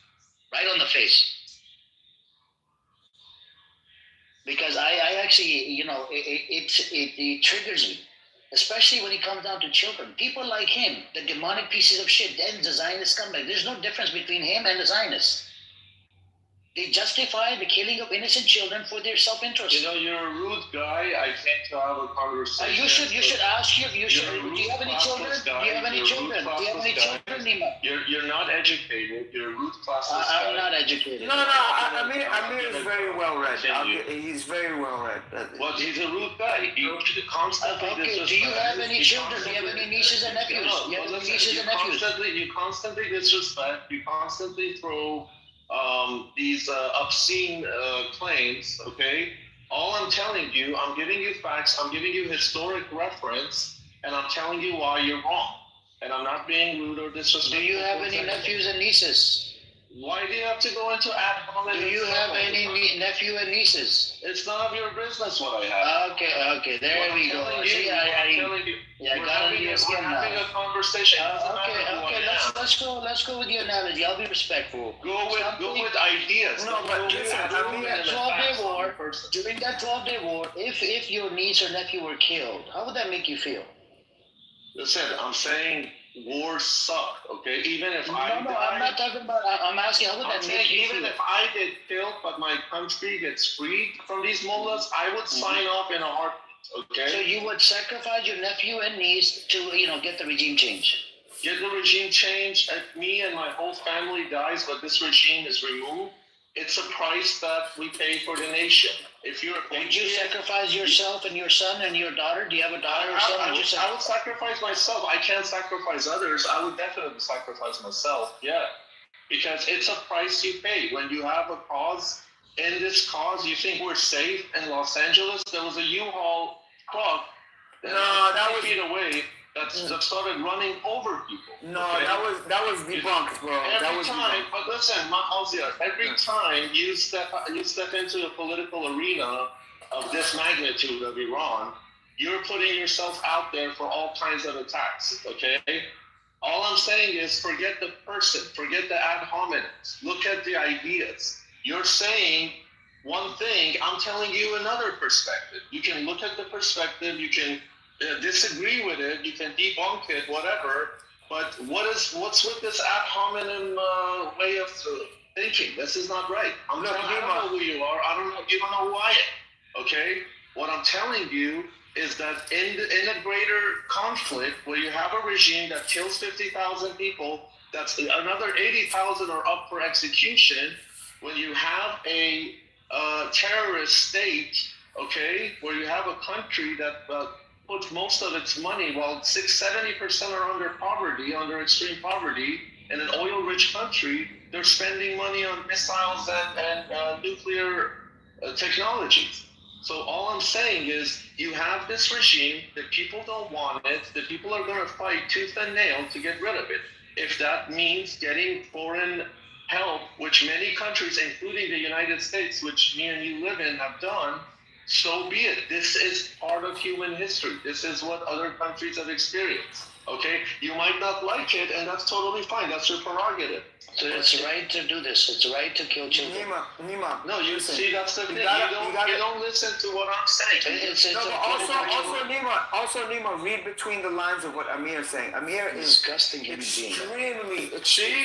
right on the face. Because I actually, it triggers me. especially when it comes down to children. People like him, the demonic pieces of shit, then the Zionists come back. There's no difference between him and the Zionists. They justify the killing of innocent children for their self-interest. You know, you're a rude guy. I came to have a conversation. You should ask do you have any children? Do you have any children? Do you have any children, Nima? You're not educated. You're a rude classless guy. I'm not educated. No. Amir is very well read. He's very well read. Well, he's a rude guy. He constantly do you have any children? Do you have any nieces and nephews? You constantly disrespect. You constantly throw these obscene claims, okay? All I'm telling you, I'm giving you facts, I'm giving you historic reference, and I'm telling you why you're wrong. And I'm not being rude or disrespectful. Do you have any nephews and nieces? Why do you have to go into ad hominem? Do you have any nephew and nieces? It's none of your business what I have. Okay, there we go. See, We're having a conversation. Let's go with your analogy. I'll be respectful. Go with ideas. No, but during that 12-day war, if your niece or nephew were killed, how would that make you feel? Listen, I'm saying wars suck, okay? Even if I die, I'm not talking about. I'm asking how would that make you feel? Even if I get killed, but my country gets freed from these mullahs, I would sign off in a heartbeat. Okay. So you would sacrifice your nephew and niece to, get the regime change. Get the regime change. If me and my whole family dies, but this regime is removed, it's a price that we pay for the nation. If you're a patriot, would you sacrifice yourself and your son and your daughter? Do you have a daughter or son? I would sacrifice myself. I can't sacrifice others. I would definitely sacrifice myself. Yeah, because it's a price you pay when you have a cause. In this cause, you think we're safe in Los Angeles? There was a U-Haul truck that was feet away that started running over people. No, okay? that was debunked, bro. But listen, every time you step into a political arena of this magnitude of Iran, you're putting yourself out there for all kinds of attacks. Okay. All I'm saying is forget the person, forget the ad hominems. Look at the ideas. You're saying one thing, I'm telling you another perspective. You can look at the perspective, you can disagree with it, you can debunk it, whatever. But what's with this ad hominem way of thinking? This is not right. I don't know who you are. You don't know why. Okay. What I'm telling you is that in a greater conflict where you have a regime that kills 50,000 people, that's another 80,000 are up for execution. When you have a terrorist state, okay, where you have a country that puts most of its money, while 70% are under extreme poverty, in an oil-rich country, they're spending money on missiles and nuclear technologies. So all I'm saying is you have this regime, the people don't want it, the people are going to fight tooth and nail to get rid of it. If that means getting foreign help, which many countries, including the United States, which me and you live in, have done, so be it. This is part of human history. This is what other countries have experienced. Okay? You might not like it, and that's totally fine. That's your prerogative. So it's right to do this. It's right to kill children. Nima. No, you see, that's the thing. You don't listen to what I'm saying. Also, Nima, read between the lines of what Amir is saying. Amir is disgusting human being.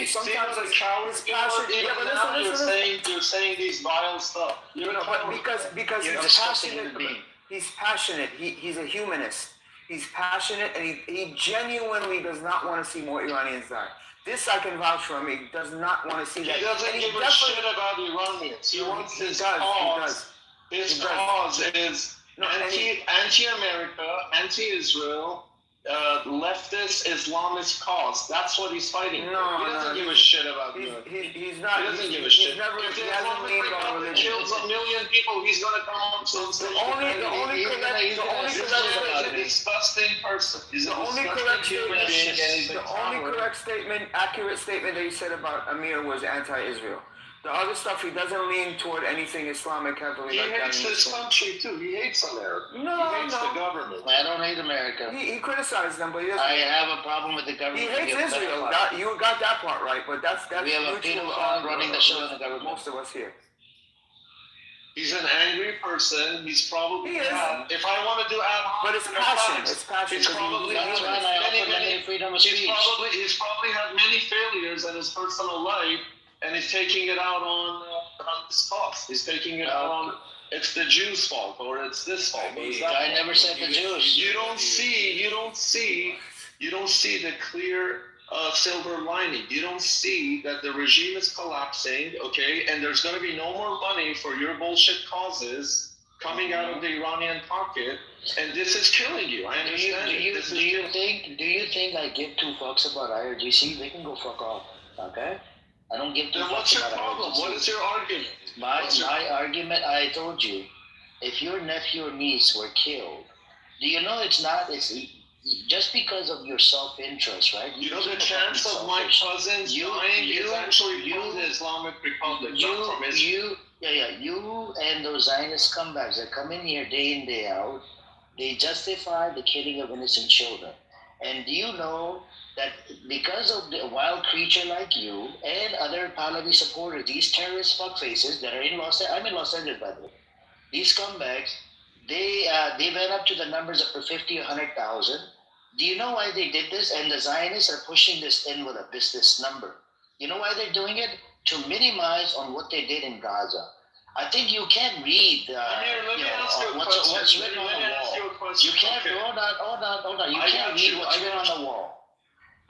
Sometimes a cow is passionate. You're saying these vile stuff. Because he's passionate. He's passionate. He's a humanist. He's passionate, and he genuinely does not want to see more Iranians die. This I can vouch for him. He does not want to see that. He doesn't give a shit about Iranians. He wants his cause. His cause is anti-America, anti-Israel, leftist Islamist cause. That's what he's fighting. He doesn't give a shit about Iraq. He's not. He doesn't give a shit. If the Islamic Republic kills 1 million people, he's going to come up to the only disgusting person. He's the only correct statement. The only correct statement, accurate statement that he said about Amir was anti-Israel. The other stuff, he doesn't lean toward anything Islamic heavily. He hates this country too. He hates America. He hates the government. I don't hate America. He criticized them, but he doesn't. I have a problem with the government. He hates Israel. You got that part right, but that's we have a penal fund running the show in the government. Most of us here. He's an angry person. He's probably if I want to do ad But it's passion. It's passion. He's probably That's had why I offer many, limited freedom of he's speech. probably had many failures in his personal life, and he's taking it out on his cause. He's taking it out on it's the Jews' fault or it's this fault. Or it's that I fault. never said the Jews. You don't see the clear silver lining. You don't see that the regime is collapsing, okay, and there's going to be no more money for your bullshit causes coming out of the Iranian pocket, and this is killing you. I understand. Do you think I give two fucks about IRGC? They can go fuck off, okay? I don't give two Then fucks what's your about problem? IRGC. What is your argument? My argument, I told you, if your nephew or niece were killed, do you know it's just because of your self-interest, right? You know the chance of my cousins dying is actually from the Islamic Republic, not from Israel. You and those Zionist scumbags that come in here day in, day out, they justify the killing of innocent children. And do you know that because of the wild creature like you and other Pahlavi supporters, these terrorist fuckfaces that are in Los Angeles, I'm in Los Angeles, by the way, these scumbags, they went up to the numbers of 50 or 100,000. Do you know why they did this? And the Zionists are pushing this envelope, this number. You know why they're doing it? To minimize on what they did in Gaza. I think you can't read what's written on the wall. You can't, hold on. You can't read what's written on the wall.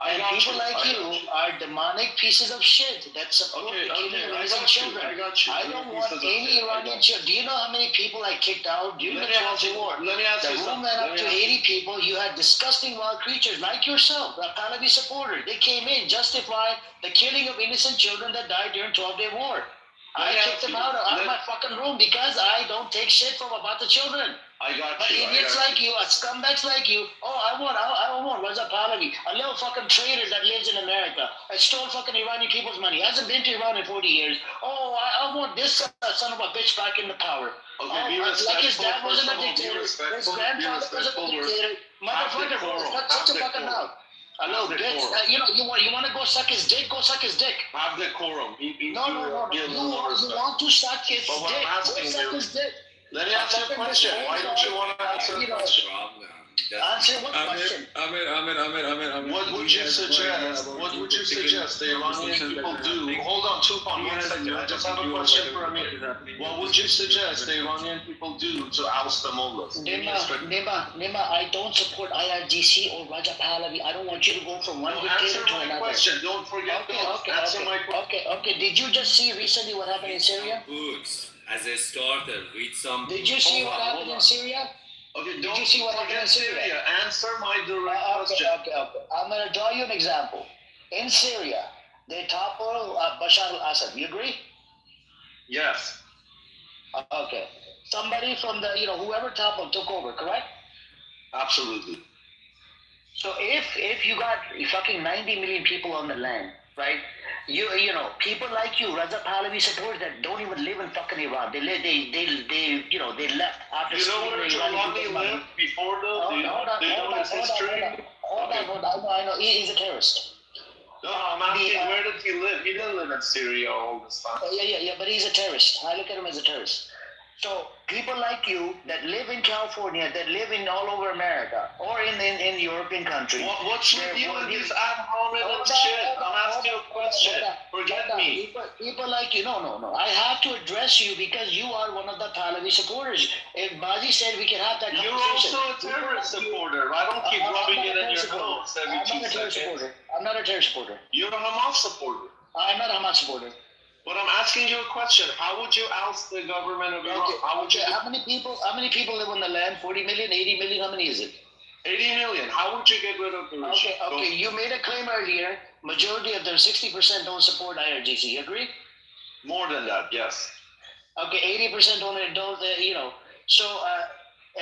And people like you are demonic pieces of shit that support killing of innocent children. I don't want any Iranian children. Do you know how many people I kicked out during the 12th war? The room went up to 80 people. You had disgusting wild creatures like yourself, a Pahlavi supporter. They came in, justified the killing of innocent children that died during 12-day war. I kicked them out of my fucking room because I don't take shit from about the children. But idiots like you, scumbags like you, I want Raza Pahlavi, a little fucking traitor that lives in America, that stole fucking Iranian people's money, hasn't been to Iran in 40 years. I want this son of a bitch back in the power. Like his dad wasn't a dictator, his grandfather wasn't a dictator. Motherfucker, shut your fucking mouth. Hello, bitch. You want to go suck his dick? Go suck his dick. Have decorum. No. You want to suck his dick? Go suck his dick. Let me ask you a question. Why don't you want to answer the question? Answer what question? What would you suggest? What would you suggest the Iranian people do? Hold on, Tufan, 1 second. I just have a question for Amir. What would you suggest the Iranian people do to oust the mullahs? Nima, I don't support IRGC or Raja Pahlavi. I don't want you to go from one dictator to another. Question. Don't forget. Answer my question. Okay. Did you just see recently what happened in Syria? Books. As a starter, read some. Did you see what happened in Syria? Okay, Did you see what happened in Syria? Answer my direct question. Okay. I'm going to draw you an example. In Syria, they toppled Bashar al-Assad. You agree? Yes. Okay. Somebody from the, whoever toppled took over, correct? Absolutely. So if you got fucking 90 million people on the land, right? You people like you, Raza Pahlavi supporters that don't even live in fucking Iran. They left after. You know where Jalani lived before though? Hold on. I know. He's a terrorist. No, I'm asking where did he live? He didn't live in Syria all this time. Yeah, but he's a terrorist. I look at him as a terrorist. So people like you that live in California, that live in all over America, or in European countries. What's with you and this ad hominem shit? I'm asking you a question. Forget me. People like you. No. I have to address you because you are one of the Pahlavi supporters. If Bazi said we can have that conversation. You're also a terrorist supporter. I don't keep rubbing it in your nose every 2 seconds. I'm not a terrorist supporter. You're a Hamas supporter. I'm not a Hamas supporter. But I'm asking you a question. How would you oust the government of Iran? How many people live on the land? 40 million, 80 million? How many is it? 80 million. How would you get rid of the regime? Okay. You made a claim earlier. Majority of them, 60% don't support IRGC. You agree? More than that, yes. Okay, 80% don't. So,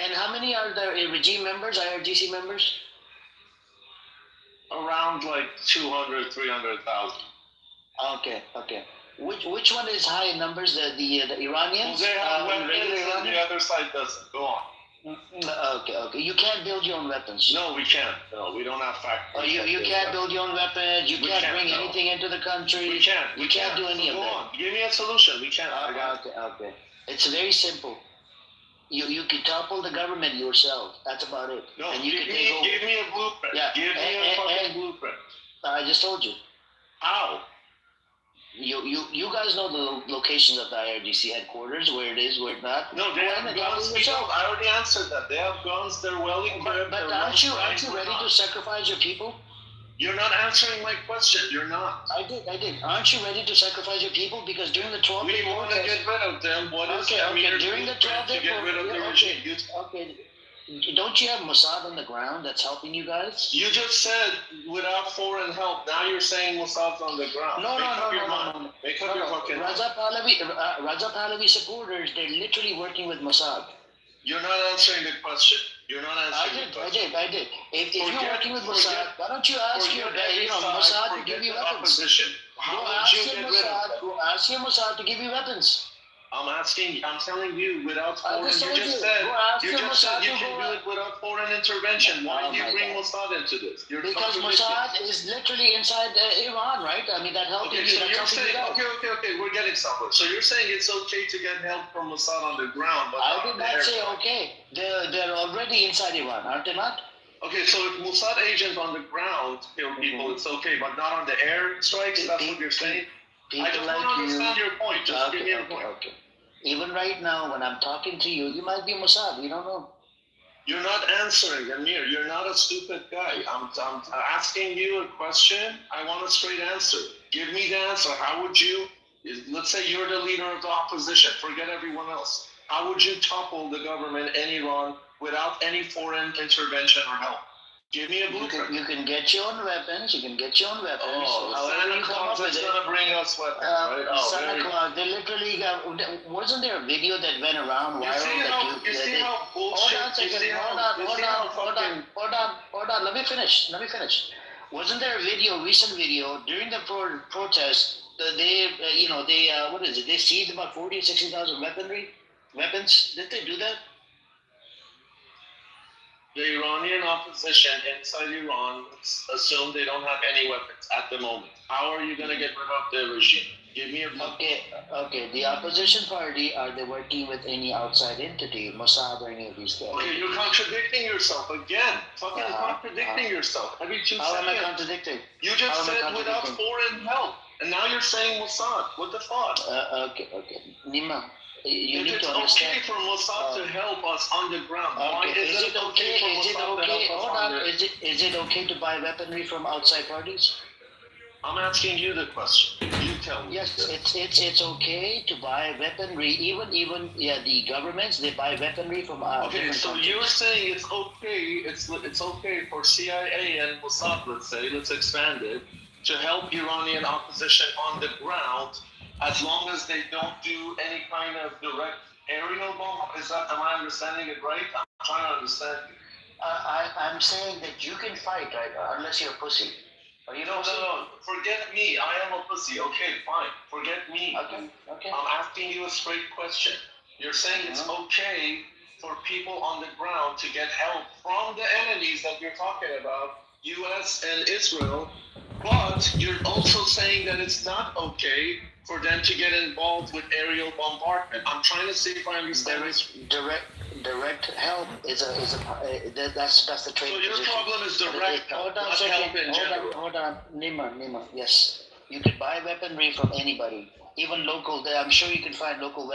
and how many are the regime members, IRGC members? Around like 200, 300,000. Okay. Which one is high in numbers? The Iranians? Well, they have weapons and the other side doesn't. Go on. Okay. You can't build your own weapons. No, we can't. No, we don't have factories. You can't build your own weapons. You can't bring anything into the country. We can't. You can't do any of that. Go on. Give me a solution. We can't. Okay. It's very simple. You can topple the government yourself. That's about it. No, and you give can me, take over. give me a blueprint. Yeah. Give me a fucking blueprint. I just told you. How? You guys know the locations of the IRGC headquarters, where it is, where it's not. No, they have guns. I already answered that. They have guns. They're well equipped. But aren't you ready to sacrifice your people? You're not answering my question. You're not. I did. Aren't you ready to sacrifice your people? Because during the 12-day we want to get rid of them. What is during the 12-day to get rid of the regime? Okay. Don't you have Mossad on the ground that's helping you guys? You just said without foreign help. Now you're saying Mossad's on the ground. No. Make up your fucking mind. Raza Pahlavi supporters, they're literally working with Mossad. You're not answering the question. You're not answering the question. I did. If you're working with Mossad, why don't you ask your Mossad to give you weapons? Go ask your Mossad to give you weapons. I'm telling you, without foreign, you just said you can do it without foreign intervention. Why do you bring Mossad into this? Because Mossad is literally inside Iran, right? I mean, that helped you. So you're saying, okay, we're getting somewhere. So you're saying it's okay to get help from Mossad on the ground, but I did not say okay. They're already inside Iran, aren't they not? Okay, so if Mossad agents on the ground kill people, it's okay, but not on the air strikes. That's what you're saying. I just want to understand your point. Just give me a point. Okay. Even right now, when I'm talking to you, you might be Mossad. You don't know. You're not answering, Amir. You're not a stupid guy. I'm asking you a question. I want a straight answer. Give me the answer. How would you, let's say you're the leader of the opposition. Forget everyone else. How would you topple the government in Iran without any foreign intervention or help? Give me a blueprint. You can get your own weapons. Oh, Santa Claus is going to bring us weapons, right? Oh, Santa Claus, they literally got, wasn't there a video that went around viral? You see how bullshit, hold on, let me finish. Wasn't there a recent video during the protest, they seized about 40 or 60,000 weapons? Did they do that? The Iranian opposition inside Iran assume they don't have any weapons at the moment. How are you going to get rid of the regime? Give me a Okay. The opposition party, are they working with any outside entity, Mossad or any of these guys? Okay, you're contradicting yourself again. Contradicting yourself every 2 seconds. How am I contradicting? You just said without foreign help, and now you're saying Mossad. What the fuck? Okay. Nima. You need it's to understand. Okay for Mossad to help us on the ground. Why Is it okay? Hold on. Is it okay to buy weaponry from outside parties? I'm asking you the question. You tell me. Yes, it's okay to buy weaponry. Even the governments, they buy weaponry from okay, so countries. You're saying it's okay. It's okay for CIA and Mossad, let's expand it, to help Iranian opposition on the ground, as long as they don't do any kind of direct aerial bomb. Am I understanding it right? I'm trying to understand you. I'm saying that you can fight, right? Unless you're a pussy. Are you no. Forget me. I am a pussy. Okay, fine. Forget me. Okay. I'm asking you a straight question. You're saying it's okay for people on the ground to get help from the enemies that you're talking about, U.S. and Israel, but you're also saying that it's not okay for them to get involved with aerial bombardment. I'm trying to see if I understand. Direct help is that's the trade. So your problem is direct help, not help in general. Hold on, Nima. Yes, you can buy weaponry from anybody, even local. I'm sure you can find local